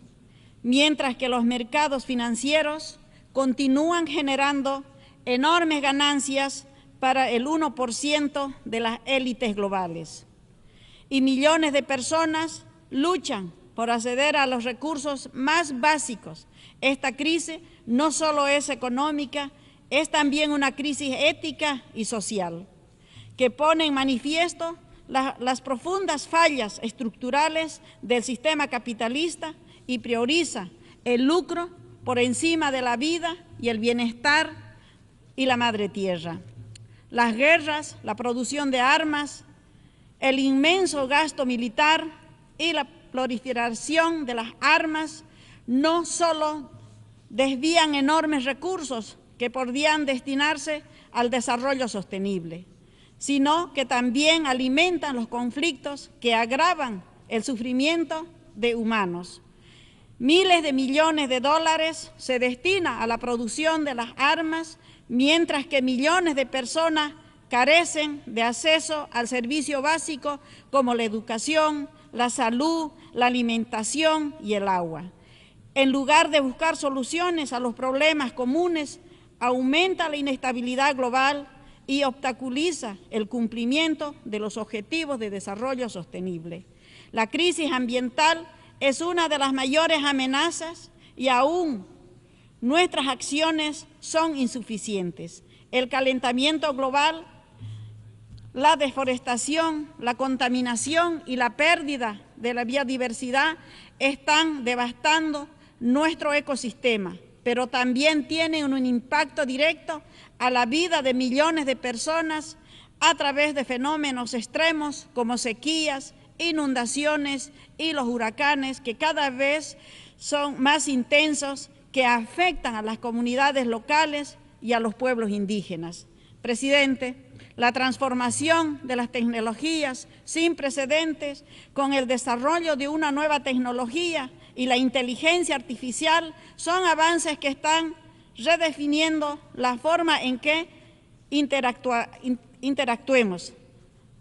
mientras que los mercados financieros continúan generando enormes ganancias para el 1% de las élites globales. Y millones de personas luchan por acceder a los recursos más básicos. Esta crisis no solo es económica, es también una crisis ética y social, que pone en manifiesto las profundas fallas estructurales del sistema capitalista y prioriza el lucro por encima de la vida y el bienestar y la madre tierra. Las guerras, la producción de armas, el inmenso gasto militar y la proliferación de las armas no solo desvían enormes recursos que podrían destinarse al desarrollo sostenible, sino que también alimentan los conflictos que agravan el sufrimiento de humanos. Miles de millones de dólares se destinan a la producción de las armas, mientras que millones de personas carecen de acceso al servicio básico como la educación, la salud, la alimentación y el agua. En lugar de buscar soluciones a los problemas comunes, aumenta la inestabilidad global y obstaculiza el cumplimiento de los objetivos de desarrollo sostenible. La crisis ambiental es una de las mayores amenazas y aún nuestras acciones son insuficientes. El calentamiento global, la deforestación, la contaminación y la pérdida de la biodiversidad están devastando nuestro ecosistema, pero también tienen un impacto directo a la vida de millones de personas a través de fenómenos extremos como sequías, inundaciones y los huracanes que cada vez son más intensos, que afectan a las comunidades locales y a los pueblos indígenas. Presidente, la transformación de las tecnologías sin precedentes con el desarrollo de una nueva tecnología y la inteligencia artificial son avances que están redefiniendo la forma en que interactuemos,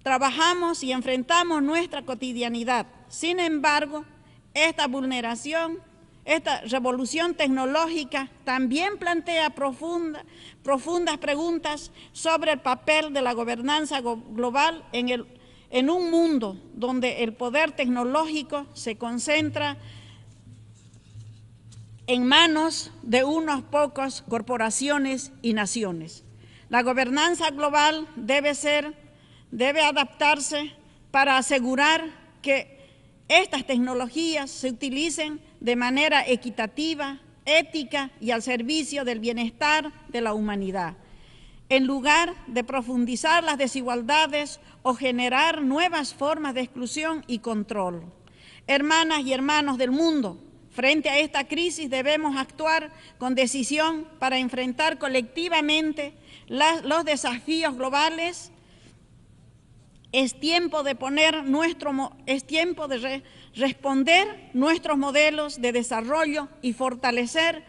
trabajamos y enfrentamos nuestra cotidianidad. Sin embargo, esta revolución tecnológica también plantea profundas preguntas sobre el papel de la gobernanza global en un mundo donde el poder tecnológico se concentra en manos de unos pocos corporaciones y naciones. La gobernanza global debe adaptarse para asegurar que estas tecnologías se utilicen de manera equitativa, ética y al servicio del bienestar de la humanidad, en lugar de profundizar las desigualdades o generar nuevas formas de exclusión y control. Hermanas y hermanos del mundo, frente a esta crisis debemos actuar con decisión para enfrentar colectivamente los desafíos globales. Es tiempo de responder nuestros modelos de desarrollo y fortalecer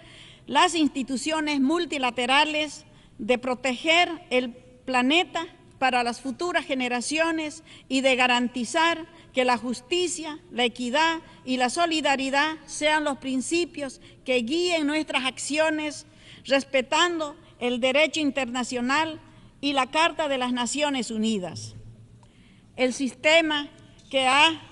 las instituciones multilaterales, de proteger el planeta para las futuras generaciones y de garantizar que la justicia, la equidad y la solidaridad sean los principios que guíen nuestras acciones, respetando el derecho internacional y la Carta de las Naciones Unidas. El sistema que ha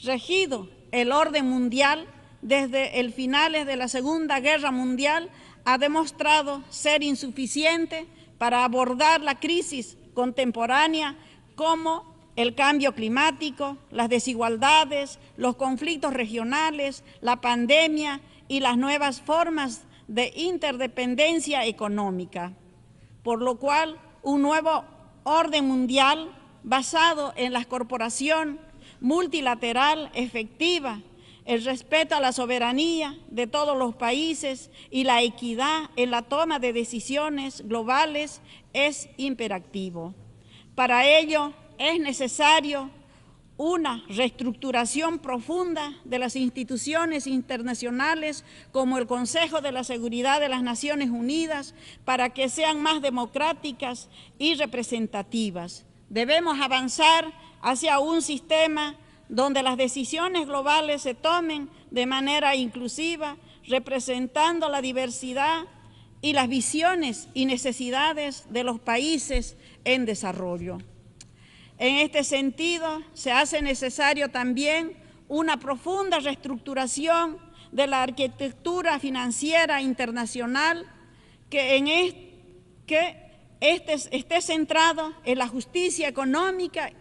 regido el orden mundial desde el finales de la Segunda Guerra Mundial ha demostrado ser insuficiente para abordar la crisis contemporánea como el cambio climático, las desigualdades, los conflictos regionales, la pandemia y las nuevas formas de interdependencia económica, por lo cual un nuevo orden mundial basado en la corporación multilateral efectiva, el respeto a la soberanía de todos los países y la equidad en la toma de decisiones globales es imperativo. Para ello es necesario una reestructuración profunda de las instituciones internacionales como el Consejo de la Seguridad de las Naciones Unidas para que sean más democráticas y representativas. Debemos avanzar hacia un sistema donde las decisiones globales se tomen de manera inclusiva, representando la diversidad y las visiones y necesidades de los países en desarrollo. En este sentido, se hace necesario también una profunda reestructuración de la arquitectura financiera internacional que esté centrado en la justicia económica,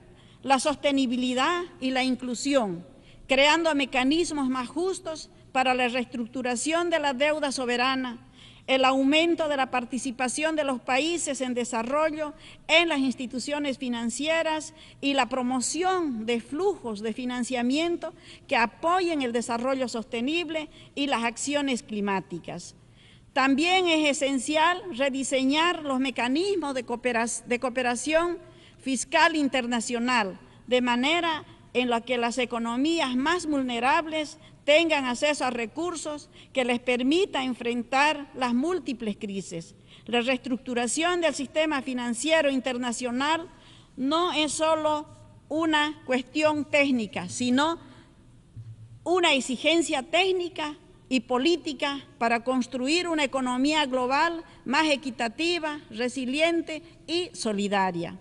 la sostenibilidad y la inclusión, creando mecanismos más justos para la reestructuración de la deuda soberana, el aumento de la participación de los países en desarrollo en las instituciones financieras y la promoción de flujos de financiamiento que apoyen el desarrollo sostenible y las acciones climáticas. También es esencial rediseñar los mecanismos de cooperación fiscal internacional, de manera en la que las economías más vulnerables tengan acceso a recursos que les permita enfrentar las múltiples crisis. La reestructuración del sistema financiero internacional no es solo una cuestión técnica, sino una exigencia técnica y política para construir una economía global más equitativa, resiliente y solidaria.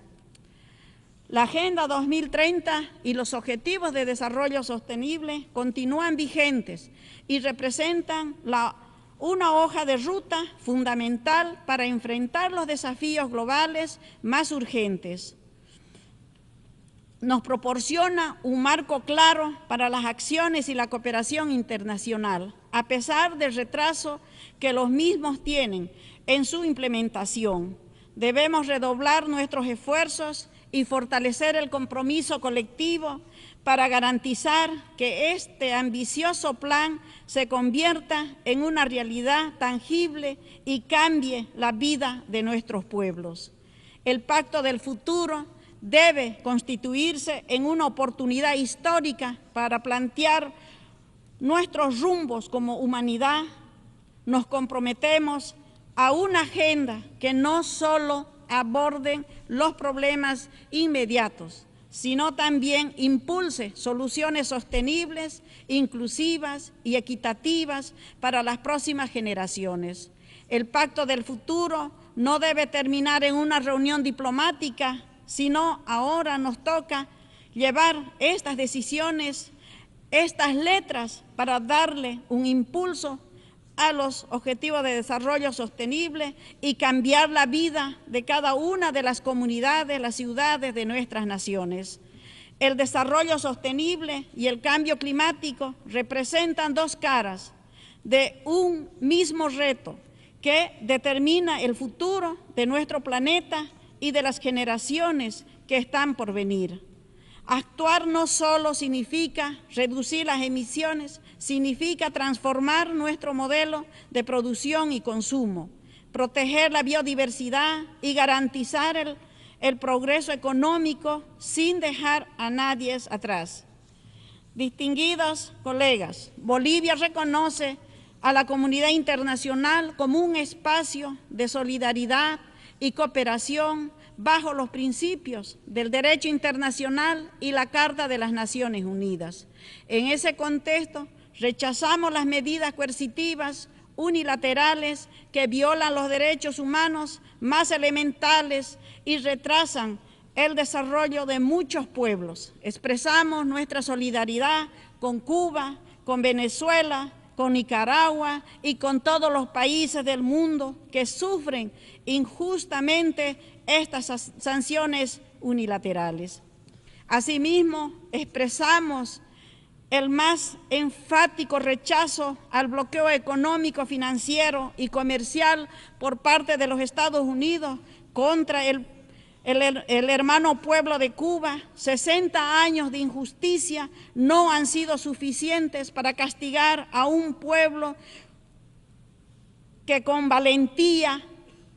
La Agenda 2030 y los Objetivos de Desarrollo Sostenible continúan vigentes y representan una hoja de ruta fundamental para enfrentar los desafíos globales más urgentes. Nos proporciona un marco claro para las acciones y la cooperación internacional, a pesar del retraso que los mismos tienen en su implementación. Debemos redoblar nuestros esfuerzos y fortalecer el compromiso colectivo para garantizar que este ambicioso plan se convierta en una realidad tangible y cambie la vida de nuestros pueblos. El Pacto del Futuro debe constituirse en una oportunidad histórica para plantear nuestros rumbos como humanidad. Nos comprometemos a una agenda que no solo aborden los problemas inmediatos, sino también impulse soluciones sostenibles, inclusivas y equitativas para las próximas generaciones. El Pacto del Futuro no debe terminar en una reunión diplomática, sino ahora nos toca llevar estas decisiones, estas letras, para darle un impulso a los Objetivos de Desarrollo Sostenible y cambiar la vida de cada una de las comunidades, las ciudades de nuestras naciones. El desarrollo sostenible y el cambio climático representan dos caras de un mismo reto que determina el futuro de nuestro planeta y de las generaciones que están por venir. Actuar no solo significa reducir las emisiones, significa transformar nuestro modelo de producción y consumo, proteger la biodiversidad y garantizar el progreso económico sin dejar a nadie atrás. Distinguidos colegas, Bolivia reconoce a la comunidad internacional como un espacio de solidaridad y cooperación bajo los principios del derecho internacional y la Carta de las Naciones Unidas. En ese contexto, rechazamos las medidas coercitivas unilaterales que violan los derechos humanos más elementales y retrasan el desarrollo de muchos pueblos. Expresamos nuestra solidaridad con Cuba, con Venezuela, con Nicaragua y con todos los países del mundo que sufren injustamente estas sanciones unilaterales. Asimismo, expresamos el más enfático rechazo al bloqueo económico, financiero y comercial por parte de los Estados Unidos contra el hermano pueblo de Cuba. 60 años de injusticia no han sido suficientes para castigar a un pueblo que con valentía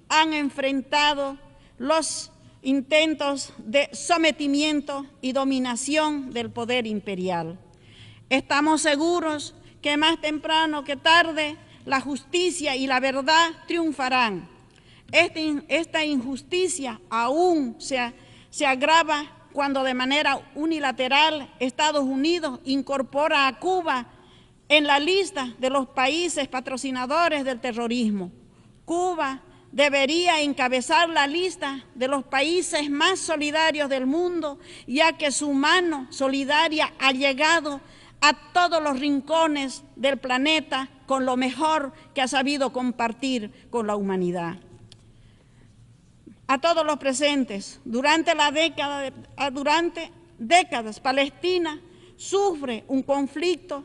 han enfrentado los intentos de sometimiento y dominación del poder imperial. Estamos seguros que más temprano que tarde la justicia y la verdad triunfarán. Esta injusticia aún se agrava cuando de manera unilateral Estados Unidos incorpora a Cuba en la lista de los países patrocinadores del terrorismo. Cuba debería encabezar la lista de los países más solidarios del mundo, ya que su mano solidaria ha llegado a todos los rincones del planeta con lo mejor que ha sabido compartir con la humanidad. A todos los presentes, durante décadas, Palestina sufre un conflicto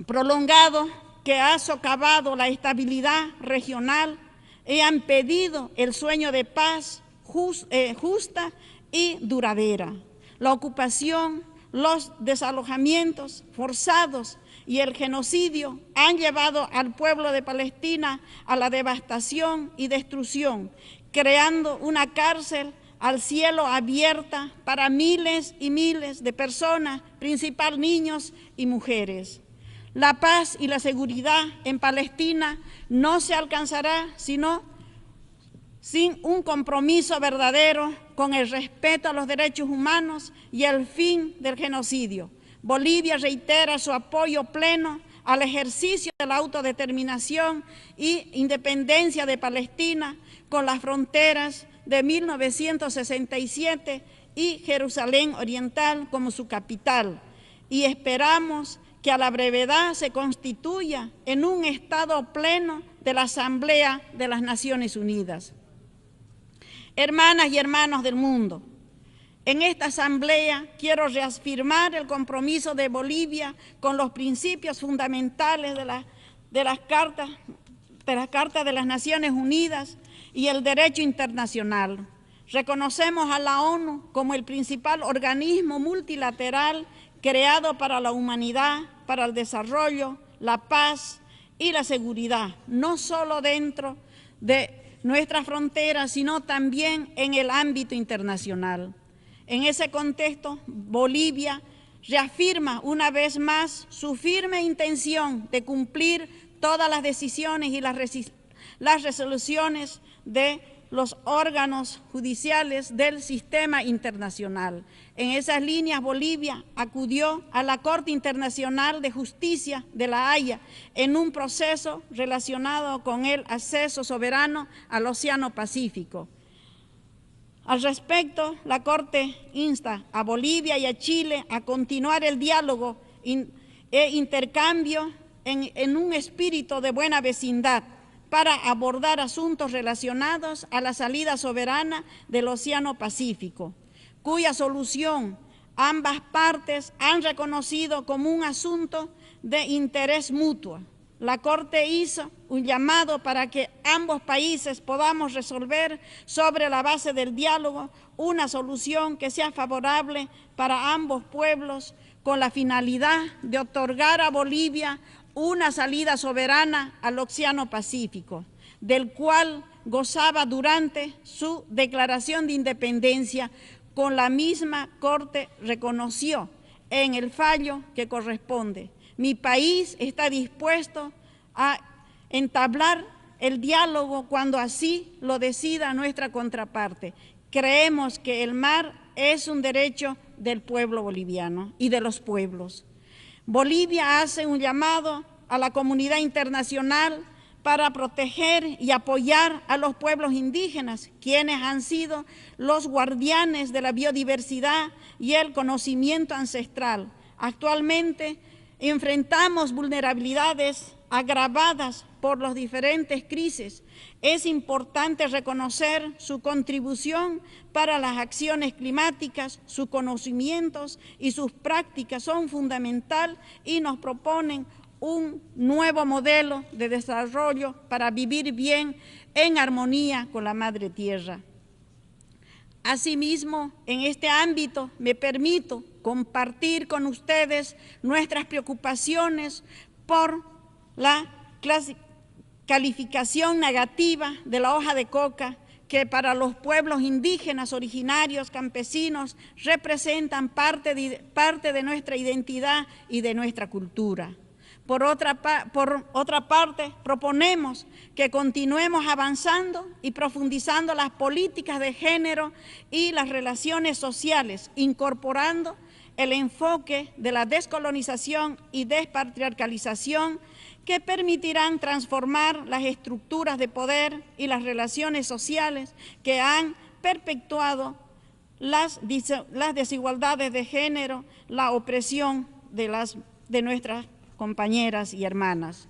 prolongado que ha socavado la estabilidad regional y han impedido el sueño de paz justa y duradera. La ocupación, los desalojamientos forzados y el genocidio han llevado al pueblo de Palestina a la devastación y destrucción, creando una cárcel al cielo abierta para miles y miles de personas, principalmente niños y mujeres. La paz y la seguridad en Palestina no se alcanzará sino sin un compromiso verdadero con el respeto a los derechos humanos y el fin del genocidio. Bolivia reitera su apoyo pleno al ejercicio de la autodeterminación e independencia de Palestina con las fronteras de 1967 y Jerusalén Oriental como su capital, y esperamos que a la brevedad se constituya en un Estado pleno de la Asamblea de las Naciones Unidas. Hermanas y hermanos del mundo, en esta asamblea quiero reafirmar el compromiso de Bolivia con los principios fundamentales de las cartas de las Naciones Unidas y el derecho internacional. Reconocemos a la ONU como el principal organismo multilateral creado para la humanidad, para el desarrollo, la paz y la seguridad, no solo dentro de nuestras fronteras, sino también en el ámbito internacional. En ese contexto, Bolivia reafirma una vez más su firme intención de cumplir todas las decisiones y las resoluciones de los órganos judiciales del sistema internacional. En esas líneas, Bolivia acudió a la Corte Internacional de Justicia de La Haya en un proceso relacionado con el acceso soberano al Océano Pacífico. Al respecto, la Corte insta a Bolivia y a Chile a continuar el diálogo e intercambio en un espíritu de buena vecindad para abordar asuntos relacionados a la salida soberana del Océano Pacífico, cuya solución ambas partes han reconocido como un asunto de interés mutuo. La Corte hizo un llamado para que ambos países podamos resolver sobre la base del diálogo una solución que sea favorable para ambos pueblos, con la finalidad de otorgar a Bolivia una salida soberana al Océano Pacífico, del cual gozaba durante su declaración de independencia, con la misma Corte reconoció en el fallo que corresponde. Mi país está dispuesto a entablar el diálogo cuando así lo decida nuestra contraparte. Creemos que el mar es un derecho del pueblo boliviano y de los pueblos. Bolivia hace un llamado a la comunidad internacional para proteger y apoyar a los pueblos indígenas, quienes han sido los guardianes de la biodiversidad y el conocimiento ancestral. Actualmente, enfrentamos vulnerabilidades agravadas por las diferentes crisis. Es importante reconocer su contribución para las acciones climáticas, sus conocimientos y sus prácticas son fundamentales y nos proponen un nuevo modelo de desarrollo para vivir bien en armonía con la Madre Tierra. Asimismo, en este ámbito me permito compartir con ustedes nuestras preocupaciones por la calificación negativa de la hoja de coca que para los pueblos indígenas originarios campesinos representan parte de nuestra identidad y de nuestra cultura. Por otra parte, proponemos que continuemos avanzando y profundizando las políticas de género y las relaciones sociales, incorporando el enfoque de la descolonización y despatriarcalización que permitirán transformar las estructuras de poder y las relaciones sociales que han perpetuado las desigualdades de género, la opresión de nuestras compañeras y hermanas.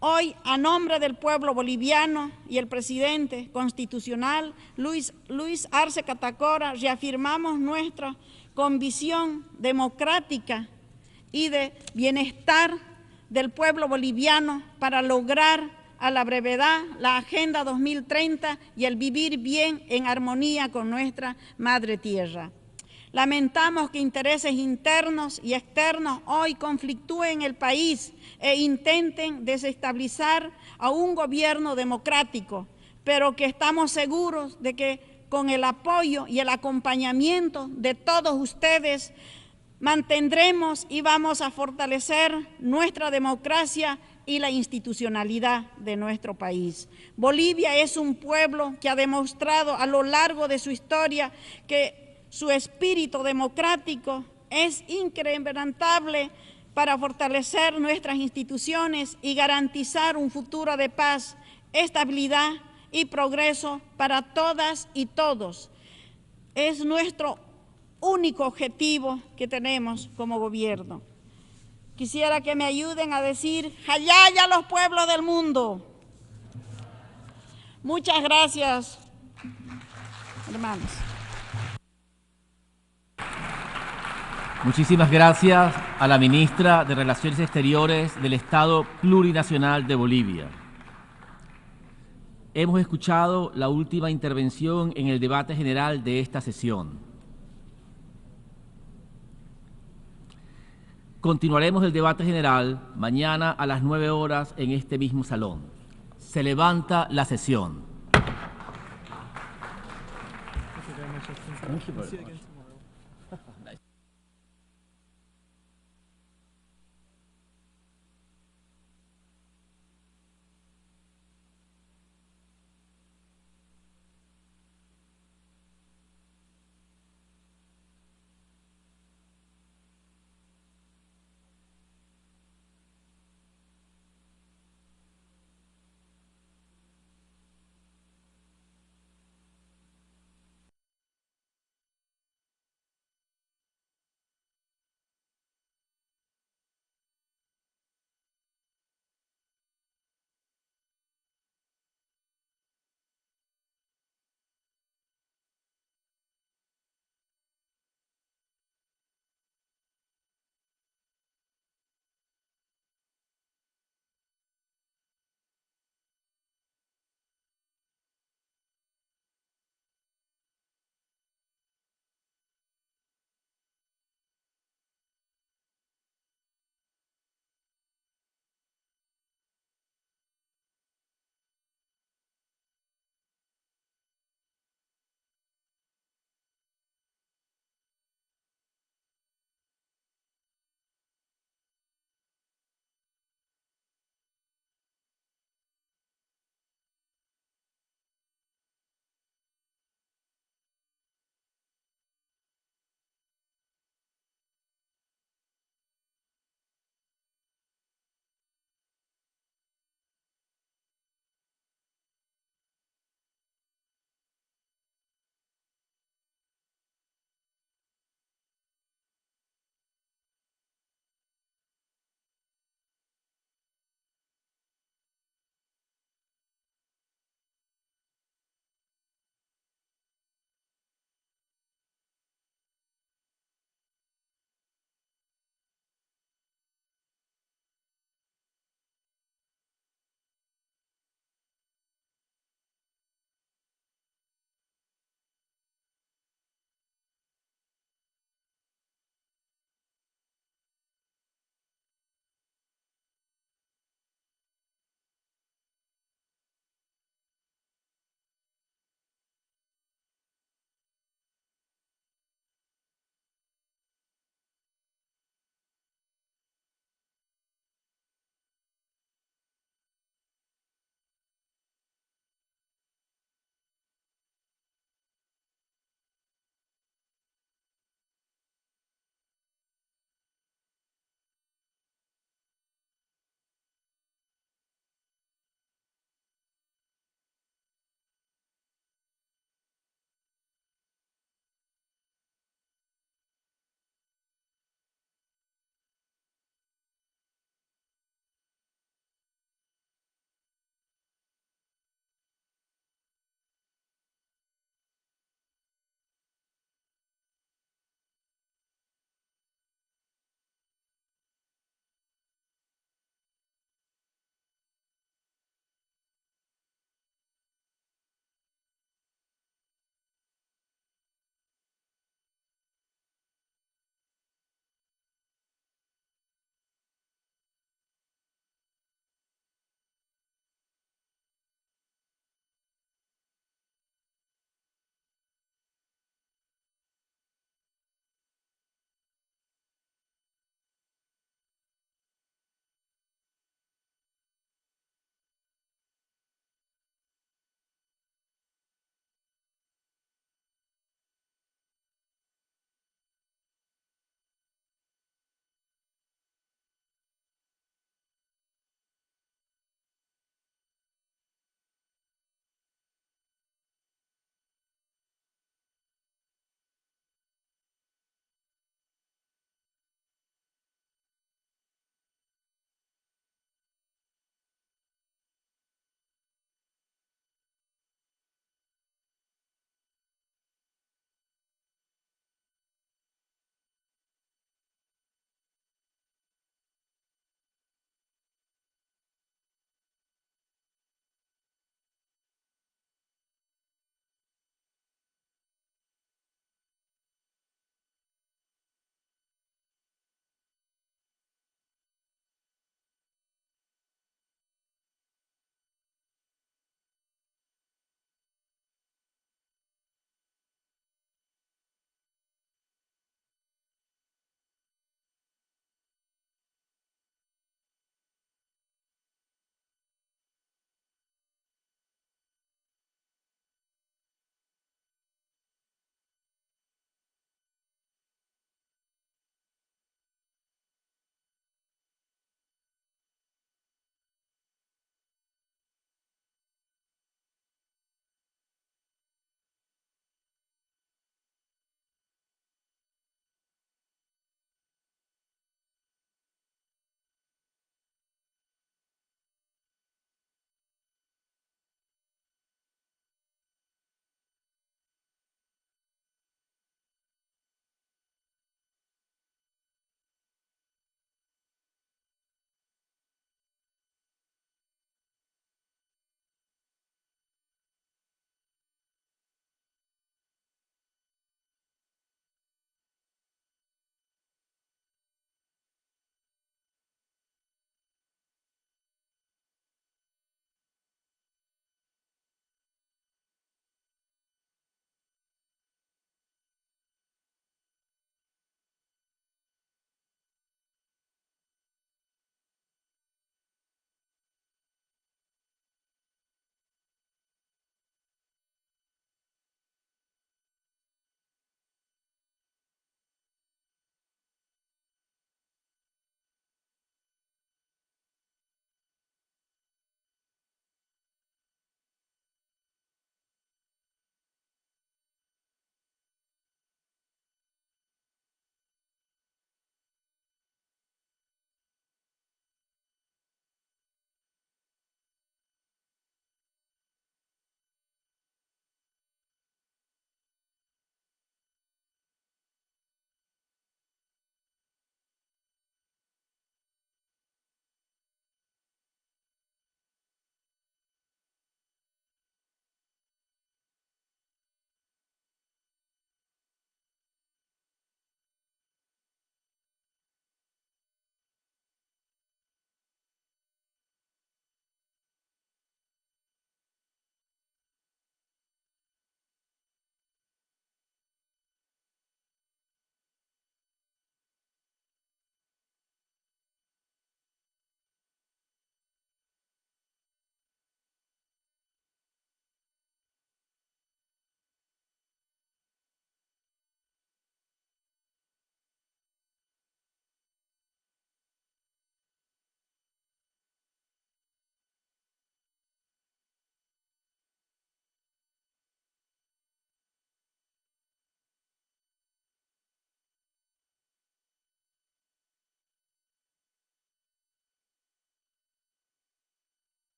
Hoy, a nombre del pueblo boliviano y el presidente constitucional, Luis Arce Catacora, reafirmamos nuestra convicción democrática y de bienestar del pueblo boliviano para lograr a la brevedad la Agenda 2030 y el vivir bien en armonía con nuestra Madre Tierra. Lamentamos que intereses internos y externos hoy conflictúen el país e intenten desestabilizar a un gobierno democrático, pero que estamos seguros de que con el apoyo y el acompañamiento de todos ustedes mantendremos y vamos a fortalecer nuestra democracia y la institucionalidad de nuestro país. Bolivia es un pueblo que ha demostrado a lo largo de su historia que su espíritu democrático es incrementable para fortalecer nuestras instituciones y garantizar un futuro de paz, estabilidad y progreso para todas y todos. Es nuestro único objetivo que tenemos como gobierno. Quisiera que me ayuden a decir ¡Hayaya los pueblos del mundo! Muchas gracias, hermanos. Muchísimas gracias a la ministra de Relaciones Exteriores del Estado Plurinacional de Bolivia. Hemos escuchado la última intervención en el debate general de esta sesión. Continuaremos el debate general mañana a las 9 horas en este mismo salón. Se levanta la sesión.